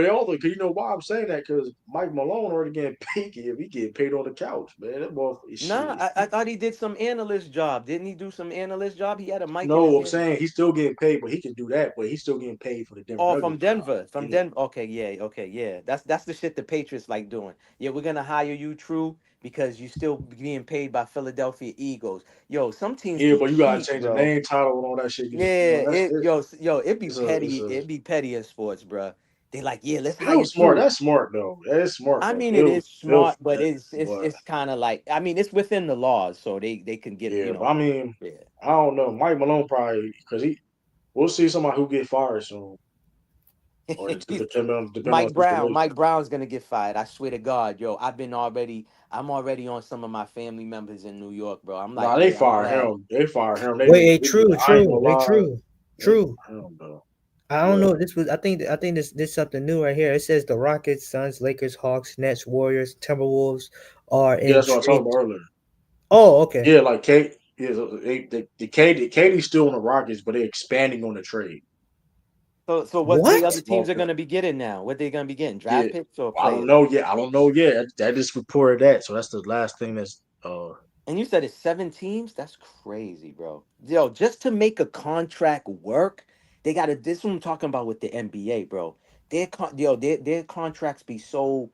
also, cause you know why I'm saying that? Because Mike Malone already getting paid. If he getting paid on the couch, man. That boy. I thought he did some analyst job. Didn't he do some analyst job? He had a mic. No, I'm saying he's still getting paid, but he can do that. But he's still getting paid for the Denver. Oh, from Denver, Denver. Okay, yeah. That's the shit the Patriots like doing. Yeah, we're gonna hire you, True, because you still being paid by Philadelphia Eagles. Yo, some teams. Yeah, but you gotta change the name, title, and all that shit. It'd be petty. It'd be petty in sports, bro. They like, yeah, let's hire. Smart. That's smart though. That's smart. I mean, it is smart, but it's kind of like, I mean, it's within the laws, so they can get. Yeah, I mean, I don't know. Mike Malone probably because we'll see somebody who get fired soon. Mike Brown's gonna get fired. I swear to God, yo, I'm already on some of my family members in New York, bro. I'm like, nah, they fire him. They fire him. True. I don't know. I think this something new right here. It says the Rockets, Suns, Lakers, Hawks, Nets, Warriors, Timberwolves are in. Yeah, that's what I talked about earlier. Oh, okay. Yeah, like Kate. Yeah, the KD's still on the Rockets, but they're expanding on the trade. So what the other teams are going to be getting now? What they going to be getting? Draft picks or players? I don't know yet. That just reported that. So that's the last thing that's And you said it's 7 teams? That's crazy, bro. Yo, just to make a contract work, they got to. This is what I'm talking about with the NBA, bro. Their contracts be so.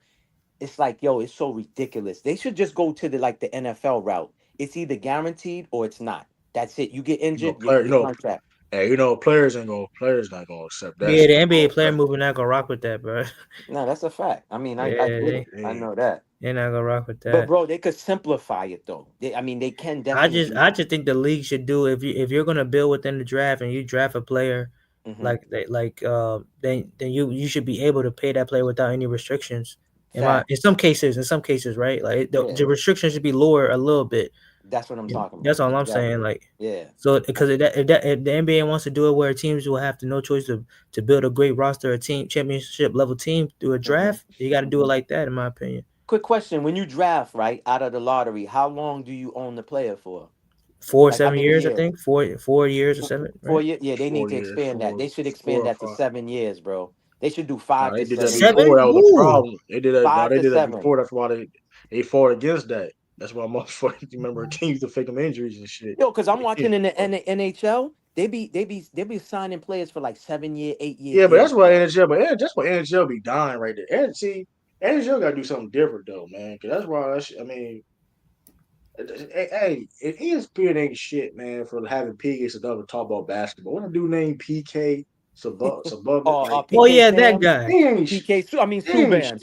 It's like, yo, it's so ridiculous. They should just go to the NFL route. It's either guaranteed or it's not. That's it. You get injured, contract. Hey, players not gonna accept that. Yeah, the NBA player movement not gonna rock with that, bro. No, that's a fact. I mean, I know that. They're not gonna rock with that. But bro, they could simplify it though. They can definitely. I just think the league should do if you're gonna build within the draft and you draft a player, then you should be able to pay that player without any restrictions. In some cases, right? Like the restrictions should be lower a little bit. That's what I'm talking about. That's all I'm saying. Like, So because if the NBA wants to do it, where teams will have no choice to build a great roster, a team championship level team through a draft, you got to do it like that, in my opinion. Quick question: when you draft right out of the lottery, how long do you own the player for? 7 years, I think. 4 years or 7. Right? 4 years. Yeah, they need to expand that. They should expand that to 7 years, bro. They should do 5 to 7. They did that before. That was a problem. They did that. They did that before. That's why they fought against that. That's why motherfuckers remember teams to fake them injuries and shit. Yo, because I'm watching in the NHL, They be signing players for like 7-year, 8-year Yeah, but deals. that's why NHL. But that's why NHL be dying right there. And see, NHL got to do something different though, man. Because that's why I mean, hey, if ESPN ain't shit, man, for having PK Subban talk about basketball. What a dude named PK Subban, like Oh PK yeah, that Sam, guy. they ain't PK. I mean they ain't Subban, shit.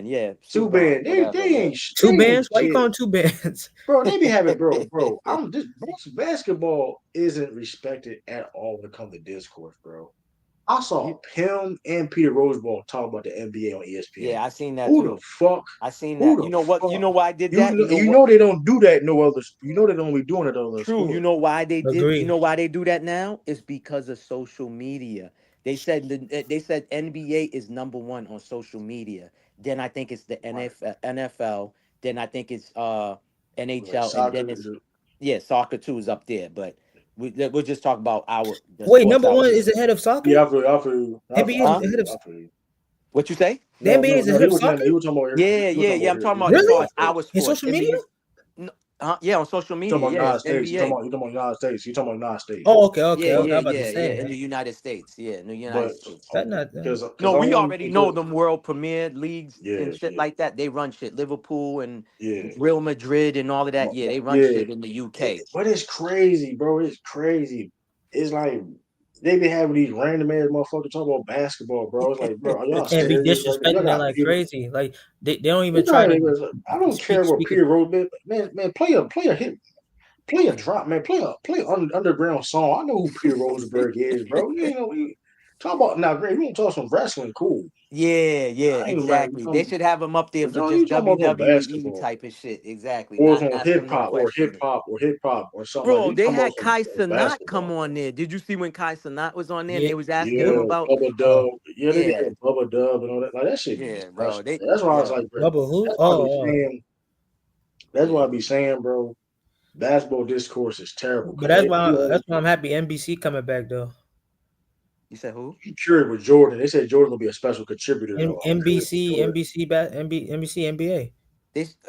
Yeah, Too Subban, bad. whatever. Yeah. Two They ain't bands? Why you shit. calling two bands? Bro, they be having bro. I'm just basketball isn't respected at all when it comes to discourse, bro. I saw him and Peter Roseball talk about the NBA on ESPN. Yeah, I seen that Who the too. fuck? I seen Who that. the You know what? You fuck? know why I did You that? You know, know you what? know they don't do that no other. You know they don't be doing it on other True. You sport. know why they did? You Agree. know why they do that now? It's because of social media. They said NBA is number one on social media. Then I think it's the Right. NFL. Then I think it's Like NHL, and then soccer. it's soccer too is up there. But we'll just talk about the Wait, sports number out one here. is ahead of soccer? Yeah, I NBA is Huh? ahead of feel you. What you say? the No, NBA no, is no. ahead He of was saying soccer? he was talking about here. Yeah, He was yeah, talking yeah. about I'm here. talking The about as far Really? as United our States. In sports. social media? Yeah, on social You talking media. about Yeah, United it's States. NBA. You talking about United States. You talking about United States. Oh, okay, okay, Yeah, okay. yeah, I'm about to yeah, yeah. say, In the United States. Yeah, in the United But States. that not because No, I we want already know because them world premier leagues and yeah, shit like that. They run shit. Liverpool and yeah. Real Madrid and all of that. Yeah, they run Yeah, shit in the UK. but it's crazy, bro. It's crazy. It's like they be having these random ass motherfuckers talk about basketball, bro. It's like, bro, are y'all and be serious? Right now? Y'all disrespecting it got like people. crazy. Like they don't even It's try not to even. I don't care what speak it. Peter wrote, man. Play a drop, man. Play an underground song. I know who Peter Rosenberg is, bro. You know, talk about now. Great, you want to talk some wrestling? Cool. Yeah, yeah, I ain't mad. exactly. They should have them up there But for no, just you talking about some WWE basketball type of shit. Exactly. or Not some ask them no questions. hip hop or something like that. Bro, You they talking about had some Kai Cenat come basketball? on there. Did you see when Kai Cenat was on there and Yeah, they was asking him Yeah, who? about? Bubba Uh, Dub. Yeah, they did Yeah, Bubba Dub and all that. Like that shit be yeah, bro. disgusting. That's why I was Yeah. like, bro. Bubba who? That's why I be Oh, saying. That's why I be saying, bro. Basketball discourse is terrible but because they that's why I'm happy NBC coming back though. You said who? cured with Jordan. They said Jordan gonna be a special contributor though. I'm curious with NBC, Jordan. NBC, NBA.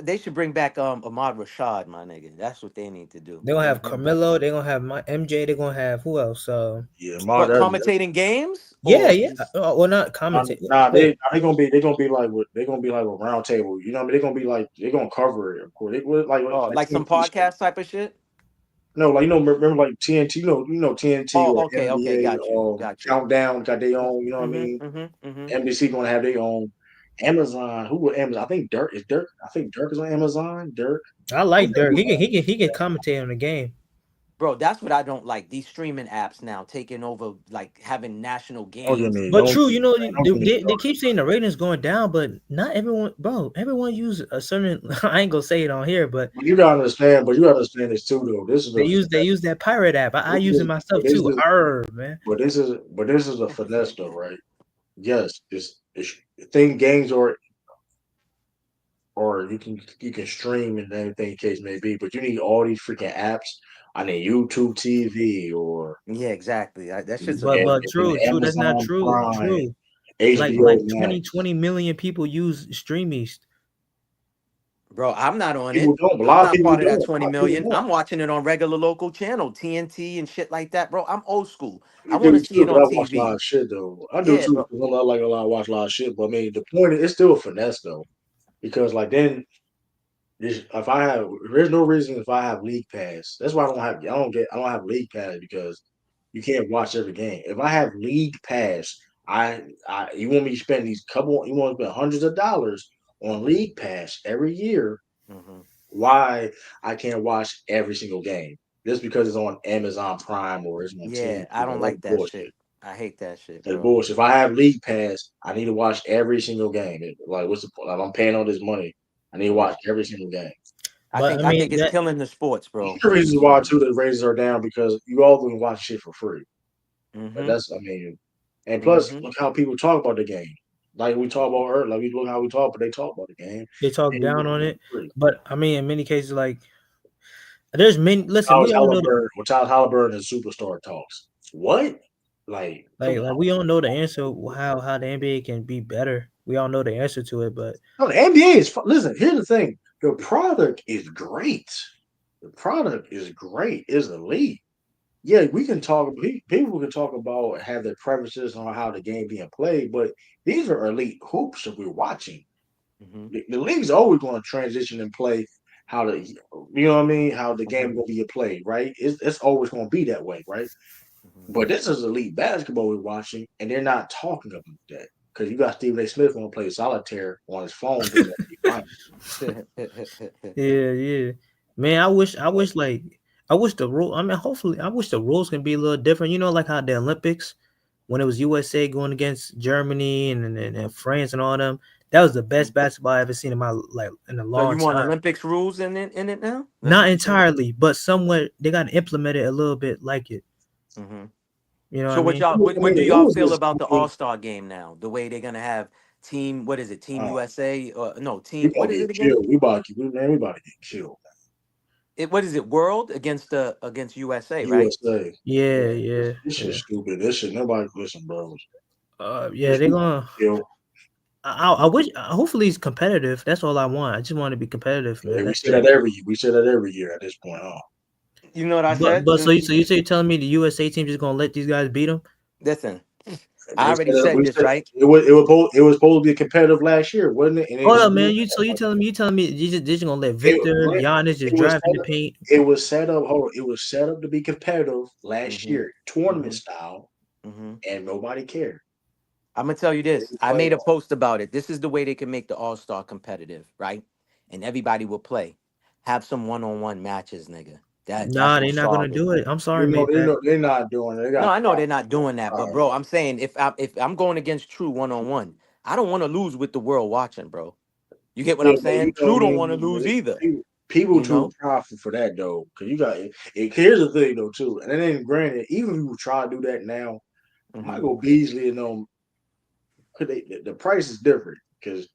They should bring back Ahmad Rashad, my nigga. That's what they need to do. They're gonna Bring have him back. Carmelo. They're gonna have my MJ. They're gonna have who else? Yeah, What, that's commentating games Yeah, or yeah. just Well, not commentate. nah. Wait, They gonna be like what they gonna be like a round table. You know what I mean? They gonna be like they gonna cover it. Of course, they would like like some TNT shit. podcast type of shit? No, like remember like TNT. TNT Oh, or okay, got you, NBA got you. Countdown got their own. You know what I mean? Mm-hmm. NBC gonna have their own. Amazon, who would Amazon? I think Dirk is Dirk. I think Dirk is on Amazon. Dirk. I Who like they Dirk. be He can commentate on the game. Bro, that's what I don't like. These streaming apps now taking over, like having national Don't get games. me. But Don't true, don't get me they started. keep saying the ratings going down, but not everyone, bro. Everyone use a certain. I ain't gonna say it on here, but But you gotta understand. But you gotta understand this too, though. This is a they finesse. use that pirate app. I This use it is, but myself this too. is, Man. but this is a finesse, though, right? Yes, it's thing games or you can stream and anything case may be, but you need all these freaking apps. I need YouTube TV or Yeah, exactly. That shit's But annoying. true, that's not Amazon true. Prime, True. Like HBO 20 Max. million people use Streamies. Bro, I'm not on People it. don't. A I'm lot of not people part of don't. that A 20 lot of people million. don't. I'm watching it on regular local channel, TNT and shit like that. Bro, I'm old school. I I want to do see too, it but on I watch a lot TV. of shit though. I do Yeah, too bro. because I like a lot, watch a lot of shit. But I mean, the point is, it's still a finesse though, because like then if I have, there's no reason if I have league pass. That's why I don't have league pass because you can't watch every game. If I have league pass, you want me to spend you want to spend hundreds of dollars on league pass every year. Hmm. Why I can't watch every single game? Just because it's on Amazon Prime or it's on Yeah, I TNT. don't That's like that shit. bullshit. I hate that shit, That's bro. bullshit. If I have league pass, I need to watch every single game. Like, what's the point? Like, I'm paying all this money. I need to Yeah. watch every single game. But I I think mean it's that killing the sports, bro. The reasons why too the raises are down because you all can watch shit for free. But Mm-hmm. that's I mean, and plus Mm-hmm. look how people talk about the game. Like we talk about earlier, like we look how we talk, but they talk about the game. they talk And you down watch on it it, for free. but I mean in many cases like there's many. Listen, we all know Charles Halliburton and superstar talks. What? Like, come like on. we all know the answer how the NBA can be better. We all know the answer to it, but No, the NBA is listen. Here's the thing: the product is great. The product is great. Is elite. yeah, we can talk. People can talk about have their preferences on how the game being played, but these are elite hoops that we're watching. Mm-hmm. The league's always going to transition and play how the you know what I mean, how the game Mm-hmm. going to be played, right? It's always going to be that way, right? Mm-hmm. But this is elite basketball we're watching, and they're not talking about that because you got Stephen A. Smith going to play solitaire on his phone during the final. Yeah. Man, I wish like I wish the rule. I mean, hopefully, I wish the rules can be a little different. You know, like how the Olympics, when it was USA going against Germany and France and all them, that was the best basketball I ever seen in my like in a So you long want time. Olympics rules in it now? That's what Not you're saying. entirely, but somewhat they got to implement it a little bit like it. Mm-hmm. You know what I So what mean? y'all I what mean, do the y'all rules feel is, about I the mean, All-Star game now? The way they're gonna have team, what is it, Team uh, USA or no we team, about what to is get it again? killed. We about to get killed. What is it? World against USA, right? USA. Yeah, Yeah, yeah, this shit yeah. is stupid. This shit, nobody listen, bro. Yeah, This they're we about gonna. to kill. I wish. Hopefully, it's competitive. That's all I want. I just want to be competitive, man. Yeah, That's it. we say that every year at this point, huh? You know what I But said? but so you're telling me the USA team just gonna let these guys beat them? Listen, I They already said that said we this, said right? it was supposed to be competitive last year, wasn't it? And Hold it up, man. blew You telling me you just gonna let it, Victor Giannis just it was drive in the paint? it was set up. Hold on, it was set up to be competitive last Mm-hmm. year, tournament Mm-hmm. style, Mm-hmm. and nobody cared. I'm gonna tell you They this. didn't I play made a well. post about it. This is the way they can make the All-Star competitive, right? And everybody will play. Have some one-on-one matches, nigga. That's Nah, what they're not gonna solve it. do it. I'm sorry, Maybach. They're not doing it. They No, got I know they're not doing that, but problems. bro, I'm saying if I'm going against True one-on-one, I don't want to lose with the world watching, bro. You get what Yeah, I'm but you saying? know True what I don't want to mean. lose either. People You too know? powerful for that though. Because you got here's the thing though too, and then granted, even if you try to do that now, Hmm. Michael Beasley and them, could the price is different because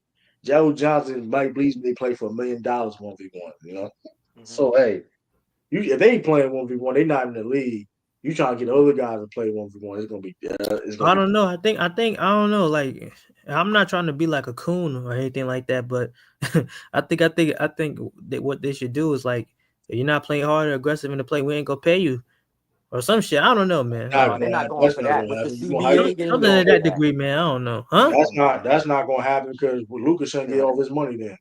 Joe Johnson and Mike Beasley they play for $1 million 1v1. You know, Hmm. so hey, you if they ain't playing 1v1, they not in the league. You trying to get other guys to play 1v1, it's gonna I be don't know. I don't know. Like, I'm not trying to be like a coon or anything like that, but I think that what they should do is like, if you're not playing hard or aggressive in the play, we ain't gonna pay you or some shit. I don't know, man. I not No, don't they're know. gonna not happen. going That's for not that. gonna With the happen. You're gonna have CBA, they ain't Something gonna to do that that. degree, man. I don't know, huh? Oh my that's God. not gonna happen because Lucas shouldn't get Yeah. all his money then.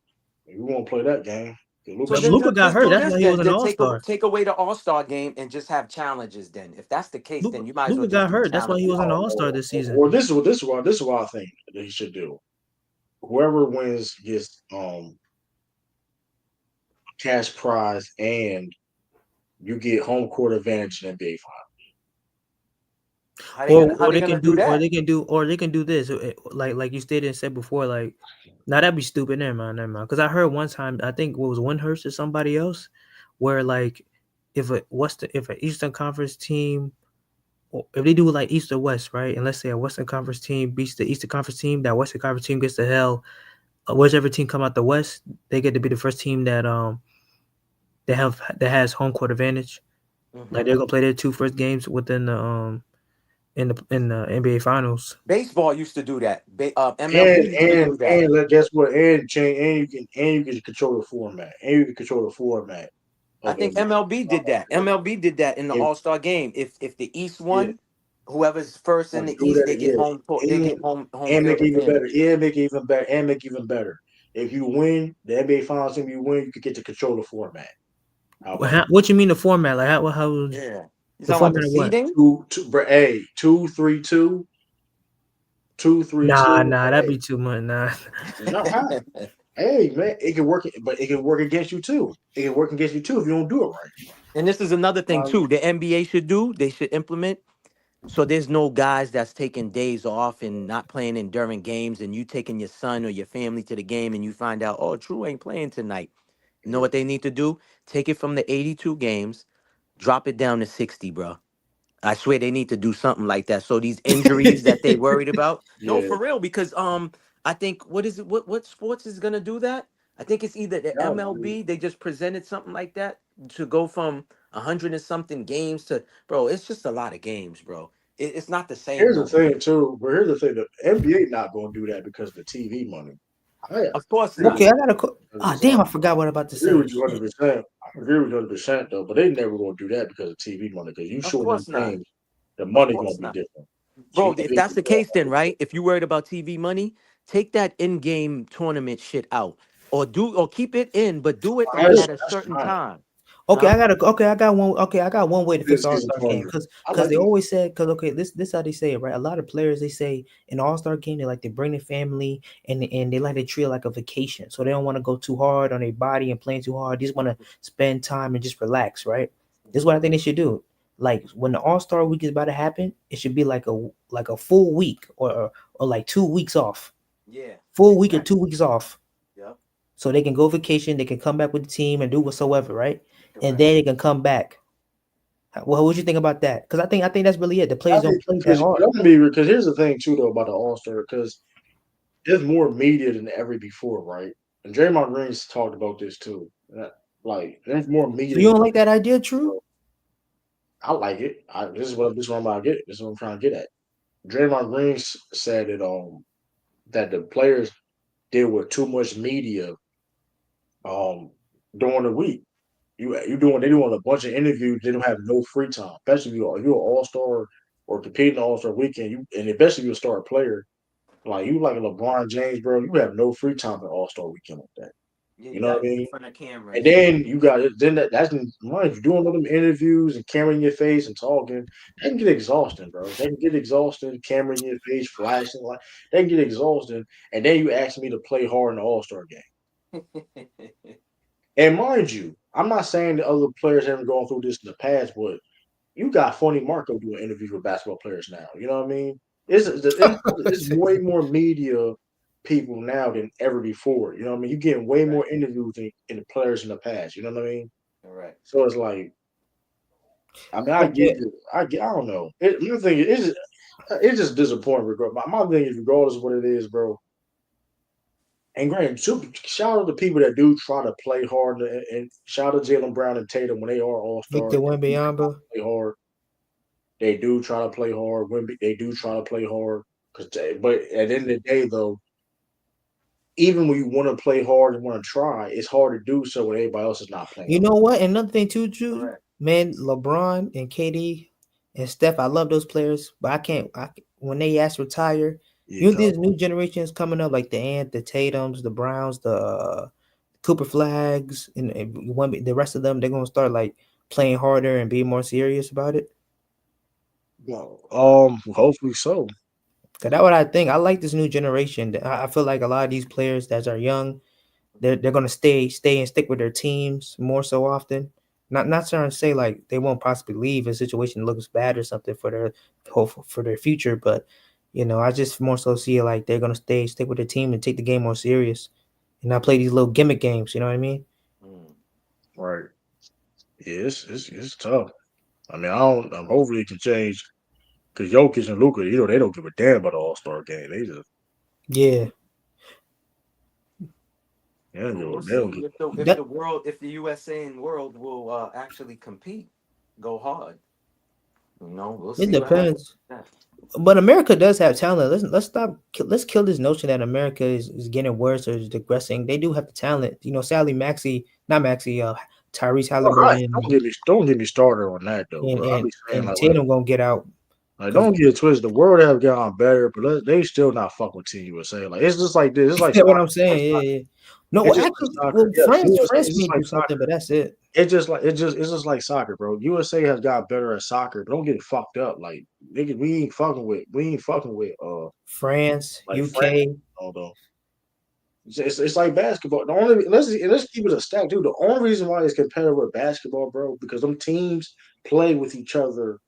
We won't play that game. So Lucas But then shouldn't. Luca just, got just hurt. do That's this why he then. was an Then All Star. take away the All-Star game and just have challenges then. If that's the case, then you might as well Luca just got do hurt. That's why he was challenges. an All Star this season. Or this is what I think that he should do. Whoever wins gets cash prize and you get home court advantage in NBA How they gonna do that? Or they can do this, like you stated and said before, like, now that'd be stupid. Never mind. Because I heard one time, I think what was Windhurst or somebody else, where like, if an Eastern Conference team, or if they do like East or West, right, and let's say a Western Conference team beats the Eastern Conference team, that Western Conference team gets the hell. Whichever team come out the West, they get to be the first team that has home court advantage. Like Hmm. they're gonna play their two first games within the in the NBA Finals. Baseball used to do that. Finals. MLB used to do that. Guess what? And change and you can control the format. And you can control the format I of think NBA. MLB did that. MLB did that in the If All-Star game. If the East yeah, won, whoever's first in like the do East, that, they get home court. They get home and field make it even better. advantage. Yeah, make it even better. And make it even better. If you win the NBA Finals, and you win, you could get to control the format. How about that? What you mean the format? Like how Yeah. You the talking about the format of what? seeding? Hey, 2-3-2, 2-3-2. Nah, that'd Hey, be too much. Nah. no, how? Hey, man, it can work, but it can work against you too. It can work against you too if you don't do it And this is another thing right. too. The NBA should do. They should implement. So there's no guys that's taking days off and not playing in during games, and you taking your son or your family to the game, and you find out, oh, True ain't playing tonight. You know Yeah. what they need to do? Take it from the 82 games, drop it down to 60, bro. I swear they need to do something like that. So these injuries that they worried about, no, Yeah, for real, because I think what is it? What sports is gonna do that? I think it's either the y'all do. MLB. They just presented something like that to go from 100 and something games to, bro. It's just a lot of games, bro. It's not the same Here's the no more. thing too. But here's the thing: the NBA not going to do that because of the TV money. Of course not. Okay, I gotta. Damn! I forgot what I'm about to I agree say. with you 100%. I agree with you 100% though, but they never gonna do that because of TV money. Because you Of showing them course not. games, the Of money gonna course be not. different. So Bro, you if can't that's the case, then right, if you're worried about TV money, take that in-game tournament shit out, or keep it in, but do it like that's at a that's certain fine. time. Okay, Huh? I got one. Okay, I got one way to fix This All season Star game tournament, because I like they it. always said because this how they say it, right? A lot of players they say in All Star game they like to bring their family and they like to treat it like a vacation, so they don't want to go too hard on their body and playing too hard. They just want to spend time and just relax, right? This is what I think they should do. Like when the All Star week is about to happen, it should be like a full week or like 2 weeks off, Yeah. full week or 2 weeks off, Yep. so they can go vacation, they can come back with the team and do whatsoever, right? And Correct. then they can come back. Well, what you think about that? Because I think that's really it. The I players think don't play that hard. because here's the thing too though about the All Star because there's more media than ever before, right? And Draymond Green's talked about this too. Like there's more So media. you don't like that idea, True? I like it. This is what I'm about to get. This is what I'm trying to get at. Draymond Green said that the players deal with too much media um during the week. They doing a bunch of interviews. They don't have no free time, especially if you're an All Star or competing All Star weekend. And especially if you're a star player like you like a LeBron James, bro. You have no free time at All Star weekend like that. Yeah, You you know what gotta I be in mean? front of camera And and shit. then you got it. Then that's mind you doing all them interviews and camera in your face and talking. That can get exhausting, bro. They can get exhausting. Camera in your face, flashing like they can get exhausting. And then you ask me to play hard in the All Star game. And mind you, I'm not saying that other players haven't gone through this in the past, but you got Funny Marco doing interviews with basketball players now. You know what I mean? It's way more media people now than ever before. You know what I mean? You're getting way more interviews than the players in the past. You know what I mean? Correct. So it's like, I mean, I get Okay. it. I don't know. My thing is, it's just disappointing. My thing is, regardless of what it is, bro. And granted, shout out to people that do try to play hard, and shout out to Jalen Brown and Tatum when they are all stars. Victor Wembanyama. Play hard. They do try to play hard. They do try to play hard. But at the end of the day, though, even when you want to play hard and want to try, it's hard to do so when everybody else is not playing. You know what? Another thing too, Drew. Correct. Man, LeBron and KD and Steph, I love those players, but I can't. When they ask retire, these new generations coming up like the Tatums, the Browns, the Cooper Flags, and the rest of them, they're gonna start like playing harder and being more serious about it. Well, hopefully so. Cause that's what I think. I like this new generation. I feel like a lot of these players that are young, they're gonna stay and stick with their teams more so often. Not trying to say like they won't possibly leave if a situation looks bad or something for their future, but I just more so see it like they're gonna stick with their team and take the game more serious, and not play these little gimmick games. You know what I mean? Right. Yeah, it's tough. I mean, hopefully it can change because Jokic and Luka, they don't give a damn about the All Star game. They just yeah. We'll see if the USA and world will actually compete, go hard. We'll see. It depends. But America does have talent. Let's kill this notion that America is getting worse or is digressing. They do have the talent. Sadly, Tyrese Halliburton. Don't get me started on that though, bro. I be saying and Tatum gonna get out. Like, don't get it twisted. The world have gotten better, but they still not fucking with Team USA. Like, it's just like this. It's like what I'm saying. Yeah. No, actually, France may do something, but that's it. It's just like soccer, bro. USA has got better at soccer, but don't get it fucked up. Like, nigga, we ain't fucking with France, like UK. France, although it's like basketball. Let's keep it a stack, dude. The only reason why it's competitive with basketball, bro, because them teams play with each other,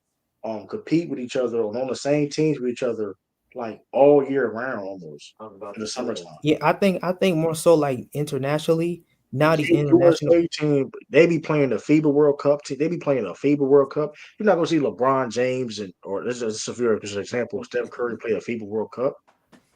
compete with each other, on the same teams with each other, like all year round, almost in the summertime. Yeah, I think more so like internationally. Now these international team, they be playing the FIBA World Cup. They be playing the FIBA World Cup. You're not gonna see LeBron James or this is a severe example. Steph Curry play a FIBA World Cup.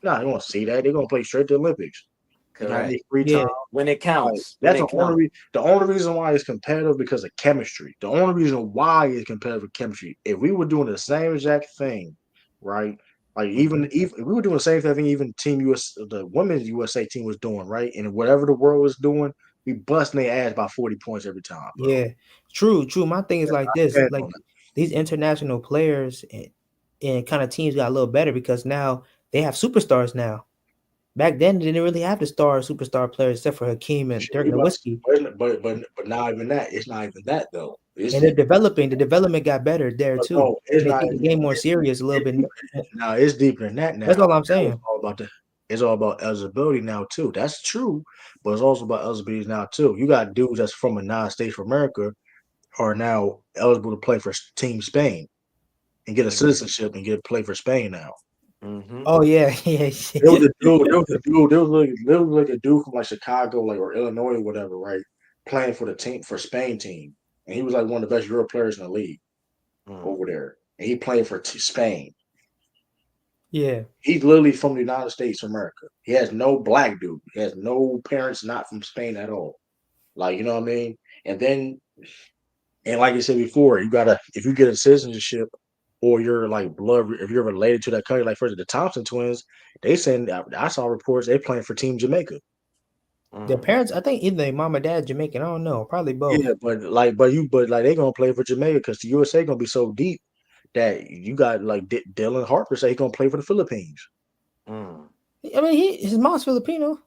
You're not gonna see that. They're gonna play straight to the Olympics. Correct. Free time. When it counts. That's the only reason why it's competitive because of chemistry. The only reason why it's competitive with chemistry. If we were doing the same exact thing, right? Like even we were doing the same thing. I think even Team US, the women's USA team was doing right, and whatever the world was doing, we busting their ass by 40 points every time, bro. Yeah, true. My thing is like this: like these international players and kind of teams got a little better because now they have superstars now. Back then, they didn't really have the superstar players except for Hakeem and Dirk Nowitzki. But not even that. It's not even that though. And they're developing. The development got better there too. No, it's they not take the game more serious a little bit. No, it's deeper than that now. That's all I'm saying. It's all about eligibility now too. That's true, but it's also about eligibility now too. You got dudes that's from a non-state for America are now eligible to play for Team Spain and get a citizenship and get to play for Spain now. Mm-hmm. Oh yeah. There was like a dude from like Chicago, like or Illinois or whatever, right? Playing for the team for Spain team, and he was like one of the best Euro players in the league over there, and he played for Spain. Yeah, he's literally from the United States of America. He has no black dude. He has no parents not from Spain at all. Like, you know what I mean? And then, and like I said before, you gotta if you get a citizenship or you're like blood, if you're related to that country, like for the Thompson twins, they saying I saw reports they playing for Team Jamaica. Their parents, I think either their mom or dad Jamaican. I don't know, probably both. Yeah, but they gonna play for Jamaica because the USA gonna be so deep that you got like Dylan Harper say he's gonna play for the Philippines. I mean, his mom's Filipino.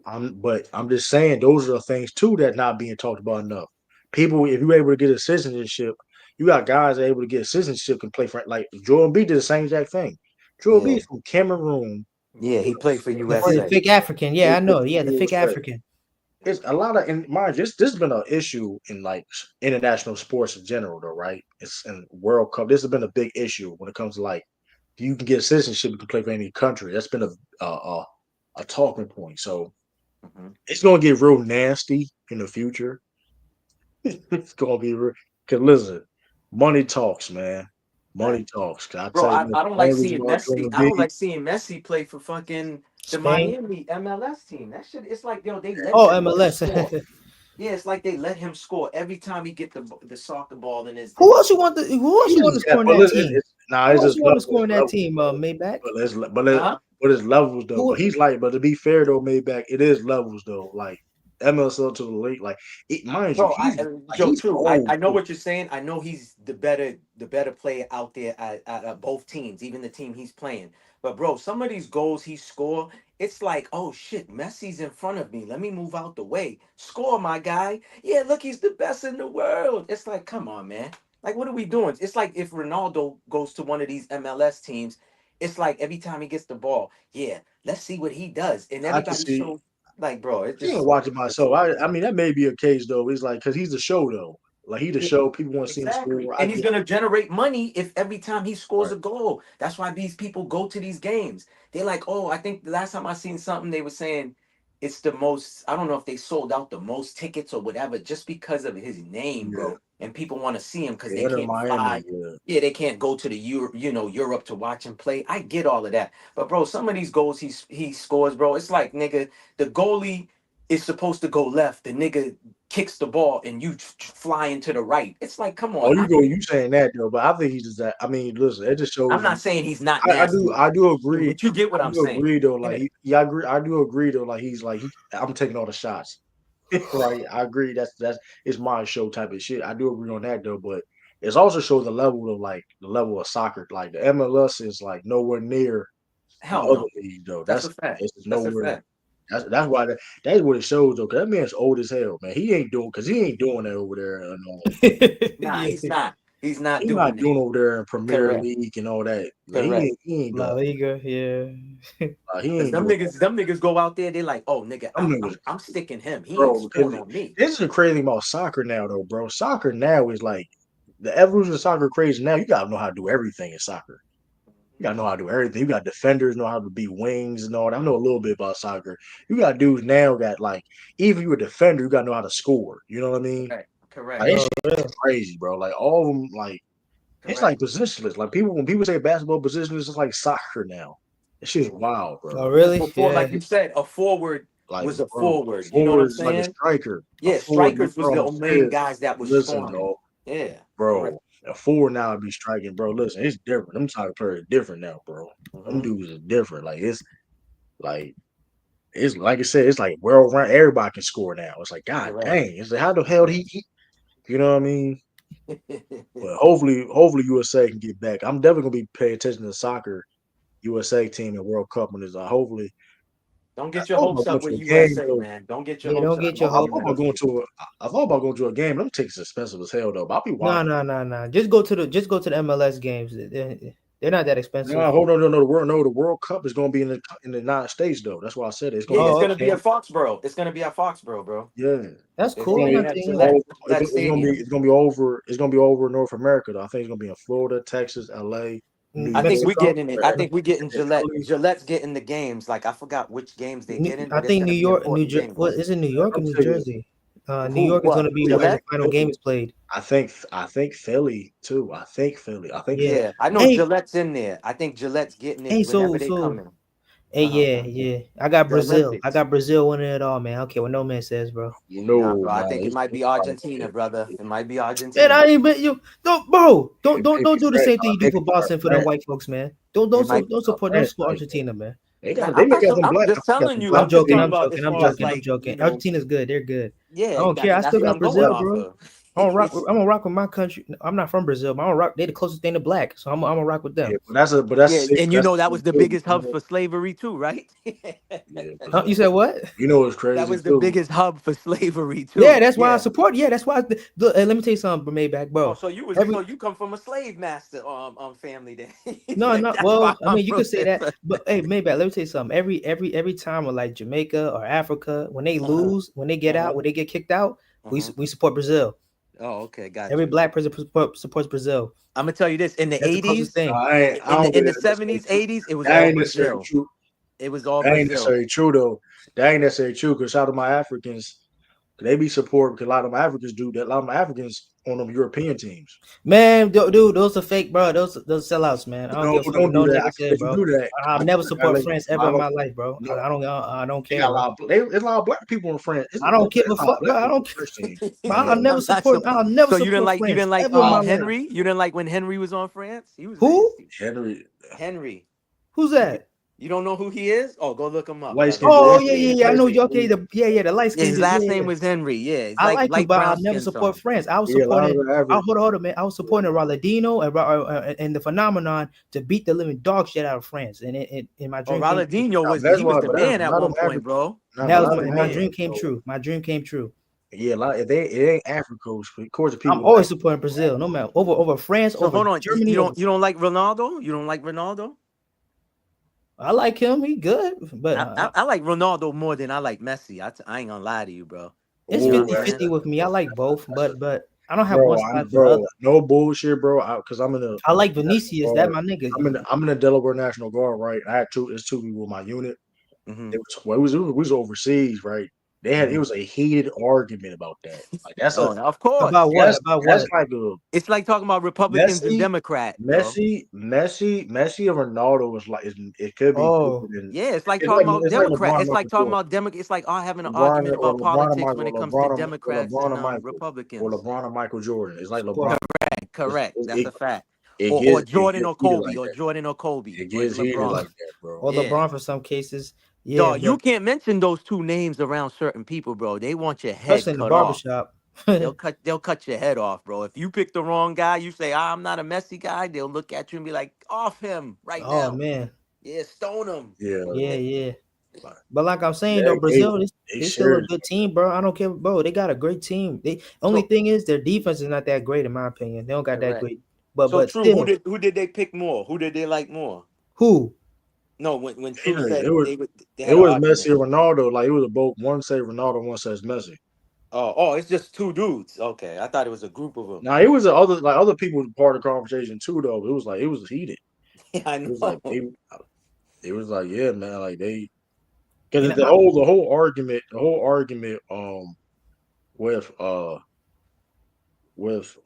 But I'm just saying those are the things too that not being talked about enough. People, if you're able to get a citizenship, you got guys that are able to get a citizenship and play for like Jordan B did the same exact thing. Jordan B is from Cameroon. Yeah, he played for USA. USA. The fake African, yeah, I know. Yeah, the fake African. It's a lot of, and mind you, this has been an issue in like international sports in general, though, right? It's in World Cup. This has been a big issue when it comes to like you can get citizenship, you can play for any country. That's been a talking point. So it's gonna get real nasty in the future. It's gonna be real. Cause listen, money talks, man. Money talks. Bro, I don't like seeing Messi. I don't like seeing Messi play for fucking the Miami MLS team. That shit, it's like they let MLS. Yeah, it's like they let him score every time he get the soccer ball in his. Who else you want to score in that team? Who else you want to score in that team? Maybach. But it's levels though. But he's like, but to be fair though, Maybach, it is levels though. Like MSL to the league, like mind you, I know what you're saying. I know he's the better player out there at both teams, even the team he's playing. But bro, some of these goals he score, it's like, oh shit, Messi's in front of me. Let me move out the way. Score, my guy. Yeah, look, he's the best in the world. It's like, come on, man. Like, what are we doing? It's like if Ronaldo goes to one of these MLS teams, it's like every time he gets the ball, yeah, let's see what he does. And everybody shows. Like, bro, it's just watching myself. I mean, that may be a case though. It's like because he's the show though. Like he's the show. People want to see him score, and he's gonna generate money if every time he scores a goal. That's why these people go to these games. They're like, oh, I think the last time I seen something, they were saying it's the most. I don't know if they sold out the most tickets or whatever, just because of his name, bro. And people want to see him because they can't fly. Yeah, they can't go to the Europe to watch him play. I get all of that, but bro, some of these goals he scores, bro, it's like nigga, the goalie is supposed to go left. The nigga kicks the ball and you fly into the right. It's like, come on. Oh, you saying that though, but I think he's just that. I mean, listen, it just shows. I'm not saying he's not. I do agree. But you get what I'm saying. Agree though, like I agree. I do agree though, like he's like I'm taking all the shots. Right, I agree. That's it's my show type of shit. I do agree on that though, but it's also shows the level of soccer. Like the MLS is like nowhere near other league though. That's a fact. It's nowhere. That's why that's what it shows though. Cause that man's old as hell, man. He ain't doing that over there. Nah, he's not. He's not doing over there in Premier League and all that. Like, he ain't La Liga, yeah. Them niggas go out there. They're like, oh nigga, I'm sticking him. He ain't scoring on me. This is the crazy thing about soccer now, though, bro. Soccer now is like the evolution of soccer. Crazy now. You gotta know how to do everything in soccer. You gotta know how to do everything. You got defenders know how to be wings and all that. I know a little bit about soccer. You got dudes now that like even if you're a defender, you gotta know how to score. You know what I mean? Correct. Like, it's crazy, bro. Like all of them, like it's like positionless. Like when people say basketball positionless, it's like soccer now. It's just wild, bro. Oh, really? Before, like you said, a forward was a forward. You know what I'm saying? Like a striker. Yeah, strikers was the main guys that was scoring. Dog. Yeah, bro. A 4 now would be striking, bro. Listen, it's different. Them type of players different now, bro. Them dudes are different. Like it's like I said, it's like world round. Everybody can score now. It's like God dang. It's like how the hell he you know what I mean? But hopefully USA can get back. I'm definitely gonna be paying attention to the soccer USA team and World Cup when it's hopefully. Don't I get your thought about hopes going up to with a game USA, though. man. Don't get your Yeah, hopes don't up. get your I hope. thought about going to I thought about going to a game. Them tickets expensive as hell though. But I'll be watching. No. Just go to the MLS games. They're not that expensive. No, hold on, no. The World Cup is going to be in the United States though. That's why I said it's going Yeah, to it's be. gonna be at Foxborough. It's gonna be at Foxborough, bro. Yeah, That's It's cool. gonna I'm be not at saying that. Gillette Stadium. it's gonna be over. It's gonna be over North America though. I think it's gonna be in Florida, Texas, LA, New I York. think we're Mexico. getting it. I think we're getting Gillette. Gillette's getting the games. Like I forgot which games they get in, I but it's think gonna New be York, important What games. is it? New York or I'm New telling you, Jersey? New Who? York is going What? to be where the Gillette? final game is played. I think Philly too. I think Philly. Yeah. Yeah, I know Hey, Gillette's in there. I think Gillette's getting it whenever they come in. Hey, yeah. I got The Brazil. I Olympics. got Brazil winning it all, man. I don't care what no man says, bro. Nah, No, bro. I man. think it might be Argentina, brother. It might be Man, Argentina. I ain't bet you. Don't, bro. Don't do the same thing you do Maybe for Boston for them white folks, man. Don't It might. support France, Argentina, man. Nah, they make out them I'm black. just Got telling some you. black I'm I'm just joking. talking I'm people. about as joking. I'm far as joking. I'm like joking. Argentina's good. They're good. I yeah. don't care. I That's still what got I'm going Brazil, off bro. of. I'm gonna rock with my country. I'm not from Brazil, but I'm gonna rock. They the closest thing to black, so I'm gonna rock with them. Yeah, but that's Yeah, and you that's know that was the too. biggest hub for slavery too, right? Yeah, You said what? you know it's That crazy was the too. biggest hub for slavery Yeah, too. that's why I Yeah. support. Yeah, that's why. Let me tell you something, Maybach, Oh, bro. so you come from a slave master family then? No, not That's why well. I I'm mean, you could say rooting that, for. but hey, Maybach, let me tell you something. Every time with like Jamaica or Africa, when they lose, when they get out, when they get kicked out, we support Brazil. Oh, okay, got Every you. black person supports Brazil. I'm gonna tell you this: in the That's the closest '80s, thing. I don't in think the that's necessarily '70s, true. '80s, it was That all ain't necessarily Brazil. true. It was all That ain't Brazil. necessarily true though. That ain't necessarily true because shout out to my Africans. They be supporting because a lot of my Africans do that. A lot of my Africans on them European teams. Man, dude, those are fake, bro. Those sellouts, man. I don't No, give a fuck what don't do no that. nigga I can't say, let you bro. do that. I'll I never gotta support let you. France A ever lot in of my life, bro. no, I don't they care, got a bro. lot. There's a lot of black people in France. I don't give There's a a lot of fuck, bro. black I people don't. in the first team. I'll never I'm not support. I'll never so you support you France didn't like ever in my life. Henry? You didn't like when Henry was on France? He was Who? nasty. Henry, Henry. Who's that? You don't know who he is? Oh, go look him up, light brother. skin His dude. Oh, last yeah, name yeah, is yeah. I know you. Henry. Okay, the light Yeah, skinned his dude. last Yeah, name yeah. was Henry. Yeah, he's I like him, light but I'll brown never skin support tone. France. I was Yeah, a lot supporting. of the average. Hold on, man. I was supporting Ronaldinho and the phenomenon to beat the living dog shit out of France, and my Oh, dream came true. Ronaldinho Nah, was that's he was why. the But that's man a at lot of one them point, average. bro. Nah, He but a That was was lot of the them my average. man. dream came true. My dream came true. Yeah, a lot. If it ain't Africa, of course, the I'm people. always supporting Brazil, no matter over France, So over hold on, Germany, over. you don't like Ronaldo? You don't like Ronaldo? I like him. He good, but I like Ronaldo more than I like Messi. I ain't gonna lie to you, bro. it's You know what I'm Oh, 50-50 saying? with me. I like both, but I don't have bro, one side for the other. no bullshit, bro. Because I'm in the I like National Vinicius. That Guard. my nigga. I'm in the Delaware National Guard, right? I had two. It's two people in my unit. Mm-hmm. We was overseas, right? It was a heated argument about that. Like Oh, of course. About what? About that's what? like a It's like talking about Republicans and Messi, Democrats, bro. Messi and Ronaldo is like it could be Oh, different than Yeah, it's like talking about it's like Democrat. LeBron and It's like Michael talking Jordan. about Democrat. It's like having an LeBron argument or about politics when it comes to Or Democrats LeBron and and Michael or Republicans. LeBron and Michael Jordan. It's like support LeBron. Correct. That's a fact. Or It Jordan gets or heated Kobe like or that. Jordan or Kobe It or gets heated LeBron. like that, bro. or Yeah. LeBron for some cases. Yeah, Dog, you but can't mention those two names around certain people, bro. They want your head especially in the cut off. barbershop. They'll cut your head off, bro. If you pick the wrong guy, you say, I'm not a messy guy, they'll look at you and be like, off him right Oh now. man, Yeah, stone him. Yeah, yeah. like, But like I'm saying yeah, though, Brazil, they they still a shared. good team, bro. I don't care, bro. They got a great team. They only So thing is their defense is not that great in my opinion. They don't got that correct. great. So But true. still, Who did they pick more? Who did they like more? who? No, when True It said was they had an Messi argument. and Ronaldo. Like it was both. One said Ronaldo, one says Messi. Oh, it's just two dudes. Okay, I thought it was a group of them. Now it was other people part of the conversation too. Though it was heated. Yeah, I It was like know. it was like yeah, man. Like they And because the whole argument with with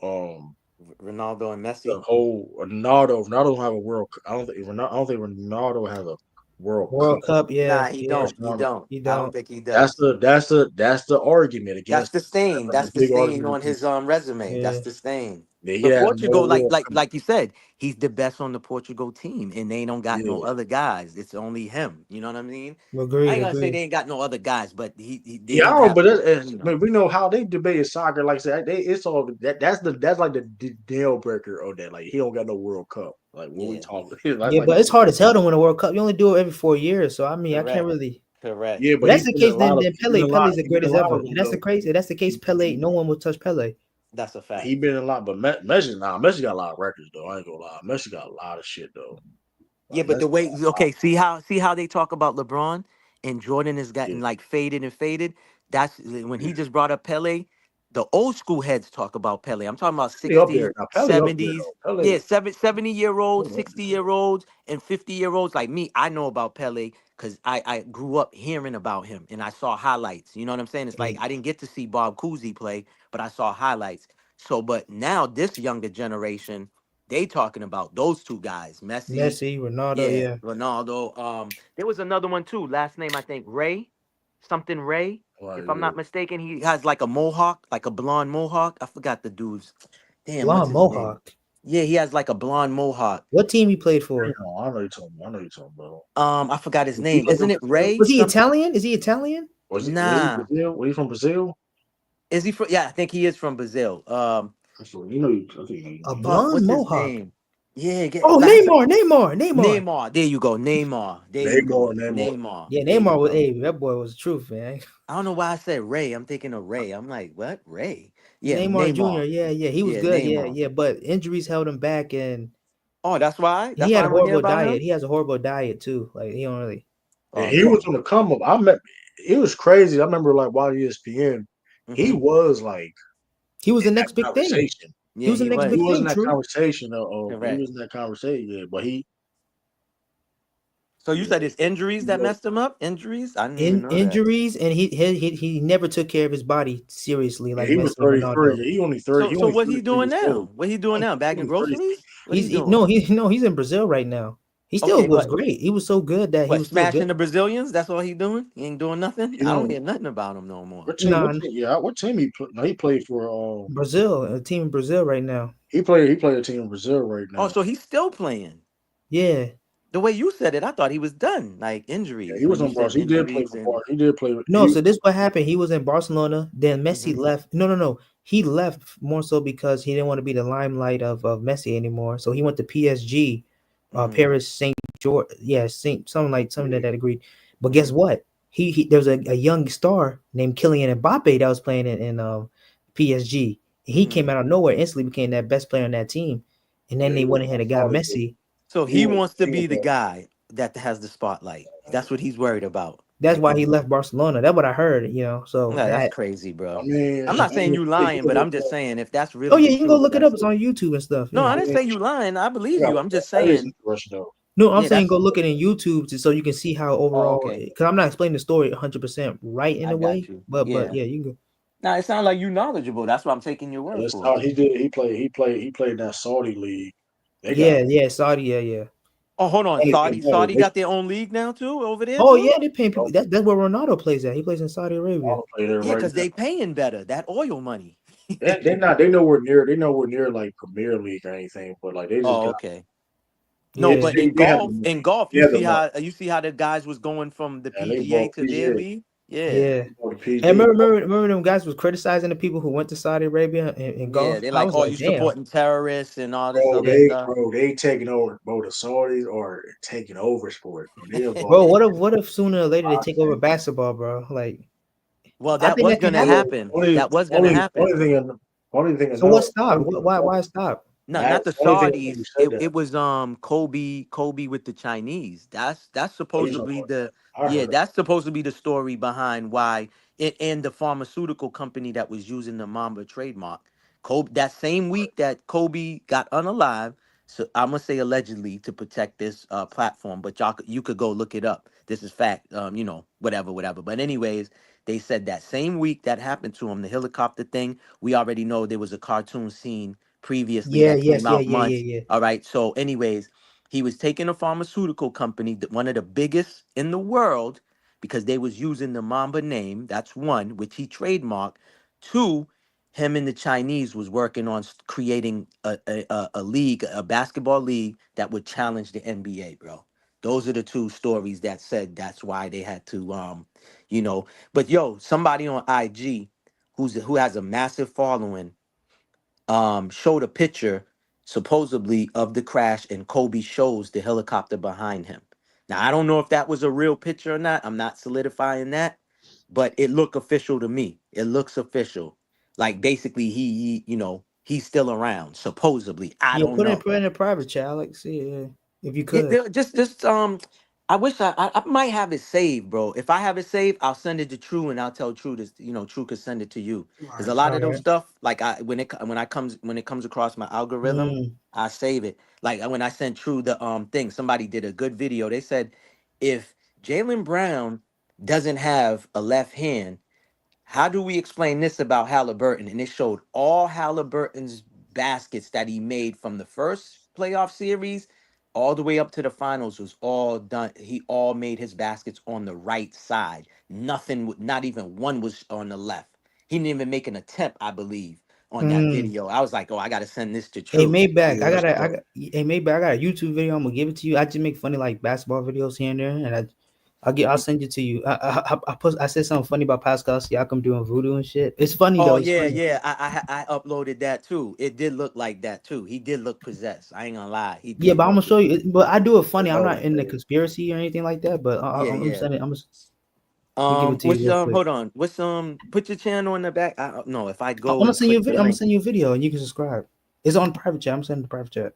Ronaldo and the Messi. whole Ronaldo don't have a world. I don't think Ronaldo has a World World Cup. Cup, Nah, yeah, he yeah. don't. He Cristiano. don't. You I don't don't. think he That's does. the argument That's against. the stain. That's That's a the big stain argument on against. his resume. That's Yeah. the stain. He But has no Portugal, World Cup. like you said, he's the best on the Portugal team, and they don't got no Yeah, other guys. It's only him. You know what I mean? I Agreed, ain't gonna say agreed. they ain't got no other guys, but they yeah. I don't don't, have. but You know, but we know how they debate soccer. Like I said, it's all that's like the deal breaker of that. Like he don't got no World Cup. Like what we yeah, talking? Yeah, like but it's hard as hell to win a World Cup. You only do it every 4 years, so I mean, I can't correct, really. correct. yeah, If but that's the case, then he been Pele, a lot. Pele's the He been a greatest lot ever. of them If that's the though. case, if that's the case, Pele, no one will touch Pele. That's a fact. He been in a lot, but Messi got a lot of records though. I ain't gonna lie, Messi got a lot of shit though. Yeah, Like but Messi the way got a lot. okay, see how they talk about LeBron and Jordan has Yeah, gotten like faded and faded. That's when he just brought up Pele. The old school heads talk about Pele. I'm talking about Pele up 60s, there now. Pele up there 70s. though. Pele, Yeah, 70-year-olds, Pele up there. 60-year-olds, and 50-year-olds. Like me, I know about Pele because I grew up hearing about him and I saw highlights. You know what I'm saying? It's like Hey, I didn't get to see Bob Cousy play, but I saw highlights. So, but now this younger generation, they talking about those two guys, Messi. Messi, Ronaldo, Yeah, yeah. Ronaldo. There was another one too. Last name I think Ray, something Ray. Like, If I'm yeah. not mistaken, he has like a mohawk, like a blonde mohawk. I forgot the dude's. Damn, what's Blonde his name? Mohawk. Yeah, he has like a blonde mohawk. What team he played for? I know you talking. I know you talking about. I forgot his He name. from Isn't it Brazil? Ray? Was he Some Italian? Is he Italian? Was he nah. Brazil? Was he from Brazil? Is he from? Yeah, I think he is from Brazil. So you know, I think A Fuck, blonde what's his Mohawk. name? Yeah, Oh, Neymar. Neymar. There you go, Neymar. There you go, Neymar. Neymar. Yeah, There you Neymar was. go. Hey, that boy was the truth, man. I don't know why I said Ray. I'm thinking of Ray. I'm like, what? Ray? Yeah, Neymar Jr. Neymar. Yeah, yeah, he was Yeah, good. Yeah, Neymar. yeah, but injuries held him back, and Oh, that's why. he That's had why a I don't hear horrible about diet. him. He has a horrible diet too. Like he don't really. And Oh he was man. on the come up. I met. It was crazy. I remember like while ESPN, he Hmm. was like He was in the that next big thing. conversation. He Yeah, was the he next He big was. was in thing. that True. conversation. He Correct. was in that conversation. Yeah, but So you yeah, said it's injuries he that was. messed him up? Injuries? I didn't even In know that. injuries, and he never took care of his body seriously Yeah, like he was Messi and 33. Ronaldo. Yeah, he only 30. So He so only what he 33 doing years old. now? What he doing now? He Bagging only 33. groceries? What he doing? No, he's in Brazil right now. He still Okay, was what? great. He was so good that he What? was still good. Smashing the Brazilians? That's all he doing? He ain't doing nothing? He I don't don't. hear nothing about him no more. What team? What Nah, team? Yeah, what team he played? No, he played for. Brazil, a team in Brazil right now. He played a team in Brazil right Oh, now. so he's still playing. Yeah. The way you said it, I thought he was done. Like Yeah, he injuries. When was you on said Bros. He did play injuries for and Bar. He did play. No, so this what happened. He was in Barcelona. Then Messi hmm left. No. He left more so because he didn't want to be the limelight of Messi anymore. So he went to PSG, hmm Paris Saint George. Yeah, Saint something Yeah, that agreed. But guess hmm what? He there was a young star named Kylian Mbappe that was playing in PSG. He came hmm out of nowhere, instantly became that best player on that team. And then yeah, they he was. went ahead I and got saw it. Messi. So He he was. wants to He was. be the guy that has the spotlight. That's what he's worried about. That's why he left Barcelona. That's what I heard. So Yeah, that's that. crazy, I bro. mean, I'm not saying you he lying, could but have. I'm just saying if that's Oh really yeah, the you can go truth, look it up. that's It's on YouTube and stuff. no, Yeah. I I didn't mean, say you lying. I you believe got you. I'm just that is saying, interesting though. No, I'm yeah, saying that's go look at it in YouTube so you can see how oh, overall. okay. Because I'm not explaining the story 100% right in I a got way, you. but Yeah. yeah, you can go. Now it sounds like you knowledgeable. That's why I'm taking your word That's for how it. he did. He played in that Saudi league. They got Yeah, Saudi, yeah. Oh, hold on. money for money. Saudi got their own league now too over there Oh too. yeah, they paying people. That's where Ronaldo plays at. He plays in Saudi Arabia. I'll play there Yeah, right because now. they paying better. That oil money. They not. They nowhere near. They nowhere near like Premier League or anything. But like they just Oh, got. okay. No, Yeah, but They have the in money. golf, They have the money. you see how the guys was going from the And they PGA bought to their PGA. league. Yeah, yeah. They bought the And PGA. remember them guys was criticizing the people who went to Saudi Arabia in yeah. golf. They're I like, was oh, like, you damn. supporting terrorists and all this other stuff. They taking over. Bro, the Saudis are taking over sports. Bro. They have Bro, bought. what if sooner or later they take over basketball, bro? Like, Well, I that think was that can gonna Yeah. happen. happen. That was gonna happen. Only thing I So what know. stopped? Why stop? No, not the Only thing I know you Saudis. said that. It was Kobe with the Chinese. That's Oh, you talking supposedly about the that? I yeah, heard it. that's supposed to be the story behind why and the pharmaceutical company that was using the Mamba trademark. Kobe that same week that Kobe got unalive, so I'm gonna say allegedly to protect this platform, but you could go look it up. This is fact. Whatever. But anyways, they said that same week that happened to him, the helicopter thing. We already know there was a cartoon scene previously Yeah, that came yes, yeah, out yeah, months. yeah, yeah. All right. So, anyways, he was taking a pharmaceutical company, one of the biggest in the world, because they was using the Mamba name. That's one, which he trademarked. Two, him and the Chinese was working on creating a league, a basketball league that would challenge the NBA, bro. Those are the two stories that said that's why they had to, you know. But yo, somebody on IG who has a massive following showed a picture supposedly of the crash, and Kobe shows the helicopter behind him. Now I don't know if that was a real picture or not. I'm not solidifying that, but it looked official to me. It looks official. Like basically you know, he's still around supposedly. I Yeah, don't know. put it in a private chat, Alex. Yeah, if you Yeah, could. just I wish I might have it saved, bro. If I have it saved, I'll send it to True and I'll tell True to, you know, True could send it to you. Because a lot All of those right. stuff, like when it comes across my algorithm, Mm. I save it. Like when I sent True the thing, somebody did a good video. They said if Jalen Brown doesn't have a left hand, how do we explain this about Halliburton? And it showed all Halliburton's baskets that he made from the first playoff series all the way up to the finals was all done. He all made his baskets on the right side. Nothing, not even one was on the left. He didn't even make an attempt, I believe, on that Mm. video. I was like, oh, I got to send this to Hey, True. Maybach, hey, Maybach, I got a YouTube video. I'm gonna give it to you. I just make funny like basketball videos here and there, and I'll send it to you. I said something funny about Pascal Siakam doing voodoo and shit. It's funny Oh though. It's yeah, funny. yeah. I uploaded that too. It did look like that too. He did look possessed. I ain't gonna lie. He Yeah, did but I'm look. gonna show you. But I do it funny. I'm not in the conspiracy or anything like that. But Yeah, I'm yeah. sending. Let me give it to you What's real quick. hold on. What's put your channel in the back. No, if I I'm go gonna and send you a click the video. I'm gonna link. send you a video, and you can subscribe. It's on private chat. I'm sending the private chat.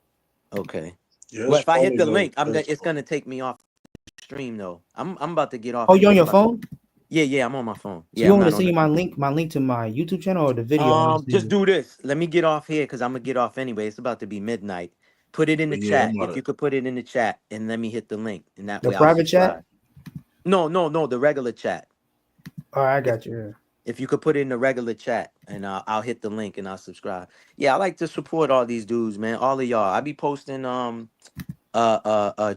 Okay. Yeah, Well, it's if I hit funny the though. link, it's gonna take me off the stream though. I'm about to get off Oh, here. you on It's your about to, phone? yeah, yeah, I'm on my phone. So Yeah, you I'm want me not to on send you the my link to my YouTube channel or the video? I'm gonna send just you? do this. Let me get off here because I'm gonna get off anyway. It's about to be midnight. Put it in the But yeah, chat. I'm If about you could put it in the chat and let me hit the link, and that The way I'll private chat. subscribe. No, no, no, the regular chat. All right, I If got you. if you could put it in the regular chat and I'll hit the link and I'll subscribe. Yeah, I like to support all these dudes, man. All of y'all. I be posting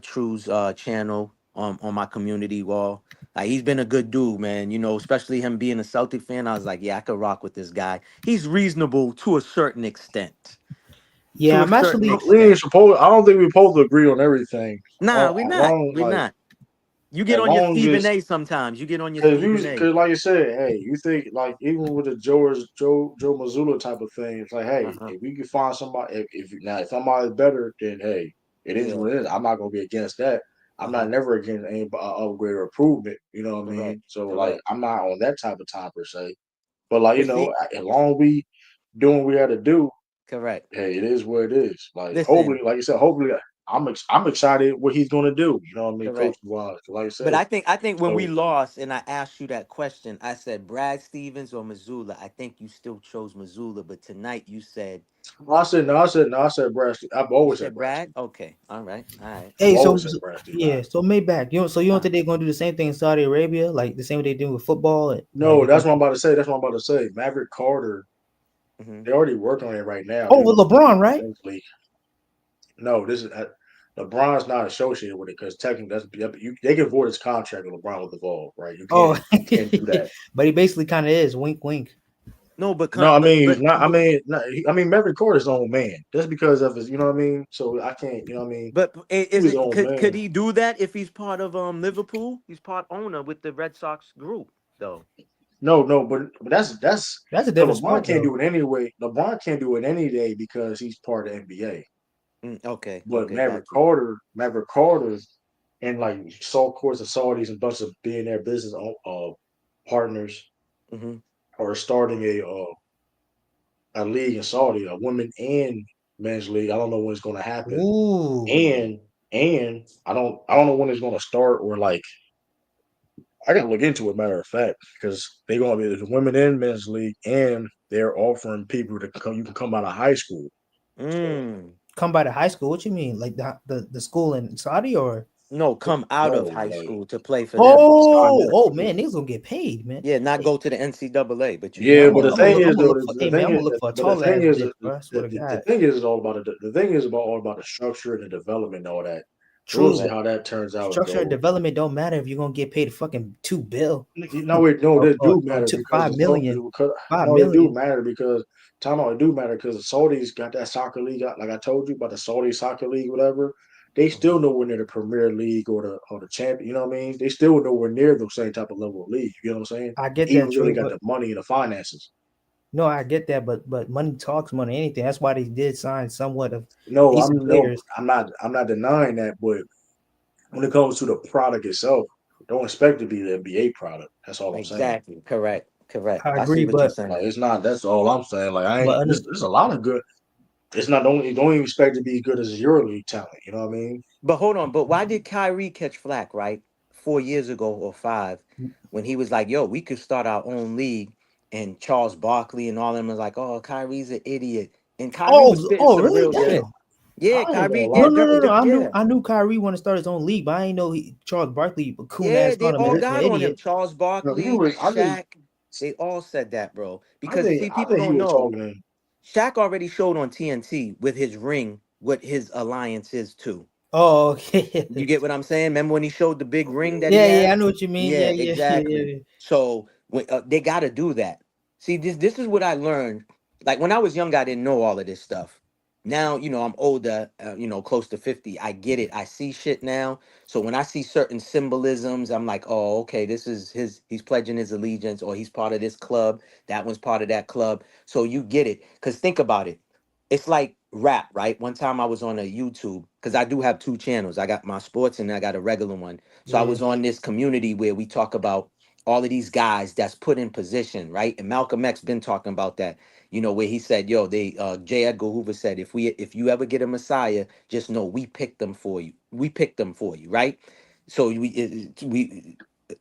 True's channel on my community wall. Like he's been a good dude, man. You know, especially him being a Celtic fan. I was like, yeah, I could rock with this guy. He's reasonable to a certain extent. Yeah, To a I'm certain actually. we ain't extent. supposed. I don't think we're supposed to agree on everything. Nah, we're not. Long We're like not. You get as on your long Stephen as A sometimes. You get on your Stephen A. because like you said, hey, you think like even with the Joe Mazzulla type of thing, it's like, hey, Uh-huh. if we can find somebody, if somebody's better, then hey, it is Yeah. what it is. I'm not gonna be against that. I'm not Uh-huh. never against any upgrade or improvement. You know what I Correct. mean? So like, Correct. I'm not on that type of time per se. But like But see, as long as we doing what we had to do, correct. hey, it is what it is. Like hopefully, Listen, like you said, hopefully I'm excited what he's gonna do. You know what I mean, coach correct. wise. Like I But said, I think when we so lost and I asked you that question, I said Brad Stevens or Missoula. I think you still chose Missoula, but tonight you said I said Brad. I've you always said said Brad. Brad. Okay, all right, all right. I've Hey, always said Brad Stevens. yeah, so Maybach, you don't Uh, think they're gonna do the same thing in Saudi Arabia, like the same way they do with football? Like No, they're gonna. that's what I'm about to say. That's what I'm about to say. Maverick Carter, mhm. they're already working on it right now. Oh, They're with going to LeBron, right? eventually. No, this is LeBron's not associated with it because technically they can void his contract with LeBron with the ball, right? Oh, You can't do that. but he basically kind of is. Wink, wink. No, but No, I mean he's but not. I mean Maverick Carter's his own man. Just because of his, you know what I mean. So I can't, you know what I mean. is He's his it own could man. he do that if he's part of Liverpool? He's part owner with the Red Sox group, though. No, but that's That's a so different LeBron sport, can't though. do it anyway. LeBron can't do it any day because he's part of the NBA. Okay, But okay, got you. Maverick Carter's, and like of course, the Saudis and bunch of billionaire business partners Hmm. are starting a league in Saudi, a women and men's league. I don't know when it's going to happen, Ooh. and I don't know when it's going to start or like I got to look into it. Matter of fact, because they're going to be the women and men's league, and they're offering people to come. You can come out of high school. So Mm. Come by the high school? What you mean? Like the school in Saudi or? No, come out of no, high like school to play for them. sign up. Oh man, niggas gonna get paid, man. Yeah, not Hey, go to the NCAA, but you can Yeah, I'm come but gonna the out I'm gonna there. thing look, I'm is gonna though, look for. Hey man, I'm gonna look for a but the tall thing ass is, bitch, bro. I swear to the God. thing is all about the thing is about all about the structure and the development and all that. We'll True. see how that turns out, Structure and though. development don't matter if you're gonna get paid fucking $2 billion. No, they do matter because 5 million. They do matter because time out. It do matter because the Saudis got that soccer league. Like I told you about the Saudi soccer league, whatever. They still nowhere near the Premier League or the champion. You know what I mean? They still nowhere near the same type of level of league. You know what I'm saying? I get that, Even though true, they got the money and the finances. No, I get that, but money talks more than anything. That's why they did sign somewhat of No, decent players. I'm not denying that, but when it comes to the product itself, don't expect to be the NBA product. That's all I'm saying. Exactly. Correct. I I see agree, what you're but saying. Like it's not. That's all I'm saying. Like I but ain't. under, There's a lot of good. It's not only don't even expect to be as good as EuroLeague talent. You know what I mean? But hold on. But why did Kyrie catch flack, right? 4 years ago or five, when he was like, yo, we could start our own league. And Charles Barkley and all them was like, oh, Kyrie's an idiot. And Kyrie was spitting some really? real Damn. shit. Yeah, I ain't gonna Kyrie. lie. Yeah, No. yeah. I knew Kyrie want to start his own league, but I didn't know Charles Barkley, coon Yeah, ass, they called him all an got on him. idiot. Charles No, he Barkley, was. Shaq, they all said that, bro. Because see, I people think he don't was know. talking. Shaq already showed on TNT with his ring what his alliance is too. Oh, okay. You get what I'm saying? Remember when he showed the big ring that he Yeah, had? I know what you mean. Yeah, exactly. Yeah. So when, they got to do that. See, this is what I learned. Like when I was young, I didn't know all of this stuff. Now, I'm older, close to 50. I get it. I see shit now. So when I see certain symbolisms, I'm like, oh, okay, this is he's pledging his allegiance or he's part of this club. That one's part of that club. So you get it. Because think about it. It's like rap, right? One time I was on a YouTube because I do have two channels. I got my sports and I got a regular one. So I Yeah. was on this community where we talk about all of these guys that's put in position, right? And Malcolm X been talking about that, where he said, yo, J. Edgar Hoover said, if you ever get a Messiah, just know we picked them for you. We picked them for you, right? So we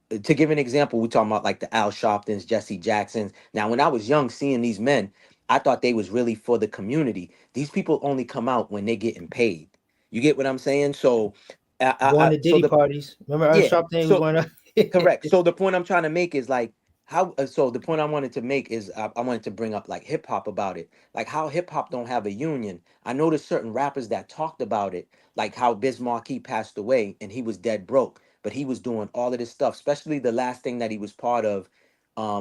to give an example, we talking about like the Al Sharptons, Jesse Jacksons. Now, when I was young, seeing these men, I thought they was really for the community. These people only come out when they getting paid. You get what I'm saying? So, Going to so Diddy parties. Remember our yeah, shop thing was so going on? correct. So the point I'm trying to make is like how. So the point I wanted to make is I wanted to bring up like hip hop about it, like how hip hop don't have a union. I noticed certain rappers that talked about it, like how Biz Markie passed away and he was dead broke, but he was doing all of this stuff, especially the last thing that he was part of,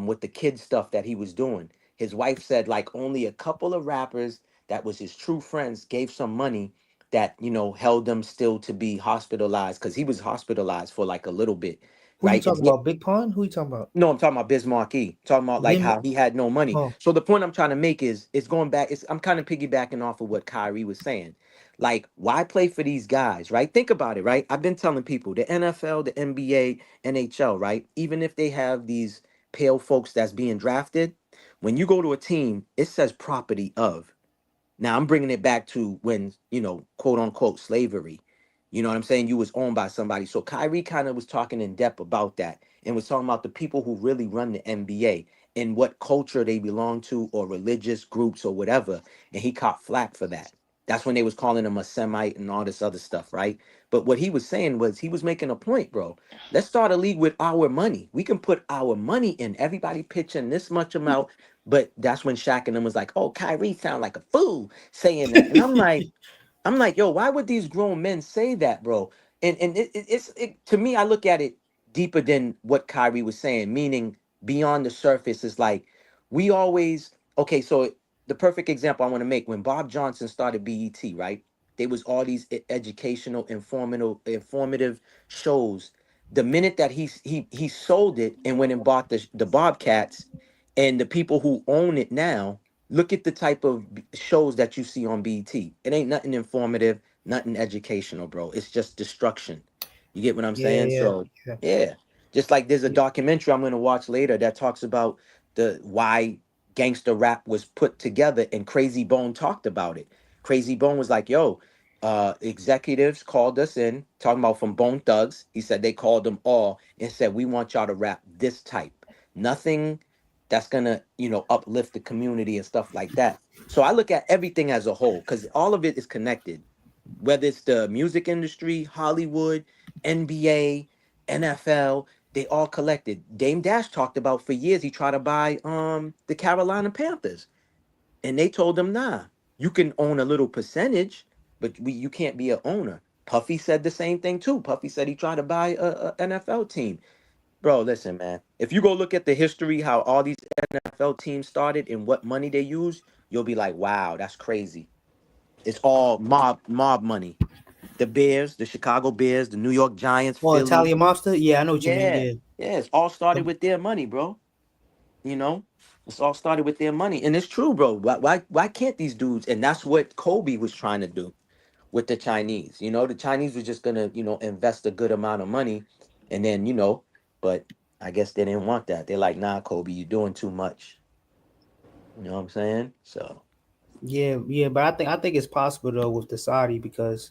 with the kid stuff that he was doing. His wife said like only a couple of rappers that was his true friends gave some money that held them still to be hospitalized because he was hospitalized for like a little bit, Who you right? And talking about? Big Pun? Who you talking about? no, I'm talking about Biz Markie. Talking about like Bim- how he had no money. oh, So the point I'm trying to make is it's going back. I'm kind of piggybacking off of what Kyrie was saying. Like, why play for these guys, right? Think about it, right? I've been telling people the NFL, the NBA, NHL, right? Even if they have these pale folks that's being drafted, when you go to a team, it says property of. Now I'm bringing it back to when, quote unquote slavery. You know what I'm saying? You was owned by somebody. So Kyrie kind of was talking in depth about that and was talking about the people who really run the NBA and what culture they belong to or religious groups or whatever. And he caught flack for that. That's when they was calling him a Semite and all this other stuff, right? But what he was saying was he was making a point, bro. Let's start a league with our money. We can put our money in. Everybody pitching this much amount. But that's when Shaq and them was like, "Oh, Kyrie sound like a fool saying that," and I'm like, yo, why would these grown men say that, bro? And to me, I look at it deeper than what Kyrie was saying, meaning beyond the surface. Is like we always okay. So the perfect example I want to make when Bob Johnson started BET, right? There was all these educational, informative shows. The minute that he sold it and went and bought the Bobcats, and the people who own it now, look at the type of shows that you see on BT. It ain't nothing informative, nothing educational, bro. It's just destruction. You get what I'm saying? So yeah. yeah, just like there's a documentary I'm gonna watch later that talks about the why gangster rap was put together, and Crazy Bone talked about it. Crazy Bone was like, "Yo, executives called us in, talking about from Bone Thugs." He said they called them all and said, "We want y'all to rap this type, nothing." That's gonna uplift the community and stuff like that. So I look at everything as a whole because all of it is connected, whether it's the music industry, Hollywood, NBA, NFL. They all collected. Dame Dash talked about for years he tried to buy the Carolina Panthers, and they told him, nah, you can own a little percentage, but you can't be a owner. Puffy said the same thing too. Puffy said he tried to buy a NFL team. Bro, listen, man. If you go look at the history, how all these NFL teams started and what money they use, you'll be like, wow, that's crazy. It's all mob money. The Bears, the Chicago Bears, the New York Giants, Well, Philly. Italian mobster. Yeah, I know what you mean. Yeah, Yeah. yeah. It's all started with their money, bro. You know, it's all started with their money, and it's true, bro. Why can't these dudes? And that's what Kobe was trying to do with the Chinese. You know, the Chinese were just gonna, invest a good amount of money, and then, but I guess they didn't want that. They're like, nah, Kobe, you're doing too much. You know what I'm saying? So Yeah, but I think it's possible though with the Saudi because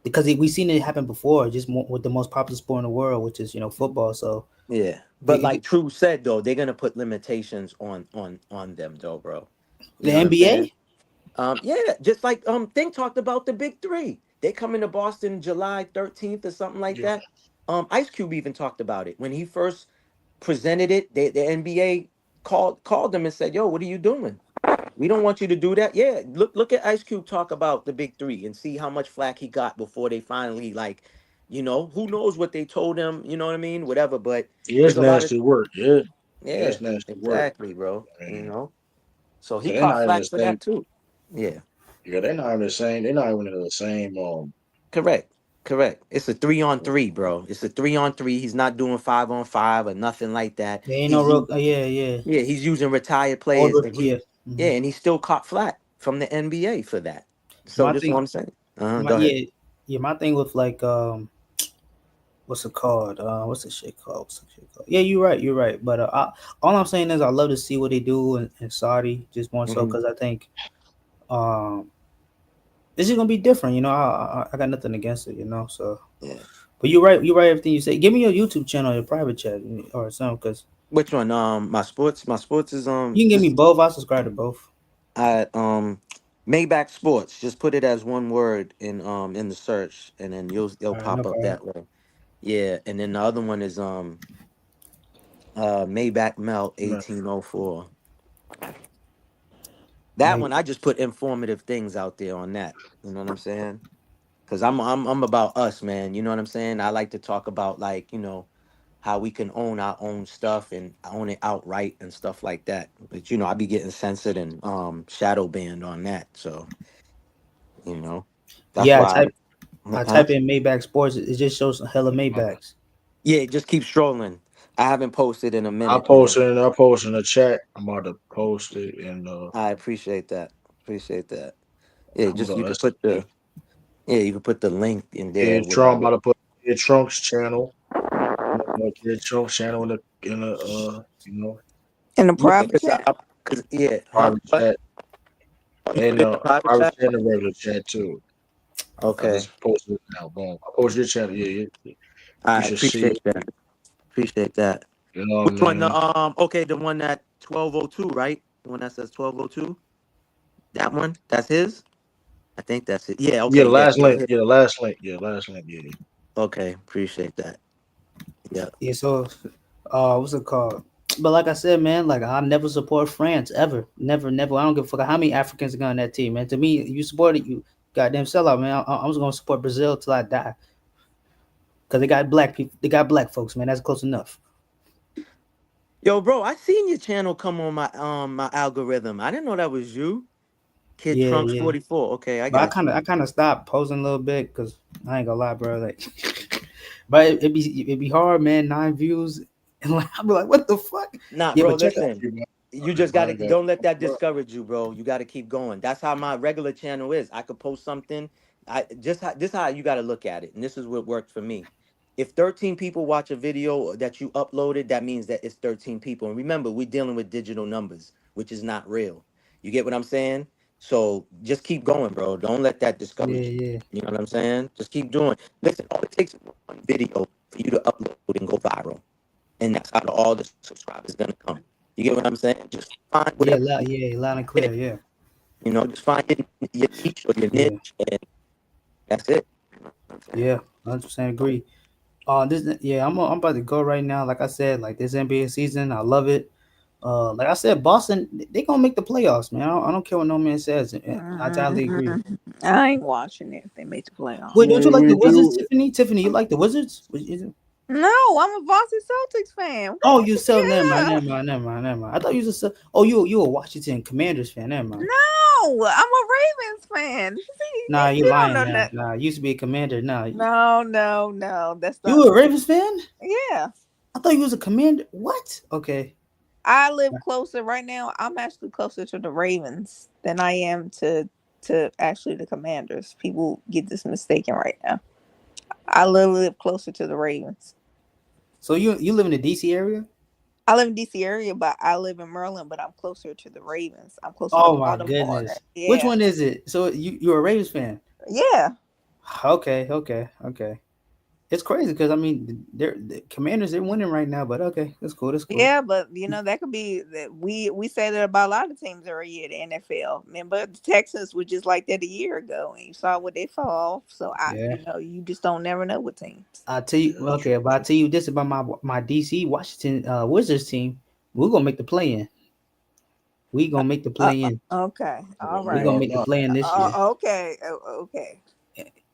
we've seen it happen before, just with the most popular sport in the world, which is football. So yeah, but like True said though, they're gonna put limitations on them though, bro. You the know what I'm saying? NBA. Yeah, just like Think talked about the big three. They come into Boston July 13th or something like Yeah. that. Ice Cube even talked about it when he first presented it. The NBA called them and said, "Yo, what are you doing? We don't want you to do that." Yeah, look at Ice Cube talk about the big three and see how much flack he got before they finally who knows what they told him. You know what I mean? Whatever, but Yeah, it's there's a lot of nasty work. Yeah. Yeah, yeah, it's nasty work. exactly, bro. I mean, So he they're caught not in the flack for same. that too. Yeah. Yeah, they're not in the same. They're not even in the same. Correct. Correct. It's a 3-on-3, bro. It's a 3-on-3. He's not doing 5-on-5 or nothing like that. There ain't no real. Yeah. Yeah, he's using retired players, Older. and Yeah. and he still caught flat from the NBA for that. So My this is what thing. I'm saying. My Go ahead. yeah. My thing with what's it called? What's the shit called? Yeah, you're right. You're right. But all I'm saying is I love to see what they do in Saudi, just more so because I think um this is gonna be different. I got nothing against it. So. Yeah. But you're right. You're right. Everything you say. Give me your YouTube channel, your private chat, or something. Because Which one? My sports. My sports is you can give me just both. I subscribe to both. I Maybach Sports. Just put it as one word in the search, and then it'll All right, no pop up problem. that way. Yeah, and then the other one is Maybach Melt 1804. That Maybe. one I just put informative things out there on that. You know what I'm saying? Because I'm about us, man. You know what I'm saying? I like to talk about how we can own our own stuff and own it outright and stuff like that. But I be getting censored and shadow banned on that. So you know, that's Yeah, why. I Huh? type in Maybach Sports. It just shows hella Maybachs. Yeah, just keep strolling. I haven't posted in a I minute, man. posted. I posted in the chat. I'm about to post it, and I appreciate that. Appreciate that. Yeah, hold just on. you could Let's put see. you could put the link in there, Kid Trump whatever. about to put Kid Trunk's channel. Kid Trunk's channel in the In the Yeah, private chat. yeah, huh? private What? chat You and put it in the private private chat? chat and the regular chat too. I Okay. just posted it now. Boom. I posted your channel. You I should see it. appreciate that. Appreciate that. You know what I Which one? mean? Okay, the one that 1202, right? The one that says 1202. That one. That's his. I think that's it. Yeah. Yeah, Okay. the Yeah. last Go link. ahead. Yeah, the last link. Yeah, last link. Yeah. Okay. Appreciate that. Yeah. Yeah. So, what's it called? But like I said, man, like I never support France ever. Never. I don't give a fuck how many Africans are on that team, man. To me, you support it, you goddamn sellout, man. I'm just gonna support Brazil till I die because they got black people. They got black folks, man. That's close enough. Yo, bro, I seen your channel come on my algorithm. I didn't know that was you, Kid Trunks Yeah. 44. Okay, I But got you. I kind of stopped posting a little bit because I ain't gonna lie, bro. Like, but it'd be hard, man. 9 views, and like I'd be like, what the fuck? Nah, Yeah, bro, but check out. listen. You just gotta don't let that discourage you, bro. You gotta keep going. That's how my regular channel is. I could post something. This how you gotta look at it, and this is what worked for me. If 13 people watch a video that you uploaded, that means that it's 13 people. And remember, we're dealing with digital numbers, which is not real. You get what I'm saying? So just keep going, bro. Don't let that discourage you. Yeah. You know what I'm saying? Just keep doing. Listen, all it takes is one video for you to upload and go viral, and that's how all the subscribers gonna come. You get what I'm saying? Just find Yeah, whatever. loud and clear. Yeah. Just find your niche or your Yeah. niche, and that's it. Yeah. 100% agree. I'm about to go right now. Like I said, like this NBA season, I love it. like I said, Boston, they gonna make the playoffs, man. I don't care what no man says. I totally agree. I ain't watching it if they make the playoffs. Wait, don't you like the Wizards, Tiffany? Tiffany, you like the Wizards? No, I'm a Boston Celtics fan. Oh, you so never Yeah. mind. I thought you was you a Washington Commanders fan. Never mind. No, I'm a Ravens fan. Nah, you You don't lying know now. that. Nah, you used to be a Commander. Nah. No. That's not. You a Ravens fan? Yeah. I thought you was a Commander. What? Okay. I live closer right now. I'm actually closer to the Ravens than I am to actually the Commanders. People get this mistaken right now. I live closer to the Ravens. So you live in the DC area? I live in DC area, but I live in Maryland, but I'm closer to the Ravens. I'm closer to Oh my Baltimore. goodness. Yeah. Which one is it? So you're a Ravens fan? Yeah. Okay. It's crazy because I mean the Commanders they're winning right now, but okay, that's cool. Yeah, but that could be that we say that about a lot of teams every year, the NFL. Remember the Texans were just like that a year ago, and you saw what they fall. So you just don't never know with teams. I'll tell you but I'll tell you this about my DC Washington Wizards team. We're gonna make the play in. We gonna make the play in. Okay. All right. We're gonna make the play in this year. Okay. Okay.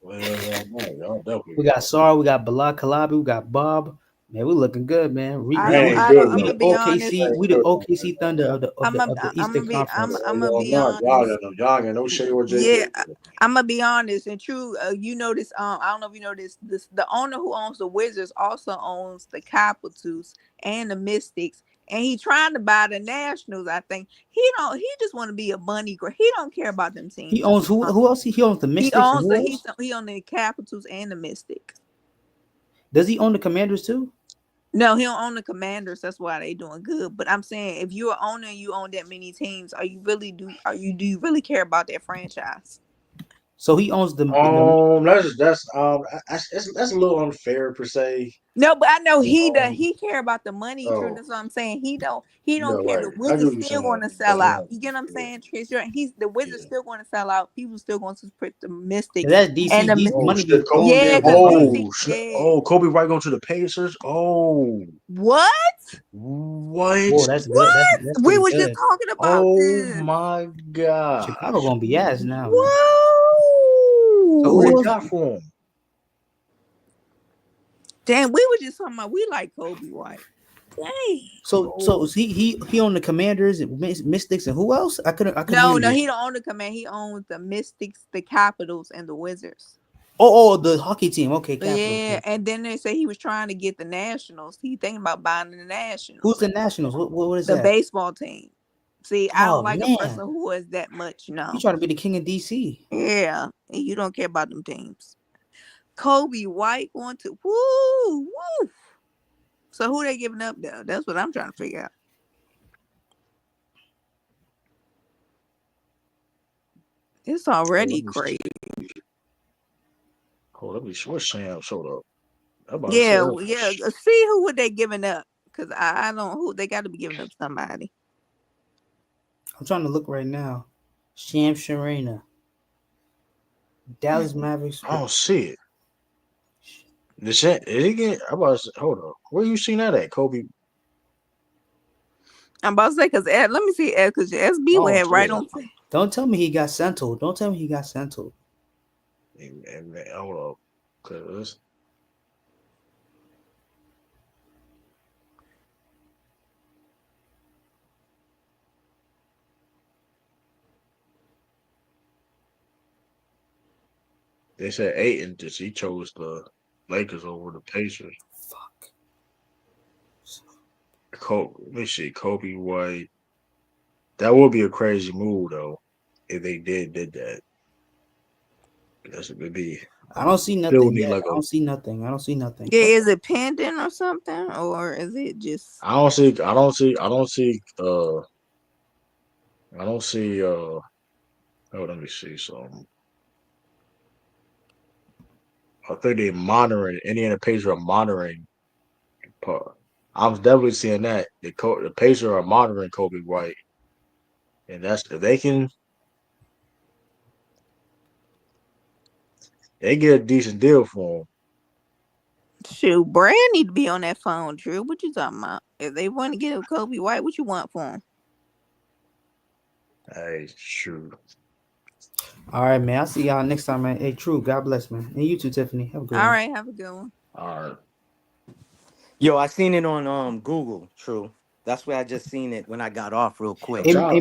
We got Sar, we got Bilal Kalabi, we got Bob. Man, we're looking good, man. We the OKC, we the OKC Thunder of the Eastern Conference. I'm gonna be honest. Yeah, I'm gonna be honest and true. You know this. I don't know if you know this. The owner who owns the Wizards also owns the Capitals and the Mystics, and he trying to buy the Nationals. I think he don't. He just want to be a money grab. He don't care about them teams. He owns who else? He owns the Mystics. He owns the Capitals and the Mystics. Does he own the Commanders too? No, he don't own the Commanders. That's why they doing good. But I'm saying, if you're an owner and you own that many teams, do you really care about that franchise? So he owns the. That's a little unfair per se. No, but I know he does. He care about the money. True, that's what I'm saying. He don't care. The Wizards still going to sell out. You get what I'm saying, Trish? The Wizards still going to sell out. People still going to support the Mystics. That's DC. And DC money. Kobe Bryant going to the Pacers. Oh, what? Whoa, that's good. That's we were just talking about this. Oh my God, Chicago gonna be ass now. Whoa! So who got for him? Damn, we were just talking about we like Kobe White. Dang. So he owned the Commanders, Mystics, and who else? I couldn't. No, he don't own the Command. He owns the Mystics, the Capitals, and the Wizards. Oh, the hockey team. Okay, Capitals. Yeah, and then they say he was trying to get the Nationals. He thinking about buying the Nationals. Who's the Nationals? What is that? The baseball team. See, I don't like a person who is that much. No, you trying to be the king of DC. Yeah, and you don't care about them teams. Kobe White going to woo. So who they giving up though? That's what I'm trying to figure out. It's already crazy. Oh, let me what Sam showed up. Yeah. See who would they giving up? Because I don't who they got to be giving up somebody. I'm trying to look right now. Sham Sharina. Dallas Mavericks. I don't see it. Hold on. Where you seen that at, Kobe? I'm about to say because let me see because SB went right on. Don't tell me he got sentled. Don't tell me he got sentled. Hold up, cause they said Ayton just he chose the Lakers over the Pacers. Fuck. Let me see, Kobe White. That would be a crazy move though, if they did that. That's what it'd be. I don't see nothing yet. I don't see nothing. Yeah, is it pending or something, or is it just? I don't see. Oh, let me see something. I think they're monitoring. Indiana Pacers are monitoring. I'm definitely seeing that the Pacers are monitoring Kobe White, and that's if they can. They get a decent deal for him. Shoot, Brand need to be on that phone, Drew. What you talking about? If they want to get a Kobe White, what you want for him? Hey, true. All right, man. I'll see y'all next time, man. Hey, true. God bless, man. And you too, Tiffany. Have a good All one. right, have a good one. All right. Yo, I seen it on Google. True. That's where I just seen it when I got off real Yo, quick. Hey, Josh,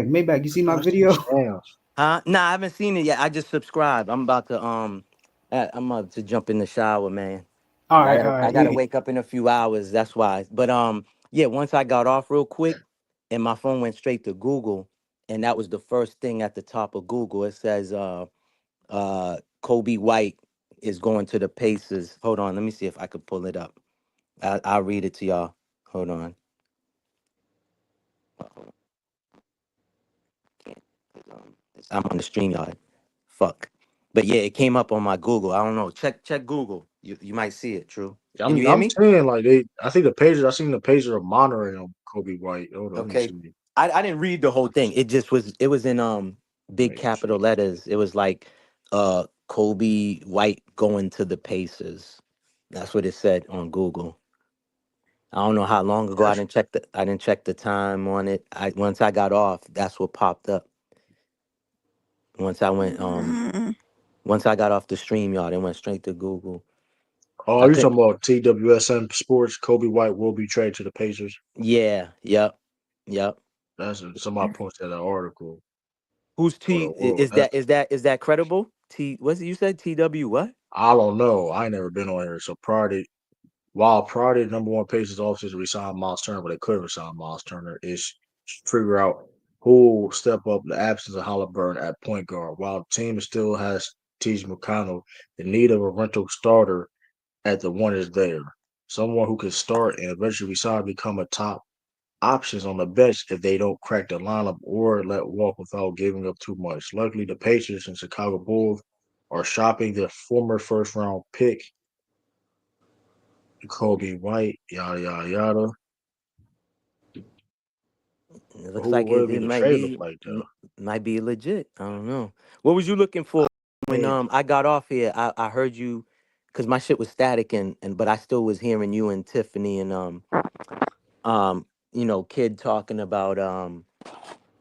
Maybach. You see my Josh video? scams. Huh? Nah, I haven't seen it yet. I just subscribed. I'm about to jump in the shower, man. All I right, gotta all I right. gotta wake up in a few hours. That's why. But yeah, once I got off real quick and my phone went straight to Google, and that was the first thing at the top of Google. It says Kobe White is going to the Pacers. Hold on, let me see if I could pull it up. I'll read it to y'all. Hold on. I'm on the stream yard. Fuck. But yeah, it came up on my Google. I don't know. Check Google. You might see it. True. Can you hear I'm me? saying like they. I think the pages. I seen the pages are monitoring on Kobe White. Hold on, let me Okay. see. I didn't read the whole thing. It was in big Make sure. capital letters. It was like Kobe White going to the Pacers. That's what it said on Google. I don't know how long ago. That's I didn't check the time on it. Once I got off, that's what popped up. Once I went once I got off the stream yard, it went straight to Google. Oh, I you could talking about TWSN Sports? Kobe White will be traded to the Pacers. Yeah, yep. That's somebody posted that article. Who's Or, T or that's, is that credible? What's it you said? TW what? I don't know. I ain't never been on here. So prior to number one Pacers officers resign Miles Turner, but they could resign Miles Turner is figure out who will step up in the absence of Halliburton at point guard. While the team still has T.J. McConnell, the need of a rental starter at the one is there. Someone who can start and eventually resign become a top options on the bench if they don't crack the lineup or let walk without giving up too much. Luckily, the Patriots and Chicago Bulls are shopping their former first round pick, Kobe White, yada yada yada. It looks Who like would be it the trade look like might be legit. I don't know. What was you looking for when though? I got off here? I heard you because my shit was static and but I still was hearing you and Tiffany and Kid talking about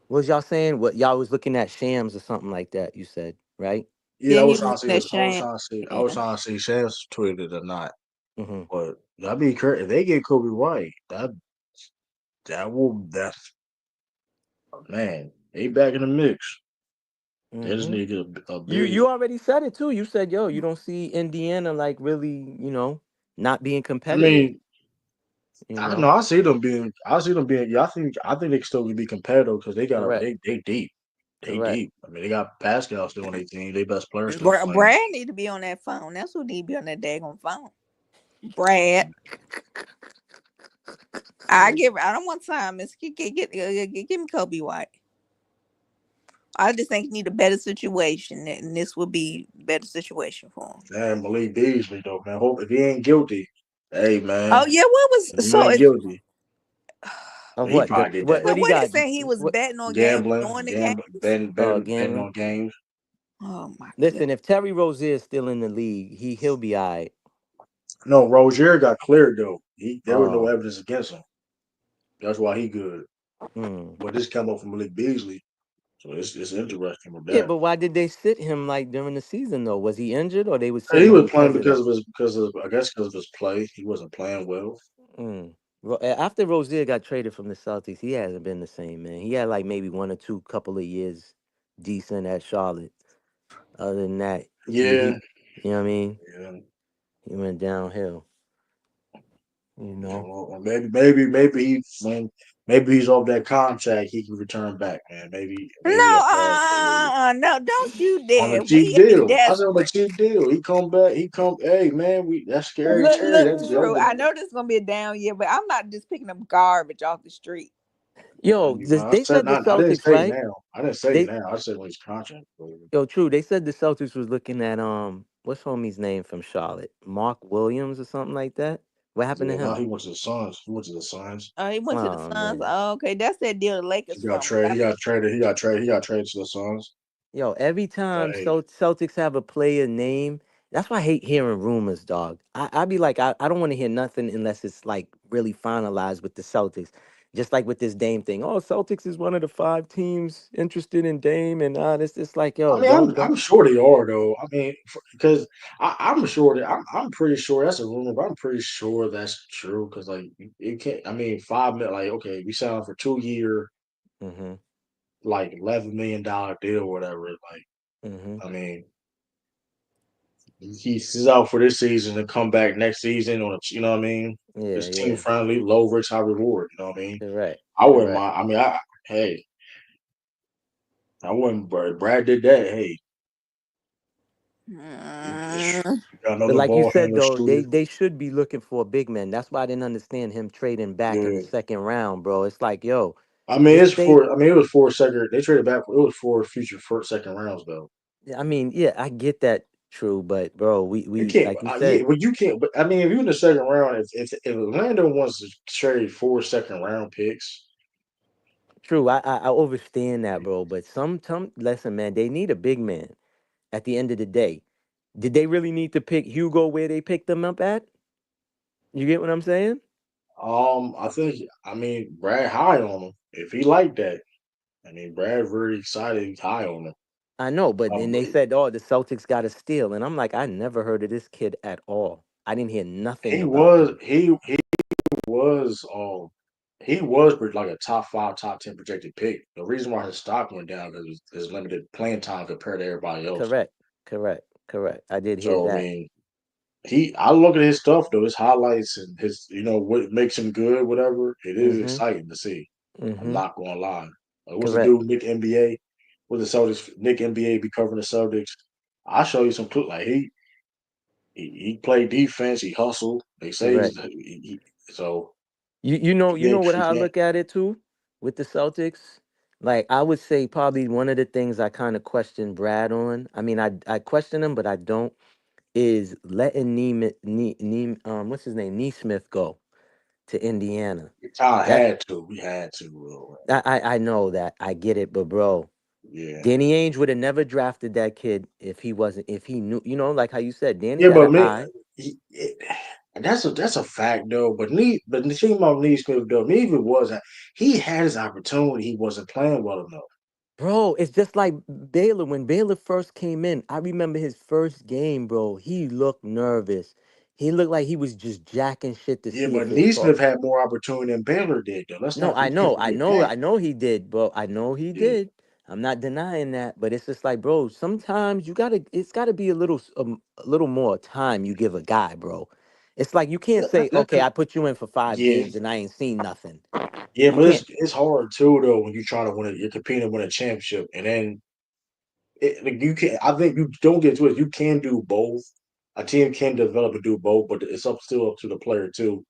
what was y'all saying? What y'all was looking at shams or something like that, you said, right? Yeah, Yeah, I he was was trying in to see that this. shame. I was Yeah. trying to see Shams tweeted or not. Mm-hmm. But that'd be crazy. If they get Kobe White, that's man, they back in the mix. They just Mm-hmm. need to get a big. You already said it too. You said, yo, you don't see Indiana like really, not being I competitive, mean, I know. I see them being. I see them being. Yeah, I think they can still be competitive because they got a. Correct. They deep. They Correct. deep. I mean, they got Pascal still on their team. They best players still playing. Brad need to be on that phone. That's who need to be on that daggone phone. Brad. I don't want time. Give me Kobe White. I just think he need a better situation, and this would be a better situation for him. Damn, Malik Beasley though, man. Hope if he ain't guilty, hey man, Oh yeah, what if was he so? ain't guilty, Of he what? probably did that. What he What he got? saying? He was What? betting on games, Gambling, during the game. betting Gambling. on games. Oh my god. Listen, if Terry Rozier is still in the league, he'll be all right. No, Rozier got cleared though. There was no Oh. evidence against him. That's why he good. Hmm. But this come up from Malik Beasley, so it's interesting with Yeah, that. but why did they sit him like during the season though? Was he injured or they was He sitting him was playing because of that? because of I guess because of his play. He wasn't playing well. Mm. After Rozier got traded from the Celtics, he hasn't been the same, man. He had like maybe one or two couple of years decent at Charlotte. Other than that, he Yeah, you know what I mean? yeah. He went downhill, you Yeah, know. well, maybe he's off that contract. He can return back, man. Maybe that's last year. No, don't you On a dare. cheap We ain't deal. I said on a desperate. cheap deal. He come back. He come. Hey man, that's scary Terry. Look, Drew. I know this is gonna be a down year, but I'm not just picking up garbage off the street. Yo, I they said said the not. I didn't Celtics, say right? now. I didn't say They now. I said when his contract. Yo, true. They said the Celtics was looking at what's homie's name from Charlotte? Mark Williams or something like that. What happened to Yeah, now him? he went to the Suns. He went to the Suns. Oh, he went to the Oh Suns. man. Oh, okay, that's that deal the He Lakers got from. traded. He got traded. He got traded. He got traded to the Suns. Yo, every time Hey, Celtics have a player name That's why I hate hearing rumors, dog. I be like, I don't want to hear nothing unless it's like really finalized with the Celtics. Just like with this Dame thing. Oh, Celtics is one of the 5 teams interested in Dame and this. It's like, I yo, mean, don't. I'm sure they are though. I mean, because I'm sure that I'm pretty sure that's a rumor, but I'm pretty sure that's true. Because like it can't. I mean, 5 million. Like okay, we signed for 2 year, Mm-hmm. like $11 million deal, or whatever. Like Mm-hmm. I mean, he's out for this season and come back next season on a. You know what I mean? Yeah, It's team yeah. friendly, low risk, high reward. You know what I mean? Correct. I wouldn't Correct. mind. I mean, hey, I wouldn't. Brad did that. Hey, Mm, you got But another like you ball said handler though, shooter. they should be looking for a big man. That's why I didn't understand him trading back in the Yeah. second round, bro. It's like, yo, I mean, just it's stay. for. I mean, it was for second. They traded back. It was for future first, second rounds though. I mean, yeah, I get that true, but bro, You we can't. like you Yeah, said, well, you can't. But I mean, if you're in the second round, if Orlando wants to trade 4 second round picks, true. I understand that, bro. But some listen, man, they need a big man at the end of the day. Did they really need to pick Hugo where they picked them up at? You get what I'm saying? I think. I mean, Brad high on him. If he like that, I mean, Brad very excited. He's high on him. I know, but then But they said, "Oh, the Celtics got a steal," and I'm like, I never heard of this kid at all. I didn't hear nothing he about was him. was he was like a top 5, top 10 projected pick. The reason why his stock went down because his limited playing time compared to everybody else. Correct, correct, correct. I did hear So I that. mean, I look at his stuff though, his highlights and his what makes him good, whatever. It is Mm-hmm. exciting to see. I'm Mm-hmm. not gonna lie. What's the Correct. dude, Nick NBA? With the Celtics, Nick NBA be covering the Celtics. I'll show you some clip. Like he played defense, he hustled. They say Correct. so You know what he how I can't. look at it too with the Celtics. Like I would say, probably one of the things I kind of question Brad on. I mean, I question him, but I don't. Is letting what's his name, Neesmith go to Indiana. We kind of That had to. We had to, bro. I know that I get it, but bro, Yeah. Danny Ainge would have never drafted that kid if he wasn't if he knew. You know, like how you said, Danny Yeah, got but an me, eye. that's a fact though. But the thing about Neesmith though, me if it wasn't, he had his opportunity. He wasn't playing well enough. Bro, it's just like Baylor. When Baylor first came in, I remember his first game, bro. He looked nervous. He looked like he was just jacking shit to Yeah, see but if it fall. Neesmith had more opportunity than Baylor did though. No, We can't forget that. I know he did, bro. I know he Yeah, did. I'm not denying that, but it's just like, bro, sometimes it's gotta be a little more time you give a guy, bro. It's like you can't say, okay, I put you in for five yeah, games and I ain't seen nothing. yeah. You But can't. it's hard too though when you're trying to win. You're competing to win a championship, and then like, you can. I think you don't get to it. You can do both. A team can develop and do both, but it's still up to the player too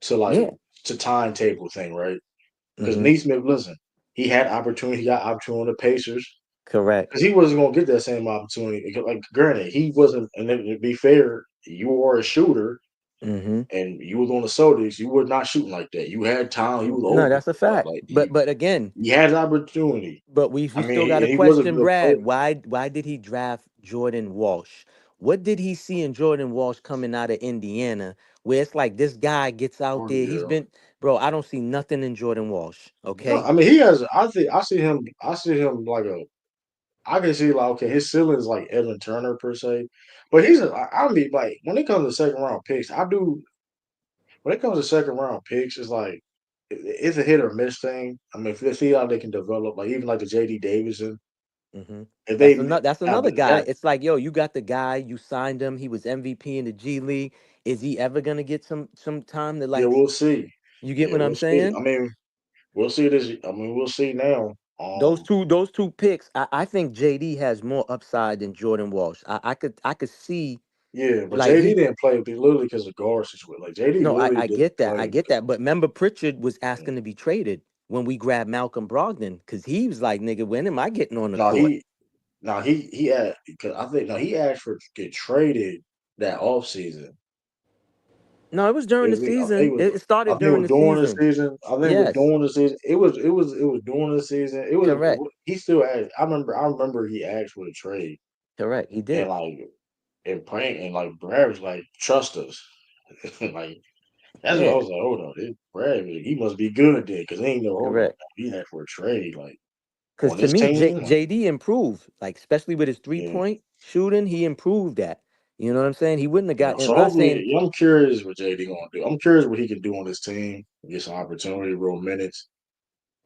to Yeah. to timetable thing, right? Because Mm-hmm. Neesmith, listen, he had opportunity. He got opportunity on the Pacers Correct. because he wasn't going to get that same opportunity. Like, granted, he wasn't. And then to be fair, you were a shooter, Mm-hmm. and you was on the Celtics. You were not shooting like that. You had time. He was No, open. that's a fact. Like But again, he had the opportunity. but we I mean, still got to he was a question good player. Brad. Why did he draft Jordan Walsh? What did he see in Jordan Walsh coming out of Indiana? Where it's like this guy gets out Oh there. He's yeah. been, bro. I don't see nothing in Jordan Walsh. No, Okay. I mean he has. I think I see him. I see him like a. I can see like okay, his ceiling is like Evan Turner per se, but he's. I mean like when it comes to second round picks, I do. When it comes to second round picks, it's like it's a hit or miss thing. I mean, if they see how they can develop, like even like the JD Davidson, hmm if they That's now, another but guy. that It's like, yo, you got the guy. You signed him. He was MVP in the G League. Is he ever gonna get some time to yeah, like? we'll see. You get Yeah, what I'm we'll see. saying? I mean, we'll see this. I mean, we'll see now. Those two picks, I think JD has more upside than Jordan Walsh. I could see Yeah, but like JD he didn't play literally because of guard situation. Like JD no, literally I didn't get that. I play get because that. But remember Pritchard was of. asking to be traded when we grabbed Malcolm Brogdon because he was like, nigga, when am I getting on the No, court? he had because I think no, he asked for to get traded that offseason. No, it was during the I think season. it was. It I started think it during was the during the season. season. I think it was Yes, during the season. It was during the season. correct. He still asked. I remember he asked for the trade Correct. He and did. and playing and like Brad was like, trust us. Like that's what I Yeah, was like, hold on, this Brad, he must be good then, because he ain't no hold on. correct. He had for a trade, like Because on to this me, team. Like, JD improved, like especially with his three yeah. point shooting, he improved that. You know what I'm saying? He wouldn't have Yeah. got. So I'm not hopefully, saying. yeah, I'm curious what JD gonna do. I'm curious what he can do on this team. Get some opportunity, real minutes.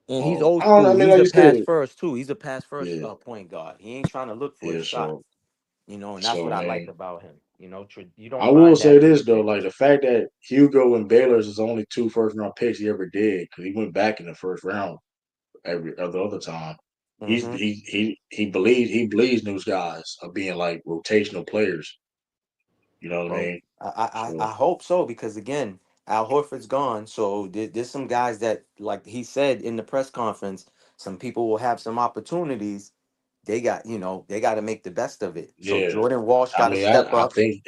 And he's old I don't know. I school. mean, He's like a you pass said, first too. He's a pass first yeah, point guard. He ain't trying to look for a yeah. shot. So, And that's what so I I like mean, about him. You I don't will find say that this many though, like players. the fact that Hugo and Baylor's is only 2 first-round picks he ever did, because he went back in the first round every other time. Hmm. He believes in those guys of being like rotational players. You know what I Well, mean? I So hope so because again, Al Horford's gone, so there's some guys that, like he said in the press conference, some people will have some opportunities. They got to make the best of it. So yeah, Jordan Walsh I got to mean, step I up. think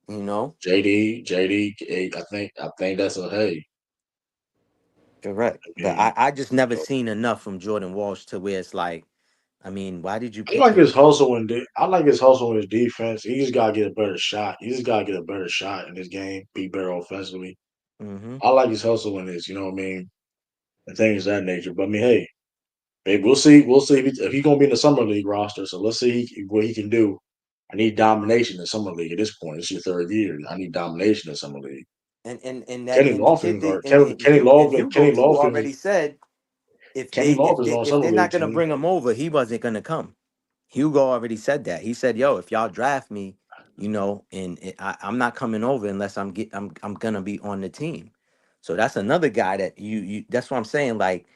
You know, JD, I think that's a hey. correct. I But mean, I just never seen enough from Jordan Walsh to where it's like, I mean, why did you I pick like him? his hustle I like his hustle in his defense. He just gotta get a better shot. He just gotta get a better shot in this game. Be better offensively. Hmm. I like his hustle in this. You know what I mean? And things of that nature. But I mean, hey, we'll see. We'll see if he's gonna be in the summer league roster. So let's see what he can do. I need domination in summer league at this point. It's your third year. I need domination in summer league. Kenny And the Lofton kid or did and Kenny Hugo too Lofton already said if Kenny Lofton's on a if summer they're not league gonna team. bring him over, he wasn't gonna come. Hugo already said that. He said, "Yo, if y'all draft me, I'm not coming over unless I'm gonna be on the team." So that's another guy that you that's what I'm saying. Like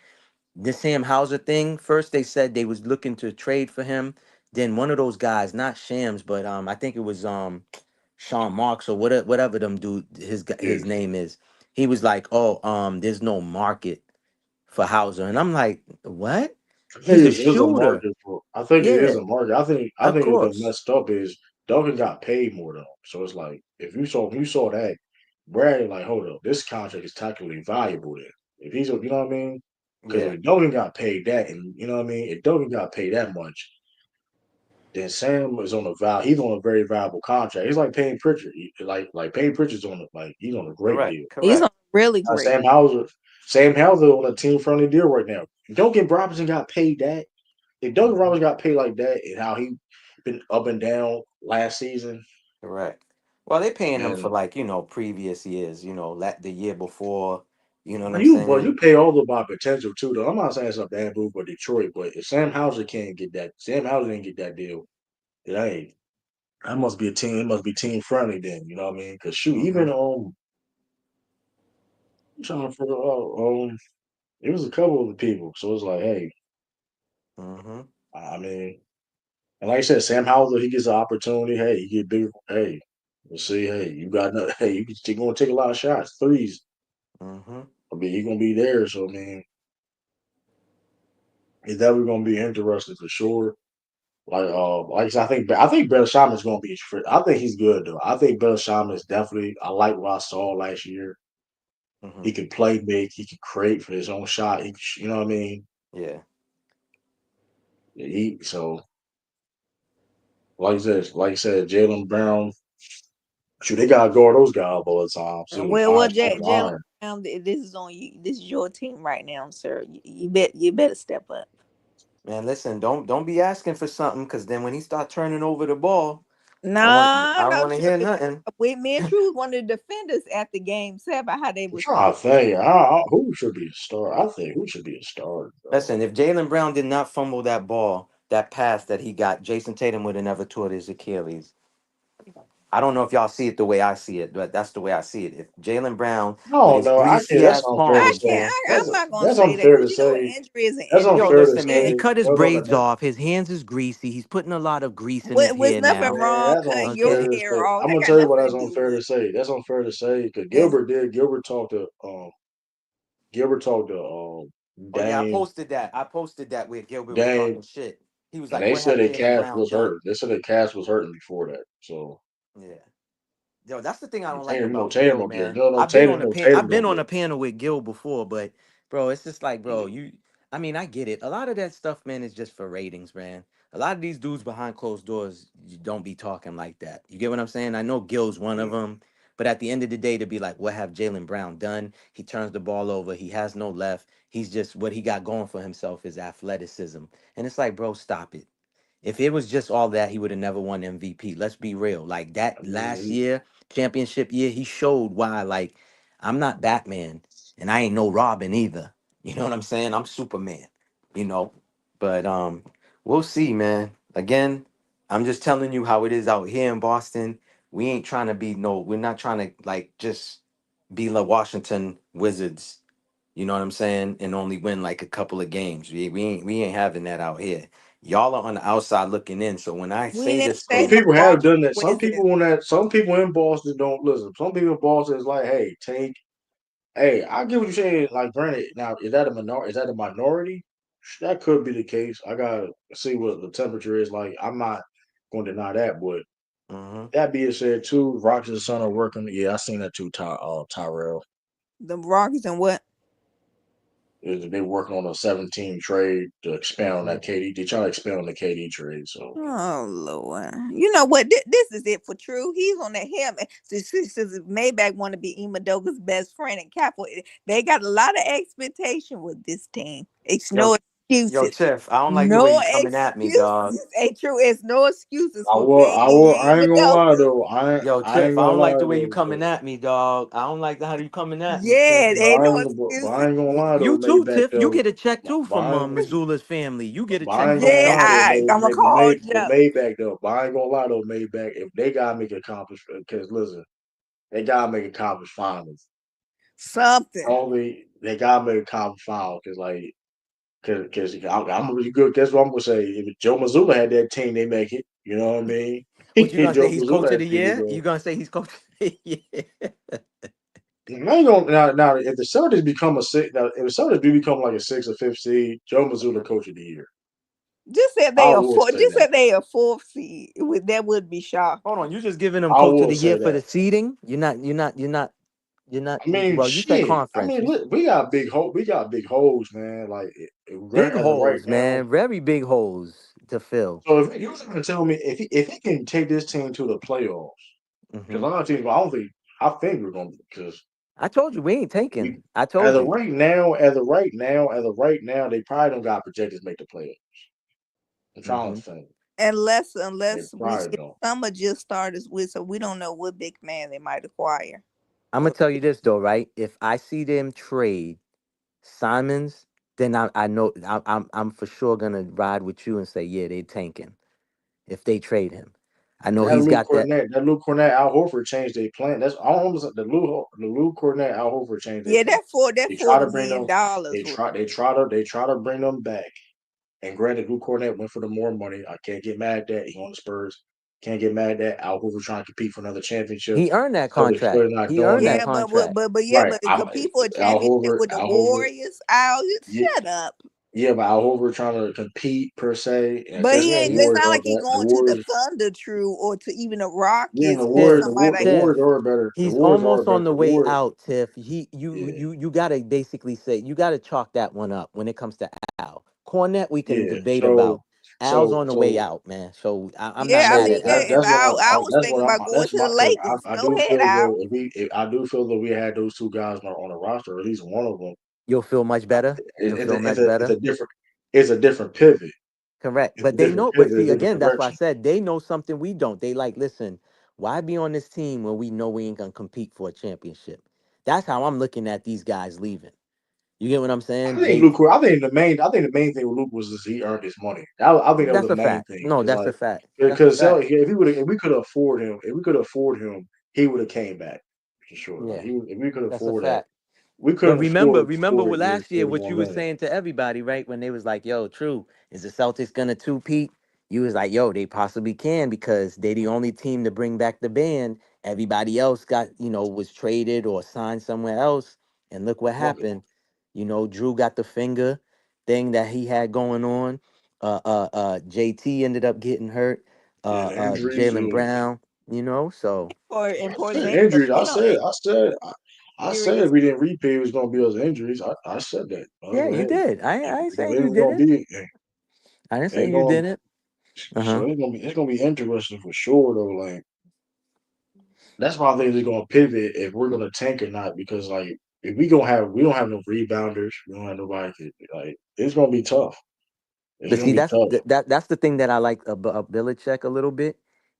this Sam Hauser thing. First they said they was looking to trade for him. Then one of those guys, not Shams, but I think it was Sean Marks or whatever them dude Yeah. his name is. He was like, "Oh, there's no market for Hauser," and I'm like, "What? I think He's a it is a shooter." market for. I think it is Yeah, a market. I of think what's course. messed up is Duncan got paid more though. So it's like if you saw that, Brad like hold up, this contract is technically valuable then. If he's you know what I mean? Because Yeah, if Duncan got paid that, and you know what I mean, if Duncan got paid that much, then Sam is on a he's on a very valuable contract. He's like paying Pritchard. Like paying Pritchard's on he's on a great correct, deal. He's on correct. a really Uh, great. Sam Hauser, Sam Hauser on a team friendly deal right now. Duncan Robinson got paid that. If Duncan Hmm. Robinson got paid like that and how he been up and down last season, Correct. Well, they paying him for then like previous years. The year before. You know what I'm you saying? pay all about potential too. Though I'm not saying it's a bad move for Detroit, but if Sam Hauser can't get that, Sam Hauser didn't get that deal. Then hey, that must be a team. It must be team friendly then. You know what I mean? Because shoot, Hmm. even I'm trying to figure out it was a couple of the people. So it's like, hey, Hmm. I mean, and like I said, Sam Hauser, he gets an opportunity. Hey, he get bigger. Hey, we'll see. Hey, you got no. Hey, you're gonna take a lot of shots, threes. Hmm. I mean, he's gonna be there. So I mean, it's definitely gonna be interesting for sure. Like I said, I think Ben Shaman is gonna be. I think he's good though. I think Ben Shaman is definitely. I like what I saw last year. Hmm. He can play make. He can create for his own shot. You know what I mean? Yeah. So like I said, Jalen Brown. Shoot, they gotta guard those guys all the time too. Well, Iron sharpens Jalen iron. Brown, this is on you. This is your team right now, sir. You better step up. Man, listen, don't be asking for something because then when he start turning over the ball, Nah, I don't no, want to hear nothing. with me and True was one of the defenders at the game 7, how they I'm was trying playing. to think. Who should be a star? I think who should be a star, though. Listen, if Jalen Brown did not fumble that ball, that pass that he got, Jason Tatum would have never tore his Achilles. I don't know if y'all see it the way I see it, but that's the way I see it. If Jalen Brown with No, his no, I can't. greasy That's ass unfair to I palms, say. can't. man. I'm not gonna That's say that unfair because to you know say. injury is an That's Yo, injury. unfair to listen, man. And He say. cut his No, no, no, braids off. His hands is greasy. He's putting a lot of grease in his was hair nothing now. wrong that's cutting your Okay. unfair to hair say. off. I'm That gonna got tell you what nothing to that's do unfair with to say. That's unfair to say because it. Gilbert talked to Oh yeah, Dame, I posted that where Gilbert was Dame, talking shit. He was and like, they "What said have their Jalen cast Brown was done?" hurt. They said their cast was hurting before that. So Yeah. Yo, that's the thing I don't like Tatum, no, about Tatum Gil, don't care. man. No, no, Tatum, no, I've Tatum been don't on care. a panel with Gil before, but bro, it's just like, Yeah. bro, I mean, I get it. A lot of that stuff, man, is just for ratings, man. A lot of these dudes behind closed doors, you don't be talking like that. You get what I'm saying? I know Gil's one of Yeah. them, but at the end of the day, to be like, what have Jalen Brown done? He turns the ball over. He has no left. He's just what he got going for himself is athleticism, and it's like, bro, stop it. If it was just all that, he would have never won MVP. Let's be real. Like I that last mean, year, championship year, he showed why. Like, I'm not Batman, and I ain't no Robin either. You know what I'm saying? I'm Superman. You know, but we'll see, man. Again, I'm just telling you how it is out here in Boston. We ain't trying to be no. We're not trying to like just be like Washington Wizards. You know what I'm saying? And only win like a couple of games. We ain't having that out here. Y'all are on the outside looking in. So when I We say didn't this say some thing, no people have Washington done that. Wizards. Some people in Boston don't listen. Some people in Boston is like, hey, Tank. Hey, I get what you're saying. Like, granted, now is that a minority? Is that a minority? That could be the case. I gotta see what the temperature is like. I'm not going to deny that, but hmm that being said, too, Rockets and Sun are working. Yeah, I seen that too. Tyrell The Rockets and what? they working on a 17 trade to expand on hmm that KD. They try to expand on the KD trade. So Oh Lord! You know what? This is it for True. He's on that him. Since Maybach want to be Imadoga's best friend and Capo, they got a lot of expectation with this team. It's yo, no yo, excuses. Tiff, I don't like the way No you coming at me, dog. excuses. Hey, True. It's no excuses I for will. I will. KD I and ain't gonna lie Imadoga. though. Yo, I ain't Tiff, I gonna don't like lie the way you though. coming at me, dog. I don't like how you coming at me, Tiff. Yeah, ain't no But I excuses. ain't gonna lie though. You too, Maybach Tiff. You though. get a check too But from I ain't, Missoula's family. You get a but I check ain't from gonna Yeah, lie though. Johnny. I'm gonna call But Jeff. Maybach though. But I ain't gonna lie though. Maybach. If they gotta make accomplishment, because listen, they gotta make accomplished finals. Something. Only they gotta make accomplished finals because like. Because I'm gonna be good. Guess what I'm gonna say? If Joe Mazzulla had that team, they make it. You know what I mean? What you gonna say? Joe He's Mazzulla coach of had the the team to year? go. You gonna say he's coach of the year? I ain't gonna now. If the Celtics become a six, now if the Celtics do become like a 6th or 5th seed, Joe Mazzulla coach of the year. Just said I they are will four. say Just that. said they are fourth seed. That would be Hold shocking. on, you just giving him I coach of will the year say for that. the seeding? You're not. I mean, Well, you said shit. I conference. mean, look, we got big hole. We got big holes, man. Like Big as of right holes, now. man. Very big holes to fill. So if you was gonna tell me if he can take this team to the playoffs, because hmm a lot of teams, I think we're gonna because I told you we ain't we tanking. I told you. as of right now, they probably don't got projected to make the playoffs. I'm trying hmm to think. They Unless which probably don't. summer just started with, so we don't know what big man they might acquire. I'm gonna tell you this though, right? If I see them trade Simons, then I know I'm for sure gonna ride with you and say, yeah, they tanking if they trade him. I know he's got that. That Luke Cornett, Al Horford changed their plan. That's almost the Luke Cornett, Al Horford changed their Yeah, plan. that They try $40 to bring million them. dollars. They try to bring them back. And granted, Luke Cornett went for the more money. I can't get mad at that. He on the Spurs. Can't get mad at that. Al Horford trying to compete for another championship. He earned that So they're contract. still not He doing earned that that. Yeah, contract. but Right. to compete for a Al championship Horford. with the Al Horford. Warriors, Al, Yeah, shut up. yeah, but Al Horford trying to compete per se, and But guess he what? Yeah, The ain't. he It's Warriors not are like he better. The going to the Warriors. Thunder, True, or to even the Yeah, Rockets or somebody like The Tiff. Warriors are better. The He's Warriors are almost better. on the The way Warriors. out, Tiff. Yeah, You gotta basically say you gotta chalk that one up when it comes to Al. Cornet we can yeah. debate about. Al's on the way So out, man. So I'm not Yeah, I mad mean, at yeah. Al. If I was that's thinking what about going that's to my the Lakers, I go do ahead, feel Al. though I do feel that we had those two guys on the roster, or at least one of them. You'll feel much better. You'll feel much It's better. a different pivot. Correct. It's But a they different know, but pivot, a see, different again, that's why I direction. said they know something we don't. They like, listen, why be on this team when we know we ain't gonna compete for a championship? That's how I'm looking at these guys leaving. You get what I'm saying? I think the main thing with Luke was is he earned his money. I think that was That's the a main fact. thing. No, It's that's a like fact. That's a because fact. if we could afford him, he would have came back for sure. Like Yeah, if we could that's a afford that, fact. we But couldn't remember afford what it. Yeah, last year, for what more you was money. saying to everybody, right? When they was like, yo, true, is the Celtics gonna two-peat? You was like, yo, they possibly can because they the only team to bring back the band. Everybody else got, was traded or signed somewhere else. And look what Well, happened. Drew got the finger thing that he had going on. JT ended up getting hurt. yeah, the injuries. Jalen Yeah, Brown, so In the Portland, injuries. they don't I said injuries. we didn't repeat. It was going to be those injuries. I said that. I was yeah, like, you hey, did. I ain't it saying you was going didn't. to be. I didn't say Ain't you going. didn't. So it's gonna be interesting for sure though. Like that's why I think they're gonna pivot if we're gonna tank or not. Because like if we don't have no rebounders, we don't have nobody. Like it's gonna be tough. It's But gonna see, be tough. that's the thing that I like about Belichick a little bit.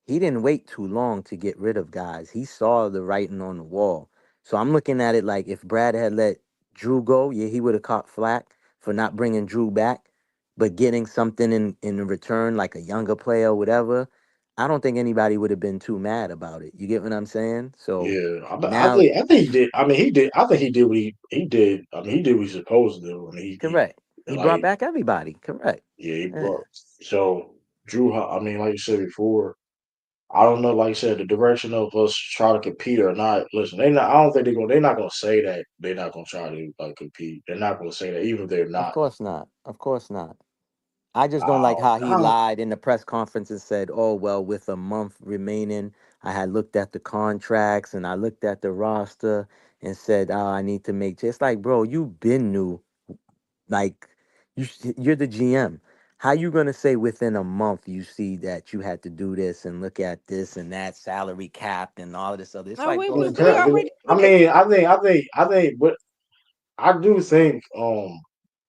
He didn't wait too long to get rid of guys. He saw the writing on the wall. So I'm looking at it like if Brad had let Drew go, yeah, he would have caught flack for not bringing Drew back, but getting something in return, like a younger player, or whatever. I don't think anybody would have been too mad about it. You get what I'm saying? So Yeah, now, I think he did. I mean, he did. I think he did what he did. I mean, he did what he's supposed to do. I mean, correct. He brought like back everybody. Correct. yeah, he Yeah. brought. So I mean, like you said before, I don't know. Like you said, the direction of us trying to compete or not. Listen, they not. I don't think they're gonna. They're not gonna say that they're not gonna try to like compete. They're not gonna say that, even if they're Of not. course not. Of course not. I just don't like I how he don't, lied in the press conference and said, "Oh well, with a month remaining, I had looked at the contracts and I looked at the roster and said, oh, I need to make." Just like, bro, you been new. Like, you're the GM. How you gonna say within a month you see that you had to do this and look at this and that salary cap and all of this other? It's like, bro, stop. I think, but I do think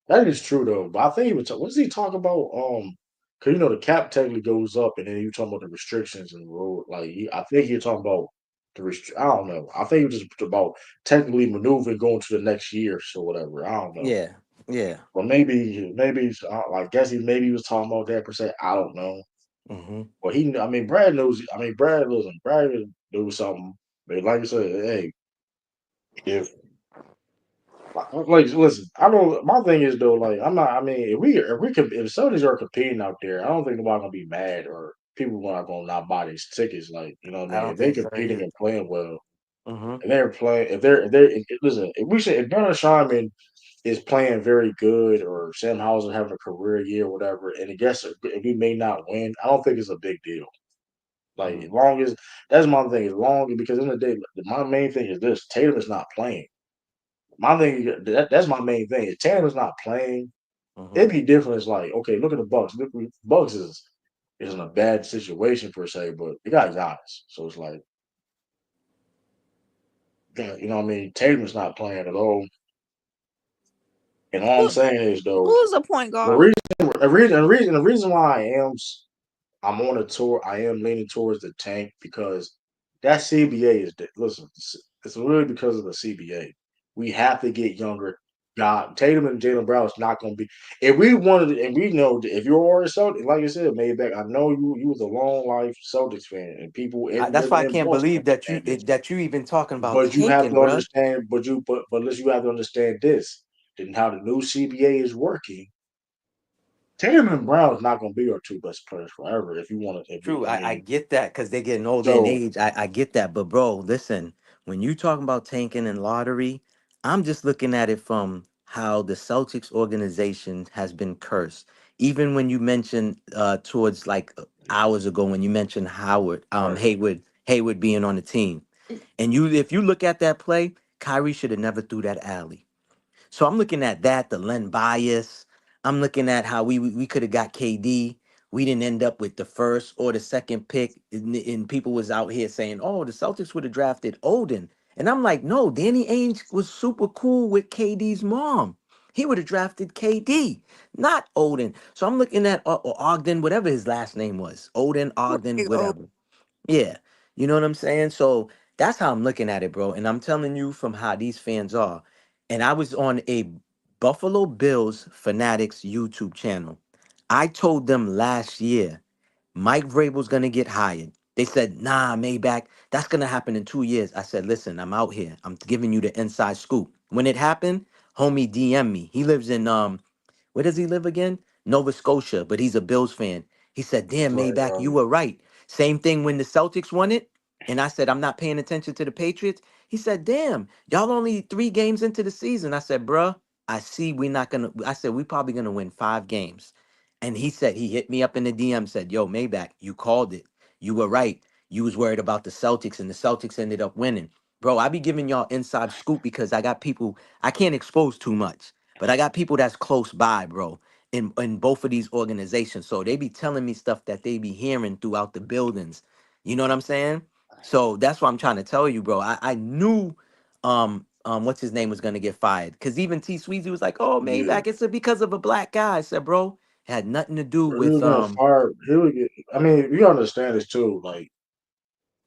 that is true though. But I think he was. What does he talk about? Because the cap technically goes up, and then you talking about the restrictions and the rule. Like I think you're talking about I don't know. I think it was just about technically maneuvering going to the next year or whatever. I don't know. Yeah, yeah. But I guess maybe he was talking about that per se. I don't know. Mm-hmm. But I mean, Brad knows. I mean, Brad knows something. But like I said, hey, if like, listen, I don't. My thing is though, like, I'm not. I mean, if Celtics are competing out there, I don't think nobody's gonna be mad or people are not gonna not buy these tickets. Like, you know what I I mean? don't If they think so competing either. and playing well, Mm-hmm. and they're playing, listen, if Bernard Sherman is playing very good or Sam Hauser having a career year or whatever, and I guess if we may not win, I don't think it's a big deal. Like, as Mm-hmm. long as that's my thing, as long because in the day, my main thing is this: Tatum is not playing. My thing that's my main thing. If Tatum's not playing, Mm-hmm. it'd be different. It's like, okay, look at the Bucks. Bucks is in a bad situation per se, but they got Giannis, so it's like, yeah, you know what I mean. Tatum's not playing at all, and all I'm saying is though, Who's the point the guard? reason why I'm on a tour. I am leaning towards the tank because that CBA is listen. It's really because of the CBA. We have to get younger. God, Tatum and Jalen Brown is not going to be. If we wanted, and we know that if you're already Celtics, like I said, Maybach, I know you was a long life Celtics fan, and people That's why I in can't Boston believe that understand this. you even talking about But you have tanking, to bruh. understand. But listen, you have to understand this. Then how the new CBA is working. Tatum and Brown is not going to be our two best players forever. If you want to, True, I I mean, get that because they're getting older in so age. I get that. But bro, listen, when you talking about tanking and lottery, I'm just looking at it from how the Celtics organization has been cursed. Even when you mentioned towards like hours ago when you mentioned right. Hayward being on the team. And if you look at that play, Kyrie should have never threw that alley. So I'm looking at that, the Len bias. I'm looking at how we could have got KD. We didn't end up with the first or the second pick, and people was out here saying, "Oh, the Celtics would have drafted Odin," and I'm like, "No, Danny Ainge was super cool with KD's mom. He would have drafted KD, not Odin." So I'm looking at or Ogden, whatever his last name was, Odin, Ogden, Greg Oden. whatever. Yeah. You know what I'm saying? So that's how I'm looking at it, bro. And I'm telling you from how these fans are. And I was on a Buffalo Bills Fanatics YouTube channel. I told them last year Mike Vrabel's gonna get hired. They said, nah, Maybach, that's gonna happen in 2 years. I said, listen, I'm out here. I'm giving you the inside scoop. When it happened, homie DM me. He lives in where does he live again? Nova Scotia, but he's a Bills fan. He said, damn, Right, Maybach, you were right. Same thing when the Celtics won it. And I said, I'm not paying attention to the Patriots. He said, damn, y'all only 3 games into the season. I said, bruh, I see we're not going to, I said, we probably going to win 5 games. And he said, he hit me up in the DM, said, yo, Maybach, you called it. You were right. You was worried about the Celtics, and the Celtics ended up winning. Bro, I be giving y'all inside scoop because I got people, I can't expose too much. But I got people that's close by, bro. in both of these organizations. So they be telling me stuff that they be hearing throughout the buildings. You know what I'm saying? So that's what I'm trying to tell you, bro. I knew what's his name was gonna get fired. Cause even T Sweezy was like, oh, Yeah, Maybach, it's because of a black guy. I said, bro, had nothing to do he with was gonna fire. He would get. I mean, you understand this too. Like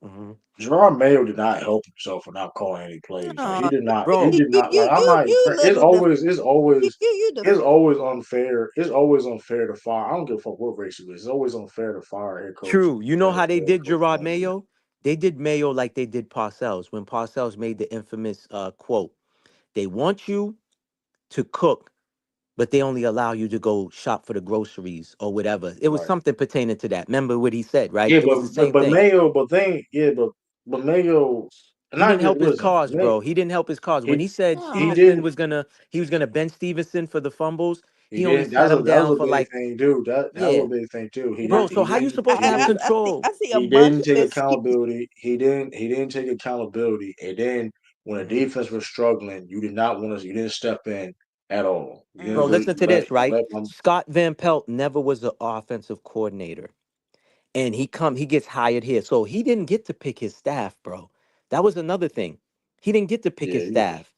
mhm. Gerard Mayo did not help himself for not calling any plays. Like he No, did not. He Bro, did not. Like I'm not. you It's little always. It's you always. you the It's always unfair. It's always unfair to fire. I don't give a fuck what race it is. It's always unfair to fire a head coach. true. You know how they Head did coach Gerard one year. Mayo? They did Mayo like they did Parcells when Parcells made the infamous quote. They want you to cook, but they only allow you to go shop for the groceries or whatever. It was Right. something pertaining to that. Remember what he said, right? Yeah, It was the same but thing. Mayo, but they yeah, but Mayo, He not didn't just help his listen. cause, bro. He didn't help his cause. When He he said he no. Stevenson didn't. was gonna he was gonna bench Stevenson for the fumbles, He he only didn't. sat him That was down a for big like, thing too. That was yeah. a big thing too. Bro, so He how you didn't. supposed to have control? I see a He bunch didn't of take excuses. accountability. He didn't take accountability. And then when the Mhm. defense was struggling, you did not want to. You didn't step in at all. You Bro, didn't Mm. really listen to let this, right? let them. Scott Van Pelt never was an offensive coordinator. And he gets hired here. So he didn't get to pick his staff, bro. That was another thing. He didn't get to pick Yeah, his staff.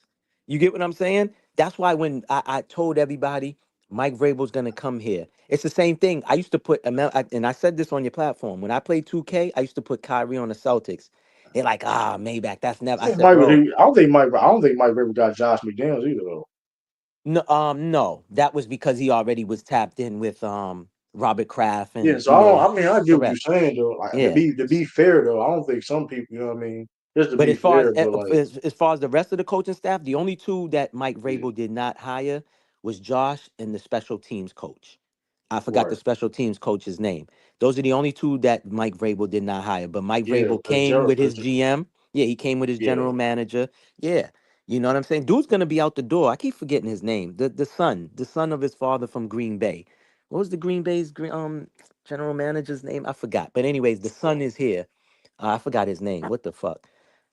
You get what I'm saying? That's why when I told everybody Mike Vrabel's gonna come here, it's the same thing. I used to put and I said this on your platform. When I played 2K, I used to put Kyrie on the Celtics. They're like, Maybach, that's never. I said, bro, I don't think Mike ever got Josh McDaniels either though. no, no, that was because he already was tapped in with Robert Kraft, Yeah, and so I don't. I mean, I get what you're correct, saying though. Like yeah. to be fair though, I don't think some people. You know what I mean? Just to But be as far fair, but like as far as the rest of the coaching staff, the only two that Mike yeah, Vrabel did not hire was Josh and the special teams coach. I forgot the right. special teams coach's name. Those are the only two that Mike Vrabel did not hire. But Mike Yeah, Vrabel came with his GM. Yeah, he came with his yeah. general manager. Yeah. You know what I'm saying? Dude's gonna be out the door. I keep forgetting his name. The son of his father from Green Bay. What was the Green Bay's general manager's name? I forgot. But anyways, the son is here. I forgot his name. What the fuck?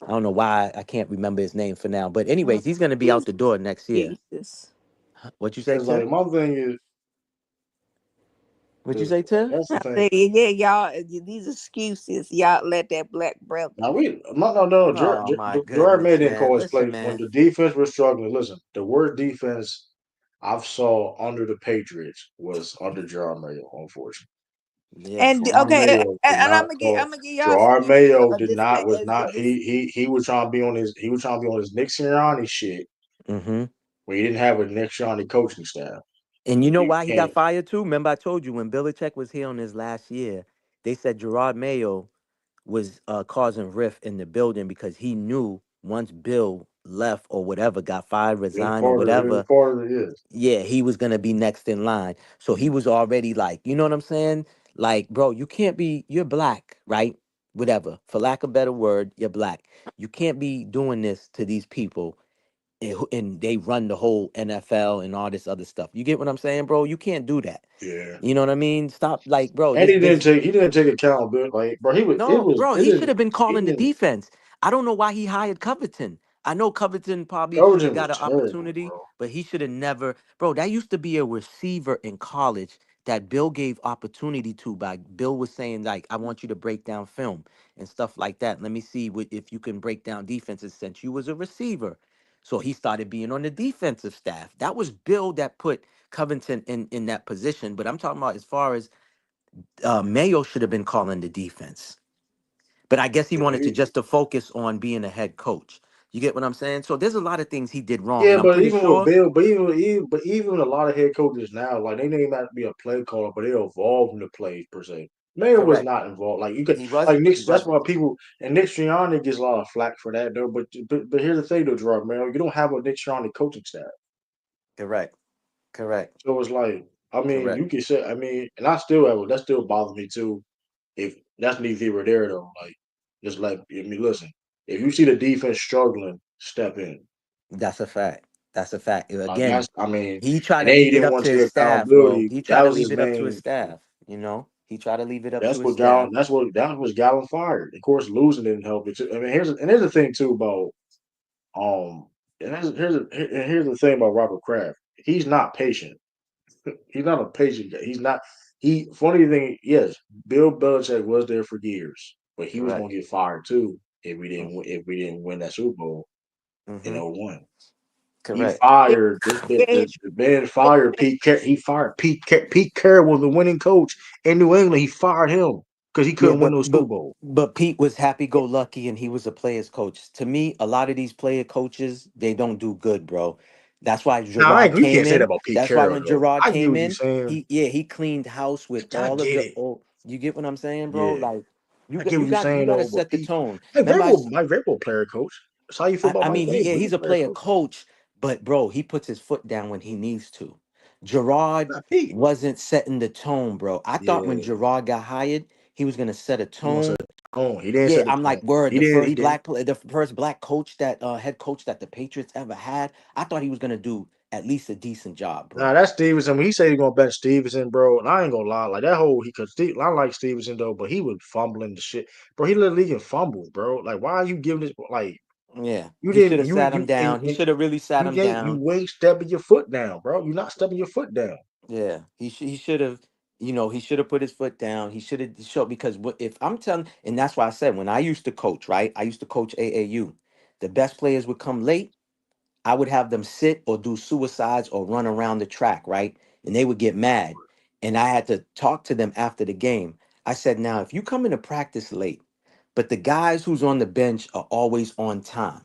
I don't know why I can't remember his name for now. But Mm. anyways, he's gonna be out These the door next year. excuses. What you say, Because Tim? like my thing is, What you because say, Tim? that's the I thing. say, yeah, y'all, these excuses, y'all let that black brother. Now no. Oh my Gerard May goodness, didn't man. call his Listen, play when man. the defense was struggling. Listen, the worst defense I've saw under the Patriots was under Gerard Mayo. Unfortunately, Yeah. And Gerard Mayo did and not I'm call. gonna give y'all Gerard some Mayo did not disclaimer. was not he was trying to be on his Nick Sirianni shit Mm-hmm. where he didn't have a Nick Sirianni coaching staff. And you But know you why he got can't. fired too? Remember I told you when Belichick was here on his last year, they said Gerard Mayo was causing rift in the building because he knew once Bill left or whatever, got fired, resigned or He was whatever, part of it. Is yeah, he was gonna be next in line. So he was already like, you know what I'm saying? Like, bro, you can't be, you're black, right? Whatever. For lack of a better word, you're black. You can't be doing this to these people and they run the whole NFL and all this other stuff. You get what I'm saying, bro? You can't do that. yeah. You know what I mean? Stop, like, bro. And This he didn't take accountability. Like, bro, no, bro. it He should didn't have been he calling the didn't. defense. I don't know why he hired Covington. I know Covington probably should have Elgin was got an terrible, opportunity, bro. but he should have never, bro. That used to be a receiver in college that Bill gave opportunity to. By Bill was saying like, I want you to break down film and stuff like that. Let me see if you can break down defenses since you was a receiver. So he started being on the defensive staff. That was Bill that put Covington in that position. But I'm talking about as far as Mayo should have been calling the defense. But I guess he wanted to just to focus on being a head coach. You get what I'm saying? So there's a lot of things he did wrong, Yeah, and I'm but pretty even with sure. Bill, but even a lot of head coaches now, like they didn't even have to be a play caller, but they're involved in the plays per se. Mayor was Correct. not involved. Like you could, He like wasn't. Nick. He That's why wasn't. people and Nick Sirianni gets a lot of flack for that, though. But here's the thing, though, Gerard Mayo, you don't have a Nick Sirianni coaching staff, Correct. Correct. so it's like, I mean, Correct. you can say, I mean, and I still have that still bothers me too. If that's neither here or there, though, like just like I mean, listen, if you see the defense struggling, step in. That's a fact. That's a fact. Like Again, that's, I mean, he tried and to then he leave it didn't up want to to his take staff, bro. accountability. He tried That to was leave his it up to his main. staff. You know, he tried to leave it up to That's his what staff. Gallon. That was Gallon fired. Of course, losing didn't help it. Too. I mean, here's the thing too about um, and here's the thing about Robert Kraft. He's not patient. He's not a patient guy. He's not. He funny thing, yes, Bill Belichick was there for years, but he was Correct. gonna get fired too if we didn't win that Super Bowl in Mm-hmm. '01. He Correct. fired this man fired Pete. He fired Pete. Pete Carroll was the winning coach in New England. He fired him because he Yeah, couldn't win no Super Bowl. but Pete was happy go lucky and he was a player's coach. To me, a lot of these player coaches, they don't do good, bro. That's why Now, Gerard you can't came say that in. about Pete That's why Carroll when though. Gerard I get came what you're in, saying. he cleaned house with I all of get the it. old, you get what I'm saying, bro? Yeah, Like I get what you're you saying gotta though. But set the Pete, tone. Mike Remember Vrabel, Mike Vrabel, player coach. That's how you feel about I Mike mean, Vrabel. He's he's a a player player coach. coach, but bro, he puts his foot down when he needs to. Gerard Not Pete. wasn't setting the tone, bro. I thought when Yeah, Gerard got hired, he was gonna set a he gonna set tone. the tone. He didn't Yeah, set the I'm tone. like, word, He didn't. He didn't. the first black coach that head coach that the Patriots ever had. I thought he was gonna do at least a decent job, Nah, bro. that's Stevenson. When he said he's gonna bench Stevenson, bro, and I ain't gonna lie, like that whole I like Stevenson though, but he was fumbling the shit, bro. He literally can fumble, bro. Like, why are you giving this? Like, Yeah, you he should didn't, have sat him down. He and should have really sat him down. you ain't stepping your foot down, bro. You're not stepping your foot down. Yeah, he should have, he should have put his foot down. He should have showed because if I'm telling, and that's why I said when I used to coach, right? I used to coach AAU. The best players would come late. I would have them sit or do suicides or run around the track, right? And they would get mad. And I had to talk to them after the game. I said, now, if you come into practice late, but the guys who's on the bench are always on time.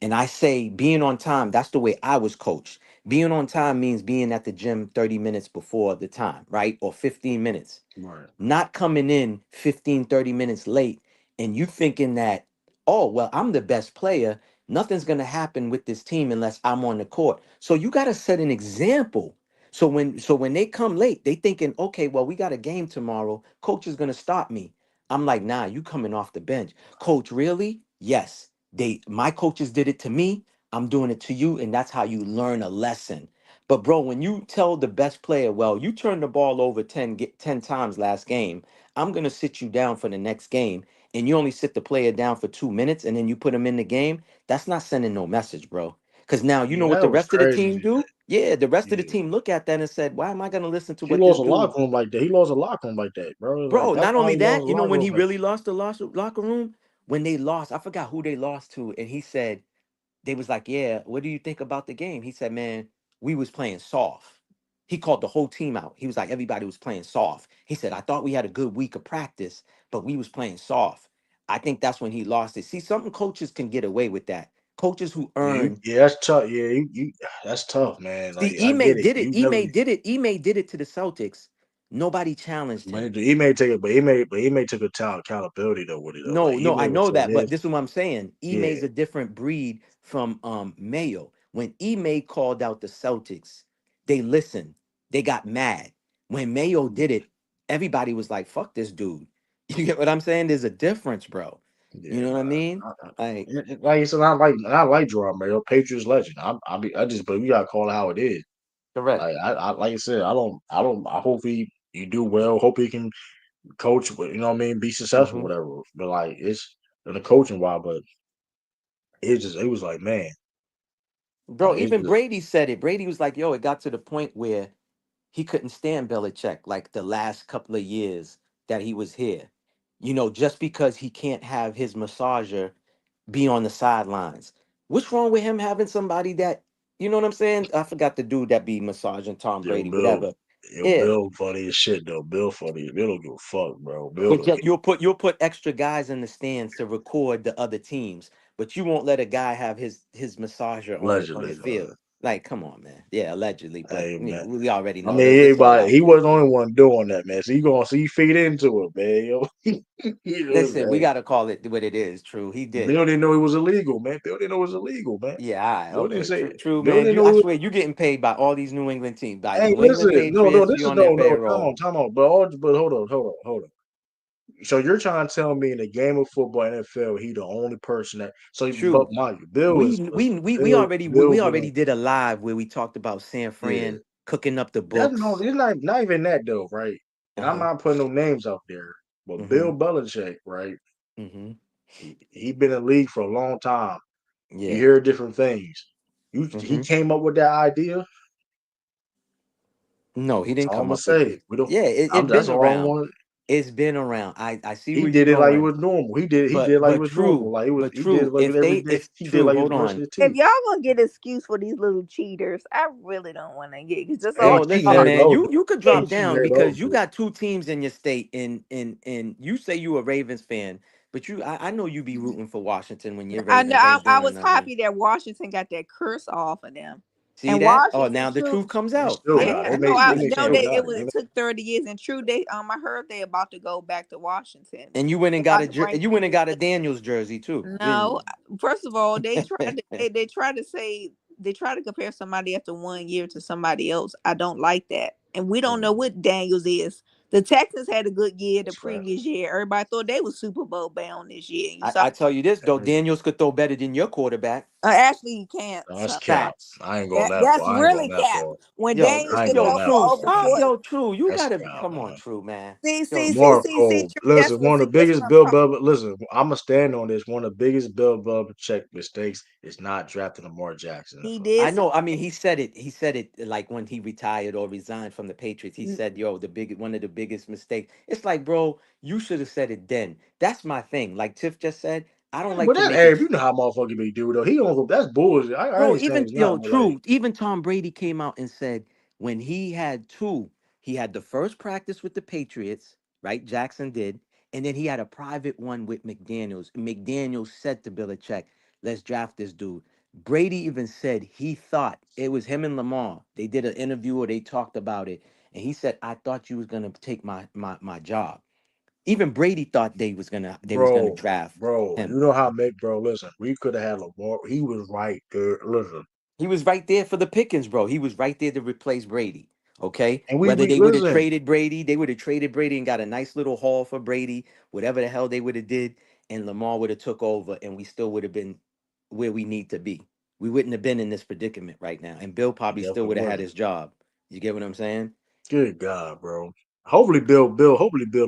And I say being on time, that's the way I was coached. Being on time means being at the gym 30 minutes before the time, right? Or 15 minutes, Right. not coming in 15, 30 minutes late and you thinking that, oh, well, I'm the best player. Nothing's going to happen with this team unless I'm on the court. So you got to set an example. So when they come late, they thinking, okay, well, we got a game tomorrow. Coach is going to stop me. I'm like, nah, you coming off the bench. Coach, really? Yes. My coaches did it to me. I'm doing it to you, and that's how you learn a lesson. But bro, when you tell the best player, well, you turned the ball over 10 times last game, I'm gonna sit you down for the next game, and you only sit the player down for 2 minutes, and then you put him in the game. That's not sending no message, bro. Because now you know Yeah, what that the was rest of the crazy. team do. Yeah, the rest of the Yeah. team look at that and said, why am I gonna listen to He what this lost a dude? locker room like that. He lost a locker room like that, bro. Like Bro, that's not why only he lost that, a you know locker when room he like really lost the locker room? When they lost, I forgot who they lost to, and he said, they was like, yeah, what do you think about the game? He said, man, we was playing soft. He called the whole team out. He was like, everybody was playing soft. He said, I thought we had a good week of practice, but we was playing soft. I think that's when he lost it. See, some coaches can get away with that. Coaches who earn. yeah, that's tough. Yeah, that's tough, man. See, Like I get it. You never Ime did it to the Celtics. Nobody challenged him. man, he may take it, but he may took accountability though with it though. Like No, he no, I may would know say that, but this. this is what I'm saying. Yeah, Ime's a different breed from Mayo. When Ime called out the Celtics, they listened. They got mad. When Mayo did it, everybody was like, "Fuck this dude." You get what I'm saying? There's a difference, bro. You yeah, know what I mean? nah. Like, Like you said, I like Gerard Mayo, Patriots legend. I just but we gotta call it how it is. correct. Like I like I said, I hope he do well. Hope he can coach, but you know what I mean, be successful, Hmm. whatever. But like it's in the coaching while, but it was like man, Bro, like it's even just Brady said it. Brady was like, "Yo, it got to the point where he couldn't stand Belichick like the last couple of years that he was here. Just because he can't have his massager be on the sidelines. What's wrong with him having somebody that, you know what I'm saying? I forgot the dude that be massaging Tom yo Brady, Bill, whatever. yo Yeah. Bill funny as shit though. Bill funny. Bill don't give a fuck, bro. Bill But don't yet give you'll put extra guys in the stands to record the other teams, but you won't let a guy have his massager on the allegedly, field. Like, come on, man. Yeah, allegedly, but hey man. we already I know mean, it's all everybody, out he there. wasn't the only one doing that, man. So you gonna see you feed into it, man. Yo, Listen, we hey, gotta call it what it is. True, he did. Bill didn't know it was illegal, man. Bill didn't know it was illegal, man. Yeah, all right, Bill didn't okay, say. true, Bill man. didn't You, know. I It was, swear, you getting paid by all these New England teams, by hey, New England listen, no, Patriots. this You is on their no, payroll. time on. But hold on. So you're trying to tell me in a game of football, NFL, he the only person that. So, but True. mind you, Bill We is we we we Bill. already we Bill we been already did a live where we talked about San yeah. Fran cooking up the That's no, books. it's not even that though, right? And I'm Uh-huh. not putting no names out there, but Mm-hmm. Bill Belichick, right? Mm-hmm. He been in the league for a long time. You Yeah. hear different things. He Mm-hmm. came up with that idea. No, he That's didn't all I'm come gonna up with say. it. We don't. Yeah, That's been all I around. want. It's been around. I see He where you're did it like it going. was normal. He did like it was normal. Like it was. But He did true. it like it every day. If He did true, like he was hold brushing on. his If teeth. y'all gonna get an excuse for these little cheaters, I really don't want to get because that's Hey, all No, you he listen, talk. married man. old. You could It, drop He down married because old. you got two teams in your state, and you say you a Ravens fan, but I know you be rooting for Washington when your I know. Ravens ain't I doing was nothing. happy that Washington got that curse off of them, See and that? Oh, now Washington the True. truth comes They out. still I got ain't. it. Yeah, I They know no, made. you I They was still know saying. that got it. it took 30 years, and True. I heard they about to go back to Washington. And you went and They got about to bring. you went and got a Daniels jersey too, didn't No, you? first of all, they tried to say they try to compare somebody after 1 year to somebody else. I don't like that, and we don't know what Daniels is. The Texans had a good year the Trash. previous year. Everybody thought they was Super Bowl bound this year. You saw. I tell you this though, Daniels could throw better than your quarterback. Actually, you can't. That's So cap. Facts. I ain't going that that's far. I ain't going really that cap. far. When Yo, Daniels I ain't could going throw that for true. far, over Stop. man. 40. Yo, true. You That's gotta cap, come on, man. true, man. See, Yo, see, see, see, see, Marco, True. listen, one of the That's what biggest I'm Bill talking. Belichick. Listen, I'm gonna stand on this. One of the biggest Bill Belichick mistakes is not drafting Lamar Jackson in the He first. did I say know. I mean, he said it. He said it like when he retired or resigned from the Patriots. He said, "Yo, one of the biggest mistakes." It's like, bro, you should have said it then. That's my thing. Like Tiff just said, I don't like But to that make Abe, it. you know how motherfucker be do though. He don't. That's bullshit. I Bro, ain't saying even it's not, yo, but like, true. Even Tom Brady came out and said when he had two, he had the first practice with the Patriots, right? Jackson did, and then he had a private one with McDaniels. McDaniels said to Belichick, "Let's draft this dude." Brady even said he thought it was him and Lamar. They did an interview or they talked about it, and he said, "I thought you was gonna take my job." Even Brady thought they was gonna draft bro, you him. know how make bro. Listen, we could have had Lamar. He was right there. Listen, He was right there for the pickings, bro. He was right there to replace Brady. Okay. and Whether we they would have listen. traded Brady, they would have traded Brady and got a nice little haul for Brady, whatever the hell they would have did, and Lamar would have took over, and we still would have been where we need to be. We wouldn't have been in this predicament right now, and Bill probably still Definitely would have had wasn't. his job. You get what I'm saying? Good God, bro. Hopefully Bill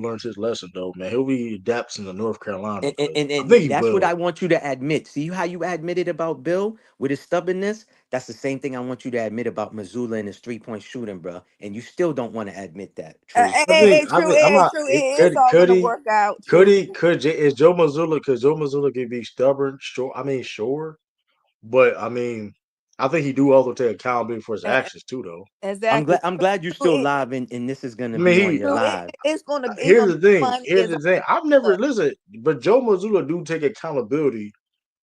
learns his lesson though, man. He'll be adapts in the North Carolina And, and, because and, I think and he that's what will. I want you to admit. See how you admitted about Bill with his stubbornness? That's the same thing I want you to admit about Missoula and his 3-point shooting, bro. And you still don't want to admit that. True. I think I'm not. True. It, It's all could gonna he? work out. Could True. he? Is Joe Mazzulla? Because Joe Mazzulla can be stubborn. Sure. I mean, sure. But I mean, I think he do also take accountability for his E- actions too, though. Exactly. I'm glad you're True. still live and this is I gonna mean, be on he. your live. It's gonna Here's be the thing. funny Here's as the thing. I've never listened, but Joe Mazzulla do take accountability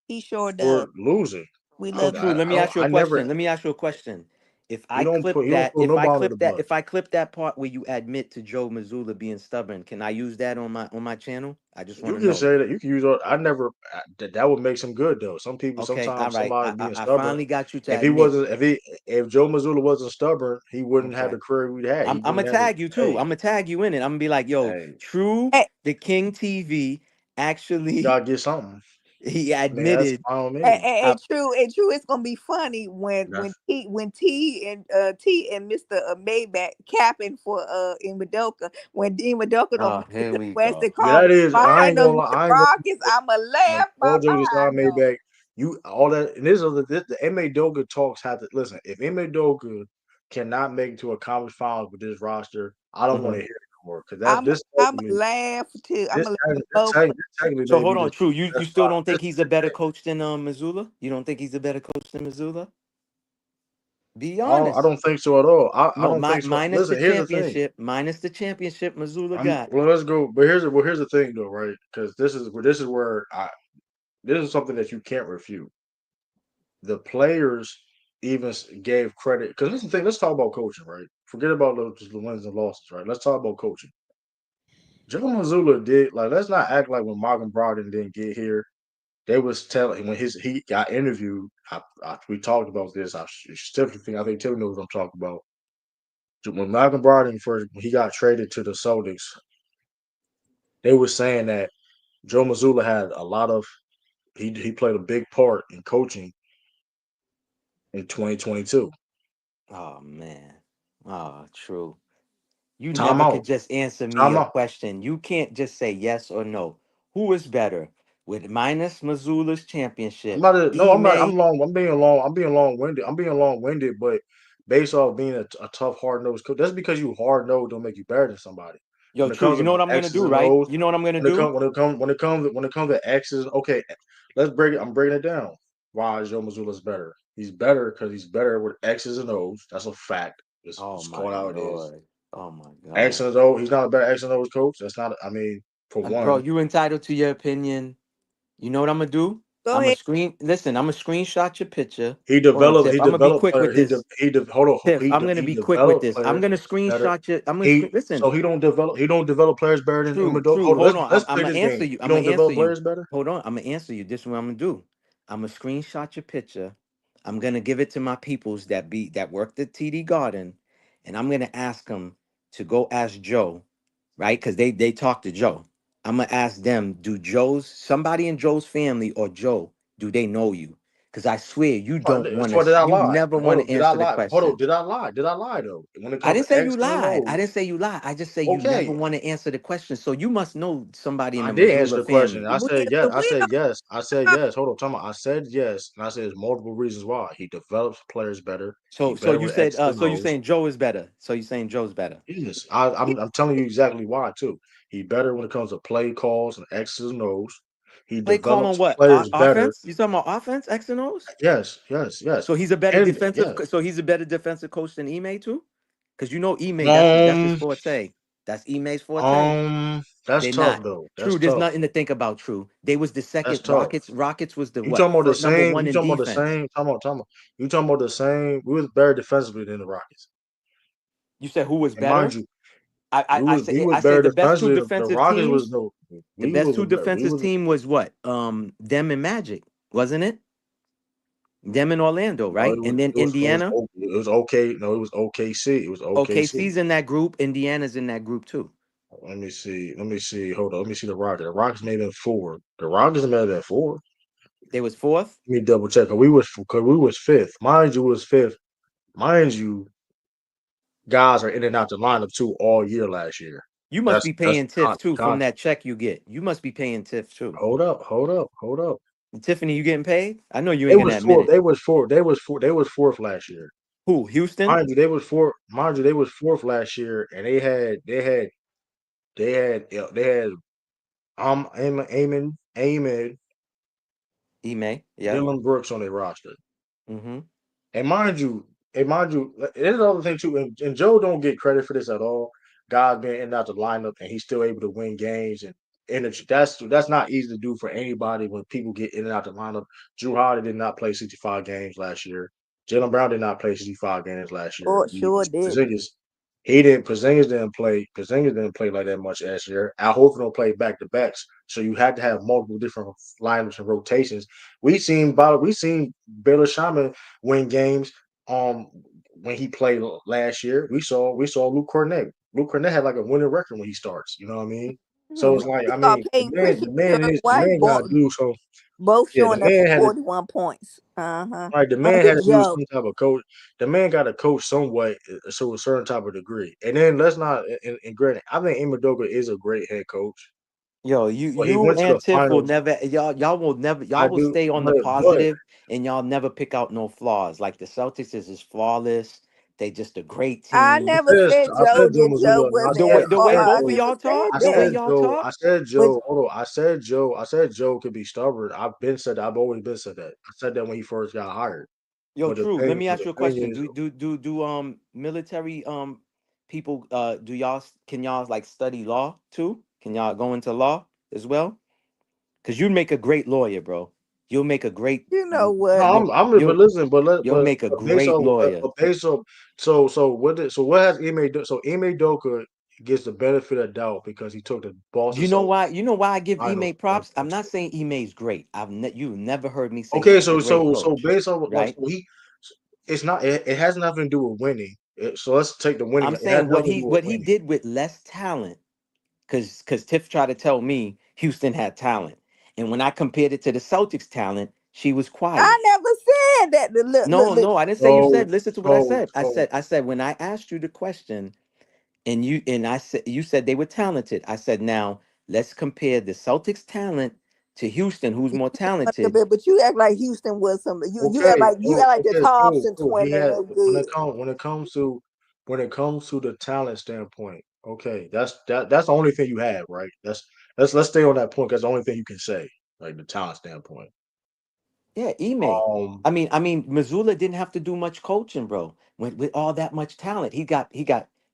he sure does. for losing. We So love true. you. Let I me don't. ask you a I never. question. Let me ask you a question. He don't throw nobody under the bus. If I clip that part where you admit to Joe Missoula being stubborn, can I use that on my channel? I just want You to can know. say that. You can use. I never. That would make some good though. Some people. Okay, all Sometimes right. somebody being I stubborn. finally got you to If he admit. wasn't. If Joe Mazzulla wasn't stubborn, he wouldn't have Okay. the career we had. He I'm gonna wouldn't have the. tag you too. Hey, I'm gonna tag you in it. I'm gonna be like, yo, hey. True Hey, the King TV You actually gotta get something. he I mean, that's admitted. fine with me. True, it's gonna be funny That's when T and Mr. Maybach capping for in Madoka when Dean Madoka don't Oh, make it here to we the Western go. yeah. That Conference is. I ain't Finals gonna with lie. the I ain't gonna. Rockets. I'ma Like laugh my all jokes aside, behind off. Maybach. You all that. And the MA Doga talks have to listen. If MA Doga cannot make it to a conference finals with this roster, I don't want Mhm. to hear it no more because that's this I'm technically laugh too. I'm this gonna laugh technically, at both of them. this technically So may hold be on, the True. You best still spot. don't think he's a better coach than Missoula? You don't think he's a better coach than Missoula? Be I honest. don't think so at all. I No, don't think so. minus the Listen, here's the thing. championship. Minus the championship Missoula I'm got. well. Let's go. But here's the thing though, right? Because this is where this is something that you can't refute. The players even gave credit because this is the thing. Let's talk about coaching, right? Forget about the wins and losses, right? Let's talk about coaching. Joe Mazzulla did like. Let's not act like when Malcolm Brogdon didn't get here, they was telling when he got interviewed. We talked about this. I think Tiffany knows what I'm talking about. When Malcolm Brogdon first when he got traded to the Celtics, they were saying that Joe Mazzulla had a lot of he played a big part in coaching in 2022. Oh man. Oh, True. You Time never could out. just answer me Time a out. question. You can't just say yes or no. Who is better with minus Missoula's I'm championship? not. No, I'm not. Ime. I'm long. I'm being long. I'm being long winded. But based off being a tough, hard nosed coach. That's because you hard nosed don't make you better than somebody. Yo, When it true. comes You to know what I'm gonna X's do, and right? O's, You know what I'm gonna do? when it comes to X's, okay, let's break it. I'm breaking it down. Why is Joe Mazzulla's better? He's better because he's better with X's and O's. That's a fact. Oh It's my called how it is. lord. Oh my X god. and O. He's not a better X and O's coach. That's not. I mean, for Bro, one, you entitled to your opinion. You know what I'm gonna do? Go I'm a ahead. screen. Listen, I'm gonna screenshot your picture. he Hold on, developed. Tiff. He I'm gonna be developed quick player. with this. Hold on. Tiff, I'm gonna He be quick with developed this. I'm players gonna better. screenshot you. I'm gonna listen. So he don't develop. He don't develop players better than True, Amendola. true. Hold on. Hold on. Let's I'm play gonna this answer game. you. He I'm gonna don't answer develop you. players better. Hold on. I'm gonna answer you. This is what I'm gonna do. I'm gonna screenshot your picture. I'm gonna give it to my peoples that work at TD Garden, and I'm gonna ask them to go ask Joe, right? Because they talk to Joe. I'm gonna ask them, do somebody in Joe's family or Joe, do they know you? Because I swear you don't want So did I to. You lie? never Hold want on. to Did I answer the lie? Hold on. question. Did I lie? Did I lie though? When it I comes didn't to say you X and lied. I O's, didn't say you lied. I just say you never okay. want to answer the question. So you must know somebody in I the did answer Missoula the question. family. I We, said yes. I we said don't yes. I said know. yes. Hold on, time out. I said yes, and I said there's multiple reasons why. He develops players better. He So better you with said X's and so you O's. saying Joe is better. So you saying Joe's better. Yes, I'm telling you exactly why too. He better when it comes to play calls and X's and O's. He Play call on develops what? players better. Offense? You talking about offense, X and O's? Yes, yes, yes. So he's a better And defensive. yeah. So he's a better defensive coach than Ime too. Because you know Ime, that's his Um, forte. That's Ime's forte. that's They're tough not. though. That's True, there's tough. nothing to think about. True, they was the That's second. tough. Rockets was the You what? talking about the Number same? one You in talking about the defense. same? You talking about the same? We was better defensively than the Rockets. You said who was And mind better? you, we I was said better the best two defensively. The defensive Rockets was teams. no. The We best was two a better. We defensive was. team was what? Them and Magic, wasn't it? Them in Orlando, No, right? And then Indiana. it was okay. No, it was OKC. It was OKC. OKC's in that group. Indiana's in that group too. Let me see. Let me see. Hold on. Let me see the Rockets. The Rockets made it 4. The Rockets made it 4. They was fourth. Let me double check. Cause we was fifth. Mind you, was fifth. Mind you, guys are in and out the lineup too all year last year. You must That's be paying Tiff too from content. that check you get. You must be paying Tiff too. Hold up. Tiffany, you getting paid? I know you They ain't gonna was admit fourth. it. They was fourth last year. Who? Houston? Mind you, they was fourth. Mind you, they was fourth last year, and they had Amon, Ime. Yep. Dylan Brooks on their roster. Mm-hmm. And mind you, there's another thing too. And Joe don't get credit for this at all. Guys being in and out the lineup, and he's still able to win games and energy. That's not easy to do for anybody when people get in and out the lineup. Drew Holiday did not play 65 games last year. Jalen Brown did not play 65 games last year. Or sure did. He didn't. Porzingis didn't play. Porzingis didn't play like that much last year. Al Horford don't play back to backs, so you had to have multiple different lineups and rotations. We seen Baylor Shaman win games. When he played last year, we saw Luke Cornett. Luke Cornett had like a winning record when he starts. You know what I mean? So it's like We saw Peyton Christian, Derek the White, man got to do so. both Yeah, the showing up for man had to 41 points. right. The man Under had to do Joe. some type of coach. The man got to coach somewhat, so a certain type of degree. And then let's not. And granted, I think Imodoka is a great head coach. Yo, But he you went to the and Tiff will finals. never y'all I will do, stay on the but positive and y'all never pick out no flaws. Like the Celtics is just flawless. They just a great I team. never said I Joe said Joe that Joe Mazzulla, and I wasn't said as The I far. way said I both of Joe. never y'all said talk, I the way that. said y'all Joe. talk. I said But Joe. Hold on. I said Joe could be stubborn. I've been said that. I've always been said that. I said that when he first got hired. Yo, true. Let me But ask the you a thing question. is, Do military people do y'all can y'all like study law too? Can y'all go into law as well? Because you'd make a great lawyer, bro. You'll make a great you know no, what? but listen, you'll make a great lawyer. based on so what has Ime do? So Ime Doka gets the benefit of doubt because he took the Boston You know Celtics why? You know why I give finals Ime props? I'm not saying Ime's great. You've never heard me say Okay, he's a great so coach, based on right? it's not it has nothing to do with winning. So let's take the winning. I'm It has saying nothing to do with what he winning. did with less talent, because Tiff tried to tell me Houston had talent, and when I compared it to the Celtics' talent, she was quiet. I never said that. Look, No, look. no, I didn't say you So said. Listen to what I so said. so I said when I asked you the question, and I said you said they were talented. I said now let's compare the Celtics' talent to Houston, who's more talented. But you act like Houston was some. You act like the Thompson twin. When it comes to the talent standpoint, okay, that's the only thing you have, right? Let's stay on that point. That's the only thing you can say, like the talent standpoint. Yeah, Ime. I mean, Missoula didn't have to do much coaching, bro. With all that much talent, he got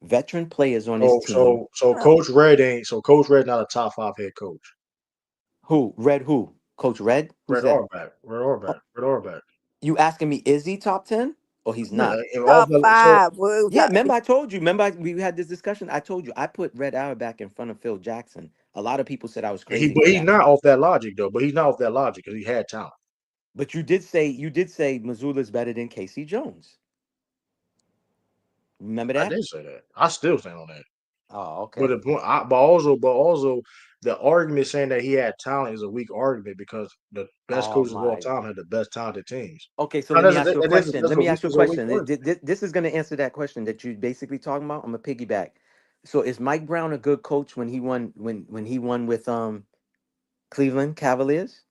veteran players on his team. So Coach Red Coach Red not a top 5 head coach. Who? Red who? Coach Red? Who's that? Red Auerbach. You asking me, is he top 10 or he's not? Top 5. Yeah, remember I told you. Remember we had this discussion. I told you I put Red Auerbach in front of Phil Jackson. A lot of people said I was crazy. But he's not off that logic though. But he's not off that logic because he had talent. But you did say Missoula's better than Casey Jones. Remember that? I did say that. I still stand on that. Oh, okay. But the point, but also, the argument saying that he had talent is a weak argument because the best coaches of all time had the best talented teams. Okay, so let me ask you a question. This is going to answer that question that you basically talking about. I'm a piggyback. So is Mike Brown a good coach when he won with Cleveland Cavaliers?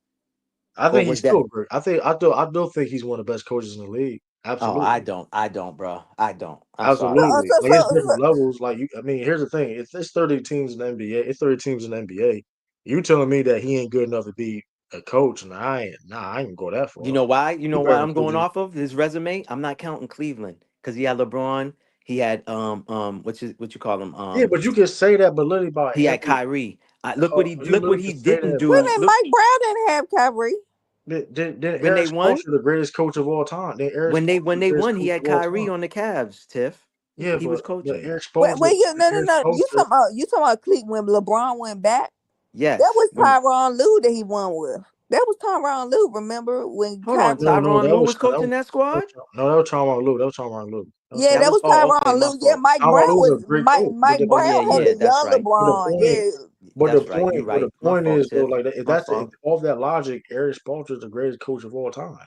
I think he's still great. I still think he's one of the best coaches in the league. Absolutely. Oh, I don't, bro. I don't. Absolutely. Like it's different levels. Like here's the thing. If there's 30 teams in the NBA, it's 30 teams in the NBA. You telling me that he ain't good enough to be a coach? And I ain't gonna go that far. You know why? I'm going off of his resume? I'm not counting Cleveland because he had LeBron. He had what you call him? Yeah, but you can say that, but literally by he had Kyrie. Look what he didn't do. Mike Brown didn't have Kyrie. Then Eric Spoelstra, the greatest coach of all time. When they won, he had Kyrie on the Cavs. Tiff. Yeah, he was coaching. Eric Spoelstra. Wait, no. You talking about Cleveland when LeBron went back? Yes. That was Tyronn Lue that he won with. That was Tyronn Lue. Remember when? Tyronn Lue was coaching that squad? No, that was Tyronn Lue. Yeah, that was Tyronn Lue. Yeah, Mike Brown was Mike Brown had the young LeBron. Yeah. But the point is, though, like if off that logic, Eric Spoelstra is the greatest coach of all time.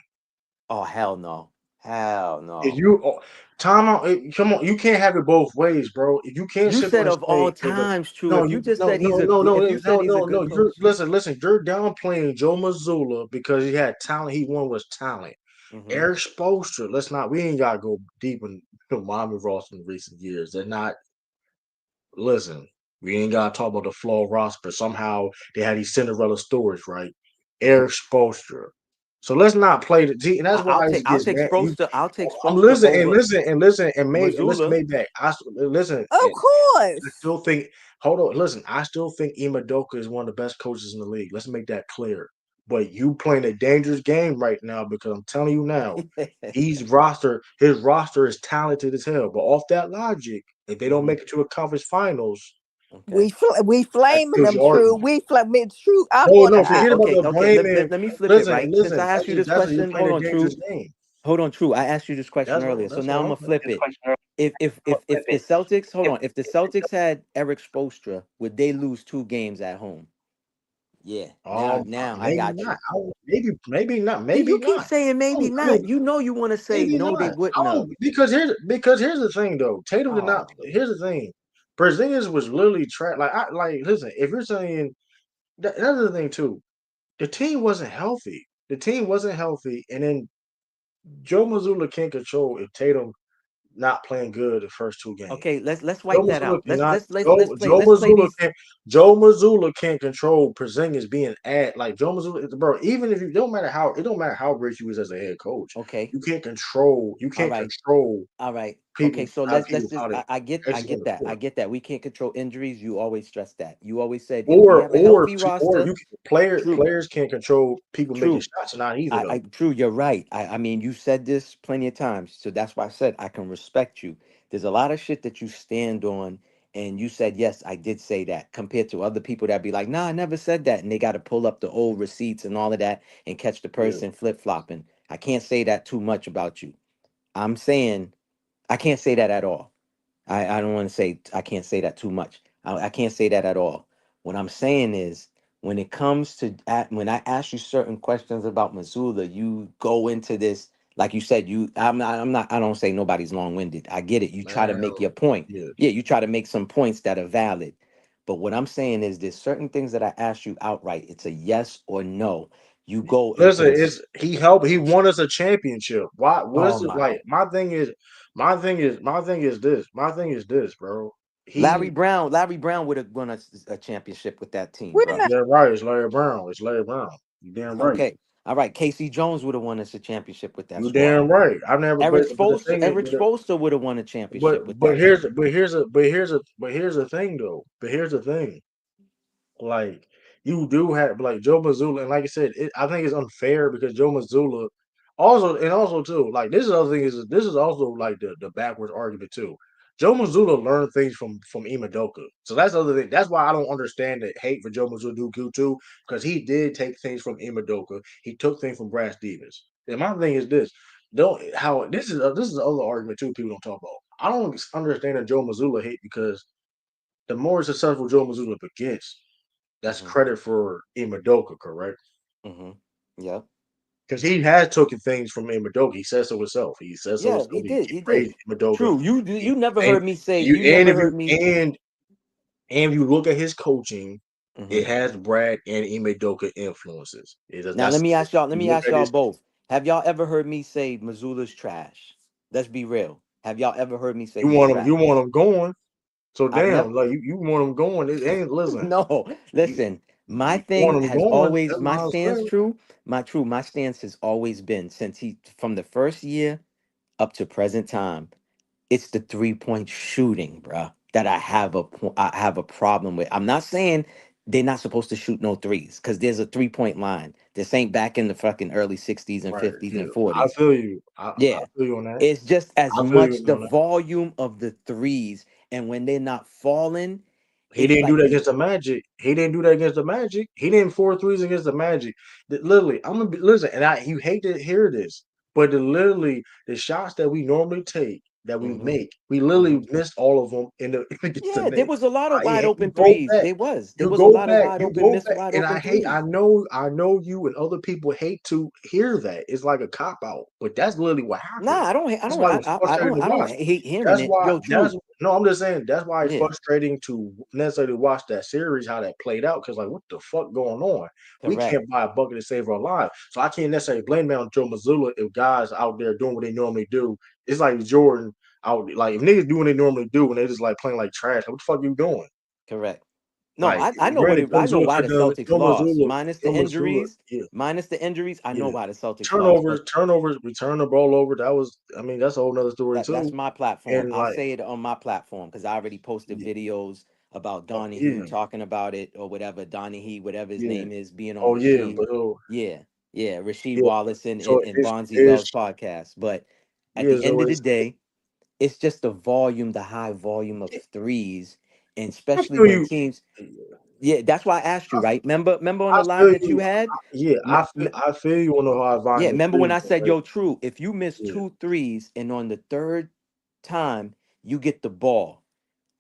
Oh hell no, hell no! If you come on, you can't have it both ways, bro. You can't. You said of all times, true. No, you just said he's a good. Listen. You're downplaying Joe Mazzulla because he had talent. He won with talent. Mm-hmm. Eric Spoelstra. We ain't gotta go deep into Miami Ross in recent years. They're not. Listen. We ain't gotta talk about the flawed roster. Somehow they had these Cinderella stories, right? Eric Spoelstra. So let's not play the G. And that's why I'll take Spoelstra. I'll take Spoelstra. Listen, and Maybach. Listen. Of course. I still think. Hold on. Listen. I still think Udoka is one of the best coaches in the league. Let's make that clear. But you playing a dangerous game right now because I'm telling you now, his roster is talented as hell. But off that logic, if they don't make it to a conference finals. Okay. We flaming them, true. We flame it's true. Forget about the blame. Let me flip it, right? Since I asked you this question, hold on, true. I asked you this question earlier, so now I'm gonna flip it. If the Celtics, hold on, if the Celtics had Eric Spoelstra, would they lose 2 games at home? Yeah. Now I got you. Maybe not. You keep saying maybe not. You know you want to say no, they wouldn't have. Because here's the thing though. Tatum did not. Here's the thing. Porzingis was literally trapped. Listen, if you're saying that's the thing too, the team wasn't healthy. And then Joe Mazzulla can't control if Tatum not playing good the first 2 games. Okay, let's wipe that out. Joe Mazzulla can't control Porzingis being Joe Mazzulla, bro. Even if it don't matter how great you is as a head coach. Okay, you can't control. All right. Okay, so let's just. I get that. We can't control injuries. You always stress that. You always said players can't control people making shots, not either. True, you're right. I mean, you said this plenty of times, so that's why I said I can respect you. There's a lot of shit that you stand on, and you said yes, I did say that. Compared to other people that be like, nah, I never said that, and they got to pull up the old receipts and all of that and catch the person flip flopping. I can't say that too much about you. I'm saying. I can't say that at all. I don't want to say I can't say that too much. I can't say that at all. What I'm saying is when it comes to when I ask you certain questions about Mazzulla, you go into this like you said. I don't say nobody's long-winded. I get it. You try to make your point. Yeah, you try to make some points that are valid. But what I'm saying is there's certain things that I asked you outright. It's a yes or no. You go into Listen, this. he won us a championship. Why? What Oh is it my. like? My thing is this, bro. Larry He Brown. Larry Brown would have won a championship with that team, bro. damn right. It's Larry Brown. It's Larry Brown. You damn right. Okay. All right. Casey Jones would have won us a championship with that You squad. damn right. I've never played, but the thing is, Eric Spoelstra would have won a championship with but that team. here's the thing though. But here's the thing. Like you do have like Joe Mazzulla, and like I said, I think it's unfair because Joe Mazzulla also too. Like this is the other thing is this is also like the backwards argument too. Joe Mazzulla learned things from Imadoka, so that's the other thing. That's why I don't understand the hate for Joe Mazzulla too, because he did take things from Imadoka. He took things from Brad Stevens. And my thing is this: don't how this is the other argument too. People don't talk about. I don't understand the Joe Mazzulla hate because the more successful Joe Mazzulla gets, that's Hmm. credit for Imadoka, correct? Hmm. Yeah. Because he has taken things from Imadoka. He says so himself. He says so Yeah, himself. he He did. He did. praised Imadoka. True. You never And heard me say. you You and never if heard you me. and you look at his coaching, Hmm. it has Brad and Imadoka influences. It does. Now let me ask y'all. Let You me look ask at y'all his. both. Have y'all ever heard me say Missoula's trash? Let's be real. Have y'all ever heard me say he's You trash? want him going. So I've never. damn, like you want him going. It ain't listen. No, You, listen. My you want thing him has going. always That's my my stance. say. My stance has always been since he from the first year up to present time. It's the 3-point shooting, bruh, that I have a problem with. I'm not saying they're not supposed to shoot no threes because there's a 3-point line. This ain't back in the fucking early 60s and Right. 50s Yeah. and I 40s. feel you. I Yeah. feel you on that. It's just as I feel you much the on that. volume of the threes. And when they're not falling, He it's didn't do like that against the Magic. He didn't do that against the Magic. He didn't 4 threes against the Magic. Literally, I'm gonna be listen, and you hate to hear this, but literally the shots that we normally take, that we hmm make, we hmm literally missed all of them in the against the yeah, there Knicks. was a lot of wide And you open go threes. back, There was a lot of wide you open, go missed back, wide and open I threes. know you and other people hate to hear that. It's like a cop out, but that's literally what happened. Nah, I don't. I That's don't. why it was frustrating to I don't watch. hate hearing That's it. why Yo, true. I'm just saying that's why it's Yeah, frustrating to necessarily watch that series, how that played out, because like what the fuck going on? We correct. can't buy a bucket to save our lives. So I can't necessarily blame that on Joe Mazzulla if guys out there doing what they normally do. It's like Jordan out like if niggas do what they normally do and they just like playing like trash, like what the fuck you doing? Correct. No, Like I know what granted, it. I know why the Celtics lost. Yeah. Minus the injuries, I know Yeah. why the Celtics lost. But Turnovers, we turn the ball over. That was I mean, that's a whole nother story that's too. my platform. And I'll like say it on my platform because I already posted yeah, videos about oh, Donahue yeah, talking about it or whatever. Donahue, whatever his yeah. name is, being on Oh yeah, Rasheed. but Yeah, yeah, Rasheed yeah. Wallace So and Bonzi it's Wells podcast. But at yeah, the so end of the day, it's just the volume, the high volume of threes, and I especially feel when you. teams. Yeah, that's why I asked you, I, right? Remember on I the live feel that you you. had? Yeah, Me- me- I feel you on the hard yeah, volume of remember when three, I said, right? yo, true, if you miss Yeah. two threes and on the third time you get the ball,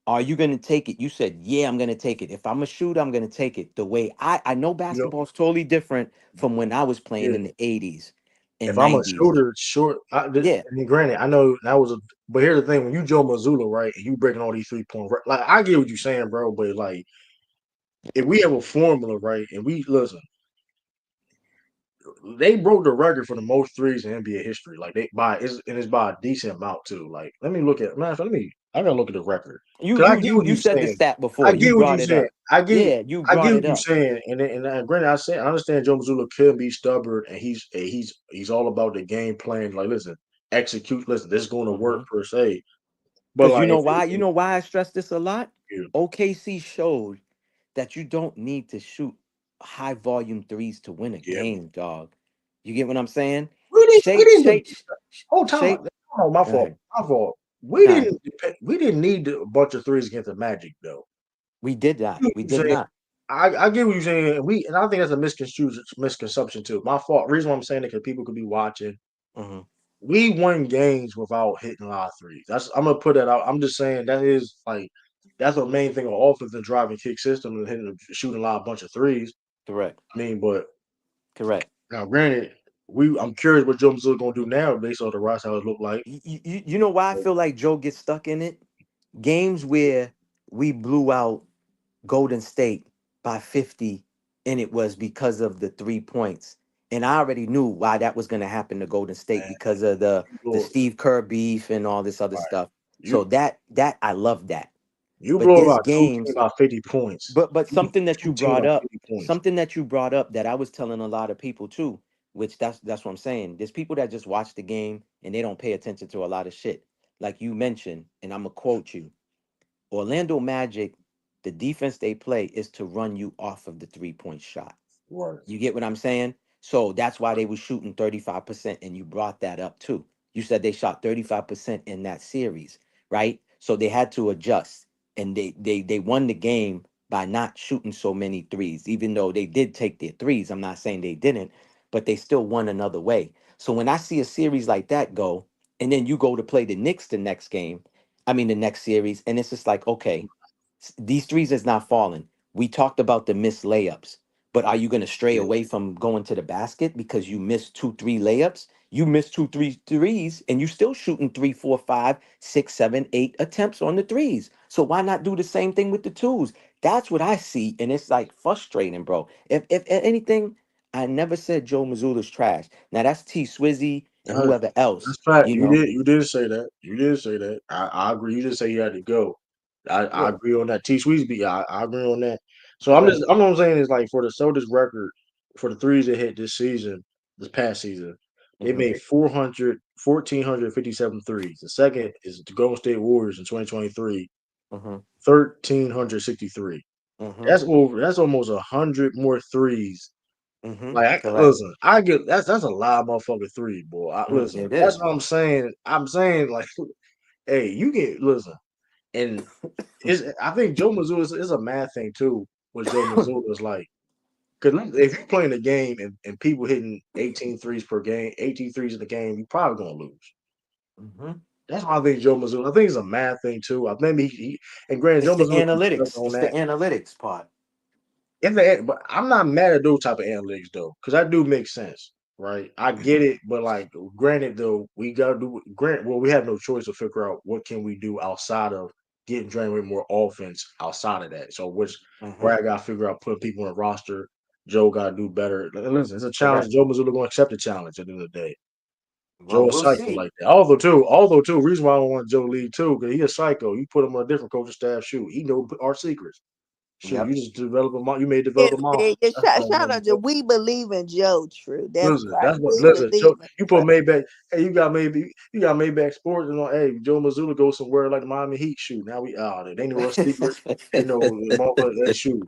are you gonna take it? You said, yeah, I'm gonna take it. If I'm a shooter, I'm gonna take it. The way I know You know, basketball is totally different from when I was playing yeah. in the 80s If and I'm a 90s. shooter, short. Yeah, I mean, granted, I know that was a. But here's the thing: when you Joe Mazzulla, right, and you breaking all these 3 point, like I get what you're saying, bro. But like, if we have a formula, right, and we listen, they broke the record for the most threes in NBA history. Like it's by a decent amount too. Like let me look at man. Let me. I gotta look at the record you because I you get you what you you're said the saying. stat I before. You get what you're brought it saying. up. Yeah, you I brought get it what you're up. saying. Granted, I understand Joe Mazzulla could be stubborn and he's all about the game plan. Like listen, execute. Listen, this is going to work Mm-hmm. per se. But Because you like know why? You know why I stress this a lot? yeah. OKC showed that you don't need to shoot high volume threes to win a Yeah. game, dog. You get what I'm saying? We Shake, didn't. shake, Whole time. shake. Oh, my Go fault. ahead. My fault. Nah, We didn't need a bunch of threes against the Magic though. we did not. You know We what I'm did saying? not. I get what you're saying. And I think that's a misconception too. My fault. Reason why I'm saying it because people could be watching. Hmm. We won games without hitting a lot of threes. I'm gonna put that out. I'm just saying that is like that's the main thing on offense and driving kick system and shooting a lot bunch of threes. Correct. I mean, but Correct. now granted, I'm curious what Joe Mazzulla gonna do now based on the roster how it look like. You know why I feel like Joe gets stuck in it? Games where we blew out Golden State by 50, and it was because of the 3 points. And I already knew why that was going to happen to Golden State Man, because of the Steve Kerr beef and all this other right. stuff. You So that I love that. you But blow there's about two teams games, by 50 points. but something that you Two teams brought by up, 50 points. something that you brought up that I was telling a lot of people too, which that's what I'm saying. There's people that just watch the game and they don't pay attention to a lot of shit. Like you mentioned, and I'm gonna quote you. Orlando Magic, the defense they play is to run you off of the 3 point shot. Right. You get what I'm saying? So that's why they were shooting 35%, and you brought that up too. You said they shot 35% in that series, right? So they had to adjust, and they won the game by not shooting so many threes, even though they did take their threes. I'm not saying they didn't, but they still won another way. So when I see a series like that go, and then you go to play the Knicks the next game, I mean the next series, and it's just like, okay, these threes is not falling. We talked about the missed layups, but are you going to stray Yeah. away from going to the basket because you missed two, three layups? You missed two, three threes, and you still shooting three, four, five, six, seven, eight attempts on the threes. So why not do the same thing with the twos? That's what I see, and it's like frustrating, bro. If anything, I never said Joe Mazzulla's trash. Now that's T Swizzy and whoever else, That's fact. you You know. did say that. You did say that. I agree. You did say you had to go. I Yeah. agree on that. T Sweetsby, I agree on that. So Okay. I'm what I'm saying is like for the Celtics record, for the threes they hit this season, this past season, they Mm-hmm. made 1,457 threes. The second is the Golden State Warriors in 2023, Mm-hmm. 1,363. Mm-hmm. That's almost 100 more threes. Mm-hmm. Like, Correct. listen, I get that's a lot of motherfucking three, boy. Listen, It that's is. what I'm saying. I'm saying like, hey, you get listen, and I think Joe Mazzulla is a mad thing too. What Joe Mazzulla is like, because if you're playing a game and people hitting 18 threes per game, 18 threes in the game, you're probably gonna lose. Mm-hmm. That's why I think Joe Mazzulla. I think it's a mad thing too. I think and granted, It's Joe the Mazzulla can touch analytics. on It's the that. analytics part. But I'm not mad at those type of analytics though, because that do make sense, right? I get it, but like, granted though, we gotta do. Well, we have no choice to figure out what can we do outside of getting Draymond more offense outside of that. So which Mm-hmm. Brad got to figure out putting people on the roster. Joe got to do better. Listen, it's a challenge. Correct. Joe Mazzulla going to accept the challenge at the end of the day. Well, Joe a we'll psycho see. like that. Although, reason why I don't want Joe lead too, because he a psycho. You put him on a different coaching staff, shoot, he know our secrets. Shoot, Yep. you just develop a you may develop Yes, a monster. man. Yeah, That's all shout I'm out to we believe in Joe. True, that's listen. right. That's what We listen. believe Joe, in you bro. put Maybach. Hey, you got Maybach Sports, and hey, Joe Mazzulla goes somewhere like the Miami Heat. Shoot, now we out. They know our secrets. They know the motherfucker. They shoot.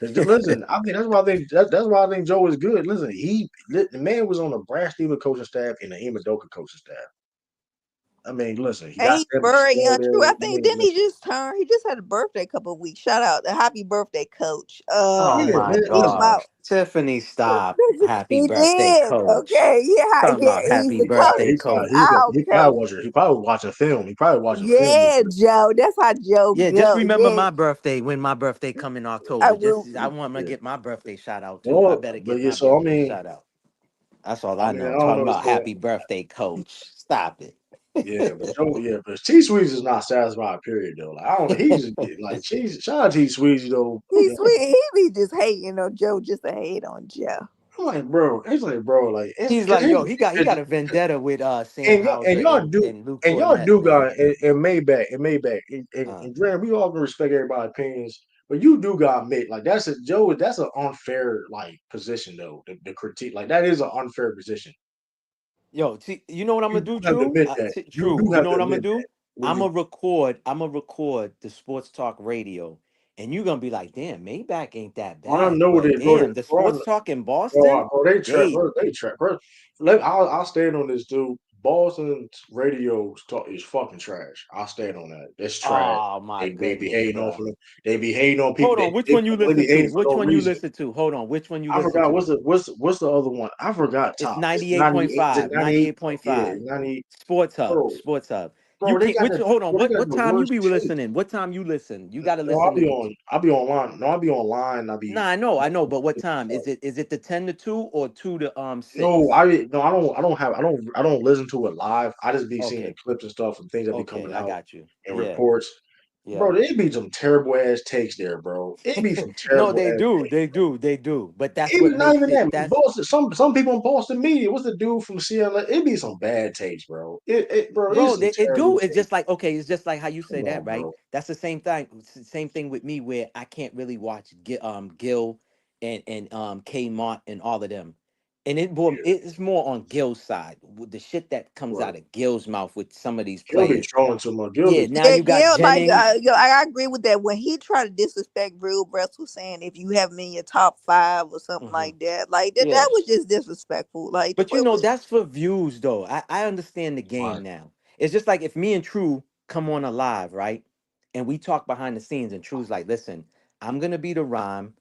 Listen, I mean that's why I think that's why I think Joe is good. Listen, the man was on the Brad Stevens coaching staff and the Imodoka coaching staff. I mean, listen, he And got he's them very young. True. I extraordinary. I think mean, didn't he just turn? He just had a birthday a couple of weeks. Shout out the happy birthday, coach. Oh yeah, my man. He's Listen, my gosh. Tiffany, stop. Happy he birthday, did. coach. Okay. Yeah, Talking yeah. about He's happy the coach. birthday, coach. Okay. he probably watching film. He probably watching film. Yeah, Joe. That's how Joe Yeah, just go. remember Yeah. my birthday when my birthday come in I October. will. Just I want to Yeah. get my birthday shout out too. I Well, better but get yeah. my So birthday shout out. That's all I I know. don't Talking know. about So happy birthday, coach. Stop it. yeah, but Joe, but T Sweezy is not satisfied. Period. Though, like I don't know. He's just like cheese. Shout out to T Sweezy though. He's sweet. He be just hating on Joe just to hate on Joe. I'm like, bro. It's like, bro. Like, it's He's because like, yo, he got a vendetta with Sam and Hauser y'all and, do and Luke and y'all Cornett, do man. got and Maybach Uh, and Graham. We all gonna respect everybody's opinions, but you do got to admit like that's a Joe. That's an unfair like position though. The critique like that is an unfair position. Yo, you know what I'm You gonna do do, have to True? admit that. You True. do You have know to what I'm gonna admit that. do? What do you? I'm gonna record the sports talk radio, and you're gonna be like, damn, Maybach ain't that I bad, know but they bro. damn, the sports talk in Boston, They trap, they bro. They trap, bro. I'll stand on this, dude. Boston's radio talk is fucking trash. I'll stand on that. It's trash. oh my They be goodness, hating on bro. for them. They be hating on people. Hold on, which They one you really listen be to? hating for Which no one you reason. listen to? Hold on, which one you I listen forgot to? what's the other one? I forgot It's top. It's 98. Is it 98.5, 98? 98.5. Yeah, 90. Sports Hub, Bro, Sports Hub. You bro, can't which hold on, they got what the time you worst be take. listening? What time you listen? You gotta No, listen to I'll be online. No, I'll be online. I'll be Nah, I know, but what time? Is it the 10 to 2 or 2 to no, 6? I don't listen to it live. I just be seeing the Okay. clips and stuff and things that be Okay, coming I out got you. and Yeah. reports. bro, they be some terrible ass takes there, bro. It be some No, terrible ass takes. they do. But that's It be what not makes even it. that. That's Boston, some people in Boston media. What's the dude from CLA? It be some bad takes, bro. Bro, it's bro, some it terrible do. It's takes. just like okay, it's just like how you say Come that, on, right? bro. That's the same thing. Same thing with me, where I can't really watch Gil and Kmart and all of them, and Yeah, it's more on Gil's side with the shit that comes right. out of Gil's mouth with some of these He'll be players. trolling too much. He'll Yeah, be now Yeah, you got Gil, like Jennings. I agree with that. When he tried to disrespect Real Breath was saying if you have me in your top 5 or something Mhm. like that, like that Yeah. was just disrespectful. Like But you what know, was that's for views though. I understand the right. game now. It's just like if me and True come on a live, right? And we talk behind the scenes and True's like, listen, I'm gonna be the rhyme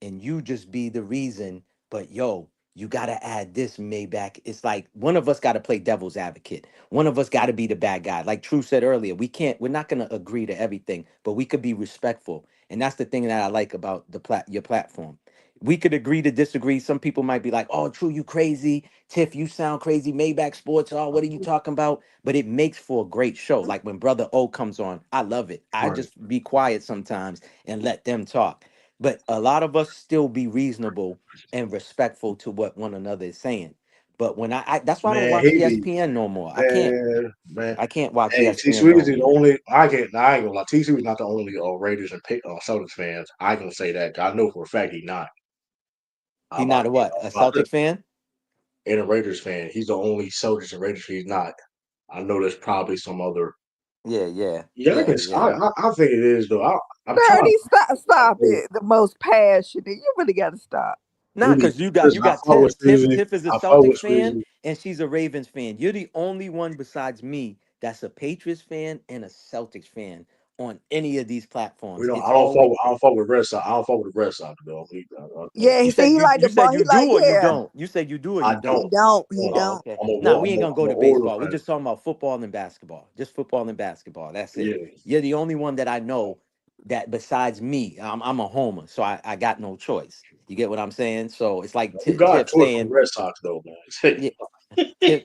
and you just be the reason, but yo, you gotta add this Maybach. It's like one of us gotta play devil's advocate. One of us gotta be the bad guy. Like True said earlier, we're not gonna agree to everything, but we could be respectful. And that's the thing that I like about your platform. We could agree to disagree. Some people might be like, "Oh, True, you crazy. Tiff, you sound crazy. Maybach Sports. Oh, what are you talking about?" But it makes for a great show. Like when Brother O comes on, I love it. I Right. just be quiet sometimes and let them talk. But a lot of us still be reasonable and respectful to what one another is saying. But when I that's why I don't Man, watch he be ESPN no more. man. I can't watch Hey, T ESPN Sweet's no the more. only. I can't. I ain't gonna lie. T Sweet's not the only Raiders and Celtics fans. I can say that. I know for a fact he's not. He I'm not about a to get what? off A about this. Celtics fan? And a Raiders fan. He's the only Celtics and Raiders. He's not. I know there's probably some other. Yeah, yeah, Yeah, I yeah, can. yeah. I think it is though. I'm trying. Birdie, stop To, it. The most passionate. You really gotta stop. Nah, really, because you listen, I got fuck with Tiff. Tiff Sleazy. Tiff is a I fuck Celtics with fan Sleazy. and she's a Ravens fan. You're the only one besides me that's a Patriots fan and a Celtics fan on any of these You platforms. know, It's always I don't fuck with Red Sox. I don't fuck with the Red Sox though. Yeah, you he see said he like you the said ball. He you do like or you yeah. don't. You said you do or I you He don't. don't. don't. He No, Oh, don't. okay. Nah, we ain't gonna I'm go a to Orioles baseball. We're fan. just talking about football and basketball. Just football and basketball. That's it. Yeah. You're the only one that I know that besides me, I'm a homer, so I got no choice. You get what I'm saying? So it's like You got a Tiff choice from saying, the Red Sox though, man. yeah,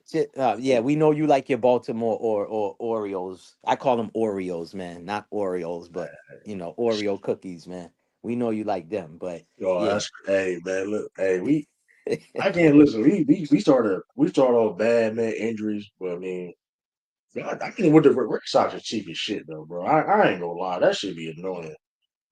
yeah, we know you like your Baltimore or Orioles. I call them Oreos, man, not Oreos, but Oreo cookies, man. We know you like them, but Yo, yeah, that's hey man. Look, hey, I can't listen. We started off bad, man. Injuries, but I mean, I think with the Red Sox are cheap as shit though, bro. I ain't gonna lie, that should be annoying.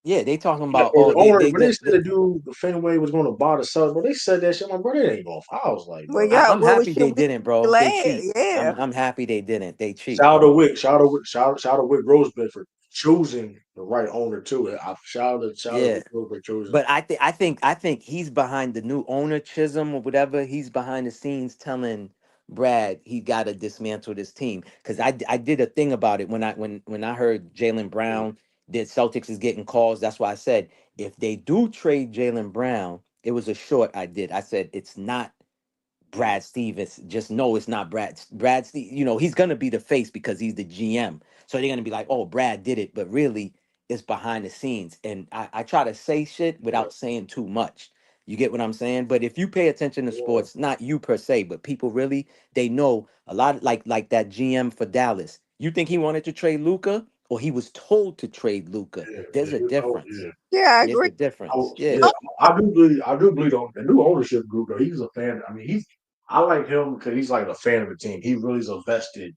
yeah, they talking Like, about or the oh owner, when they said the dude, the Fenway was going to buy the Suns, but they said that shit. My brother ain't going. I was like, Well, bro. yeah. I'm Well, we happy they should be didn't, bro. They glad. cheap. Yeah. I'm happy they didn't. They cheap, Shout out to bro. Wick, shout out Wick Rosebud for choosing the right owner too. I shout out Yeah. Wick Rosebud for choosing. But I think he's behind the new owner Chisholm or whatever. He's behind the scenes telling Brad he got to dismantle this team. Because I did a thing about it when I heard Jalen Brown did Celtics is getting calls. That's why I said if they do trade Jalen Brown, it was a short I did. I said it's not Brad Stevens. Just know it's not Brad. Brad, he's gonna be the face because he's the GM. So they're gonna be like, "Oh, Brad did it," but really, it's behind the scenes. And I try to say shit Yeah, without saying too much. You get what I'm saying? But if you pay attention to yeah, sports, not you per se, but people really, they know a lot. Like that GM for Dallas. You think he wanted to trade Luca, or he was told to trade Luca? yeah, There's a difference. yeah. Yeah, I There's agree. a difference. Yeah. Yeah, I do believe on the new ownership group though. He's a fan. I mean, I like him because he's like a fan of the team. He really is invested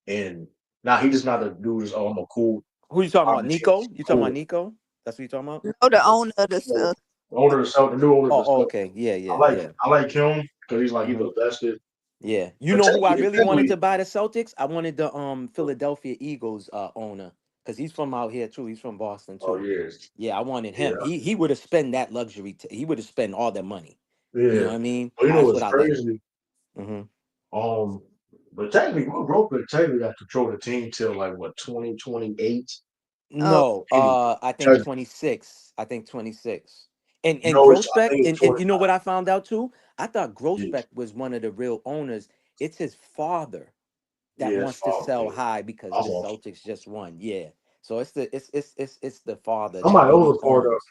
in. Now he just not a dude. Just I'm a cool. Who you talking I'm about? the team. Nico? You talking about Cool. Nico? That's what you talking about? No, the owner of the So, stuff. the owner of the new owner of Oh, the oh, stuff. okay. Yeah, yeah, yeah. I like him because he's Hmm. invested. Yeah. You But know who I technically, really wanted to buy the Celtics? I wanted the Philadelphia Eagles owner because he's from out here too. He's from Boston oh too. yeah, Yeah, I wanted yeah, him. He would have spent that luxury. He would have spent all that money. You know yeah. what I mean? Well, you know That's what's what I like. crazy? Hmm. Um, but technically, Roper technically got control of the team till like what 2028. Oh, No, Anyway, I think technically, 26. I think 26. And no, I Grospect, think it's and 20. you know what I found out too? I thought Yeah, Grospect was one of the real owners. It's his father that yeah, it's wants to fine. sell Yeah, high because I'm the off. Celtics just won. Yeah. So it's the father that Somebody else really is owns.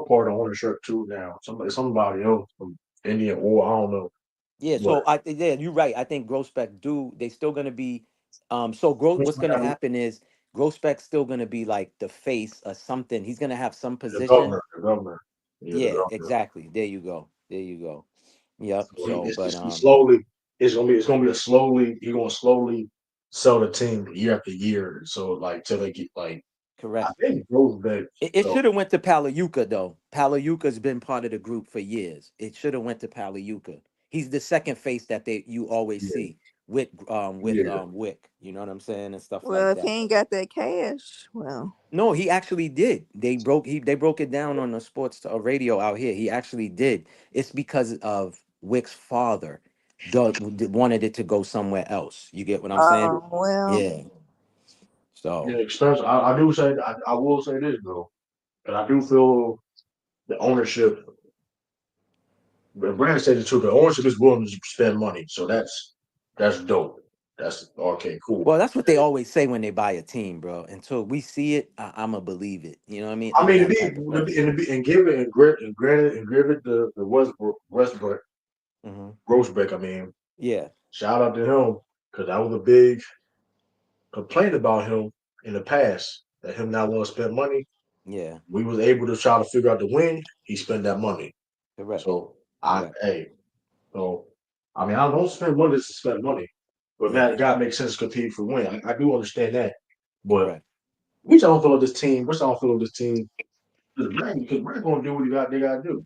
part of ownership too now. Somebody else from Indian or I don't know, Yeah, but so yeah, you're right. I think Grospec do they still gonna be so what's gonna happen is Grossbeck's still gonna be like the face or something. He's gonna have some The position. governor, the governor. Yeah, the Yeah, governor. exactly. There you go. There you go. Yep. So So, but he slowly. It's gonna be a slowly. He's gonna slowly sell the team year after year. So like till they get like. I correct. think Rosebeck. It So should have went to Palaiuka though. Palaiuka's been part of the group for years. It should have went to Palaiuka. He's the second face that you always yeah, see with yeah. Wick. You know what I'm saying and stuff Well, like if he that. ain't got that cash, well, No, he actually did. They broke it down on the sports radio out here. He actually did. It's because of Wick's father wanted it to go somewhere else. You get what I'm saying? well, Yeah. Yeah, So expensive. I do say I will say this though, and I do feel the ownership. But Brad said it too. The ownership is willing to spend money, so that's dope. That's okay, cool. well, that's what they always say when they buy a team, bro. Until we see it, I'ma believe it. You know what I mean? I I'm mean, that type of person. and give it and grit and granted and give it the Westbrook Hmm. Grossbeck. I mean, Yeah, shout out to him because that was a big complaint about him in the past that him not want to spend money. yeah, We was able to try to figure out the win. He spent that money. correct, So correct. so I mean I don't spend money to spend money, but Yeah, that gotta make sense to compete for win. I do understand that, but correct. we don't feel like this team. We don't feel like this team. Because Brad gonna do what they gotta do.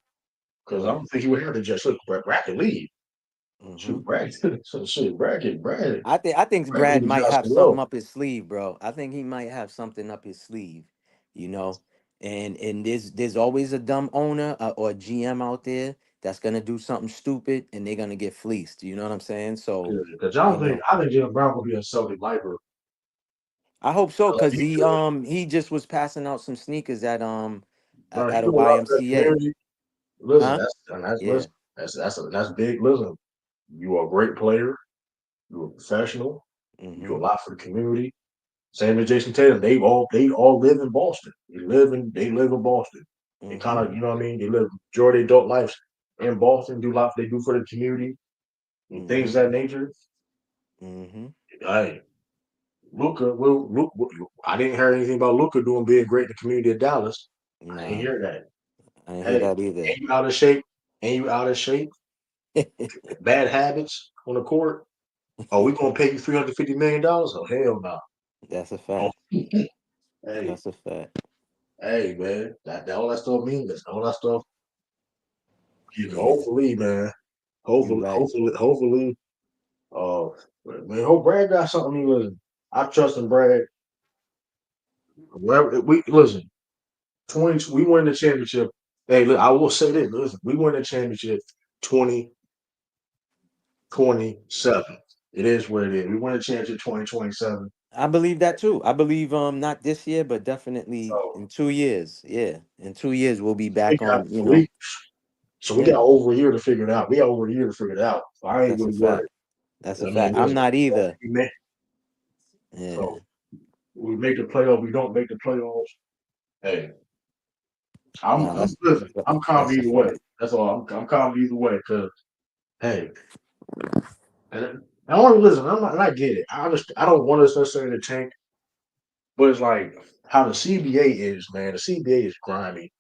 Because I Correct. don't think he would have to just look. Brad can lead. Hmm. Shoot, Brad. So shit, I think Brad can Brad be might have Johnson something low. up his sleeve, bro. I think he might have something up his sleeve, you know. And there's always a dumb owner or a GM out there that's gonna do something stupid and they're gonna get fleeced. You know what I'm saying? So, Because you know, I think Jim Brown will be a Celtic lifer. I hope so, Like cause he he could. he just was passing out some sneakers Bro, he at a do a lot for that YMCA, community. Listen, huh? Yeah. listen, that's big. Listen, you are a great player. You're a professional. You do a Mm-hmm. lot for the community. Same as Jason Tatum. They all live in Boston. They live in Boston. They kind Mm-hmm. of you know what I mean. They live majority of adult lives in Boston. Do a lot they do for the community and things Mm-hmm. of that nature. Mm-hmm. Hey, Luca. I didn't hear anything about Luca doing being great in the community of Dallas. I didn't Nah, hear that. I didn't hear Hey, that either. ain't you out of shape? Ain't you out of shape? Bad habits on the court. Oh, we gonna pay you $350 million? Oh, hell no. That's a Oh, fact. hey, That's a fact. hey, man. That all that stuff means. That's all that stuff. You can Yeah, hopefully, man. you right. Hopefully. Uh, man, hope Brad got something. Listen, I trust in Brad. Wherever we listen, 20. We win the championship. Hey, look, I will say this. Listen, we win the championship 2027. It is what it is. We win the championship 2027. I believe that too. I believe not this year, but definitely So in 2 years. Yeah. In 2 years we'll be we back got on, you know. we so we got Yeah, over a year to figure it out. We got over a year to figure it out. So I ain't that's a really worried. fact. That's a I mean, fact. I'm listen, not either. so Yeah. we make the playoff. We don't make the playoffs. Hey, Nah, listen. I'm that's confident a either way. fact. That's all. I'm confident either way. Cause hey, and I want to listen. And I get it. I understand. I don't want us necessarily to tank, but it's like how the CBA is, man. The CBA is grimy.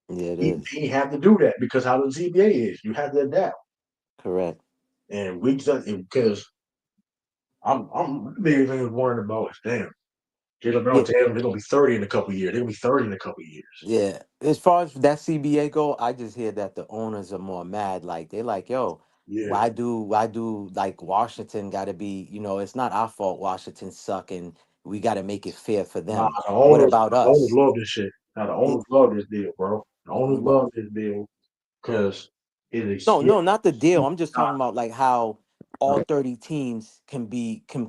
Yeah, it You is. ain't have to do that because how the CBA is. You have to adapt, Correct. and we just because I'm the biggest thing I was worried about is damn. Jalen Brown, Yeah. damn, they're gonna be 30 in a couple of years. They're gonna be 30 in a couple of years. Yeah. As far as that CBA go, I just hear that the owners are more mad. Like they're like, yo, Yeah. why do like Washington gotta be, it's not our fault Washington suck and we gotta make it fair for Nah, them. What about the owners us? love this shit. Now the It, owners love this deal, bro. The owners what? love this deal because it is No, yeah. no, not the deal. I'm just Nah, talking about like how all nah. 30 teams can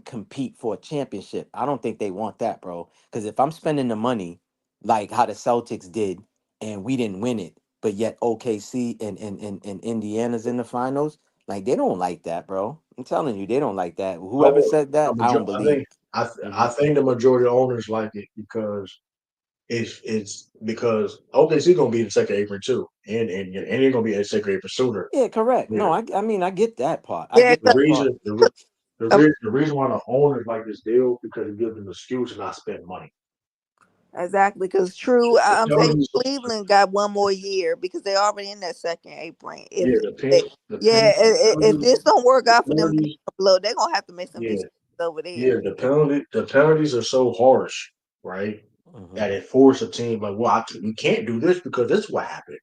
compete for a championship. I don't think they want that, bro. Because if I'm spending the money like how the Celtics did and we didn't win it, but yet OKC and Indiana's in the finals, like they don't like that, bro. I'm telling you, they don't like that. Whoever Oh, said that, I don't I believe. think Hmm. I think the majority of owners like it because it's because OKC gonna be in the second apron too, and they're gonna be in the second apron sooner. Yeah, correct. Yeah. No, I mean I get that part. I yeah, get The that part. reason the reason why the owners like this deal because it gives them an excuse to not spend money. Exactly, because true, The I'm telling penalties, you, Cleveland got one more year because they're already in that second apron. yeah, Yeah, if this don't work the out for them, penalties, below, they're gonna have to make some yeah, decisions over there. yeah, the penalties are so harsh, right? Mm-hmm. That it forces a team like, well, we can't do this because this is what happened,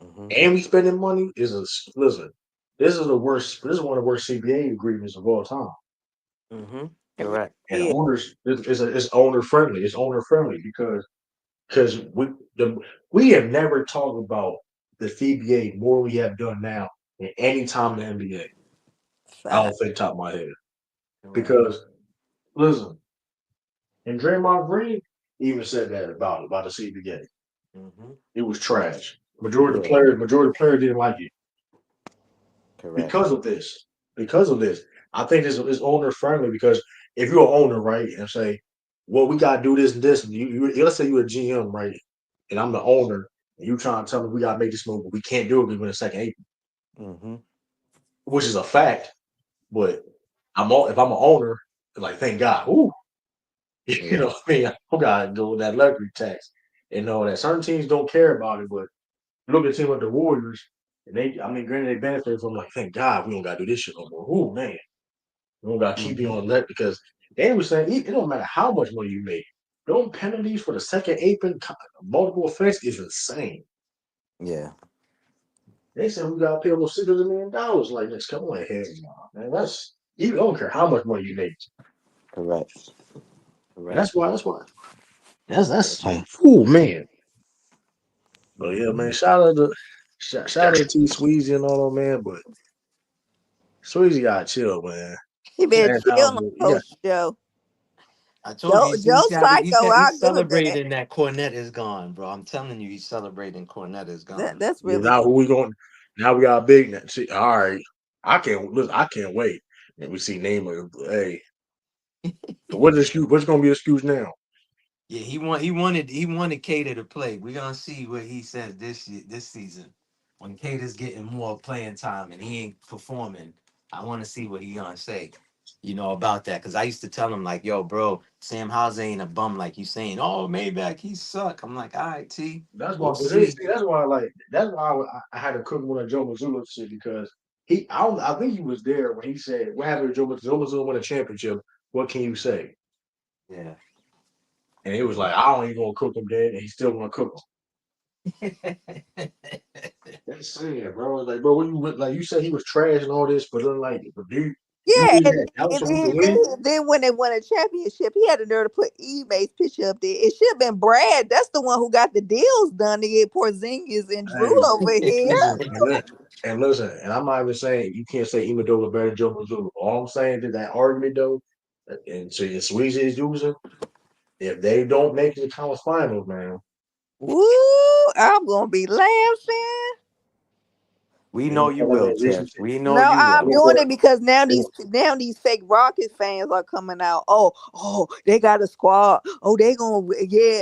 Mm-hmm. and we spending money is a listen. This is the worst. This is one of the worst CBA agreements of all time. Mm-hmm. And Correct. Owners, it's owner friendly. It's owner friendly because we have never talked about the CBA more than we have done now in any time in the NBA. I don't think top of my head Correct. because listen, and Draymond Green even said that about the CBA. Mm-hmm. It was trash. Majority of the Yeah. players didn't like it Correct. because of this. Because of this, I think it's owner friendly because if you're an owner, right, and say, well, we gotta do this and this, and let's say you're a GM, right, and I'm the owner, and you trying to tell me we gotta make this move, but we can't do it because we're in the second April, Mm-hmm. which is a fact. But if I'm an owner, like thank God, ooh, you Yeah. know what I mean? I gotta go with that luxury tax and know that certain teams don't care about it, but look at a team like the Warriors, and granted they benefit from like thank God we don't gotta do this shit no more. Ooh man. We don't got to keep you Mm-hmm. on that because they were saying it don't matter how much money you make. Those penalties for the second apron, multiple offense is insane. Yeah. They said we got to pay almost $600 million like this. Come on, ahead, man. That's you don't care how much money you make. Correct. And Correct. that's why. That's like, oh man. But yeah, Mm-hmm. man. Shout out to Sweezy and all that, man. But Sweezy got to chill, man. he better Man, chill on yeah. Coach Joe. I told you Joe Psycho, he's I'll give him that. celebrating that Cornette is gone, bro. I'm telling you, he's celebrating Cornette is gone. That's Yeah, really now who we going? Now we got big. See, all right. I can't listen. I can't wait. And we see Neymar. Hey, so what's the excuse? What's gonna be the excuse now? Yeah, he wanted Cater to play. We're gonna see what he says this season. When Cater's getting more playing time and he ain't performing, I want to see what he gonna say. About that because I used to tell him like, "Yo, bro, Sam Hauser ain't a bum like you saying. Oh, Maybach, he suck." I'm like, "All right, T, That's why. we'll But see, see." that's why. Like that's why I had to cook with Joe Mazzulla shit because he. I think he was there when he said, "What happened to Joe Mazzulla? Joe Mazzulla won a championship. What can you say?" Yeah. And it was like, "I don't even gonna cook him dead, and he still gonna cook him." That's sad, bro. Like, bro, what you like? You said he was trash and all this, but then like, but dude, you Yeah, really had doubts and on him to win. then when they won a championship, he had the nerve to put Ema's picture up there. It should have been Brad. That's the one who got the deals done to get Porzingis and Drew Hey, over here. listen, and I'm not even saying you can't say Amendola better than Joe Mazzulla. All I'm saying is that argument though, and so your Sweezy is using, if they don't make it to conference finals, man, Woo! I'm gonna be laughing. We you know know you what I will, mean? Tiff. We know No, you I'm will. doing it because now these fake Rocket fans are coming out. Oh, they got a squad. Oh, they gonna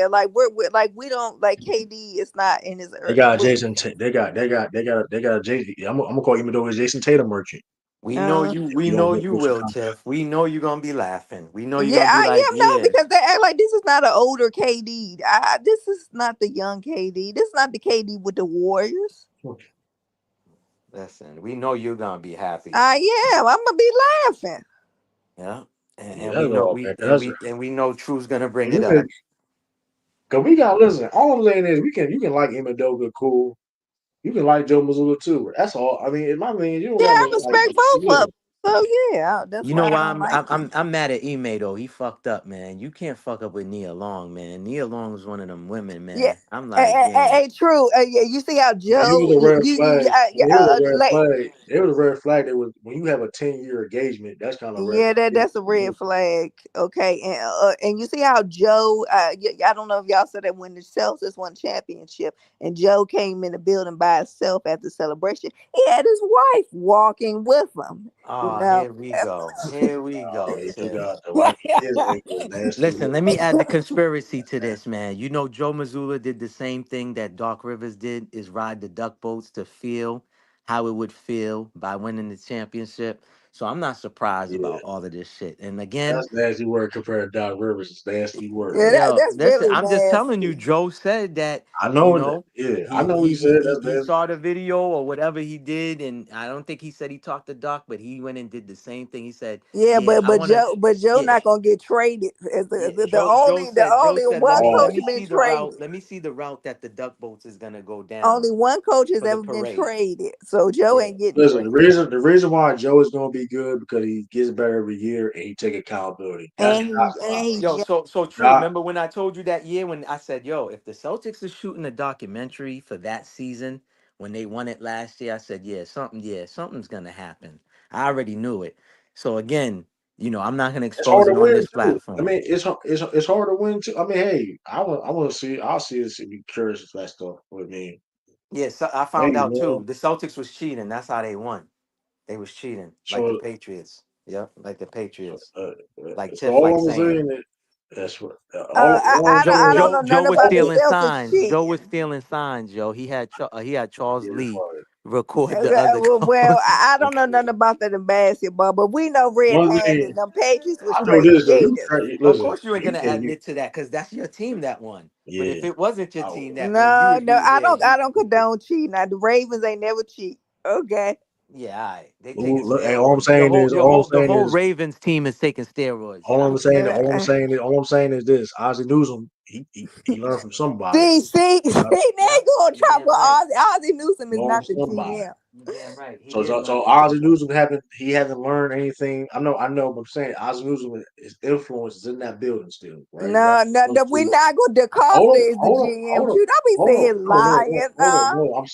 like we're like we don't like KD. It's not in his. They got Jason. They got Jason. I'm gonna call Amendola Jason Tatum merchant. We know Uh, you. We You don't know get you close to will, contract. Tiff. We know you're gonna be laughing. We know you're yeah, gonna be like, no, yeah. because they act like this is not an older KD. This is not the young KD. This is not the KD with the Warriors. Listen, we know you're gonna be happy. I am. I'm gonna be laughing. Yeah, and, Yeah, and we that's know all, we man. and we and we know Truth's gonna bring it up. Cause we got listen. All I'm saying is you can like Amendola, cool. You can like Joe Mazzulla too. That's all. I mean, in my opinion, you don't Yeah, got I to like. respect both of Listen, them. So yeah, that's You know why I why don't like them. I'm mad at Ime though. He fucked up, man. You can't fuck up with Nia Long, man. Nia Long is one of them women, Yeah. man. I'm like, yeah. Hey, true. Yeah, you see how man, it Joe, was a red flag. yeah, It was a red like, flag. It was a red flag. That was when you have a 10-year engagement. That's kind of red. yeah, that's a red flag. Okay, and you see how Joe, I don't know if y'all said that when the Celtics won championship, and Joe came in the building by himself at the celebration. He had his wife walking with him. You Oh, know. here we go. Here we go, He Tiff. forgot the wife. His name was nasty. Listen, let me add the conspiracy to this, man. You know, Joe Mazzulla did the same thing that Doc Rivers did, is ride the duck boats to feel how it would feel by winning the championship. So I'm not surprised Yeah, about all of this shit. And again, that's nasty word compared to Doc Rivers. It's nasty word. Yeah, yo, that's listen, really I'm just telling you, nasty. Joe said that, I you know that. know, Yeah, I he know he he he said he, that's he nasty. saw the video or whatever he did, and I don't think he said he talked to Doc, but he went and did the same thing. He said, Yeah, "Yeah, I want to, But Joe yeah, not gonna get traded. As yeah." the Joe only said, one let Oh, coach me been see the route. traded. Let me see the route that the Duck Boats is gonna go down Only one coach has for the ever been parade. traded. So Joe Yeah. ain't getting listen, traded. the reason why Joe is going to be good because he gets better every year and he take accountability. That's why. And he Yo, so true. Doc, Remember when I told you that year when I said, "Yo, if the Celtics are shooting a documentary for that season when they won it last year," I said, yeah, something's gonna happen." I already knew it. So again, I'm not gonna it's expose hard to it on win this too. I platform. mean, it's hard to win too. I mean, hey, I want to see. I'll see this and be curious if that stuff with me. Yeah, so I Hey, found out man. too. The Celtics was cheating. That's how they won. They was cheating, like the So, Patriots. Yep, like the Patriots. uh, Like so Tiff, like all I'm saying. saying is that's what all I'm Joe I saying don't is Joe know Joe nothing was about the stealing Celtics signs. Joe was cheating. stealing signs. Joe, he had get Charles it Lee started. record the Okay, other well, calls. I don't know nothing about that in basketball, but we know One thing red-handed. Them Patriots was I know straight this though. You cheaters. try, Of listen. course, you ain't You gonna and you, admit to that because that's your team that won. But if yeah. it wasn't your I team would. that won, you No, would no, be yeah. I You don't condone cheating. Now the Ravens ain't never cheat. Okay. yeah. All right, they taking Look, hey, all I'm steroids. The saying whole is, your all I'm whole the saying whole is, Ravens team is taking steroids. all Yeah, I'm I'm sure. saying, all I'm saying is, all I'm saying is this: Ozzie Newsome, he learned from somebody. See, Right? they Yep, gonna you try damn with right. Ozzy Newsome is Learned not the from somebody. GM. You damn right. He So, did so, learn so from Ozzie somebody. Newsome hasn't learned anything. I know, but I'm saying Ozzie Newsome is influence is in that building still, right? That's No, we not gonna. DeCosta hold on, is the hold on, GM hold on, too. Don't be hold on, saying hold on, no, no, lying. hold on, no. I'm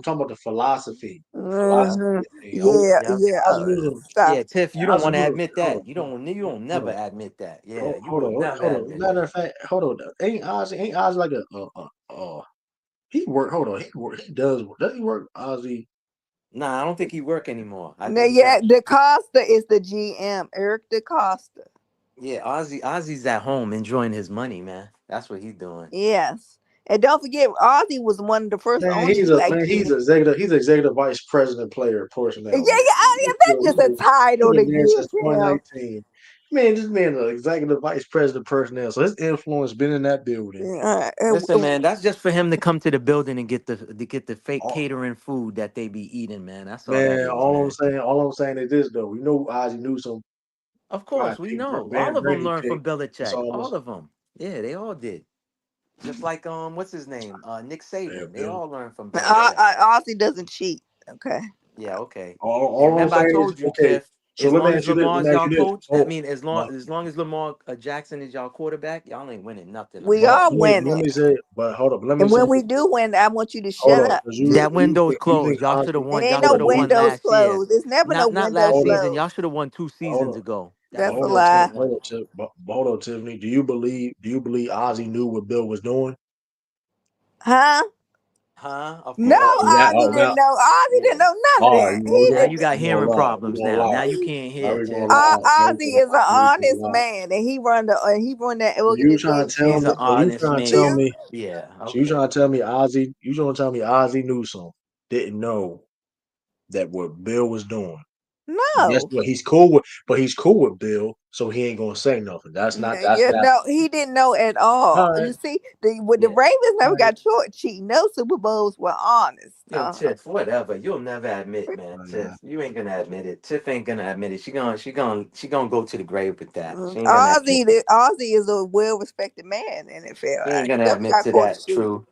talking about the philosophy, Yep, Hmm. Hold on, Yeah, yep. Ozzie Newsome, stop. Yeah, Tiff, you don't Ozzie want to Newsome, admit that. You don't hold never on. admit that. Yeah, Hold, you hold will on, never hold on. admit Matter that. of fact, hold on. Ain't Ozzy like he work. Hold on, he work. He does work. Does he work? Ozzy. Nah, I don't think he work anymore. I Now, think he got yeah, DeCosta is the GM. Eric DeCosta. yeah. Ozzy's at home enjoying his money, man. That's what he's doing. Yes, and don't forget, Ozzy was one of the first only black He's GM. executive. He's executive vice president, player, Yeah, personnel. Man, yeah, that's just a he's title to been there give since him. 2019. Man, this man is executive vice president, personnel. So his influence been in that building. Listen, man, that's just for him to come to the building and get the fake All, catering food that they be eating, man. That's all that man, is, man. all I'm saying is this though. We know Ozzy Newsome Of got course, we picked know. All Van of them Brady learned from pick. That's Belichick. all I'm All of them. Yeah, they all did. Just like what's his name? Nick saying, Saban. They Bill. all learned from Belichick. Ozzy doesn't cheat. Okay. Yeah, okay. And All I'm remember, I saying is told you, okay. Tiff. So As let me long as ask you this. Lamar Let is me ask y'all you this. coach, I Oh, mean, as long as Lamar Jackson is y'all quarterback, y'all ain't winning nothing. I'm We sorry. are let winning. me say, but hold up. Let me And say when we this. do win, I want you to Hold shut up, up. because That window's you think closed. Y'all should have Ozzy. It won. ain't Y'all no Hold should up, have won windows last year. closed. There's never no Not window last hold up, season. Y'all closed. should have won two hold seasons up, ago. That's That's when a y'all should lie. have won. Hold up, Tiffany. Do you believe Ozzy knew what Bill was doing? Huh? Huh? Of No, Is that course. Ozzy oh didn't now? know. Ozzy didn't Yeah. know none of All right, that. you know He Now what? you didn't. got You gonna hearing lie? You problems gonna now. lie? Now you can't Now hear, we gonna Tiff. lie? Now we Ozzy is an gonna honest lie? man, and he run that So you trying to tell organization. He's me? an So you honest trying to tell man. me? Yeah, So you okay. trying to tell me Ozzy? You trying to tell me Ozzy Newsome didn't know that what Bill was doing? That's No, what he's cool with, but he's cool with Bill, so he ain't gonna say nothing. yeah, That's no, he didn't know at all. all right. You see, the Yeah. Ravens All never right. got short cheating. No Super Bowls were honest. Yo, Tiff, whatever. You'll never admit, man. Uh, Tiff, you ain't gonna admit it. Tiff ain't gonna admit it. She gonna go to the grave with that. She ain't gonna admit it. Ozzy is a well respected man in the NFL. She ain't He gonna never admit got to caught that. cheating. True.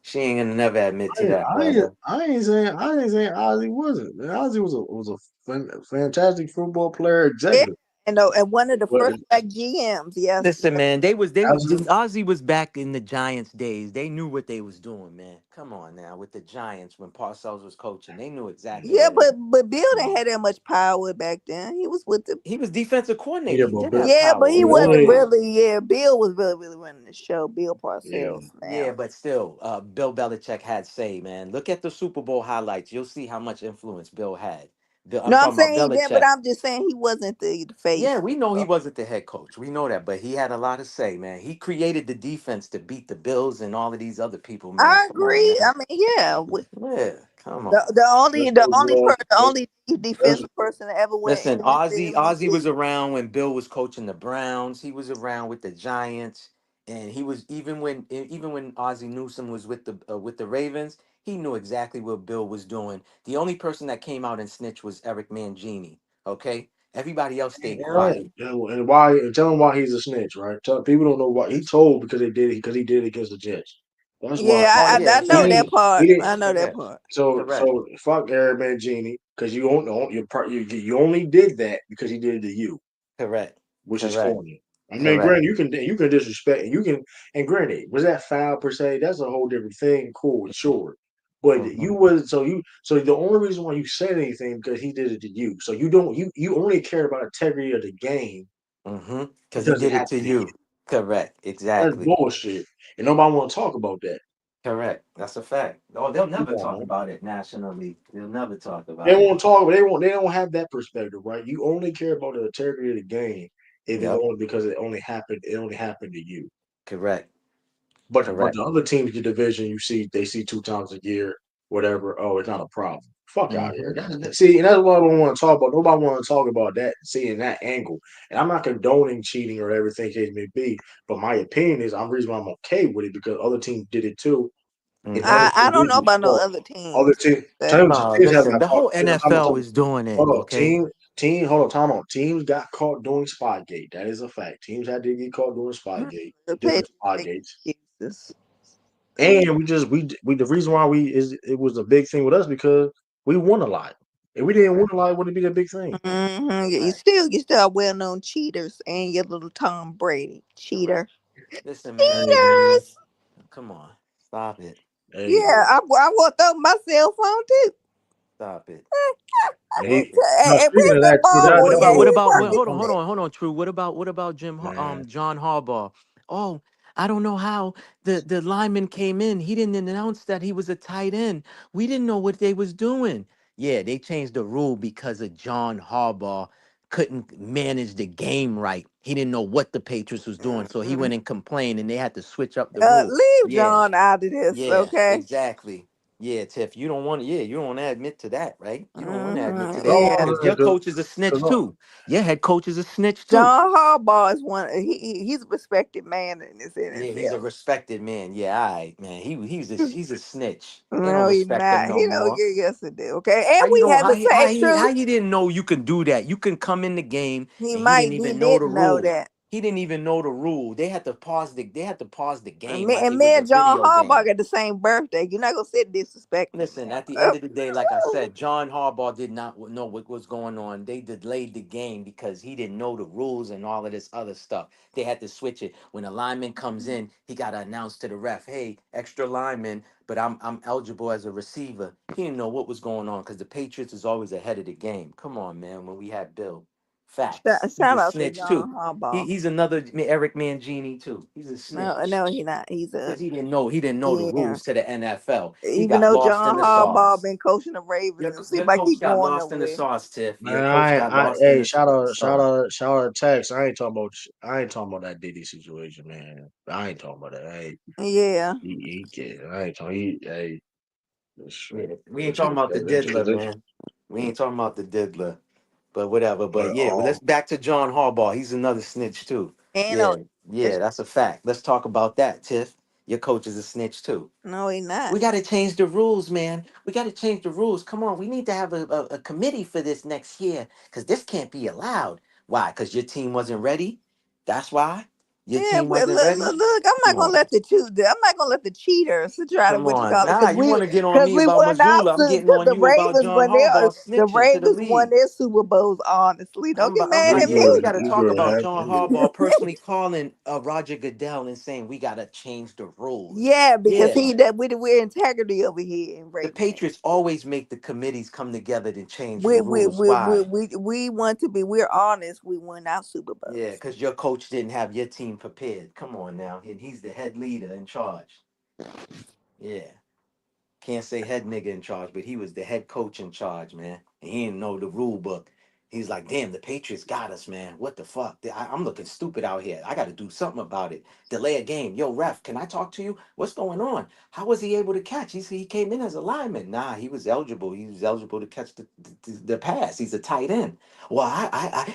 She ain't gonna never admit to that, brother. I ain't saying Ozzy wasn't. Man, Ozzy was a fantastic football player, Yeah, executive. and one of the But first black GMs. Yes, Listen, man, absolutely, Ozzy was back in the Giants days. They knew what they was doing, man. Come on now, with the Giants when Parcells was coaching, they knew exactly yeah, what it. but Bill didn't have that much power back then. He was with the He was defensive coordinator. yeah, He but did have yeah, power but he over the wasn't only offense. really. Yeah, Bill was really running the show. Bill yeah. Parcells Yeah, now. but still, Bill Belichick had say, man. Look at the Super Bowl highlights. You'll see how much influence Bill had. I'm No, I'm talking about saying he didn't, but Belichick. I'm just saying he wasn't the Yeah, face. we know he wasn't the head coach. We know that, but he had a lot to say, man. He created the defense to beat the Bills and all of these other people, man. I Come on, agree. man. I mean, yeah, Yeah, Come on. The That's, only that's defensive person to ever win Listen, Ozzy MVP. was around when Bill was coaching the Browns. He was around with the Giants, and he was even when Ozzy Newsome was with the Ravens, he knew exactly what Bill was doing. The only person that came out and snitched was Eric Mangini. Okay, everybody else stayed all right. quiet. And why? And tell him why he's a snitch, right? Tell people don't know why he told because he did it against the Jets. That's why. Oh Yeah, yeah, I know that exactly. He part. didn't. I know that Correct. part. Correct. So fuck Eric Mangini because you don't know you only did that because he did it to you, Correct. which is Correct. corny. I mean, Correct. granted, you can disrespect and you can and granted, was that foul per se? That's a whole different thing. Cool, sure. But Mm-hmm. you was so the only reason why you said anything because he did it to you. So you don't you only care about integrity of the game Mm-hmm. Because he because it did it to happened to you. you. Correct. That's Exactly. bullshit. And nobody want to talk about that. Correct. That's a fact. Oh, they'll Come never on, talk man. about it nationally. They'll never talk They about it. won't talk. They don't have that perspective, right? You only care about the integrity of the game if it's Yep. only because it only happened. It only happened to you. Correct. But Correct. the other teams in the division, you see, they see 2 times a year, whatever. Oh, it's not a problem. Fuck out Mm-hmm. here. See, and that's what I don't want to talk about. Nobody want to talk about that, seeing that angle. And I'm not condoning cheating or everything case may be, but my opinion is I'm reason why I'm okay with it because other teams did it too. If Mm-hmm. other I teams don't did know it about no before, other other teams. teams, That teams, No, teams have listen, got the caught. whole NFL is doing it, Hold on, okay? hold on, time on. Teams got caught doing Spygate. That is a fact. Teams had to get caught doing Spygate, the different Patriots make Spygates. excuses. And we the reason why it was a big thing with us because we won a lot. If we didn't win a lot, it wouldn't be a big thing. Mm-hmm. Correct. You still have well known cheaters and your little Tom Brady cheater. Correct. Listen, man. Hey man, Cheaters. Come on. Stop it. hey, Yeah, I want to throw my cell phone too. Stop it. he. Stop it. No, speaking of Where's that that, see ball? that What Well, that's yeah, about what what he about what working that's hold today. on, True. What about man. John Harbaugh? Oh, I don't know how the lineman came in. He didn't announce that he was a tight end. We didn't know what they was doing. Yeah, they changed the rule because of John Harbaugh couldn't manage the game right. He didn't know what the Patriots was doing. So he Mm-mm. went and complained and they had to switch up the rule. Leave Yeah. John out of this, Yeah, okay? exactly. Yeah, Tiff, you don't want to, you don't want to admit to that, right? You don't want to admit to that Yeah, because your coach is a snitch Cause too. Your head coach is a snitch too. John Harbaugh is one. He's a respected man in this Yeah, he's a NFL. respected man. Yeah, all right, man. He's a snitch. They don't No, he's respect him not. no He don't more. get yesterday, okay? And How you we don't had the same how true. you didn't know you can do that? You can come in the game and He know the didn't know rule. that. He didn't even know the rule. They had to pause the And game like it me was a and John video Harbaugh game. got the same birthday. You're not gonna sit disrespecting me Listen, now. at the end of the day, like I said, John Harbaugh did not know what was going on. They delayed the game because he didn't know the rules and all of this other stuff. They had to switch it. When a lineman comes in, he got to announce to the ref, "Hey, extra lineman, but I'm eligible as a receiver." He didn't know what was going on because the Patriots is always ahead of the game. Come on, man. When we had Bill, facts. He's Shout a out to snitch too. John Harbaugh. He's another Eric Mangini too. He's a snitch No, he not. He's a because he didn't know the yeah. rules to the NFL. He Even got though lost in John the Harbaugh sauce. been coaching the Ravens, it seems Your like he coach got going lost in the nowhere. sauce, Tiff. Your man, coach got lost in hey, the sauce. shout out, text. I ain't talking about that Diddy situation, man. I ain't talking about that. Hey, Yeah. he can. I ain't talking. Hey, Yeah, we ain't talking about the diddler, man. We ain't talking about the diddler. But whatever. But yeah, well, let's back to John Harbaugh. He's another snitch too. And Yeah, yeah, that's a fact. Let's talk about that, Tiff. Your coach is a snitch too. no, he not. We got to change the rules, man. We got to change the rules. Come on, we need to have a committee for this next year because this can't be allowed. Why? Because your team wasn't ready. That's why your Yeah, team well, wasn't ready. look, I'm not Come gonna on. let the I'm not gonna let the cheaters to try to Come what you on. call it Nah, you want to get on because me we about won out Missoula. I'm getting because on you about John Harbaugh The snitching to the Ravens won league. their Super Bowls. Honestly, don't get I'm mad like, at yeah, we me. got to you talk good, about Hack? John You good? Harbaugh personally calling Roger Goodell and saying we got to change the rules. Yeah, because Yeah. we're integrity over here in The Raven Nation. Patriots always make the committees come together to change the rules. Why? We want to be. We're honest. We won our Super Yeah, Bowls. because your coach didn't have your team prepared. Come on now. And he's the head leader in charge. Yeah. Can't say head nigga in charge, but he was the head coach in charge, man. And he didn't know the rule book. He's like, damn, the Patriots got us, man. What the fuck? I'm looking stupid out here. I got to do something about it. Delay a game. Yo, ref, can I talk to you? What's going on? How was he able to catch? He said he came in as a lineman. Nah, he was eligible. He was eligible to catch the pass. He's a tight end. Well,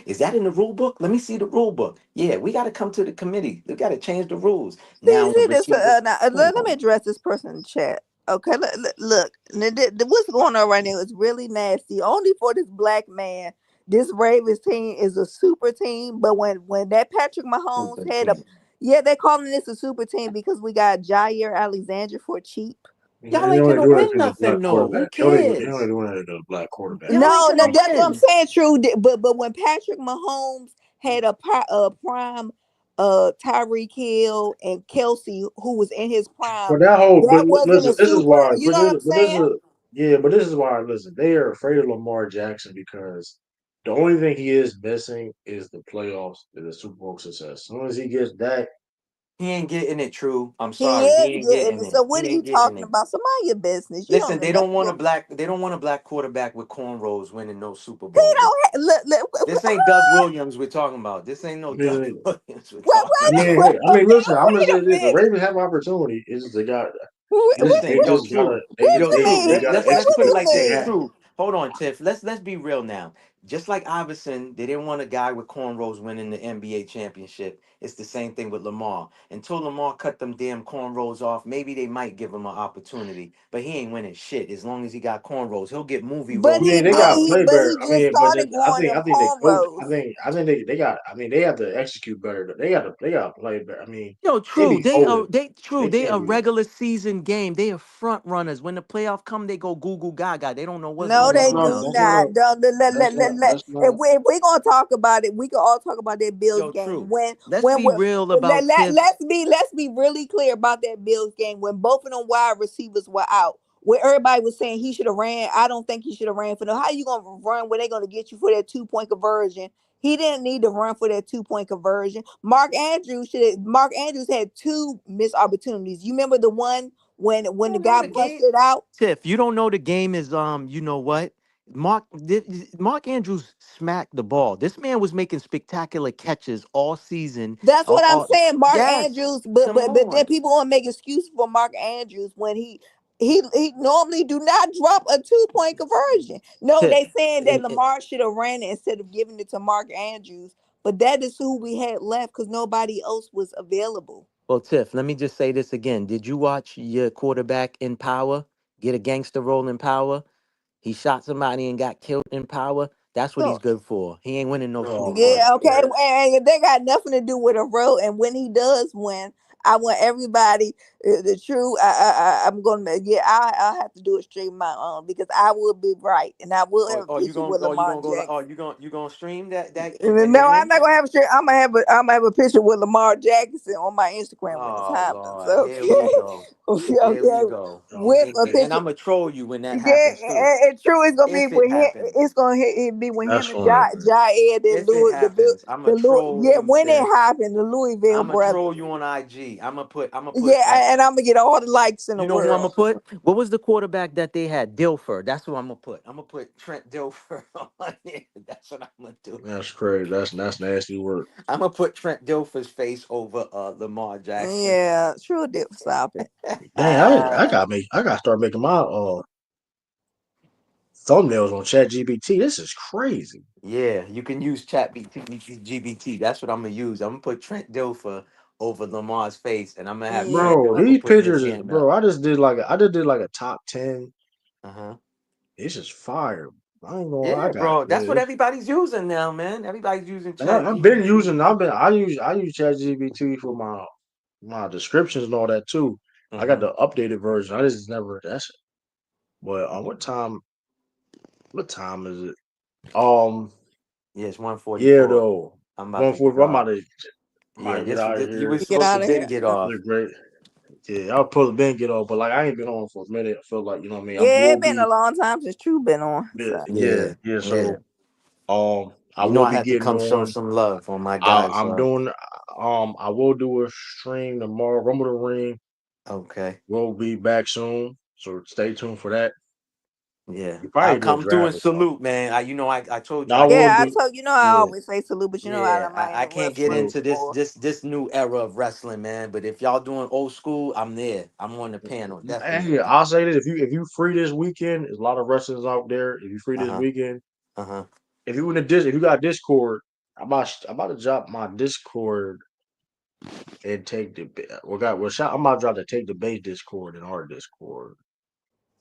is that in the rule book? Let me see the rule book. Yeah, we got to come to the committee. We got to change the rules. Now the See this. receivers. Now, let me address this person in the chat. Okay, look, what's going on right now is really nasty. Only for this black man, this Ravens team is a super team. But when that Patrick Mahomes Super had a, team. yeah, they calling this a super team because we got Jair Alexander for cheap. Y'all They ain't only gonna doing it win to the black nothing though. Who quarterback. They only cares? doing it to the black quarterback. Y'all ain't No, gonna that's what I'm win. saying. True, but when Patrick Mahomes had a prime, Tyreek Hill and Kelsey, who was in his prime, But that whole, but that wasn't listen, a this is super. why. You know what I'm But this saying? is yeah. But this is why. Listen, they are afraid of Lamar Jackson because the only thing he is missing is the playoffs and the Super Bowl success. As soon as he gets that, He ain't getting it, True. I'm He sorry, he is ain't getting getting it. it. So what He are you ain't getting talking it. about? Some of your business. You don't Listen, know nothing. they don't want a black quarterback with cornrows winning no Super He Bowl. don't. This ain't Doug Williams we're talking about. This ain't no I Doug mean, Williams we're Wait, talking I mean, about. hey, I mean, listen. I'm gonna wait say a this: the minute. Ravens have opportunity. It's just they got This they ain't yo just gotta True. What Yo, you True. mean? they Let's gotta let's let's What put it execute you like what they this. mean? have. True. Hold on, Tiff. Let's be real now. Just like Iverson, they didn't want a guy with cornrows winning the NBA championship. It's the same thing with Lamar. Until Lamar cut them damn cornrows off, maybe they might give him an opportunity. But he ain't winning shit. As long as he got cornrows, he'll get movie But I roles he, mean, in they but got to he, Hollywood. play but better. he I just mean, but started I growing think them they coach. cornrows. I think they got. I mean, they have to execute better. They got to play better. I mean, Yo, they True. be holding. They Can't a be. regular season game. They are front runners. When the playoff come, they go goo goo gaga. They don't know what's No, going That's they on not. do out That's there. not. not. Don't, That's not. let- That's not. if we gonna talk about it, we can all talk about that Bills Yo, game. True. Let's When be real about Tiff. let's be really clear about that Bills game when both of them wide receivers were out. Where everybody was saying he should have ran. I don't think he should have ran for no. How you gonna run when they gonna get you for that 2 point conversion? He didn't need to run for that 2 point conversion. Mark Andrews had two missed opportunities. You remember the one when the Don't know guy the game. busted out? Tiff, you don't know the game is you know what? Mark Andrews smacked the ball. This man was making spectacular catches all season. That's what I'm saying, Mark Yes. Andrews. But Come but then on. people want to make excuses for Mark Andrews when he normally do not drop a 2 point conversion. No, Tiff. they saying that And, Lamar should have ran it instead of giving it to Mark Andrews. But that is who we had left because nobody else was available. well, Tiff, let me just say this again. Did you watch your quarterback in power get a gangster role in power? He shot somebody and got killed in power. That's what he's So good for. He ain't winning no Oh Super my yeah, Bowl. okay, god. and they got nothing to do with a road. And when he does win, I want everybody the true. I'm gonna I'll have to do a stream my own because I will be right and I will have a picture with You Lamar gonna go? Jackson. You gonna stream that when they No, I'm win? not gonna have a stream. I'm gonna have a picture with Lamar Jackson on my Instagram when this Oh happens. Lord, here we Okay, go. okay, Here we okay. go. Oh With a man, And picture. I'm gonna troll you when that Yeah, happens too. and true, it's gonna be If it with him. happens, It's gonna be with that's him and funny. Jair and if it happens, I'm gonna troll Yeah, you, when it Tiff. happened, the Louisville I'm gonna brothers. troll you on IG. I'm gonna put Yeah, and I'm gonna get all the likes in the You know who I'm world. gonna put? What was the quarterback that they had? Dilfer. That's who I'm gonna put. I'm gonna put Trent Dilfer on there. That's what I'm gonna do. That's crazy. That's nasty work. I'm gonna put Trent Dilfer's face over Lamar Jackson. Yeah, true dip. Stop it. Dang, I gotta start making my thumbnails on ChatGPT. This is crazy. Yeah, you can use Chat GBT. That's what I'm gonna use. I'm gonna put Trent Dilfer over Lamar's face, and I'm gonna have Yeah. Trent Bro, Dilfer these putting his pictures is hand bro. up. I just did like a top 10. Uh-huh. This is fire. I ain't gonna lie, Yeah, bro. That's what everybody's using now, man. Everybody's using Chat I've been GBT. using I use ChatGPT for my descriptions and all that too. I got Uh-huh. the updated version. I just never that's but what time is it? Yeah, it's Yeah 1:44. though. I'm about to get 140. off. I'm about Yeah, to get out of you were here. Get supposed to out of been here. get It's off. a great yeah, I'll pull the Ben get off, but like I ain't been on for a minute. I feel like, you know what I mean? I Yeah, will it been a be long time since True been on. yeah, So yeah, Yeah, yeah. yeah. So I You know will I be had to getting come show on. some love on my guys. I'm doing I will do a stream tomorrow. Rumble the Ring Okay. will be back soon. So stay tuned for that. Yeah, You I'll probably do a come through draft and or something. salute, man. I told you No, I I will can't Yeah, I do. get. told I Yeah, always say salute, but I Yeah, don't mind I can't get interrupting salute. into before. this new era of wrestling, man. But if y'all doing old school, I'm there. I'm on the panel, Hey, definitely. I'll say this: if you free this weekend, there's a lot of wrestlers out there. If you free Uh this huh. weekend, Uh huh. if you in the if you got Discord, I'm about to drop my Discord and take the I'm about to drop the take the base Discord and our Discord.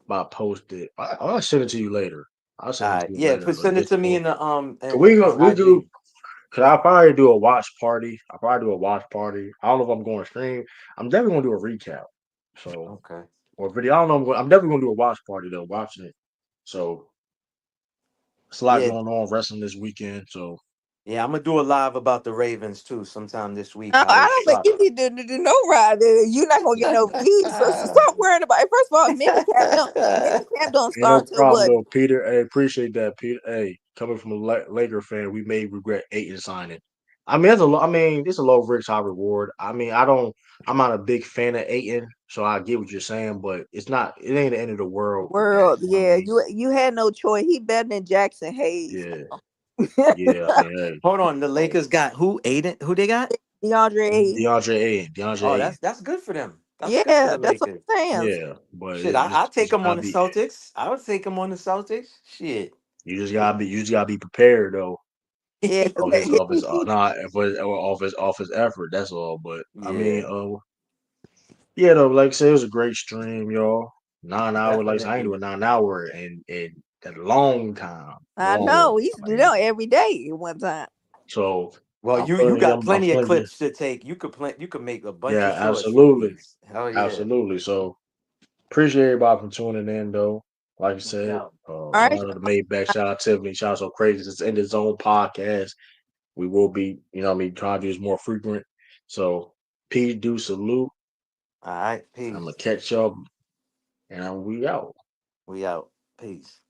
About to post it. I'll send it to you later. I'll All send it right. to you Yeah. later. Put But send it to me Discord. in the Cause on we do. IG. Cause I'll probably do a watch party. I'll probably do a watch party. I don't know if I'm going to stream. I'm definitely gonna do a recap. So Okay. or video. I don't know. I'm definitely gonna do a watch party though. Watching it. So it's a lot Yeah. going on wrestling this weekend. So Yeah. I'm gonna do a live about the Ravens too sometime this week. No, How I they don't think suck. you need to do no ride. You're not gonna get no views. So stop worrying about it. First of all, minicamp don't ain't no start till problem what? though, Peter. Hey, appreciate that, Peter. Hey, coming from a Laker fan, we may regret Aiton signing. I mean, it's a low risk, high reward. I mean, I'm not a big fan of Aiton, so I get what you're saying, but it ain't the end of the world with that. World, You know what I yeah, mean? you had no choice. He better than Jackson Hayes. Yeah, Now. yeah. I mean, hey, Hold on. The so Lakers got who? Aiden? Who they got? DeAndre Hayes. DeAndre Oh, Ayton. that's good for them. That's good for Yeah, the that's what Lakers. I'm saying. Yeah, but Shit, I'll you take just them on gotta the be, Celtics. I would take them on the Celtics. Shit. you just gotta be prepared though. Yeah, because Not off his effort. That's all. But I mean, Yeah, yeah, though, like I said, it was a great stream, y'all. 9 hour, like I said, I ain't definitely. doing 9 hour in a long time, I know long. we used to do Like, that every day at one time. so Well, I'm you feeling, got I'm plenty of feeling you. clips to take. You could make a bunch Yeah, of shorts from absolutely, these. Hell yeah. absolutely. So appreciate everybody for tuning in, though. Like I No said, doubt. All right, shout out to Maybach, shout out Tiffany, shout out So Crazy. It's in the zone podcast. We will be, trying to do this more frequent. So P do salute. All right. I'm gonna Peace. catch y'all, and we out. We out. Peace.